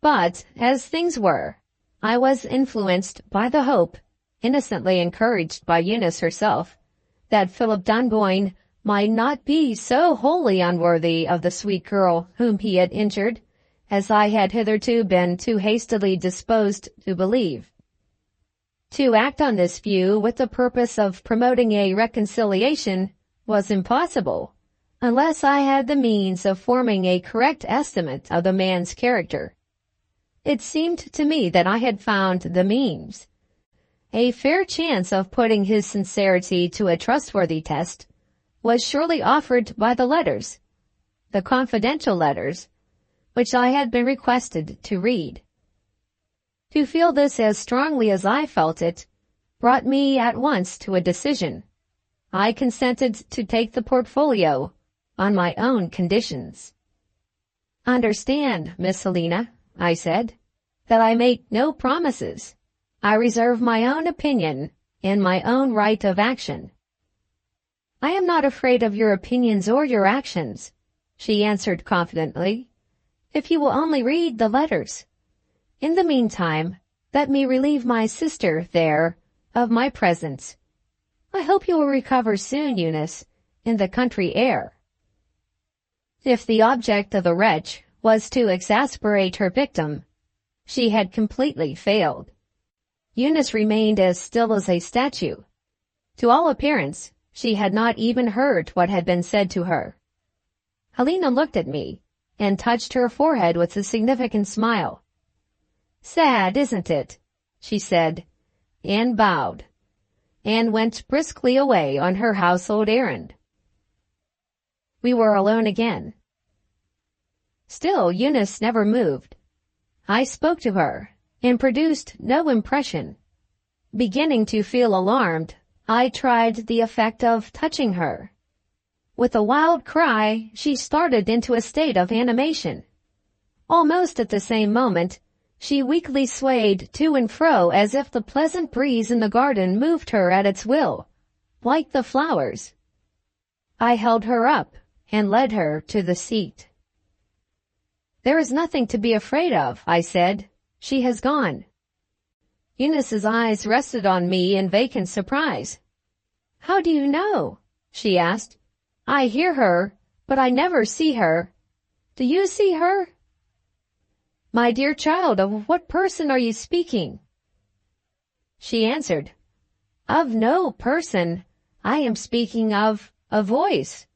But, as things were, I was influenced by the hope, innocently encouraged by Eunice herself, that Philip Dunboyne might not be so wholly unworthy of the sweet girl whom he had injured, as I had hitherto been too hastily disposed to believe. To act on this view with the purpose of promoting a reconciliation was impossible, unless I had the means of forming a correct estimate of the man's character. It seemed to me that I had found the means. A fair chance of putting his sincerity to a trustworthy test was surely offered by the letters, the confidential letters, which I had been requested to read. To feel this as strongly as I felt it brought me at once to a decision. I consented to take the portfolio on my own conditions. Understand, Miss Helena, I said, that I make no promises. I reserve my own opinion and my own right of action. I am not afraid of your opinions or your actions, she answered confidently, if you will only read the letters. In the meantime, let me relieve my sister there of my presence. I hope you will recover soon, Eunice, in the country air. If the object of the wretch was to exasperate her victim, she had completely failed. Eunice remained as still as a statue. To all appearance, she had not even heard what had been said to her. Helena looked at me and touched her forehead with a significant smile. Sad, isn't it? She said, and bowed, and went briskly away on her household errand. We were alone again. Still Eunice never moved. I spoke to her, and produced no impression. Beginning to feel alarmed, I tried the effect of touching her. With a wild cry, she started into a state of animation. Almost at the same moment, she weakly swayed to and fro as if the pleasant breeze in the garden moved her at its will, like the flowers. I held her up and led her to the seat. There is nothing to be afraid of, I said. She has gone. Eunice's eyes rested on me in vacant surprise. How do you know? She asked. I hear her, but I never see her. Do you see her? "My dear child, of what person are you speaking?" She answered, "Of no person. I am speaking of a voice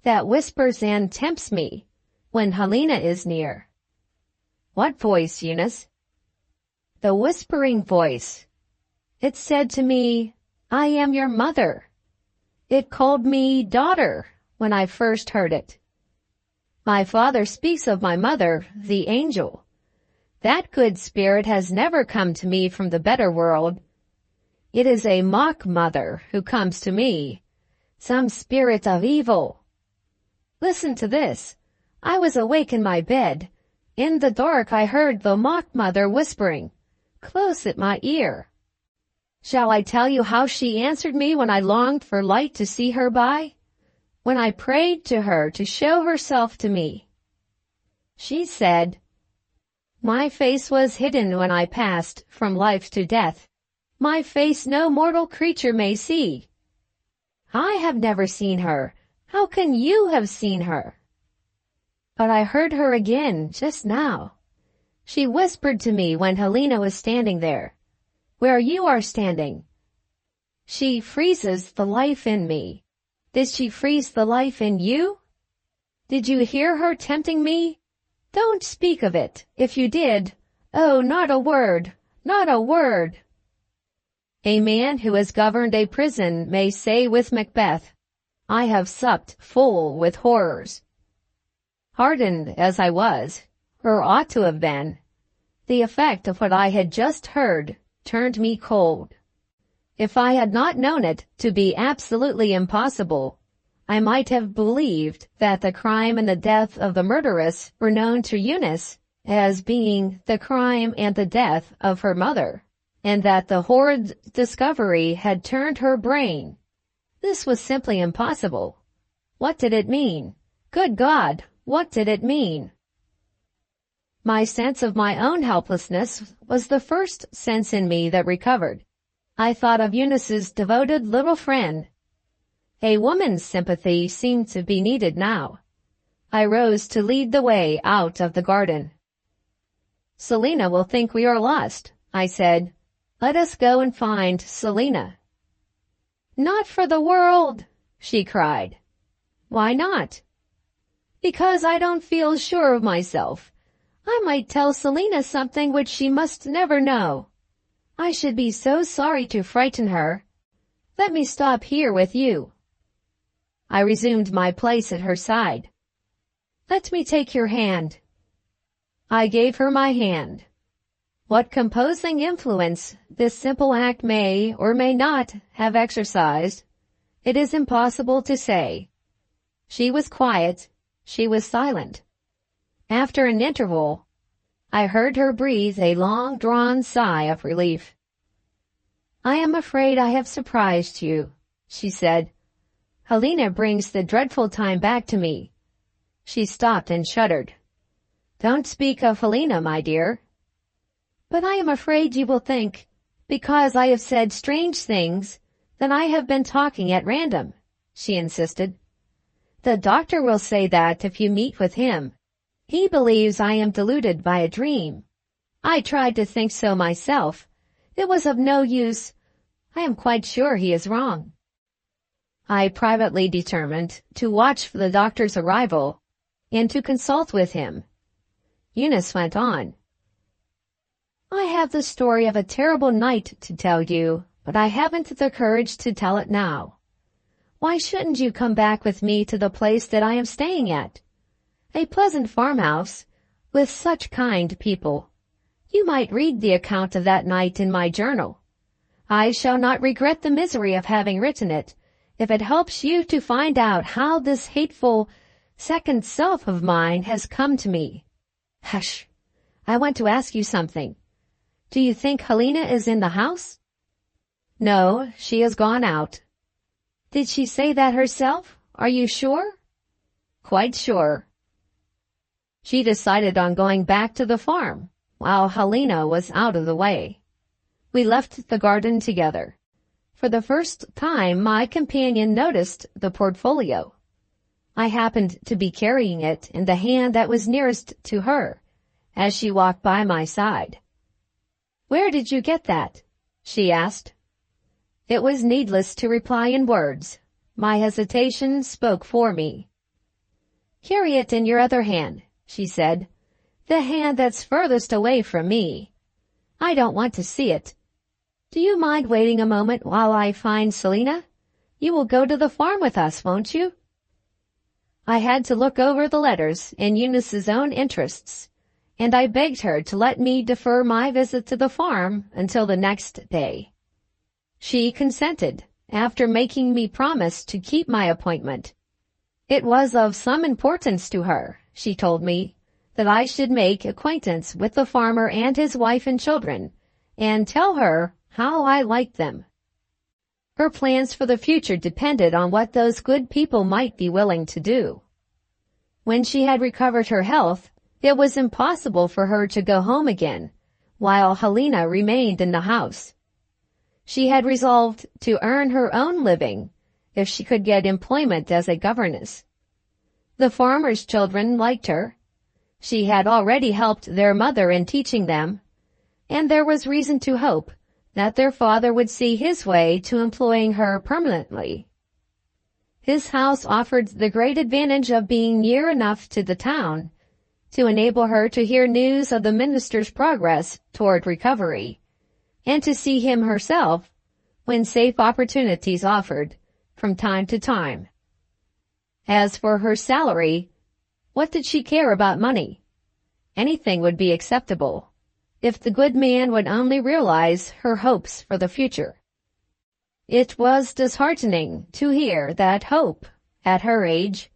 that whispers and tempts me when Helena is near." "What voice, Eunice?" "The whispering voice. It said to me, 'I am your mother.' It called me daughter when I first heard it. My father speaks of my mother, the angel. That good spirit has never come to me from the better world. It is a mock mother who comes to me, some spirit of evil. Listen to this. I was awake in my bed. In the dark I heard the mock mother whispering, close at my ear. Shall I tell you how she answered me when I longed for light to see her by? When I prayed to her to show herself to me. She said, 'My face was hidden when I passed from life to death. My face no mortal creature may see.' I have never seen her. How can you have seen her? But I heard her again just now. She whispered to me when Helena was standing there, where you are standing. She freezes the life in me. Did she freeze the life in you? Did you hear her tempting me? Don't speak of it. If you did, oh, not a word, not a word." A man who has governed a prison may say with Macbeth, "I have supped full with horrors." Hardened as I was, or ought to have been, the effect of what I had just heard turned me cold. If I had not known it to be absolutely impossible, I might have believed that the crime and the death of the murderess were known to Eunice as being the crime and the death of her mother, and that the horrid discovery had turned her brain. This was simply impossible. What did it mean? Good God, what did it mean? My sense of my own helplessness was the first sense in me that recovered. I thought of Eunice's devoted little friend. A woman's sympathy seemed to be needed now. I rose to lead the way out of the garden. "Selina will think we are lost," I said. "Let us go and find Selina." "Not for the world," she cried. "Why not?" "Because I don't feel sure of myself. I might tell Selina something which she must never know. I should be so sorry to frighten her. Let me stop here with you." I resumed my place at her side. "Let me take your hand." I gave her my hand. What composing influence this simple act may or may not have exercised, it is impossible to say. She was quiet. She was silent. After an interval, I heard her breathe a long-drawn sigh of relief. "I am afraid I have surprised you," she said. "Helena brings the dreadful time back to me." She stopped and shuddered. "Don't speak of Helena, my dear." "But I am afraid you will think, because I have said strange things, that I have been talking at random," she insisted. "The doctor will say that if you meet with him. He believes I am deluded by a dream. I tried to think so myself. It was of no use. I am quite sure he is wrong." I privately determined to watch for the doctor's arrival and to consult with him. Eunice went on. "I have the story of a terrible night to tell you, but I haven't the courage to tell it now. Why shouldn't you come back with me to the place that I am staying at? A pleasant farmhouse, with such kind people. You might read the account of that night in my journal. I shall not regret the misery of having written it, if it helps you to find out how this hateful second self of mine has come to me. Hush! I want to ask you something. Do you think Helena is in the house?" "No, she has gone out." "Did she say that herself? Are you sure?" "Quite sure." She decided on going back to the farm, while Helena was out of the way. We left the garden together. For the first time my companion noticed the portfolio. I happened to be carrying it in the hand that was nearest to her, as she walked by my side. "Where did you get that?" she asked. It was needless to reply in words. My hesitation spoke for me. "Carry it in your other hand," she said. "The hand that's furthest away from me. I don't want to see it. Do you mind waiting a moment while I find Selina? You will go to the farm with us, won't you?" I had to look over the letters in Eunice's own interests, and I begged her to let me defer my visit to the farm until the next day. She consented, after making me promise to keep my appointment. It was of some importance to her, she told me, that I should make acquaintance with the farmer and his wife and children, and tell her how I liked them. Her plans for the future depended on what those good people might be willing to do. When she had recovered her health, it was impossible for her to go home again, while Helena remained in the house. She had resolved to earn her own living if she could get employment as a governess. The farmer's children liked her. She had already helped their mother in teaching them, and there was reason to hope that their father would see his way to employing her permanently. His house offered the great advantage of being near enough to the town to enable her to hear news of the minister's progress toward recovery, and to see him herself when safe opportunities offered from time to time. As for her salary, what did she care about money? Anything would be acceptable, if the good man would only realize her hopes for the future. It was disheartening to hear that hope, at her age,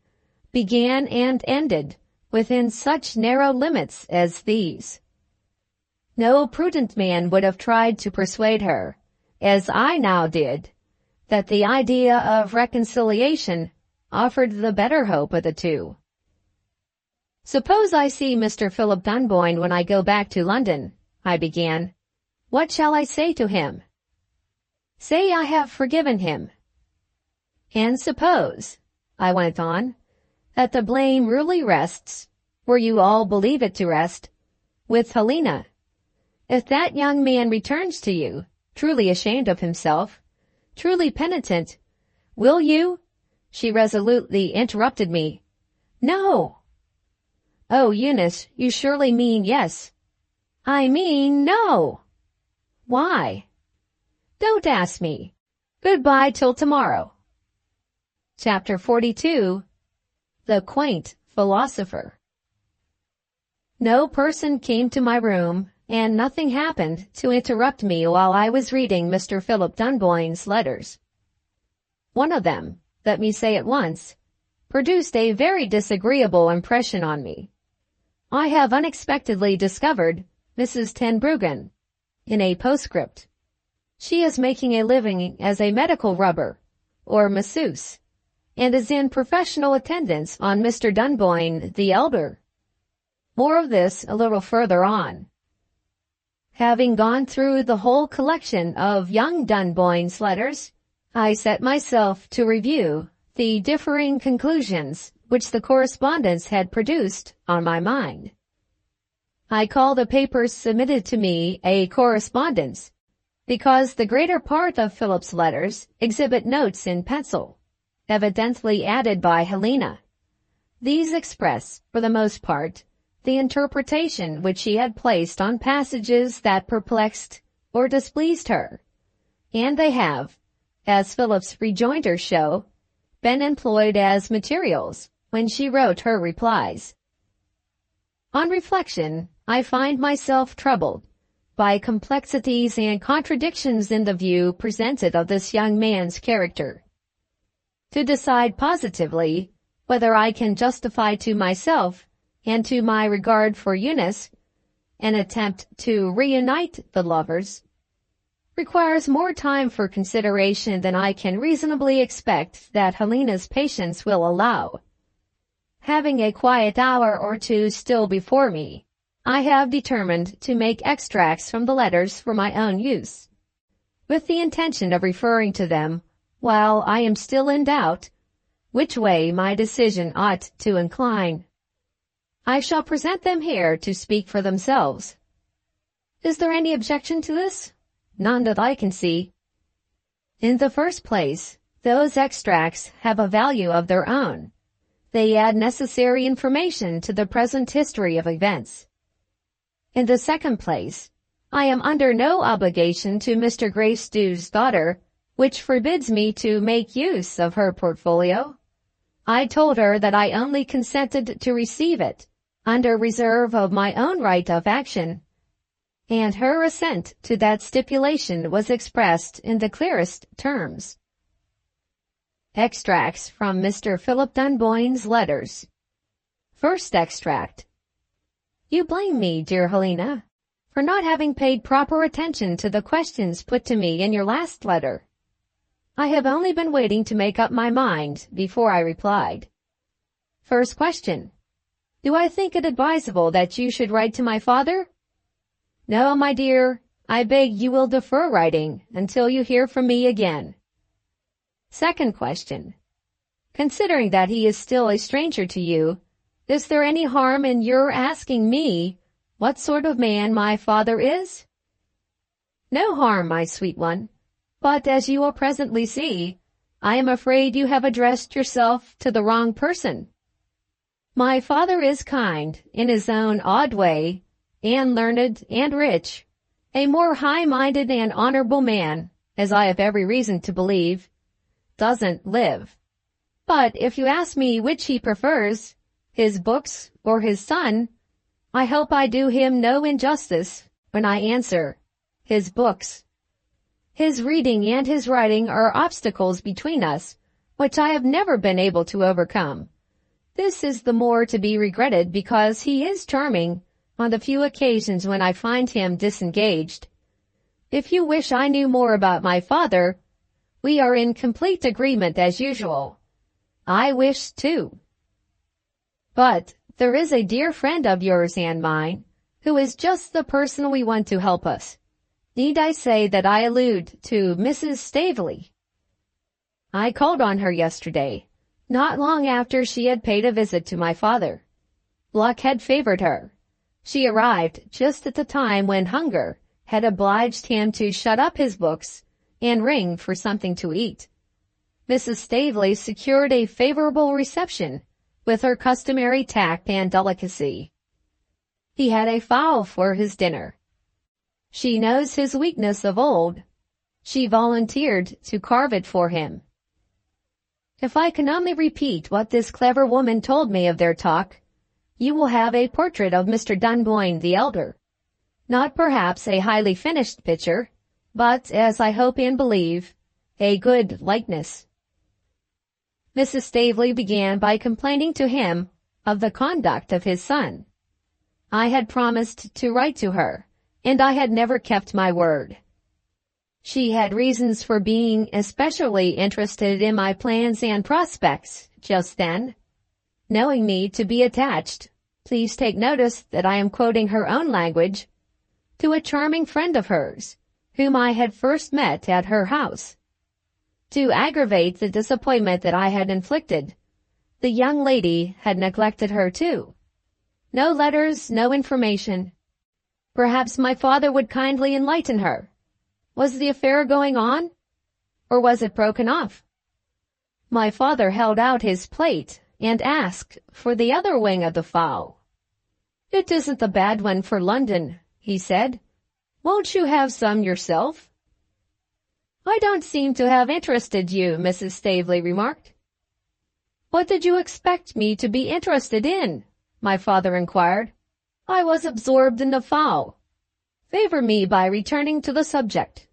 began and ended within such narrow limits as these. No prudent man would have tried to persuade her, as I now did, that the idea of reconciliation offered the better hope of the two. "Suppose I see Mr. Philip Dunboyne when I go back to London," I began. "What shall I say to him?" "Say I have forgiven him." "And suppose," I went on, "that the blame really rests, where you all believe it to rest, with Helena. If that young man returns to you, truly ashamed of himself, truly penitent, will you—" She resolutely interrupted me. "No." "Oh, Eunice, you surely mean yes." "I mean no." "Why?" "Don't ask me. Goodbye till tomorrow." Chapter 42. The Quaint Philosopher. No person came to my room, and nothing happened to interrupt me while I was reading Mr. Philip Dunboyne's letters. One of them, let me say at once, produced a very disagreeable impression on me. I have unexpectedly discovered Mrs. Tenbruggen in a postscript. She is making a living as a medical rubber, or masseuse, and is in professional attendance on Mr. Dunboyne the elder. More of this a little further on. Having gone through the whole collection of young Dunboyne's letters, I set myself to review the differing conclusions which the correspondence had produced on my mind. I call the papers submitted to me a correspondence, because the greater part of Philip's letters exhibit notes in pencil, evidently added by Helena. These express, for the most part, the interpretation which she had placed on passages that perplexed or displeased her, and they have, as Philip's rejoinders show, been employed as materials when she wrote her replies. On reflection, I find myself troubled by complexities and contradictions in the view presented of this young man's character. To decide positively whether I can justify to myself and to my regard for Eunice an attempt to reunite the lovers requires more time for consideration than I can reasonably expect that Helena's patience will allow. Having a quiet hour or two still before me, I have determined to make extracts from the letters for my own use, with the intention of referring to them while I am still in doubt which way my decision ought to incline. I shall present them here to speak for themselves. Is there any objection to this? None that I can see. In the first place, those extracts have a value of their own. They add necessary information to the present history of events. In the second place, I am under no obligation to Mr. Greystew's daughter, which forbids me to make use of her portfolio. I told her that I only consented to receive it, under reserve of my own right of action, and her assent to that stipulation was expressed in the clearest terms. Extracts from Mr. Philip Dunboyne's letters. First extract. You blame me, dear Helena, for not having paid proper attention to the questions put to me in your last letter. I have only been waiting to make up my mind before I replied. First question. Do I think it advisable that you should write to my father? No, my dear, I beg you will defer writing until you hear from me again. Second question. Considering that he is still a stranger to you, is there any harm in your asking me what sort of man my father is? No harm, my sweet one, but as you will presently see, I am afraid you have addressed yourself to the wrong person. My father is kind, in his own odd way, and learned and rich, a more high-minded and honorable man, as I have every reason to believe, doesn't live. But if you ask me which he prefers, his books or his son, I hope I do him no injustice when I answer, his books. His reading and his writing are obstacles between us, which I have never been able to overcome. This is the more to be regretted because he is charming on the few occasions when I find him disengaged. If you wish I knew more about my father, we are in complete agreement as usual. I wish too. But there is a dear friend of yours and mine, who is just the person we want to help us. Need I say that I allude to Mrs. Staveley? I called on her yesterday, not long after she had paid a visit to my father. Luck had favored her. She arrived just at the time when hunger had obliged him to shut up his books and ring for something to eat. Mrs. Staveley secured a favorable reception with her customary tact and delicacy. He had a fowl for his dinner. She knows his weakness of old. She volunteered to carve it for him. If I can only repeat what this clever woman told me of their talk, you will have a portrait of Mr. Dunboyne the elder. Not perhaps a highly finished picture, but, as I hope and believe, a good likeness. Mrs. Staveley began by complaining to him of the conduct of his son. I had promised to write to her, and I had never kept my word. She had reasons for being especially interested in my plans and prospects just then. Knowing me to be attached, please take notice that I am quoting her own language, to a charming friend of hers, whom I had first met at her house. To aggravate the disappointment that I had inflicted, the young lady had neglected her too. No letters, no information. Perhaps my father would kindly enlighten her. Was the affair going on, or was it broken off? My father held out his plate and asked for the other wing of the fowl. It isn't a bad one for London, he said. Won't you have some yourself? I don't seem to have interested you, Mrs. Staveley remarked. What did you expect me to be interested in? My father inquired. I was absorbed in the fowl. Favor me by returning to the subject.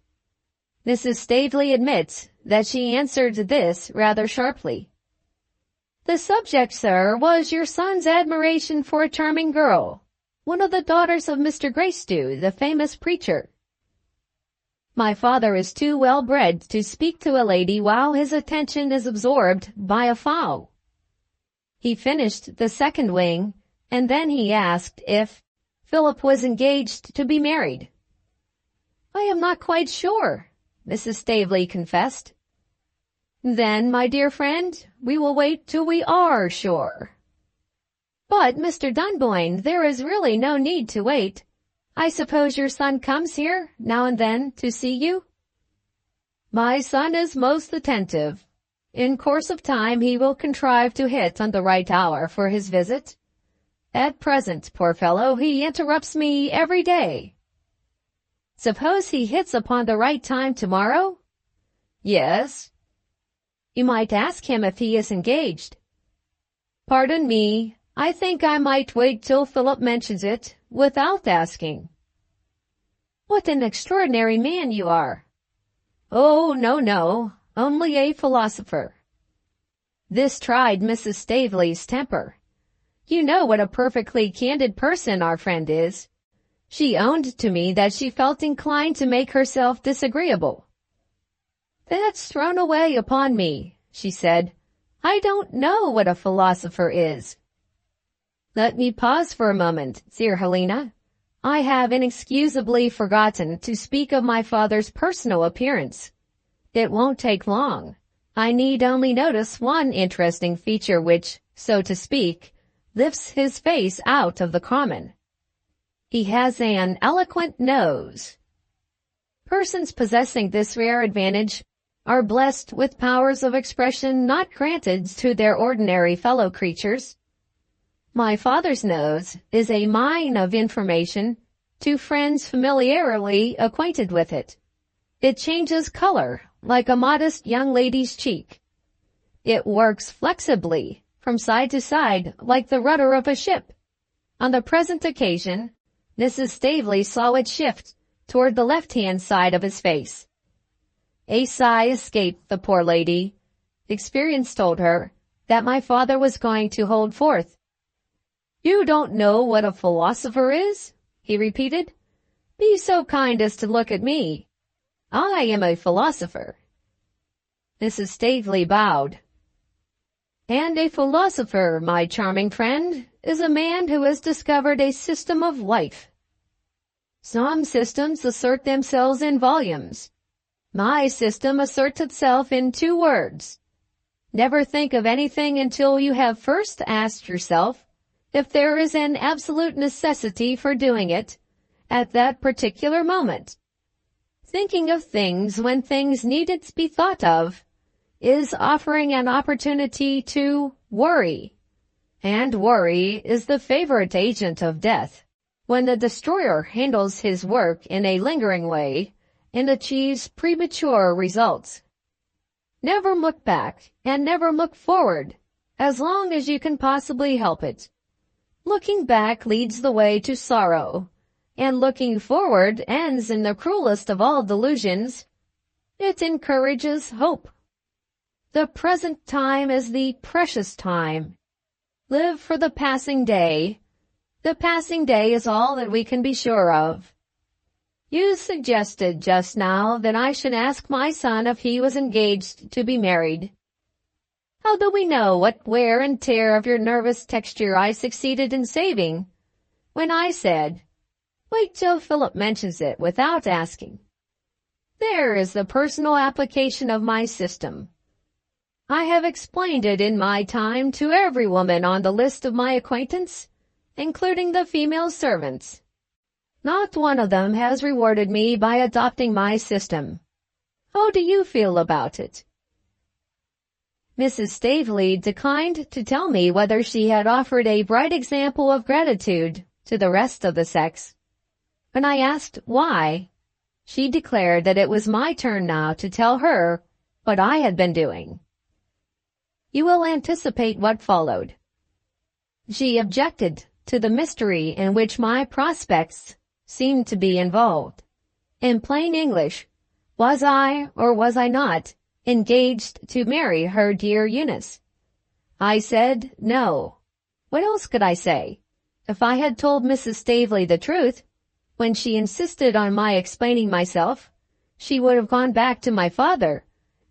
Mrs. Staveley admits that she answered this rather sharply. The subject, sir, was your son's admiration for a charming girl, one of the daughters of Mr. Greystew, the famous preacher. My father is too well bred to speak to a lady while his attention is absorbed by a fowl. He finished the second wing, and then he asked if Philip was engaged to be married. I am not quite sure, Mrs. Staveley confessed. Then, my dear friend, we will wait till we are sure. But, Mr. Dunboyne, there is really no need to wait. I suppose your son comes here, now and then, to see you? My son is most attentive. In course of time he will contrive to hit on the right hour for his visit. At present, poor fellow, he interrupts me every day. Suppose he hits upon the right time tomorrow? Yes. You might ask him if he is engaged. Pardon me, I think I might wait till Philip mentions it, without asking. What an extraordinary man you are. Oh, no, only a philosopher. This tried Mrs. Staveley's temper. You know what a perfectly candid person our friend is. She owned to me that she felt inclined to make herself disagreeable. That's thrown away upon me, she said. I don't know what a philosopher is. Let me pause for a moment, dear Helena. I have inexcusably forgotten to speak of my father's personal appearance. It won't take long. I need only notice one interesting feature which, so to speak, lifts his face out of the common. He has an eloquent nose. Persons possessing this rare advantage are blessed with powers of expression not granted to their ordinary fellow creatures. My father's nose is a mine of information to friends familiarly acquainted with it. It changes color like a modest young lady's cheek. It works flexibly from side to side like the rudder of a ship. On the present occasion, Mrs. Staveley saw it shift toward the left-hand side of his face. A sigh escaped the poor lady. Experience told her that my father was going to hold forth. You don't know what a philosopher is? He repeated. Be so kind as to look at me. I am a philosopher. Mrs. Staveley bowed. And a philosopher, my charming friend, is a man who has discovered a system of life. Some systems assert themselves in volumes. My system asserts itself in 2 words. Never think of anything until you have first asked yourself if there is an absolute necessity for doing it at that particular moment. Thinking of things when things needn't be thought of is offering an opportunity to worry. And worry is the favorite agent of death. When the destroyer handles his work in a lingering way and achieves premature results. Never look back and never look forward, as long as you can possibly help it. Looking back leads the way to sorrow, and looking forward ends in the cruelest of all delusions. It encourages hope. The present time is the precious time. Live for the passing day. The passing day is all that we can be sure of. You suggested just now that I should ask my son if he was engaged to be married. How do we know what wear and tear of your nervous texture I succeeded in saving when I said, wait till Philip mentions it without asking? There is the personal application of my system. I have explained it in my time to every woman on the list of my acquaintance, including the female servants. Not one of them has rewarded me by adopting my system. How do you feel about it? Mrs. Staveley declined to tell me whether she had offered a bright example of gratitude to the rest of the sex. When I asked why, she declared that it was my turn now to tell her what I had been doing. You will anticipate what followed. She objected to the mystery in which my prospects seemed to be involved. In plain English, was I, or was I not, engaged to marry her dear Eunice? I said no. What else could I say? If I had told Mrs. Staveley the truth, when she insisted on my explaining myself, she would have gone back to my father,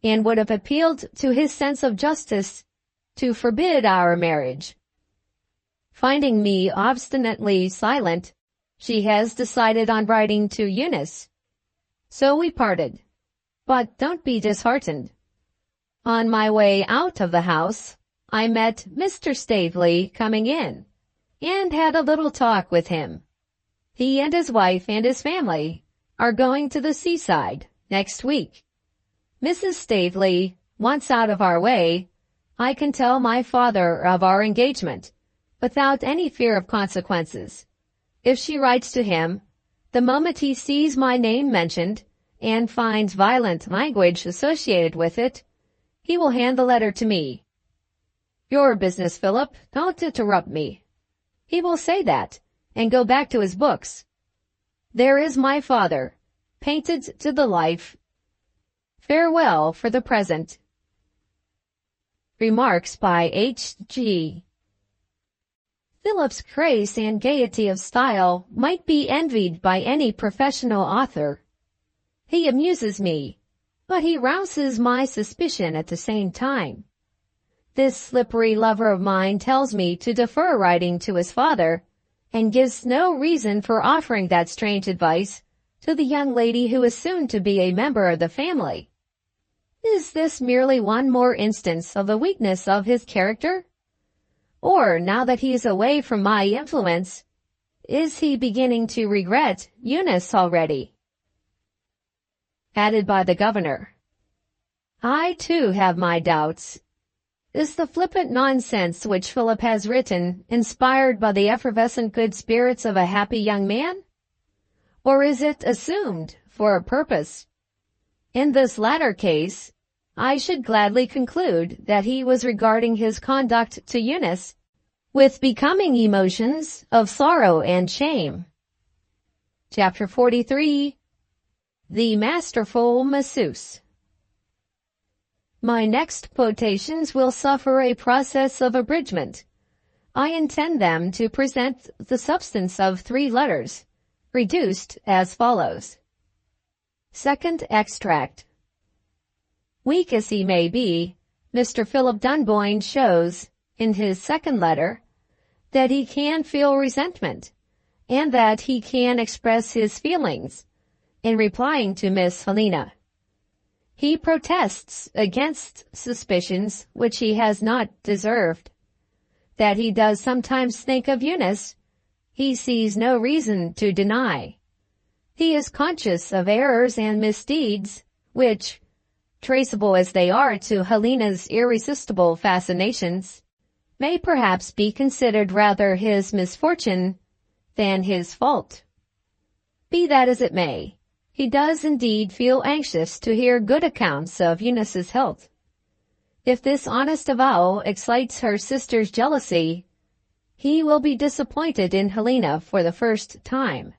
and would have appealed to his sense of justice to forbid our marriage. Finding me obstinately silent, she has decided on writing to Eunice. So we parted. But don't be disheartened. On my way out of the house, I met Mr. Staveley coming in. and had a little talk with him. He and his wife and his family are going to the seaside next week. Mrs. Staveley, once out of our way, I can tell my father of our engagement without any fear of consequences. If she writes to him, the moment he sees my name mentioned and finds violent language associated with it, he will hand the letter to me. Your business, Philip, don't interrupt me. He will say that and go back to his books. There is my father, painted to the life. Farewell for the present. Remarks by H.G. Philip's grace and gaiety of style might be envied by any professional author. He amuses me, but he rouses my suspicion at the same time. This slippery lover of mine tells me to defer writing to his father, and gives no reason for offering that strange advice to the young lady who is soon to be a member of the family. Is this merely one more instance of the weakness of his character? Or, now that he is away from my influence, is he beginning to regret Eunice already? Added by the governor. I too have my doubts. Is the flippant nonsense which Philip has written inspired by the effervescent good spirits of a happy young man? Or is it assumed for a purpose? In this latter case, I should gladly conclude that he was regarding his conduct to Eunice with becoming emotions of sorrow and shame. Chapter 43. The Masterful Masseuse. My next quotations will suffer a process of abridgment. I intend them to present the substance of 3 letters, reduced as follows. Second extract. Weak as he may be, Mr. Philip Dunboyne shows, in his second letter, that he can feel resentment, and that he can express his feelings in replying to Miss Helena. He protests against suspicions which he has not deserved. That he does sometimes think of Eunice, he sees no reason to deny. He is conscious of errors and misdeeds which, traceable as they are to Helena's irresistible fascinations, may perhaps be considered rather his misfortune than his fault. Be that as it may, he does indeed feel anxious to hear good accounts of Eunice's health. If this honest avowal excites her sister's jealousy, he will be disappointed in Helena for the first time.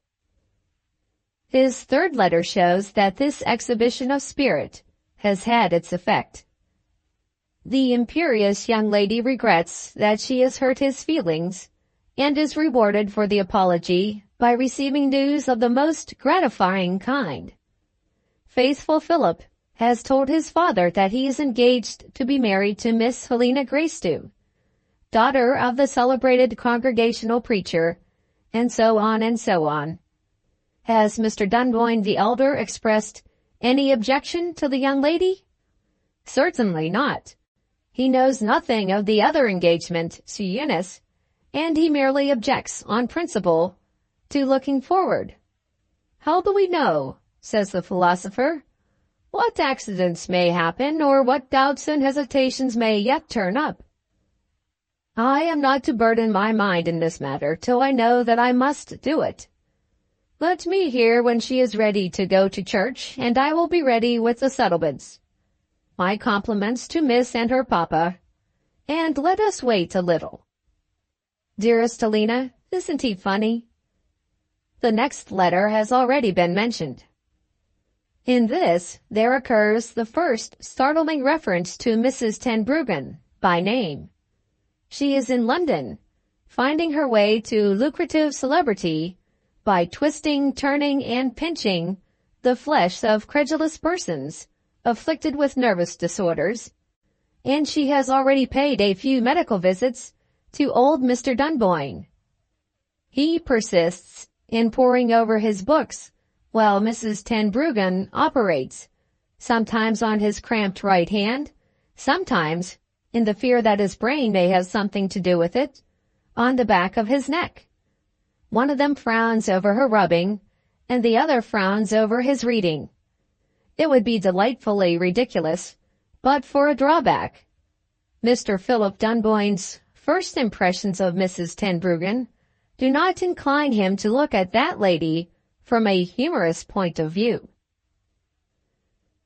His third letter shows that this exhibition of spirit has had its effect. The imperious young lady regrets that she has hurt his feelings, and is rewarded for the apology by receiving news of the most gratifying kind. Faithful Philip has told his father that he is engaged to be married to Miss Helena Gracedieu, daughter of the celebrated Congregational preacher, and so on and so on. Has Mr. Dunboyne the elder expressed any objection to the young lady? Certainly not. He knows nothing of the other engagement to Eunice, and he merely objects on principle to looking forward. How do we know, says the philosopher, what accidents may happen, or what doubts and hesitations may yet turn up? I am not to burden my mind in this matter till I know that I must do it. Let me hear when she is ready to go to church, and I will be ready with the settlements. My compliments to Miss and her papa, and let us wait a little. Dearest Helena, isn't he funny? The next letter has already been mentioned. In this, there occurs the first startling reference to Mrs. Tenbruggen by name. She is in London, finding her way to lucrative celebrity by twisting, turning, and pinching the flesh of credulous persons afflicted with nervous disorders, and she has already paid a few medical visits to old Mr. Dunboyne. He persists in poring over his books while Mrs. Tenbruggen operates, sometimes on his cramped right hand, sometimes, in the fear that his brain may have something to do with it, on the back of his neck. One of them frowns over her rubbing, and the other frowns over his reading. It would be delightfully ridiculous, but for a drawback. Mr. Philip Dunboyne's first impressions of Mrs. Tenbruggen do not incline him to look at that lady from a humorous point of view.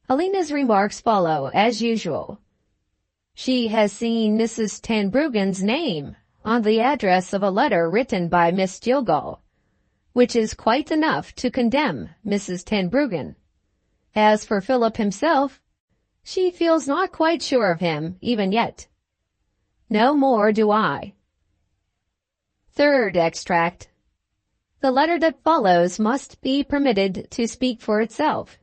Helena's remarks follow, as usual. She has seen Mrs. Tenbruggen's name on the address of a letter written by Miss Jillgall, which is quite enough to condemn Mrs. Tenbruggen. As for Philip himself, she feels not quite sure of him even yet. No more do I. Third extract. The letter that follows must be permitted to speak for itself.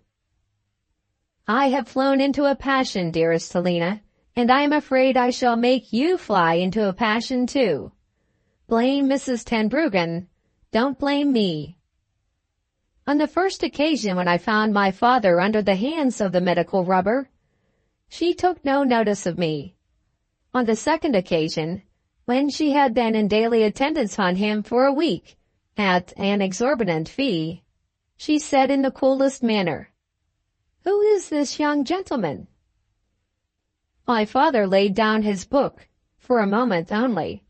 I have flown into a passion, dearest Helena, and I am afraid I shall make you fly into a passion too. Blame Mrs. Tenbruggen. Don't blame me. On the first occasion when I found my father under the hands of the medical rubber, she took no notice of me. On the second occasion, when she had been in daily attendance on him for a week, at an exorbitant fee, she said in the coolest manner, "Who is this young gentleman?" My father laid down his book, for a moment only.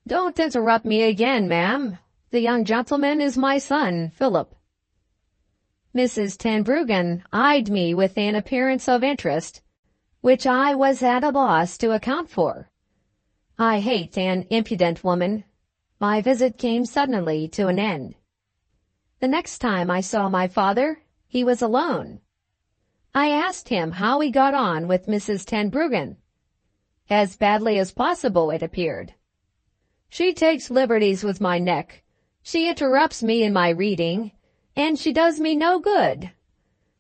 "Don't interrupt me again, ma'am. The young gentleman is my son, Philip." Mrs. Tenbruggen eyed me with an appearance of interest, which I was at a loss to account for. I hate an impudent woman. My visit came suddenly to an end. The next time I saw my father, he was alone. I asked him how he got on with Mrs. Tenbruggen. As badly as possible, it appeared. "She takes liberties with my neck. She interrupts me in my reading, and she does me no good.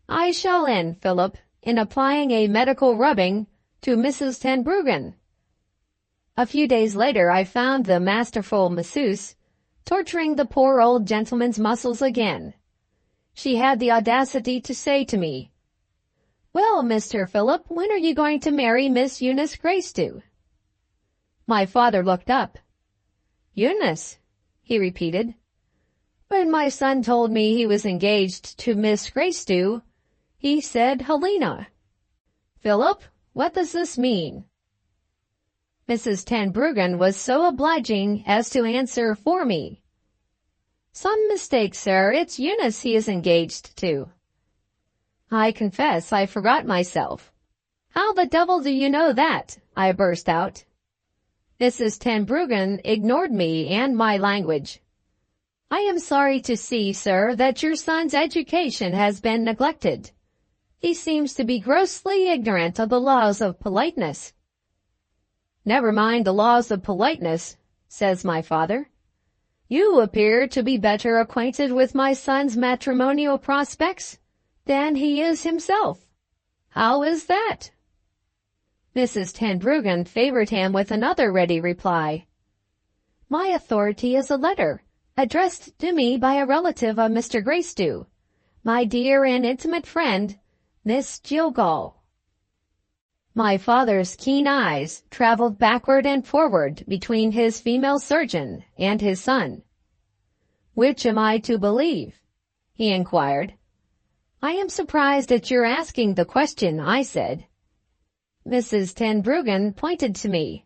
I shall end, Philip, in applying a medical rubbing to Mrs. Tenbruggen." A few days later I found the masterful masseuse torturing the poor old gentleman's muscles again. She had the audacity to say to me, "Well, Mr. Philip, when are you going to marry Miss Eunice Gracedieu?" My father looked up. "Eunice," he repeated. "When my son told me he was engaged to Miss Gracedieu, he said Helena. Philip, what does this mean?" Mrs. Tenbruggen was so obliging as to answer for me. "Some mistake, sir. It's Eunice he is engaged to." I confess I forgot myself. "How the devil do you know that?" I burst out. Mrs. Tenbruggen ignored me and my language. "I am sorry to see, sir, that your son's education has been neglected. He seems to be grossly ignorant of the laws of politeness." "Never mind the laws of politeness," says my father. "You appear to be better acquainted with my son's matrimonial prospects than he is himself. How is that?" Mrs. Tenbruggen favored him with another ready reply. "My authority is a letter addressed to me by a relative of Mr. Gracedieu, my dear and intimate friend, Miss Jillgall." My father's keen eyes traveled backward and forward between his female surgeon and his son. "Which am I to believe?" he inquired. "I am surprised at your asking the question," I said. Mrs. Tenbruggen pointed to me.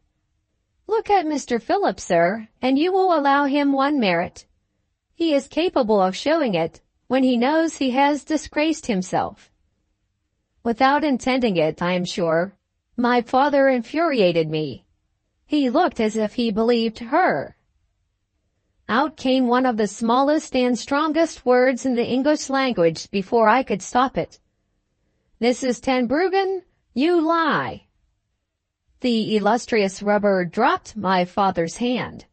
"Look at Mr. Philip, sir, and you will allow him one merit. He is capable of showing it when he knows he has disgraced himself." Without intending it, I am sure, my father infuriated me. He looked as if he believed her. Out came one of the smallest and strongest words in the English language before I could stop it. "Mrs. Tenbruggen, you lie." The illustrious rubber dropped my father's hand.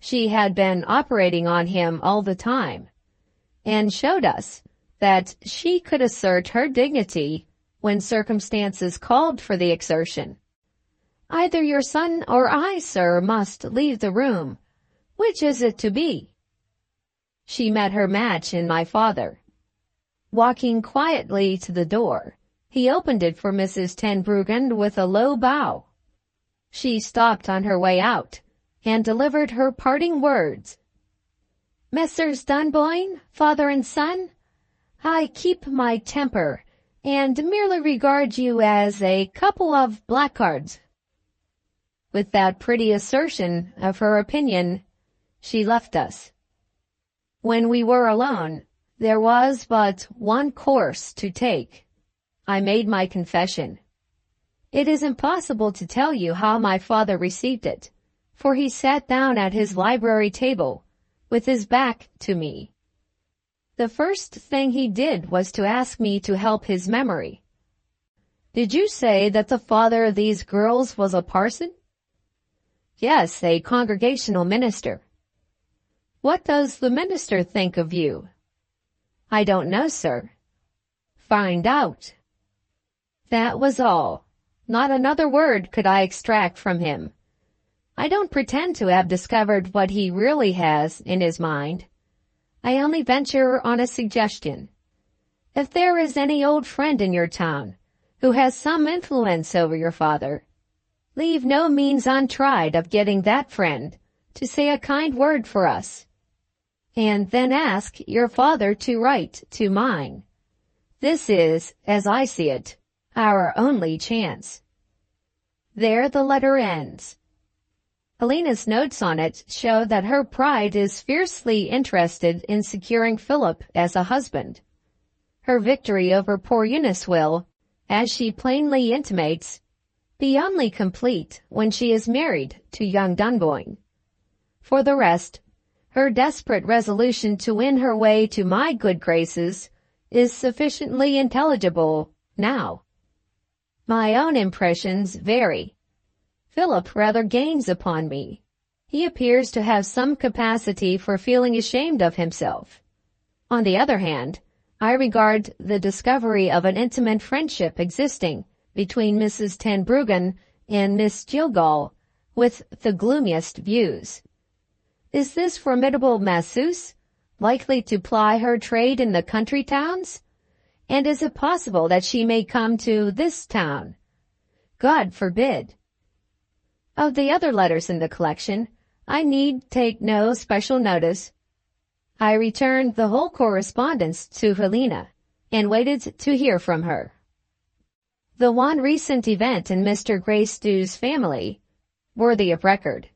She had been operating on him all the time, and showed us that she could assert her dignity when circumstances called for the exertion. "Either your son or I, sir, must leave the room. Which is it to be?" She met her match in my father. Walking quietly to the door, he opened it for Mrs. Tenbruggen with a low bow. She stopped on her way out, and delivered her parting words. Messrs. Dunboyne, father and son, I keep my temper, and merely regard you as a couple of blackguards. With that pretty assertion of her opinion, she left us. When we were alone, there was but one course to take. I made my confession. It is impossible to tell you how my father received it, for he sat down at his library table, with his back to me. The first thing he did was to ask me to help his memory. Did you say that the father of these girls was a parson? Yes, a congregational minister. What does the minister think of you? I don't know, sir. Find out. That was all. Not another word could I extract from him. I don't pretend to have discovered what he really has in his mind. I only venture on a suggestion. If there is any old friend in your town who has some influence over your father, leave no means untried of getting that friend to say a kind word for us, and then ask your father to write to mine. This is, as I see it, our only chance. There the letter ends. Helena's notes on it show that her pride is fiercely interested in securing Philip as a husband. Her victory over poor Eunice will, as she plainly intimates, be only complete when she is married to young Dunboyne. For the rest, her desperate resolution to win her way to my good graces is sufficiently intelligible now. My own impressions vary. Philip rather gains upon me. He appears to have some capacity for feeling ashamed of himself. On the other hand, I regard the discovery of an intimate friendship existing between Mrs. Tenbruggen and Miss Jillgall with the gloomiest views. Is this formidable masseuse likely to ply her trade in the country towns? And is it possible that she may come to this town? God forbid. Of the other letters in the collection, I need take no special notice. I returned the whole correspondence to Helena, and waited to hear from her. The one recent event in Mr. Greystew's family, worthy of record,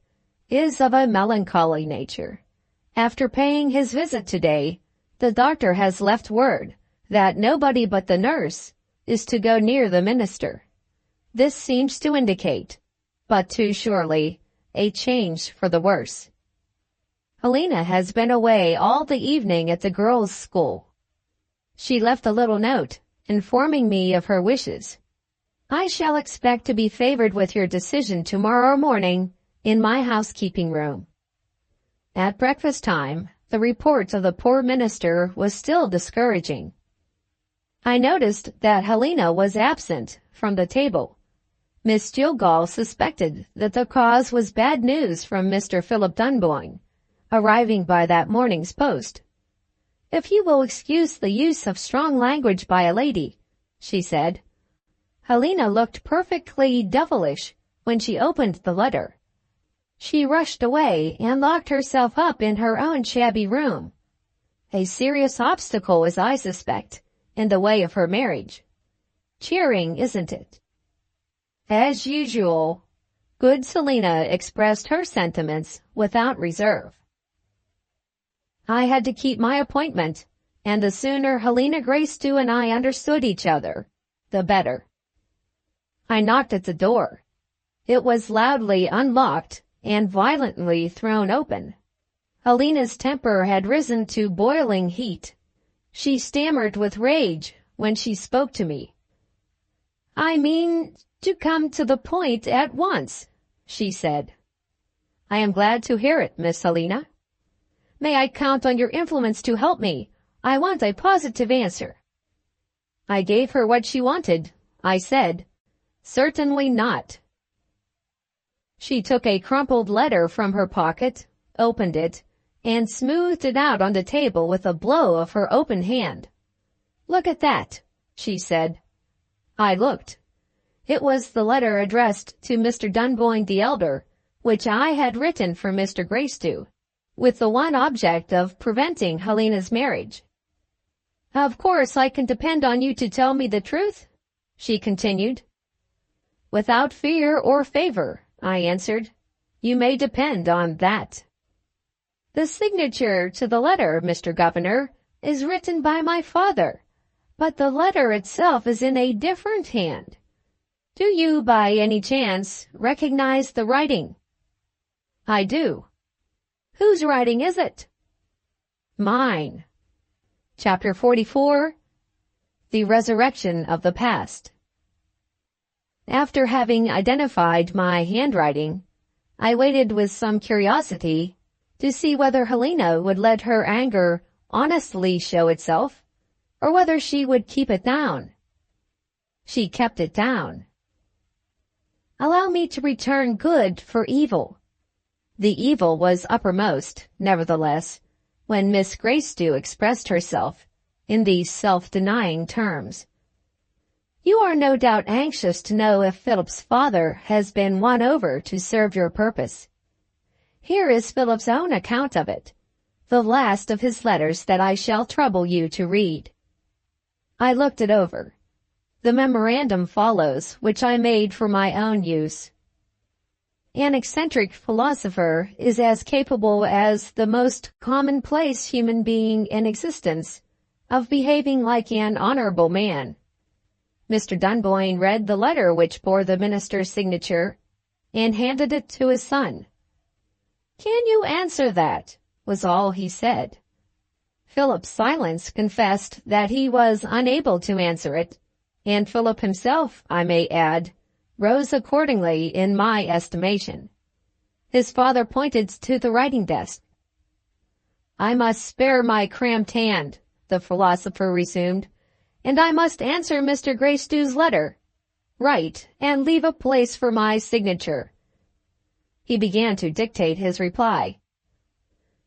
is of a melancholy nature. After paying his visit today, the doctor has left word that nobody but the nurse is to go near the minister. This seems to indicate, but too surely, a change for the worse. Helena has been away all the evening at the girls' school. She left a little note informing me of her wishes. I shall expect to be favored with your decision tomorrow morning in my housekeeping room. At breakfast time, the report of the poor minister was still discouraging. I noticed that Helena was absent from the table. Miss Jillgall suspected that the cause was bad news from Mr. Philip Dunboyne, arriving by that morning's post. If you will excuse the use of strong language by a lady, she said. Helena looked perfectly devilish when she opened the letter. She rushed away and locked herself up in her own shabby room. A serious obstacle, as I suspect, in the way of her marriage. Cheering, isn't it? As usual, good Selina expressed her sentiments without reserve. I had to keep my appointment, and the sooner Helena Greystew and I understood each other, the better. I knocked at the door. It was loudly unlocked and violently thrown open. Helena's temper had risen to boiling heat. She stammered with rage when she spoke to me. I mean to come to the point at once, she said. I am glad to hear it, Miss Helena. May I count on your influence to help me? I want a positive answer. I gave her what she wanted. I said, certainly not. She took a crumpled letter from her pocket, opened it, and smoothed it out on the table with a blow of her open hand. Look at that, she said. I looked. It was the letter addressed to Mr. Dunboyne the elder, which I had written for Mr. Gracedieu, with the one object of preventing Helena's marriage. "Of course I can depend on you to tell me the truth?" she continued. "Without fear or favor," I answered. "You may depend on that." "The signature to the letter, Mr. Governor, is written by my father, but the letter itself is in a different hand. Do you, by any chance, recognize the writing?" "I do." "Whose writing is it?" "Mine." Chapter 44. The Resurrection of the Past. After having identified my handwriting, I waited with some curiosity to see whether Helena would let her anger honestly show itself, or whether she would keep it down. She kept it down. "Allow me to return good for evil." The evil was uppermost, nevertheless, when Miss Gracedieu expressed herself in these self-denying terms. "You are no doubt anxious to know if Philip's father has been won over to serve your purpose. Here is Philip's own account of it, the last of his letters that I shall trouble you to read." I looked it over. The memorandum follows, which I made for my own use. "An eccentric philosopher is as capable as the most commonplace human being in existence of behaving like an honorable man." Mr. Dunboyne read the letter which bore the minister's signature and handed it to his son. "Can you answer that?" was all he said. Philip's silence confessed that he was unable to answer it, and Philip himself, I may add, rose accordingly in my estimation. His father pointed to the writing desk. "I must spare my cramped hand," the philosopher resumed, "and I must answer Mr. Gracedieu's letter. Write, and leave a place for my signature." He began to dictate his reply.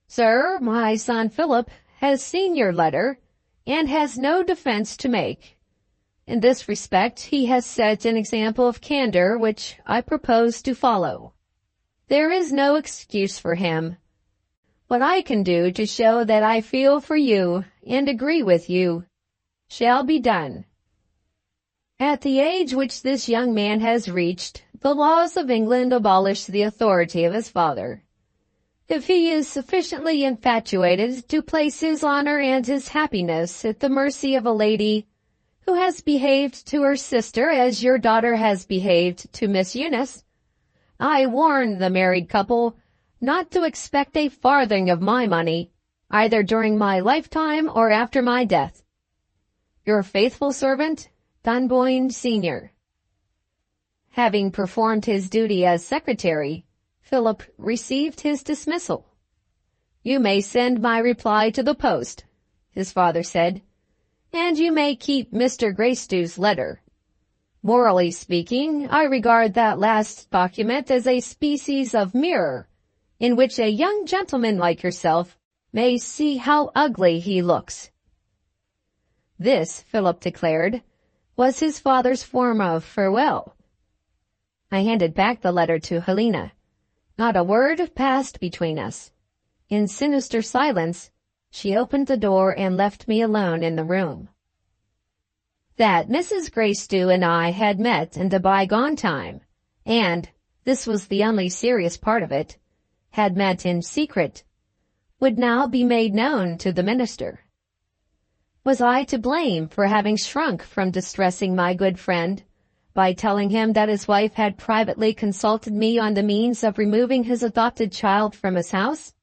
"Sir, my son Philip has seen your letter, and has no defense to make. In this respect he has set an example of candor which I propose to follow. There is no excuse for him. What I can do to show that I feel for you and agree with you shall be done. At the age which this young man has reached, the laws of England abolish the authority of his father. If he is sufficiently infatuated to place his honor and his happiness at the mercy of a lady who has behaved to her sister as your daughter has behaved to Miss Eunice, I warn the married couple not to expect a farthing of my money, either during my lifetime or after my death. Your faithful servant, Dunboyne Sr. Having performed his duty as secretary, Philip received his dismissal. "You may send my reply to the post," his father said, "and you may keep Mr. Gracedieu's letter. Morally speaking, I regard that last document as a species of mirror, in which a young gentleman like yourself may see how ugly he looks." This, Philip declared, was his father's form of farewell. I handed back the letter to Helena. Not a word passed between us. In sinister silence, she opened the door and left me alone in the room. That Mrs. Gracedieu and I had met in the bygone time, and, this was the only serious part of it, had met in secret, would now be made known to the minister. Was I to blame for having shrunk from distressing my good friend by telling him that his wife had privately consulted me on the means of removing his adopted child from his house?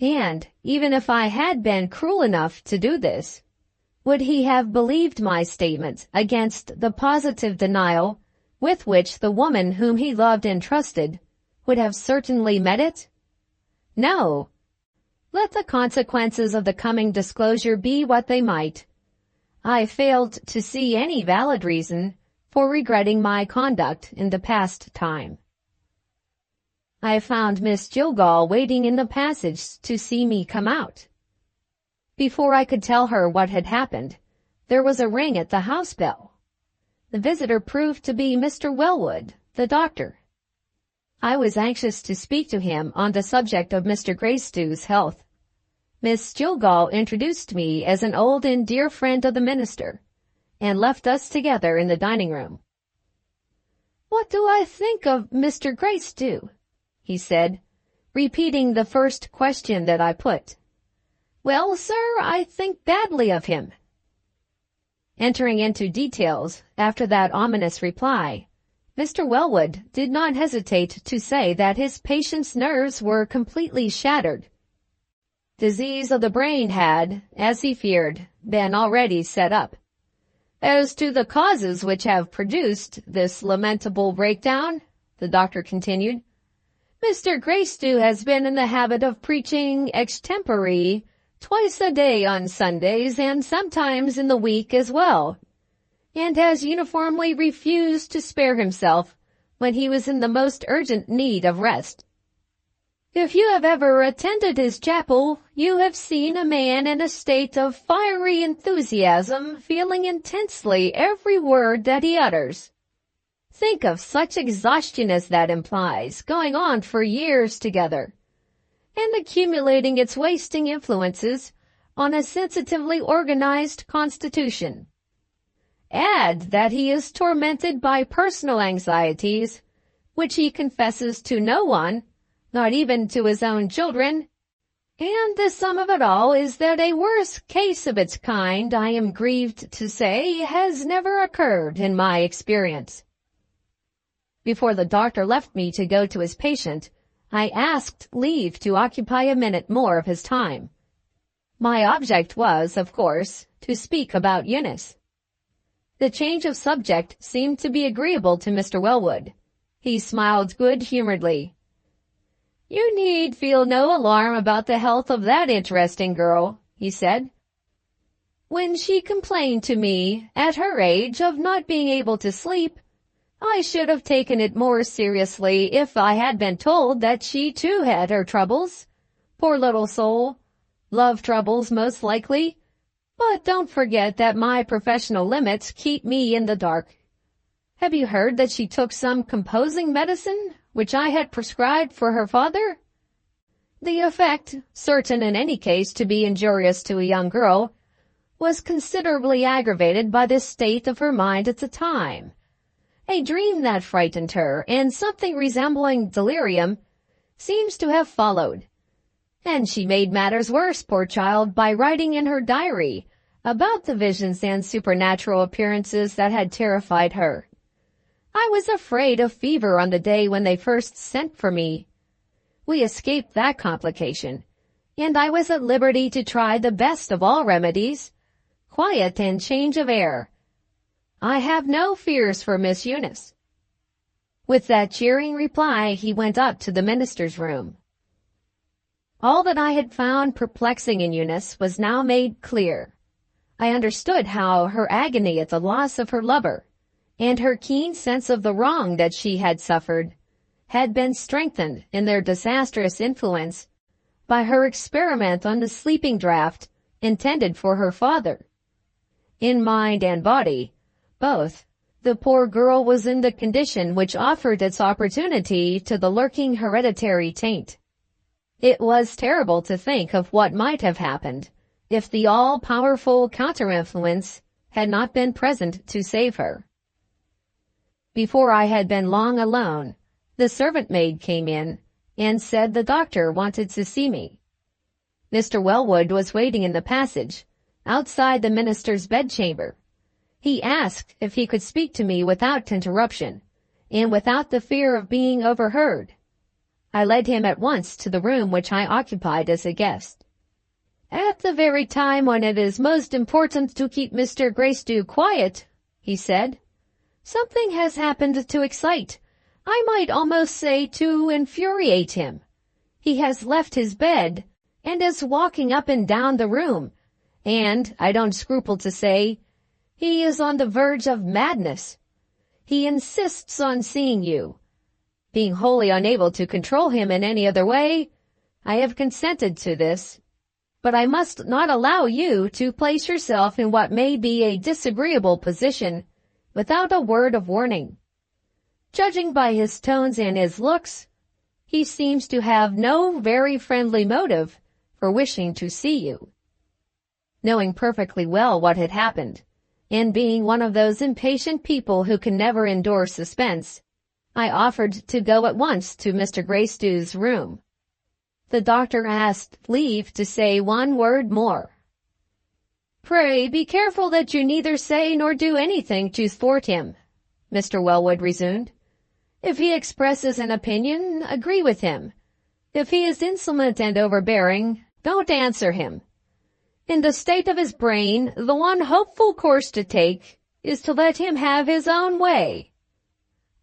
And, even if I had been cruel enough to do this, would he have believed my statement against the positive denial with which the woman whom he loved and trusted would have certainly met it? No. Let the consequences of the coming disclosure be what they might. I failed to see any valid reason for regretting my conduct in the past time. I found Miss Jillgall waiting in the passage to see me come out. Before I could tell her what had happened, there was a ring at the house bell. The visitor proved to be Mr. Wellwood, the doctor. I was anxious to speak to him on the subject of Mr. Greystew's health. Miss Jillgall introduced me as an old and dear friend of the minister, and left us together in the dining room. "What do I think of Mr. Greystew?" he said, repeating the first question that I put. "Well, sir, I think badly of him." Entering into details after that ominous reply, Mr. Wellwood did not hesitate to say that his patient's nerves were completely shattered. Disease of the brain had, as he feared, been already set up. "As to the causes which have produced this lamentable breakdown," the doctor continued, "Mr. Greystew has been in the habit of preaching extempore twice a day on Sundays and sometimes in the week as well, and has uniformly refused to spare himself when he was in the most urgent need of rest. If you have ever attended his chapel, you have seen a man in a state of fiery enthusiasm, feeling intensely every word that he utters. Think of such exhaustion as that implies, going on for years together, and accumulating its wasting influences on a sensitively organized constitution. Add that he is tormented by personal anxieties, which he confesses to no one, not even to his own children, and the sum of it all is that a worse case of its kind, I am grieved to say, has never occurred in my experience." Before the doctor left me to go to his patient, I asked leave to occupy a minute more of his time. My object was, of course, to speak about Eunice. The change of subject seemed to be agreeable to Mr. Wellwood. He smiled good-humoredly. "You need feel no alarm about the health of that interesting girl," he said. "When she complained to me, at her age, of not being able to sleep, I should have taken it more seriously if I had been told that she too had her troubles. Poor little soul. Love troubles, most likely. But don't forget that my professional limits keep me in the dark. Have you heard that she took some composing medicine, which I had prescribed for her father? The effect, certain in any case to be injurious to a young girl, was considerably aggravated by this state of her mind at the time. A dream that frightened her, and something resembling delirium, seems to have followed. And she made matters worse, poor child, by writing in her diary about the visions and supernatural appearances that had terrified her. I was afraid of fever on the day when they first sent for me. We escaped that complication, and I was at liberty to try the best of all remedies, quiet and change of air. I have no fears for Miss Eunice." With that cheering reply, he went up to the minister's room. All that I had found perplexing in Eunice was now made clear. I understood how her agony at the loss of her lover, and her keen sense of the wrong that she had suffered, had been strengthened in their disastrous influence by her experiment on the sleeping draught intended for her father. In mind and body, both, the poor girl was in the condition which offered its opportunity to the lurking hereditary taint. It was terrible to think of what might have happened if the all-powerful counter-influence had not been present to save her. Before I had been long alone, the servant-maid came in and said the doctor wanted to see me. Mr. Wellwood was waiting in the passage, outside the minister's bedchamber. He asked if he could speak to me without interruption, and without the fear of being overheard. I led him at once to the room which I occupied as a guest. "At the very time when it is most important to keep Mr. Greystew quiet," he said, "something has happened to excite, I might almost say to infuriate him. He has left his bed, and is walking up and down the room, and, I don't scruple to say, he is on the verge of madness. He insists on seeing you. Being wholly unable to control him in any other way, I have consented to this. But I must not allow you to place yourself in what may be a disagreeable position without a word of warning. Judging by his tones and his looks, He seems to have no very friendly motive for wishing to see you." Knowing perfectly well what had happened, and being one of those impatient people who can never endure suspense, I offered to go at once to Mr. Greystew's room. The doctor asked leave to say one word more. "Pray be careful that you neither say nor do anything to thwart him," Mr. Wellwood resumed. "If he expresses an opinion, agree with him. If he is insolent and overbearing, don't answer him. In the state of his brain, the one hopeful course to take is to let him have his own way.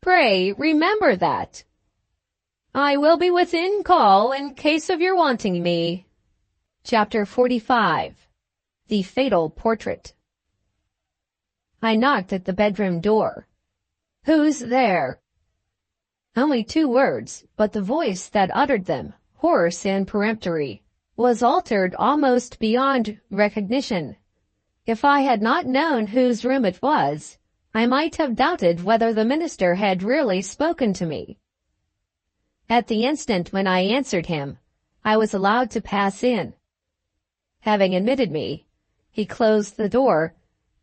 Pray remember that. I will be within call in case of your wanting me." Chapter 45. The Fatal Portrait. I knocked at the bedroom door. "Who's there?" Only 2 words, but the voice that uttered them, hoarse and peremptory, was altered almost beyond recognition. If I had not known whose room it was, I might have doubted whether the minister had really spoken to me. At the instant when I answered him, I was allowed to pass in. Having admitted me, he closed the door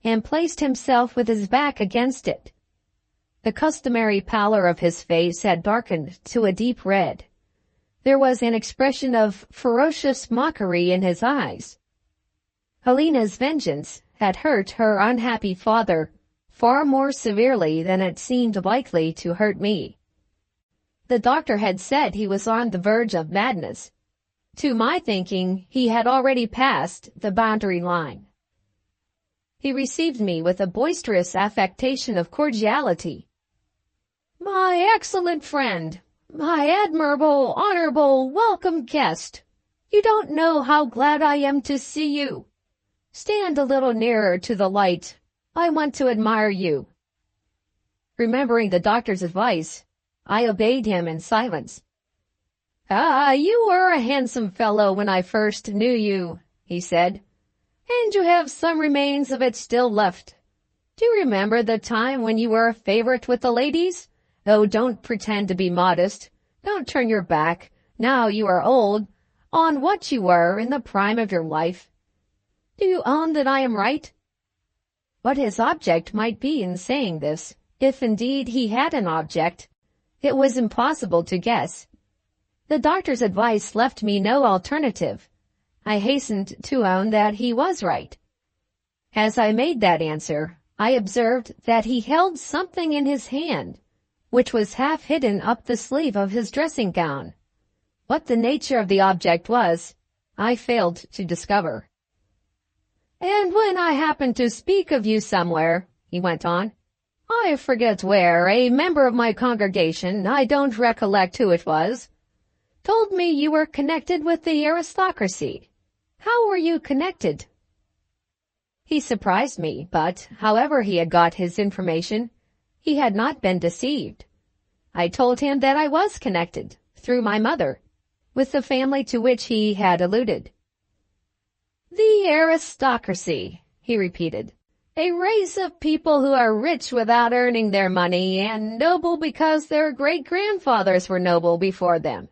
and placed himself with his back against it. The customary pallor of his face had darkened to a deep red. There was an expression of ferocious mockery in his eyes. Helena's vengeance had hurt her unhappy father far more severely than it seemed likely to hurt me. The doctor had said he was on the verge of madness. To my thinking, he had already passed the boundary line. He received me with a boisterous affectation of cordiality. "My excellent friend, my admirable, honorable, welcome guest, you don't know how glad I am to see you. Stand a little nearer to the light. I want to admire you." Remembering the doctor's advice, I obeyed him in silence. "Ah, you were a handsome fellow when I first knew you," he said, "and you have some remains of it still left. Do you remember the time when you were a favorite with the ladies? Oh, don't pretend to be modest. Don't turn your back, now you are old, on what you were in the prime of your life. Do you own that I am right?" What his object might be in saying this, if indeed he had an object, it was impossible to guess. The doctor's advice left me no alternative. I hastened to own that he was right. As I made that answer, I observed that he held something in his hand, which was half hidden up the sleeve of his dressing gown. What the nature of the object was, I failed to discover. "And when I happened to speak of you somewhere," he went on, "I forget where, a member of my congregation, I don't recollect who it was, told me you were connected with the aristocracy. How were you connected?" He surprised me, but, however he had got his information, he had not been deceived. I told him that I was connected, through my mother, with the family to which he had alluded. "The aristocracy," he repeated. "A race of people who are rich without earning their money, and noble because their great-grandfathers were noble before them.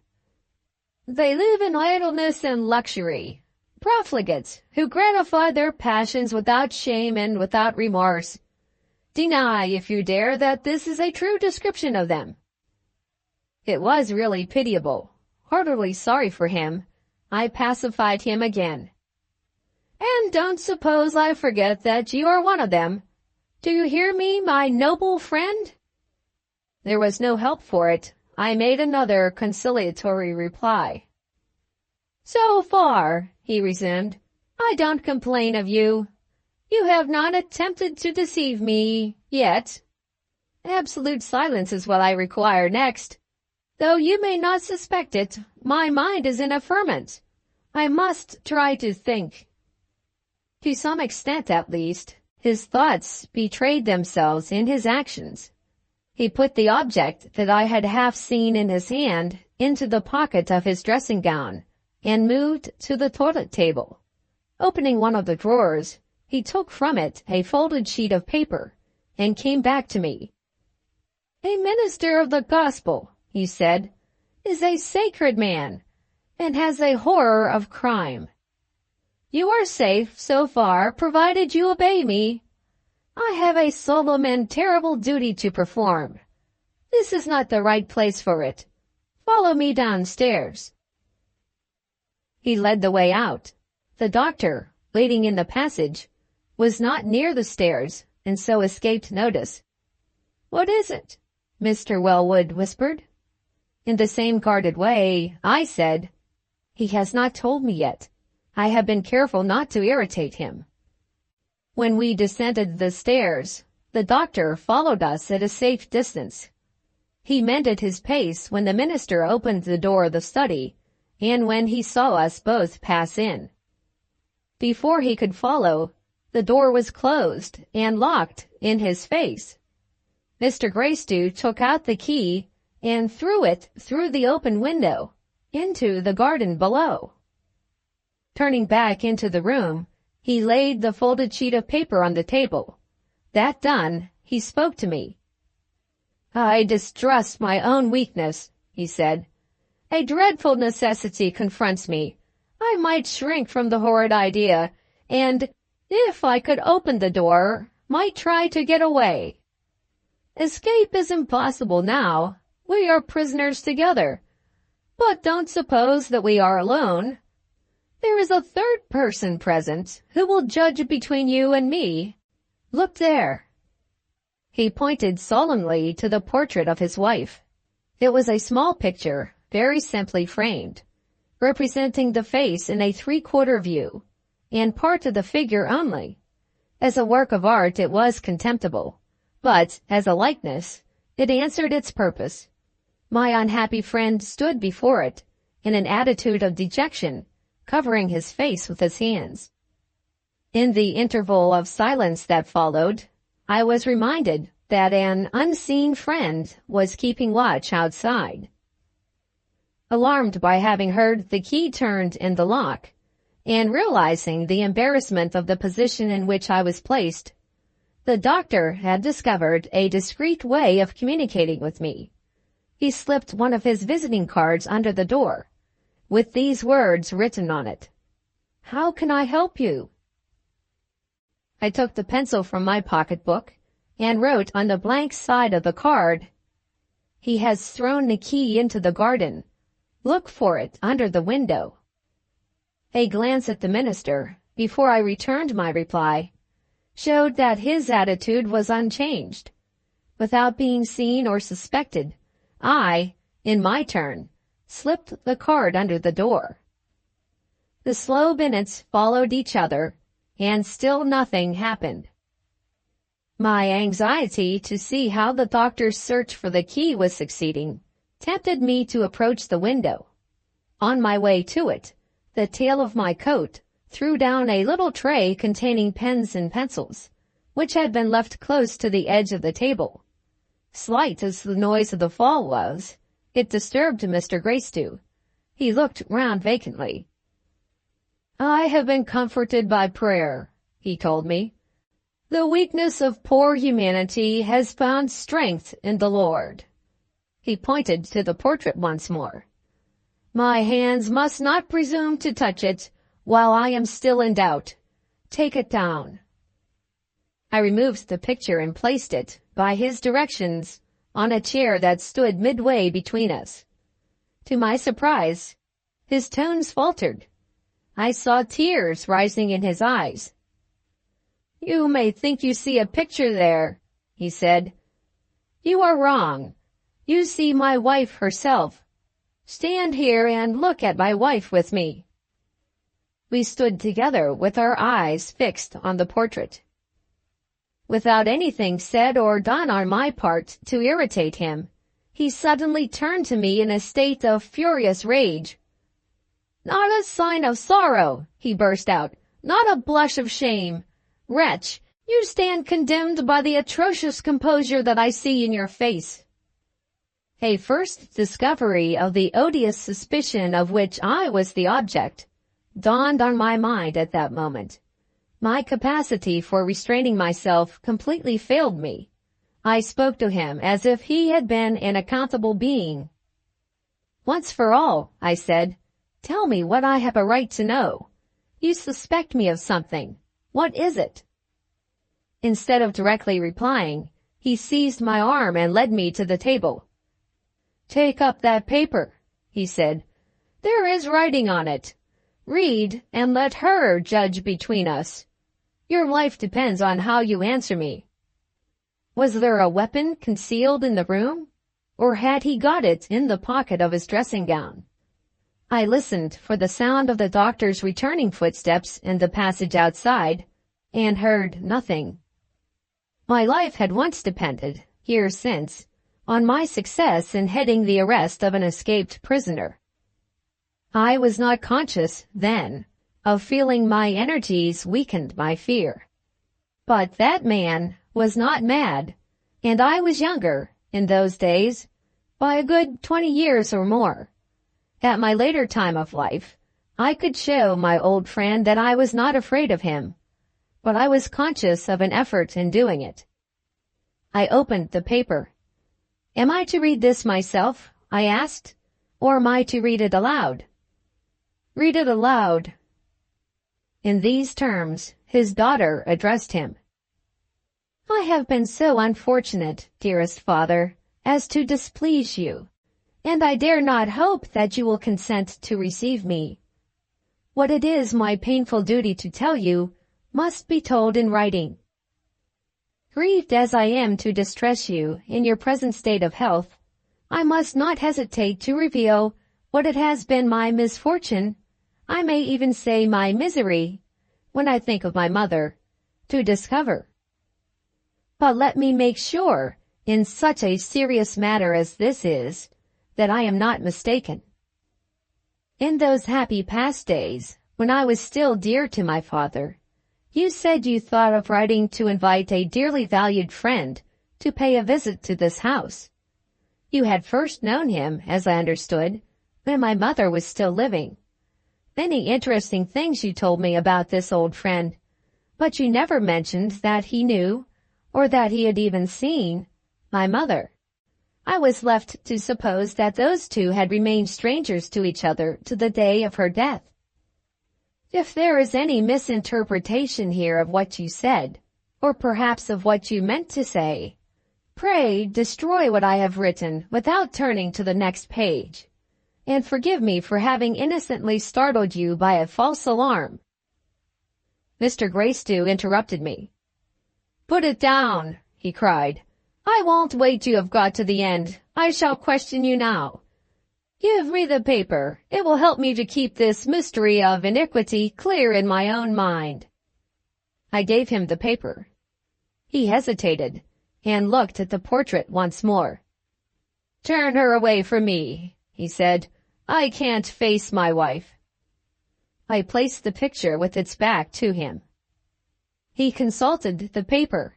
They live in idleness and luxury. Profligates, who gratify their passions without shame and without remorse. Deny, if you dare, that this is a true description of them." It was really pitiable. Heartily sorry for him, I pacified him again. "And don't suppose I forget that you are one of them. Do you hear me, my noble friend?" There was no help for it. I made another conciliatory reply. "So far," he resumed, "I don't complain of you. You have not attempted to deceive me yet. Absolute silence is what I require next. Though you may not suspect it, my mind is in a ferment. I must try to think." To some extent, at least, his thoughts betrayed themselves in his actions. He put the object that I had half seen in his hand into the pocket of his dressing gown and moved to the toilet table. Opening one of the drawers, he took from it a folded sheet of paper and came back to me. "A minister of the gospel," he said, is a sacred man and has a horror of crime. You are safe so far, provided you obey me. I have a solemn and terrible duty to perform. This is not the right place for it. Follow me downstairs." He led the way out. The doctor, waiting in the passage, was not near the stairs, and so escaped notice. "What is it?" Mr. Wellwood whispered. In the same guarded way, I said, "He has not told me yet. I have been careful not to irritate him." When we descended the stairs, the doctor followed us at a safe distance. He mended his pace when the minister opened the door of the study, and when he saw us both pass in. Before he could follow, the door was closed and locked in his face. Mr. Gracedieu took out the key and threw it through the open window into the garden below. Turning back into the room, he laid the folded sheet of paper on the table. That done, he spoke to me. "I distrust my own weakness," he said. "A dreadful necessity confronts me. I might shrink from the horrid idea, and, if I could open the door, might try to get away. Escape is impossible now. We are prisoners together. But don't suppose that we are alone. There is a third person present who will judge between you and me. Look there." He pointed solemnly to the portrait of his wife. It was a small picture, very simply framed, representing the face in a three-quarter view, and part of the figure only. As a work of art it was contemptible, but as a likeness, it answered its purpose. My unhappy friend stood before it, in an attitude of dejection, covering his face with his hands. In the interval of silence that followed, I was reminded that an unseen friend was keeping watch outside. Alarmed by having heard the key turned in the lock, and realizing the embarrassment of the position in which I was placed, the doctor had discovered a discreet way of communicating with me. He slipped one of his visiting cards under the door, with these words written on it: "How can I help you?" I took the pencil from my pocketbook and wrote on the blank side of the card, "He has thrown the key into the garden. Look for it under the window." A glance at the minister, before I returned my reply, showed that his attitude was unchanged. Without being seen or suspected, I, in my turn, slipped the card under the door. The slow minutes followed each other, and still nothing happened. My anxiety to see how the doctor's search for the key was succeeding tempted me to approach the window. On my way to it, the tail of my coat threw down a little tray containing pens and pencils, which had been left close to the edge of the table. Slight as the noise of the fall was, it disturbed Mr. Gracedieu. He looked round vacantly. "I have been comforted by prayer," he told me. "The weakness of poor humanity has found strength in the Lord." He pointed to the portrait once more. "My hands must not presume to touch it while I am still in doubt. Take it down." I removed the picture and placed it, by his directions, on a chair that stood midway between us. To my surprise, his tones faltered. I saw tears rising in his eyes. "You may think you see a picture there," he said. "You are wrong. You see my wife herself. Stand here and look at my wife with me." We stood together with our eyes fixed on the portrait. Without anything said or done on my part to irritate him, he suddenly turned to me in a state of furious rage. "Not a sign of sorrow," he burst out. "Not a blush of shame. Wretch, you stand condemned by the atrocious composure that I see in your face." A first discovery of the odious suspicion of which I was the object dawned on my mind at that moment. My capacity for restraining myself completely failed me. I spoke to him as if he had been an accountable being. Once for all, I said, tell me what I have a right to know. You suspect me of something. What is it? Instead of directly replying, he seized my arm and led me to the table. Take up that paper, he said. There is writing on it. Read and let her judge between us. Your life depends on how you answer me. Was there a weapon concealed in the room, or had he got it in the pocket of his dressing gown? I listened for the sound of the doctor's returning footsteps in the passage outside, and heard nothing. My life had once depended, years since, on my success in heading the arrest of an escaped prisoner. I was not conscious, then, of feeling my energies weakened by fear. But that man was not mad, and I was younger, in those days, by a good 20 years or more. At my later time of life, I could show my old friend that I was not afraid of him, but I was conscious of an effort in doing it. I opened the paper. Am I to read this myself, I asked, or am I to read it aloud? Read it aloud. In these terms, his daughter addressed him. I have been so unfortunate, dearest father, as to displease you, and I dare not hope that you will consent to receive me. What it is my painful duty to tell you must be told in writing. Grieved as I am to distress you in your present state of health, I must not hesitate to reveal what it has been my misfortune, I may even say my misery, when I think of my mother, to discover. But let me make sure, in such a serious matter as this is, that I am not mistaken. In those happy past days, when I was still dear to my father, you said you thought of writing to invite a dearly valued friend to pay a visit to this house. You had first known him, as I understood, when my mother was still living. Many interesting things you told me about this old friend, but you never mentioned that he knew, or that he had even seen, my mother. I was left to suppose that those two had remained strangers to each other to the day of her death. If there is any misinterpretation here of what you said, or perhaps of what you meant to say, pray destroy what I have written without turning to the next page, and forgive me for having innocently startled you by a false alarm. Mr. Gracedieu interrupted me. Put it down, he cried. I won't wait till you have got to the end. I shall question you now. Give me the paper. It will help me to keep this mystery of iniquity clear in my own mind. I gave him the paper. He hesitated, and looked at the portrait once more. Turn her away from me, he said. I can't face my wife. I placed the picture with its back to him. He consulted the paper,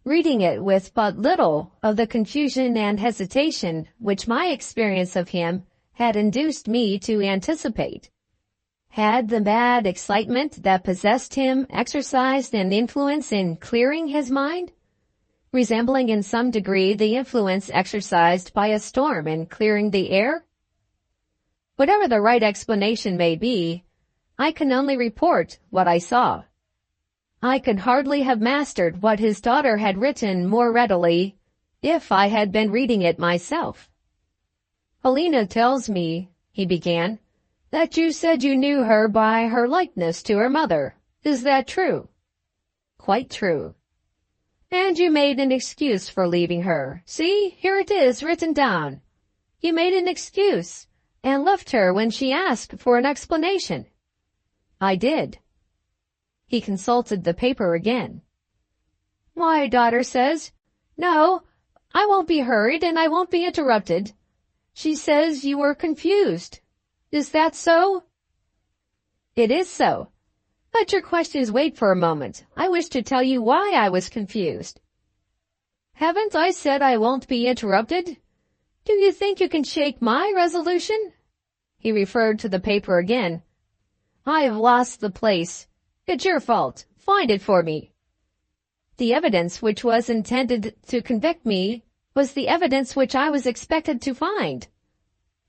reading it with but little of the confusion and hesitation which my experience of him had induced me to anticipate. Had the mad excitement that possessed him exercised an influence in clearing his mind, resembling in some degree the influence exercised by a storm in clearing the air? Whatever the right explanation may be, I can only report what I saw. I could hardly have mastered what his daughter had written more readily if I had been reading it myself. Helena tells me, he began, that you said you knew her by her likeness to her mother. Is that true? Quite true. And you made an excuse for leaving her. See, here it is written down. You made an excuse and left her when she asked for an explanation. I did. He consulted the paper again. My daughter says, no, I won't be hurried and I won't be interrupted. She says you were confused. Is that so? It is so. Let your questions wait for a moment. I wish to tell you why I was confused. Haven't I said I won't be interrupted? Do you think you can shake my resolution? He referred to the paper again. I've lost the place. It's your fault. Find it for me. The evidence which was intended to convict me was the evidence which I was expected to find.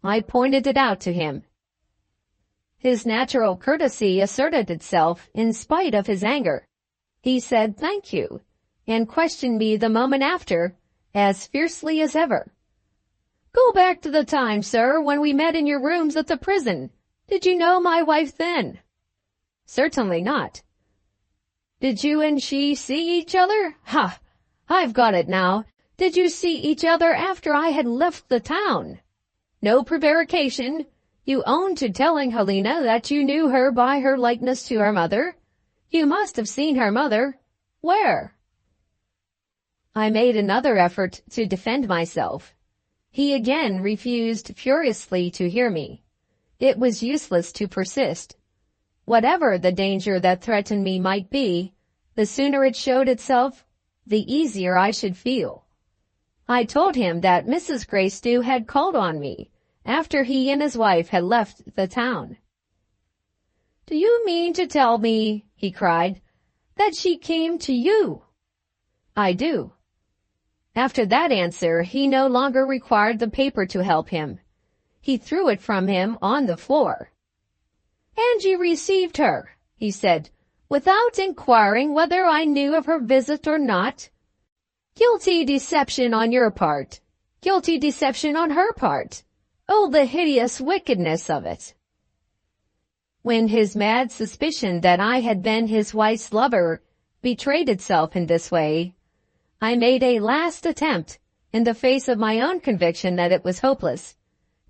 I pointed it out to him. His natural courtesy asserted itself in spite of his anger. He said thank you, and questioned me the moment after, as fiercely as ever. "Go back to the time, sir, when we met in your rooms at the prison. Did you know my wife then?" "Certainly not." "Did you and she see each other? Ha! I've got it now. Did you see each other after I had left the town? No prevarication. You own to telling Helena that you knew her by her likeness to her mother. You must have seen her mother. Where?" I made another effort to defend myself. He again refused furiously to hear me. It was useless to persist. Whatever the danger that threatened me might be, the sooner it showed itself, the easier I should feel. I told him that Mrs. Gracedieu had called on me after he and his wife had left the town. "Do you mean to tell me," he cried, "that she came to you?" "I do." After that answer, he no longer required the paper to help him. He threw it from him on the floor. "And you received her," he said, "without inquiring whether I knew of her visit or not? Guilty deception on your part. Guilty deception on her part. Oh, the hideous wickedness of it." When his mad suspicion that I had been his wife's lover betrayed itself in this way, I made a last attempt, in the face of my own conviction that it was hopeless,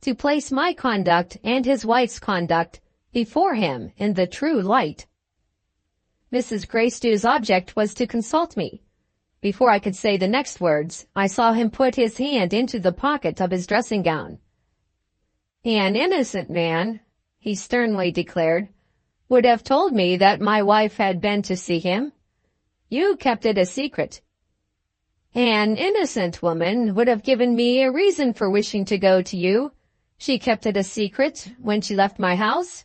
to place my conduct and his wife's conduct before him in the true light. Mrs. Gracedieu's object was to consult me. Before I could say the next words, I saw him put his hand into the pocket of his dressing gown. "An innocent man," he sternly declared, "would have told me that my wife had been to see him. You kept it a secret. An innocent woman would have given me a reason for wishing to go to you. She kept it a secret when she left my house.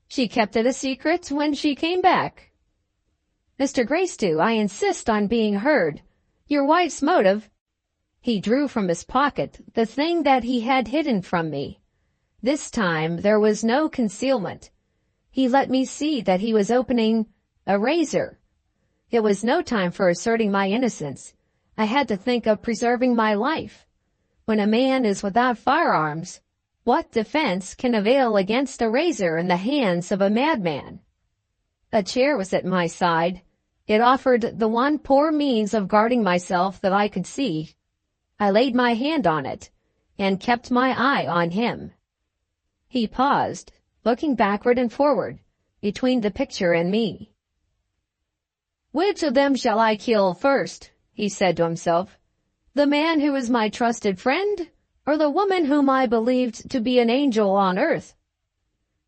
She kept it a secret when she came back." "Mr. Gracedieu, I insist on being heard. Your wife's motive—" He drew from his pocket the thing that he had hidden from me. This time there was no concealment. He let me see that he was opening a razor. It was no time for asserting my innocence. I had to think of preserving my life. When a man is without firearms, what defense can avail against a razor in the hands of a madman? A chair was at my side. It offered the one poor means of guarding myself that I could see. I laid my hand on it, and kept my eye on him. He paused, looking backward and forward, between the picture and me. "Which of them shall I kill first?" he said to himself. "The man who is my trusted friend, or the woman whom I believed to be an angel on earth?"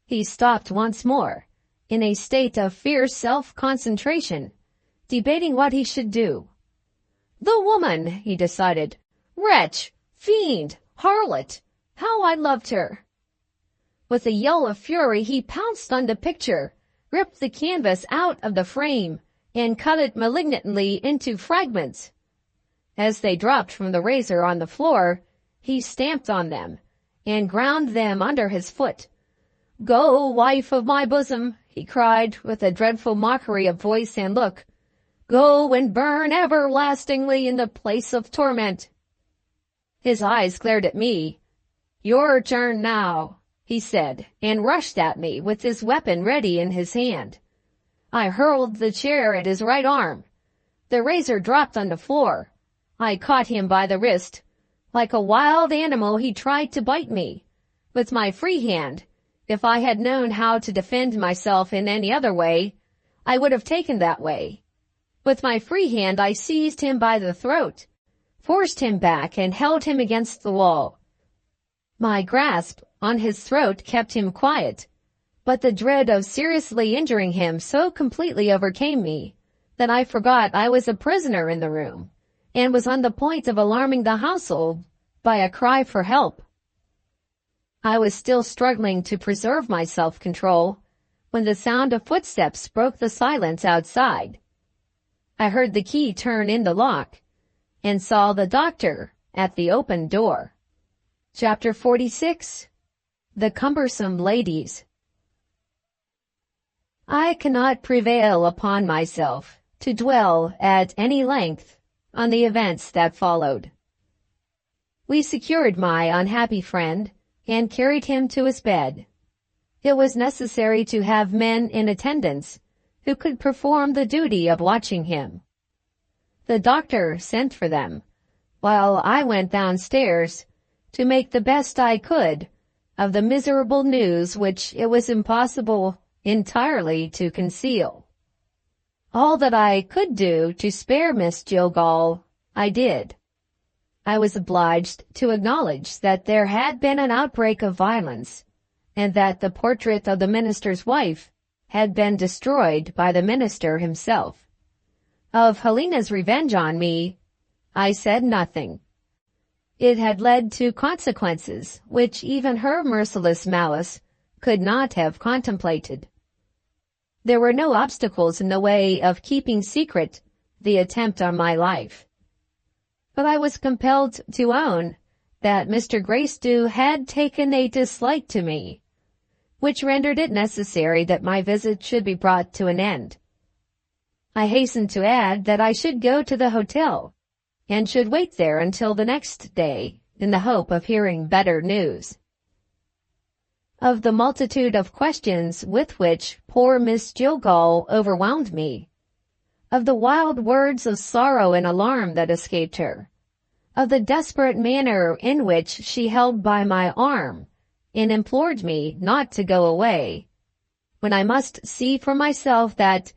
He stopped once more, in a state of fierce self-concentration, debating what he should do. "The woman," he decided. "Wretch! Fiend! Harlot! How I loved her!" With a yell of fury, he pounced on the picture, ripped the canvas out of the frame, and cut it malignantly into fragments. As they dropped from the razor on the floor, he stamped on them, and ground them under his foot. "Go, wife of my bosom," he cried, with a dreadful mockery of voice and look. "Go and burn everlastingly in the place of torment." His eyes glared at me. "Your turn now," he said, and rushed at me with his weapon ready in his hand. I hurled the chair at his right arm. The razor dropped on the floor. I caught him by the wrist. Like a wild animal, he tried to bite me. With my free hand, if I had known how to defend myself in any other way, I would have taken that way. With my free hand, I seized him by the throat, forced him back, and held him against the wall. My grasp on his throat kept him quiet, but the dread of seriously injuring him so completely overcame me that I forgot I was a prisoner in the room, and was on the point of alarming the household by a cry for help. I was still struggling to preserve my self-control when the sound of footsteps broke the silence outside. I heard the key turn in the lock, and saw the doctor at the open door. Chapter 46. the cumbersome ladies. I cannot prevail upon myself to dwell at any length on the events that followed. We secured my unhappy friend and carried him to his bed. It was necessary to have men in attendance who could perform the duty of watching him. The doctor sent for them, while I went downstairs to make the best I could of the miserable news which it was impossible entirely to conceal. All that I could do to spare Miss Jillgall, I did. I was obliged to acknowledge that there had been an outbreak of violence, and that the portrait of the minister's wife had been destroyed by the minister himself. Of Helena's revenge on me, I said nothing. It had led to consequences which even her merciless malice could not have contemplated. There were no obstacles in the way of keeping secret the attempt on my life. But I was compelled to own that Mr. Gracedieu had taken a dislike to me, which rendered it necessary that my visit should be brought to an end. I hastened to add that I should go to the hotel, and should wait there until the next day, in the hope of hearing better news. Of the multitude of questions with which poor Miss Jillgall overwhelmed me, of the wild words of sorrow and alarm that escaped her, of the desperate manner in which she held by my arm and implored me not to go away, when I must see for myself that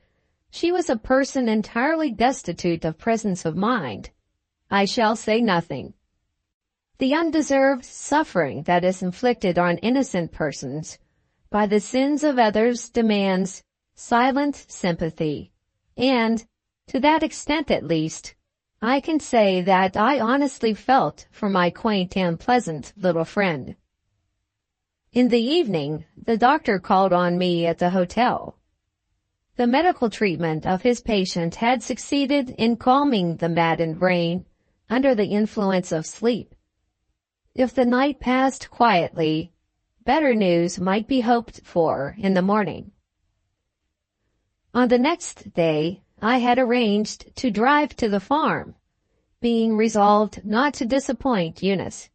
she was a person entirely destitute of presence of mind, I shall say nothing. The undeserved suffering that is inflicted on innocent persons by the sins of others demands silent sympathy, and, to that extent at least, I can say that I honestly felt for my quaint and pleasant little friend. In the evening, the doctor called on me at the hotel. The medical treatment of his patient had succeeded in calming the maddened brain under the influence of sleep. If the night passed quietly, better news might be hoped for in the morning. On the next day, I had arranged to drive to the farm, being resolved not to disappoint Eunice.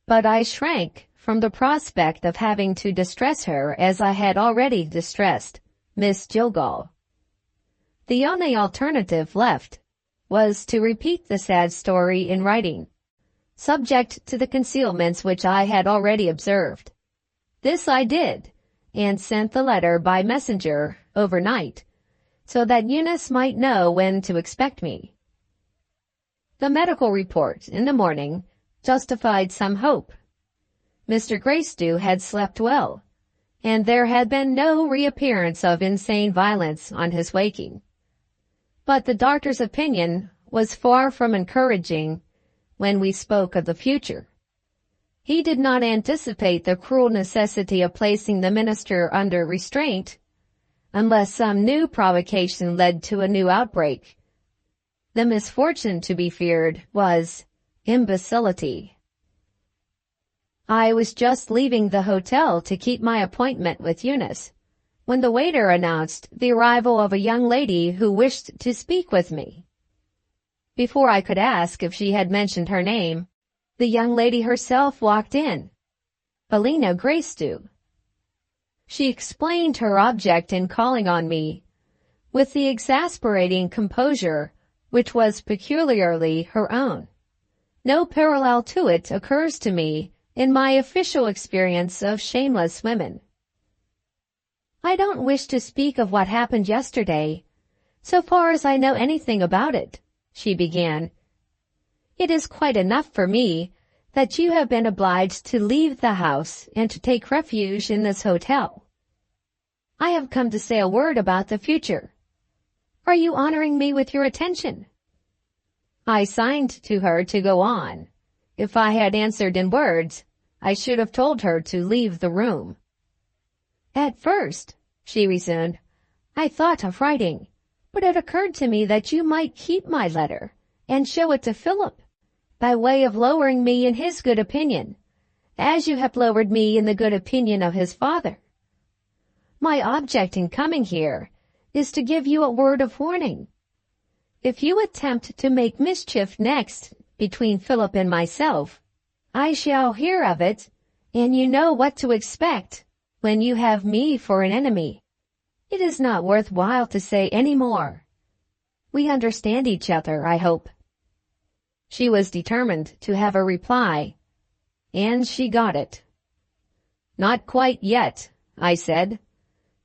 But I shrank from the prospect of having to distress her as I had already distressed Miss Jillgall. The only alternative left was to repeat the sad story in writing, subject to the concealments which I had already observed. This I did, and sent the letter by messenger overnight, so that Eunice might know when to expect me. The medical report in the morning justified some hope. Mr. Gracedieu had slept well, and there had been no reappearance of insane violence on his waking. But the doctor's opinion was far from encouraging when we spoke of the future. He did not anticipate the cruel necessity of placing the minister under restraint unless some new provocation led to a new outbreak. The misfortune to be feared was imbecility. I was just leaving the hotel to keep my appointment with Eunice, when the waiter announced the arrival of a young lady who wished to speak with me. Before I could ask if she had mentioned her name, the young lady herself walked in, Helena Gracedieu. She explained her object in calling on me, with the exasperating composure which was peculiarly her own. No parallel to it occurs to me in my official experience of shameless women. I don't wish to speak of what happened yesterday, so far as I know anything about it, she began. It is quite enough for me that you have been obliged to leave the house and to take refuge in this hotel. I have come to say a word about the future. Are you honoring me with your attention? I signed to her to go on. If I had answered in words, I should have told her to leave the room. At first, she resumed, I thought of writing, but it occurred to me that you might keep my letter and show it to Philip, by way of lowering me in his good opinion, as you have lowered me in the good opinion of his father. My object in coming here is to give you a word of warning. If you attempt to make mischief next between Philip and myself, I shall hear of it, and you know what to expect when you have me for an enemy. It is not worth while to say any more. We understand each other, I hope." She was determined to have a reply, and she got it. "Not quite yet," I said.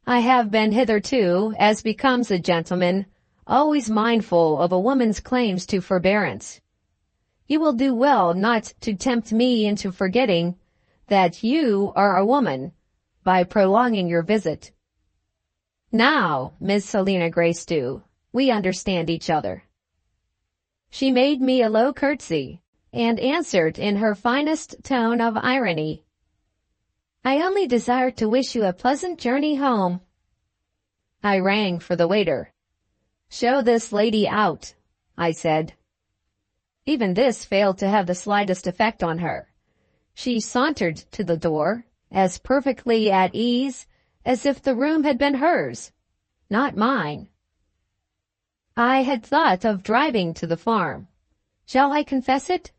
"I have been hitherto, as becomes a gentleman, always mindful of a woman's claims to forbearance. You will do well not to tempt me into forgetting that you are a woman by prolonging your visit. Now, Miss Selina Greystew, we understand each other." She made me a low curtsy and answered in her finest tone of irony, "I only desire to wish you a pleasant journey home." I rang for the waiter. "Show this lady out," I said. Even this failed to have the slightest effect on her. She sauntered to the door, as perfectly at ease as if the room had been hers, not mine. I had thought of driving to the farm. Shall I confess it?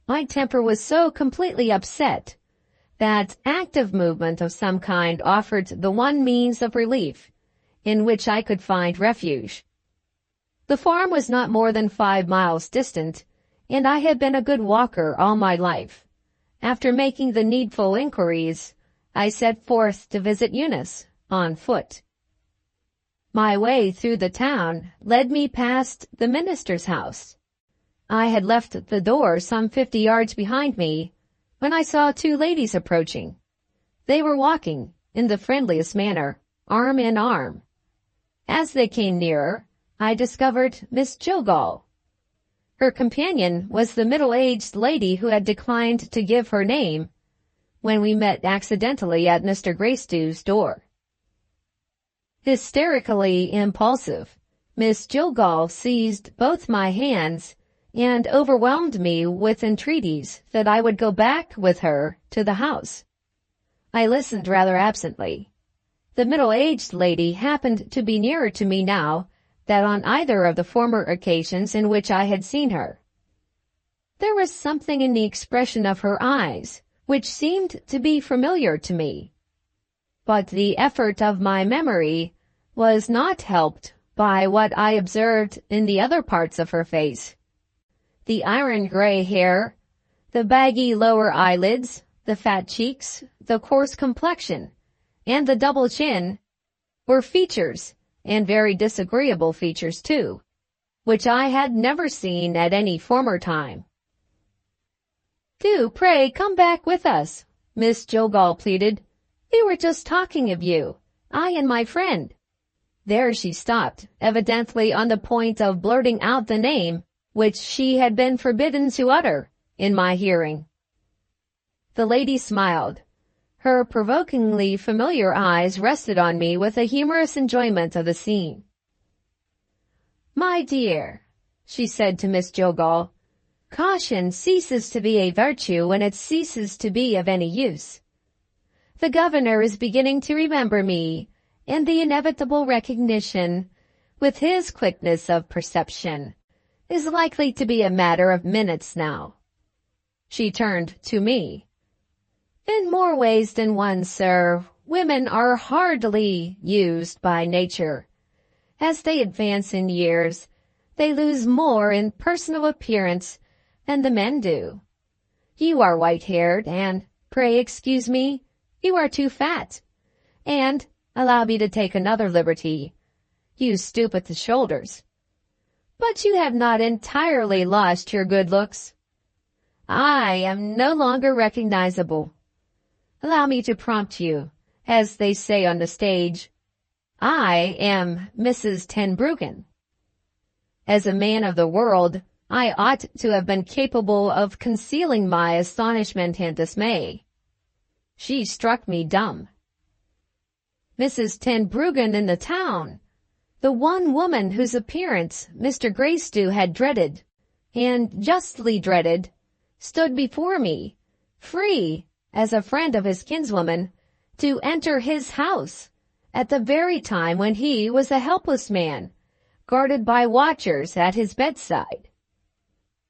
My temper was so completely upset that active movement of some kind offered the one means of relief in which I could find refuge. The farm was not more than 5 miles distant, and I had been a good walker all my life. After making the needful inquiries, I set forth to visit Eunice on foot. My way through the town led me past the minister's house. I had left the door some 50 yards behind me when I saw 2 ladies approaching. They were walking, in the friendliest manner, arm in arm. As they came nearer, I discovered Miss Jogall. Her companion was the middle-aged lady who had declined to give her name when we met accidentally at Mr. Greystew's door. Hysterically impulsive, Miss Jogall seized both my hands and overwhelmed me with entreaties that I would go back with her to the house. I listened rather absently. The middle-aged lady happened to be nearer to me now than on either of the former occasions in which I had seen her. There was something in the expression of her eyes which seemed to be familiar to me, but the effort of my memory was not helped by what I observed in the other parts of her face. The iron gray hair, the baggy lower eyelids, the fat cheeks, the coarse complexion, and the double chin were features, and very disagreeable features too, which I had never seen at any former time. "Do pray come back with us," Miss Jogall pleaded. "We were just talking of you, I and my friend." There she stopped, evidently on the point of blurting out the name which she had been forbidden to utter in my hearing. The lady smiled. Her provokingly familiar eyes rested on me with a humorous enjoyment of the scene. "My dear," she said to Miss Jogall, "caution ceases to be a virtue when it ceases to be of any use. The governor is beginning to remember me, and the inevitable recognition, with his quickness of perception, is likely to be a matter of minutes now." She turned to me. "In more ways than one, sir, women are hardly used by nature. As they advance in years, they lose more in personal appearance than the men do. You are white-haired, and, pray excuse me, you are too fat. And, allow me to take another liberty, you stoop at the shoulders. But you have not entirely lost your good looks. I am no longer recognizable. Allow me to prompt you, as they say on the stage. I am Mrs. Tenbruggen. As a man of the world, I ought to have been capable of concealing my astonishment and dismay. She struck me dumb. Mrs. Tenbruggen in the town, the one woman whose appearance Mr. Greystew had dreaded, and justly dreaded, stood before me, free as a friend of his kinswoman, to enter his house at the very time when he was a helpless man, guarded by watchers at his bedside.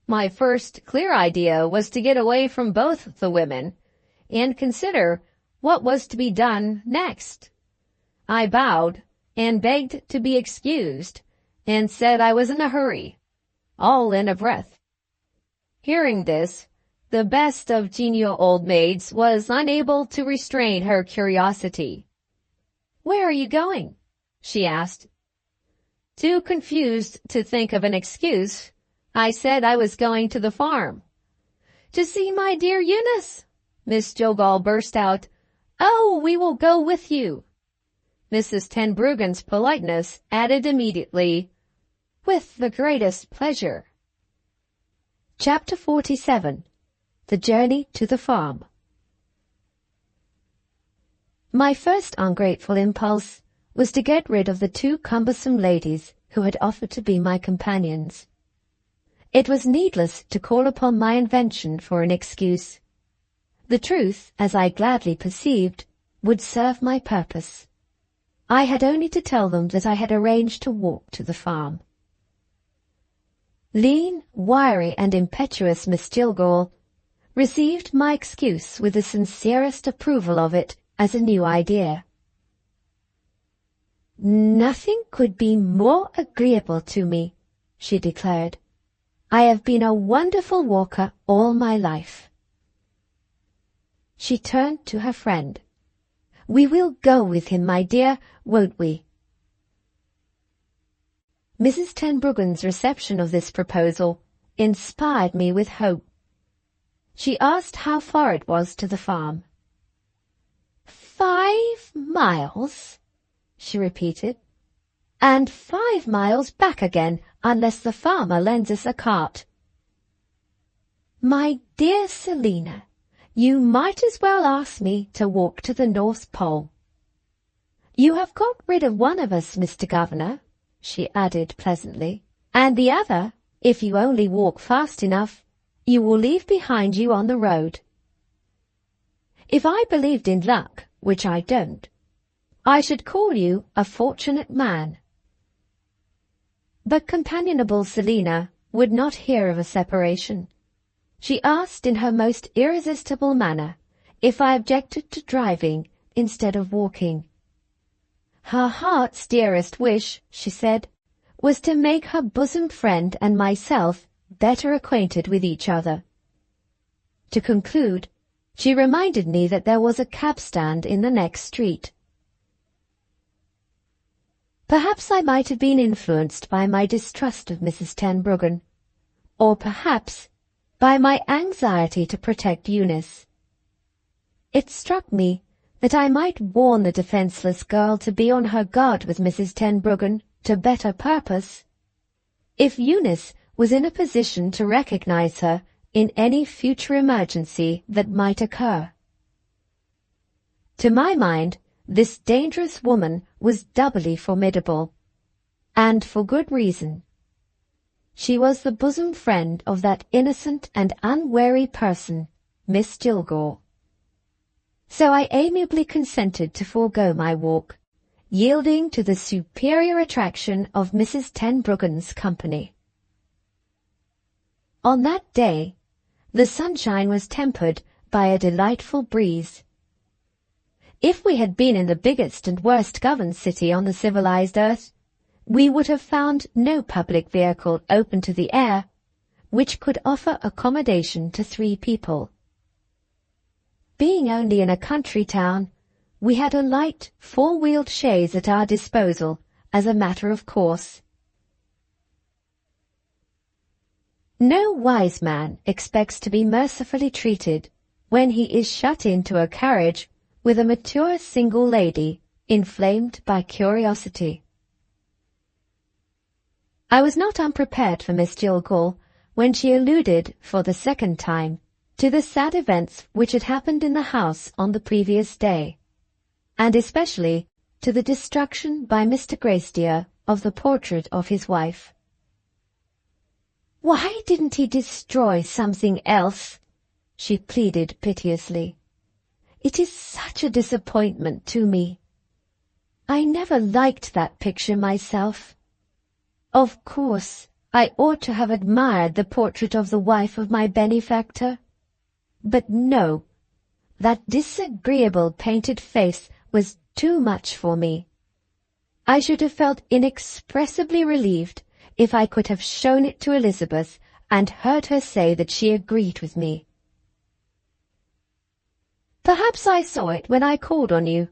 My first clear idea was to get away from both the women and consider what was to be done next. I bowed and begged to be excused and said I was in a hurry, all in a breath. Hearing this, the best of genial old maids was unable to restrain her curiosity. "Where are you going?" she asked. Too confused to think of an excuse, I said I was going to the farm. "To see my dear Eunice?" Miss Jillgall burst out. "Oh, we will go with you." Mrs. Tenbruggen's politeness added immediately, "With the greatest pleasure." Chapter 47. The Journey to the Farm. My first ungrateful impulse was to get rid of the two cumbersome ladies who had offered to be my companions. It was needless to call upon my invention for an excuse. The truth, as I gladly perceived, would serve my purpose. I had only to tell them that I had arranged to walk to the farm. Lean, wiry, and impetuous Miss Jillgall received my excuse with the sincerest approval of it as a new idea. "Nothing could be more agreeable to me," she declared. "I have been a wonderful walker all my life." She turned to her friend. "We will go with him, my dear, won't we?" Mrs. Tenbruggen's reception of this proposal inspired me with hope. She asked how far it was to the farm. 5 miles, she repeated, "and 5 miles back again, unless the farmer lends us a cart." "My dear Selina, you might as well ask me to walk to the North Pole. You have got rid of one of us, Mr. Governor," she added pleasantly, "and the other, if you only walk fast enough, you will leave behind you on the road. If I believed in luck, which I don't, I should call you a fortunate man." But companionable Selina would not hear of a separation. She asked in her most irresistible manner if I objected to driving instead of walking. Her heart's dearest wish, she said, was to make her bosom friend and myself better acquainted with each other. To conclude, she reminded me that there was a cab stand in the next street. Perhaps I might have been influenced by my distrust of Mrs. Tenbruggen, or perhaps by my anxiety to protect Eunice. It struck me that I might warn the defenceless girl to be on her guard with Mrs. Tenbruggen to better purpose. If Eunice was in a position to recognize her in any future emergency that might occur. To my mind, this dangerous woman was doubly formidable, and for good reason. She was the bosom friend of that innocent and unwary person, Miss Jillgall. So I amiably consented to forego my walk, yielding to the superior attraction of Mrs. Tenbruggen's company. On that day, the sunshine was tempered by a delightful breeze. If we had been in the biggest and worst governed city on the civilized earth, we would have found no public vehicle open to the air which could offer accommodation to 3 people. Being only in a country town, we had a light 4-wheeled chaise at our disposal as a matter of course. No wise man expects to be mercifully treated when he is shut into a carriage with a mature single lady inflamed by curiosity. I was not unprepared for Miss Jillgall when she alluded for the second time to the sad events which had happened in the house on the previous day, and especially to the destruction by Mr. Gracedieu of the portrait of his wife. "Why didn't he destroy something else?" she pleaded piteously. It is such a disappointment to me. I never liked that picture myself. Of course, I ought to have admired the portrait of the wife of my benefactor. But no, that disagreeable painted face was too much for me. I should have felt inexpressibly relieved if I could have shown it to Elizabeth and heard her say that she agreed with me. "Perhaps I saw it when I called on you,"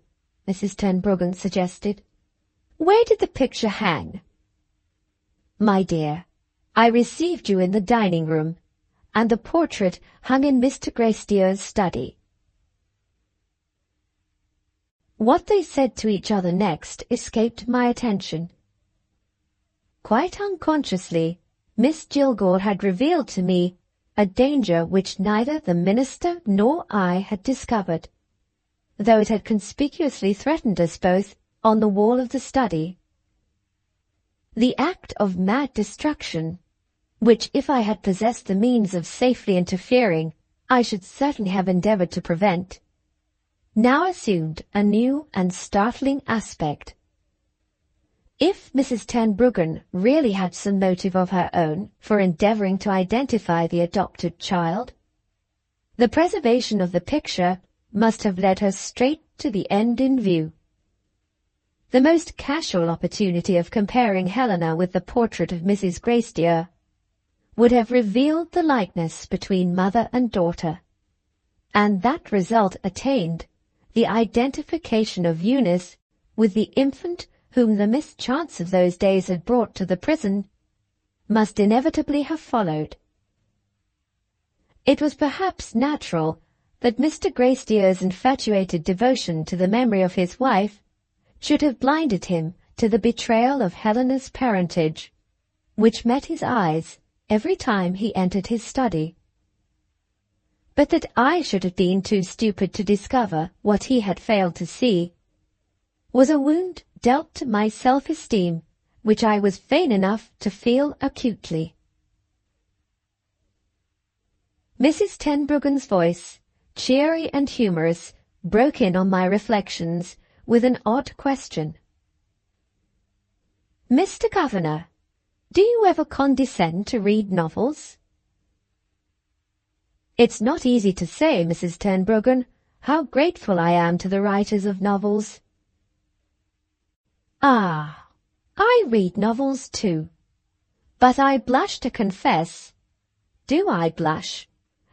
Mrs. Tenbruggen suggested. "Where did the picture hang?" "My dear, I received you in the dining-room, and the portrait hung in Mr. Gracedieu's study." What they said to each other next escaped my attention. Quite unconsciously, Miss Jillgall had revealed to me a danger which neither the minister nor I had discovered, though it had conspicuously threatened us both on the wall of the study. The act of mad destruction, which if I had possessed the means of safely interfering, I should certainly have endeavoured to prevent, now assumed a new and startling aspect. If Mrs. Tenbruggen really had some motive of her own for endeavouring to identify the adopted child, the preservation of the picture must have led her straight to the end in view. The most casual opportunity of comparing Helena with the portrait of Mrs. Gracedieu would have revealed the likeness between mother and daughter, and that result attained, the identification of Eunice with the infant whom the mischance of those days had brought to the prison, must inevitably have followed. It was perhaps natural that Mr. Gracedieu's infatuated devotion to the memory of his wife should have blinded him to the betrayal of Helena's parentage, which met his eyes every time he entered his study. But that I should have been too stupid to discover what he had failed to see was a wound dealt to my self-esteem, which I was vain enough to feel acutely. Mrs. Tenbruggen's voice, cheery and humorous, broke in on my reflections with an odd question. "Mr. Governor, do you ever condescend to read novels?" "It's not easy to say, Mrs. Tenbruggen, how grateful I am to the writers of novels." "Ah, I read novels too, but I blush to confess, do I blush,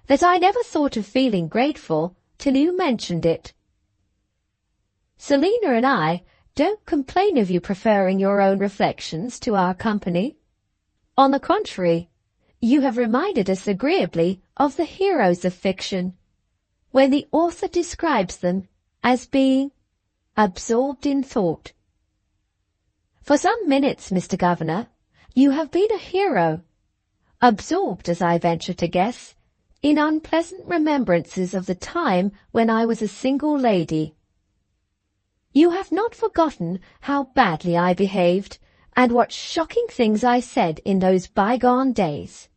that I never thought of feeling grateful till you mentioned it. Selina and I don't complain of you preferring your own reflections to our company. On the contrary, you have reminded us agreeably of the heroes of fiction, when the author describes them as being absorbed in thought. For some minutes, Mr. Governor, you have been a hero, absorbed, as I venture to guess, in unpleasant remembrances of the time when I was a single lady. You have not forgotten how badly I behaved, and what shocking things I said in those bygone days.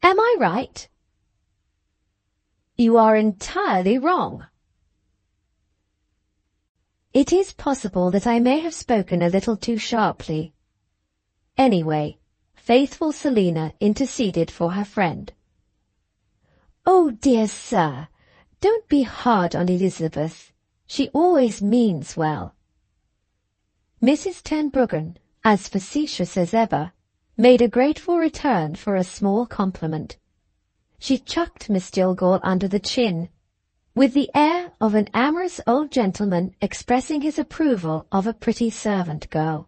Am I right?" "You are entirely wrong." It is possible that I may have spoken a little too sharply. Anyway, faithful Selina interceded for her friend. "Oh, dear sir, don't be hard on Elizabeth. She always means well." Mrs. Tenbruggen, as facetious as ever, made a grateful return for a small compliment. She chucked Miss Jillgall under the chin, with the air of an amorous old gentleman expressing his approval of a pretty servant girl.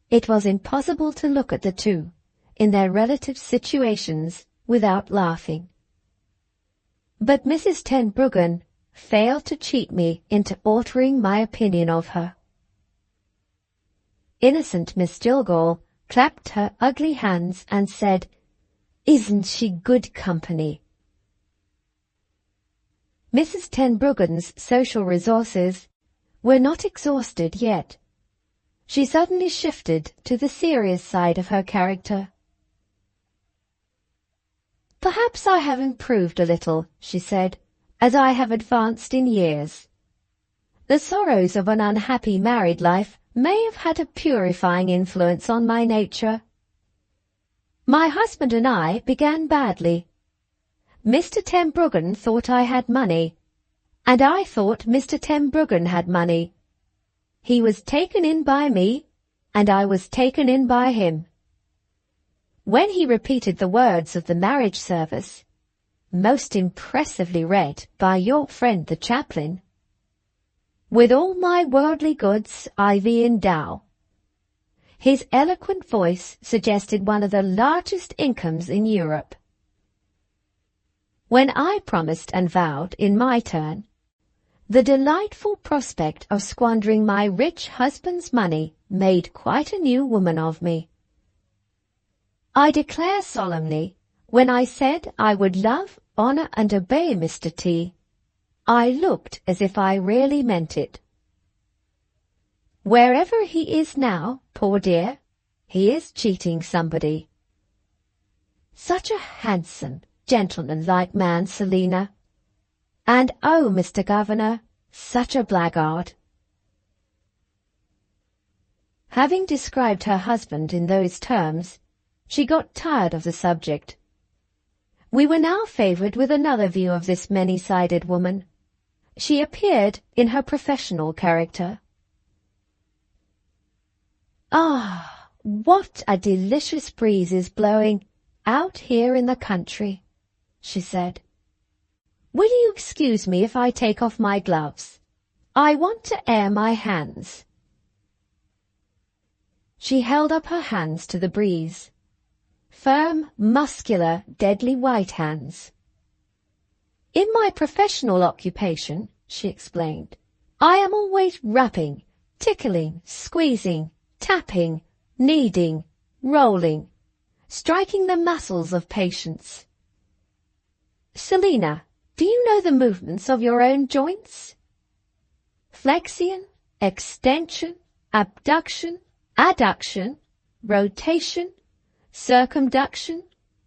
It was impossible to look at the two, in their relative situations, without laughing. But Mrs. Tenbruggen failed to cheat me into altering my opinion of her. Innocent Miss Jillgall clapped her ugly hands and said, "Isn't she good company?" Mrs. Tenbruggen's social resources were not exhausted yet. She suddenly shifted to the serious side of her character. "Perhaps I have improved a little," she said, as I have advanced in years. The sorrows of an unhappy married life may have had a purifying influence on my nature. My husband and I began badly. Mr. Tenbruggen thought I had money, and I thought Mr. Tenbruggen had money. He was taken in by me, and I was taken in by him. When he repeated the words of the marriage service, most impressively read by your friend the chaplain, "With all my worldly goods I thee endow," his eloquent voice suggested one of the largest incomes in Europe. When I promised and vowed in my turn, the delightful prospect of squandering my rich husband's money made quite a new woman of me. I declare solemnly, when I said I would love, honour and obey Mr. T, I looked as if I really meant it. Wherever he is now, poor dear, he is cheating somebody. Such a handsome, gentleman-like man, Selina. And oh, Mr. Governor, such a blackguard. Having described her husband in those terms, she got tired of the subject. We were now favoured with another view of this many-sided woman. She appeared in her professional character. "Ah, what a delicious breeze is blowing out here in the country," she said. "Will you excuse me if I take off my gloves? I want to air my hands." She held up her hands to the breeze. Firm, muscular, deadly white hands. "In my professional occupation," she explained, "I am always rubbing, tickling, squeezing, tapping, kneading, rolling, striking the muscles of patients. Selina, do you know the movements of your own joints? Flexion, extension, abduction, adduction, rotation, circumduction,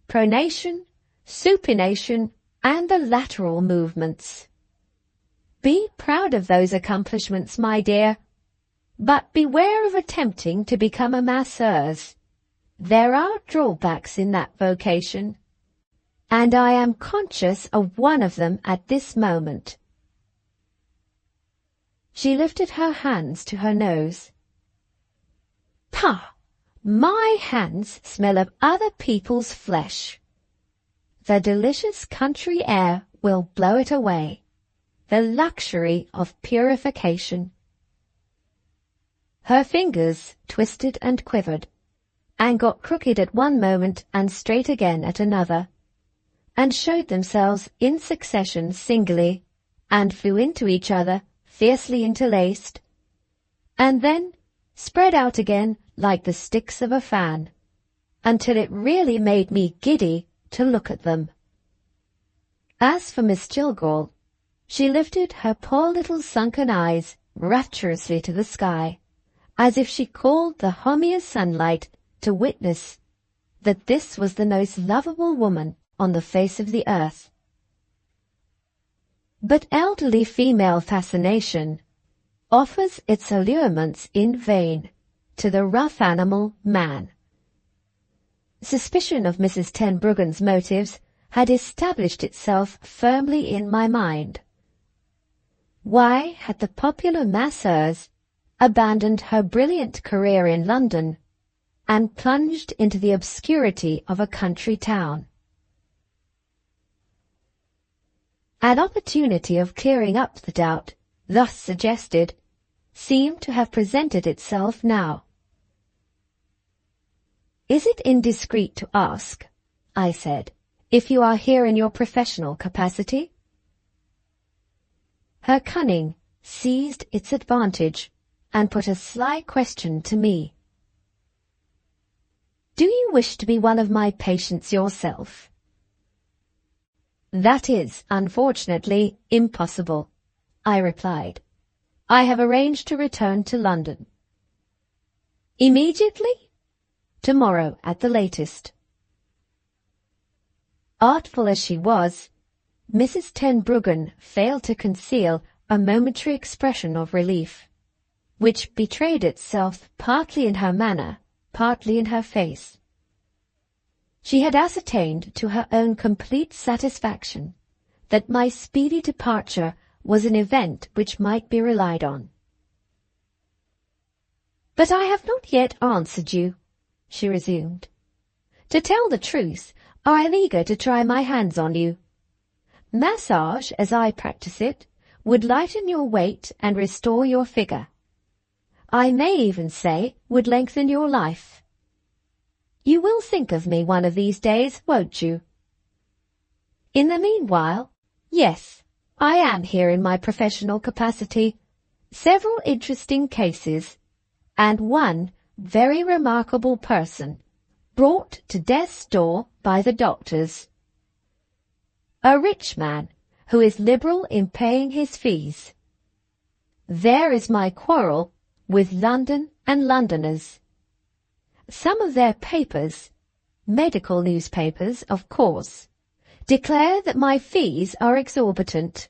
pronation, supination, and the lateral movements. Be proud of those accomplishments, my dear, but beware of attempting to become a masseuse. There are drawbacks in that vocation, and I am conscious of one of them at this moment." She lifted her hands to her nose. "Pah! My hands smell of other people's flesh. The delicious country air will blow it away. The luxury of purification." Her fingers twisted and quivered, and got crooked at one moment and straight again at another, and showed themselves in succession singly, and flew into each other fiercely interlaced, and then spread out again like the sticks of a fan, until it really made me giddy to look at them. As for Miss Jillgall, she lifted her poor little sunken eyes rapturously to the sky, as if she called the homier sunlight to witness that this was the most lovable woman on the face of the earth. But elderly female fascination offers its allurements in vain to the rough animal man. Suspicion of Mrs. Tenbruggen's motives had established itself firmly in my mind. Why had the popular masseuse abandoned her brilliant career in London and plunged into the obscurity of a country town? An opportunity of clearing up the doubt thus suggested seemed to have presented itself now. "Is it indiscreet to ask," I said, "if you are here in your professional capacity?" Her cunning seized its advantage and put a sly question to me. "Do you wish to be one of my patients yourself?" "That is, unfortunately, impossible," I replied. "I have arranged to return to London." "Immediately?" "Tomorrow at the latest." Artful as she was, Mrs. Tenbruggen failed to conceal a momentary expression of relief, which betrayed itself partly in her manner, partly in her face. She had ascertained to her own complete satisfaction that my speedy departure was an event which might be relied on. "But I have not yet answered you," she resumed. "To tell the truth, I am eager to try my hands on you. Massage, as I practice it, would lighten your weight and restore your figure. I may even say would lengthen your life. You will think of me one of these days, won't you? In the meanwhile, yes, I am here in my professional capacity, several interesting cases, and one very remarkable person, brought to death's door by the doctors. A rich man, who is liberal in paying his fees. There is my quarrel with London and Londoners. Some of their papers, medical newspapers, of course, declare that my fees are exorbitant.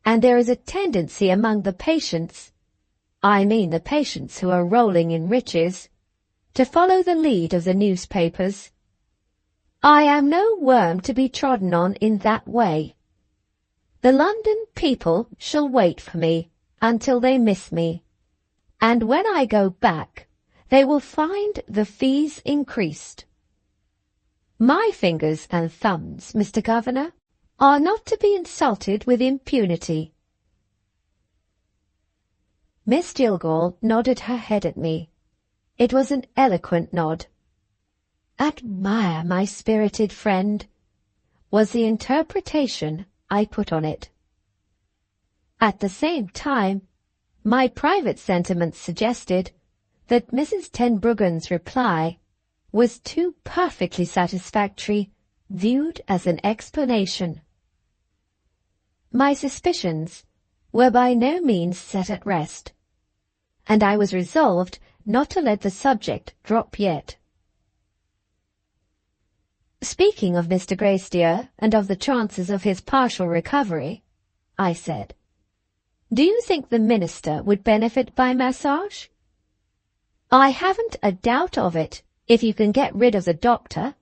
And there is a tendency among the patients, I mean the patients who are rolling in riches, to follow the lead of the newspapers. I am no worm to be trodden on in that way. The London people shall wait for me until they miss me, and when I go back, they will find the fees increased. My fingers and thumbs, Mr. Governor, are not to be insulted with impunity." Miss Jillgall nodded her head at me. It was an eloquent nod. "Admire my spirited friend," was the interpretation I put on it. At the same time, my private sentiments suggested that Mrs. Tenbruggen's reply was too perfectly satisfactory, viewed as an explanation. My suspicions were by no means set at rest, and I was resolved not to let the subject drop yet. "Speaking of Mr. Gracedieu and of the chances of his partial recovery," I said, "do you think the minister would benefit by massage?" "I haven't a doubt of it, if you can get rid of the doctor."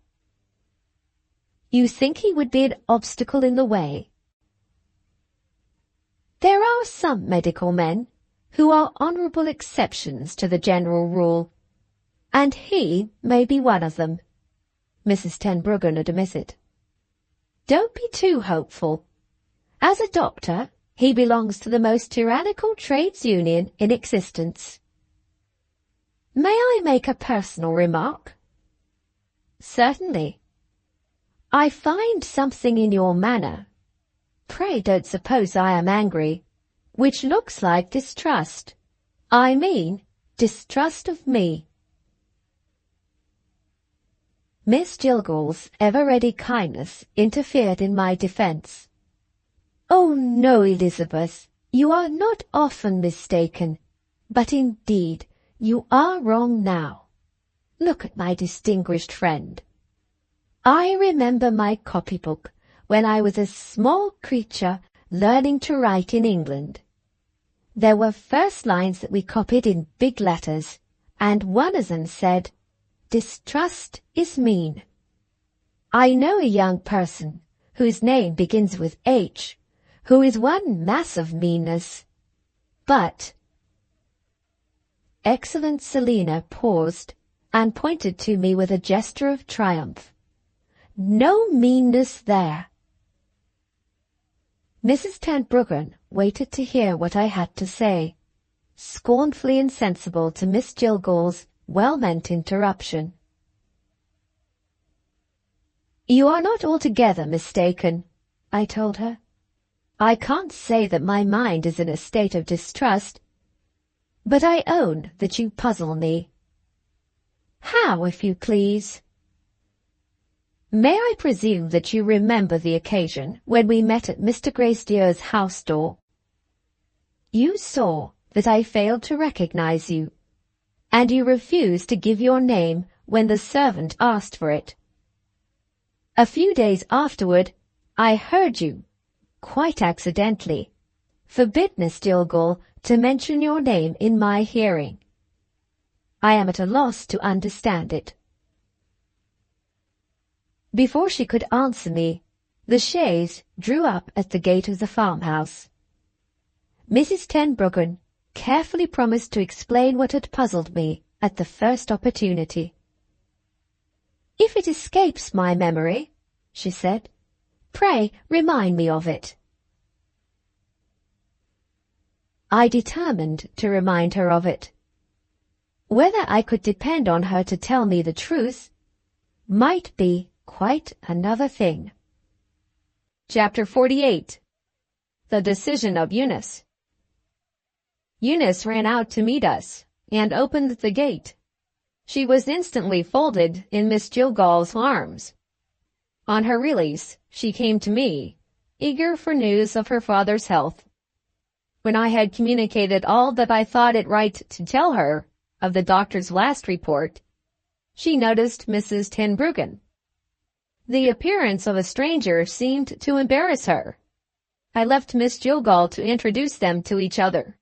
"You think he would be an obstacle in the way?" "There are some medical men who are honourable exceptions to the general rule, and he may be one of them." Mrs. Tenbruggen admitted. "Don't be too hopeful. As a doctor, he belongs to the most tyrannical trades union in existence." "May I make a personal remark?" "Certainly." "I find something in your manner, pray don't suppose I am angry, which looks like distrust. I mean, distrust of me." Miss Jillgall's ever-ready kindness interfered in my defence. "Oh, no, Elizabeth, you are not often mistaken, but indeed you are wrong now. Look at my distinguished friend. I remember my copybook when I was a small creature learning to write in England. There were first lines that we copied in big letters, and one of them said, 'Distrust is mean.' I know a young person whose name begins with H, who is one mass of meanness. But—" Excellent Selina paused and pointed to me with a gesture of triumph. "No meanness there." Mrs. Tenbruggen waited to hear what I had to say, scornfully insensible to Miss Jillgall's well-meant interruption. "You are not altogether mistaken," I told her. "I can't say that my mind is in a state of distrust, but I own that you puzzle me." "How, if you please?" "May I presume that you remember the occasion when we met at Mr. Gracedieu's house door? You saw that I failed to recognize you, and you refused to give your name when the servant asked for it. A few days afterward, I heard you, quite accidentally, forbid Miss Jillgall to mention your name in my hearing. I am at a loss to understand it. Before she could answer me, the chaise drew up at the gate of the farmhouse. Mrs. Tenbruggen carefully promised to explain what had puzzled me at the first opportunity. "If it escapes my memory," she said, "pray remind me of it." I determined to remind her of it. Whether I could depend on her to tell me the truth might be quite another thing. Chapter 48. The Decision of Eunice. Eunice ran out to meet us and opened the gate. She was instantly folded in Miss Jillgall's arms. On her release, she came to me, eager for news of her father's health. When I had communicated all that I thought it right to tell her of the doctor's last report, she noticed Mrs. Tenbruggen. The appearance of a stranger seemed to embarrass her. I left Miss Jillgall to introduce them to each other.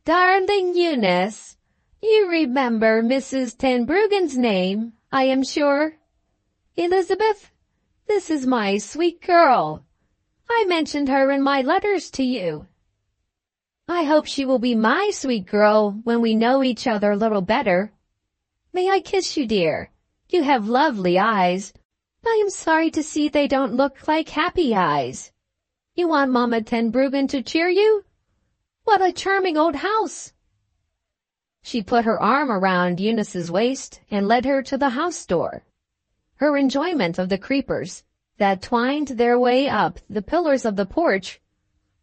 "Darling Eunice, you remember Mrs. Tenbruggen's name, I am sure. Elizabeth, this is my sweet girl. I mentioned her in my letters to you. I hope she will be my sweet girl when we know each other a little better. May I kiss you, dear? You have lovely eyes. I am sorry to see they don't look like happy eyes. You want Mamma Tenbruggen to cheer you? What a charming old house!" She put her arm around Eunice's waist and led her to the house door. Her enjoyment of the creepers that twined their way up the pillars of the porch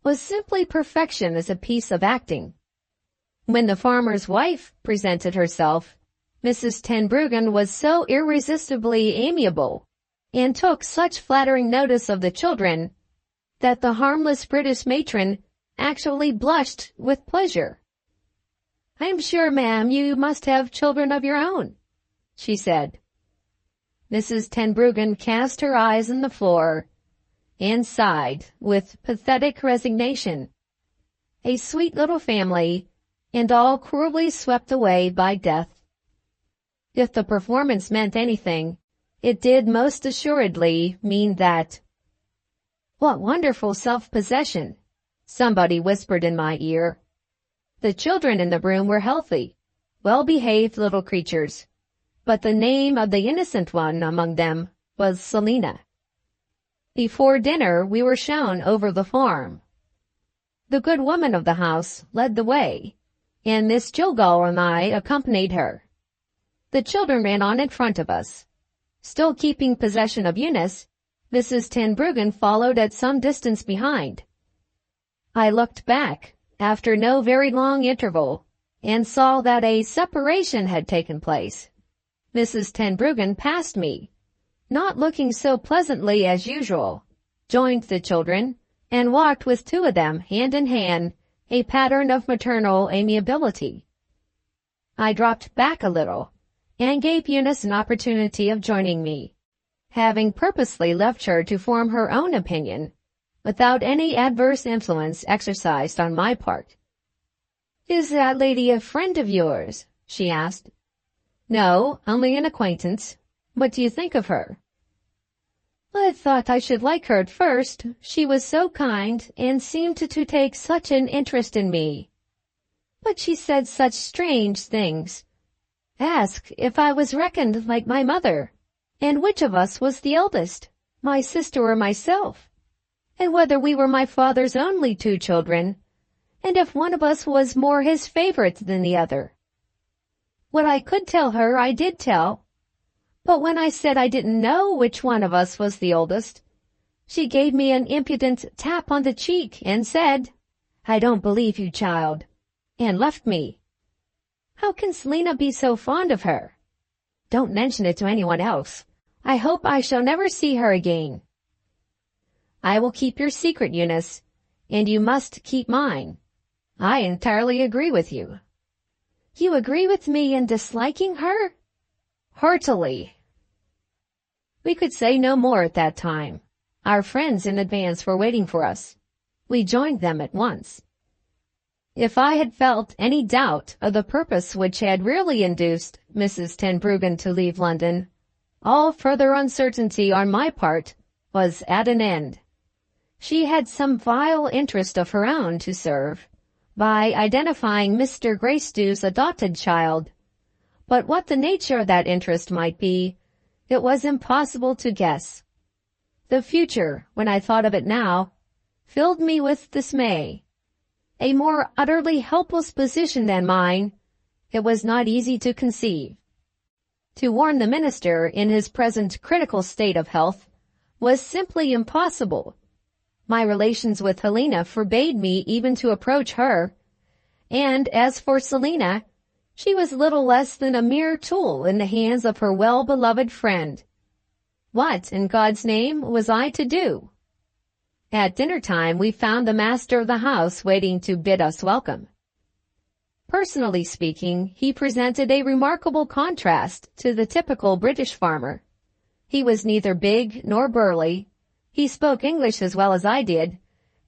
was simply perfection as a piece of acting. When the farmer's wife presented herself, Mrs. Tenbruggen was so irresistibly amiable and took such flattering notice of the children that the harmless British matron actually blushed with pleasure. "I am sure, ma'am, you must have children of your own," she said. Mrs. Tenbruggen cast her eyes on the floor and sighed with pathetic resignation. A sweet little family, and all cruelly swept away by death. If the performance meant anything, it did most assuredly mean that. "What wonderful self-possession," somebody whispered in my ear. The children in the room were healthy, well-behaved little creatures, but the name of the innocent one among them was Selina. Before dinner we were shown over the farm. The good woman of the house led the way, and Miss Jillgall and I accompanied her. The children ran on in front of us. Still keeping possession of Eunice, Mrs. Tenbruggen followed at some distance behind. I looked back, after no very long interval, and saw that a separation had taken place. Mrs. Tenbruggen passed me, not looking so pleasantly as usual, joined the children, and walked with two of them hand in hand, a pattern of maternal amiability. I dropped back a little, and gave Eunice an opportunity of joining me, having purposely left her to form her own opinion, without any adverse influence exercised on my part. "Is that lady a friend of yours?" she asked. "No, only an acquaintance. What do you think of her?" "I thought I should like her at first. She was so kind and seemed to take such an interest in me. But she said such strange things. Asked if I was reckoned like my mother, and which of us was the eldest, my sister or myself, and whether we were my father's only two children, and if one of us was more his favorite than the other. What I could tell her I did tell, but when I said I didn't know which one of us was the oldest, she gave me an impudent tap on the cheek and said, 'I don't believe you, child,' and left me. How can Selina be so fond of her? Don't mention it to anyone else. I hope I shall never see her again." "I will keep your secret, Eunice, and you must keep mine. I entirely agree with you." "You agree with me in disliking her?" "Heartily." We could say no more at that time. Our friends in advance were waiting for us. We joined them at once. If I had felt any doubt of the purpose which had really induced Mrs. Tenbruggen to leave London, all further uncertainty on my part was at an end. She had some vile interest of her own to serve by identifying Mr. Greystew's adopted child, but what the nature of that interest might be, it was impossible to guess. The future, when I thought of it now, filled me with dismay. A more utterly helpless position than mine, it was not easy to conceive. To warn the minister in his present critical state of health was simply impossible. My relations with Helena forbade me even to approach her, and as for Selina, she was little less than a mere tool in the hands of her well-beloved friend. What, in God's name, was I to do? At dinner-time we found the master of the house waiting to bid us welcome. Personally speaking, he presented a remarkable contrast to the typical British farmer. He was neither big nor burly. He spoke English as well as I did,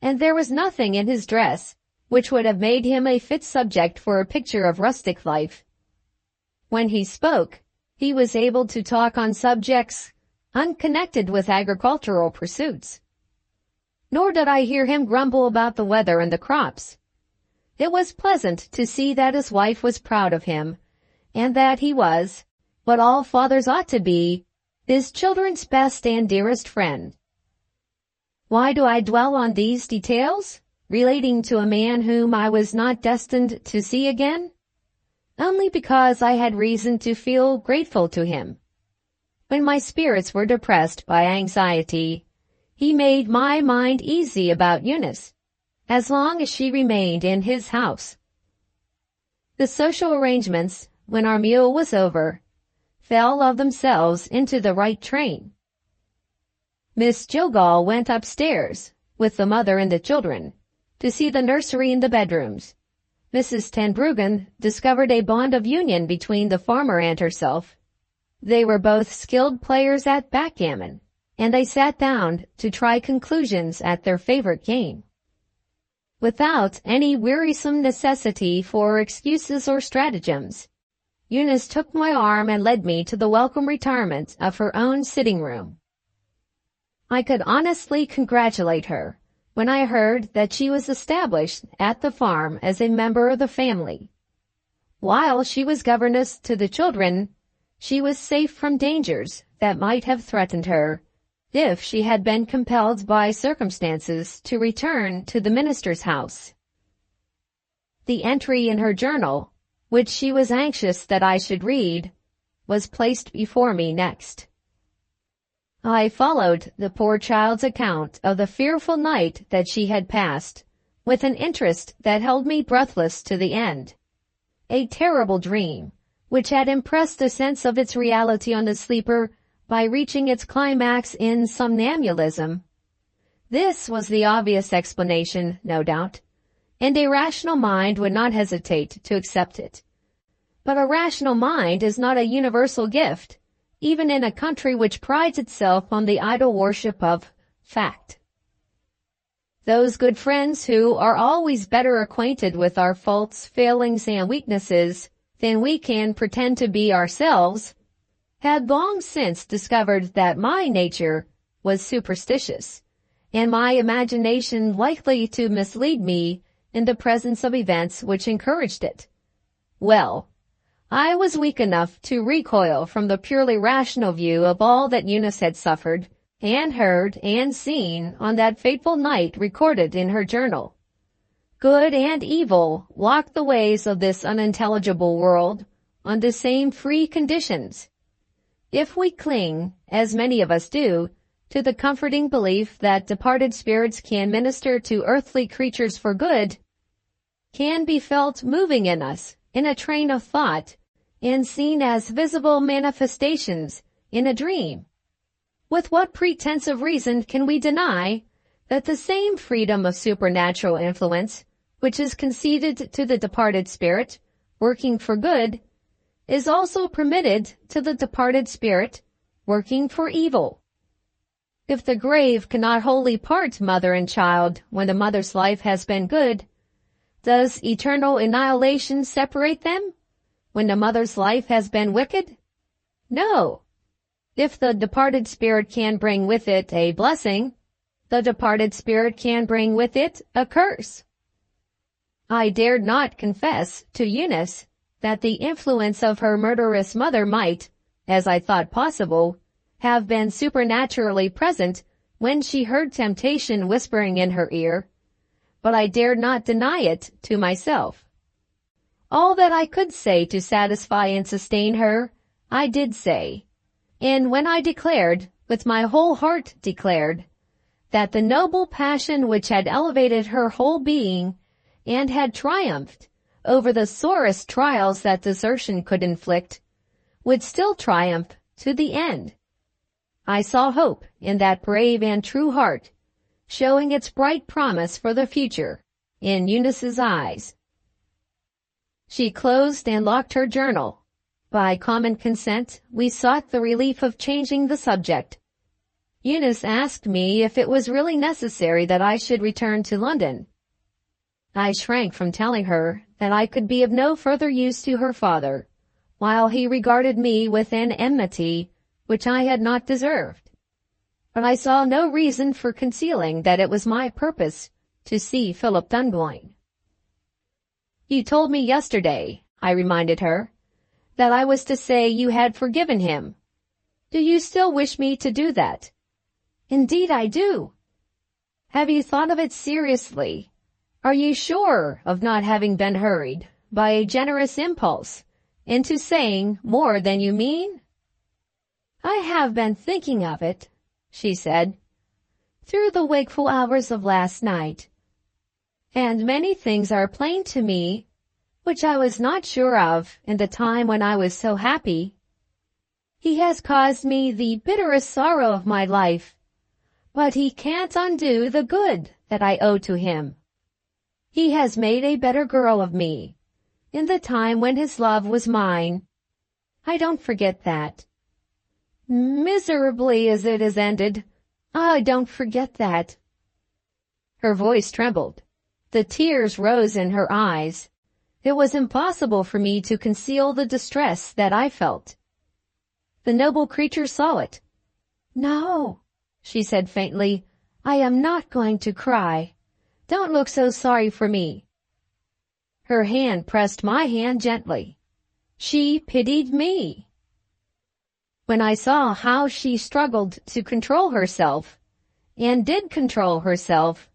and there was nothing in his dress which would have made him a fit subject for a picture of rustic life. When he spoke, he was able to talk on subjects unconnected with agricultural pursuits. Nor did I hear him grumble about the weather and the crops. It was pleasant to see that his wife was proud of him, and that he was, what all fathers ought to be, his children's best and dearest friend. Why do I dwell on these details, relating to a man whom I was not destined to see again? Only because I had reason to feel grateful to him. When my spirits were depressed by anxiety, he made my mind easy about Eunice, as long as she remained in his house. The social arrangements, when our meal was over, fell of themselves into the right train. Miss Jillgall went upstairs, with the mother and the children, to see the nursery and the bedrooms. Mrs. Tenbruggen discovered a bond of union between the farmer and herself. They were both skilled players at backgammon, and they sat down to try conclusions at their favorite game. Without any wearisome necessity for excuses or stratagems, Eunice took my arm and led me to the welcome retirement of her own sitting-room. I could honestly congratulate her when I heard that she was established at the farm as a member of the family. While she was governess to the children, she was safe from dangers that might have threatened her if she had been compelled by circumstances to return to the minister's house. The entry in her journal, which she was anxious that I should read, was placed before me next. I followed the poor child's account of the fearful night that she had passed, with an interest that held me breathless to the end. A terrible dream, which had impressed a sense of its reality on the sleeper by reaching its climax in somnambulism. This was the obvious explanation, no doubt, and a rational mind would not hesitate to accept it. But a rational mind is not a universal gift, even in a country which prides itself on the idle worship of fact. Those good friends who are always better acquainted with our faults, failings, and weaknesses than we can pretend to be ourselves had long since discovered that my nature was superstitious, and my imagination likely to mislead me in the presence of events which encouraged it. Well, I was weak enough to recoil from the purely rational view of all that Eunice had suffered, and heard, and seen on that fateful night recorded in her journal. Good and evil walk the ways of this unintelligible world on the same free conditions. If we cling, as many of us do, to the comforting belief that departed spirits can minister to earthly creatures for good, can be felt moving in us in a train of thought, and seen as visible manifestations in a dream, with what pretense of reason can we deny that the same freedom of supernatural influence which is conceded to the departed spirit, working for good, is also permitted to the departed spirit, working for evil? If the grave cannot wholly part mother and child when the mother's life has been good, does eternal annihilation separate them when the mother's life has been wicked? No. If the departed spirit can bring with it a blessing, the departed spirit can bring with it a curse. I dared not confess to Eunice that the influence of her murderous mother might, as I thought possible, have been supernaturally present when she heard temptation whispering in her ear, but I dared not deny it to myself. All that I could say to satisfy and sustain her, I did say, and when I declared, with my whole heart declared, that the noble passion which had elevated her whole being and had triumphed over the sorest trials that desertion could inflict, would still triumph to the end, I saw hope in that brave and true heart, showing its bright promise for the future in Eunice's eyes. She closed and locked her journal. By common consent, we sought the relief of changing the subject. Eunice asked me if it was really necessary that I should return to London. I shrank from telling her that I could be of no further use to her father, while he regarded me with an enmity which I had not deserved. But I saw no reason for concealing that it was my purpose to see Philip Dunboyne. You told me yesterday, I reminded her, that I was to say you had forgiven him. Do you still wish me to do that? Indeed I do. Have you thought of it seriously? Are you sure of not having been hurried by a generous impulse into saying more than you mean? I have been thinking of it, she said, through the wakeful hours of last night, and many things are plain to me which I was not sure of in the time when I was so happy. He has caused me the bitterest sorrow of my life, but he can't undo the good that I owe to him. He has made a better girl of me in the time when his love was mine. I don't forget that. Miserably as it has ended, I don't forget that. Her voice trembled. The tears rose in her eyes. It was impossible for me to conceal the distress that I felt. The noble creature saw it. No, she said faintly, I am not going to cry. Don't look so sorry for me. Her hand pressed my hand gently. She pitied me. When I saw how she struggled to control herself, and did control herself,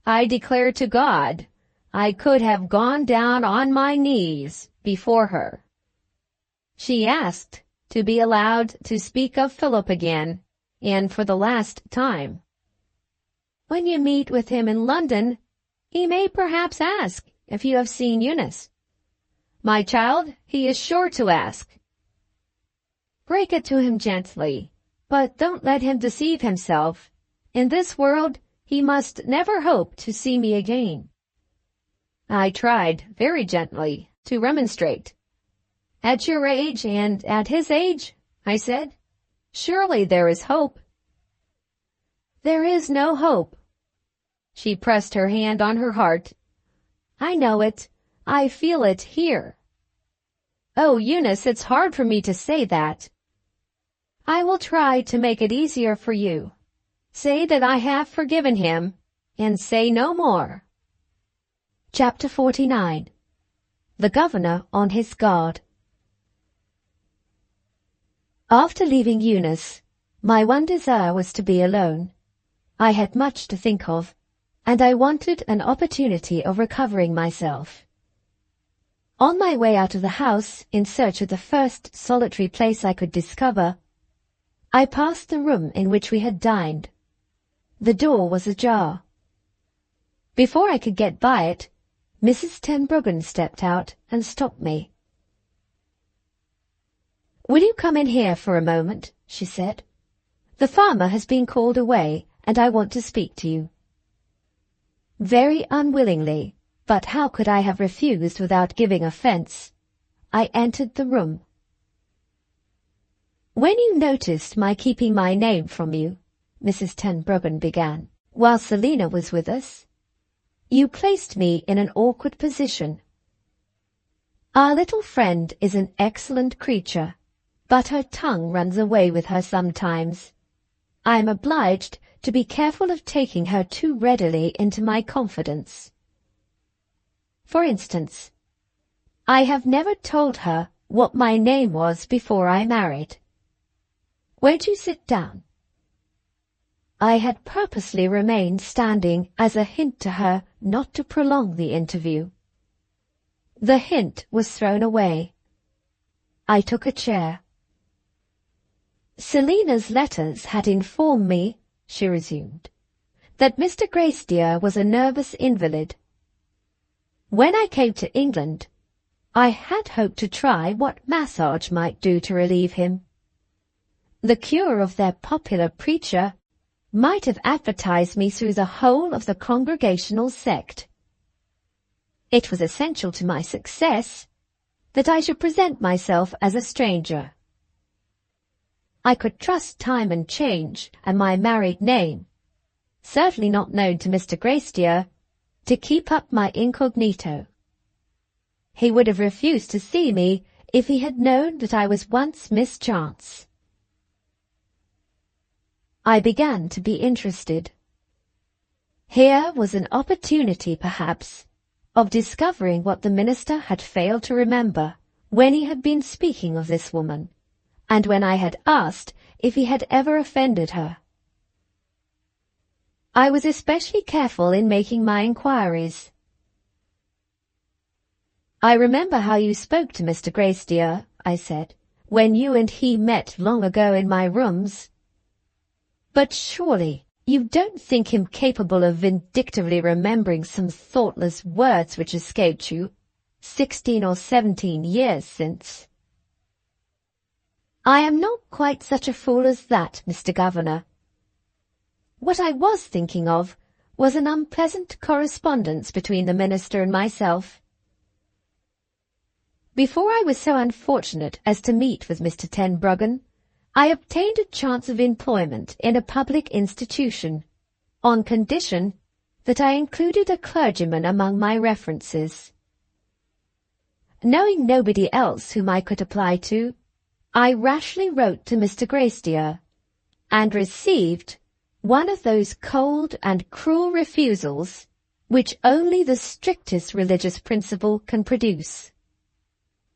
I declared to God I could have gone down on my knees before her. She asked to be allowed to speak of Philip again, and for the last time. When you meet with him in London, he may perhaps ask if you have seen Eunice. My child, he is sure to ask. Break it to him gently, but don't let him deceive himself. In this world, he must never hope to see me again. I tried, very gently, to remonstrate. At your age and at his age, I said, surely there is hope. There is no hope. She pressed her hand on her heart. I know it. I feel it here. Oh, Eunice, it's hard for me to say that. I will try to make it easier for you. Say that I have forgiven him, and say no more. Chapter 49. The Governor on his guard. After leaving Eunice, my one desire was to be alone. I had much to think of, and I wanted an opportunity of recovering myself. On my way out of the house, in search of the first solitary place I could discover, I passed the room in which we had dined. The door was ajar. Before I could get by it, Mrs. Tenbruggen stepped out and stopped me. "Will you come in here for a moment?" she said. "The farmer has been called away, and I want to speak to you." Very unwillingly, but how could I have refused without giving offence? I entered the room. "When you noticed my keeping my name from you, Mrs. Tenbruggen began, while Selina was with us, you placed me in an awkward position. Our little friend is an excellent creature, but her tongue runs away with her sometimes. I am obliged to be careful of taking her too readily into my confidence. For instance, I have never told her what my name was before I married. Won't you sit down? I had purposely remained standing as a hint to her not to prolong the interview. The hint was thrown away. I took a chair. Selina's letters had informed me, she resumed, that Mr. Gracedieu was a nervous invalid. When I came to England, I had hoped to try what massage might do to relieve him. The cure of their popular preacher might have advertised me through the whole of the congregational sect. It was essential to my success that I should present myself as a stranger. I could trust time and change and my married name, certainly not known to Mr. Gracedieu, to keep up my incognito. He would have refused to see me if he had known that I was once Miss Chance. I began to be interested. Here was an opportunity, perhaps, of discovering what the minister had failed to remember when he had been speaking of this woman, and when I had asked if he had ever offended her. I was especially careful in making my inquiries. I remember how you spoke to Mr. Gracedieu, I said, when you and he met long ago in my rooms. But surely you don't think him capable of vindictively remembering some thoughtless words which escaped you 16 or 17 years since. I am not quite such a fool as that, Mr. Governor. What I was thinking of was an unpleasant correspondence between the minister and myself. Before I was so unfortunate as to meet with Mr. Tenbruggen, I obtained a chance of employment in a public institution, on condition that I included a clergyman among my references. Knowing nobody else whom I could apply to, I rashly wrote to Mr. Gracedieu, and received one of those cold and cruel refusals which only the strictest religious principle can produce.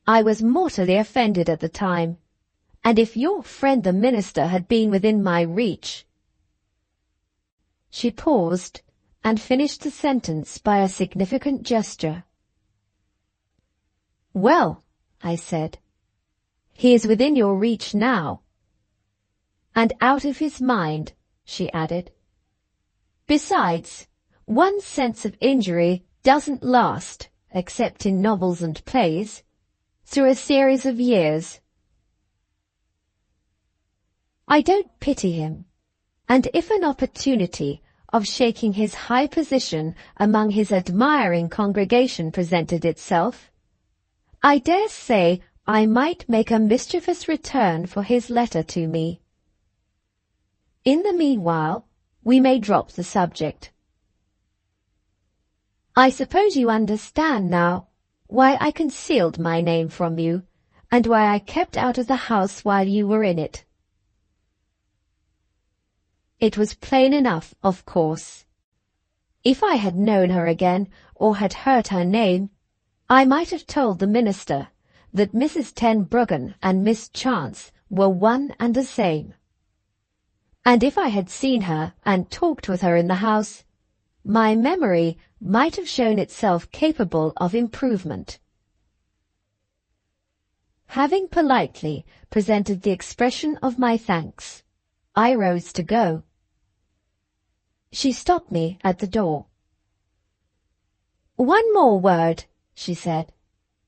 I was mortally offended at the time, and if your friend the minister had been within my reach— She paused and finished the sentence by a significant gesture. Well, I said, he is within your reach now. And out of his mind, she added. Besides, one's sense of injury doesn't last, except in novels and plays, through a series of years. I don't pity him, and if an opportunity of shaking his high position among his admiring congregation presented itself, I dare say I might make a mischievous return for his letter to me. In the meanwhile, we may drop the subject. I suppose you understand now why I concealed my name from you, and why I kept out of the house while you were in it. It was plain enough, of course. If I had known her again, or had heard her name, I might have told the minister that Mrs. Tenbruggen and Miss Chance were one and the same. And if I had seen her and talked with her in the house, my memory might have shown itself capable of improvement. Having politely presented the expression of my thanks, I rose to go. She stopped me at the door. One more word, she said,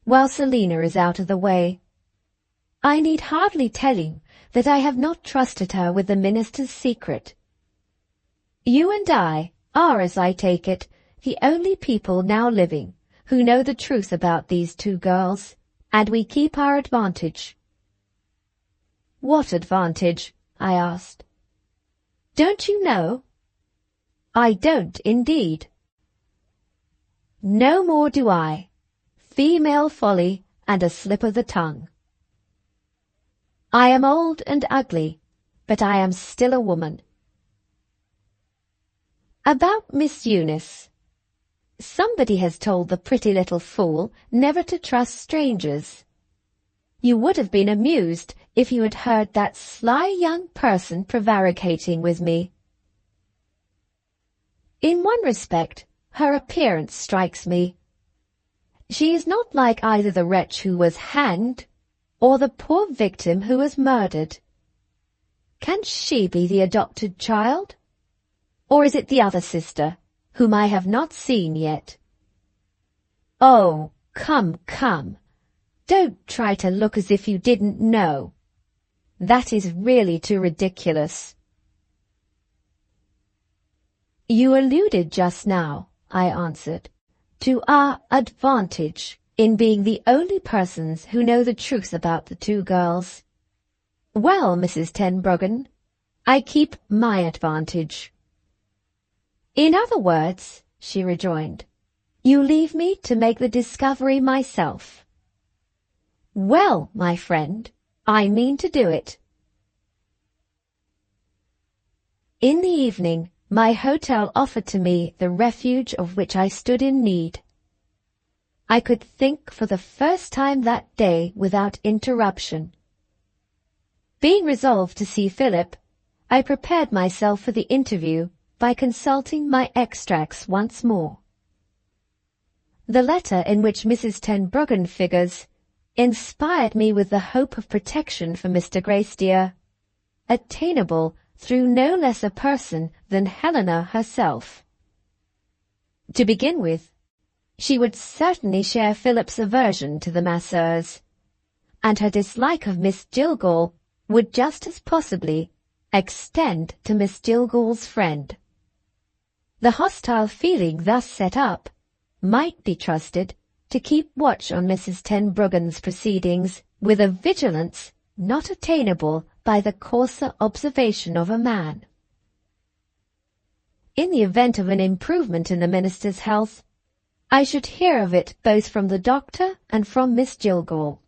while Selina is out of the way. I need hardly tell you that I have not trusted her with the minister's secret. You and I are, as I take it, the only people now living who know the truth about these two girls, and we keep our advantage. What advantage? I asked. Don't you know? I don't, indeed. No more do I. Female folly and a slip of the tongue. I am old and ugly, but I am still a woman. About Miss Eunice. Somebody has told the pretty little fool never to trust strangers. You would have been amused if you had heard that sly young person prevaricating with me. In one respect, her appearance strikes me. She is not like either the wretch who was hanged or the poor victim who was murdered. Can she be the adopted child? Or is it the other sister, whom I have not seen yet? Oh, come, come. Don't try to look as if you didn't know. That is really too ridiculous. You alluded just now, I answered, to our advantage in being the only persons who know the truth about the two girls. Well, Mrs. Tenbruggen, I keep my advantage. In other words, she rejoined, you leave me to make the discovery myself. Well, my friend, I mean to do it. In the evening, my hotel offered to me the refuge of which I stood in need. I could think for the first time that day without interruption. Being resolved to see Philip, I prepared myself for the interview by consulting my extracts once more. The letter in which Mrs. Tenbruggen figures inspired me with the hope of protection for Mr. Gracedieu, attainable through no less a person than Helena herself. To begin with, she would certainly share Philip's aversion to the masseurs, and her dislike of Miss Jillgall would just as possibly extend to Miss Jillgall's friend. The hostile feeling thus set up might be trusted to keep watch on Mrs. Tenbruggen's proceedings with a vigilance not attainable by the coarser observation of a man. In the event of an improvement in the minister's health, I should hear of it both from the doctor and from Miss Jillgall,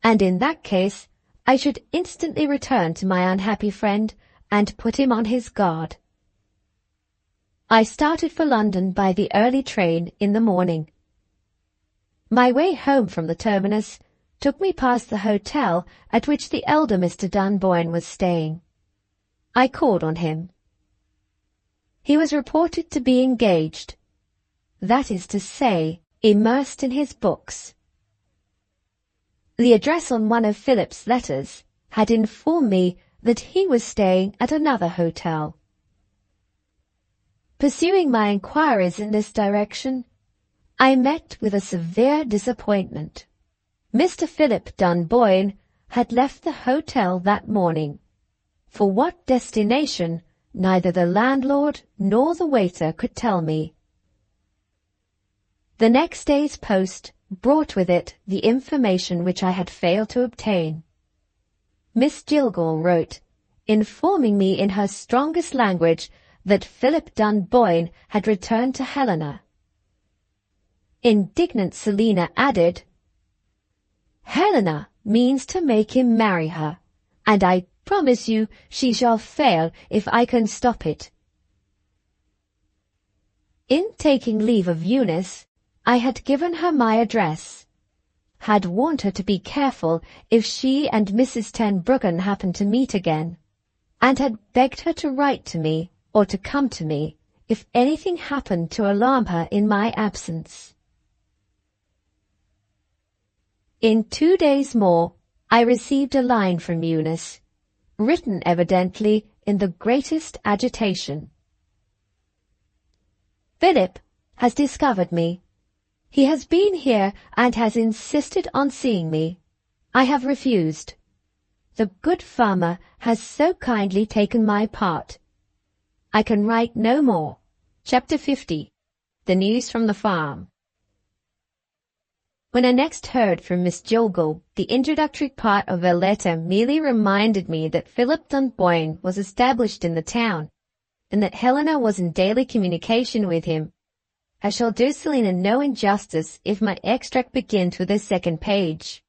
and in that case I should instantly return to my unhappy friend and put him on his guard. I started for London by the early train in the morning. My way home from the terminus took me past the hotel at which the elder Mr. Dunboyne was staying. I called on him. He was reported to be engaged, that is to say, immersed in his books. The address on one of Philip's letters had informed me that he was staying at another hotel. Pursuing my inquiries in this direction, I met with a severe disappointment. Mr. Philip Dunboyne had left the hotel that morning. For what destination, neither the landlord nor the waiter could tell me. The next day's post brought with it the information which I had failed to obtain. Miss Jillgall wrote, informing me in her strongest language that Philip Dunboyne had returned to Helena. Indignant Selina added, Helena means to make him marry her, and I promise you she shall fail if I can stop it. In taking leave of Eunice, I had given her my address, had warned her to be careful if she and Mrs. Tenbruggen happened to meet again, and had begged her to write to me or to come to me if anything happened to alarm her in my absence. In 2 days more, I received a line from Eunice, written evidently in the greatest agitation. Philip has discovered me. He has been here and has insisted on seeing me. I have refused. The good farmer has so kindly taken my part. I can write no more. Chapter 50. The News from the Farm. When I next heard from Miss Jilgall, the introductory part of her letter merely reminded me that Philip Dunboyne was established in the town, and that Helena was in daily communication with him. I shall do Selina no injustice if my extract begins with the second page.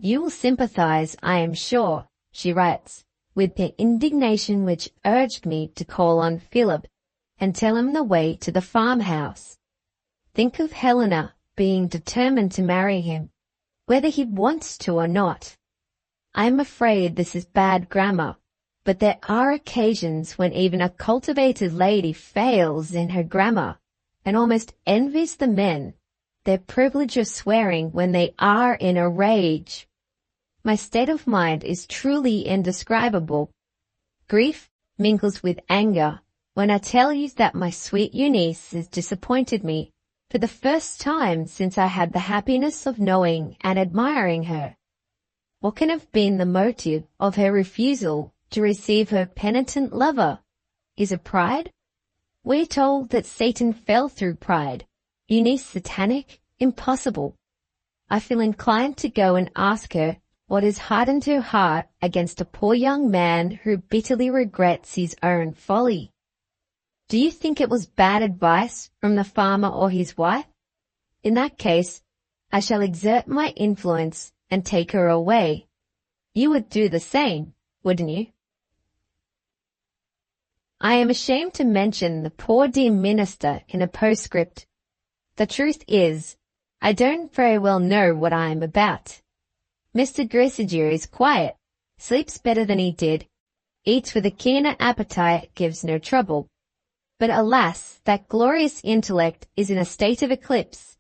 You will sympathize, I am sure, she writes, with the indignation which urged me to call on Philip and tell him the way to the farmhouse. Think of Helena being determined to marry him, whether he wants to or not. I am afraid this is bad grammar, but there are occasions when even a cultivated lady fails in her grammar and almost envies the men their privilege of swearing when they are in a rage. My state of mind is truly indescribable. Grief mingles with anger when I tell you that my sweet Eunice has disappointed me for the first time since I had the happiness of knowing and admiring her. What can have been the motive of her refusal to receive her penitent lover? Is it pride? We're told that Satan fell through pride. Eunice satanic? Impossible. I feel inclined to go and ask her what has hardened her heart against a poor young man who bitterly regrets his own folly. Do you think it was bad advice from the farmer or his wife? In that case, I shall exert my influence and take her away. You would do the same, wouldn't you? I am ashamed to mention the poor dear minister in a postscript. The truth is, I don't very well know what I am about. Mr. Grisiger is quiet, sleeps better than he did, eats with a keener appetite, gives no trouble. But alas, that glorious intellect is in a state of eclipse.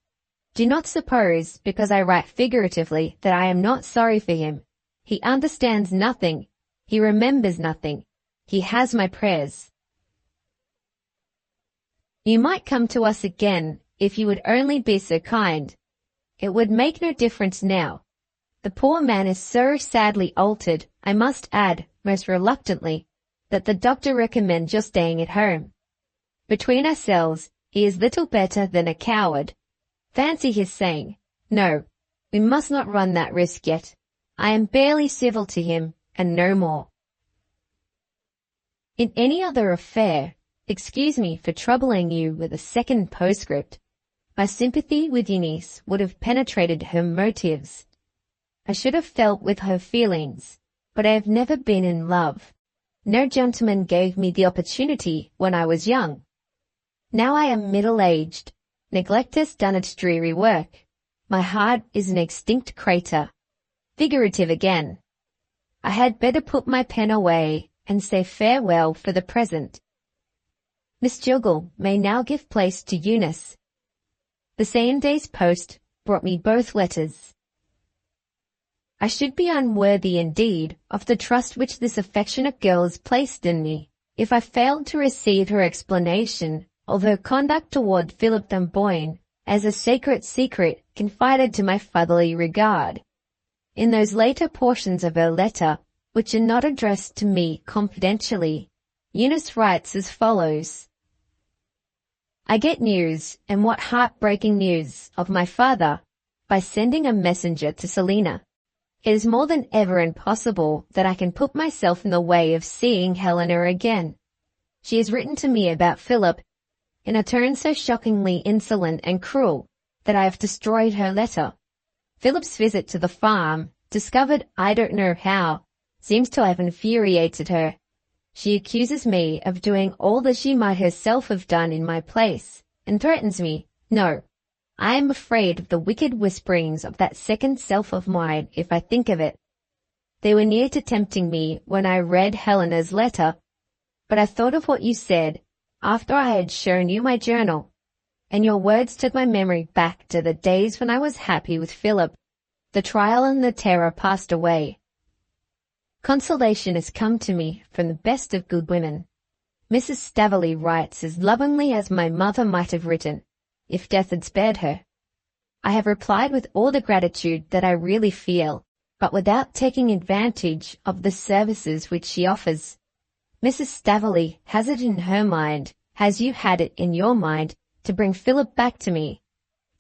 Do not suppose, because I write figuratively, that I am not sorry for him. He understands nothing. He remembers nothing. He has my prayers. You might come to us again if you would only be so kind. It would make no difference now. The poor man is so sadly altered, I must add, most reluctantly, that the doctor recommends your staying at home. Between ourselves, he is little better than a coward. Fancy his saying, "No, we must not run that risk yet. I am barely civil to him, and no more." In any other affair, excuse me for troubling you with a second postscript. My sympathy with Eunice would have penetrated her motives. I should have felt with her feelings, but I have never been in love. No gentleman gave me the opportunity when I was young. Now I am middle-aged. Neglect has done its dreary work. My heart is an extinct crater. Figurative again. I had better put my pen away and say farewell for the present. Miss Jilgall may now give place to Eunice. The same day's post brought me both letters. I should be unworthy indeed of the trust which this affectionate girl has placed in me, if I failed to receive her explanation of her conduct toward Philip Dunboyne as a sacred secret confided to my fatherly regard. In those later portions of her letter, which are not addressed to me confidentially, Eunice writes as follows. I get news, and what heartbreaking news, of my father by sending a messenger to Selina. It is more than ever impossible that I can put myself in the way of seeing Helena again. She has written to me about Philip in a tone so shockingly insolent and cruel that I have destroyed her letter. Philip's visit to the farm, discovered I don't know how, seems to have infuriated her. She accuses me of doing all that she might herself have done in my place, and threatens me. No, I am afraid of the wicked whisperings of that second self of mine if I think of it. They were near to tempting me when I read Helena's letter, but I thought of what you said after I had shown you my journal, and your words took my memory back to the days when I was happy with Philip. The trial and the terror passed away. Consolation has come to me from the best of good women. Mrs. Staveley writes as lovingly as my mother might have written, if death had spared her. I have replied with all the gratitude that I really feel, but without taking advantage of the services which she offers. Mrs. Staveley has it in her mind, as you had it in your mind, to bring Philip back to me.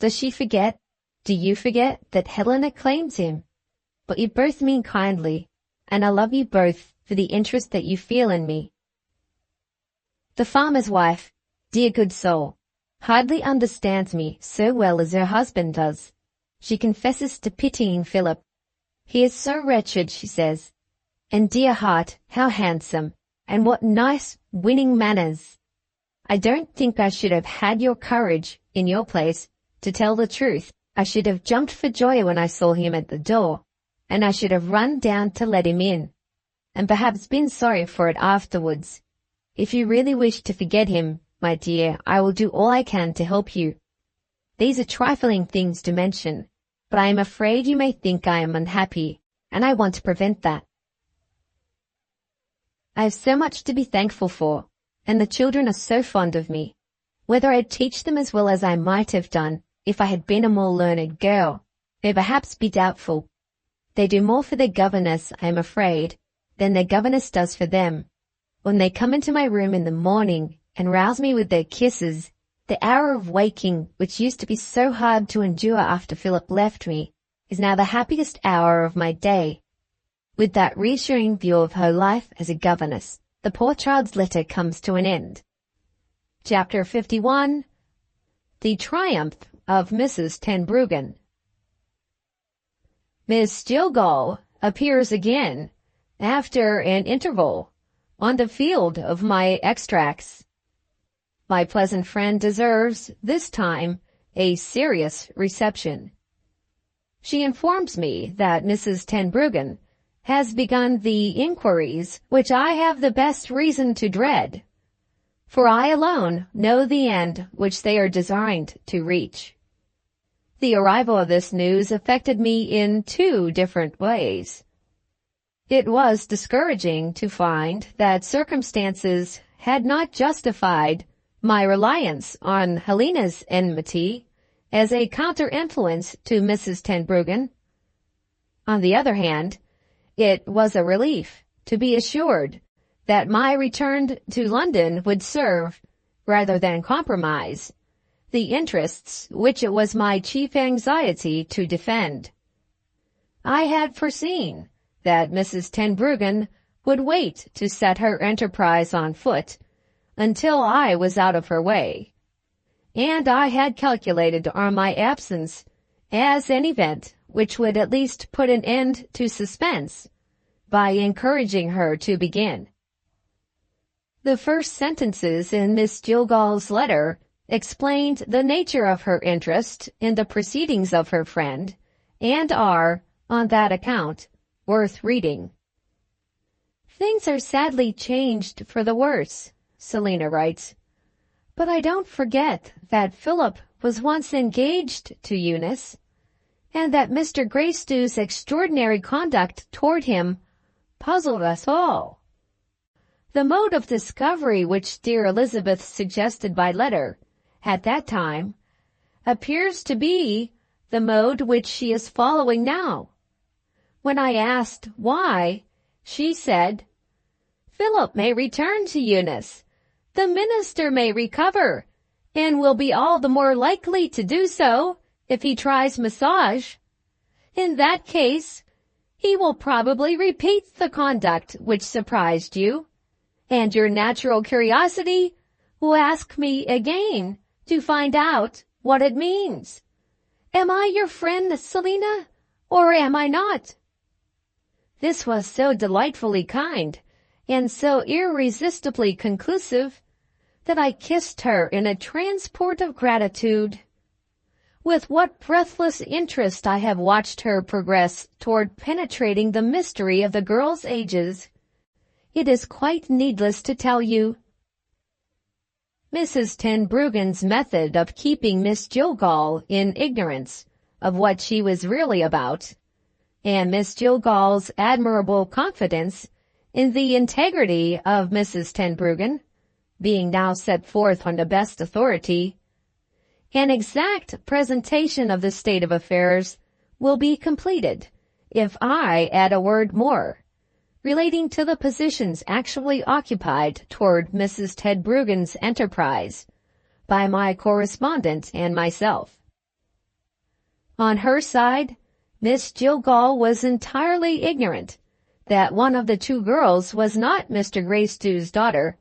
Does she forget? Do you forget that Helena claims him? But you both mean kindly, and I love you both for the interest that you feel in me. The farmer's wife, dear good soul, hardly understands me so well as her husband does. She confesses to pitying Philip. He is so wretched, she says. And dear heart, how handsome, and what nice, winning manners. I don't think I should have had your courage, in your place. To tell the truth, I should have jumped for joy when I saw him at the door, and I should have run down to let him in, and perhaps been sorry for it afterwards. If you really wish to forget him, my dear, I will do all I can to help you. These are trifling things to mention, but I am afraid you may think I am unhappy, and I want to prevent that. I have so much to be thankful for, and the children are so fond of me. Whether I teach them as well as I might have done, if I had been a more learned girl, may perhaps be doubtful. They do more for their governess, I am afraid, than their governess does for them. When they come into my room in the morning and rouse me with their kisses, the hour of waking, which used to be so hard to endure after Philip left me, is now the happiest hour of my day. With that reassuring view of her life as a governess, the poor child's letter comes to an end. Chapter 51. The Triumph of Mrs. Tenbruggen. Miss Jillgall appears again, after an interval, on the field of my extracts. My pleasant friend deserves, this time, a serious reception. She informs me that Mrs. Tenbruggen has begun the inquiries which I have the best reason to dread, for I alone know the end which they are designed to reach. The arrival of this news affected me in two different ways. It was discouraging to find that circumstances had not justified my reliance on Helena's enmity as a counter-influence to Mrs. Tenbruggen. On the other hand, it was a relief to be assured that my return to London would serve, rather than compromise, the interests which it was my chief anxiety to defend. I had foreseen that Mrs. Tenbruggen would wait to set her enterprise on foot until I was out of her way, and I had calculated on my absence as an event which would at least put an end to suspense by encouraging her to begin. The first sentences in Miss Jillgall's letter explained the nature of her interest in the proceedings of her friend, and are, on that account, worth reading. Things are sadly changed for the worse, Selina writes, but I don't forget that Philip was once engaged to Eunice, and that Mr. Greystow's extraordinary conduct toward him puzzled us all. The mode of discovery which dear Elizabeth suggested by letter, at that time, appears to be the mode which she is following now. When I asked why, she said, "Philip may return to Eunice. The minister may recover, and will be all the more likely to do so if he tries massage. In that case, he will probably repeat the conduct which surprised you, and your natural curiosity will ask me again to find out what it means. Am I your friend, Selina, or am I not?" This was so delightfully kind, and so irresistibly conclusive, that I kissed her in a transport of gratitude. With what breathless interest I have watched her progress toward penetrating the mystery of the girls' ages, it is quite needless to tell you. Mrs. Tenbruggen's method of keeping Miss Jillgall in ignorance of what she was really about, and Miss Jillgall's admirable confidence in the integrity of Mrs. Tenbruggen, being now set forth on the best authority, an exact presentation of the state of affairs will be completed if I add a word more, relating to the positions actually occupied toward Mrs. Tenbruggen's enterprise by my correspondent and myself. On her side, Miss Jillgall was entirely ignorant that one of the two girls was not Mr. Greystew's daughter,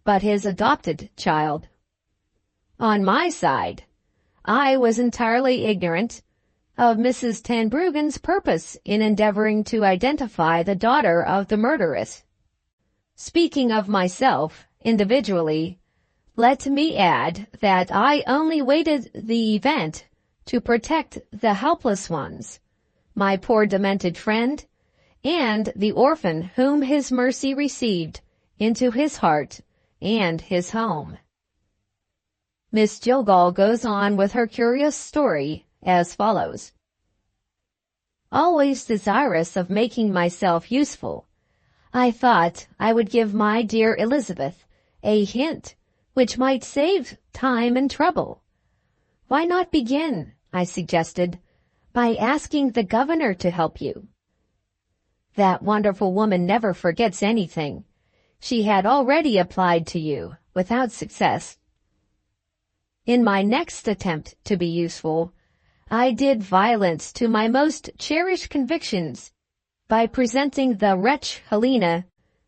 but his adopted child. On my side, I was entirely ignorant of Mrs. Tenbruggen's purpose in endeavoring to identify the daughter of the murderess. Speaking of myself individually, let me add that I only waited the event to protect the helpless ones, my poor demented friend, and the orphan whom his mercy received into his heart and his home. Miss Jillgall goes on with her curious story as follows. Always desirous of making myself useful, I thought I would give my dear Elizabeth a hint which might save time and trouble. Why not begin, I suggested, by asking the governor to help you? That wonderful woman never forgets anything. She had already applied to you, without success. In my next attempt to be useful, I did violence to my most cherished convictions by presenting the wretch Helena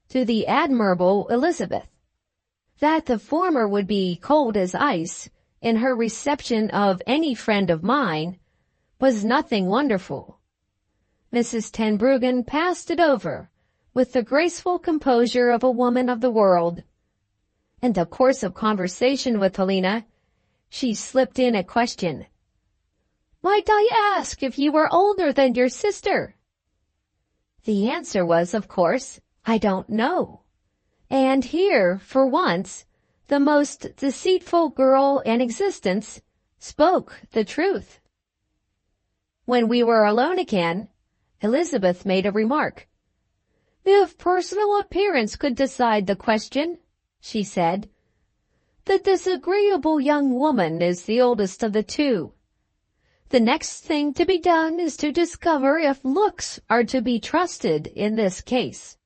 to the admirable Elizabeth. That the former would be cold as ice in her reception of any friend of mine was nothing wonderful. Mrs. Tenbruggen passed it over with the graceful composure of a woman of the world. In the course of conversation with Helena, she slipped in a question. Might I ask if you were older than your sister? The answer was, of course, I don't know. And here, for once, the most deceitful girl in existence spoke the truth. When we were alone again, Elizabeth made a remark. If personal appearance could decide the question, she said, the disagreeable young woman is the oldest of the two. The next thing to be done is to discover if looks are to be trusted in this case.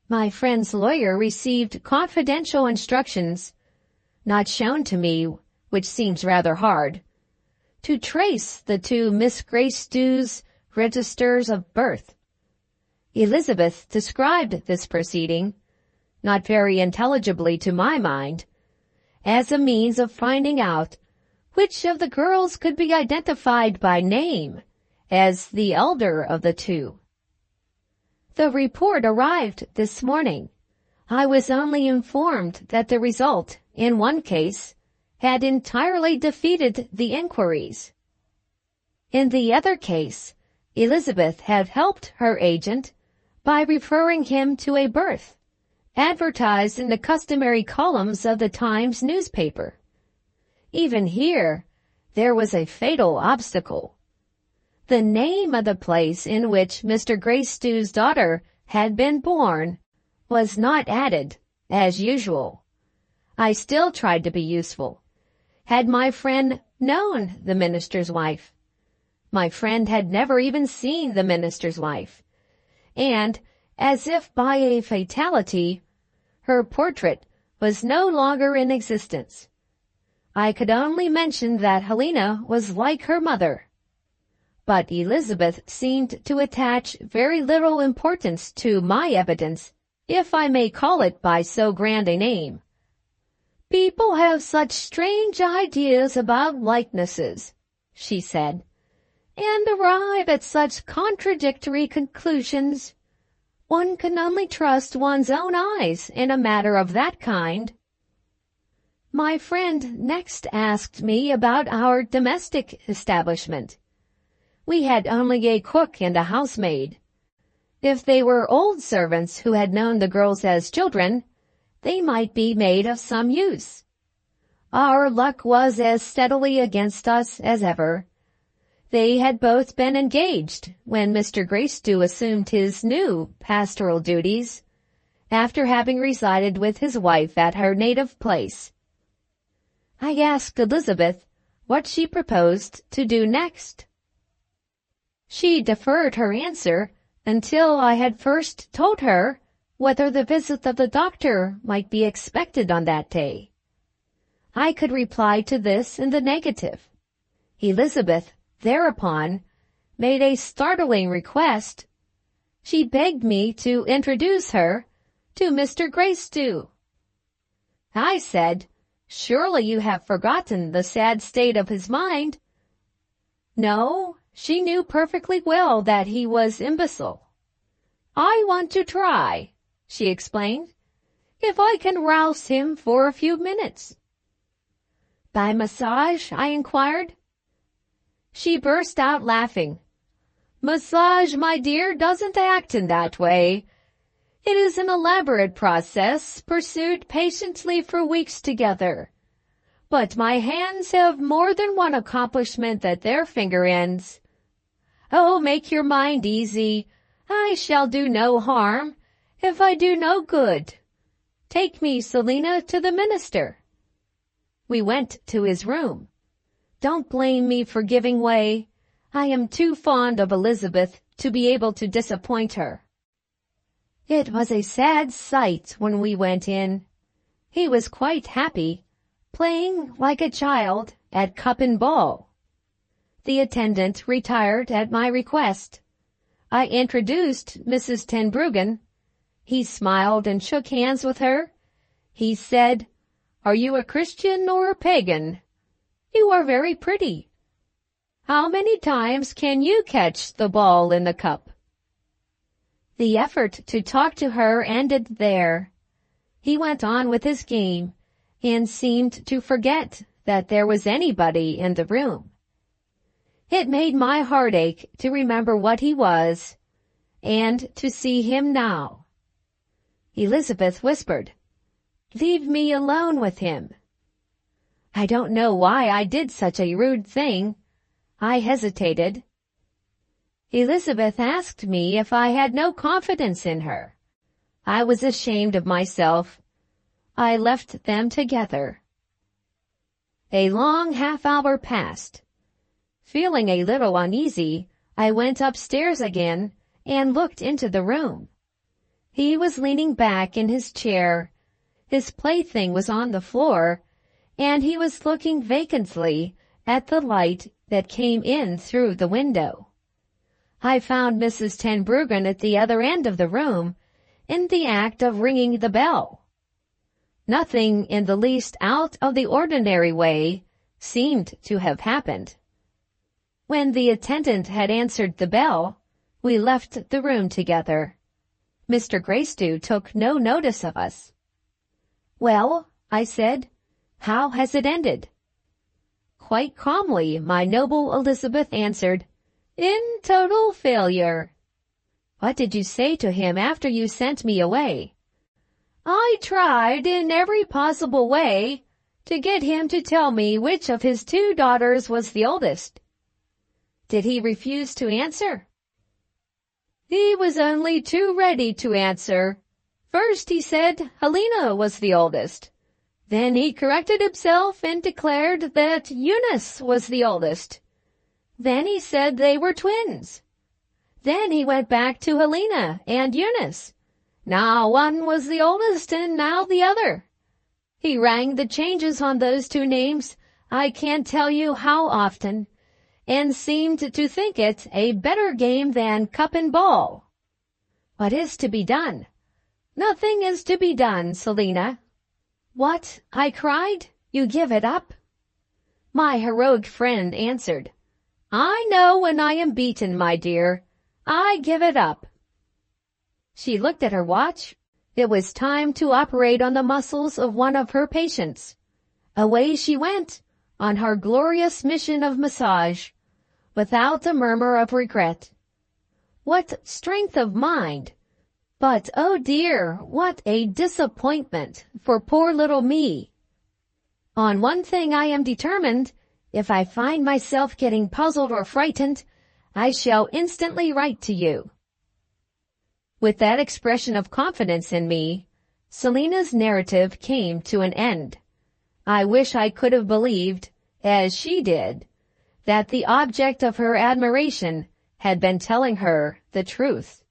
My friend's lawyer received confidential instructions, not shown to me, which seems rather hard, to trace the two Miss Greystew's registers of birth. Elizabeth described this proceeding, not very intelligibly to my mind, as a means of finding out which of the girls could be identified by name as the elder of the two. The report arrived this morning. I was only informed that the result, in one case, had entirely defeated the inquiries. In the other case, Elizabeth had helped her agent by referring him to a birth, advertised in the customary columns of the Times newspaper. Even here, there was a fatal obstacle. The name of the place in which Mr. Greystew's daughter had been born was not added, as usual. I still tried to be useful. Had my friend known the minister's wife? My friend had never even seen the minister's wife. And, as if by a fatality, her portrait was no longer in existence. I could only mention that Helena was like her mother. But Elizabeth seemed to attach very little importance to my evidence, if I may call it by so grand a name. People have such strange ideas about likenesses, she said, and arrive at such contradictory conclusions. One can only trust one's own eyes in a matter of that kind. My friend next asked me about our domestic establishment. We had only a cook and a housemaid. If they were old servants who had known the girls as children, they might be made of some use. Our luck was as steadily against us as ever. They had both been engaged when Mr. Greystew assumed his new pastoral duties, after having resided with his wife at her native place. I asked Elizabeth what she proposed to do next. She deferred her answer until I had first told her whether the visit of the doctor might be expected on that day. I could reply to this in the negative. Elizabeth, thereupon, made a startling request. She begged me to introduce her to Mr. Gracedieu. I said, "Surely you have forgotten the sad state of his mind." No, she knew perfectly well that he was imbecile. "I want to try," she explained, "if I can rouse him for a few minutes." "By massage?" I inquired. She burst out laughing. "Massage, my dear, doesn't act in that way. It is an elaborate process pursued patiently for weeks together. But my hands have more than one accomplishment at their finger ends. Oh, make your mind easy. I shall do no harm if I do no good. Take me, Selina, to the minister." We went to his room. Don't blame me for giving way. I am too fond of Elizabeth to be able to disappoint her. It was a sad sight when we went in. He was quite happy, playing like a child at cup and ball. The attendant retired at my request. I introduced Mrs. Tenbruggen. He smiled and shook hands with her. He said, "Are you a Christian or a pagan? You are very pretty. How many times can you catch the ball in the cup?" The effort to talk to her ended there. He went on with his game and seemed to forget that there was anybody in the room. It made my heart ache to remember what he was and to see him now. Elizabeth whispered, "Leave me alone with him." I don't know why I did such a rude thing. I hesitated. Elizabeth asked me if I had no confidence in her. I was ashamed of myself. I left them together. A long half-hour passed. Feeling a little uneasy, I went upstairs again and looked into the room. He was leaning back in his chair. His plaything was on the floor, and he was looking vacantly at the light that came in through the window. I found Mrs. Tenbruggen at the other end of the room, in the act of ringing the bell. Nothing in the least out of the ordinary way seemed to have happened. When the attendant had answered the bell, we left the room together. Mr. Gracedieu took no notice of us. "Well," I said, "how has it ended?" Quite calmly, my noble Elizabeth answered, "In total failure." "What did you say to him after you sent me away?" "I tried in every possible way to get him to tell me which of his 2 daughters was the oldest." "Did he refuse to answer?" "He was only too ready to answer. First he said Helena was the oldest. Then he corrected himself and declared that Eunice was the oldest. Then he said they were twins. Then he went back to Helena and Eunice. Now one was the oldest and now the other. He rang the changes on those 2 names, I can't tell you how often, and seemed to think it a better game than cup and ball." "What is to be done?" "Nothing is to be done, Selina." "What?" I cried. "You give it up?" My heroic friend answered, "I know when I am beaten, my dear. I give it up." She looked at her watch. It was time to operate on the muscles of one of her patients. Away she went on her glorious mission of massage, without a murmur of regret. What strength of mind! But, oh dear, what a disappointment for poor little me. On one thing I am determined. If I find myself getting puzzled or frightened, I shall instantly write to you. With that expression of confidence in me, Selina's narrative came to an end. I wish I could have believed, as she did, that the object of her admiration had been telling her the truth.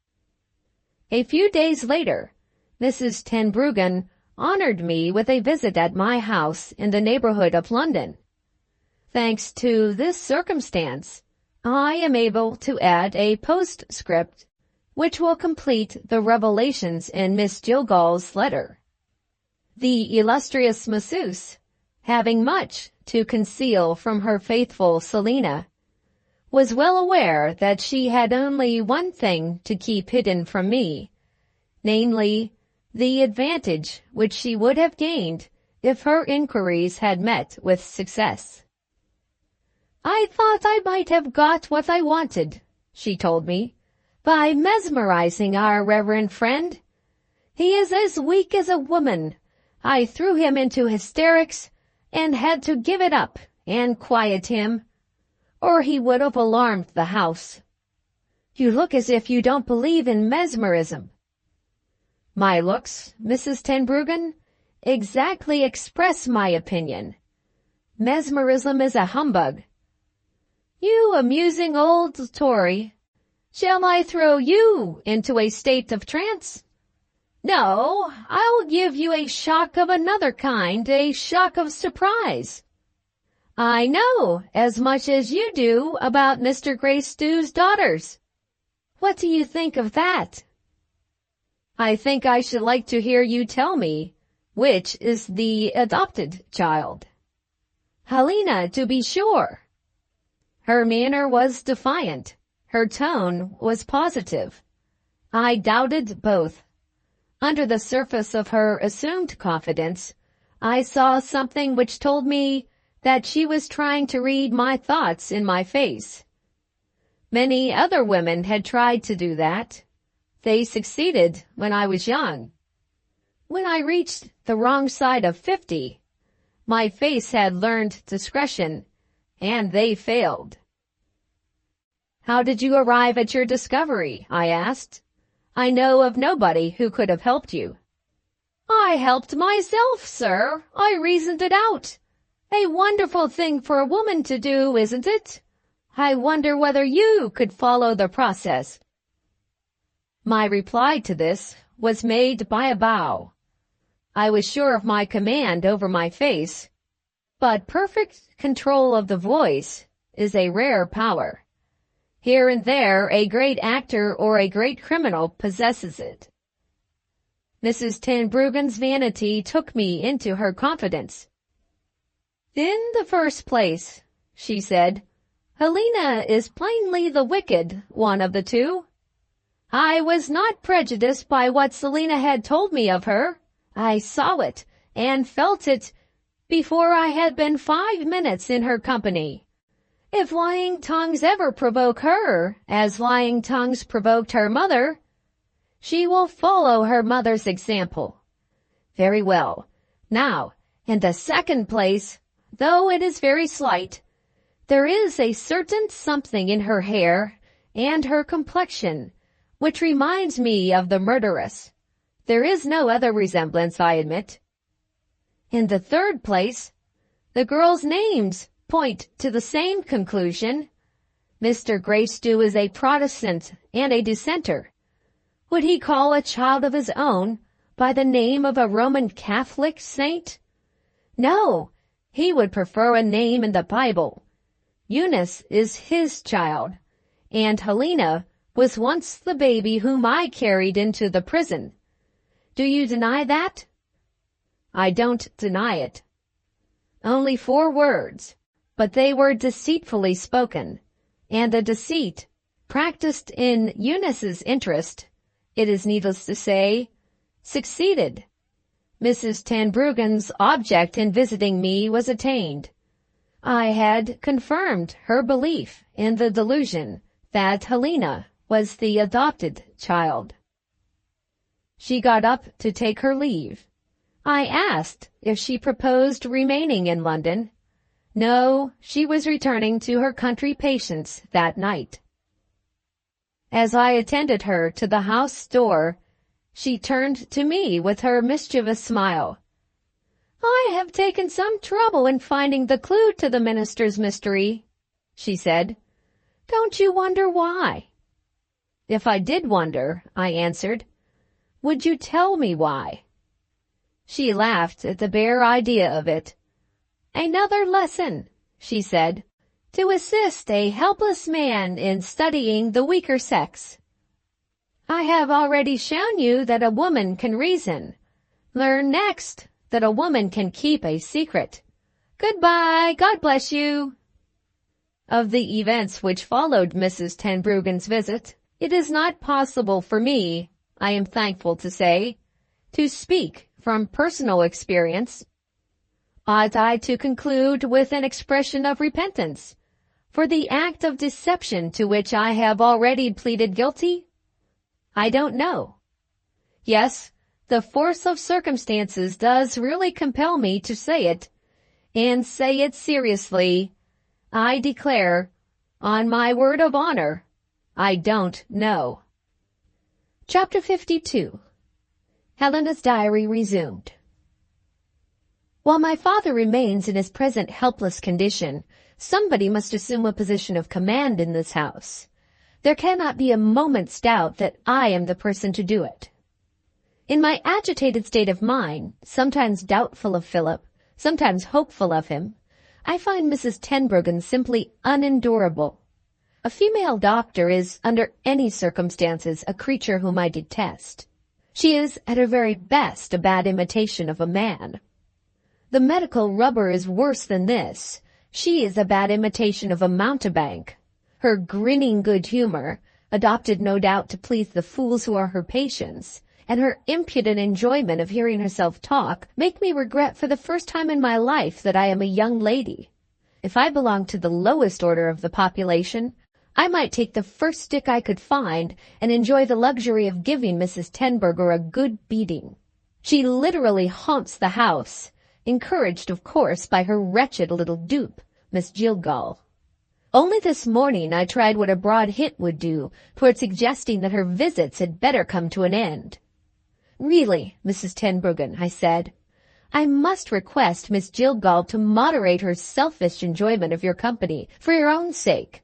A few days later, Mrs. Tenbruggen honored me with a visit at my house in the neighborhood of London. Thanks to this circumstance, I am able to add a postscript which will complete the revelations in Miss Jillgall's letter. The illustrious masseuse, having much to conceal from her faithful Selina, was well aware that she had only one thing to keep hidden from me, namely, the advantage which she would have gained if her inquiries had met with success. "I thought I might have got what I wanted," she told me, "by mesmerizing our reverend friend. He is as weak as a woman. I threw him into hysterics and had to give it up and quiet him, or he would have alarmed the house." "You look as if you don't believe in mesmerism." "My looks, Mrs. Tenbruggen, exactly express my opinion. Mesmerism is a humbug." "You amusing old Tory. Shall I throw you into a state of trance?" "No, I'll give you a shock of another kind, a shock of surprise. I know as much as you do about Mr. Greystew's daughters. What do you think of that?" "I think I should like to hear you tell me which is the adopted child." "Helena, to be sure." Her manner was defiant. Her tone was positive. I doubted both. Under the surface of her assumed confidence, I saw something which told me that she was trying to read my thoughts in my face. Many other women had tried to do that. They succeeded when I was young. When I reached the wrong side of 50, my face had learned discretion, and they failed. "How did you arrive at your discovery?" I asked. "I know of nobody who could have helped you." "I helped myself, sir. I reasoned it out. A wonderful thing for a woman to do, isn't it? I wonder whether you could follow the process." My reply to this was made by a bow. I was sure of my command over my face, but perfect control of the voice is a rare power. Here and there a great actor or a great criminal possesses it. Mrs. Tenbruggen's vanity took me into her confidence. "In the first place," she said, "Helena is plainly the wicked one of the two. I was not prejudiced by what Selina had told me of her. I saw it and felt it before I had been 5 minutes in her company. If lying tongues ever provoke her, as lying tongues provoked her mother, she will follow her mother's example. Very well. Now, in the second place, though it is very slight, there is a certain something in her hair and her complexion which reminds me of the murderess. There is no other resemblance, I admit. In the third place, the girls' names point to the same conclusion. Mr. Greystew is a Protestant and a dissenter. Would he call a child of his own by the name of a Roman Catholic saint? No, he would prefer a name in the Bible. Eunice is his child, and Helena was once the baby whom I carried into the prison. Do you deny that?" "I don't deny it." Only 4 words, but they were deceitfully spoken, and the deceit, practiced in Eunice's interest, it is needless to say, succeeded. Mrs. Tenbruggen's object in visiting me was attained. I had confirmed her belief in the delusion that Helena was the adopted child. She got up to take her leave. I asked if she proposed remaining in London. No, she was returning to her country patients that night. As I attended her to the house door, she turned to me with her mischievous smile. "I have taken some trouble in finding the clue to the minister's mystery," she said. "Don't you wonder why?" "If I did wonder," I answered, "would you tell me why?" She laughed at the bare idea of it. "Another lesson," she said, to assist a helpless man in studying the weaker sex. I have already shown you that a woman can reason. Learn next that a woman can keep a secret. Goodbye. God bless you. Of the events which followed Mrs. Tenbruggen's visit, it is not possible for me, I am thankful to say, to speak from personal experience. Ought I to conclude with an expression of repentance for the act of deception to which I have already pleaded guilty? I don't know. Yes, the force of circumstances does really compel me to say it, and say it seriously. I declare, on my word of honor, I don't know. Chapter 52. Helena's diary resumed. While my father remains in his present helpless condition, somebody must assume a position of command in this house. There cannot be a moment's doubt that I am the person to do it. In my agitated state of mind, sometimes doubtful of Philip, sometimes hopeful of him, I find Mrs. Tenbruggen simply unendurable. A female doctor is, under any circumstances, a creature whom I detest. She is, at her very best, a bad imitation of a man. The medical rubber is worse than this. She is a bad imitation of a mountebank. Her grinning good humor, adopted no doubt to please the fools who are her patients, and her impudent enjoyment of hearing herself talk make me regret for the first time in my life that I am a young lady. If I belonged to the lowest order of the population, I might take the first stick I could find and enjoy the luxury of giving Mrs. Tenbruggen a good beating. She literally haunts the house, encouraged, of course, by her wretched little dupe, Miss Jillgall. Only this morning I tried what a broad hint would do toward suggesting that her visits had better come to an end. Really, Mrs. Tenbruggen, I said, I must request Miss Jillgall to moderate her selfish enjoyment of your company for your own sake.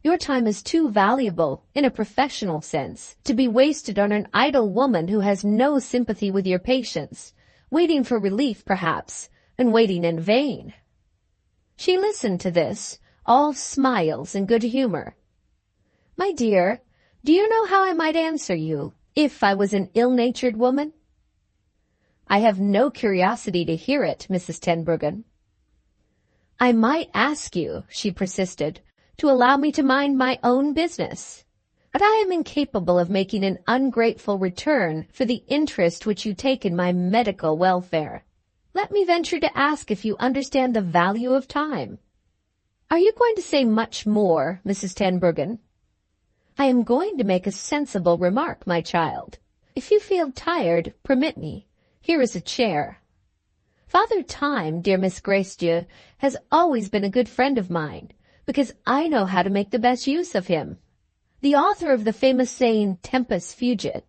Your time is too valuable, in a professional sense, to be wasted on an idle woman who has no sympathy with your patients, waiting for relief, perhaps, and waiting in vain. She listened to this, all smiles and good humor. My dear, do you know how I might answer you, if I was an ill-natured woman? I have no curiosity to hear it, Mrs. Tenbruggen. I might ask you, she persisted, to allow me to mind my own business. But I am incapable of making an ungrateful return for the interest which you take in my medical welfare. Let me venture to ask if you understand the value of time. Are you going to say much more, Mrs. Tenbruggen? I am going to make a sensible remark, my child. If you feel tired, permit me. Here is a chair. Father Time, dear Miss Gracedieu, has always been a good friend of mine, because I know how to make the best use of him. The author of the famous saying, tempus fugit,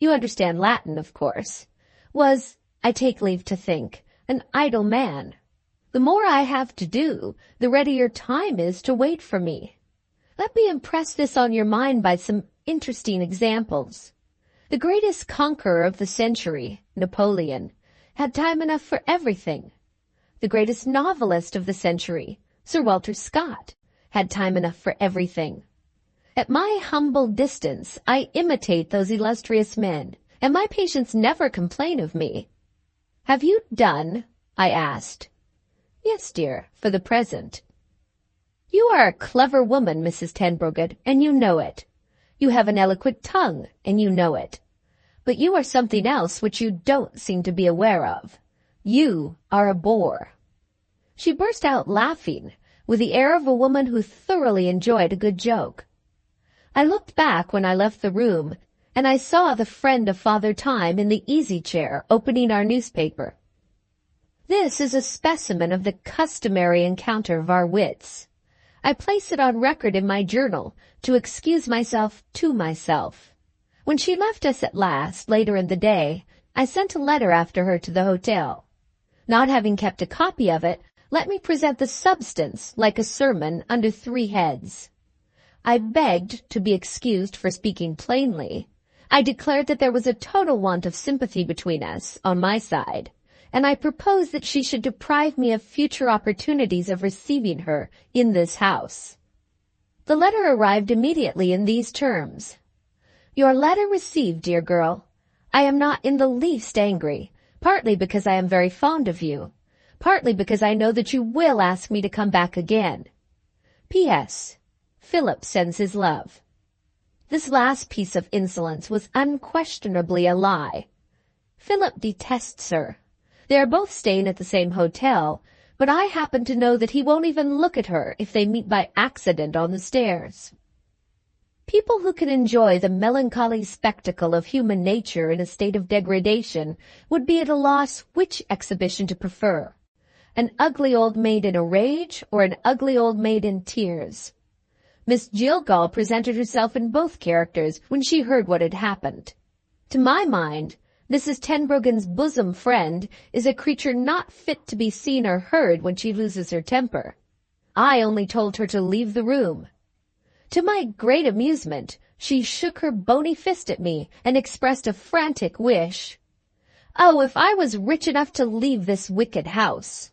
you understand Latin, of course, was, I take leave to think, an idle man. The more I have to do, the readier time is to wait for me. Let me impress this on your mind by some interesting examples. The greatest conqueror of the century, Napoleon, had time enough for everything. The greatest novelist of the century, Sir Walter Scott, had time enough for everything. At my humble distance, I imitate those illustrious men, and my patients never complain of me. Have you done? I asked. Yes, dear, for the present. You are a clever woman, Mrs. Tenbruggen, and you know it. You have an eloquent tongue, and you know it. But you are something else which you don't seem to be aware of. You are a bore. She burst out laughing, with the air of a woman who thoroughly enjoyed a good joke. I looked back when I left the room, and I saw the friend of Father Time in the easy-chair opening our newspaper. This is a specimen of the customary encounter of our wits. I place it on record in my journal to excuse myself to myself. When she left us at last, later in the day, I sent a letter after her to the hotel. Not having kept a copy of it, let me present the substance, like a sermon, under 3 heads. I begged to be excused for speaking plainly. I declared that there was a total want of sympathy between us, on my side, and I propose that she should deprive me of future opportunities of receiving her in this house. The letter arrived immediately in these terms. Your letter received, dear girl. I am not in the least angry, partly because I am very fond of you, partly because I know that you will ask me to come back again. P.S. Philip sends his love. This last piece of insolence was unquestionably a lie. Philip detests her. They are both staying at the same hotel, but I happen to know that he won't even look at her if they meet by accident on the stairs. People who can enjoy the melancholy spectacle of human nature in a state of degradation would be at a loss which exhibition to prefer, an ugly old maid in a rage or an ugly old maid in tears. Miss Jillgall presented herself in both characters when she heard what had happened. To my mind, Mrs. Tenbruggen's bosom friend is a creature not fit to be seen or heard when she loses her temper. I only told her to leave the room. To my great amusement, she shook her bony fist at me and expressed a frantic wish. Oh, if I was rich enough to leave this wicked house!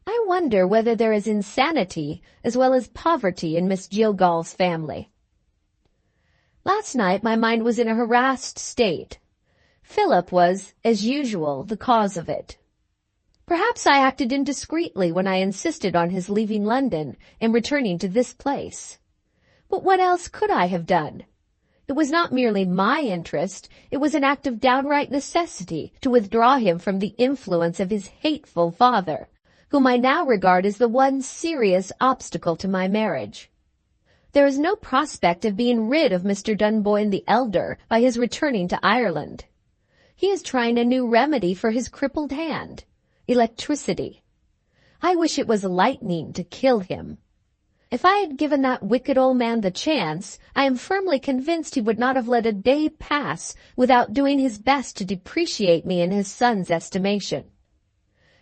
I wonder whether there is insanity as well as poverty in Miss Jillgall's family. Last night my mind was in a harassed state. Philip was, as usual, the cause of it. Perhaps I acted indiscreetly when I insisted on his leaving London and returning to this place. But what else could I have done? It was not merely my interest, it was an act of downright necessity to withdraw him from the influence of his hateful father, whom I now regard as the one serious obstacle to my marriage. There is no prospect of being rid of Mr. Dunboyne the elder by his returning to Ireland. He is trying a new remedy for his crippled hand, electricity. I wish it was lightning to kill him. If I had given that wicked old man the chance, I am firmly convinced he would not have let a day pass without doing his best to depreciate me in his son's estimation.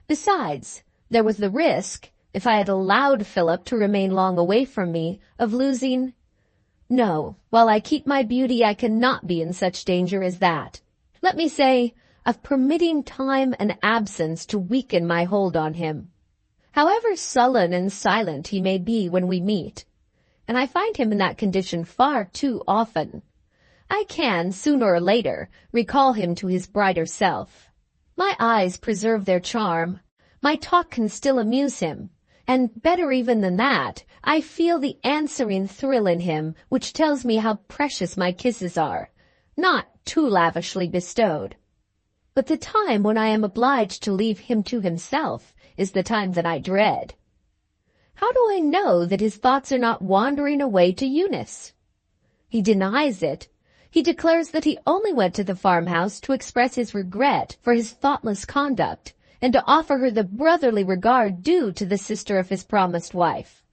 Besides, there was the risk, if I had allowed Philip to remain long away from me, of losing— No, while I keep my beauty I cannot be in such danger as that. Let me say, of permitting time and absence to weaken my hold on him. However sullen and silent he may be when we meet, and I find him in that condition far too often, I can, sooner or later, recall him to his brighter self. My eyes preserve their charm, my talk can still amuse him, and better even than that, I feel the answering thrill in him which tells me how precious my kisses are, not too lavishly bestowed. But the time when I am obliged to leave him to himself is the time that I dread. How do I know that his thoughts are not wandering away to Eunice? He denies it. He declares that he only went to the farmhouse to express his regret for his thoughtless conduct and to offer her the brotherly regard due to the sister of his promised wife.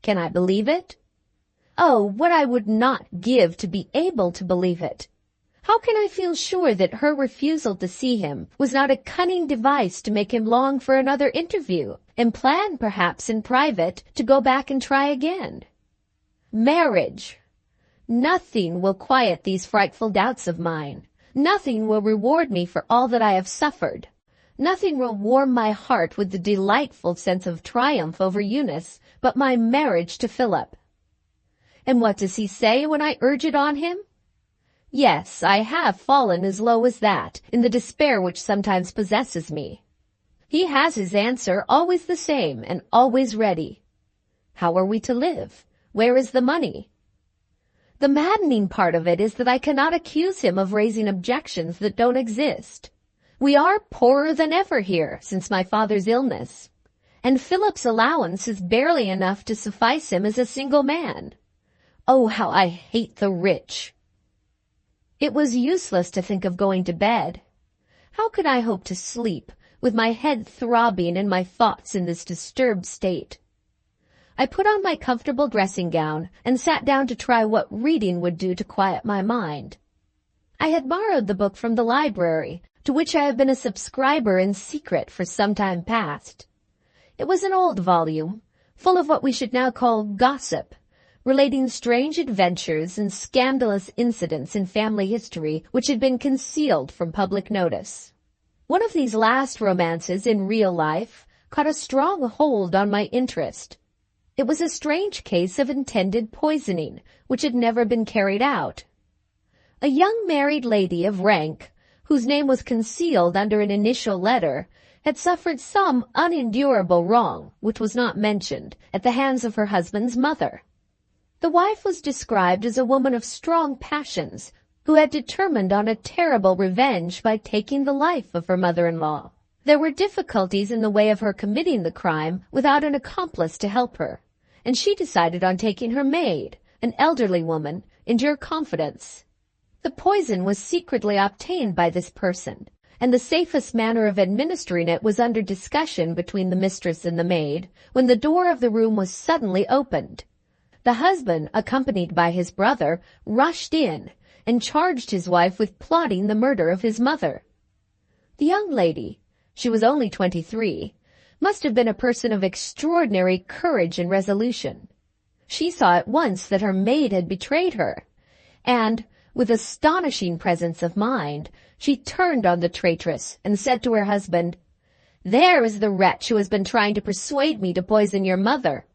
Can I believe it? Oh, what I would not give to be able to believe it! How can I feel sure that her refusal to see him was not a cunning device to make him long for another interview, and plan, perhaps in private, to go back and try again? Marriage! Nothing will quiet these frightful doubts of mine. Nothing will reward me for all that I have suffered. Nothing will warm my heart with the delightful sense of triumph over Eunice but my marriage to Philip. And what does he say when I urge it on him? Yes, I have fallen as low as that, in the despair which sometimes possesses me. He has his answer always the same and always ready. How are we to live? Where is the money? The maddening part of it is that I cannot accuse him of raising objections that don't exist. We are poorer than ever here since my father's illness, and Philip's allowance is barely enough to suffice him as a single man. Oh, how I hate the rich! It was useless to think of going to bed. How could I hope to sleep, with my head throbbing and my thoughts in this disturbed state? I put on my comfortable dressing gown and sat down to try what reading would do to quiet my mind. I had borrowed the book from the library, to which I have been a subscriber in secret for some time past. It was an old volume, full of what we should now call gossip, relating strange adventures and scandalous incidents in family history which had been concealed from public notice. One of these last romances in real life caught a strong hold on my interest. It was a strange case of intended poisoning, which had never been carried out. A young married lady of rank, whose name was concealed under an initial letter, had suffered some unendurable wrong, which was not mentioned, at the hands of her husband's mother. The wife was described as a woman of strong passions, who had determined on a terrible revenge by taking the life of her mother-in-law. There were difficulties in the way of her committing the crime without an accomplice to help her, and she decided on taking her maid, an elderly woman, into her confidence. The poison was secretly obtained by this person, and the safest manner of administering it was under discussion between the mistress and the maid, when the door of the room was suddenly opened. The husband, accompanied by his brother, rushed in and charged his wife with plotting the murder of his mother. The young lady, she was only 23, must have been a person of extraordinary courage and resolution. She saw at once that her maid had betrayed her, and, with astonishing presence of mind, she turned on the traitress and said to her husband, "There is the wretch who has been trying to persuade me to poison your mother."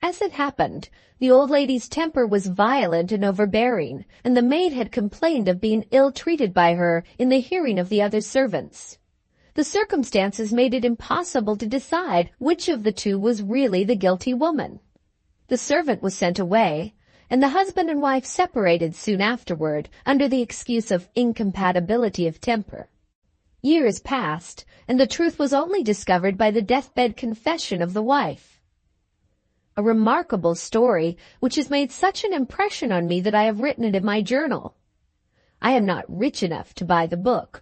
As it happened, the old lady's temper was violent and overbearing, and the maid had complained of being ill-treated by her in the hearing of the other servants. The circumstances made it impossible to decide which of the two was really the guilty woman. The servant was sent away, and the husband and wife separated soon afterward under the excuse of incompatibility of temper. Years passed, and the truth was only discovered by the deathbed confession of the wife. A remarkable story which has made such an impression on me that I have written it in my journal. I am not rich enough to buy the book.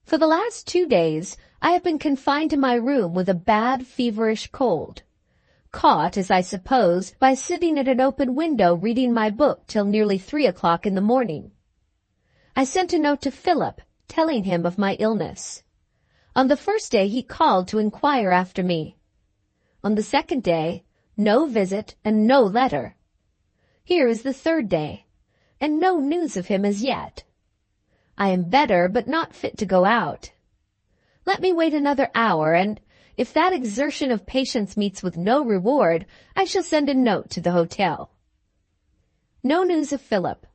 For the last 2 days, I have been confined to my room with a bad feverish cold, caught, as I suppose, by sitting at an open window reading my book till nearly 3 o'clock in the morning. I sent a note to Philip, telling him of my illness. On the first day he called to inquire after me. On the second day, no visit and no letter. Here is the third day, and no news of him as yet. I am better, but not fit to go out. Let me wait another hour, and if that exertion of patience meets with no reward, I shall send a note to the hotel. No news of Philip.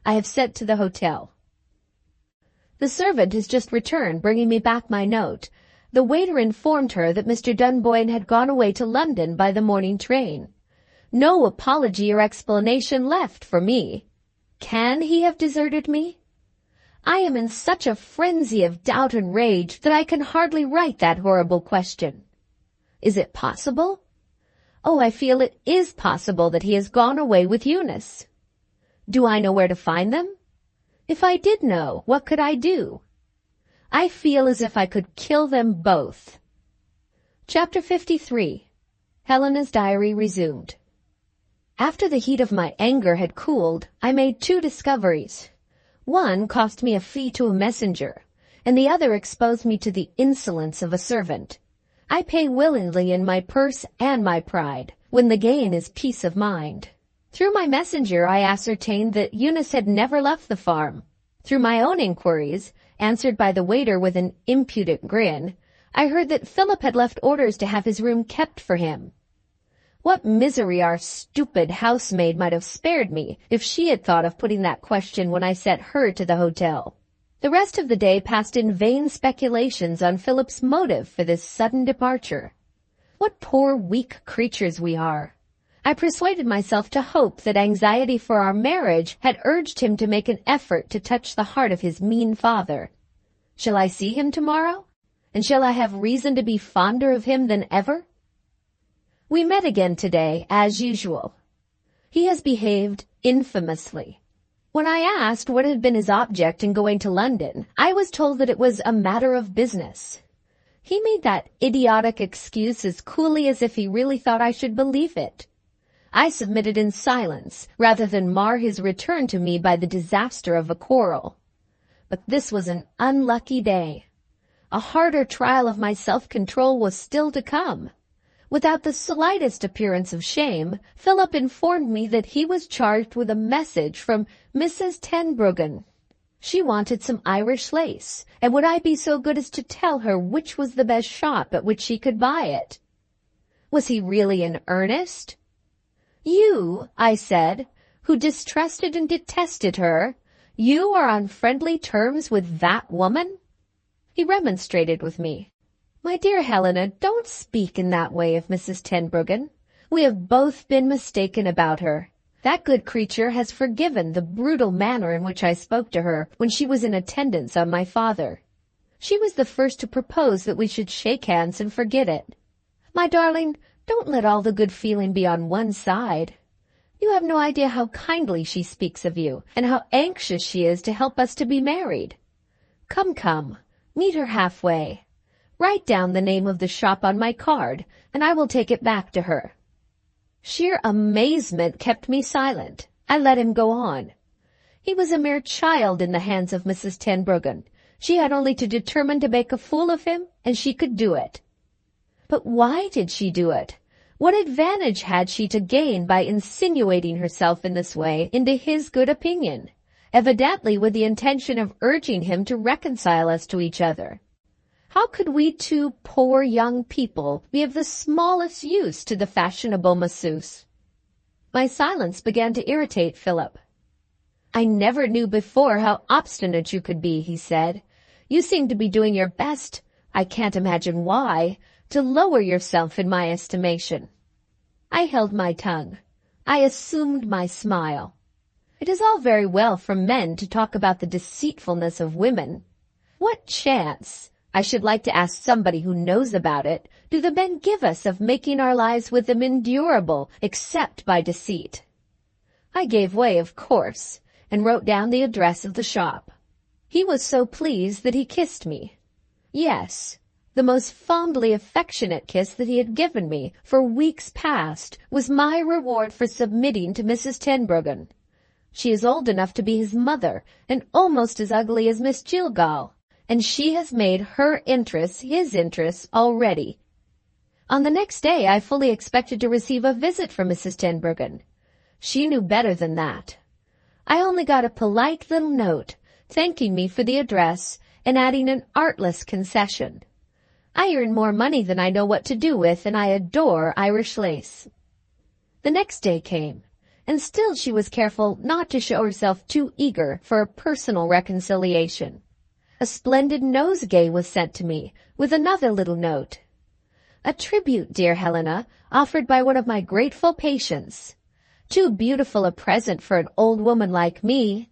I have sent to the hotel. The servant has just returned, bringing me back my note. The waiter informed her that Mr. Dunboyne had gone away to London by the morning train. No apology or explanation left for me. Can he have deserted me? I am in such a frenzy of doubt and rage that I can hardly write that horrible question. Is it possible? Oh, I feel it is possible that he has gone away with Eunice. Do I know where to find them? If I did know, what could I do? I feel as if I could kill them both. Chapter 53. Helena's diary resumed. After the heat of my anger had cooled, I made 2 discoveries. One cost me a fee to a messenger, and the other exposed me to the insolence of a servant. I pay willingly in my purse and my pride, when the gain is peace of mind. Through my messenger I ascertained that Eunice had never left the farm. Through my own inquiries, answered by the waiter with an impudent grin, I heard that Philip had left orders to have his room kept for him. What misery our stupid housemaid might have spared me if she had thought of putting that question when I sent her to the hotel. The rest of the day passed in vain speculations on Philip's motive for this sudden departure. What poor weak creatures we are! I persuaded myself to hope that anxiety for our marriage had urged him to make an effort to touch the heart of his mean father. Shall I see him tomorrow? And shall I have reason to be fonder of him than ever? We met again today, as usual. He has behaved infamously. When I asked what had been his object in going to London, I was told that it was a matter of business. He made that idiotic excuse as coolly as if he really thought I should believe it. I submitted in silence, rather than mar his return to me by the disaster of a quarrel. But this was an unlucky day. A harder trial of my self-control was still to come. Without the slightest appearance of shame, Philip informed me that he was charged with a message from Mrs. Tenbruggen. She wanted some Irish lace, and would I be so good as to tell her which was the best shop at which she could buy it? Was he really in earnest? You, I said, who distrusted and detested her, you are on friendly terms with that woman? He remonstrated with me. My dear Helena, don't speak in that way of Mrs. Tenbruggen. We have both been mistaken about her. That good creature has forgiven the brutal manner in which I spoke to her when she was in attendance on my father. She was the first to propose that we should shake hands and forget it. My darling, don't let all the good feeling be on one side. You have no idea how kindly she speaks of you, and how anxious she is to help us to be married. Come, meet her halfway. Write down the name of the shop on my card, and I will take it back to her. Sheer amazement kept me silent. I let him go on. He was a mere child in the hands of Mrs. Tenbruggen. She had only to determine to make a fool of him, and she could do it. But why did she do it? What advantage had she to gain by insinuating herself in this way into his good opinion, evidently with the intention of urging him to reconcile us to each other? How could we two poor young people be of the smallest use to the fashionable masseuse? My silence began to irritate Philip. I never knew before how obstinate you could be, he said. You seem to be doing your best, I can't imagine why, to lower yourself in my estimation. I held my tongue. I assumed my smile. It is all very well for men to talk about the deceitfulness of women. What chance, I should like to ask somebody who knows about it, do the men give us of making our lives with them endurable, except by deceit? I gave way, of course, and wrote down the address of the shop. He was so pleased that he kissed me. Yes, the most fondly affectionate kiss that he had given me for weeks past was my reward for submitting to Mrs. Tenbruggen. She is old enough to be his mother, and almost as ugly as Miss Jillgall, and she has made her interests his interests already. On the next day I fully expected to receive a visit from Mrs. Tenbruggen. She knew better than that. I only got a polite little note, thanking me for the address and adding an artless concession. I earn more money than I know what to do with, and I adore Irish lace. The next day came, and still she was careful not to show herself too eager for a personal reconciliation. A splendid nosegay was sent to me, with another little note. A tribute, dear Helena, offered by one of my grateful patients. Too beautiful a present for an old woman like me.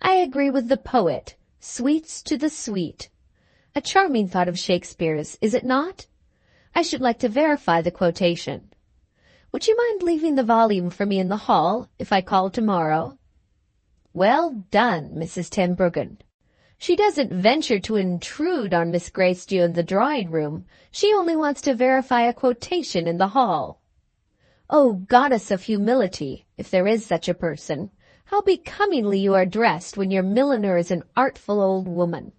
I agree with the poet, sweets to the sweet. A charming thought of Shakespeare's, is it not? I should like to verify the quotation. Would you mind leaving the volume for me in the hall, if I call tomorrow? Well done, Mrs. Tenbruggen. She doesn't venture to intrude on Miss Gracedieu in the drawing-room. She only wants to verify a quotation in the hall. Oh, goddess of humility, if there is such a person, how becomingly you are dressed when your milliner is an artful old woman.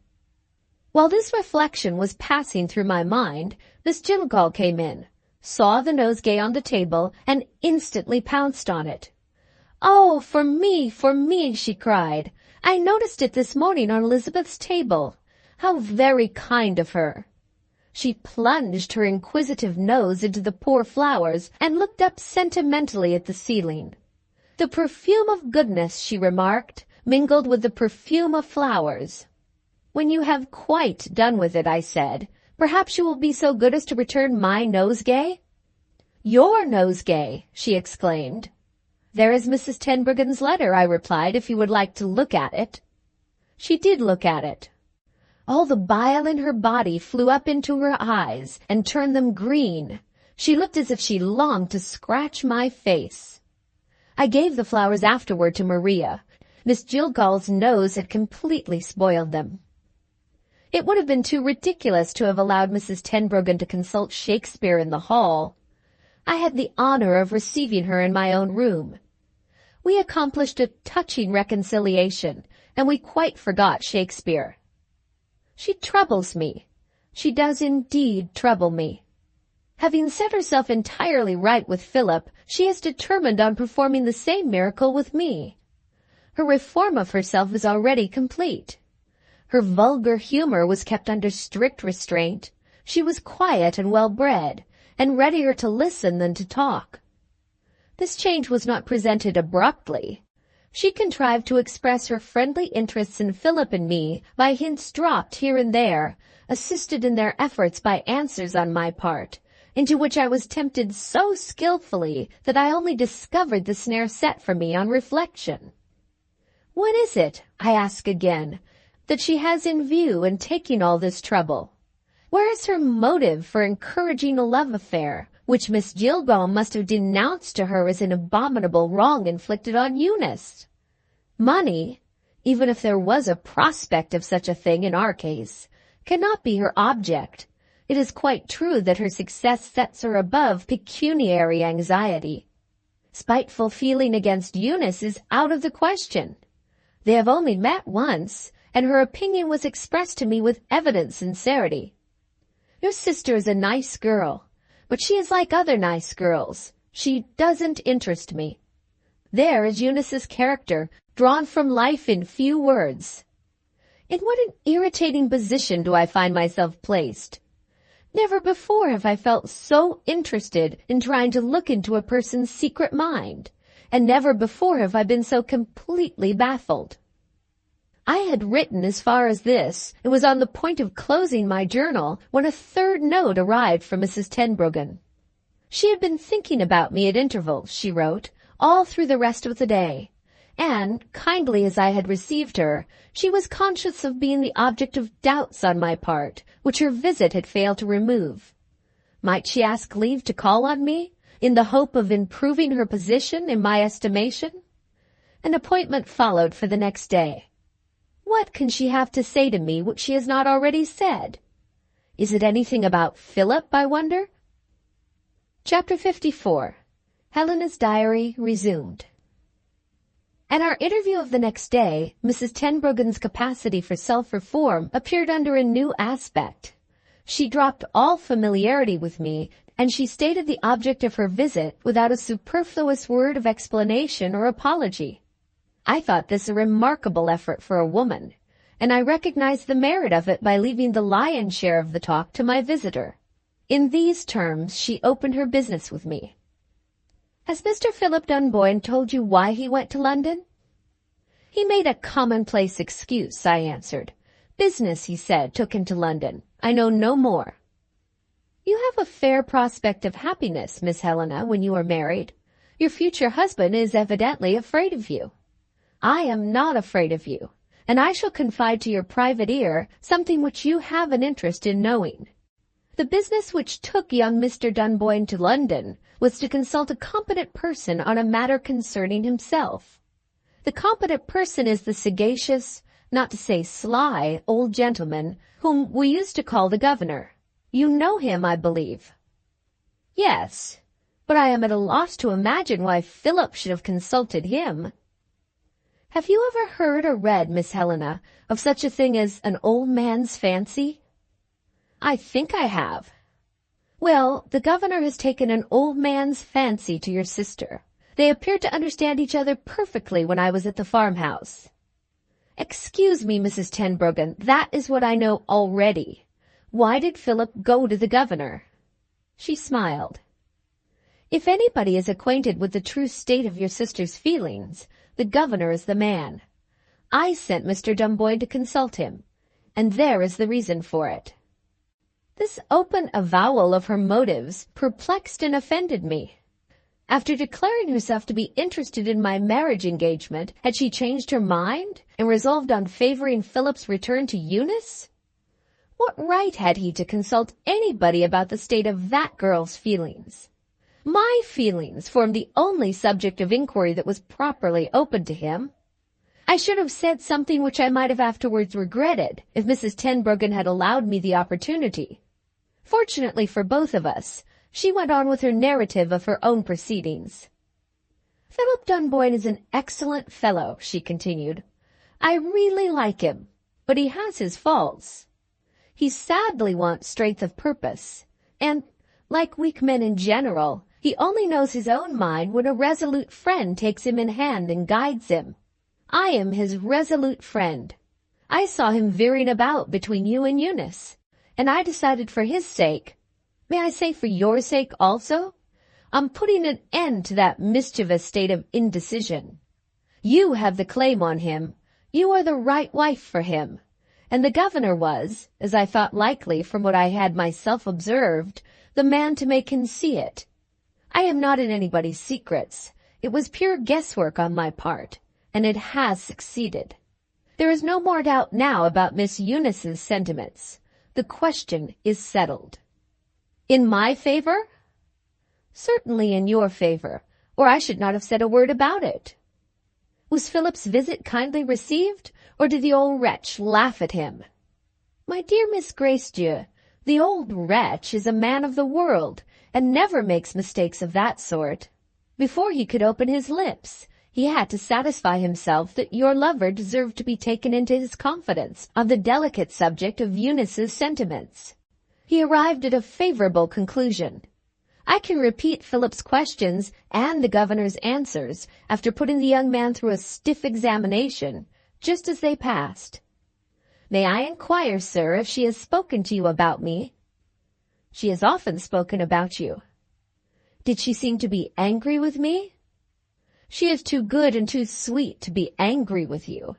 While this reflection was passing through my mind, Miss Jillgall came in, saw the nosegay on the table, and instantly pounced on it. "Oh, for me," she cried. "I noticed it this morning on Elizabeth's table. How very kind of her." She plunged her inquisitive nose into the poor flowers and looked up sentimentally at the ceiling. "The perfume of goodness," she remarked, "mingled with the perfume of flowers." "When you have quite done with it," I said, "perhaps you will be so good as to return my nosegay?" "Your nosegay!" she exclaimed. "There is Mrs. Tenbruggen's letter," I replied, "if you would like to look at it." She did look at it. All the bile in her body flew up into her eyes and turned them green. She looked as if she longed to scratch my face. I gave the flowers afterward to Maria. Miss Jillgall's nose had completely spoiled them. It would have been too ridiculous to have allowed Mrs. Tenbruggen to consult Shakespeare in the hall. I had the honor of receiving her in my own room. We accomplished a touching reconciliation, and we quite forgot Shakespeare. She troubles me. She does indeed trouble me. Having set herself entirely right with Philip, she is determined on performing the same miracle with me. Her reform of herself is already complete. Her vulgar humor was kept under strict restraint. She was quiet and well-bred, and readier to listen than to talk. This change was not presented abruptly. She contrived to express her friendly interests in Philip and me by hints dropped here and there, assisted in their efforts by answers on my part, into which I was tempted so skillfully that I only discovered the snare set for me on reflection. What is it, I ask again, that she has in view in taking all this trouble? Where is her motive for encouraging a love affair, which Miss Jillgall must have denounced to her as an abominable wrong inflicted on Eunice? Money, even if there was a prospect of such a thing in our case, cannot be her object. It is quite true that her success sets her above pecuniary anxiety. Spiteful feeling against Eunice is out of the question. They have only met once, and her opinion was expressed to me with evident sincerity. Your sister is a nice girl, but she is like other nice girls. She doesn't interest me. There is Eunice's character, drawn from life in few words. In what an irritating position do I find myself placed? Never before have I felt so interested in trying to look into a person's secret mind, and never before have I been so completely baffled. I had written as far as this, and was on the point of closing my journal when a third note arrived from Mrs. Tenbruggen. She had been thinking about me at intervals, she wrote, all through the rest of the day, and, kindly as I had received her, she was conscious of being the object of doubts on my part, which her visit had failed to remove. Might she ask leave to call on me, in the hope of improving her position in my estimation? An appointment followed for the next day. What can she have to say to me which she has not already said? Is it anything about Philip, I wonder? Chapter 54. Helena's Diary resumed. At our interview of the next day, Mrs. Tenbruggen's capacity for self-reform appeared under a new aspect. She dropped all familiarity with me, and she stated the object of her visit without a superfluous word of explanation or apology. I thought this a remarkable effort for a woman, and I recognized the merit of it by leaving the lion's share of the talk to my visitor. In these terms she opened her business with me. Has Mr. Philip Dunboyne told you why he went to London? He made a commonplace excuse, I answered. Business, he said, took him to London. I know no more. You have a fair prospect of happiness, Miss Helena, when you are married. Your future husband is evidently afraid of you. I am not afraid of you, and I shall confide to your private ear something which you have an interest in knowing. The business which took young Mr. Dunboyne to London was to consult a competent person on a matter concerning himself. The competent person is the sagacious, not to say sly, old gentleman whom we used to call the governor. You know him, I believe. Yes, but I am at a loss to imagine why Philip should have consulted him. Have you ever heard or read, Miss Helena, of such a thing as an old man's fancy? I think I have. Well, the governor has taken an old man's fancy to your sister. They appeared to understand each other perfectly when I was at the farmhouse. Excuse me, Mrs. Tenbruggen, that is what I know already. Why did Philip go to the governor? She smiled. If anybody is acquainted with the true state of your sister's feelings, the governor is the man. I sent Mr. Dunboyne to consult him, and there is the reason for it. This open avowal of her motives perplexed and offended me. After declaring herself to be interested in my marriage engagement, had she changed her mind and resolved on favoring Philip's return to Eunice? What right had he to consult anybody about the state of that girl's feelings? My feelings formed the only subject of inquiry that was properly open to him. I should have said something which I might have afterwards regretted if Mrs. Tenbruggen had allowed me the opportunity. Fortunately for both of us, she went on with her narrative of her own proceedings. Philip Dunboyne is an excellent fellow, she continued. I really like him, but he has his faults. He sadly wants strength of purpose, and, like weak men in general, he only knows his own mind when a resolute friend takes him in hand and guides him. I am his resolute friend. I saw him veering about between you and Eunice, and I decided for his sake, may I say for your sake also, I'm putting an end to that mischievous state of indecision. You have the claim on him. You are the right wife for him. And the governor was, as I thought likely from what I had myself observed, the man to make him see it. I am not in anybody's secrets. It was pure guesswork on my part, and it has succeeded. There is no more doubt now about Miss Eunice's sentiments. The question is settled. In my favor? Certainly in your favor, or I should not have said a word about it. Was Philip's visit kindly received, or did the old wretch laugh at him? My dear Miss Gracedieu, the old wretch is a man of the world, and never makes mistakes of that sort. Before he could open his lips, he had to satisfy himself that your lover deserved to be taken into his confidence on the delicate subject of Eunice's sentiments. He arrived at a favorable conclusion. I can repeat Philip's questions and the governor's answers after putting the young man through a stiff examination, just as they passed. May I inquire, sir, if she has spoken to you about me? She has often spoken about you. Did she seem to be angry with me? She is too good and too sweet to be angry with you.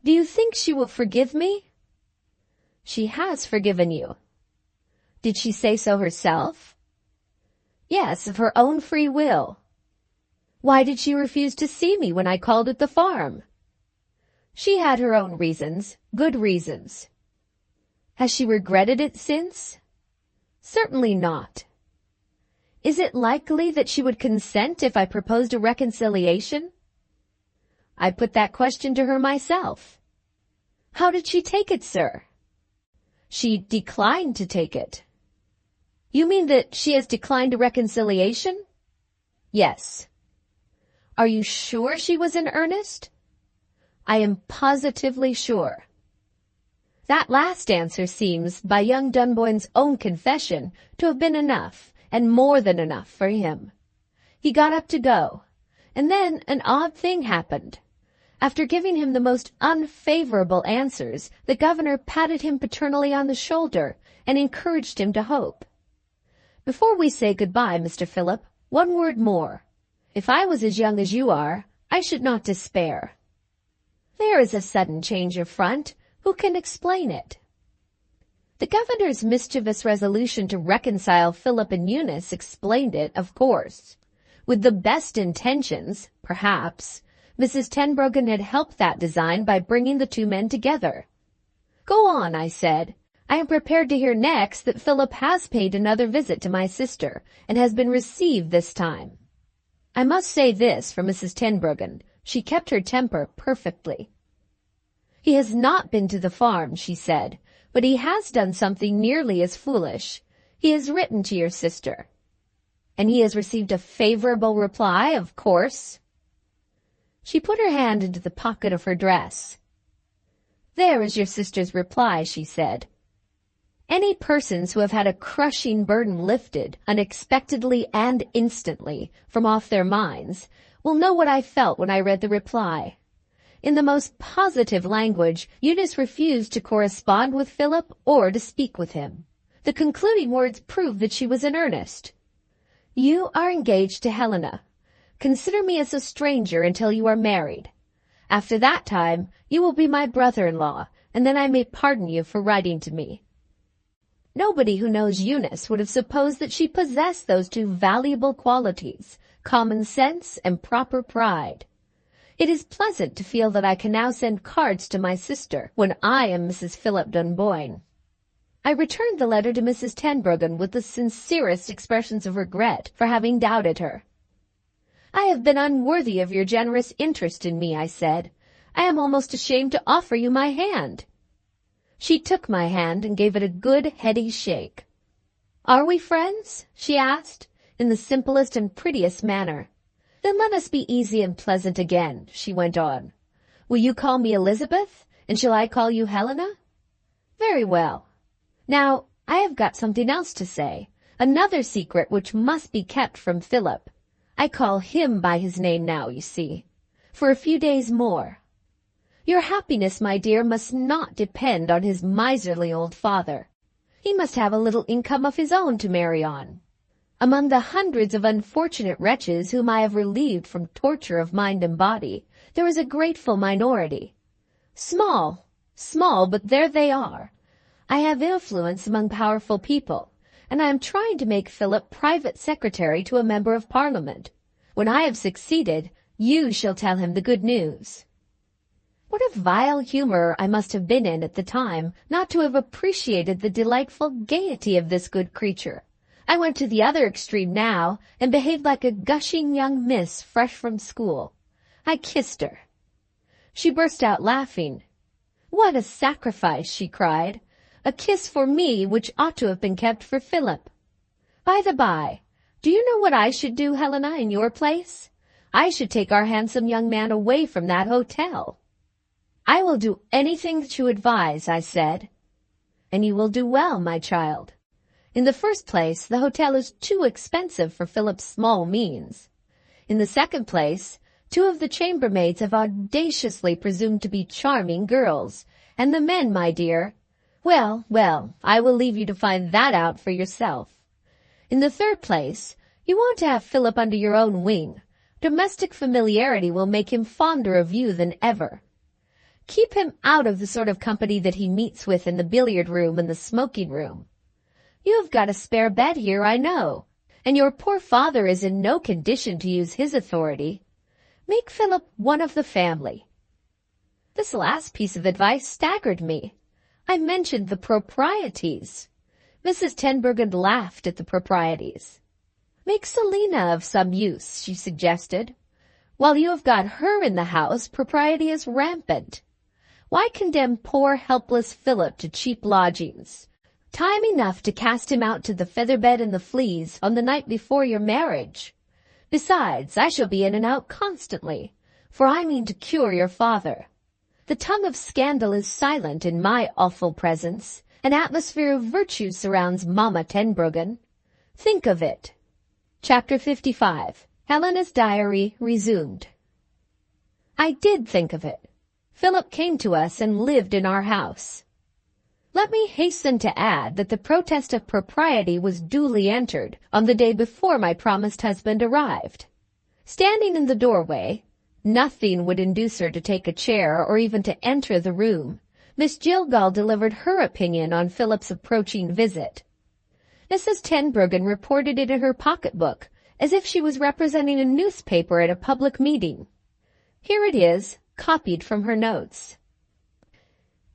Do you think she will forgive me? She has forgiven you. Did she say so herself? Yes, of her own free will. Why did she refuse to see me when I called at the farm? She had her own reasons, good reasons. Has she regretted it since? Certainly not. Is it likely that she would consent if I proposed a reconciliation? I put that question to her myself. How did she take it, sir? She declined to take it. You mean that she has declined a reconciliation? Yes. Are you sure she was in earnest? I am positively sure. That last answer seems, by young Dunboyne's own confession, to have been enough, and more than enough, for him. He got up to go, and then an odd thing happened. After giving him the most unfavorable answers, the governor patted him paternally on the shoulder and encouraged him to hope. Before we say goodbye, Mr. Philip, one word more. If I was as young as you are, I should not despair. There is a sudden change of front. Who can explain it? The governor's mischievous resolution to reconcile Philip and Eunice explained it, of course. With the best intentions, perhaps, Mrs. Tenbruggen had helped that design by bringing the two men together. Go on, I said. I am prepared to hear next that Philip has paid another visit to my sister, and has been received this time. I must say this for Mrs. Tenbruggen. She kept her temper perfectly. He has not been to the farm, she said, but he has done something nearly as foolish. He has written to your sister. And he has received a favorable reply, of course. She put her hand into the pocket of her dress. There is your sister's reply, she said. Any persons who have had a crushing burden lifted, unexpectedly and instantly, from off their minds, will know what I felt when I read the reply. In the most positive language, Eunice refused to correspond with Philip or to speak with him. The concluding words proved that she was in earnest. You are engaged to Helena. Consider me as a stranger until you are married. After that time, you will be my brother-in-law, and then I may pardon you for writing to me. Nobody who knows Eunice would have supposed that she possessed those two valuable qualities, common sense and proper pride. It is pleasant to feel that I can now send cards to my sister when I am Mrs. Philip Dunboyne. I returned the letter to Mrs. Tenbruggen with the sincerest expressions of regret for having doubted her. I have been unworthy of your generous interest in me, I said. I am almost ashamed to offer you my hand. She took my hand and gave it a good, heady shake. Are we friends? She asked, in the simplest and prettiest manner. Then let us be easy and pleasant again, she went on. Will you call me Elizabeth, and shall I call you Helena? Very well. Now, I have got something else to say, another secret which must be kept from Philip. I call him by his name now, you see. for a few days more. Your happiness, my dear, must not depend on his miserly old father. He must have a little income of his own to marry on. Among the hundreds of unfortunate wretches whom I have relieved from torture of mind and body, there is a grateful minority. Small, but there they are. I have influence among powerful people, and I am trying to make Philip private secretary to a member of Parliament. When I have succeeded, you shall tell him the good news. What a vile humor I must have been in at the time not to have appreciated the delightful gaiety of this good creature. I went to the other extreme now, and behaved like a gushing young miss fresh from school. I kissed her. She burst out laughing. "What a sacrifice!" she cried. "A kiss for me which ought to have been kept for Philip. By the by, do you know what I should do, Helena, in your place? I should take our handsome young man away from that hotel." "I will do anything that you advise," I said. "And you will do well, my child. In the first place, the hotel is too expensive for Philip's small means. In the second place, 2 of the chambermaids have audaciously presumed to be charming girls, and the men, my dear, well, I will leave you to find that out for yourself. In the third place, you want to have Philip under your own wing. Domestic familiarity will make him fonder of you than ever. Keep him out of the sort of company that he meets with in the billiard-room and the smoking-room. You have got a spare bed here, I know, and your poor father is in no condition to use his authority. Make Philip one of the family." This last piece of advice staggered me. I mentioned the proprieties. Mrs. Tenbruggen laughed at the proprieties. "Make Selina of some use," she suggested. "While you have got her in the house, propriety is rampant. Why condemn poor helpless Philip to cheap lodgings? Time enough to cast him out to the feather-bed and the fleas on the night before your marriage. Besides, I shall be in and out constantly, for I mean to cure your father. The tongue of scandal is silent in my awful presence. An atmosphere of virtue surrounds Mamma Tenbruggen. Think of it." Chapter 55. Helena's Diary resumed. I did think of it. Philip came to us and lived in our house. Let me hasten to add that the protest of propriety was duly entered on the day before my promised husband arrived. Standing in the doorway, nothing would induce her to take a chair or even to enter the room, Miss Jillgall delivered her opinion on Philip's approaching visit. Mrs. Tenbruggen reported it in her pocketbook, as if she was representing a newspaper at a public meeting. Here it is, copied from her notes.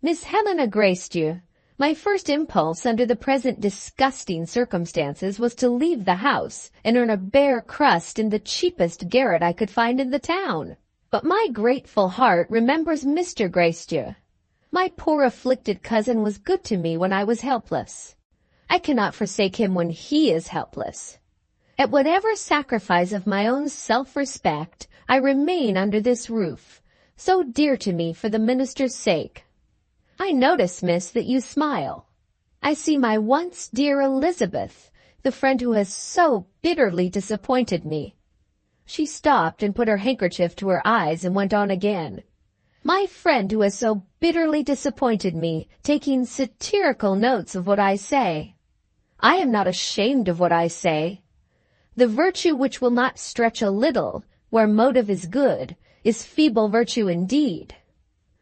"Miss Helena Gracedieu, my first impulse under the present disgusting circumstances was to leave the house and earn a bare crust in the cheapest garret I could find in the town. But my grateful heart remembers Mr. Gracedieu. My poor afflicted cousin was good to me when I was helpless. I cannot forsake him when he is helpless. At whatever sacrifice of my own self-respect, I remain under this roof, so dear to me for the minister's sake. I notice, miss, that you smile. I see my once dear Elizabeth, the friend who has so bitterly disappointed me." She stopped and put her handkerchief to her eyes and went on again. "My friend who has so bitterly disappointed me, taking satirical notes of what I say. I am not ashamed of what I say. The virtue which will not stretch a little, where motive is good, is feeble virtue indeed.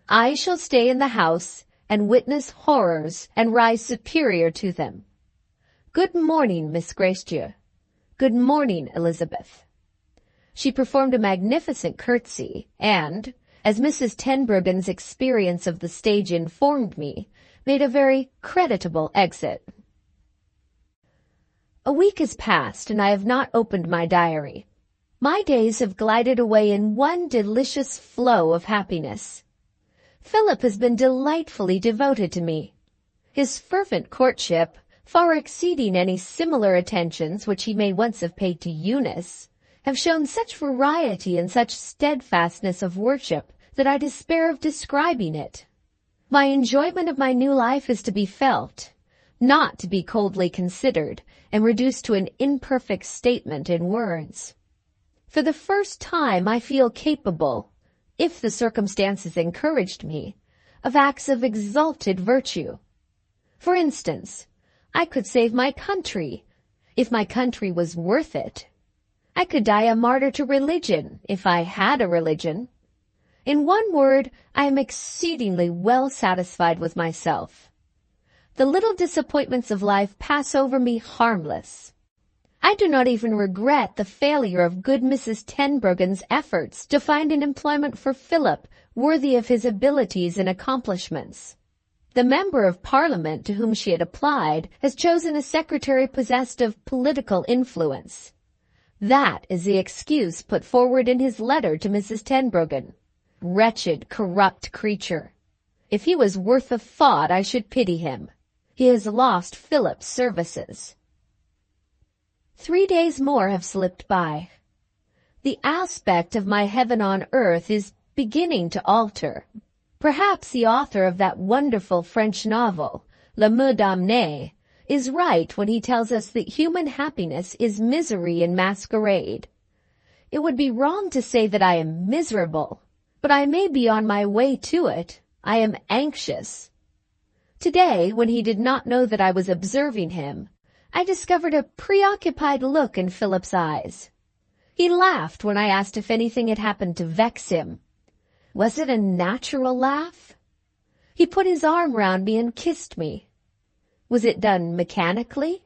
I shall stay in the house and witness horrors and rise superior to them. Good morning, Miss Gracedieu. Good morning, Elizabeth." She performed a magnificent curtsy and, as Mrs. Tenbruggen's experience of the stage informed me, made a very creditable exit. A week has passed and I have not opened my diary. My days have glided away in one delicious flow of happiness. Philip has been delightfully devoted to me. His fervent courtship, far exceeding any similar attentions which he may once have paid to Eunice, have shown such variety and such steadfastness of worship that I despair of describing it. My enjoyment of my new life is to be felt, not to be coldly considered and reduced to an imperfect statement in words. For the first time I feel capable, if the circumstances encouraged me, of acts of exalted virtue. For instance, I could save my country, if my country was worth it. I could die a martyr to religion, if I had a religion. In one word, I am exceedingly well satisfied with myself. The little disappointments of life pass over me harmless. I do not even regret the failure of good Mrs. Tenbruggen's efforts to find an employment for Philip worthy of his abilities and accomplishments. The member of Parliament to whom she had applied has chosen a secretary possessed of political influence. That is the excuse put forward in his letter to Mrs. Tenbruggen. Wretched, corrupt creature. If he was worth a thought, I should pity him. He has lost Philip's services. 3 days more have slipped by. The aspect of my heaven on earth is beginning to alter. Perhaps the author of that wonderful French novel, L'amour damné, is right when he tells us that human happiness is misery in masquerade. It would be wrong to say that I am miserable, but I may be on my way to it. I am anxious. Today, when he did not know that I was observing him, I discovered a preoccupied look in Philip's eyes. He laughed when I asked if anything had happened to vex him. Was it a natural laugh? He put his arm round me and kissed me. Was it done mechanically?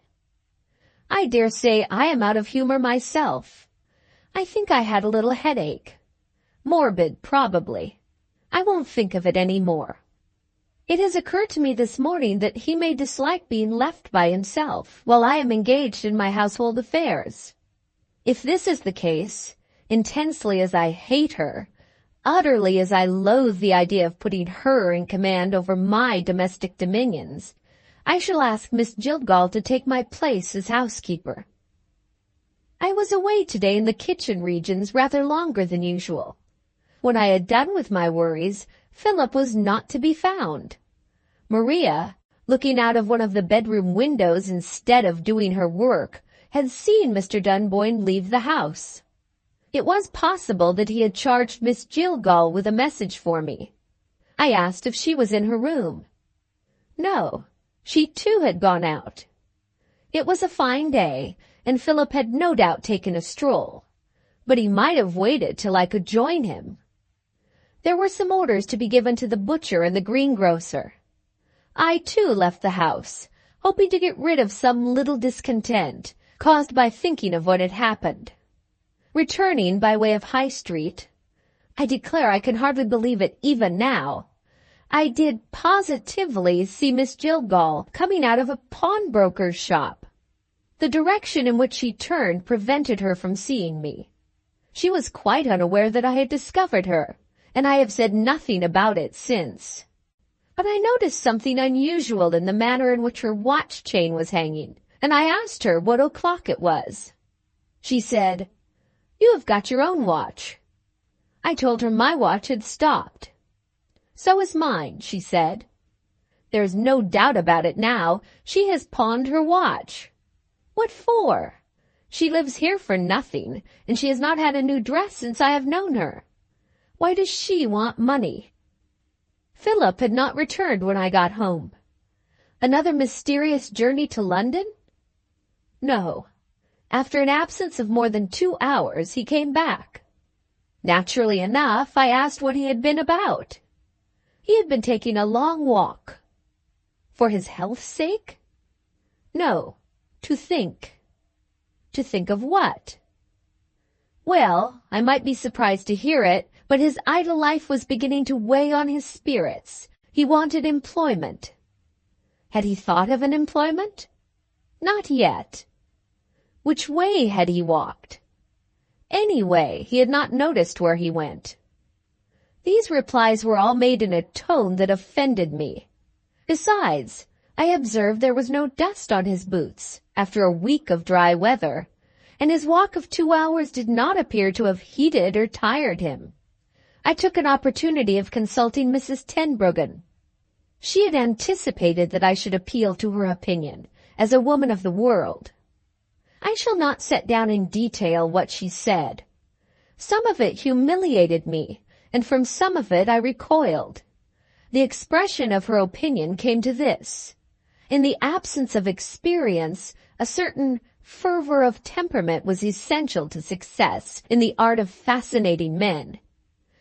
I dare say I am out of humor myself. I think I had a little headache. Morbid, probably. I won't think of it any more. It has occurred to me this morning that he may dislike being left by himself while I am engaged in my household affairs. If this is the case, intensely as I hate her, utterly as I loathe the idea of putting her in command over my domestic dominions, I shall ask Miss Jillgall to take my place as housekeeper. I was away today in the kitchen regions rather longer than usual. When I had done with my worries, Philip was not to be found. Maria, looking out of one of the bedroom windows instead of doing her work, had seen Mr. Dunboyne leave the house. It was possible that he had charged Miss Jillgall with a message for me. I asked if she was in her room. No, she too had gone out. It was a fine day, and Philip had no doubt taken a stroll, but he might have waited till I could join him. There were some orders to be given to the butcher and the greengrocer. I too left the house, hoping to get rid of some little discontent caused by thinking of what had happened. Returning by way of High Street, I declare I can hardly believe it even now, I did positively see Miss Jillgall coming out of a pawnbroker's shop. The direction in which she turned prevented her from seeing me. She was quite unaware that I had discovered her, and I have said nothing about it since. But I noticed something unusual in the manner in which her watch chain was hanging, and I asked her what o'clock it was. She said, "You have got your own watch." I told her my watch had stopped. "So is mine," she said. "There's no doubt about it now. She has pawned her watch." "What for?" "She lives here for nothing, and she has not had a new dress since I have known her." "Why does she want money?" Philip had not returned when I got home. Another mysterious journey to London? No. After an absence of more than 2 hours, he came back. Naturally enough, I asked what he had been about. He had been taking a long walk. For his health's sake? No, to think. To think of what? Well, I might be surprised to hear it, but his idle life was beginning to weigh on his spirits. He wanted employment. Had he thought of an employment? Not yet. Which way had he walked? Any way, he had not noticed where he went. These replies were all made in a tone that offended me. Besides, I observed there was no dust on his boots, after a week of dry weather, and his walk of 2 hours did not appear to have heated or tired him. I took an opportunity of consulting Mrs. Tenbruggen. She had anticipated that I should appeal to her opinion, as a woman of the world. I shall not set down in detail what she said. Some of it humiliated me, and from some of it I recoiled. The expression of her opinion came to this: in the absence of experience, a certain fervor of temperament was essential to success in the art of fascinating men.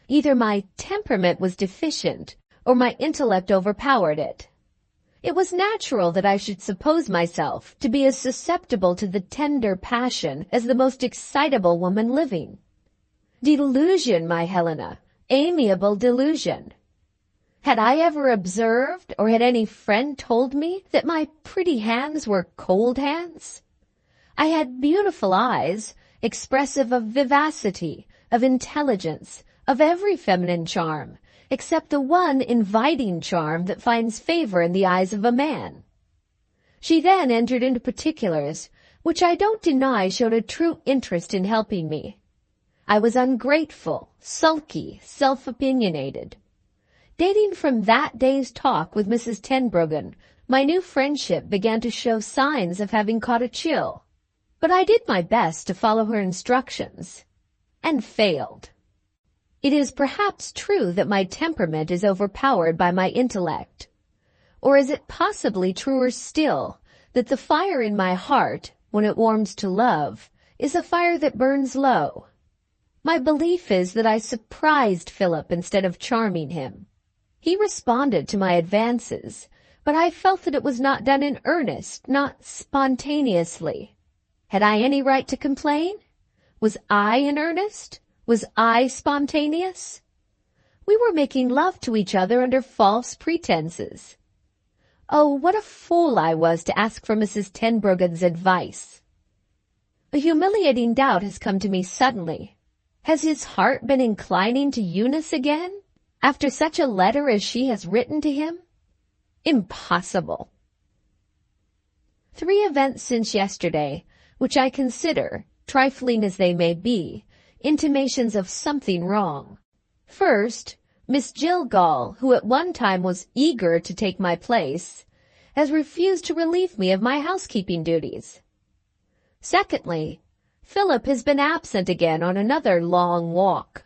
Either my temperament was deficient, or my intellect overpowered it. It was natural that I should suppose myself to be as susceptible to the tender passion as the most excitable woman living. Delusion, my Helena, amiable delusion. Had I ever observed, or had any friend told me, that my pretty hands were cold hands? I had beautiful eyes, expressive of vivacity, of intelligence, of every feminine charm, except the one inviting charm that finds favor in the eyes of a man. She then entered into particulars, which I don't deny showed a true interest in helping me. I was ungrateful, sulky, self-opinionated. Dating from that day's talk with Mrs. Tenbruggen, my new friendship began to show signs of having caught a chill. But I did my best to follow her instructions, and failed. It is perhaps true that my temperament is overpowered by my intellect. Or is it possibly truer still that the fire in my heart, when it warms to love, is a fire that burns low? My belief is that I surprised Philip instead of charming him. He responded to my advances, but I felt that it was not done in earnest, not spontaneously. Had I any right to complain? Was I in earnest? Was I spontaneous? We were making love to each other under false pretenses. Oh, what a fool I was to ask for Mrs. Tenbruggen's advice. A humiliating doubt has come to me suddenly. Has his heart been inclining to Eunice again, after such a letter as she has written to him? Impossible. 3 events since yesterday, which I consider, trifling as they may be, intimations of something wrong. First, Miss Jillgall, who at one time was eager to take my place, has refused to relieve me of my housekeeping duties. Secondly, Philip has been absent again on another long walk.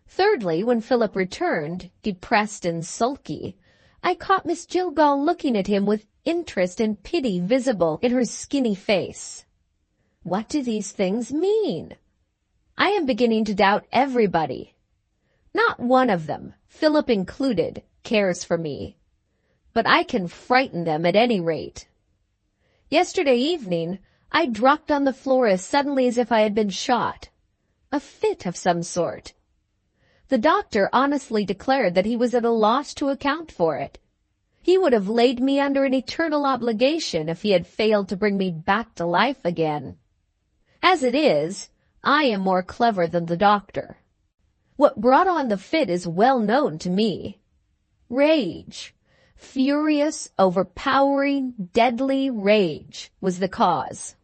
Thirdly, when Philip returned, depressed and sulky, I caught Miss Jillgall looking at him with interest and pity visible in her skinny face. What do these things mean? I am beginning to doubt everybody. Not one of them, Philip included, cares for me. But I can frighten them at any rate. Yesterday evening, I dropped on the floor as suddenly as if I had been shot. A fit of some sort. The doctor honestly declared that he was at a loss to account for it. He would have laid me under an eternal obligation if he had failed to bring me back to life again. As it is, I am more clever than the doctor. What brought on the fit is well known to me. Rage, furious, overpowering, deadly rage, was the cause.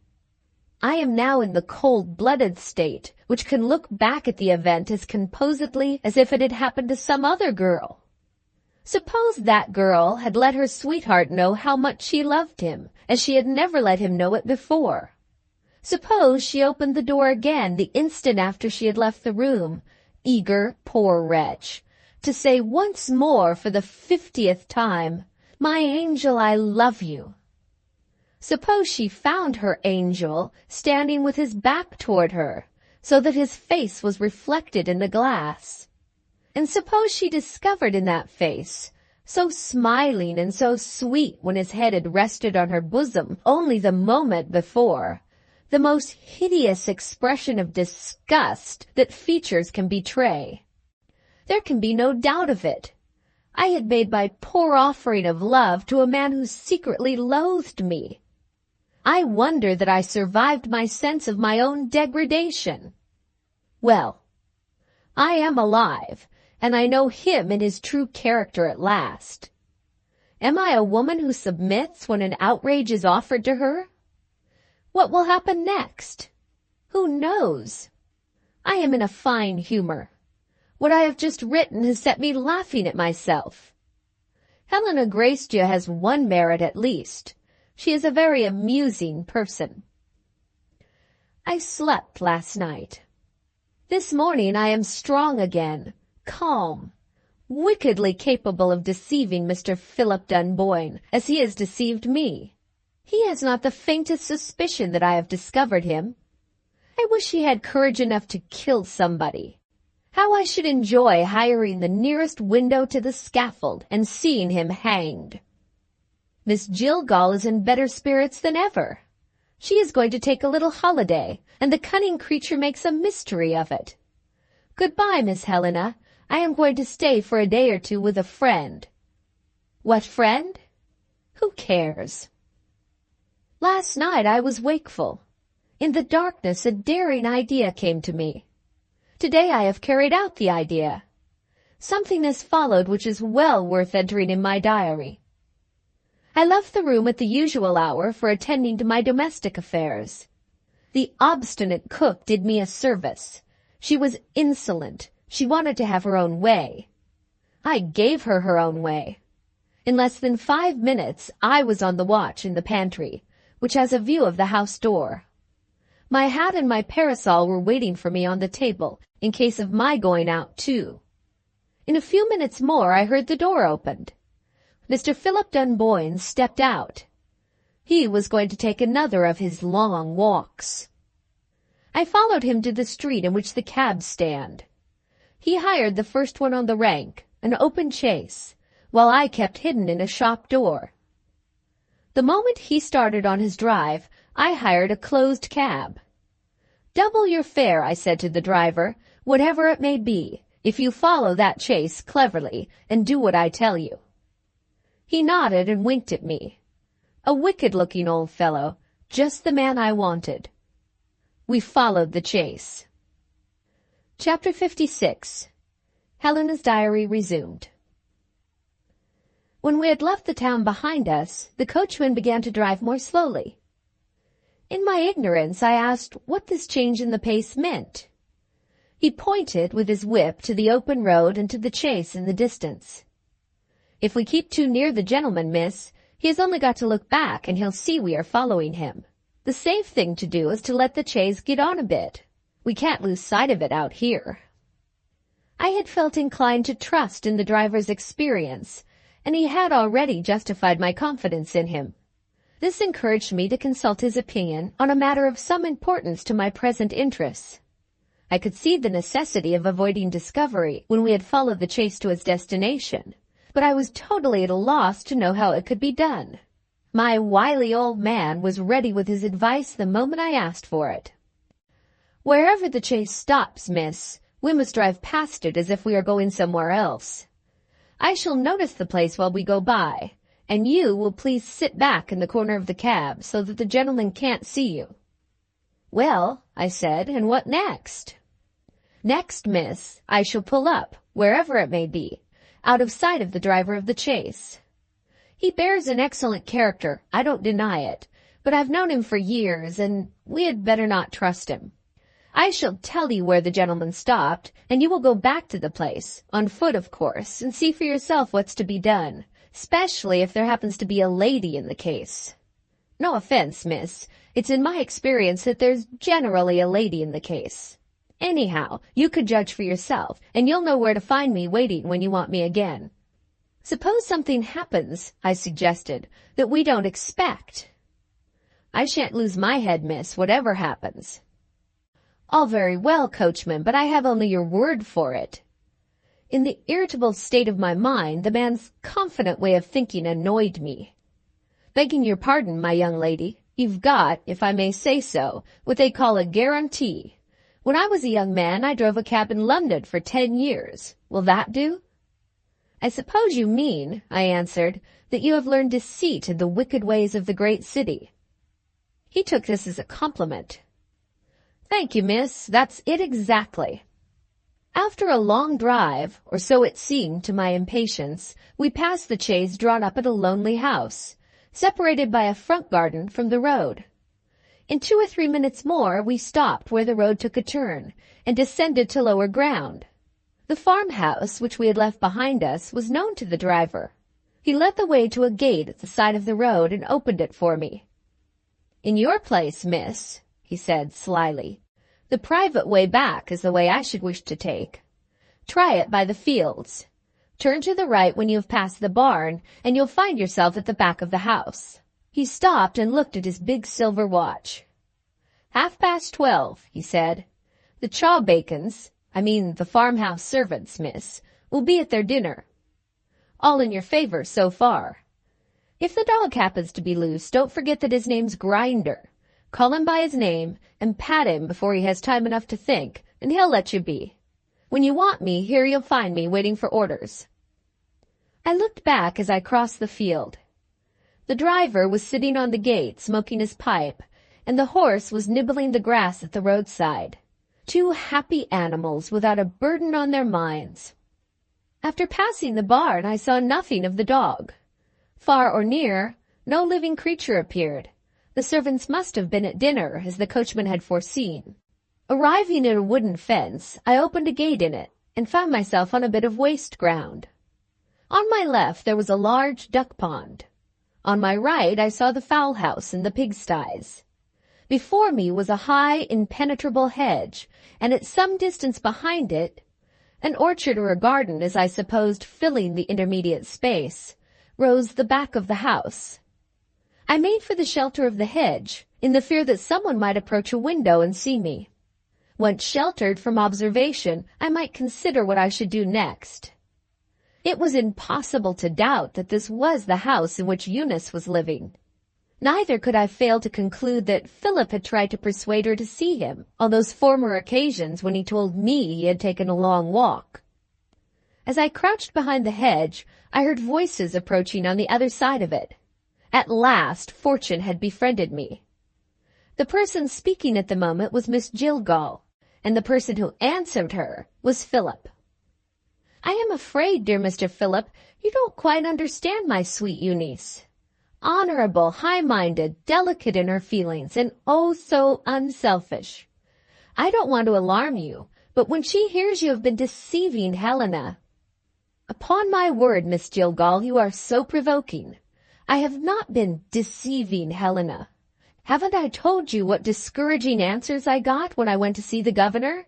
I am now in the cold-blooded state, which can look back at the event as composedly as if it had happened to some other girl. Suppose that girl had let her sweetheart know how much she loved him, as she had never let him know it before. Suppose she opened the door again the instant after she had left the room, eager, poor wretch, to say once more for the 50th time, "My angel, I love you." Suppose she found her angel standing with his back toward her, so that his face was reflected in the glass. And suppose she discovered in that face, so smiling and so sweet when his head had rested on her bosom only the moment before, the most hideous expression of disgust that features can betray. There can be no doubt of it. I had made my poor offering of love to a man who secretly loathed me. I wonder that I survived my sense of my own degradation. Well, I am alive, and I know him in his true character at last. Am I a woman who submits when an outrage is offered to her? What will happen next? Who knows? I am in a fine humor. What I have just written has set me laughing at myself. Helena Gracedieu has one merit at least. She is a very amusing person. I slept last night. This morning I am strong again, calm, wickedly capable of deceiving Mr. Philip Dunboyne as he has deceived me. He has not the faintest suspicion that I have discovered him. I wish he had courage enough to kill somebody. How I should enjoy hiring the nearest window to the scaffold and seeing him hanged. Miss Jillgall is in better spirits than ever. She is going to take a little holiday, and the cunning creature makes a mystery of it. Goodbye, Miss Helena. I am going to stay for a day or two with a friend. What friend? Who cares? Last night I was wakeful. In the darkness a daring idea came to me. Today I have carried out the idea. Something has followed which is well worth entering in my diary. I left the room at the usual hour for attending to my domestic affairs. The obstinate cook did me a service. She was insolent. She wanted to have her own way. I gave her her own way. In less than 5 minutes I was on the watch in the pantry, which has a view of the house door. My hat and my parasol were waiting for me on the table in case of my going out too. In a few minutes more I heard the door opened. Mr. Philip Dunboyne stepped out. He was going to take another of his long walks. I followed him to the street in which the cabs stand. He hired the first one on the rank, an open chaise, while I kept hidden in a shop door. The moment he started on his drive, I hired a closed cab. "Double your fare," I said to the driver, "whatever it may be, if you follow that chaise cleverly and do what I tell you." He nodded and winked at me. A wicked-looking old fellow, just the man I wanted. We followed the chaise. Chapter 56. Helena's diary resumed. When we had left the town behind us, the coachman began to drive more slowly. In my ignorance, I asked what this change in the pace meant. He pointed with his whip to the open road and to the chaise in the distance. "If we keep too near the gentleman, miss, he has only got to look back and he'll see we are following him. The safe thing to do is to let the chaise get on a bit. We can't lose sight of it out here." I had felt inclined to trust in the driver's experience, and he had already justified my confidence in him. This encouraged me to consult his opinion on a matter of some importance to my present interests. I could see the necessity of avoiding discovery when we had followed the chaise to its destination, but I was totally at a loss to know how it could be done. My wily old man was ready with his advice the moment I asked for it. "Wherever the chaise stops, miss, we must drive past it as if we are going somewhere else. I shall notice the place while we go by, and you will please sit back in the corner of the cab so that the gentleman can't see you." "Well," I said, "and what next?" "Next, miss, I shall pull up, wherever it may be, out of sight of the driver of the chaise. He bears an excellent character, I don't deny it, but I've known him for years, and we had better not trust him. I shall tell you where the gentleman stopped, and you will go back to the place, on foot of course, and see for yourself what's to be done, especially if there happens to be a lady in the case. No offense, miss, it's in my experience that there's generally a lady in the case. Anyhow, you could judge for yourself, and you'll know where to find me waiting when you want me again." "Suppose something happens," I suggested, "that we don't expect." "I shan't lose my head, miss, whatever happens." "All very well, coachman, but I have only your word for it." In the irritable state of my mind, the man's confident way of thinking annoyed me. "Begging your pardon, my young lady, you've got, if I may say so, what they call a guarantee. When I was a young man, I drove a cab in London for 10 years. Will that do?" "I suppose you mean," I answered, "that you have learned deceit in the wicked ways of the great city." He took this as a compliment. "Thank you, miss, that's it exactly." After a long drive, or so it seemed to my impatience, we passed the chaise drawn up at a lonely house, separated by a front garden from the road. In 2 or 3 minutes more we stopped where the road took a turn, and descended to lower ground. The farmhouse which we had left behind us was known to the driver. He led the way to a gate at the side of the road and opened it for me. "In your place, miss," he said slyly, "the private way back is the way I should wish to take. Try it by the fields. Turn to the right when you have passed the barn, and you'll find yourself at the back of the house." He stopped and looked at his big silver watch. 12:30, he said. "The the farmhouse servants, miss, will be at their dinner. All in your favor so far. If the dog happens to be loose, don't forget that his name's Grinder. Call him by his name and pat him before he has time enough to think, and he'll let you be. When you want me, here you'll find me waiting for orders." I looked back as I crossed the field. The driver was sitting on the gate smoking his pipe, and the horse was nibbling the grass at the roadside. Two happy animals without a burden on their minds. After passing the barn, I saw nothing of the dog. Far or near, no living creature appeared. The servants must have been at dinner, as the coachman had foreseen. Arriving at a wooden fence, I opened a gate in it, and found myself on a bit of waste ground. On my left there was a large duck pond. On my right I saw the fowl house and the pigsties. Before me was a high, impenetrable hedge, and at some distance behind it, an orchard or a garden, as I supposed, filling the intermediate space, rose the back of the house. I made for the shelter of the hedge, in the fear that someone might approach a window and see me. Once sheltered from observation, I might consider what I should do next. It was impossible to doubt that this was the house in which Eunice was living. Neither could I fail to conclude that Philip had tried to persuade her to see him on those former occasions when he told me he had taken a long walk. As I crouched behind the hedge, I heard voices approaching on the other side of it. At last, fortune had befriended me. The person speaking at the moment was Miss Jillgall, and the person who answered her was Philip. "I am afraid, dear Mr. Philip, you don't quite understand my sweet Eunice. Honorable, high-minded, delicate in her feelings, and oh so unselfish. I don't want to alarm you, but when she hears you have been deceiving Helena—" "Upon my word, Miss Jillgall, you are so provoking. I have not been deceiving Helena. Haven't I told you what discouraging answers I got when I went to see the governor?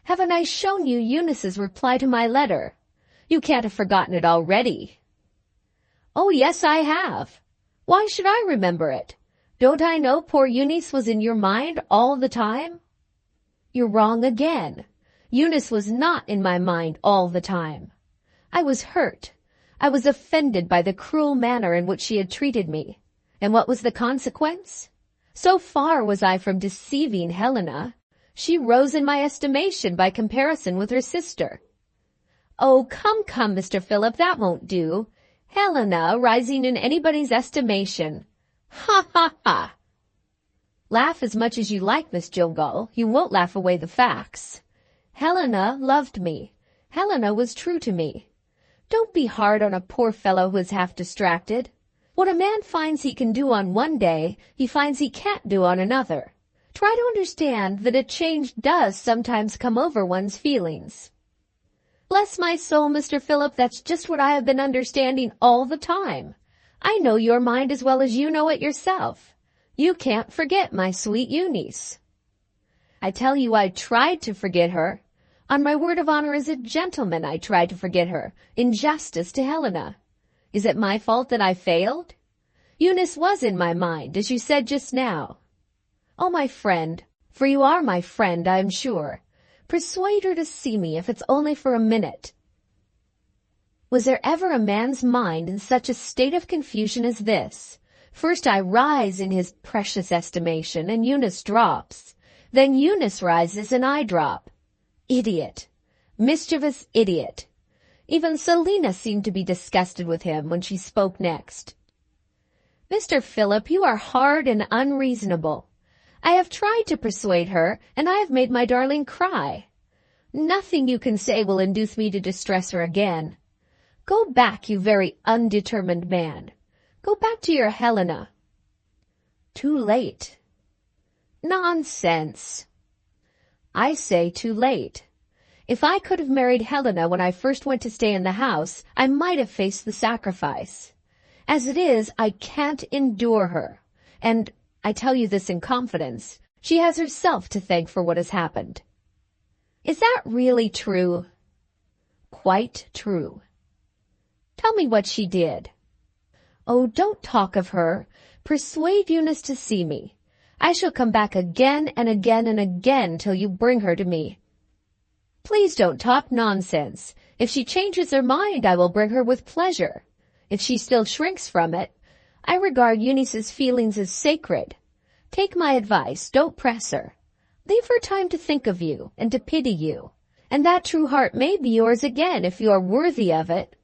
Haven't I shown you Eunice's reply to my letter? You can't have forgotten it already." "Oh, yes, I have. Why should I remember it? Don't I know poor Eunice was in your mind all the time?" "You're wrong again. Eunice was not in my mind all the time. I was hurt. I was offended by the cruel manner in which she had treated me. And what was the consequence? So far was I from deceiving Helena, she rose in my estimation by comparison with her sister." "Oh, come, Mr. Philip, that won't do. Helena rising in anybody's estimation. Ha, ha, ha." "Laugh as much as you like, Miss Jillgall. You won't laugh away the facts. Helena loved me. Helena was true to me. Don't be hard on a poor fellow who is half distracted. What a man finds he can do on one day, he finds he can't do on another. Try to understand that a change does sometimes come over one's feelings." "Bless my soul, Mr. Philip, that's just what I have been understanding all the time. I know your mind as well as you know it yourself. You can't forget my sweet Eunice." "I tell you I tried to forget her. On my word of honor as a gentleman, I tried to forget her, in justice to Helena. Is it my fault that I failed? Eunice was in my mind, as you said just now. Oh, my friend, for you are my friend, I am sure, persuade her to see me if it's only for a minute." Was there ever a man's mind in such a state of confusion as this? First I rise in his precious estimation, and Eunice drops. Then Eunice rises and I drop. Idiot! Mischievous idiot! Even Selina seemed to be disgusted with him when she spoke next. "Mr. Philip, you are hard and unreasonable. I have tried to persuade her, and I have made my darling cry. Nothing you can say will induce me to distress her again. Go back, you very undetermined man. Go back to your Helena." "Too late." "Nonsense." "I say too late. If I could have married Helena when I first went to stay in the house, I might have faced the sacrifice. As it is, I can't endure her. And, I tell you this in confidence, she has herself to thank for what has happened." "Is that really true?" quite true. Tell me what she did. Oh, don't talk of her. Persuade Eunice to see me. I shall come back again and again and again till you bring her to me. Please don't talk nonsense. If she changes her mind, I will bring her with pleasure. If she still shrinks from it, I regard Eunice's feelings as sacred. Take my advice, don't press her. Leave her time to think of you and to pity you, and that true heart may be yours again if you are worthy of it.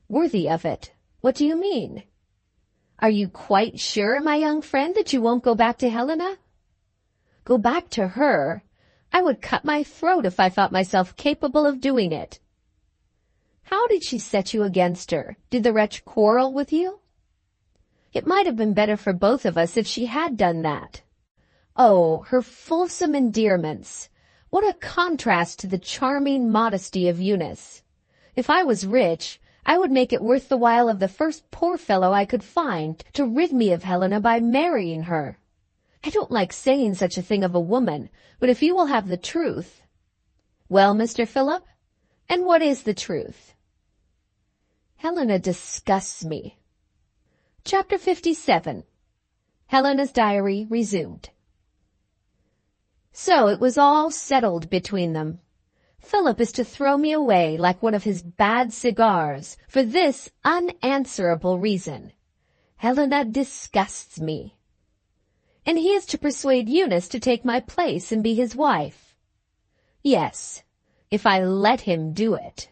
Worthy of it? What do you mean? Are you quite sure, my young friend, that you won't go back to Helena? Go back to her? I would cut my throat if I thought myself capable of doing it. How did she set you against her? Did the wretch quarrel with you? It might have been better for both of us if she had done that. Oh, her fulsome endearments! What a contrast to the charming modesty of Eunice! If I was rich, I would make it worth the while of the first poor fellow I could find to rid me of Helena by marrying her. I don't like saying such a thing of a woman, but if you will have the truth— Well, Mr. Philip, and what is the truth? Helena disgusts me. Chapter 57. Helena's Diary resumed. So it was all settled between them. Philip is to throw me away like one of his bad cigars for this unanswerable reason: Helena disgusts me. And he is to persuade Eunice to take my place and be his wife. Yes, if I let him do it.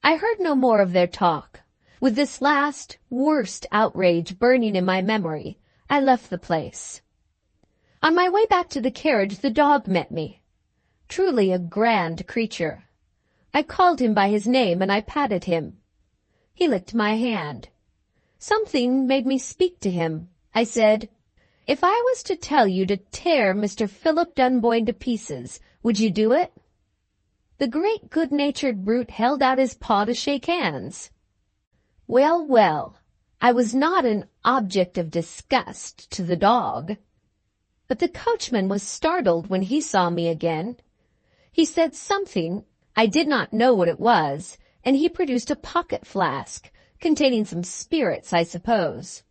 I heard no more of their talk. With this last, worst outrage burning in my memory, I left the place. On my way back to the carriage, the dog met me. Truly a grand creature. I called him by his name and I patted him. He licked my hand. Something made me speak to him. I said, "If I was to tell you to tear Mr. Philip Dunboyne to pieces, would you do it?" The great good-natured brute held out his paw to shake hands. Well, well, I was not an object of disgust to the dog. But the coachman was startled when he saw me again. He said something, I did not know what it was, and he produced a pocket flask, containing some spirits, I suppose.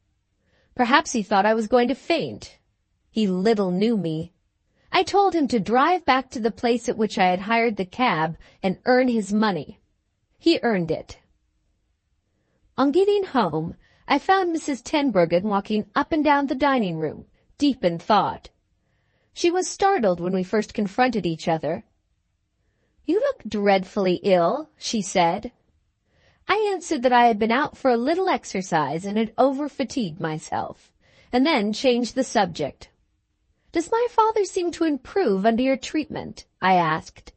Perhaps he thought I was going to faint. He little knew me. I told him to drive back to the place at which I had hired the cab and earn his money. He earned it. On getting home, I found Mrs. Tenbruggen walking up and down the dining room, deep in thought. She was startled when we first confronted each other. "You look dreadfully ill," she said. I answered that I had been out for a little exercise and had over-fatigued myself, and then changed the subject. "Does my father seem to improve under your treatment?" I asked.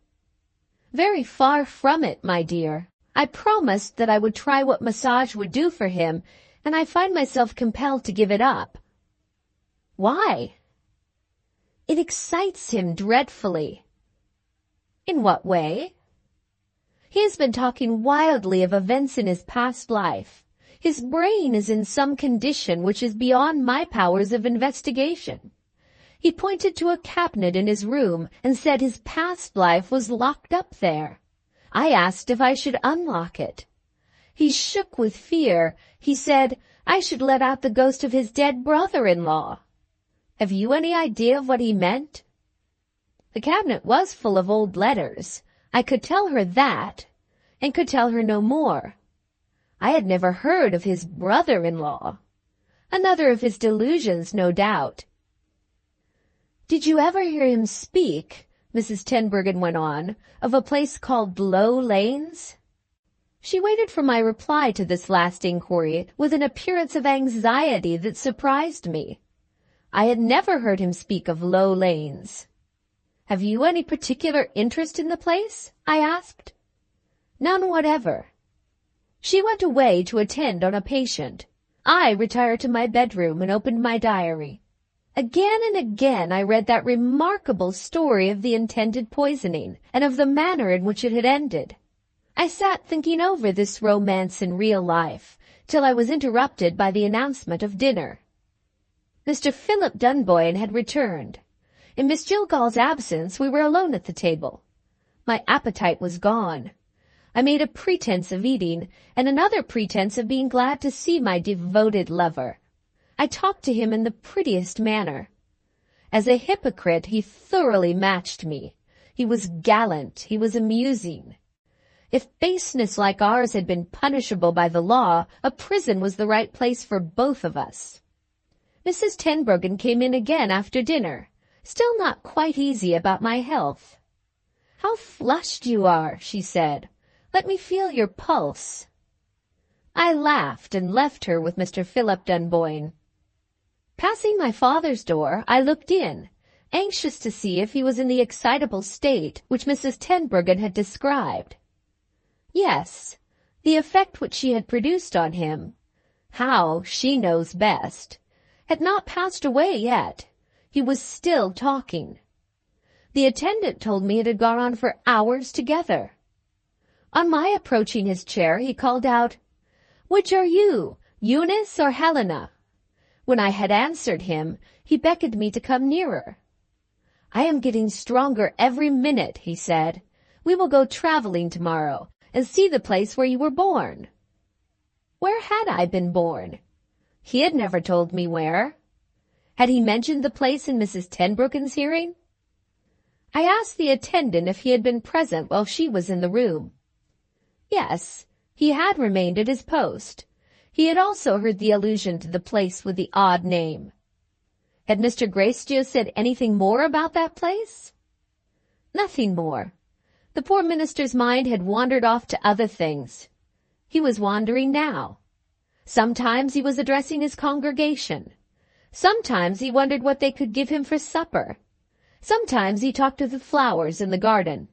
"Very far from it, my dear. I promised that I would try what massage would do for him, and I find myself compelled to give it up." "Why?" "It excites him dreadfully." "In what way?" "He has been talking wildly of events in his past life. His brain is in some condition which is beyond my powers of investigation. He pointed to a cabinet in his room and said his past life was locked up there. I asked if I should unlock it. He shook with fear. He said I should let out the ghost of his dead brother-in-law. Have you any idea of what he meant?" The cabinet was full of old letters. I could tell her that, and could tell her no more. I had never heard of his brother-in-law. Another of his delusions, no doubt. "Did you ever hear him speak," Mrs. Tenbruggen went on, "of a place called Low Lanes?" She waited for my reply to this last inquiry with an appearance of anxiety that surprised me. I had never heard him speak of Low Lanes. "Have you any particular interest in the place?" I asked. "None whatever." She went away to attend on a patient. I retired to my bedroom and opened my diary. Again and again I read that remarkable story of the intended poisoning, and of the manner in which it had ended. I sat thinking over this romance in real life, till I was interrupted by the announcement of dinner. Mr. Philip Dunboyne had returned. In Miss Jillgall's absence we were alone at the table. My appetite was gone. I made a pretense of eating and another pretense of being glad to see my devoted lover. I talked to him in the prettiest manner. As a hypocrite, he thoroughly matched me. He was gallant, he was amusing. If baseness like ours had been punishable by the law, a prison was the right place for both of us. Mrs. Tenbruggen came in again after dinner, still not quite easy about my health. "How flushed you are," she said. "Let me feel your pulse." I laughed and left her with Mr. Philip Dunboyne. Passing my father's door, I looked in, anxious to see if he was in the excitable state which Mrs. Tenbruggen had described. Yes, the effect which she had produced on him, how she knows best, had not passed away yet. He was still talking. The attendant told me it had gone on for hours together. On my approaching his chair, he called out, "Which are you, Eunice or Helena?" When I had answered him, he beckoned me to come nearer. "I am getting stronger every minute," he said. "We will go traveling tomorrow and see the place where you were born." Where had I been born? He had never told me where. Had he mentioned the place in Mrs. Tenbruggen's hearing? I asked the attendant if he had been present while she was in the room. Yes, he had remained at his post. He had also heard the allusion to the place with the odd name. Had Mr. Gracedieu said anything more about that place? Nothing more. The poor minister's mind had wandered off to other things. He was wandering now. Sometimes he was addressing his congregation. Sometimes he wondered what they could give him for supper. Sometimes he talked of the flowers in the garden.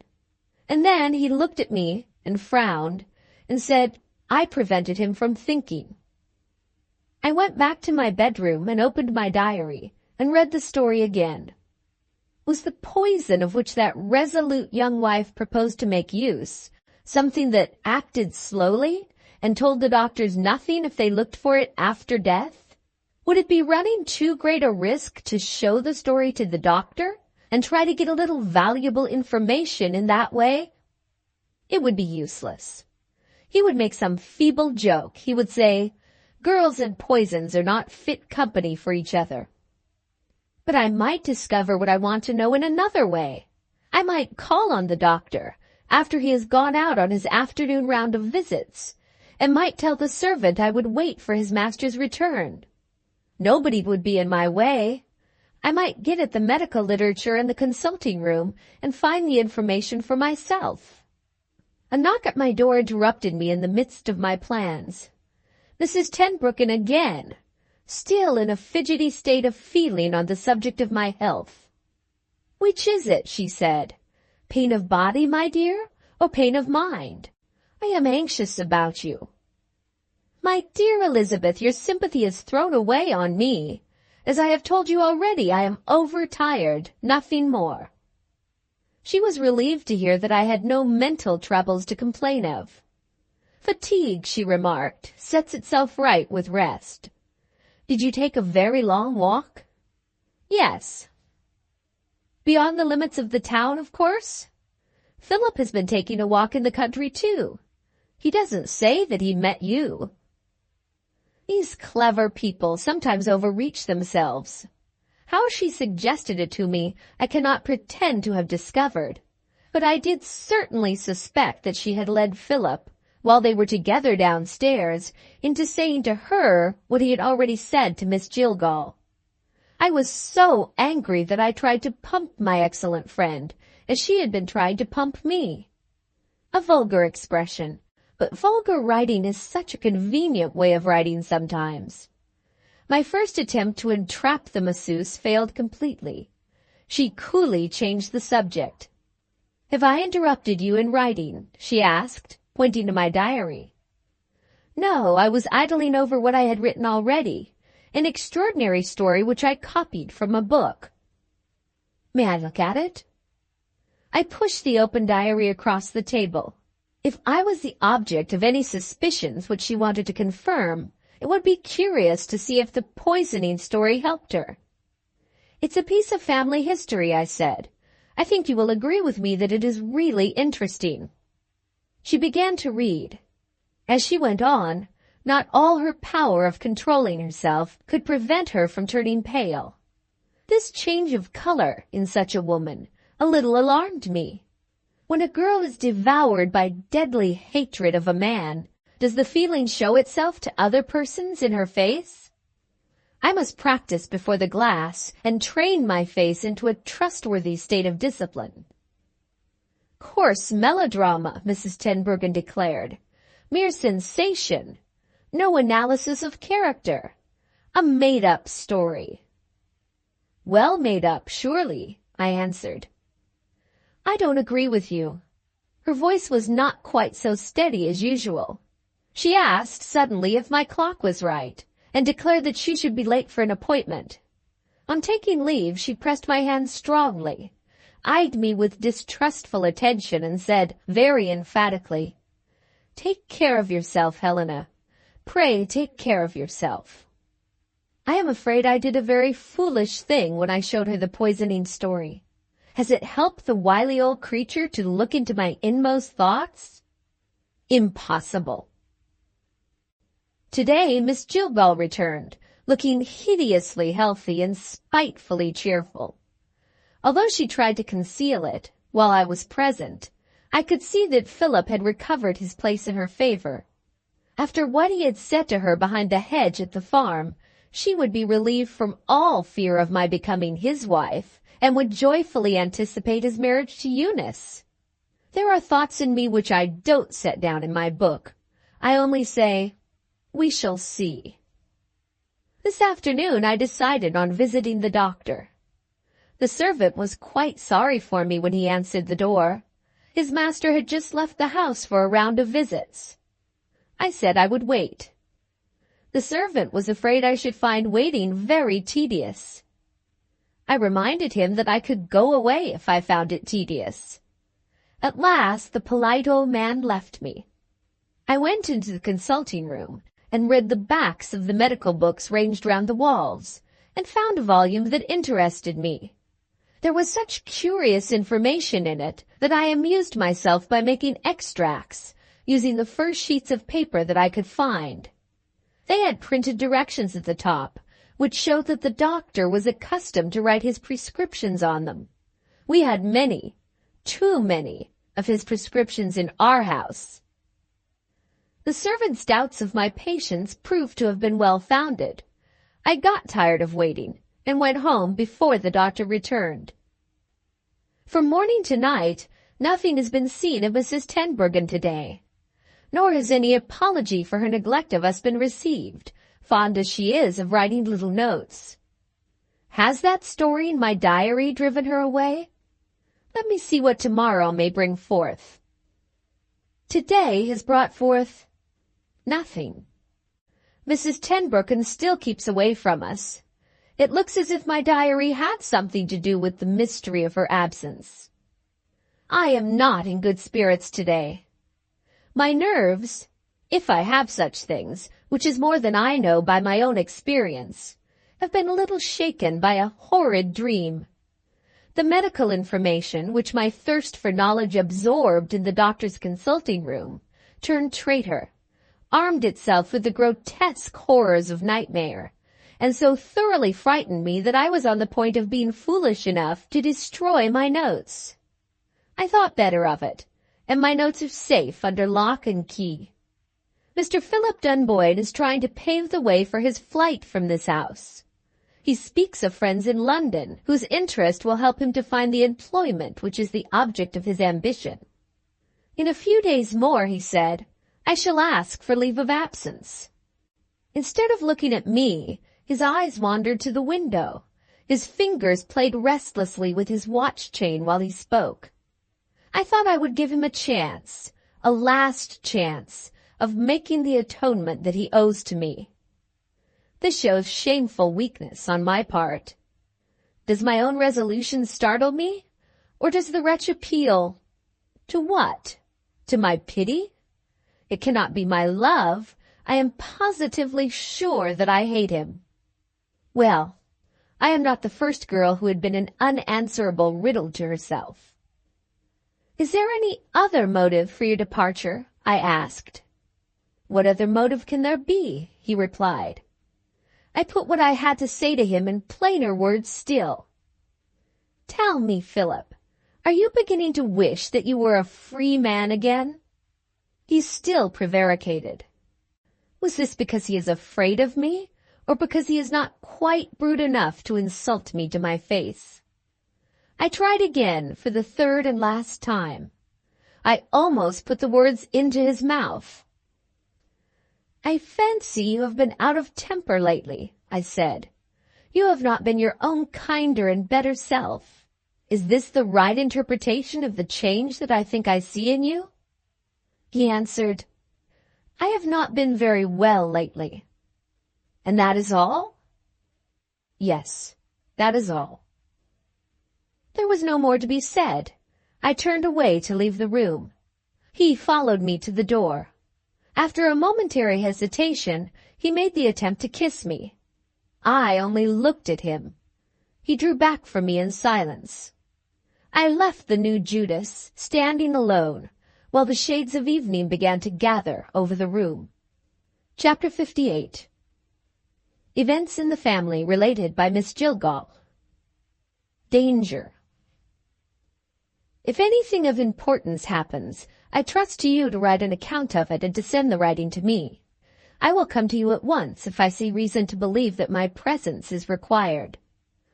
And then he looked at me and frowned and said I prevented him from thinking. I went back to my bedroom and opened my diary and read the story again. Was the poison of which that resolute young wife proposed to make use something that acted slowly and told the doctors nothing if they looked for it after death? Would it be running too great a risk to show the story to the doctor and try to get a little valuable information in that way? It would be useless. He would make some feeble joke. He would say, "Girls and poisons are not fit company for each other." But I might discover what I want to know in another way. I might call on the doctor after he has gone out on his afternoon round of visits, and might tell the servant I would wait for his master's return. Nobody would be in my way. I might get at the medical literature in the consulting room and find the information for myself. A knock at my door interrupted me in the midst of my plans. Mrs. Tenbruggen again, still in a fidgety state of feeling on the subject of my health. "Which is it?" she said. "Pain of body, my dear, or pain of mind? I am anxious about you." "My dear Elizabeth, your sympathy is thrown away on me. As I have told you already, I am overtired, nothing more." She was relieved to hear that I had no mental troubles to complain of. "Fatigue," she remarked, "sets itself right with rest." "Did you take a very long walk?" "Yes." "Beyond the limits of the town, of course?" "Philip has been taking a walk in the country, too. He doesn't say that he met you." These clever people sometimes overreach themselves. How she suggested it to me, I cannot pretend to have discovered. But I did certainly suspect that she had led Philip, while they were together downstairs, into saying to her what he had already said to Miss Jillgall. I was so angry that I tried to pump my excellent friend, as she had been trying to pump me. A vulgar expression, but vulgar writing is such a convenient way of writing sometimes. My first attempt to entrap the masseuse failed completely. She coolly changed the subject. "Have I interrupted you in writing?" she asked, pointing to my diary. "No, I was idling over what I had written already, an extraordinary story which I copied from a book." "May I look at it?" I pushed the open diary across the table. If I was the object of any suspicions which she wanted to confirm, it would be curious to see if the poisoning story helped her. "It's a piece of family history," I said. "I think you will agree with me that it is really interesting." She began to read. As she went on, not all her power of controlling herself could prevent her from turning pale. This change of color in such a woman a little alarmed me. When a girl is devoured by deadly hatred of a man, does the feeling show itself to other persons in her face? I must practice before the glass and train my face into a trustworthy state of discipline. Coarse melodrama, Mrs. Tenbruggen declared. Mere sensation. No analysis of character. A made-up story. Well made up, surely, I answered. I don't agree with you. Her voice was not quite so steady as usual. She asked suddenly if my clock was right, and declared that she should be late for an appointment. On taking leave, she pressed my hand strongly, eyed me with distrustful attention, and said, very emphatically, "Take care of yourself, Helena. Pray take care of yourself." I am afraid I did a very foolish thing when I showed her the poisoning story. Has it helped the wily old creature to look into my inmost thoughts? Impossible. Today Miss Jillgall returned, looking hideously healthy and spitefully cheerful. Although she tried to conceal it, while I was present, I could see that Philip had recovered his place in her favor. After what he had said to her behind the hedge at the farm, she would be relieved from all fear of my becoming his wife, and would joyfully anticipate his marriage to Eunice. There are thoughts in me which I don't set down in my book. I only say, we shall see. This afternoon I decided on visiting the doctor. The servant was quite sorry for me when he answered the door. His master had just left the house for a round of visits. I said I would wait. The servant was afraid I should find waiting very tedious. I reminded him that I could go away if I found it tedious. At last the polite old man left me. I went into the consulting room and read the backs of the medical books ranged round the walls, and found a volume that interested me. There was such curious information in it that I amused myself by making extracts, using the first sheets of paper that I could find. They had printed directions at the top, which showed that the doctor was accustomed to write his prescriptions on them. We had many, too many, of his prescriptions in our house. The servant's doubts of my patience proved to have been well-founded. I got tired of waiting, and went home before the doctor returned. From morning to night, nothing has been seen of Mrs. Tenbruggen today, nor has any apology for her neglect of us been received, fond as she is of writing little notes. Has that story in my diary driven her away? Let me see what tomorrow may bring forth. Today has brought forth nothing. Mrs. Tenbruggen still keeps away from us. It looks as if my diary had something to do with the mystery of her absence. I am not in good spirits today. My nerves, if I have such things, which is more than I know by my own experience, have been a little shaken by a horrid dream. The medical information which my thirst for knowledge absorbed in the doctor's consulting room turned traitor, armed itself with the grotesque horrors of nightmare, and so thoroughly frightened me that I was on the point of being foolish enough to destroy my notes. I thought better of it, and my notes are safe under lock and key. Mr. Philip Dunboyne is trying to pave the way for his flight from this house. He speaks of friends in London, whose interest will help him to find the employment which is the object of his ambition. In a few days more, he said, I shall ask for leave of absence. Instead of looking at me, his eyes wandered to the window. His fingers played restlessly with his watch chain while he spoke. I thought I would give him a last chance, of making the atonement that he owes to me. This shows shameful weakness on my part. Does my own resolution startle me, or does the wretch appeal to what? To my pity? It cannot be my love. I am positively sure that I hate him. Well, I am not the first girl who had been an unanswerable riddle to herself. "Is there any other motive for your departure?" I asked. "What other motive can there be?" he replied. I put what I had to say to him in plainer words still. "Tell me, Philip, are you beginning to wish that you were a free man again?" He still prevaricated. Was this because he is afraid of me, or because he is not quite brute enough to insult me to my face? I tried again for the third and last time. I almost put the words into his mouth. "I fancy you have been out of temper lately," I said. "You have not been your own kinder and better self. Is this the right interpretation of the change that I think I see in you?" He answered, "I have not been very well lately." "And that is all?" "Yes, that is all." There was no more to be said. I turned away to leave the room. He followed me to the door. After a momentary hesitation, he made the attempt to kiss me. I only looked at him. He drew back from me in silence. I left the new Judas standing alone, while the shades of evening began to gather over the room. Chapter 58. Events in the family related by Miss Jillgall. Danger. If anything of importance happens, I trust to you to write an account of it and to send the writing to me. I will come to you at once if I see reason to believe that my presence is required.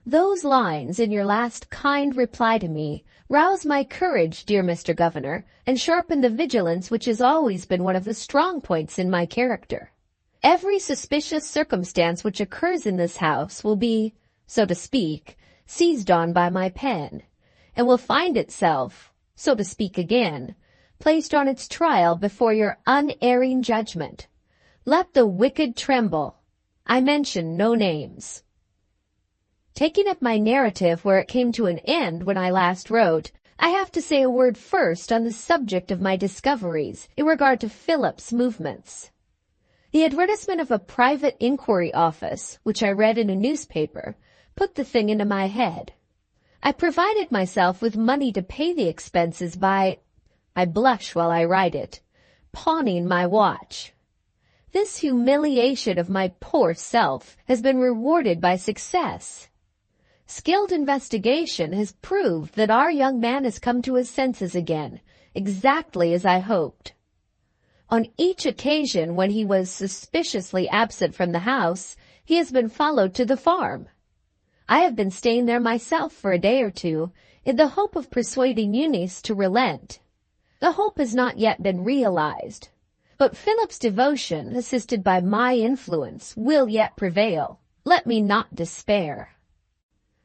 Those lines in your last kind reply to me rouse my courage, dear Mr. Governor, and sharpen the vigilance which has always been one of the strong points in my character. Every suspicious circumstance which occurs in this house will be, so to speak, seized on by my pen, and will find itself, so to speak again, placed on its trial before your unerring judgment. Let the wicked tremble. I mention no names. Taking up my narrative where it came to an end when I last wrote, I have to say a word first on the subject of my discoveries in regard to Philip's movements. The advertisement of a private inquiry office, which I read in a newspaper, put the thing into my head. I provided myself with money to pay the expenses by, I blush while I write it, pawning my watch. This humiliation of my poor self has been rewarded by success. Skilled investigation has proved that our young man has come to his senses again, exactly as I hoped. On each occasion when he was suspiciously absent from the house, he has been followed to the farm. I have been staying there myself for a day or two, in the hope of persuading Eunice to relent. The hope has not yet been realized, but Philip's devotion, assisted by my influence, will yet prevail. Let me not despair.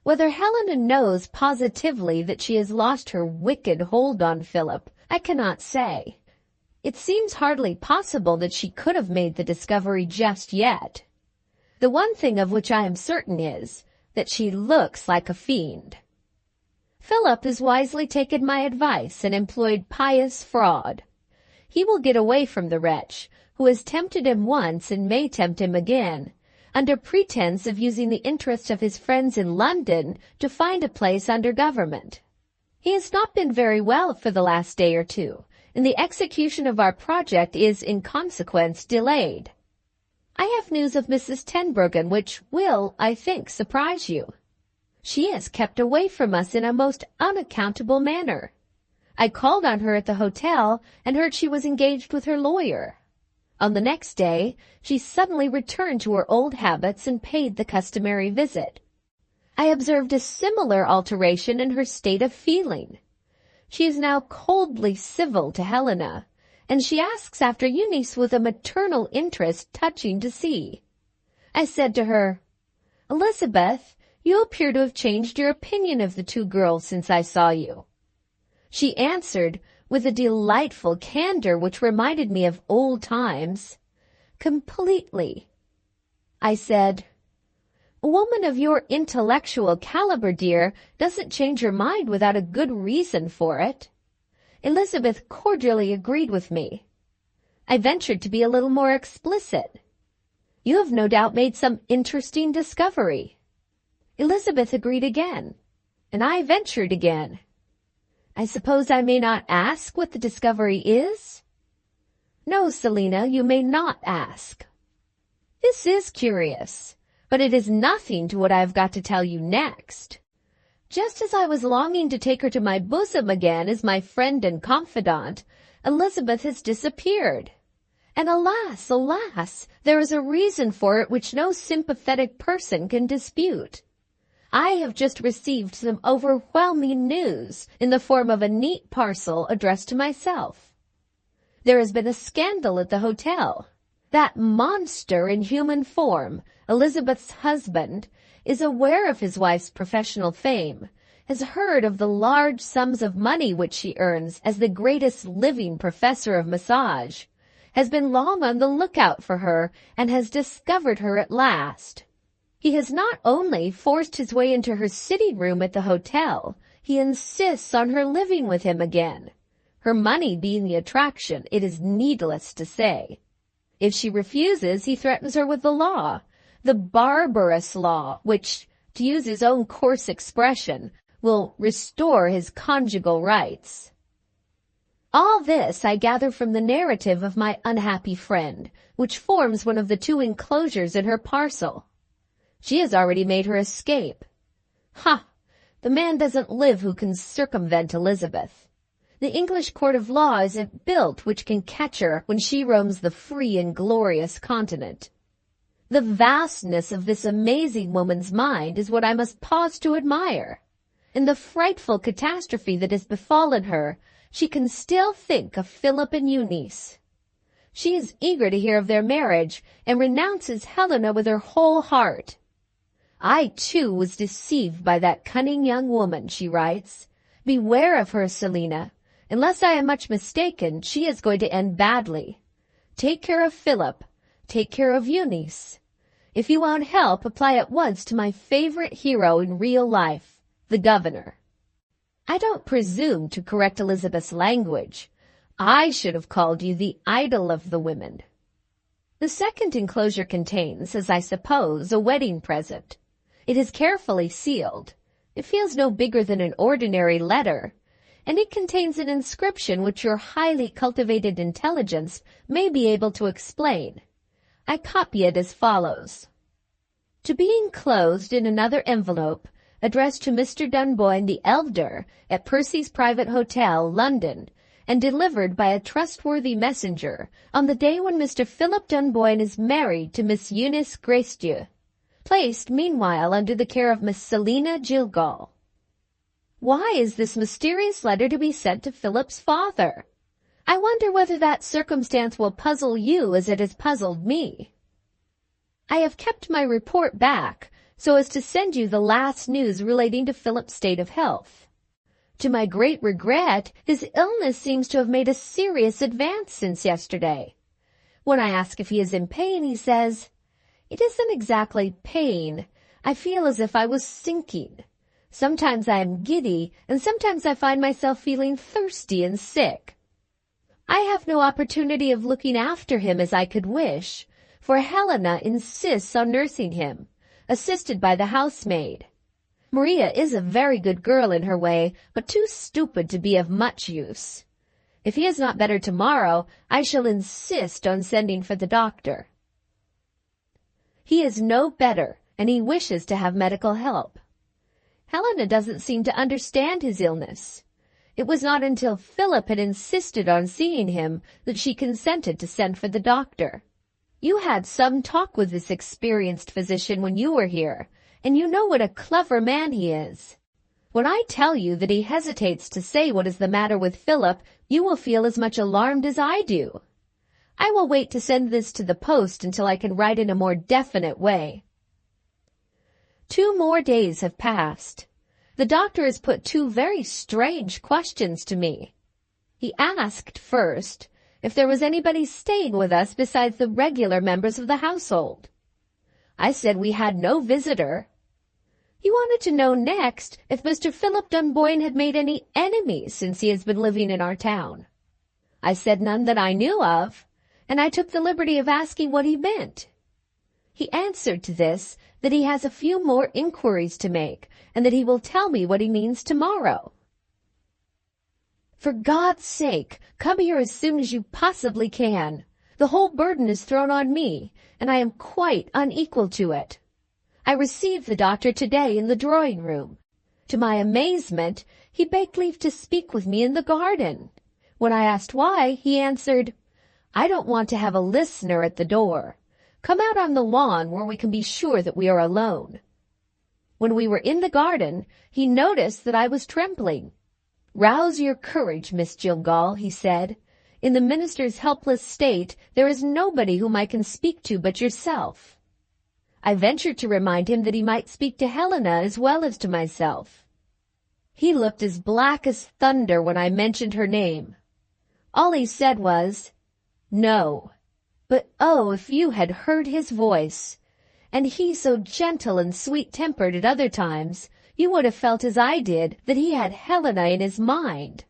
Whether Helena knows positively that she has lost her wicked hold on Philip, I cannot say. It seems hardly possible that she could have made the discovery just yet. The one thing of which I am certain is that she looks like a fiend. Philip has wisely taken my advice and employed pious fraud. He will get away from the wretch, who has tempted him once and may tempt him again, under pretense of using the interest of his friends in London to find a place under government. He has not been very well for the last day or two, and the execution of our project is, in consequence, delayed. I have news of Mrs. Tenbruggen which will, I think, surprise you. She has kept away from us in a most unaccountable manner. I called on her at the hotel and heard she was engaged with her lawyer. On the next day, she suddenly returned to her old habits and paid the customary visit. I observed a similar alteration in her state of feeling. She is now coldly civil to Helena, and she asks after Eunice with a maternal interest touching to see. I said to her, "Elizabeth, you appear to have changed your opinion of the two girls since I saw you." She answered, with a delightful candor which reminded me of old times, "Completely." I said, "A woman of your intellectual caliber, dear, doesn't change her mind without a good reason for it." Elizabeth cordially agreed with me. I ventured to be a little more explicit. "You have no doubt made some interesting discovery." Elizabeth agreed again, and I ventured again. I suppose I may not ask what the discovery is? No, Selina, you may not ask. This is curious, but it is nothing to what I have got to tell you next. Just as I was longing to take her to my bosom again as my friend and confidant, Elizabeth has disappeared. And alas, alas, there is a reason for it which no sympathetic person can dispute. I have just received some overwhelming news in the form of a neat parcel addressed to myself. There has been a scandal at the hotel. That monster in human form, Elizabeth's husband, is aware of his wife's professional fame, has heard of the large sums of money which she earns as the greatest living professor of massage, has been long on the lookout for her, and has discovered her at last. He has not only forced his way into her sitting room at the hotel, he insists on her living with him again. Her money being the attraction, it is needless to say. If she refuses, he threatens her with the law, the barbarous law, which, to use his own coarse expression, will restore his conjugal rights. All this I gather from the narrative of my unhappy friend, which forms one of the 2 enclosures in her parcel. She has already made her escape. Ha! The man doesn't live who can circumvent Elizabeth. The English court of law isn't built which can catch her when she roams the free and glorious continent. The vastness of this amazing woman's mind is what I must pause to admire. In the frightful catastrophe that has befallen her, she can still think of Philip and Eunice. She is eager to hear of their marriage, and renounces Helena with her whole heart. I, too, was deceived by that cunning young woman, she writes. Beware of her, Selina. Unless I am much mistaken, she is going to end badly. Take care of Philip. Take care of Eunice. If you want help, apply at once to my favorite hero in real life, the governor. I don't presume to correct Elizabeth's language. I should have called you the idol of the women. The second enclosure contains, as I suppose, a wedding present. It is carefully sealed. It feels no bigger than an ordinary letter, and it contains an inscription which your highly cultivated intelligence may be able to explain. I copy it as follows. To be enclosed in another envelope, addressed to Mr. Dunboyne the elder, at Percy's Private Hotel, London, and delivered by a trustworthy messenger on the day when Mr. Philip Dunboyne is married to Miss Eunice Gracedieu, placed meanwhile under the care of Miss Selina Gilgal. Why is this mysterious letter to be sent to Philip's father? I wonder whether that circumstance will puzzle you as it has puzzled me. I have kept my report back, so as to send you the last news relating to Philip's state of health. To my great regret, his illness seems to have made a serious advance since yesterday. When I ask if he is in pain, he says, "It isn't exactly pain. I feel as if I was sinking. Sometimes I am giddy, and sometimes I find myself feeling thirsty and sick. I have no opportunity of looking after him as I could wish, for Helena insists on nursing him, assisted by the housemaid. Maria is a very good girl in her way, but too stupid to be of much use. If he is not better tomorrow, I shall insist on sending for the doctor. He is no better, and he wishes to have medical help. Helena doesn't seem to understand his illness. It was not until Philip had insisted on seeing him that she consented to send for the doctor. You had some talk with this experienced physician when you were here, and you know what a clever man he is. When I tell you that he hesitates to say what is the matter with Philip, you will feel as much alarmed as I do. I will wait to send this to the post until I can write in a more definite way. 2 more days have passed. The doctor has put 2 very strange questions to me. He asked first if there was anybody staying with us besides the regular members of the household. I said we had no visitor. He wanted to know next if Mr. Philip Dunboyne had made any enemies since he has been living in our town. I said none that I knew of, and I took the liberty of asking what he meant. He answered to this that he has a few more inquiries to make, and that he will tell me what he means tomorrow. For God's sake, come here as soon as you possibly can. The whole burden is thrown on me, and I am quite unequal to it. I received the doctor today in the drawing-room. To my amazement, he begged leave to speak with me in the garden. When I asked why, he answered, "I don't want to have a listener at the door. Come out on the lawn where we can be sure that we are alone." When we were in the garden, he noticed that I was trembling. "Rouse your courage, Miss Gilgal," he said. "In the minister's helpless state, there is nobody whom I can speak to but yourself." I ventured to remind him that he might speak to Helena as well as to myself. He looked as black as thunder when I mentioned her name. All he said was, "No." But oh, if you had heard his voice! And he so gentle and sweet-tempered at other times, you would have felt as I did that he had Helena in his mind.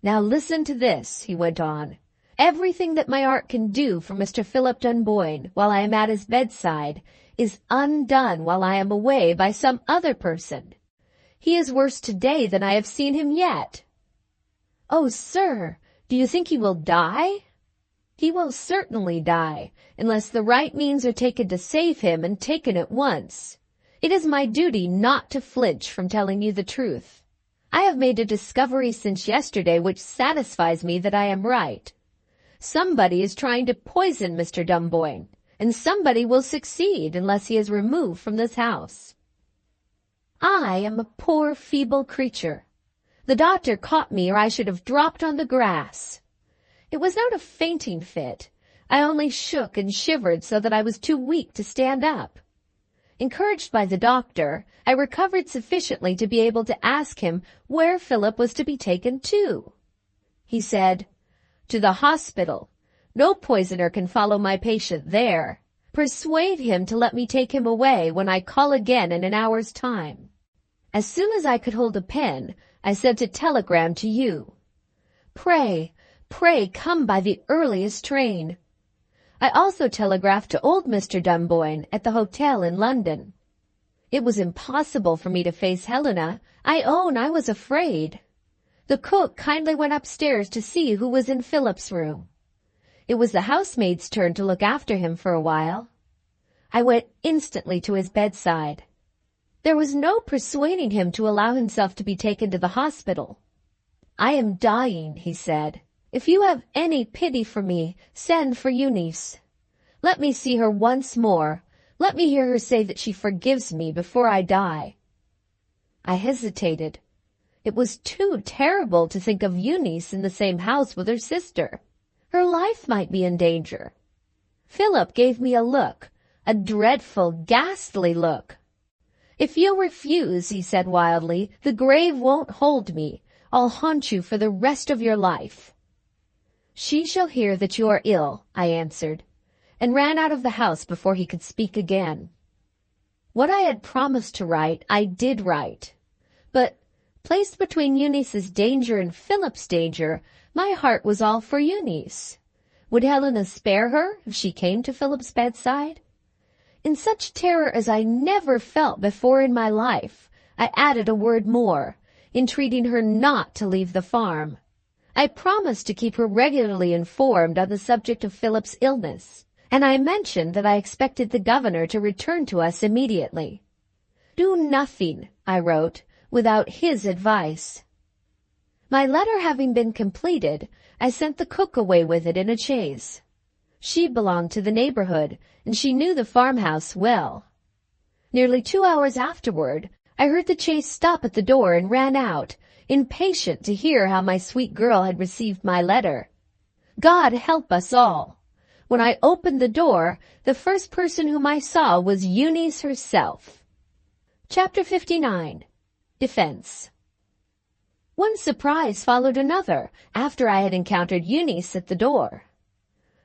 "Now listen to this," he went on. "Everything that my art can do for Mr. Philip Dunboyne while I am at his bedside is undone while I am away by some other person. He is worse today than I have seen him yet." "Oh, sir, do you think he will die?" "He will certainly die, unless the right means are taken to save him, and taken at once. It is my duty not to flinch from telling you the truth. I have made a discovery since yesterday which satisfies me that I am right. Somebody is trying to poison Mr. Dunboyne, and somebody will succeed unless he is removed from this house. I am a poor, feeble creature. The doctor caught me, or I should have dropped on the grass. It was not a fainting fit. I only shook and shivered so that I was too weak to stand up. Encouraged by the doctor, I recovered sufficiently to be able to ask him where Philip was to be taken to. He said, "To the hospital. No poisoner can follow my patient there. Persuade him to let me take him away when I call again in an hour's time." As soon as I could hold a pen, I sent a telegram to you. Pray come by the earliest train. I also telegraphed to old Mr. Dunboyne at the hotel in London. It was impossible for me to face Helena. I own I was afraid. The cook kindly went upstairs to see who was in Philip's room. It was the housemaid's turn to look after him for a while. I went instantly to his bedside. There was no persuading him to allow himself to be taken to the hospital. "I am dying," he said. "If you have any pity for me, send for Eunice. Let me see her once more. Let me hear her say that she forgives me before I die." I hesitated. It was too terrible to think of Eunice in the same house with her sister. Her life might be in danger. Philip gave me a look, a dreadful, ghastly look. "If you refuse," he said wildly, "the grave won't hold me. I'll haunt you for the rest of your life." "She shall hear that you are ill," I answered, and ran out of the house before he could speak again. What I had promised to write, I did write. But, placed between Eunice's danger and Philip's danger, my heart was all for Eunice. Would Helena spare her if she came to Philip's bedside? In such terror as I never felt before in my life, I added a word more, entreating her not to leave the farm. I promised to keep her regularly informed on the subject of Philip's illness, and I mentioned that I expected the governor to return to us immediately. "Do nothing," I wrote, "without his advice." My letter having been completed, I sent the cook away with it in a chaise. She belonged to the neighborhood, and she knew the farmhouse well. Nearly 2 hours afterward, I heard the chaise stop at the door and ran out, impatient to hear how my sweet girl had received my letter. God help us all! When I opened the door, the first person whom I saw was Eunice herself. Chapter 59. Defense. One surprise followed another after I had encountered Eunice at the door.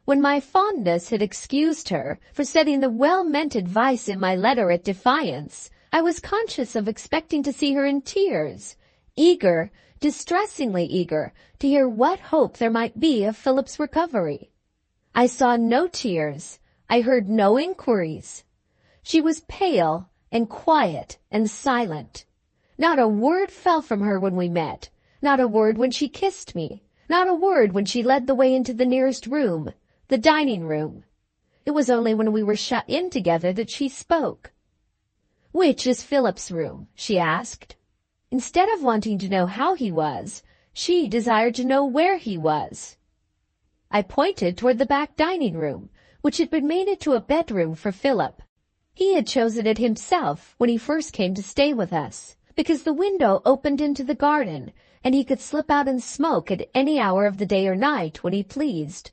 When my fondness had excused her for setting the well-meant advice in my letter at defiance, I was conscious of expecting to see her in tears, eager, distressingly eager, to hear what hope there might be of Philip's recovery. I saw no tears. I heard no inquiries. She was pale and quiet and silent. Not a word fell from her when we met, Not a word when she kissed me. Not a word when she led the way into the nearest room, the dining room. It was only when we were shut in together that she spoke. "Which is Philip's room?" she asked. Instead of wanting to know how he was, she desired to know where he was. I pointed toward the back dining room, which had been made into a bedroom for Philip. He had chosen it himself when he first came to stay with us, because the window opened into the garden, and he could slip out and smoke at any hour of the day or night when he pleased.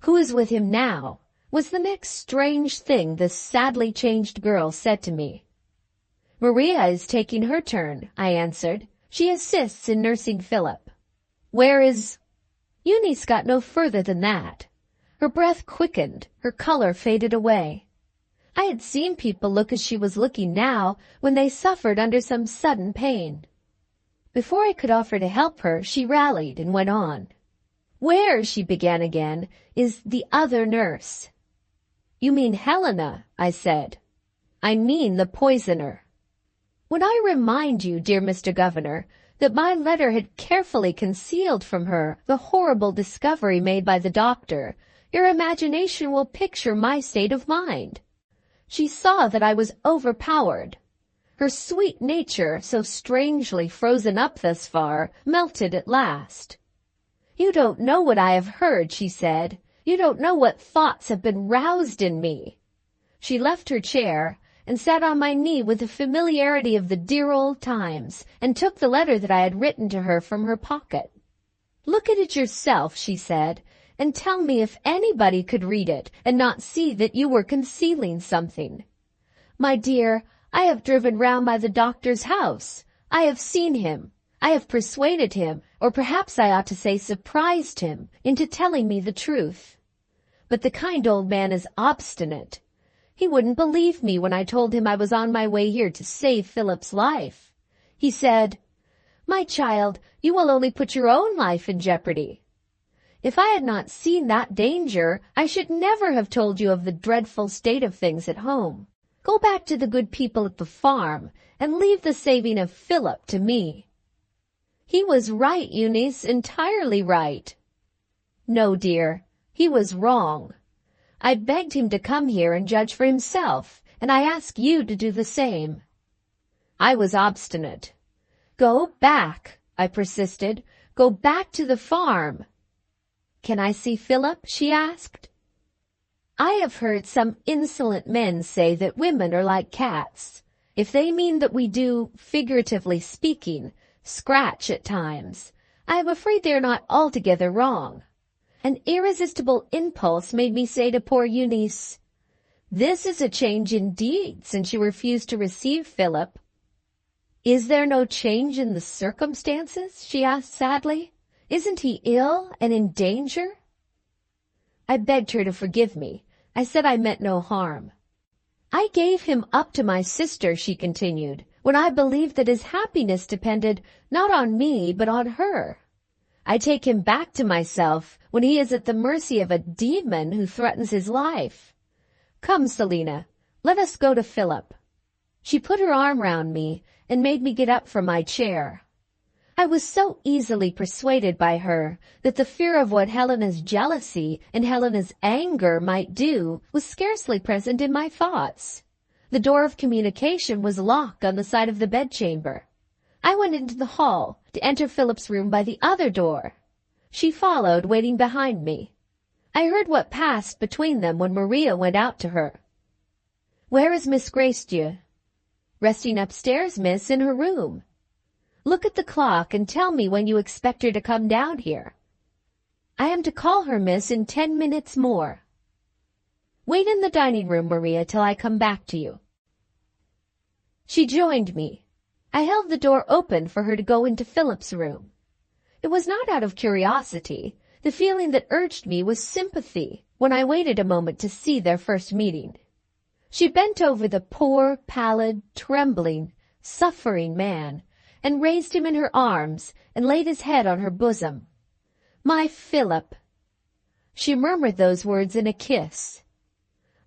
"Who is with him now?" was the next strange thing this sadly changed girl said to me. "Maria is taking her turn," I answered. "She assists in nursing Philip." "Where is—" Eunice got no further than that. Her breath quickened, her color faded away. I had seen people look as she was looking now when they suffered under some sudden pain. Before I could offer to help her, she rallied and went on. "Where," she began again, "is the other nurse?" "You mean Helena," I said. "I mean the poisoner. When I remind you, dear Mr. Governor, that my letter had carefully concealed from her the horrible discovery made by the doctor, your imagination will picture my state of mind. She saw that I was overpowered. Her sweet nature, so strangely frozen up thus far, melted at last. 'You don't know what I have heard,' she said. 'You don't know what thoughts have been roused in me.' She left her chair and sat on my knee with the familiarity of the dear old times, and took the letter that I had written to her from her pocket. 'Look at it yourself,' she said, 'and tell me if anybody could read it and not see that you were concealing something. My dear, I have driven round by the doctor's house. I have seen him. I have persuaded him, or perhaps I ought to say surprised him, into telling me the truth. But the kind old man is obstinate. He wouldn't believe me when I told him I was on my way here to save Philip's life. He said, 'My child, you will only put your own life in jeopardy.' If I had not seen that danger, I should never have told you of the dreadful state of things at home. Go back to the good people at the farm, and leave the saving of Philip to me." "He was right, Eunice, entirely right." "No, dear, he was wrong. I begged him to come here and judge for himself, and I ask you to do the same." I was obstinate. "Go back," I persisted. "Go back to the farm." "Can I see Philip?" she asked. I have heard some insolent men say that women are like cats. If they mean that we do, figuratively speaking, scratch at times, I am afraid they are not altogether wrong. An irresistible impulse made me say to poor Eunice, "This is a change indeed since you refused to receive Philip." "Is there no change in the circumstances?" she asked sadly. "Isn't he ill and in danger?" I begged her to forgive me. I said I meant no harm. "I gave him up to my sister," she continued, "when I believed that his happiness depended not on me but on her. I take him back to myself when he is at the mercy of a demon who threatens his life. Come, Selina, let us go to Philip." She put her arm round me and made me get up from my chair. I was so easily persuaded by her that the fear of what Helena's jealousy and Helena's anger might do was scarcely present in my thoughts. The door of communication was locked on the side of the bedchamber. I went into the hall to enter Philip's room by the other door. She followed, waiting behind me. I heard what passed between them when Maria went out to her. "Where is Miss Gracedieu?" "Resting upstairs, miss, in her room." "Look at the clock and tell me when you expect her to come down here." "I am to call her, miss, in 10 minutes more." "Wait in the dining room, Maria, till I come back to you." She joined me. I held the door open for her to go into Philip's room. It was not out of curiosity. The feeling that urged me was sympathy when I waited a moment to see their first meeting. She bent over the poor, pallid, trembling, suffering man, and raised him in her arms and laid his head on her bosom. "My Philip!" She murmured those words in a kiss.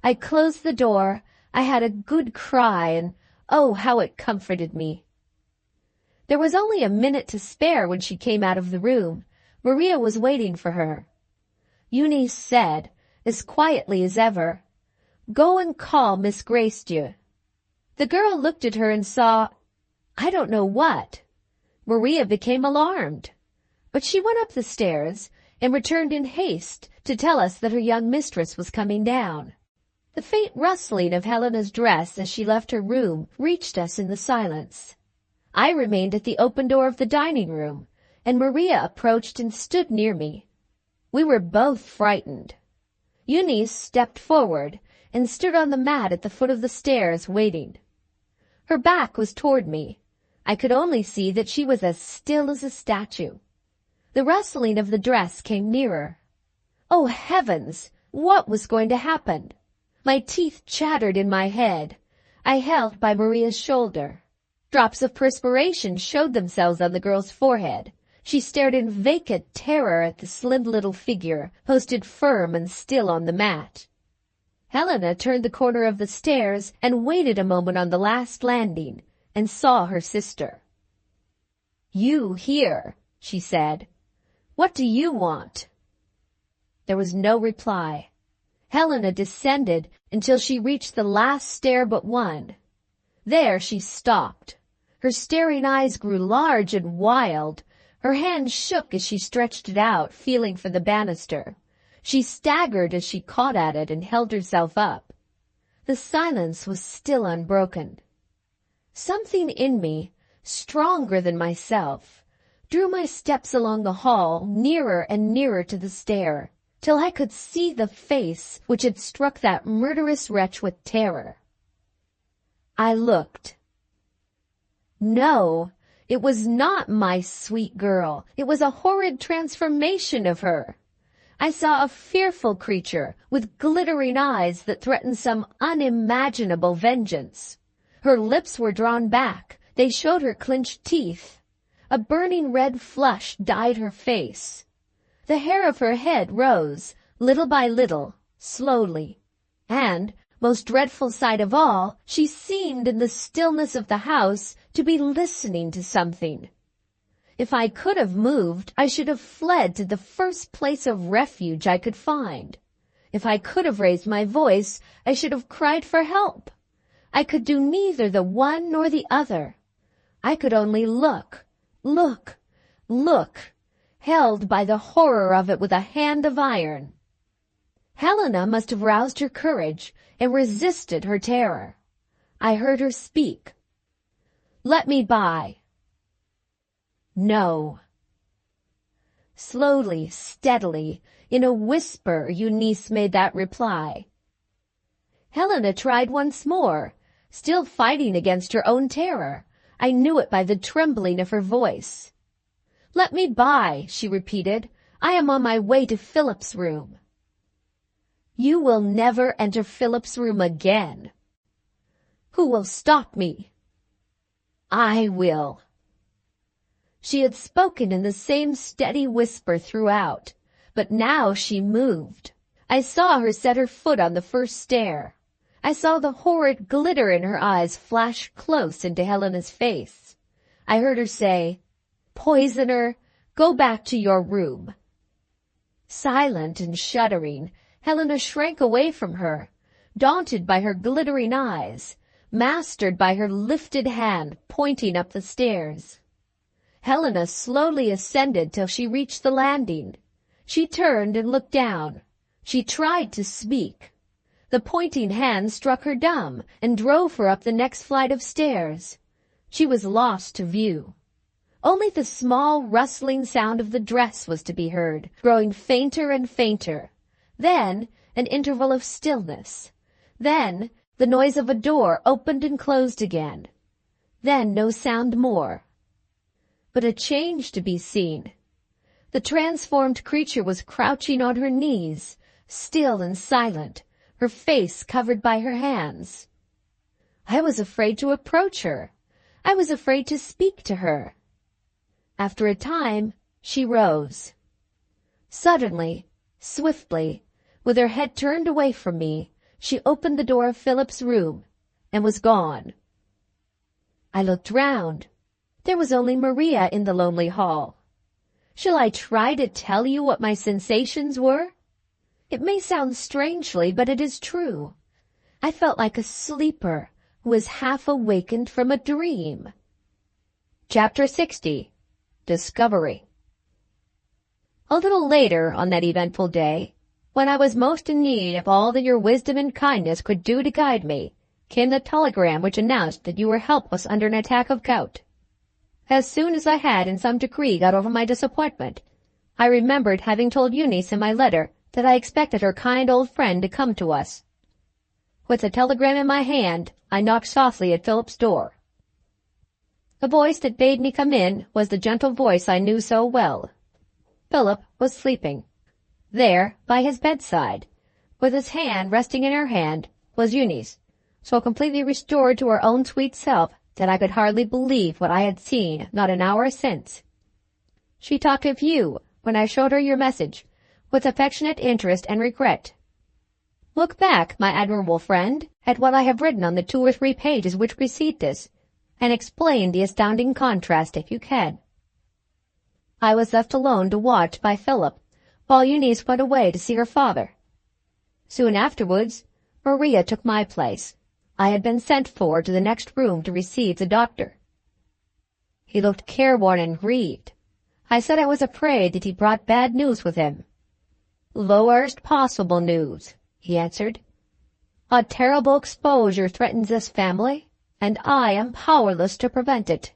I closed the door. I had a good cry, and oh, how it comforted me. There was only a minute to spare when she came out of the room. Maria was waiting for her. Eunice said, as quietly as ever, "Go and call Miss Gracedieu." The girl looked at her and saw, I don't know what. Maria became alarmed, but she went up the stairs and returned in haste to tell us that her young mistress was coming down. The faint rustling of Helena's dress as she left her room reached us in the silence. I remained at the open door of the dining room, and Maria approached and stood near me. We were both frightened. Eunice stepped forward and stood on the mat at the foot of the stairs waiting. Her back was toward me. I could only see that she was as still as a statue. The rustling of the dress came nearer. Oh heavens! What was going to happen? My teeth chattered in my head. I held by Maria's shoulder. Drops of perspiration showed themselves on the girl's forehead. She stared in vacant terror at the slim little figure posted firm and still on the mat. Helena turned the corner of the stairs and waited a moment on the last landing and saw her sister. "You here," she said. "What do you want?" There was no reply. Helena descended until she reached the last stair but one. There she stopped. Her staring eyes grew large and wild. Her hand shook as she stretched it out, feeling for the banister. She staggered as she caught at it and held herself up. The silence was still unbroken. Something in me, stronger than myself, drew my steps along the hall nearer and nearer to the stair, till I could see the face which had struck that murderous wretch with terror. I looked. No, it was not my sweet girl. It was a horrid transformation of her. I saw a fearful creature with glittering eyes that threatened some unimaginable vengeance. Her lips were drawn back. They showed her clenched teeth. A burning red flush dyed her face. The hair of her head rose, little by little, slowly. And, most dreadful sight of all, she seemed in the stillness of the house to be listening to something. If I could have moved, I should have fled to the first place of refuge I could find. If I could have raised my voice, I should have cried for help. I could do neither the one nor the other. I could only look, held by the horror of it with a hand of iron. Helena must have roused her courage and resisted her terror. I heard her speak. "Let me by." "No." Slowly, steadily, in a whisper, Eunice made that reply. Helena tried once more, still fighting against her own terror. I knew it by the trembling of her voice. "Let me by," she repeated. "I am on my way to Philip's room." "You will never enter Philip's room again." "Who will stop me?" "I will." She had spoken in the same steady whisper throughout, but now she moved. I saw her set her foot on the first stair. I saw the horrid glitter in her eyes flash close into Helena's face. I heard her say, "Poisoner, go back to your room." Silent and shuddering, Helena shrank away from her, daunted by her glittering eyes, mastered by her lifted hand pointing up the stairs. Helena slowly ascended till she reached the landing. She turned and looked down. She tried to speak. The pointing hand struck her dumb and drove her up the next flight of stairs. She was lost to view. Only the small rustling sound of the dress was to be heard, growing fainter and fainter. Then an interval of stillness. Then the noise of a door opened and closed again. Then no sound more. But a change to be seen. The transformed creature was crouching on her knees, still and silent, her face covered by her hands. I was afraid to approach her. I was afraid to speak to her. After a time, she rose. Suddenly, swiftly, with her head turned away from me, she opened the door of Philip's room and was gone. I looked round. There was only Maria in the lonely hall. Shall I try to tell you what my sensations were? It may sound strangely, but it is true. I felt like a sleeper who was half awakened from a dream. Chapter 60. Discovery. A little later on that eventful day, when I was most in need of all that your wisdom and kindness could do to guide me, came the telegram which announced that you were helpless under an attack of gout. As soon as I had in some degree got over my disappointment, I remembered having told Eunice in my letter that I expected her kind old friend to come to us. With the telegram in my hand, I knocked softly at Philip's door. The voice that bade me come in was the gentle voice I knew so well. Philip was sleeping. There, by his bedside, with his hand resting in her hand, was Eunice, so completely restored to her own sweet self that I could hardly believe what I had seen not an hour since. She talked of you, when I showed her your message, with affectionate interest and regret. Look back, my admirable friend, at what I have written on the 2 or 3 pages which precede this, and explain the astounding contrast if you can. I was left alone to watch by Philip, while Eunice went away to see her father. Soon afterwards, Maria took my place. I had been sent for to the next room to receive the doctor. He looked careworn and grieved. I said I was afraid that he brought bad news with him. "The worst possible news," he answered. "A terrible exposure threatens this family, and I am powerless to prevent it."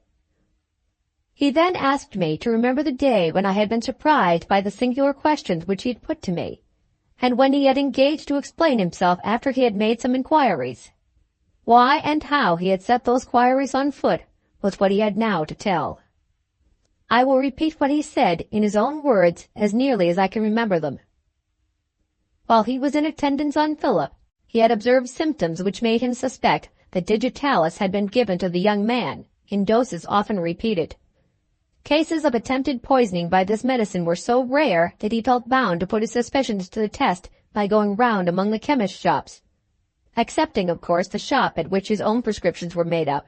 He then asked me to remember the day when I had been surprised by the singular questions which he had put to me, and when he had engaged to explain himself after he had made some inquiries. Why and how he had set those inquiries on foot was what he had now to tell. I will repeat what he said in his own words as nearly as I can remember them. While he was in attendance on Philip, he had observed symptoms which made him suspect that digitalis had been given to the young man, in doses often repeated. Cases of attempted poisoning by this medicine were so rare that he felt bound to put his suspicions to the test by going round among the chemist shops, excepting, of course, the shop at which his own prescriptions were made up,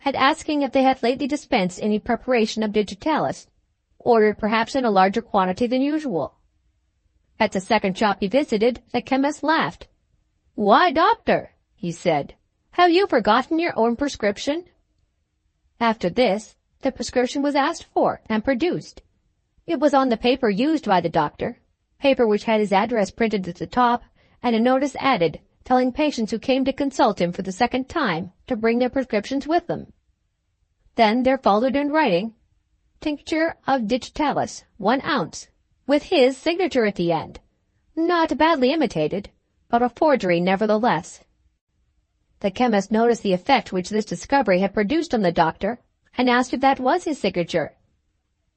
and asking if they had lately dispensed any preparation of digitalis, ordered perhaps in a larger quantity than usual. At the second shop he visited, the chemist laughed. "Why, doctor," he said, "have you forgotten your own prescription?" After this, the prescription was asked for and produced. It was on the paper used by the doctor, paper which had his address printed at the top, and a notice added, telling patients who came to consult him for the second time to bring their prescriptions with them. Then there followed in writing, "Tincture of digitalis, 1 ounce," with his signature at the end. Not badly imitated, but a forgery nevertheless. The chemist noticed the effect which this discovery had produced on the doctor, and asked if that was his signature.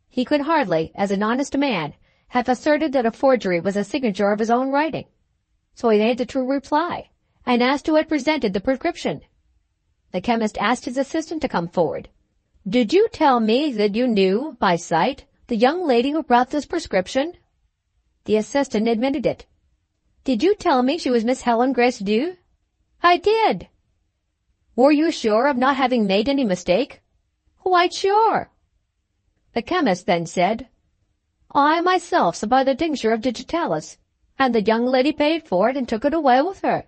He could hardly, as an honest man, have asserted that a forgery was a signature of his own writing. So he made the true reply, and asked who had presented the prescription. The chemist asked his assistant to come forward. "Did you tell me that you knew, by sight, the young lady who brought this prescription?" The assistant admitted it. "Did you tell me she was Miss Helen Gracedieu?" "I did." "Were you sure of not having made any mistake?" "Quite sure." The chemist then said, "I myself supplied the tincture of digitalis, and the young lady paid for it and took it away with her.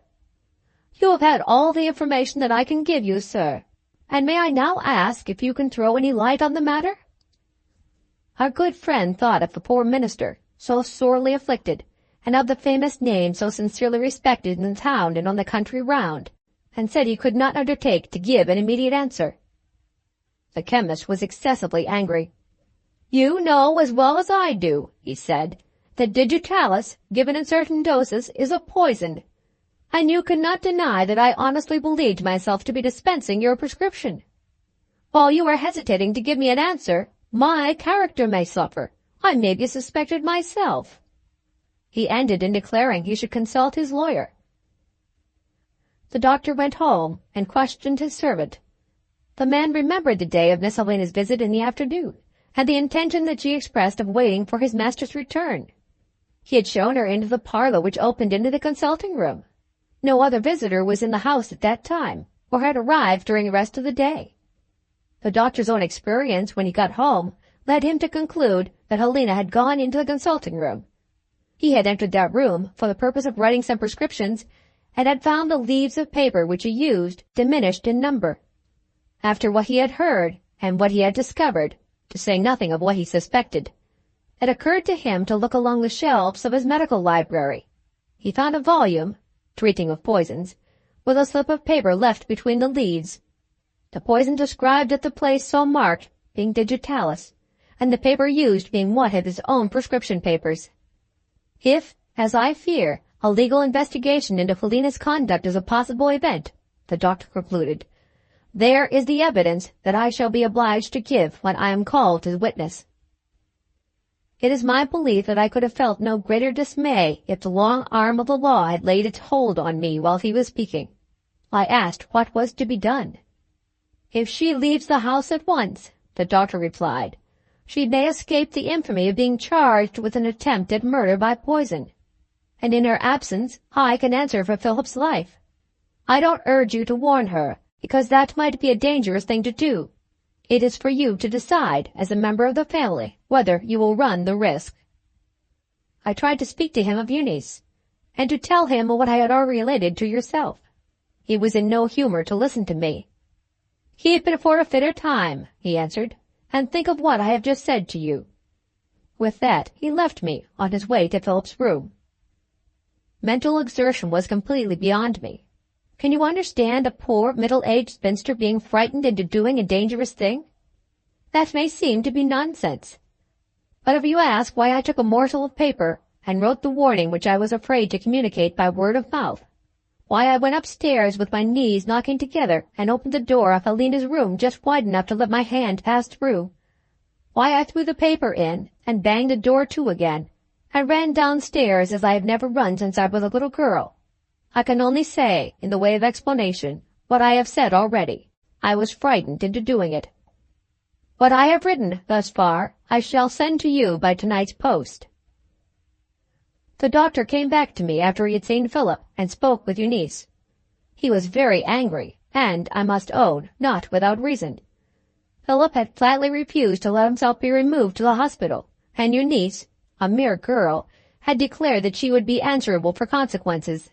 You have had all the information that I can give you, sir, and may I now ask if you can throw any light on the matter?" Our good friend thought of the poor minister, so sorely afflicted, and of the famous name so sincerely respected in the town and on the country round, and said he could not undertake to give an immediate answer. The chemist was excessively angry. "You know as well as I do," he said, "that digitalis, given in certain doses, is a poison, and you cannot deny that I honestly believed myself to be dispensing your prescription. While you are hesitating to give me an answer, my character may suffer. I may be suspected myself." He ended in declaring he should consult his lawyer. The doctor went home and questioned his servant. The man remembered the day of Miss Helena's visit in the afternoon, and the intention that she expressed of waiting for his master's return. He had shown her into the parlor which opened into the consulting room. No other visitor was in the house at that time, or had arrived during the rest of the day. The doctor's own experience when he got home led him to conclude that Helena had gone into the consulting room. He had entered that room for the purpose of writing some prescriptions and had found the leaves of paper which he used diminished in number. After what he had heard and what he had discovered, to say nothing of what he suspected, it occurred to him to look along the shelves of his medical library. He found a volume, treating of poisons, with a slip of paper left between the leaves. The poison described at the place so marked being digitalis, and the paper used being one of his own prescription papers. If, as I fear, a legal investigation into Helena's conduct is a possible event, the doctor concluded, there is the evidence that I shall be obliged to give when I am called as witness. It is my belief that I could have felt no greater dismay if the long arm of the law had laid its hold on me while he was speaking. I asked what was to be done. If she leaves the house at once, the doctor replied, she may escape the infamy of being charged with an attempt at murder by poison. And in her absence, I can answer for Philip's life. I don't urge you to warn her, because that might be a dangerous thing to do. It is for you to decide, as a member of the family, whether you will run the risk. I tried to speak to him of Eunice, and to tell him what I had already related to yourself. He was in no humor to listen to me. Keep it for a fitter time, he answered, and think of what I have just said to you. With that, he left me on his way to Philip's room. Mental exertion was completely beyond me. Can you understand a poor, middle-aged spinster being frightened into doing a dangerous thing? That may seem to be nonsense. But if you ask why I took a morsel of paper and wrote the warning which I was afraid to communicate by word of mouth, why I went upstairs with my knees knocking together and opened the door of Helena's room just wide enough to let my hand pass through, why I threw the paper in and banged the door to again, and ran downstairs as I have never run since I was a little girl, I can only say, in the way of explanation, what I have said already. I was frightened into doing it. What I have written thus far I shall send to you by tonight's post. The doctor came back to me after he had seen Philip and spoke with Eunice. He was very angry, and, I must own, not without reason. Philip had flatly refused to let himself be removed to the hospital, and Eunice, a mere girl, had declared that she would be answerable for consequences.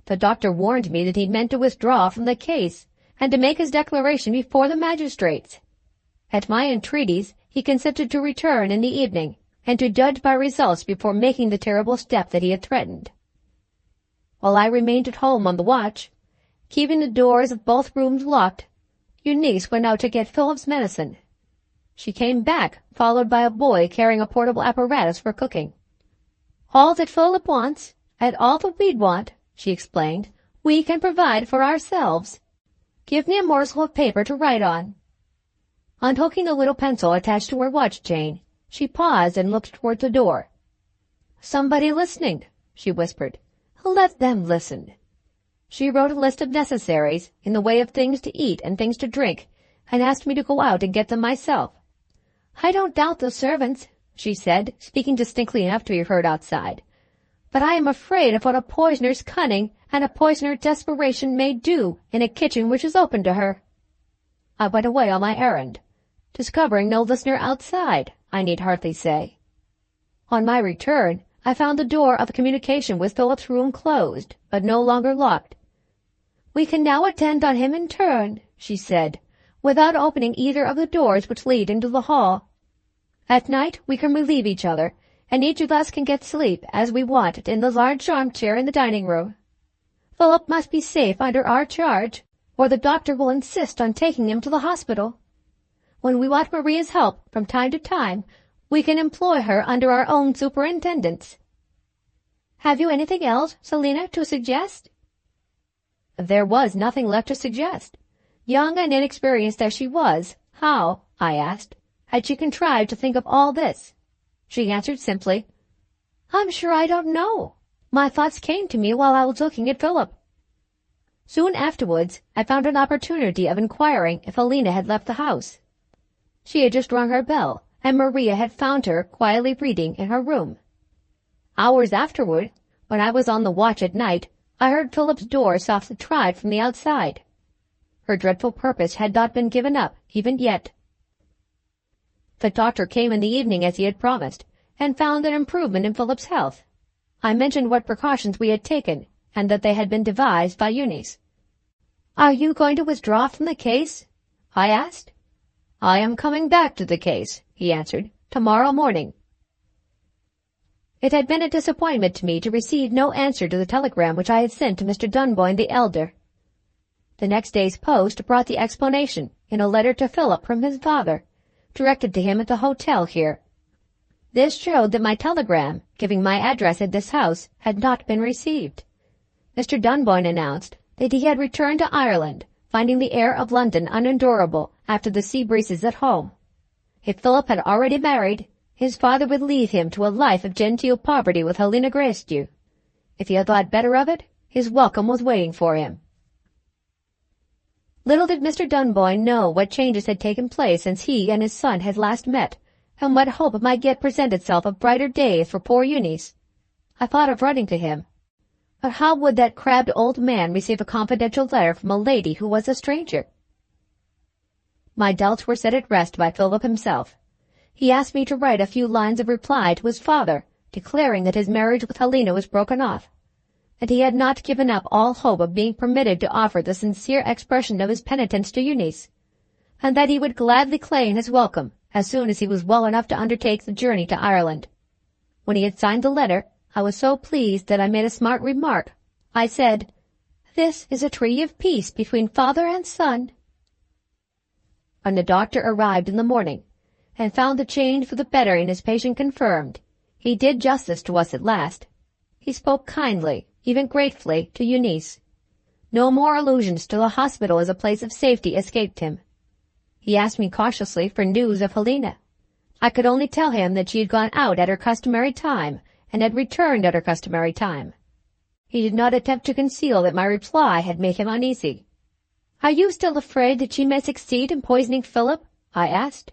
The doctor warned me that he meant to withdraw from the case, and to make his declaration before the magistrates. At my entreaties, he consented to return in the evening, and to judge by results before making the terrible step that he had threatened. While I remained at home on the watch, keeping the doors of both rooms locked, Eunice went out to get Philip's medicine. She came back, followed by a boy carrying a portable apparatus for cooking. All that Philip wants, and all that we'd want, she explained, we can provide for ourselves. Give me a morsel of paper to write on. Unhooking the little pencil attached to her watch chain, she paused and looked toward the door. Somebody listening, she whispered. Let them listen. She wrote a list of necessaries in the way of things to eat and things to drink, and asked me to go out and get them myself. I don't doubt the servants, she said, speaking distinctly enough to be heard outside. But I am afraid of what a poisoner's cunning and a poisoner's desperation may do in a kitchen which is open to her. I went away on my errand, discovering no listener outside, I need hardly say. On my return, I found the door of communication with Philip's room closed, but no longer locked. We can now attend on him in turn, she said, without opening either of the doors which lead into the hall. At night we can relieve each other, and each of us can get sleep as we want it in the large armchair in the dining room. Philip must be safe under our charge, or the doctor will insist on taking him to the hospital. When we want Maria's help from time to time, we can employ her under our own superintendence. Have you anything else, Selina, to suggest? There was nothing left to suggest. Young and inexperienced as she was, how, I asked, had she contrived to think of all this? She answered simply, I'm sure I don't know. My thoughts came to me while I was looking at Philip. Soon afterwards, I found an opportunity of inquiring if Helena had left the house. She had just rung her bell, and Maria had found her quietly reading in her room. Hours afterward, when I was on the watch at night, I heard Philip's door softly tried from the outside. Her dreadful purpose had not been given up, even yet. The doctor came in the evening as he had promised, and found an improvement in Philip's health. I mentioned what precautions we had taken, and that they had been devised by Eunice. "Are you going to withdraw from the case?" I asked. "I am coming back to the case," he answered, "tomorrow morning." It had been a disappointment to me to receive no answer to the telegram which I had sent to Mr. Dunboyne the elder. The next day's post brought the explanation, in a letter to Philip from his father, directed to him at the hotel here. This showed that my telegram, giving my address at this house, had not been received. Mr. Dunboyne announced that he had returned to Ireland, finding the air of London unendurable after the sea breezes at home. If Philip had already married, his father would leave him to a life of genteel poverty with Helena Gracedieu. If he had thought better of it, his welcome was waiting for him. Little did Mr. Dunboyne know what changes had taken place since he and his son had last met, and what hope might yet present itself of brighter days for poor Eunice. I thought of writing to him. But how would that crabbed old man receive a confidential letter from a lady who was a stranger? My doubts were set at rest by Philip himself. He asked me to write a few lines of reply to his father, declaring that his marriage with Helena was broken off, that he had not given up all hope of being permitted to offer the sincere expression of his penitence to Eunice, and that he would gladly claim his welcome as soon as he was well enough to undertake the journey to Ireland. When he had signed the letter, I was so pleased that I made a smart remark. I said, "This is a treaty of peace between father and son." When the doctor arrived in the morning, and found the change for the better in his patient confirmed, he did justice to us at last. He spoke kindly, even gratefully, to Eunice. No more allusions to the hospital as a place of safety escaped him. He asked me cautiously for news of Helena. I could only tell him that she had gone out at her customary time, and had returned at her customary time. He did not attempt to conceal that my reply had made him uneasy. "Are you still afraid that she may succeed in poisoning Philip?" I asked.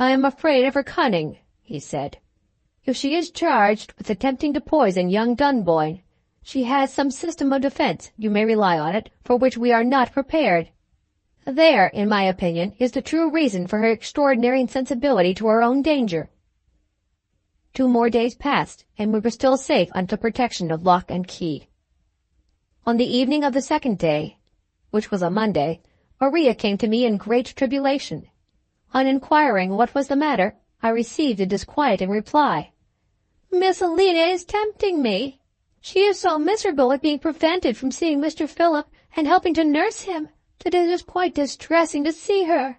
"I am afraid of her cunning," he said. "If she is charged with attempting to poison young Dunboyne, she has some system of defense, you may rely on it, for which we are not prepared. There, in my opinion, is the true reason for her extraordinary insensibility to her own danger." 2 more days passed, and we were still safe under the protection of lock and key. On the evening of the second day, which was a Monday, Maria came to me in great tribulation. On inquiring what was the matter, I received a disquieting reply. "Miss Helena is tempting me. She is so miserable at being prevented from seeing Mr. Philip and helping to nurse him, that it is quite distressing to see her.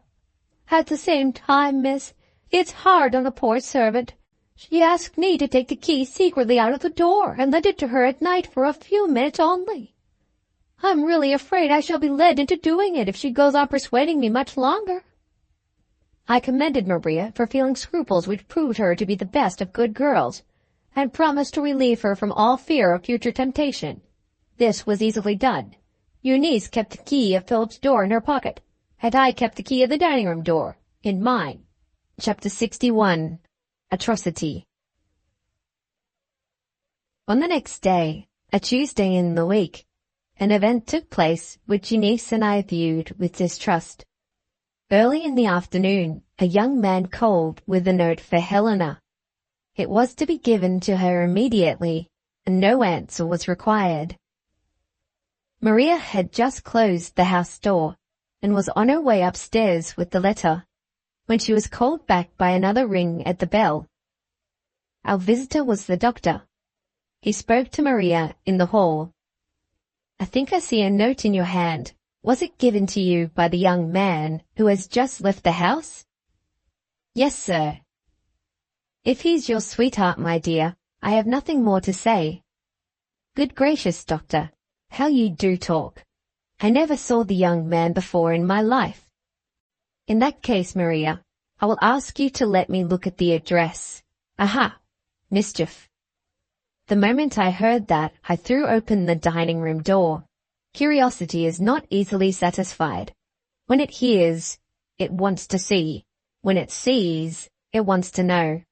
At the same time, miss, it's hard on a poor servant. She asked me to take the key secretly out of the door and lend it to her at night for a few minutes only. I'm really afraid I shall be led into doing it if she goes on persuading me much longer." I commended Maria for feeling scruples which proved her to be the best of good girls, and promised to relieve her from all fear of future temptation. This was easily done. Eunice kept the key of Philip's door in her pocket, and I kept the key of the dining-room door in mine. Chapter 61. Atrocity. On the next day, a Tuesday in the week, an event took place which Eunice and I viewed with distrust. Early in the afternoon, a young man called with a note for Helena. It was to be given to her immediately, and no answer was required. Maria had just closed the house door, and was on her way upstairs with the letter, when she was called back by another ring at the bell. Our visitor was the doctor. He spoke to Maria in the hall. "I think I see a note in your hand. Was it given to you by the young man who has just left the house?" "Yes, sir." "If he's your sweetheart, my dear, I have nothing more to say." "Good gracious, doctor, how you do talk. I never saw the young man before in my life." "In that case, Maria, I will ask you to let me look at the address." "Aha! Mischief." The moment I heard that, I threw open the dining-room door. Curiosity is not easily satisfied. When it hears, it wants to see. When it sees, it wants to know.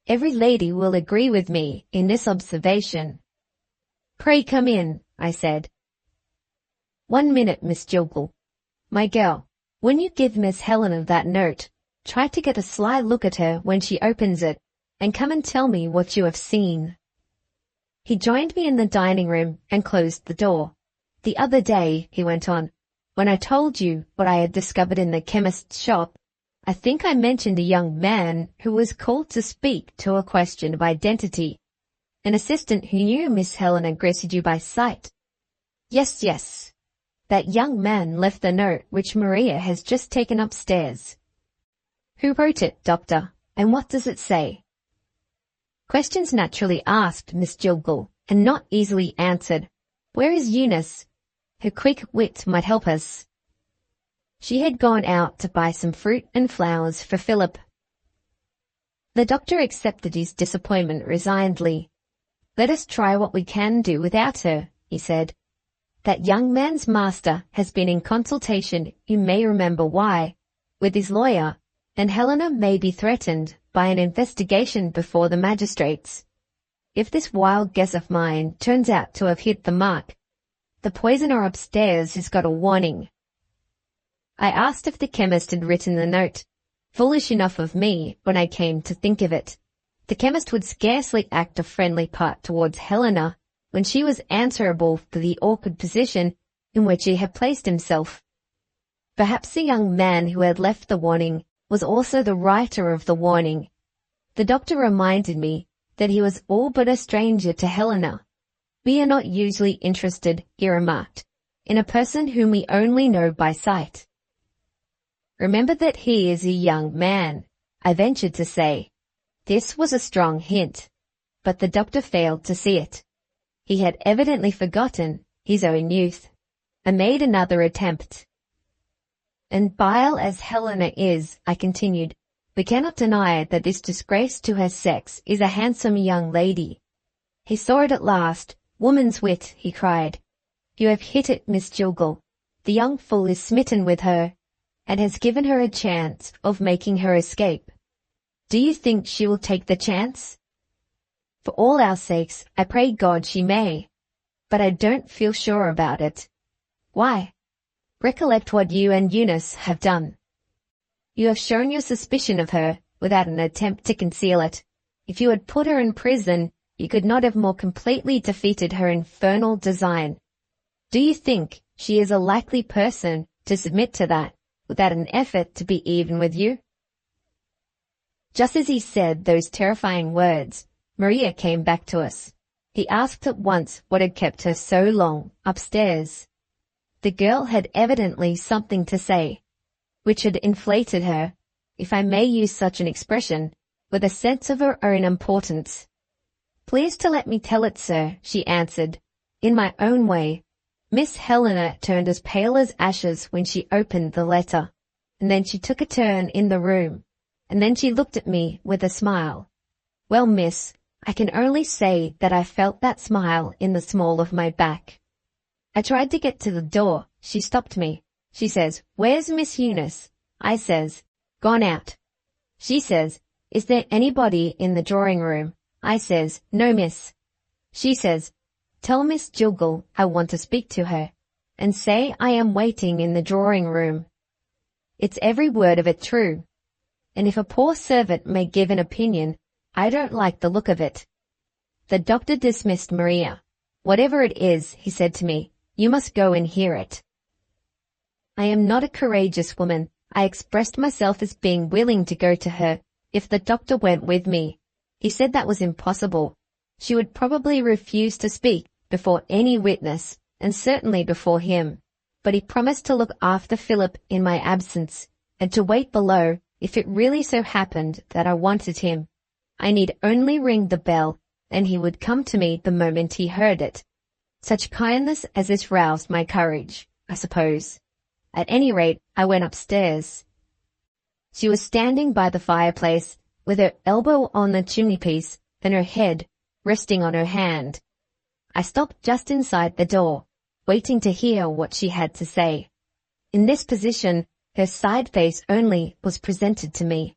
Every lady will agree with me in this observation. "Pray come in," I said. "1 minute, Miss Joggle." My girl, when you give Miss Helena that note, try to get a sly look at her when she opens it, and come and tell me what you have seen." He joined me in the dining room and closed the door. "The other day," he went on, "when I told you what I had discovered in the chemist's shop, I think I mentioned a young man who was called to speak to a question of identity. An assistant who knew Miss Helena greeted you by sight." "Yes, yes. That young man left the note which Maria has just taken upstairs." "Who wrote it, Doctor, and what does it say?" Questions naturally asked, Miss Jilgall, and not easily answered. Where is Eunice? Her quick wit might help us. She had gone out to buy some fruit and flowers for Philip. The doctor accepted his disappointment resignedly. "Let us try what we can do without her," he said. "That young man's master has been in consultation, you may remember why, with his lawyer, and Helena may be threatened by an investigation before the magistrates. If this wild guess of mine turns out to have hit the mark, the poisoner upstairs has got a warning." I asked if the chemist had written the note. Foolish enough of me when I came to think of it. The chemist would scarcely act a friendly part towards Helena when she was answerable for the awkward position in which he had placed himself. Perhaps the young man who had left the warning was also the writer of the warning. The doctor reminded me that he was all but a stranger to Helena. "We are not usually interested," he remarked, "in a person whom we only know by sight." "Remember that he is a young man," I ventured to say. This was a strong hint, but the doctor failed to see it. He had evidently forgotten his own youth. I made another attempt. "And vile as Helena is," I continued, "we cannot deny that this disgrace to her sex is a handsome young lady." He saw it at last. "Woman's wit," he cried. "You have hit it, Miss Jilgall. The young fool is smitten with her, and has given her a chance of making her escape. Do you think she will take the chance? For all our sakes, I pray God she may. But I don't feel sure about it." "Why?" "Recollect what you and Eunice have done. You have shown your suspicion of her without an attempt to conceal it. If you had put her in prison, you could not have more completely defeated her infernal design. Do you think she is a likely person to submit to that without an effort to be even with you?" Just as he said those terrifying words, Maria came back to us. He asked at once what had kept her so long upstairs. The girl had evidently something to say, which had inflated her, if I may use such an expression, with a sense of her own importance. "Please to let me tell it, sir," she answered, "in my own way. Miss Helena turned as pale as ashes when she opened the letter, and then she took a turn in the room, and then she looked at me with a smile. Well, miss, I can only say that I felt that smile in the small of my back. I tried to get to the door. She stopped me. She says, 'Where's Miss Eunice?' I says, 'Gone out.' She says, 'Is there anybody in the drawing room?' I says, 'No, miss.' She says, 'Tell Miss Jilgall I want to speak to her, and say I am waiting in the drawing room.' It's every word of it true. And if a poor servant may give an opinion, I don't like the look of it." The doctor dismissed Maria. "Whatever it is," he said to me, "you must go and hear it." I am not a courageous woman. I expressed myself as being willing to go to her if the doctor went with me. He said that was impossible. She would probably refuse to speak before any witness, and certainly before him. But he promised to look after Philip in my absence, and to wait below if it really so happened that I wanted him. I need only ring the bell, and he would come to me the moment he heard it. Such kindness as this roused my courage, I suppose. At any rate, I went upstairs. She was standing by the fireplace, with her elbow on the chimney-piece, and her head resting on her hand. I stopped just inside the door, waiting to hear what she had to say. In this position, her side face only was presented to me.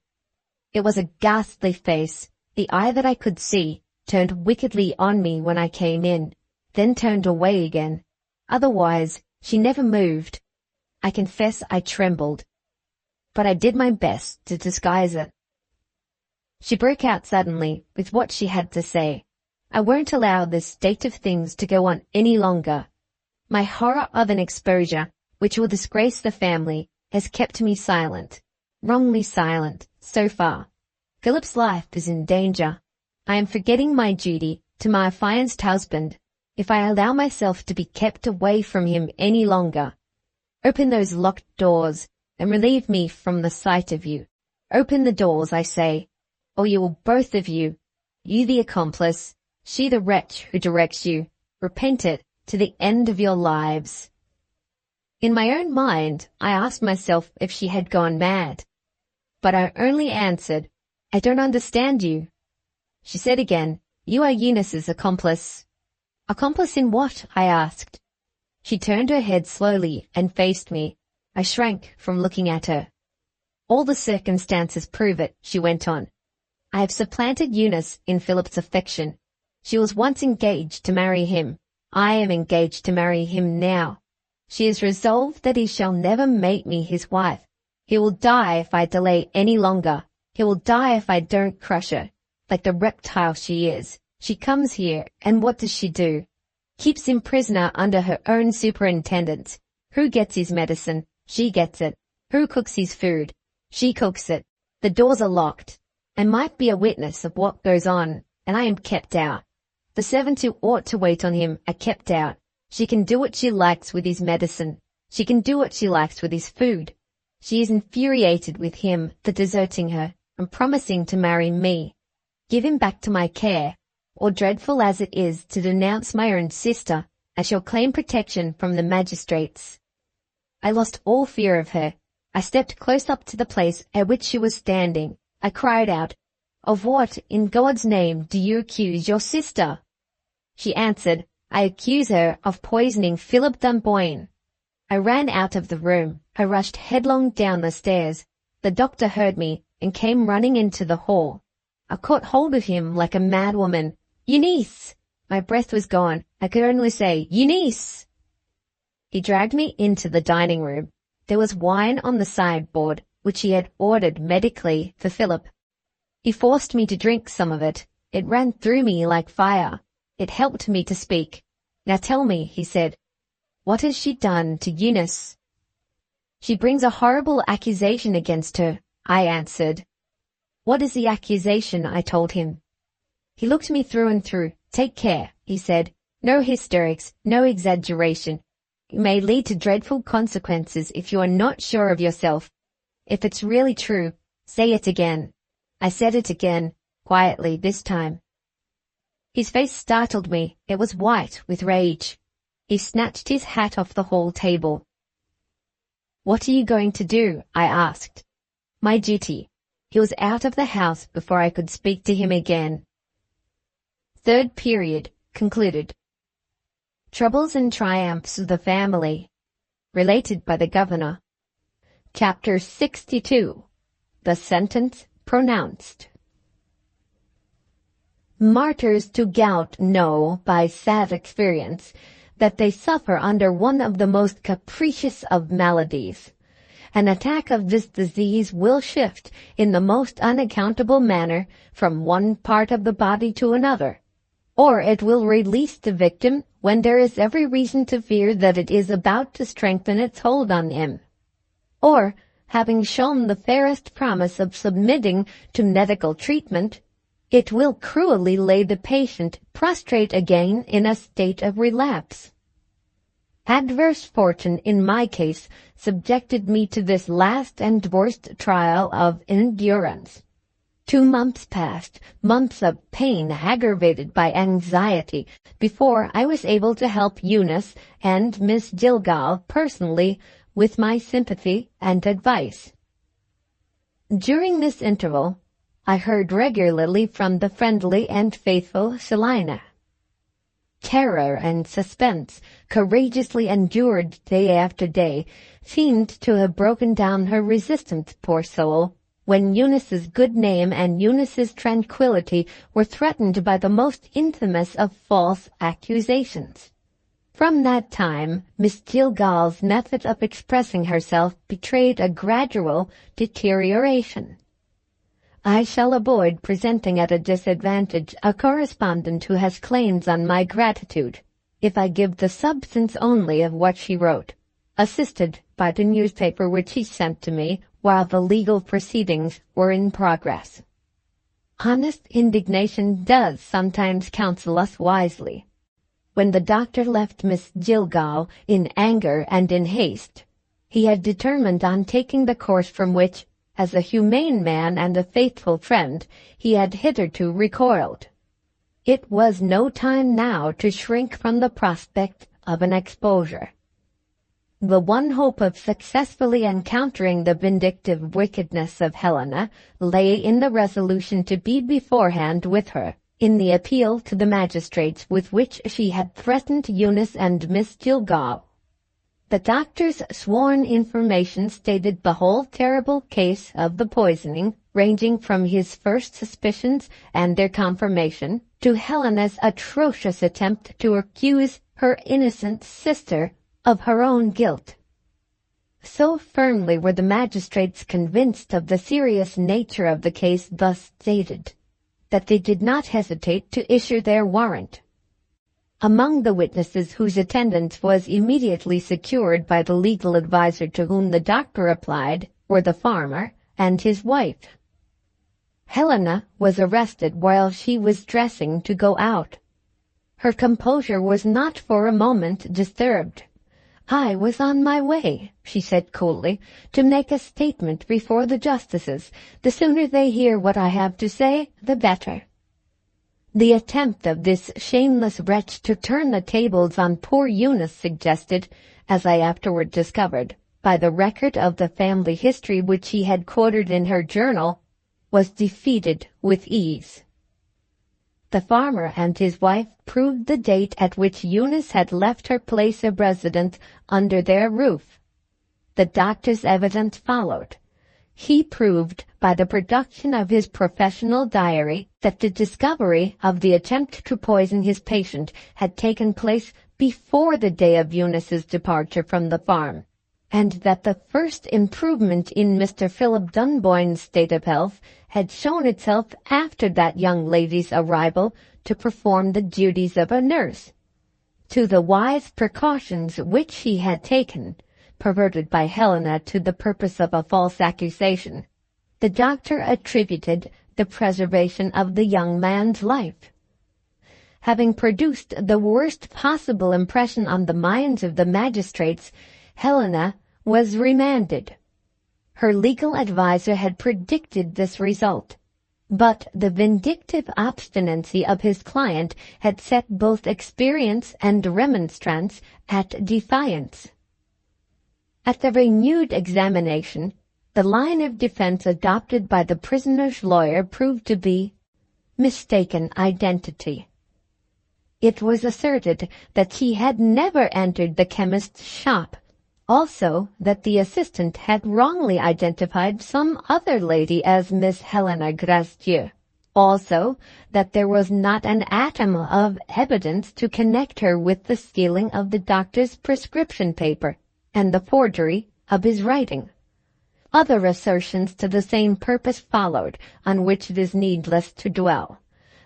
It was a ghastly face. The eye that I could see turned wickedly on me when I came in, then turned away again. Otherwise, she never moved. I confess I trembled, but I did my best to disguise it. She broke out suddenly with what she had to say. I won't allow this state of things to go on any longer. My horror of an exposure, which will disgrace the family, has kept me silent, wrongly silent, so far. Philip's life is in danger. I am forgetting my duty to my affianced husband if I allow myself to be kept away from him any longer. Open those locked doors and relieve me from the sight of you. Open the doors, I say, or you will both of you, you the accomplice, she the wretch who directs you, repent it to the end of your lives. In my own mind, I asked myself if she had gone mad, but I only answered, I don't understand you. She said again, you are Eunice's accomplice. Accomplice in what? I asked. She turned her head slowly and faced me. I shrank from looking at her. All the circumstances prove it, she went on. I have supplanted Eunice in Philip's affection. She was once engaged to marry him. I am engaged to marry him now. She is resolved that he shall never make me his wife. He will die if I delay any longer. He will die if I don't crush her. Like the reptile she is, she comes here, and what does she do? Keeps him prisoner under her own superintendence. Who gets his medicine? She gets it. Who cooks his food? She cooks it. The doors are locked. I might be a witness of what goes on, and I am kept out. The servants who ought to wait on him are kept out. She can do what she likes with his medicine. She can do what she likes with his food. She is infuriated with him for deserting her and promising to marry me. Give him back to my care, or dreadful as it is to denounce my own sister, I shall claim protection from the magistrates. I lost all fear of her. I stepped close up to the place at which she was standing. I cried out, of what, in God's name, do you accuse your sister? She answered, I accuse her of poisoning Philip Dunboyne. I ran out of the room. I rushed headlong down the stairs. The doctor heard me and came running into the hall. I caught hold of him like a madwoman. Eunice! My breath was gone. I could only say, Eunice! He dragged me into the dining room. There was wine on the sideboard, which he had ordered medically for Philip. He forced me to drink some of it. It ran through me like fire. It helped me to speak. Now tell me, he said, what has she done to Eunice? She brings a horrible accusation against her, I answered. What is the accusation? I told him. He looked me through and through. Take care, he said. No hysterics, no exaggeration. It may lead to dreadful consequences if you are not sure of yourself. If it's really true, say it again. I said it again, quietly this time. His face startled me. It was white with rage. He snatched his hat off the hall table. What are you going to do? I asked. My duty. He was out of the house before I could speak to him again. Third period concluded. Troubles and triumphs of the family. Related by the governor. Chapter 62. The sentence pronounced. Martyrs to gout know by sad experience that they suffer under one of the most capricious of maladies. An attack of this disease will shift in the most unaccountable manner from one part of the body to another, or it will release the victim when there is every reason to fear that it is about to strengthen its hold on him, or, having shown the fairest promise of submitting to medical treatment, it will cruelly lay the patient prostrate again in a state of relapse. Adverse fortune in my case subjected me to this last and worst trial of endurance. 2 months passed, months of pain aggravated by anxiety, before I was able to help Eunice and Miss Gilgal personally with my sympathy and advice. During this interval, I heard regularly from the friendly and faithful Selina. Terror and suspense, courageously endured day after day, seemed to have broken down her resistance, poor soul, when Eunice's good name and Eunice's tranquillity were threatened by the most infamous of false accusations. From that time, Miss Gilgal's method of expressing herself betrayed a gradual deterioration. I shall avoid presenting at a disadvantage a correspondent who has claims on my gratitude, if I give the substance only of what she wrote, assisted by the newspaper which she sent to me while the legal proceedings were in progress. Honest indignation does sometimes counsel us wisely. When the doctor left Miss Gilgal in anger and in haste, he had determined on taking the course from which, as a humane man and a faithful friend, he had hitherto recoiled. It was no time now to shrink from the prospect of an exposure. The one hope of successfully encountering the vindictive wickedness of Helena lay in the resolution to be beforehand with her in the appeal to the magistrates with which she had threatened Eunice and Miss Gilgal. The doctor's sworn information stated the whole terrible case of the poisoning, ranging from his first suspicions and their confirmation to Helena's atrocious attempt to accuse her innocent sister of her own guilt. So firmly were the magistrates convinced of the serious nature of the case thus stated, that they did not hesitate to issue their warrant. Among the witnesses whose attendance was immediately secured by the legal adviser to whom the doctor applied were the farmer and his wife. Helena was arrested while she was dressing to go out. Her composure was not for a moment disturbed. "I was on my way," she said coolly, "to make a statement before the justices. The sooner they hear what I have to say, the better." The attempt of this shameless wretch to turn the tables on poor Eunice suggested, as I afterward discovered, by the record of the family history which she had quoted in her journal, was defeated with ease. The farmer and his wife proved the date at which Eunice had left her place of residence under their roof. The doctor's evidence followed. He proved by the production of his professional diary that the discovery of the attempt to poison his patient had taken place before the day of Eunice's departure from the farm, and that the first improvement in Mr. Philip Dunboyne's state of health had shown itself after that young lady's arrival to perform the duties of a nurse. To the wise precautions which he had taken, perverted by Helena to the purpose of a false accusation, the doctor attributed the preservation of the young man's life. Having produced the worst possible impression on the minds of the magistrates, Helena was remanded. Her legal adviser had predicted this result, but the vindictive obstinacy of his client had set both experience and remonstrance at defiance. At the renewed examination, the line of defense adopted by the prisoner's lawyer proved to be mistaken identity. It was asserted that he had never entered the chemist's shop, also that the assistant had wrongly identified some other lady as Miss Helena Gracedieu, also that there was not an atom of evidence to connect her with the stealing of the doctor's prescription paper and the forgery of his writing. Other assertions to the same purpose followed, on which it is needless to dwell.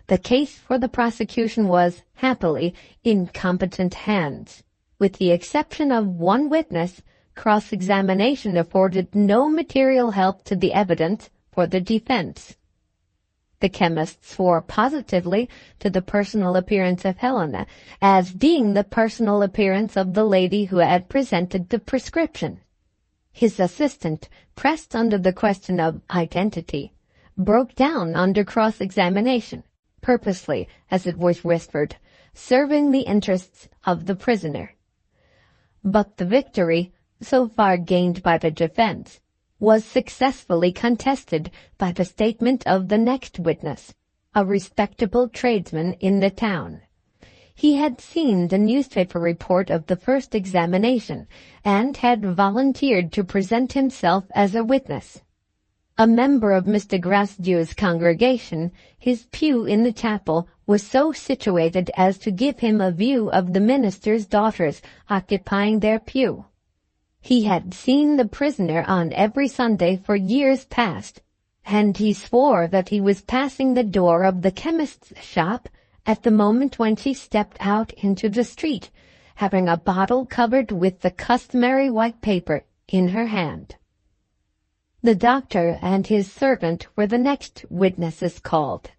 The case for the prosecution was, happily, in competent hands. With the exception of one witness, cross-examination afforded no material help to the evidence for the defense. The chemist swore positively to the personal appearance of Helena as being the personal appearance of the lady who had presented the prescription. His assistant, pressed under the question of identity, broke down under cross-examination, purposely, as it was whispered, serving the interests of the prisoner. But the victory, so far gained by the defense, was successfully contested by the statement of the next witness, a respectable tradesman in the town. He had seen the newspaper report of the first examination, and had volunteered to present himself as a witness. A member of Mr. Gracedieu's congregation, his pew in the chapel was so situated as to give him a view of the minister's daughters occupying their pew. He had seen the prisoner on every Sunday for years past, and he swore that he was passing the door of the chemist's shop at the moment when she stepped out into the street, having a bottle covered with the customary white paper in her hand. The doctor and his servant were the next witnesses called.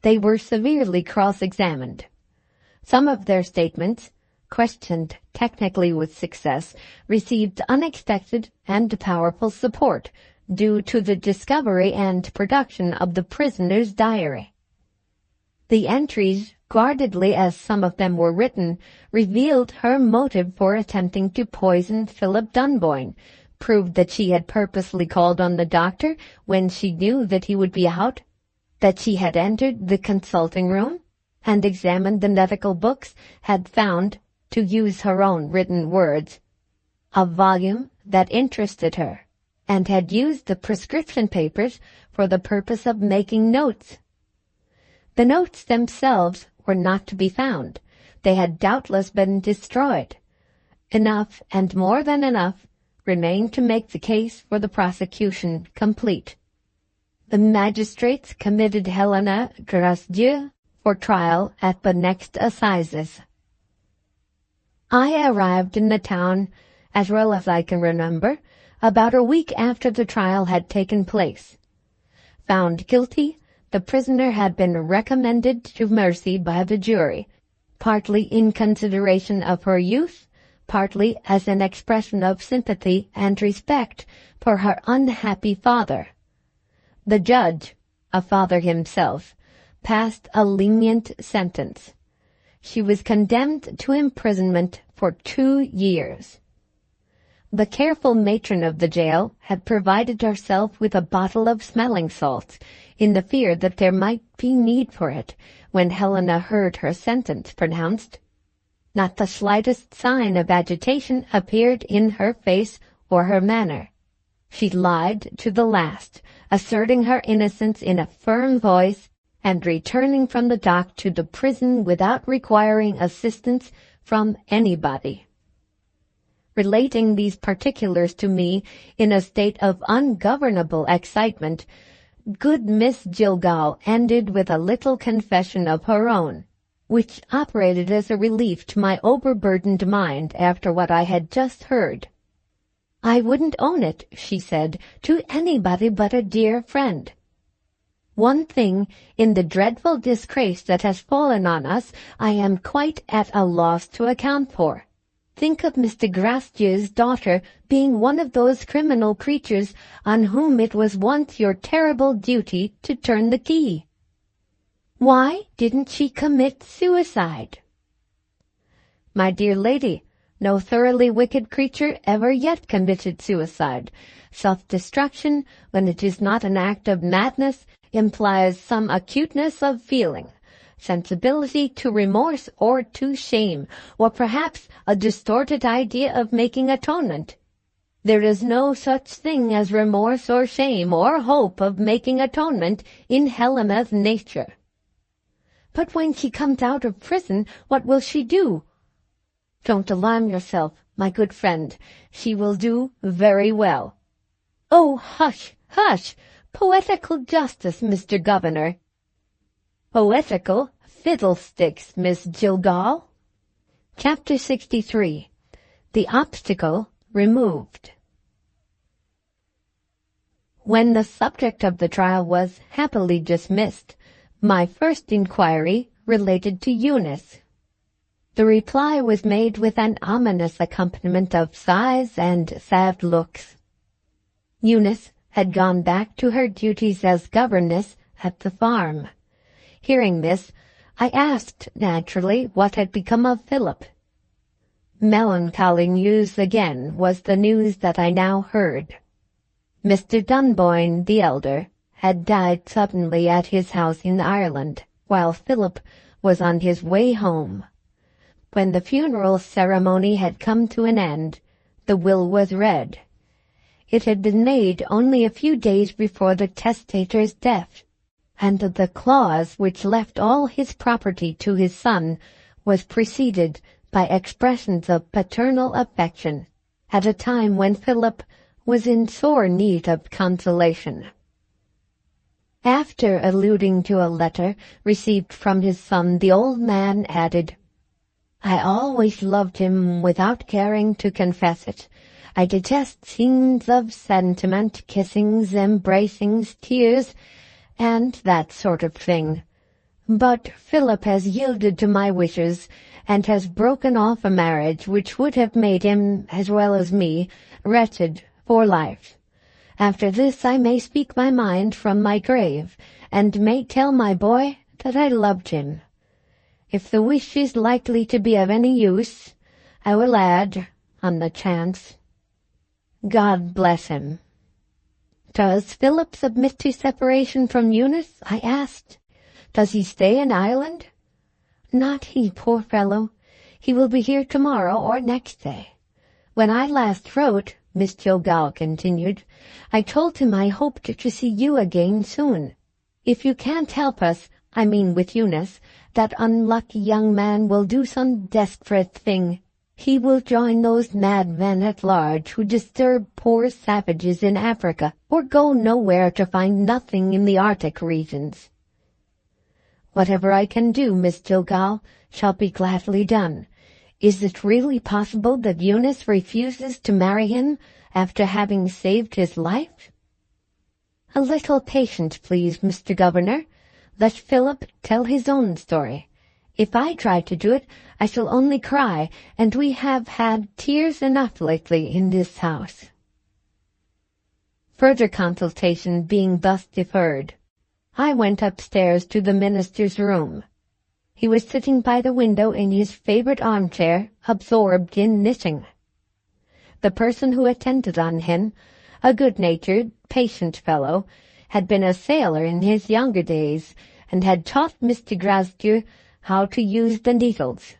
They were severely cross-examined. Some of their statements, questioned technically with success, received unexpected and powerful support due to the discovery and production of the prisoner's diary. The entries, guardedly as some of them were written, revealed her motive for attempting to poison Philip Dunboyne, proved that she had purposely called on the doctor when she knew that he would be out, that she had entered the consulting room and examined the medical books, had found, to use her own written words, a volume that interested her, and had used the prescription papers for the purpose of making notes. The notes themselves were not to be found. They had doubtless been destroyed. Enough, and more than enough, remained to make the case for the prosecution complete. The magistrates committed Helena Gracedieu for trial at the next assizes. I arrived in the town, as well as I can remember, about a week after the trial had taken place. Found guilty, the prisoner had been recommended to mercy by the jury, partly in consideration of her youth, partly as an expression of sympathy and respect for her unhappy father. The judge, a father himself, passed a lenient sentence. She was condemned to imprisonment for 2 years. The careful matron of the jail had provided herself with a bottle of smelling salts, in the fear that there might be need for it when Helena heard her sentence pronounced. Not the slightest sign of agitation appeared in her face or her manner. She lied to the last, asserting her innocence in a firm voice, and returning from the dock to the prison without requiring assistance from anybody. Relating these particulars to me in a state of ungovernable excitement, good Miss Gilgal ended with a little confession of her own, which operated as a relief to my overburdened mind after what I had just heard. I wouldn't own it, she said, to anybody but a dear friend. One thing, in the dreadful disgrace that has fallen on us, I am quite at a loss to account for. Think of Mr. Gracedieu's daughter being one of those criminal creatures on whom it was once your terrible duty to turn the key. Why didn't she commit suicide? My dear lady, no thoroughly wicked creature ever yet committed suicide. Self-destruction, when it is not an act of madness, implies some acuteness of feeling, sensibility to remorse or to shame, or perhaps a distorted idea of making atonement. There is no such thing as remorse or shame or hope of making atonement in Helena's nature. But when she comes out of prison, what will she do? Don't alarm yourself, my good friend. She will do very well. Oh, hush, hush! Poetical justice, Mr. Governor. Poetical fiddlesticks, Miss Gilgal. Chapter 63. The Obstacle Removed. When the subject of the trial was happily dismissed, my first inquiry related to Eunice. The reply was made with an ominous accompaniment of sighs and sad looks. Eunice had gone back to her duties as governess at the farm. Hearing this, I asked, naturally, what had become of Philip. Melancholy news again was the news that I now heard. Mr. Dunboyne, the elder, had died suddenly at his house in Ireland, while Philip was on his way home. When the funeral ceremony had come to an end, the will was read. It had been made only a few days before the testator's death, and the clause which left all his property to his son was preceded by expressions of paternal affection, at a time when Philip was in sore need of consolation. After alluding to a letter received from his son, the old man added, "I always loved him without caring to confess it. I detest scenes of sentiment, kissings, embracings, tears, and that sort of thing. But Philip has yielded to my wishes, and has broken off a marriage which would have made him, as well as me, wretched for life. After this I may speak my mind from my grave, and may tell my boy that I loved him. If the wish is likely to be of any use, I will add, on the chance, God bless him." "Does Philip submit to separation from Eunice?" I asked. "Does he stay in Ireland?" "Not he, poor fellow. He will be here tomorrow or next day. When I last wrote," Miss Gilgal continued, "I told him I hoped to see you again soon. If you can't help us, I mean with Eunice, that unlucky young man will do some desperate thing. He will join those madmen at large who disturb poor savages in Africa, or go nowhere to find nothing in the Arctic regions." "Whatever I can do, Miss Gilgal, shall be gladly done. Is it really possible that Eunice refuses to marry him after having saved his life?" "A little patience, please, Mr. Governor. Let Philip tell his own story. If I try to do it, I shall only cry, and we have had tears enough lately in this house." Further consultation being thus deferred, I went upstairs to the minister's room. He was sitting by the window in his favorite armchair, absorbed in knitting. The person who attended on him, a good-natured, patient fellow, had been a sailor in his younger days, and had taught Mr. Grasdieu how to use the needles.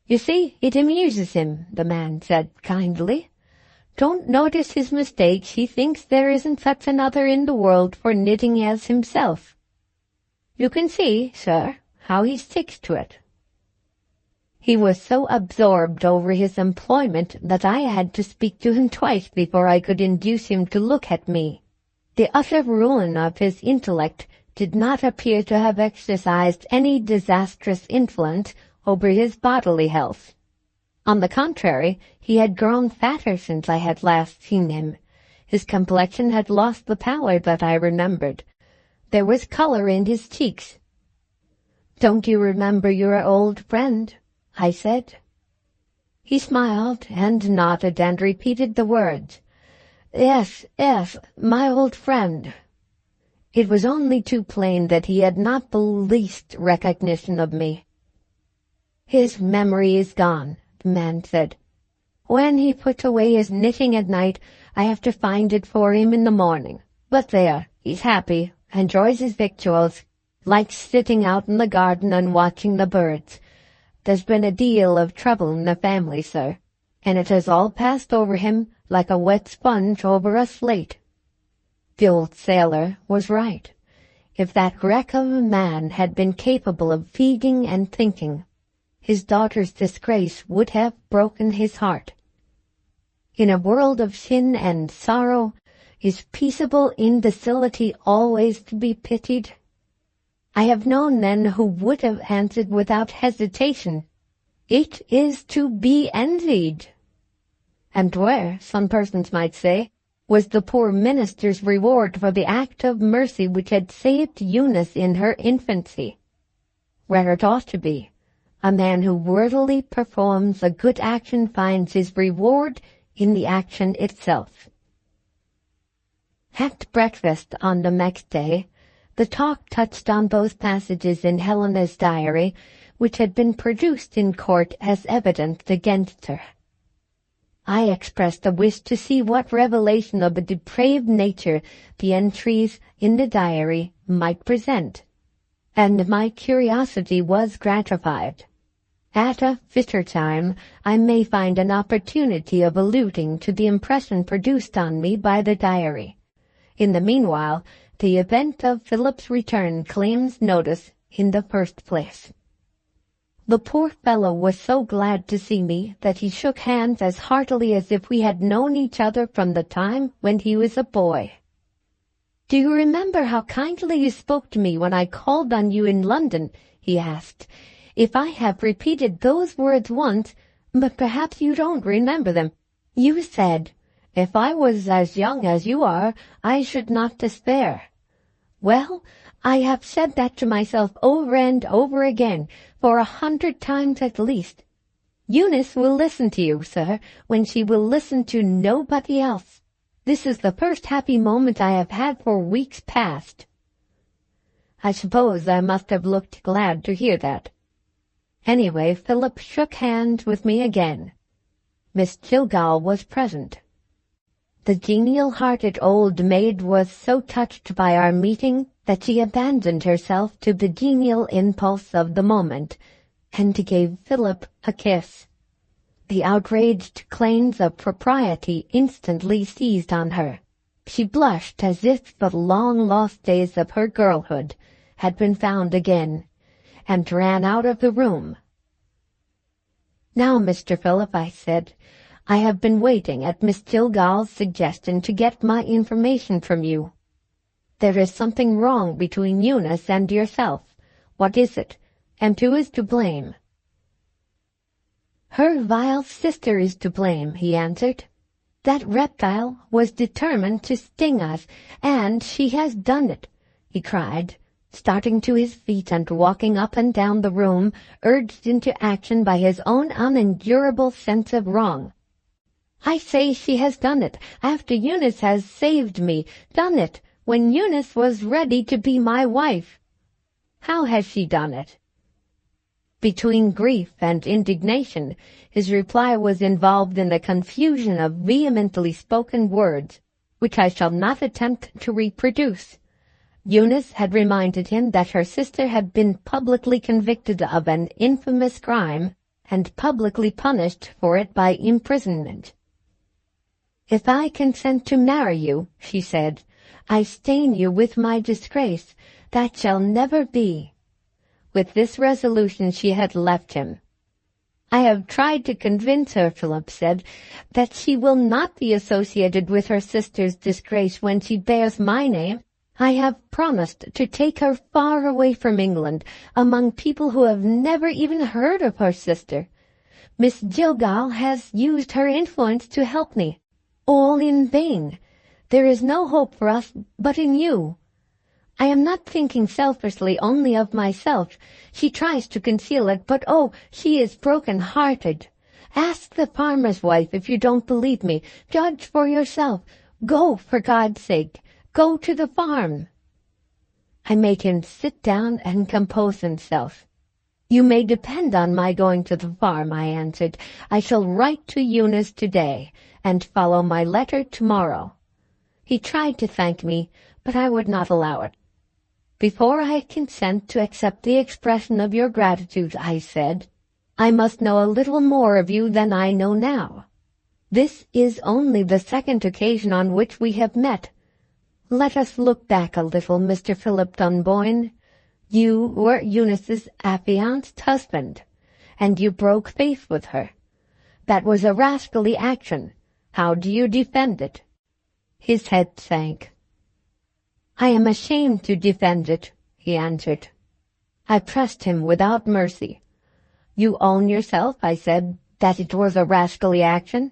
"You see, it amuses him," the man said kindly. "Don't notice his mistakes. He thinks there isn't such another in the world for knitting as himself. You can see, sir, how he sticks to it." He was so absorbed over his employment that I had to speak to him twice before I could induce him to look at me. The utter ruin of his intellect did not appear to have exercised any disastrous influence over his bodily health. On the contrary, he had grown fatter since I had last seen him. His complexion had lost the pallor that I remembered. There was color in his cheeks. "Don't you remember your old friend?" I said. He smiled and nodded and repeated the words. Yes, my old friend." It was only too plain that he had not the least recognition of me. "His memory is gone," the man said. "When he puts away his knitting at night, I have to find it for him in the morning. But there, he's happy, enjoys his victuals, likes sitting out in the garden and watching the birds. There's been a deal of trouble in the family, sir, and it has all passed over him like a wet sponge over a slate." The old sailor was right. If that wreck of a man had been capable of feeding and thinking, his daughter's disgrace would have broken his heart. In a world of sin and sorrow, is peaceable imbecility always to be pitied? I have known men who would have answered without hesitation, "It is to be envied." And where, some persons might say, was the poor minister's reward for the act of mercy which had saved Eunice in her infancy? Where it ought to be. A man who worthily performs a good action finds his reward in the action itself. At breakfast on the next day, the talk touched on those passages in Helena's diary which had been produced in court as evidence against her. I expressed a wish to see what revelation of a depraved nature the entries in the diary might present, and my curiosity was gratified. At a fitter time, I may find an opportunity of alluding to the impression produced on me by the diary. In the meanwhile, the event of Philip's return claims notice in the first place. The poor fellow was so glad to see me that he shook hands as heartily as if we had known each other from the time when he was a boy. "Do you remember how kindly you spoke to me when I called on you in London?" he asked. "If I have repeated those words once, but perhaps you don't remember them, you said, 'If I was as young as you are, I should not despair.' Well, I have said that to myself over and over again, for 100 times at least. Eunice will listen to you, sir, when she will listen to nobody else. This is the first happy moment I have had for weeks past." I suppose I must have looked glad to hear that. Anyway, Philip shook hands with me again. Miss Jillgall was present. The genial-hearted old maid was so touched by our meeting that she abandoned herself to the genial impulse of the moment, and gave Philip a kiss. The outraged claims of propriety instantly seized on her. She blushed as if the long-lost days of her girlhood had been found again, and ran out of the room. "Now, Mr. Philip," I said, "I have been waiting at Miss Jillgall's suggestion to get my information from you. There is something wrong between Eunice and yourself. What is it, and who is to blame?" "Her vile sister is to blame," he answered. "That reptile was determined to sting us, and she has done it," he cried, starting to his feet and walking up and down the room, urged into action by his own unendurable sense of wrong. "I say she has done it, after Eunice has saved me, done it, when Eunice was ready to be my wife." "How has she done it?" Between grief and indignation, his reply was involved in a confusion of vehemently spoken words, which I shall not attempt to reproduce. Eunice had reminded him that her sister had been publicly convicted of an infamous crime, and publicly punished for it by imprisonment. "If I consent to marry you," she said, "I stain you with my disgrace. That shall never be." With this resolution she had left him. "I have tried to convince her," Philip said, "that she will not be associated with her sister's disgrace when she bears my name. I have promised to take her far away from England, among people who have never even heard of her sister. Miss Jillgall has used her influence to help me. All in vain. There is no hope for us but in you. I am not thinking selfishly only of myself. She tries to conceal it, but oh, she is broken-hearted. Ask the farmer's wife if you don't believe me. Judge for yourself. Go, for God's sake. Go to the farm." I made him sit down and compose himself. "You may depend on my going to the farm," I answered. "I shall write to Eunice today, and follow my letter tomorrow." He tried to thank me, but I would not allow it. "Before I consent to accept the expression of your gratitude," I said, "I must know a little more of you than I know now. This is only the second occasion on which we have met. Let us look back a little, Mr. Philip Dunboyne. You were Eunice's affianced husband, and you broke faith with her. That was a rascally action. How do you defend it?" His head sank. "I am ashamed to defend it," he answered. I pressed him without mercy. "You own yourself," I said, "that it was a rascally action?"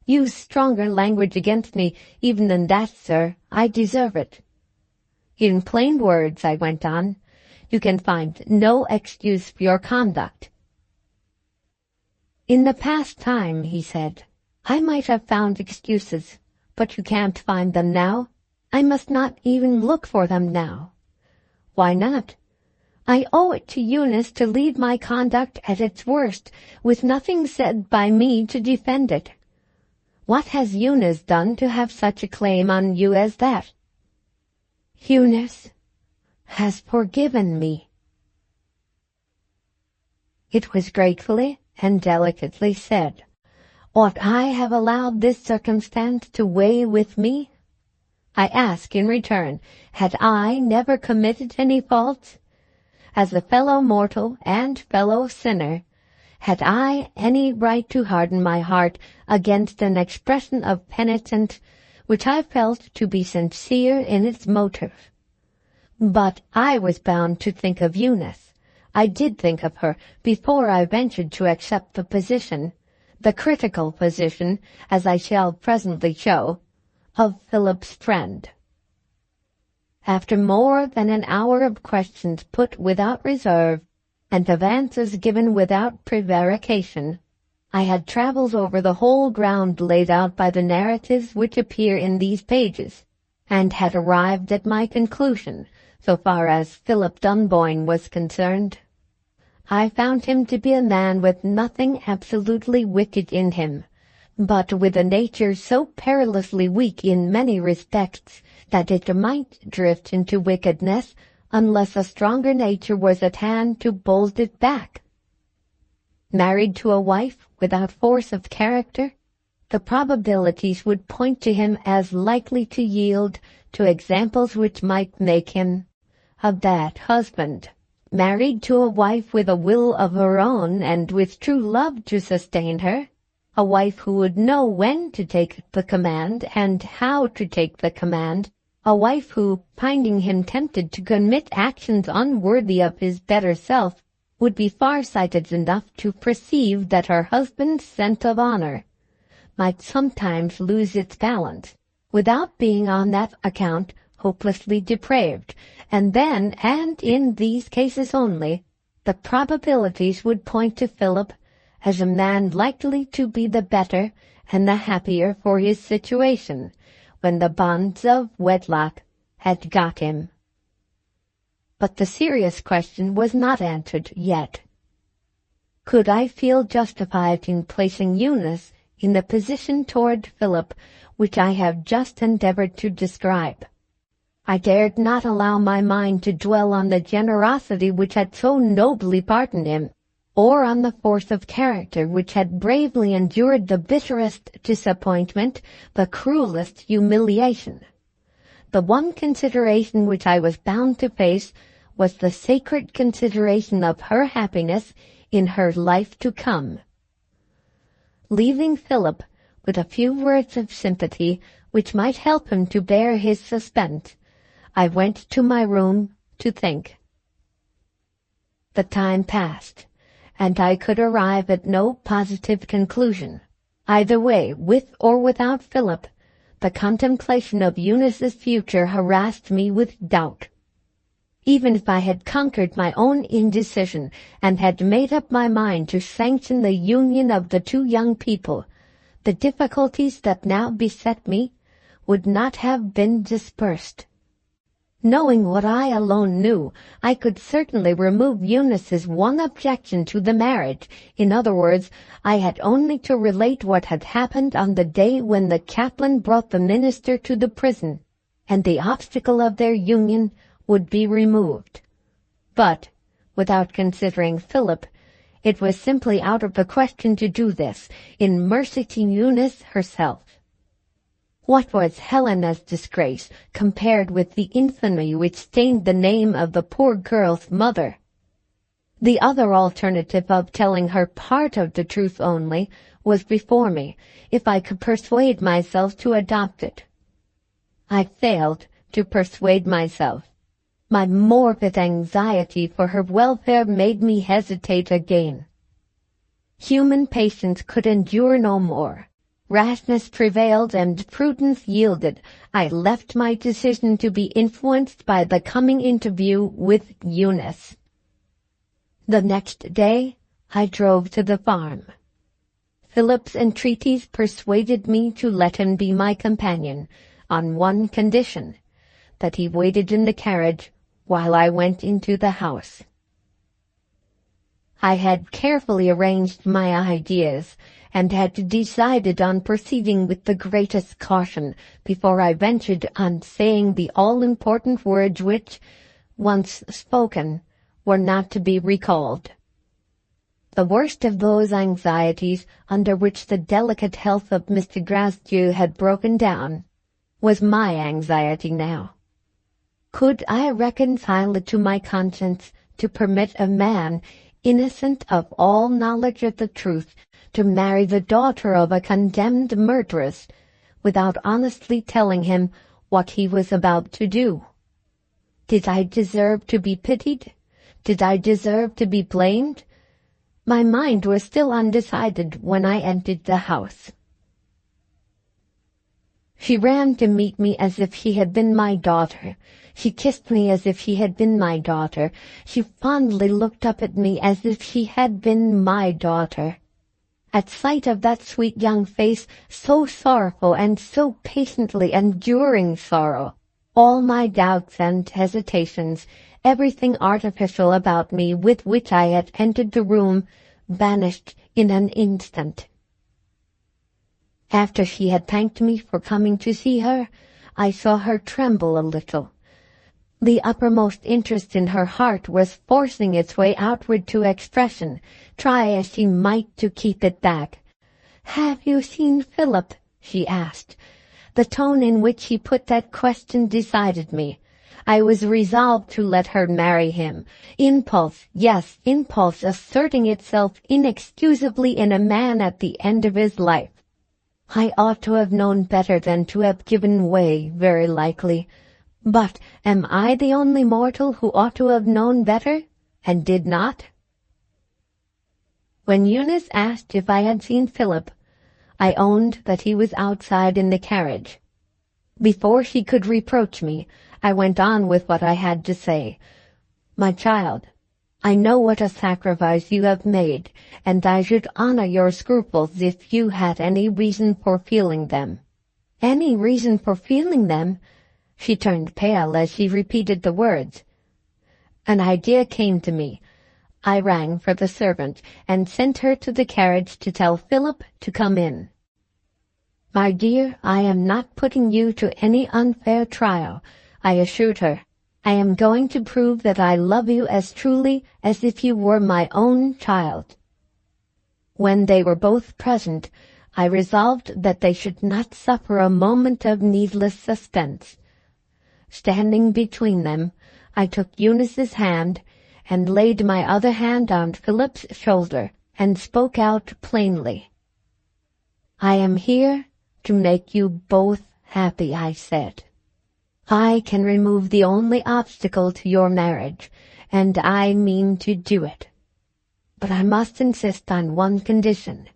"Use stronger language against me even than that, sir. I deserve it." "In plain words," I went on, "you can find no excuse for your conduct." "In the past time," he said, "I might have found excuses, but you can't find them now. I must not even look for them now." "Why not?" "I owe it to Eunice to leave my conduct at its worst, with nothing said by me to defend it." "What has Eunice done to have such a claim on you as that?" "Eunice has forgiven me." It was gratefully and delicately said. Ought I have allowed this circumstance to weigh with me? I ask in return, had I never committed any faults? As a fellow mortal and fellow sinner, had I any right to harden my heart against an expression of penitence which I felt to be sincere in its motive? But I was bound to think of Eunice. I did think of her before I ventured to accept the position, the critical position, as I shall presently show, of Philip's friend. After more than an hour of questions put without reserve, and of answers given without prevarication, I had travelled over the whole ground laid out by the narratives which appear in these pages, and had arrived at my conclusion, so far as Philip Dunboyne was concerned. I found him to be a man with nothing absolutely wicked in him, but with a nature so perilously weak in many respects that it might drift into wickedness unless a stronger nature was at hand to bolt it back. Married to a wife without force of character, the probabilities would point to him as likely to yield to examples which might make him of that husband. Married to a wife with a will of her own and with true love to sustain her, a wife who would know when to take the command and how to take the command, a wife who, finding him tempted to commit actions unworthy of his better self, would be far-sighted enough to perceive that her husband's sense of honor might sometimes lose its balance, without being on that account hopelessly depraved, and then, and in these cases only, the probabilities would point to Philip as a man likely to be the better and the happier for his situation, when the bonds of wedlock had got him. But the serious question was not answered yet. Could I feel justified in placing Eunice in the position toward Philip which I have just endeavored to describe? I dared not allow my mind to dwell on the generosity which had so nobly pardoned him, or on the force of character which had bravely endured the bitterest disappointment, the cruelest humiliation. The one consideration which I was bound to face was the sacred consideration of her happiness in her life to come. Leaving Philip with a few words of sympathy which might help him to bear his suspense, I went to my room to think. The time passed, and I could arrive at no positive conclusion. Either way, with or without Philip, the contemplation of Eunice's future harassed me with doubt. Even if I had conquered my own indecision and had made up my mind to sanction the union of the two young people, the difficulties that now beset me would not have been dispersed. Knowing what I alone knew, I could certainly remove Eunice's one objection to the marriage. In other words, I had only to relate what had happened on the day when the chaplain brought the minister to the prison, and the obstacle of their union would be removed. But, without considering Philip, it was simply out of the question to do this, in mercy to Eunice herself. What was Helena's disgrace compared with the infamy which stained the name of the poor girl's mother? The other alternative of telling her part of the truth only was before me, if I could persuade myself to adopt it. I failed to persuade myself. My morbid anxiety for her welfare made me hesitate again. Human patience could endure no more. Rashness prevailed and prudence yielded. I left my decision to be influenced by the coming interview with Eunice. The next day I drove to the farm. Philip's entreaties persuaded me to let him be my companion, on one condition, that he waited in the carriage while I went into the house. I had carefully arranged my ideas, and had decided on proceeding with the greatest caution before I ventured on saying the all-important words which, once spoken, were not to be recalled. The worst of those anxieties under which the delicate health of Mr. Grasdew had broken down was my anxiety now. Could I reconcile it to my conscience to permit a man, innocent of all knowledge of the truth, to marry the daughter of a condemned murderess, without honestly telling him what he was about to do? Did I deserve to be pitied? Did I deserve to be blamed? My mind was still undecided when I entered the house. She ran to meet me as if he had been my daughter. She kissed me as if he had been my daughter. She fondly looked up at me as if she had been my daughter. At sight of that sweet young face, so sorrowful and so patiently enduring sorrow, all my doubts and hesitations, everything artificial about me with which I had entered the room, vanished in an instant. After she had thanked me for coming to see her, I saw her tremble a little. The uppermost interest in her heart was forcing its way outward to expression, try as she might to keep it back. "Have you seen Philip?" she asked. The tone in which he put that question decided me. I was resolved to let her marry him. Impulse, yes, impulse asserting itself inexcusably in a man at the end of his life. I ought to have known better than to have given way, very likely. But am I the only mortal who ought to have known better, and did not? When Eunice asked if I had seen Philip, I owned that he was outside in the carriage. Before she could reproach me, I went on with what I had to say. "My child, I know what a sacrifice you have made, and I should honor your scruples if you had any reason for feeling them." "Any reason for feeling them?" She turned pale as she repeated the words. An idea came to me. I rang for the servant and sent her to the carriage to tell Philip to come in. "My dear, I am not putting you to any unfair trial," I assured her. "I am going to prove that I love you as truly as if you were my own child." When they were both present, I resolved that they should not suffer a moment of needless suspense. Standing between them, I took Eunice's hand and laid my other hand on Philip's shoulder and spoke out plainly. "I am here to make you both happy," I said. "I can remove the only obstacle to your marriage, and I mean to do it. But I must insist on one condition.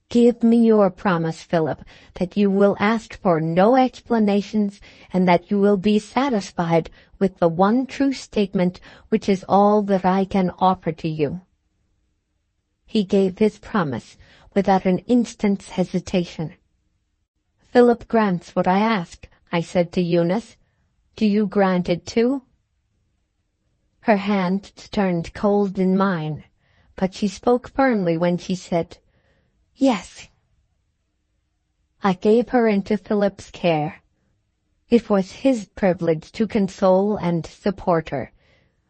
Give me your promise, Philip, that you will ask for no explanations and that you will be satisfied with the one true statement which is all that I can offer to you." He gave his promise without an instant's hesitation. "Philip grants what I ask," I said to Eunice. "Do you grant it too?" Her hand turned cold in mine, but she spoke firmly when she said, "Yes." I gave her into Philip's care. It was his privilege to console and support her.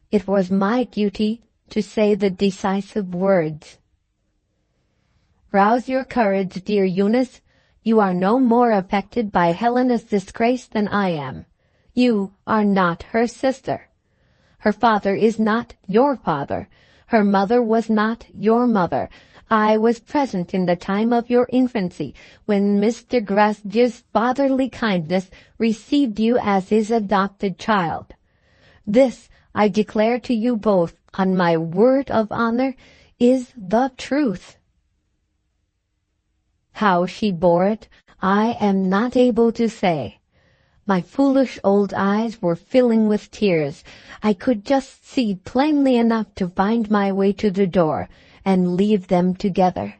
It was my duty to say the decisive words. "Rouse your courage, dear Eunice. You are no more affected by Helena's disgrace than I am. You are not her sister. Her father is not your father. Her mother was not your mother. I was present in the time of your infancy, when Mr. Grasdew's fatherly kindness received you as his adopted child. This, I declare to you both, on my word of honor, is the truth." How she bore it, I am not able to say. My foolish old eyes were filling with tears. I could just see plainly enough to find my way to the door and leave them together.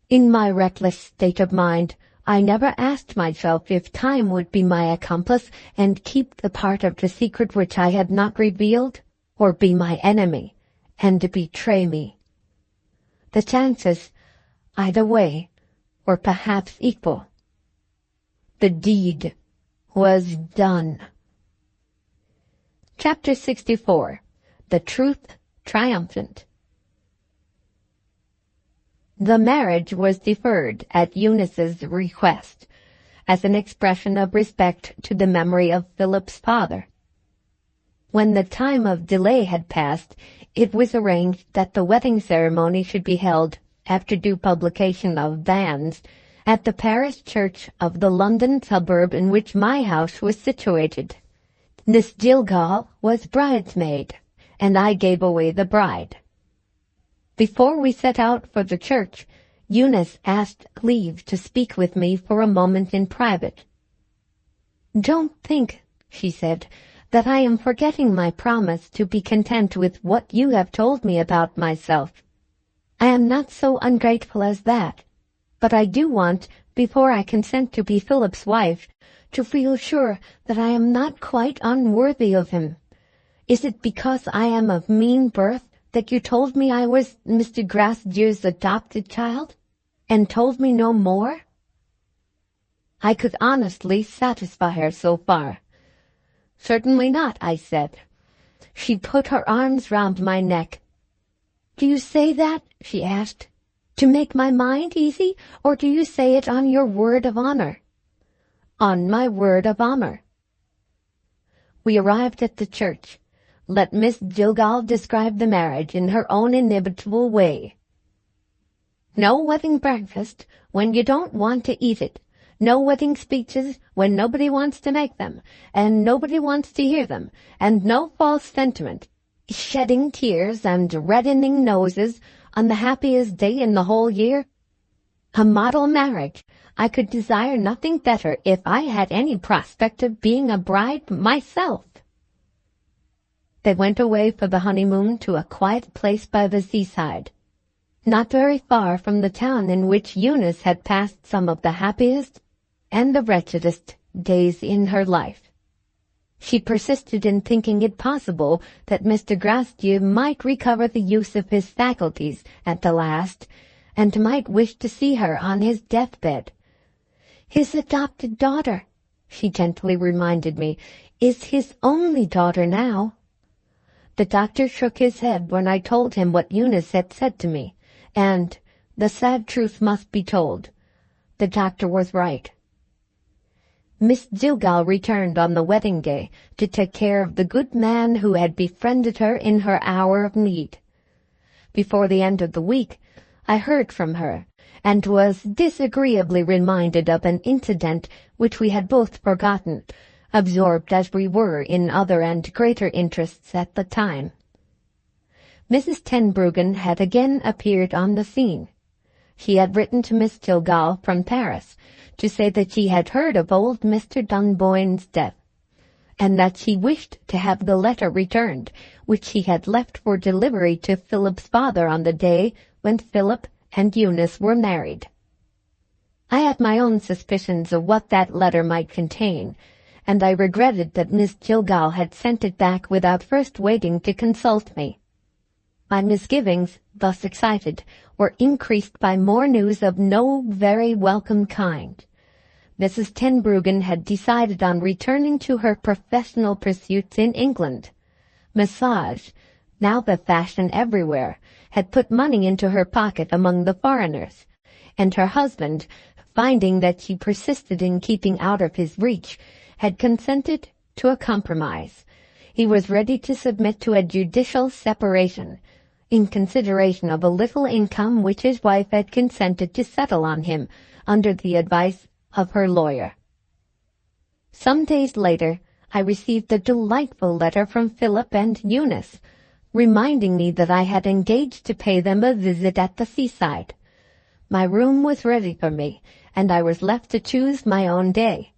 In my reckless state of mind, I never asked myself if time would be my accomplice and keep the part of the secret which I had not revealed, or be my enemy and betray me. The chances, either way, were perhaps equal. The deed was done. Chapter 64. The Truth Triumphant. The marriage was deferred at Eunice's request, as an expression of respect to the memory of Philip's father. When the time of delay had passed, it was arranged that the wedding ceremony should be held, after due publication of banns, at the parish church of the London suburb in which my house was situated. Miss Jillgall was bridesmaid, and I gave away the bride. Before we set out for the church, Eunice asked leave to speak with me for a moment in private. "Don't think," she said, "that I am forgetting my promise to be content with what you have told me about myself. I am not so ungrateful as that, but I do want, before I consent to be Philip's wife, to feel sure that I am not quite unworthy of him. Is it because I am of mean birth that you told me I was Mr. Gracedieu's adopted child, and told me no more?" I could honestly satisfy her so far. "Certainly not," I said. She put her arms round my neck. "Do you say that," she asked, "to make my mind easy, or do you say it on your word of honor?" "On my word of honor." We arrived at the church. Let Miss Jillgall describe the marriage in her own inimitable way. "No wedding breakfast when you don't want to eat it. No wedding speeches when nobody wants to make them, and nobody wants to hear them, and no false sentiment. Shedding tears and reddening noses on the happiest day in the whole year. A model marriage. I could desire nothing better if I had any prospect of being a bride myself." They went away for the honeymoon to a quiet place by the seaside, not very far from the town in which Eunice had passed some of the happiest and the wretchedest days in her life. She persisted in thinking it possible that Mr. Gracedieu might recover the use of his faculties at the last, and might wish to see her on his deathbed. "His adopted daughter," she gently reminded me, "is his only daughter now." The doctor shook his head when I told him what Eunice had said to me, and, the sad truth must be told, the doctor was right. Miss Jillgall returned on the wedding day to take care of the good man who had befriended her in her hour of need. Before the end of the week, I heard from her, and was disagreeably reminded of an incident which we had both forgotten, absorbed as we were in other and greater interests at the time. Mrs. Tenbruggen had again appeared on the scene. She had written to Miss Jillgall from Paris to say that she had heard of old Mr. Dunboyne's death, and that she wished to have the letter returned, which she had left for delivery to Philip's father on the day when Philip and Eunice were married. I had my own suspicions of what that letter might contain, and I regretted that Miss Jillgall had sent it back without first waiting to consult me. My misgivings, thus excited, were increased by more news of no very welcome kind. Mrs. Tenbruggen had decided on returning to her professional pursuits in England. Massage, now the fashion everywhere, had put money into her pocket among the foreigners, and her husband, finding that she persisted in keeping out of his reach, had consented to a compromise. He was ready to submit to a judicial separation, in consideration of a little income which his wife had consented to settle on him under the advice of her lawyer. Some days later, I received a delightful letter from Philip and Eunice, reminding me that I had engaged to pay them a visit at the seaside. My room was ready for me, and I was left to choose my own day.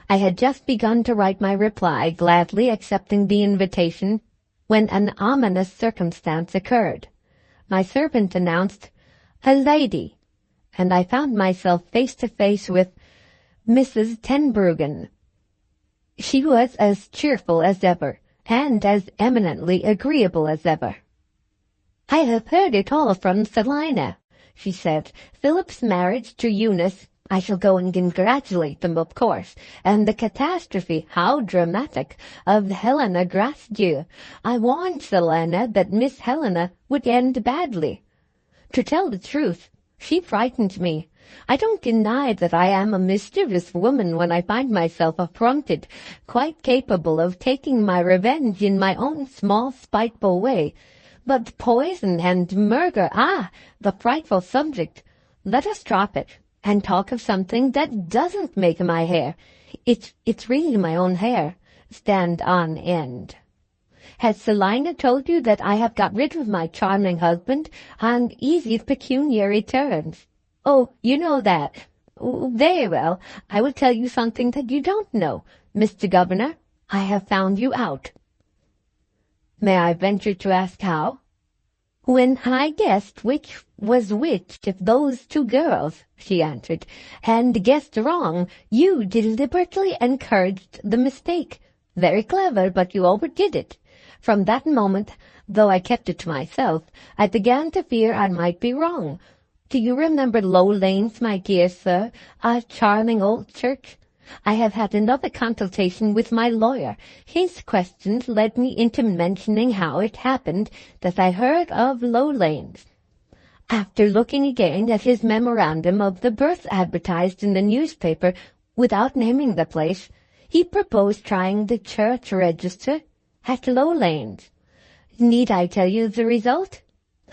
I had just begun to write my reply, gladly accepting the invitation, when an ominous circumstance occurred. My servant announced, "A lady," and I found myself face to face with Mrs. Tenbruggen. She was as cheerful as ever, and as eminently agreeable as ever. "I have heard it all from Selina," she said. "Philip's marriage to Eunice, I shall go and congratulate them, of course, and the catastrophe, how dramatic, of Helena Gracedieu. I warned Selina that Miss Helena would end badly. To tell the truth, She frightened me. I don't deny that I am a mischievous woman when I find myself affronted, quite capable of taking my revenge in my own small spiteful way. But poison and murder, the frightful subject. Let us drop it, and talk of something that doesn't make my hair, it's really my own hair, stand on end. Has Selina told you that I have got rid of my charming husband on easy pecuniary terms? Oh, you know that. Very well. I will tell you something that you don't know. Mr. Governor, I have found you out. May I venture to ask how? When I guessed which was which of those two girls, she answered, and guessed wrong, you deliberately encouraged the mistake. Very clever, but you overdid it. From that moment, though I kept it to myself, I began to fear I might be wrong. Do you remember Low Lanes, my dear sir, a charming old church? I have had another consultation with my lawyer. His questions led me into mentioning how it happened that I heard of Low Lanes. After looking again at his memorandum of the birth advertised in the newspaper without naming the place, he proposed trying the church register at Low Lanes. Need I tell you the result?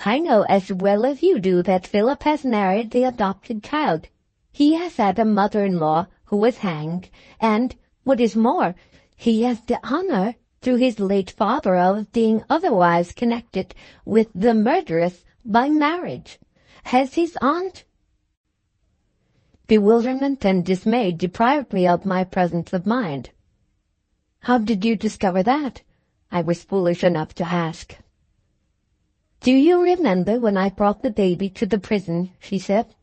I know as well as you do that Philip has married the adopted child. He has had a mother-in-law who was hanged, and, what is more, he has the honor, through his late father, of being otherwise connected with the murderess by marriage. Has his aunt? Bewilderment and dismay deprived me of my presence of mind. How did you discover that? I was foolish enough to ask. Do you remember when I brought the baby to the prison? She said.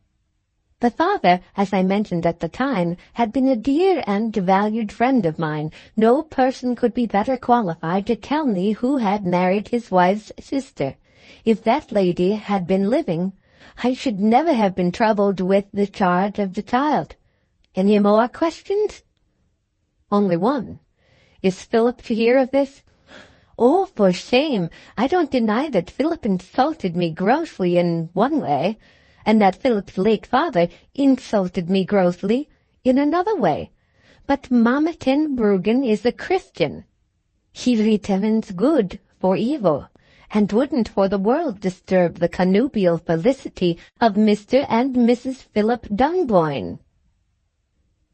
The father, as I mentioned at the time, had been a dear and valued friend of mine. No person could be better qualified to tell me who had married his wife's sister. If that lady had been living, I should never have been troubled with the charge of the child. Any more questions? Only one. Is Philip to hear of this? Oh, for shame! I don't deny that Philip insulted me grossly in one way, and that Philip's late father insulted me grossly in another way. But Mama Ten Bruggen is a Christian. He returns good for evil, and wouldn't for the world disturb the connubial felicity of Mr. and Mrs. Philip Dunboyne.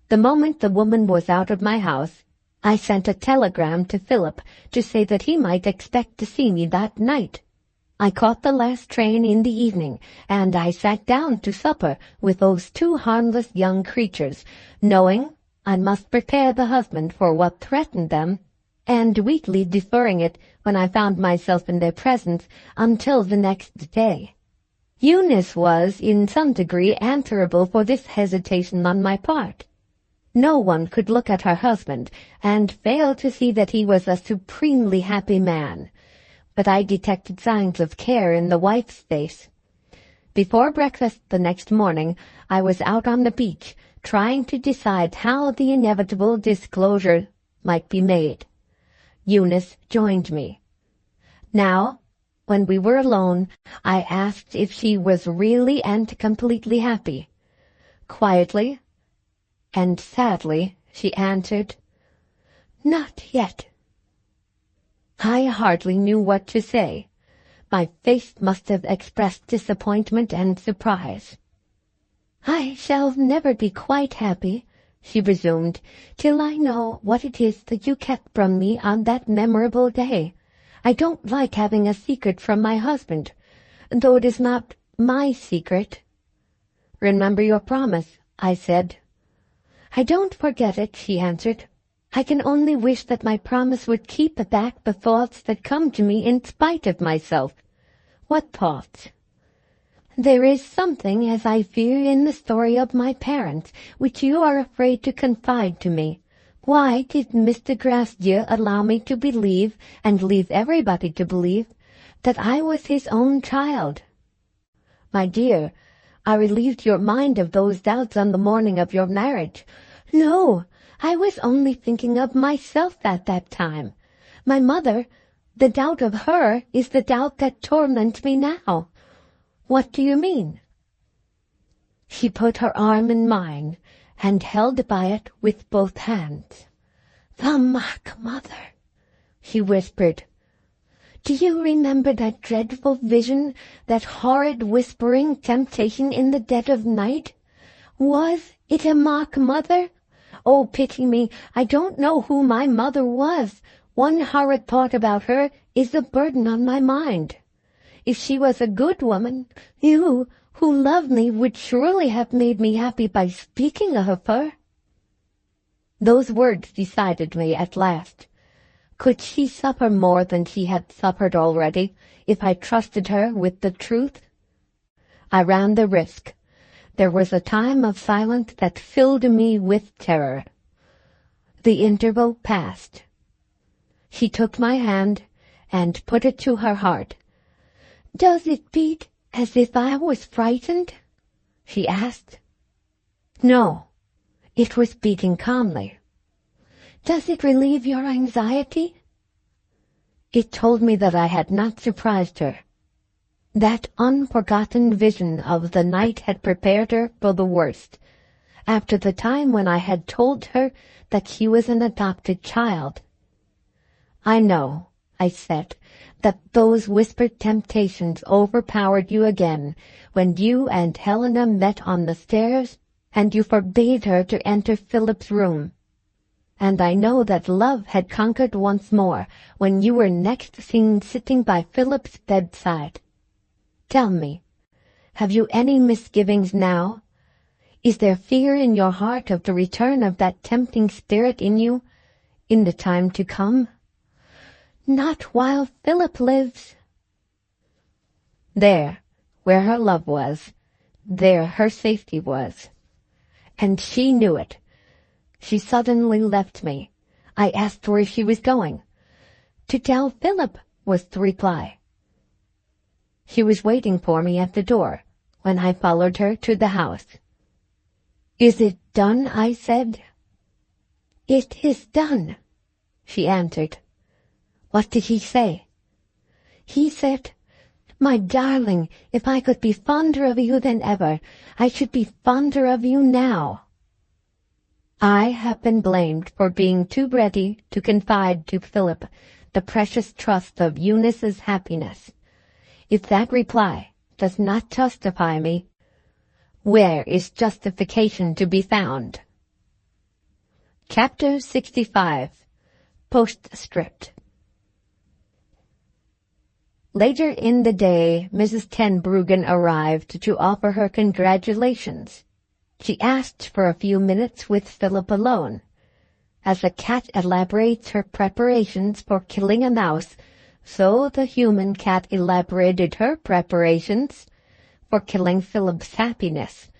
The moment the woman was out of my house, I sent a telegram to Philip to say that he might expect to see me that night. I caught the last train in the evening, and I sat down to supper with those two harmless young creatures, knowing I must prepare the husband for what threatened them, and weakly deferring it when I found myself in their presence until the next day. Eunice was, in some degree, answerable for this hesitation on my part. No one could look at her husband and fail to see that he was a supremely happy man, but I detected signs of care in the wife's face. Before breakfast the next morning, I was out on the beach, trying to decide how the inevitable disclosure might be made. Eunice joined me. Now, when we were alone, I asked if she was really and completely happy. Quietly and sadly, she answered, "Not yet." I hardly knew what to say. My face must have expressed disappointment and surprise. "I shall never be quite happy," she resumed, "till I know what it is that you kept from me on that memorable day. I don't like having a secret from my husband, though it is not my secret." "Remember your promise," I said. "I don't forget it," she answered. "I can only wish that my promise would keep back the thoughts that come to me in spite of myself." "What thoughts?" "There is something, as I fear, in the story of my parents, which you are afraid to confide to me. Why did Mr. Gracedieu allow me to believe, and leave everybody to believe, that I was his own child?" "My dear, I relieved your mind of those doubts on the morning of your marriage." "No, I was only thinking of myself at that time. My mother, the doubt of her is the doubt that torments me now." "What do you mean?" She put her arm in mine and held by it with both hands. "The mock mother," she whispered. "Do you remember that dreadful vision, that horrid whispering temptation in the dead of night? Was it a mock mother? Oh, pity me, I don't know who my mother was. One horrid thought about her is a burden on my mind. If she was a good woman, you, who love me, would surely have made me happy by speaking of her." Those words decided me at last. Could she suffer more than she had suffered already, if I trusted her with the truth? I ran the risk. There was a time of silence that filled me with terror. The interval passed. She took my hand and put it to her heart. "Does it beat as if I was frightened?" she asked. No, it was beating calmly. "Does it relieve your anxiety?" It told me that I had not surprised her. That unforgotten vision of the night had prepared her for the worst, after the time when I had told her that she was an adopted child. "I know," I said, "that those whispered temptations overpowered you again when you and Helena met on the stairs and you forbade her to enter Philip's room. And I know that love had conquered once more when you were next seen sitting by Philip's bedside. Tell me, have you any misgivings now? Is there fear in your heart of the return of that tempting spirit in you in the time to come?" "Not while Philip lives." There, where her love was, there her safety was. And she knew it. She suddenly left me. I asked where she was going. "To tell Philip," was the reply. She was waiting for me at the door when I followed her to the house. "Is it done?" I said. "It is done," she answered. "What did he say?" "He said, 'My darling, if I could be fonder of you than ever, I should be fonder of you now.'" I have been blamed for being too ready to confide to Philip the precious trust of Eunice's happiness. If that reply does not justify me, where is justification to be found? Chapter 65. Postscript. Later in the day, Mrs. Tenbruggen arrived to offer her congratulations. She asked for a few minutes with Philip alone. As a cat elaborates her preparations for killing a mouse, so the human cat elaborated her preparations for killing Philip's happiness.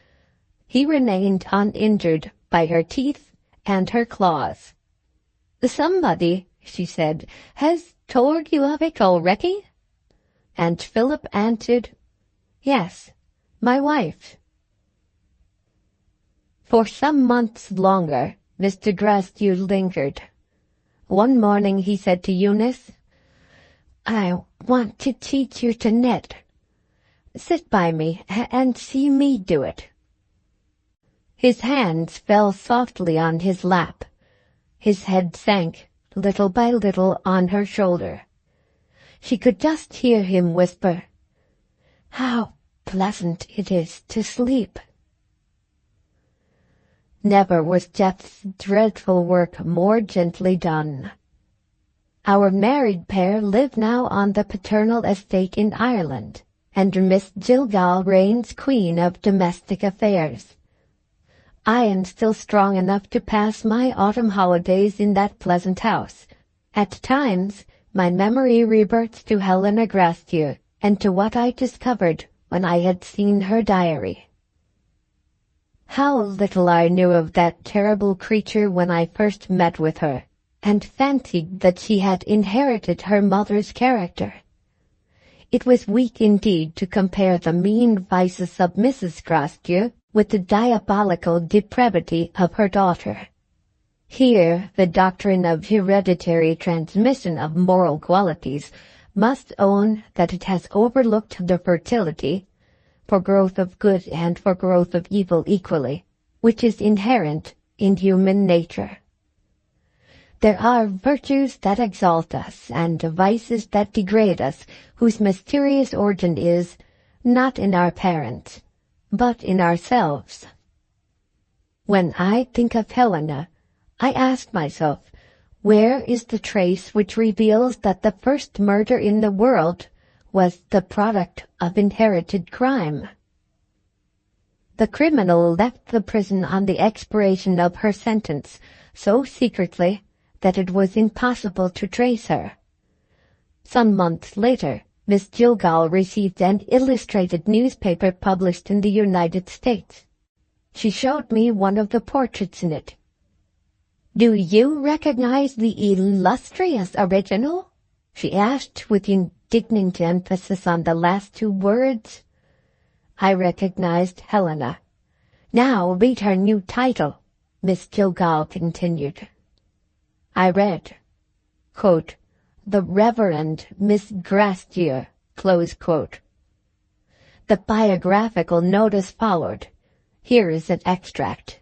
He remained uninjured by her teeth and her claws. "Somebody," she said, "has told you of it already?" And Philip answered, "Yes, my wife." For some months longer, Mr. Grasdew lingered. One morning he said to Eunice, "I want to teach you to knit. Sit by me and see me do it." His hands fell softly on his lap. His head sank, little by little, on her shoulder. She could just hear him whisper, "How pleasant it is to sleep." Never was Jeff's dreadful work more gently done. Our married pair live now on the paternal estate in Ireland, and Miss Gilgal reigns queen of domestic affairs. I am still strong enough to pass my autumn holidays in that pleasant house. At times, my memory reverts to Helena Grasdew and to what I discovered when I had seen her diary. How little I knew of that terrible creature when I first met with her, and fancied that she had inherited her mother's character. It was weak indeed to compare the mean vices of Mrs. Grasdew with the diabolical depravity of her daughter. Here the doctrine of hereditary transmission of moral qualities must own that it has overlooked the fertility, for growth of good and for growth of evil equally, which is inherent in human nature. There are virtues that exalt us and vices that degrade us, whose mysterious origin is not in our parents, but in ourselves. When I think of Helena, I ask myself, where is the trace which reveals that the first murder in the world was the product of inherited crime? The criminal left the prison on the expiration of her sentence so secretly that it was impossible to trace her. Some months later, Miss Jillgall received an illustrated newspaper published in the United States. She showed me one of the portraits in it. "Do you recognize the illustrious original?" she asked with indignant emphasis on the last two words. I recognized Helena. "Now read her new title," Miss Jillgall continued. I read, quote, "The Reverend Miss Grastier," close quote. The biographical notice followed. Here is an extract.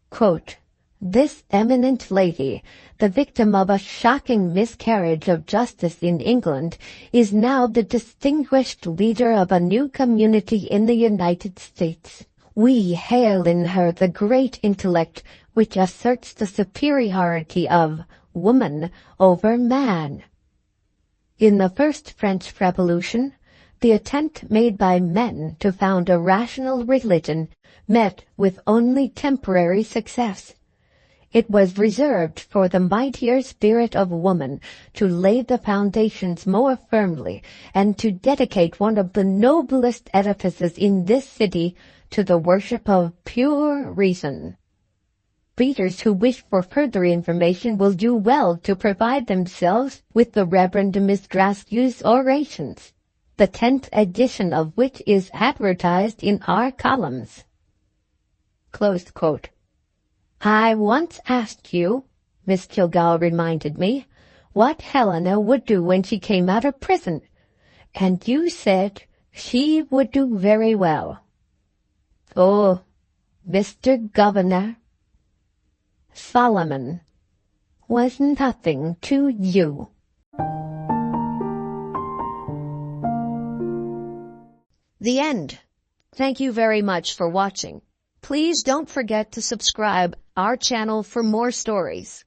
Quote, "This eminent lady, the victim of a shocking miscarriage of justice in England, is now the distinguished leader of a new community in the United States. We hail in her the great intellect which asserts the superiority of woman over man. In the first French Revolution, the attempt made by men to found a rational religion met with only temporary success. It was reserved for the mightier spirit of woman to lay the foundations more firmly and to dedicate one of the noblest edifices in this city to the worship of pure reason." Readers who wish for further information will do well to provide themselves with the Reverend Miss Grastier's orations, the 10th edition of which is advertised in our columns. Close quote. "I once asked you," Miss Jillgall reminded me, "what Helena would do when she came out of prison, and you said she would do very well. Oh, Mr. Governor, Solomon was nothing to you." The end. Thank you very much for watching. Please don't forget to subscribe our channel for more stories.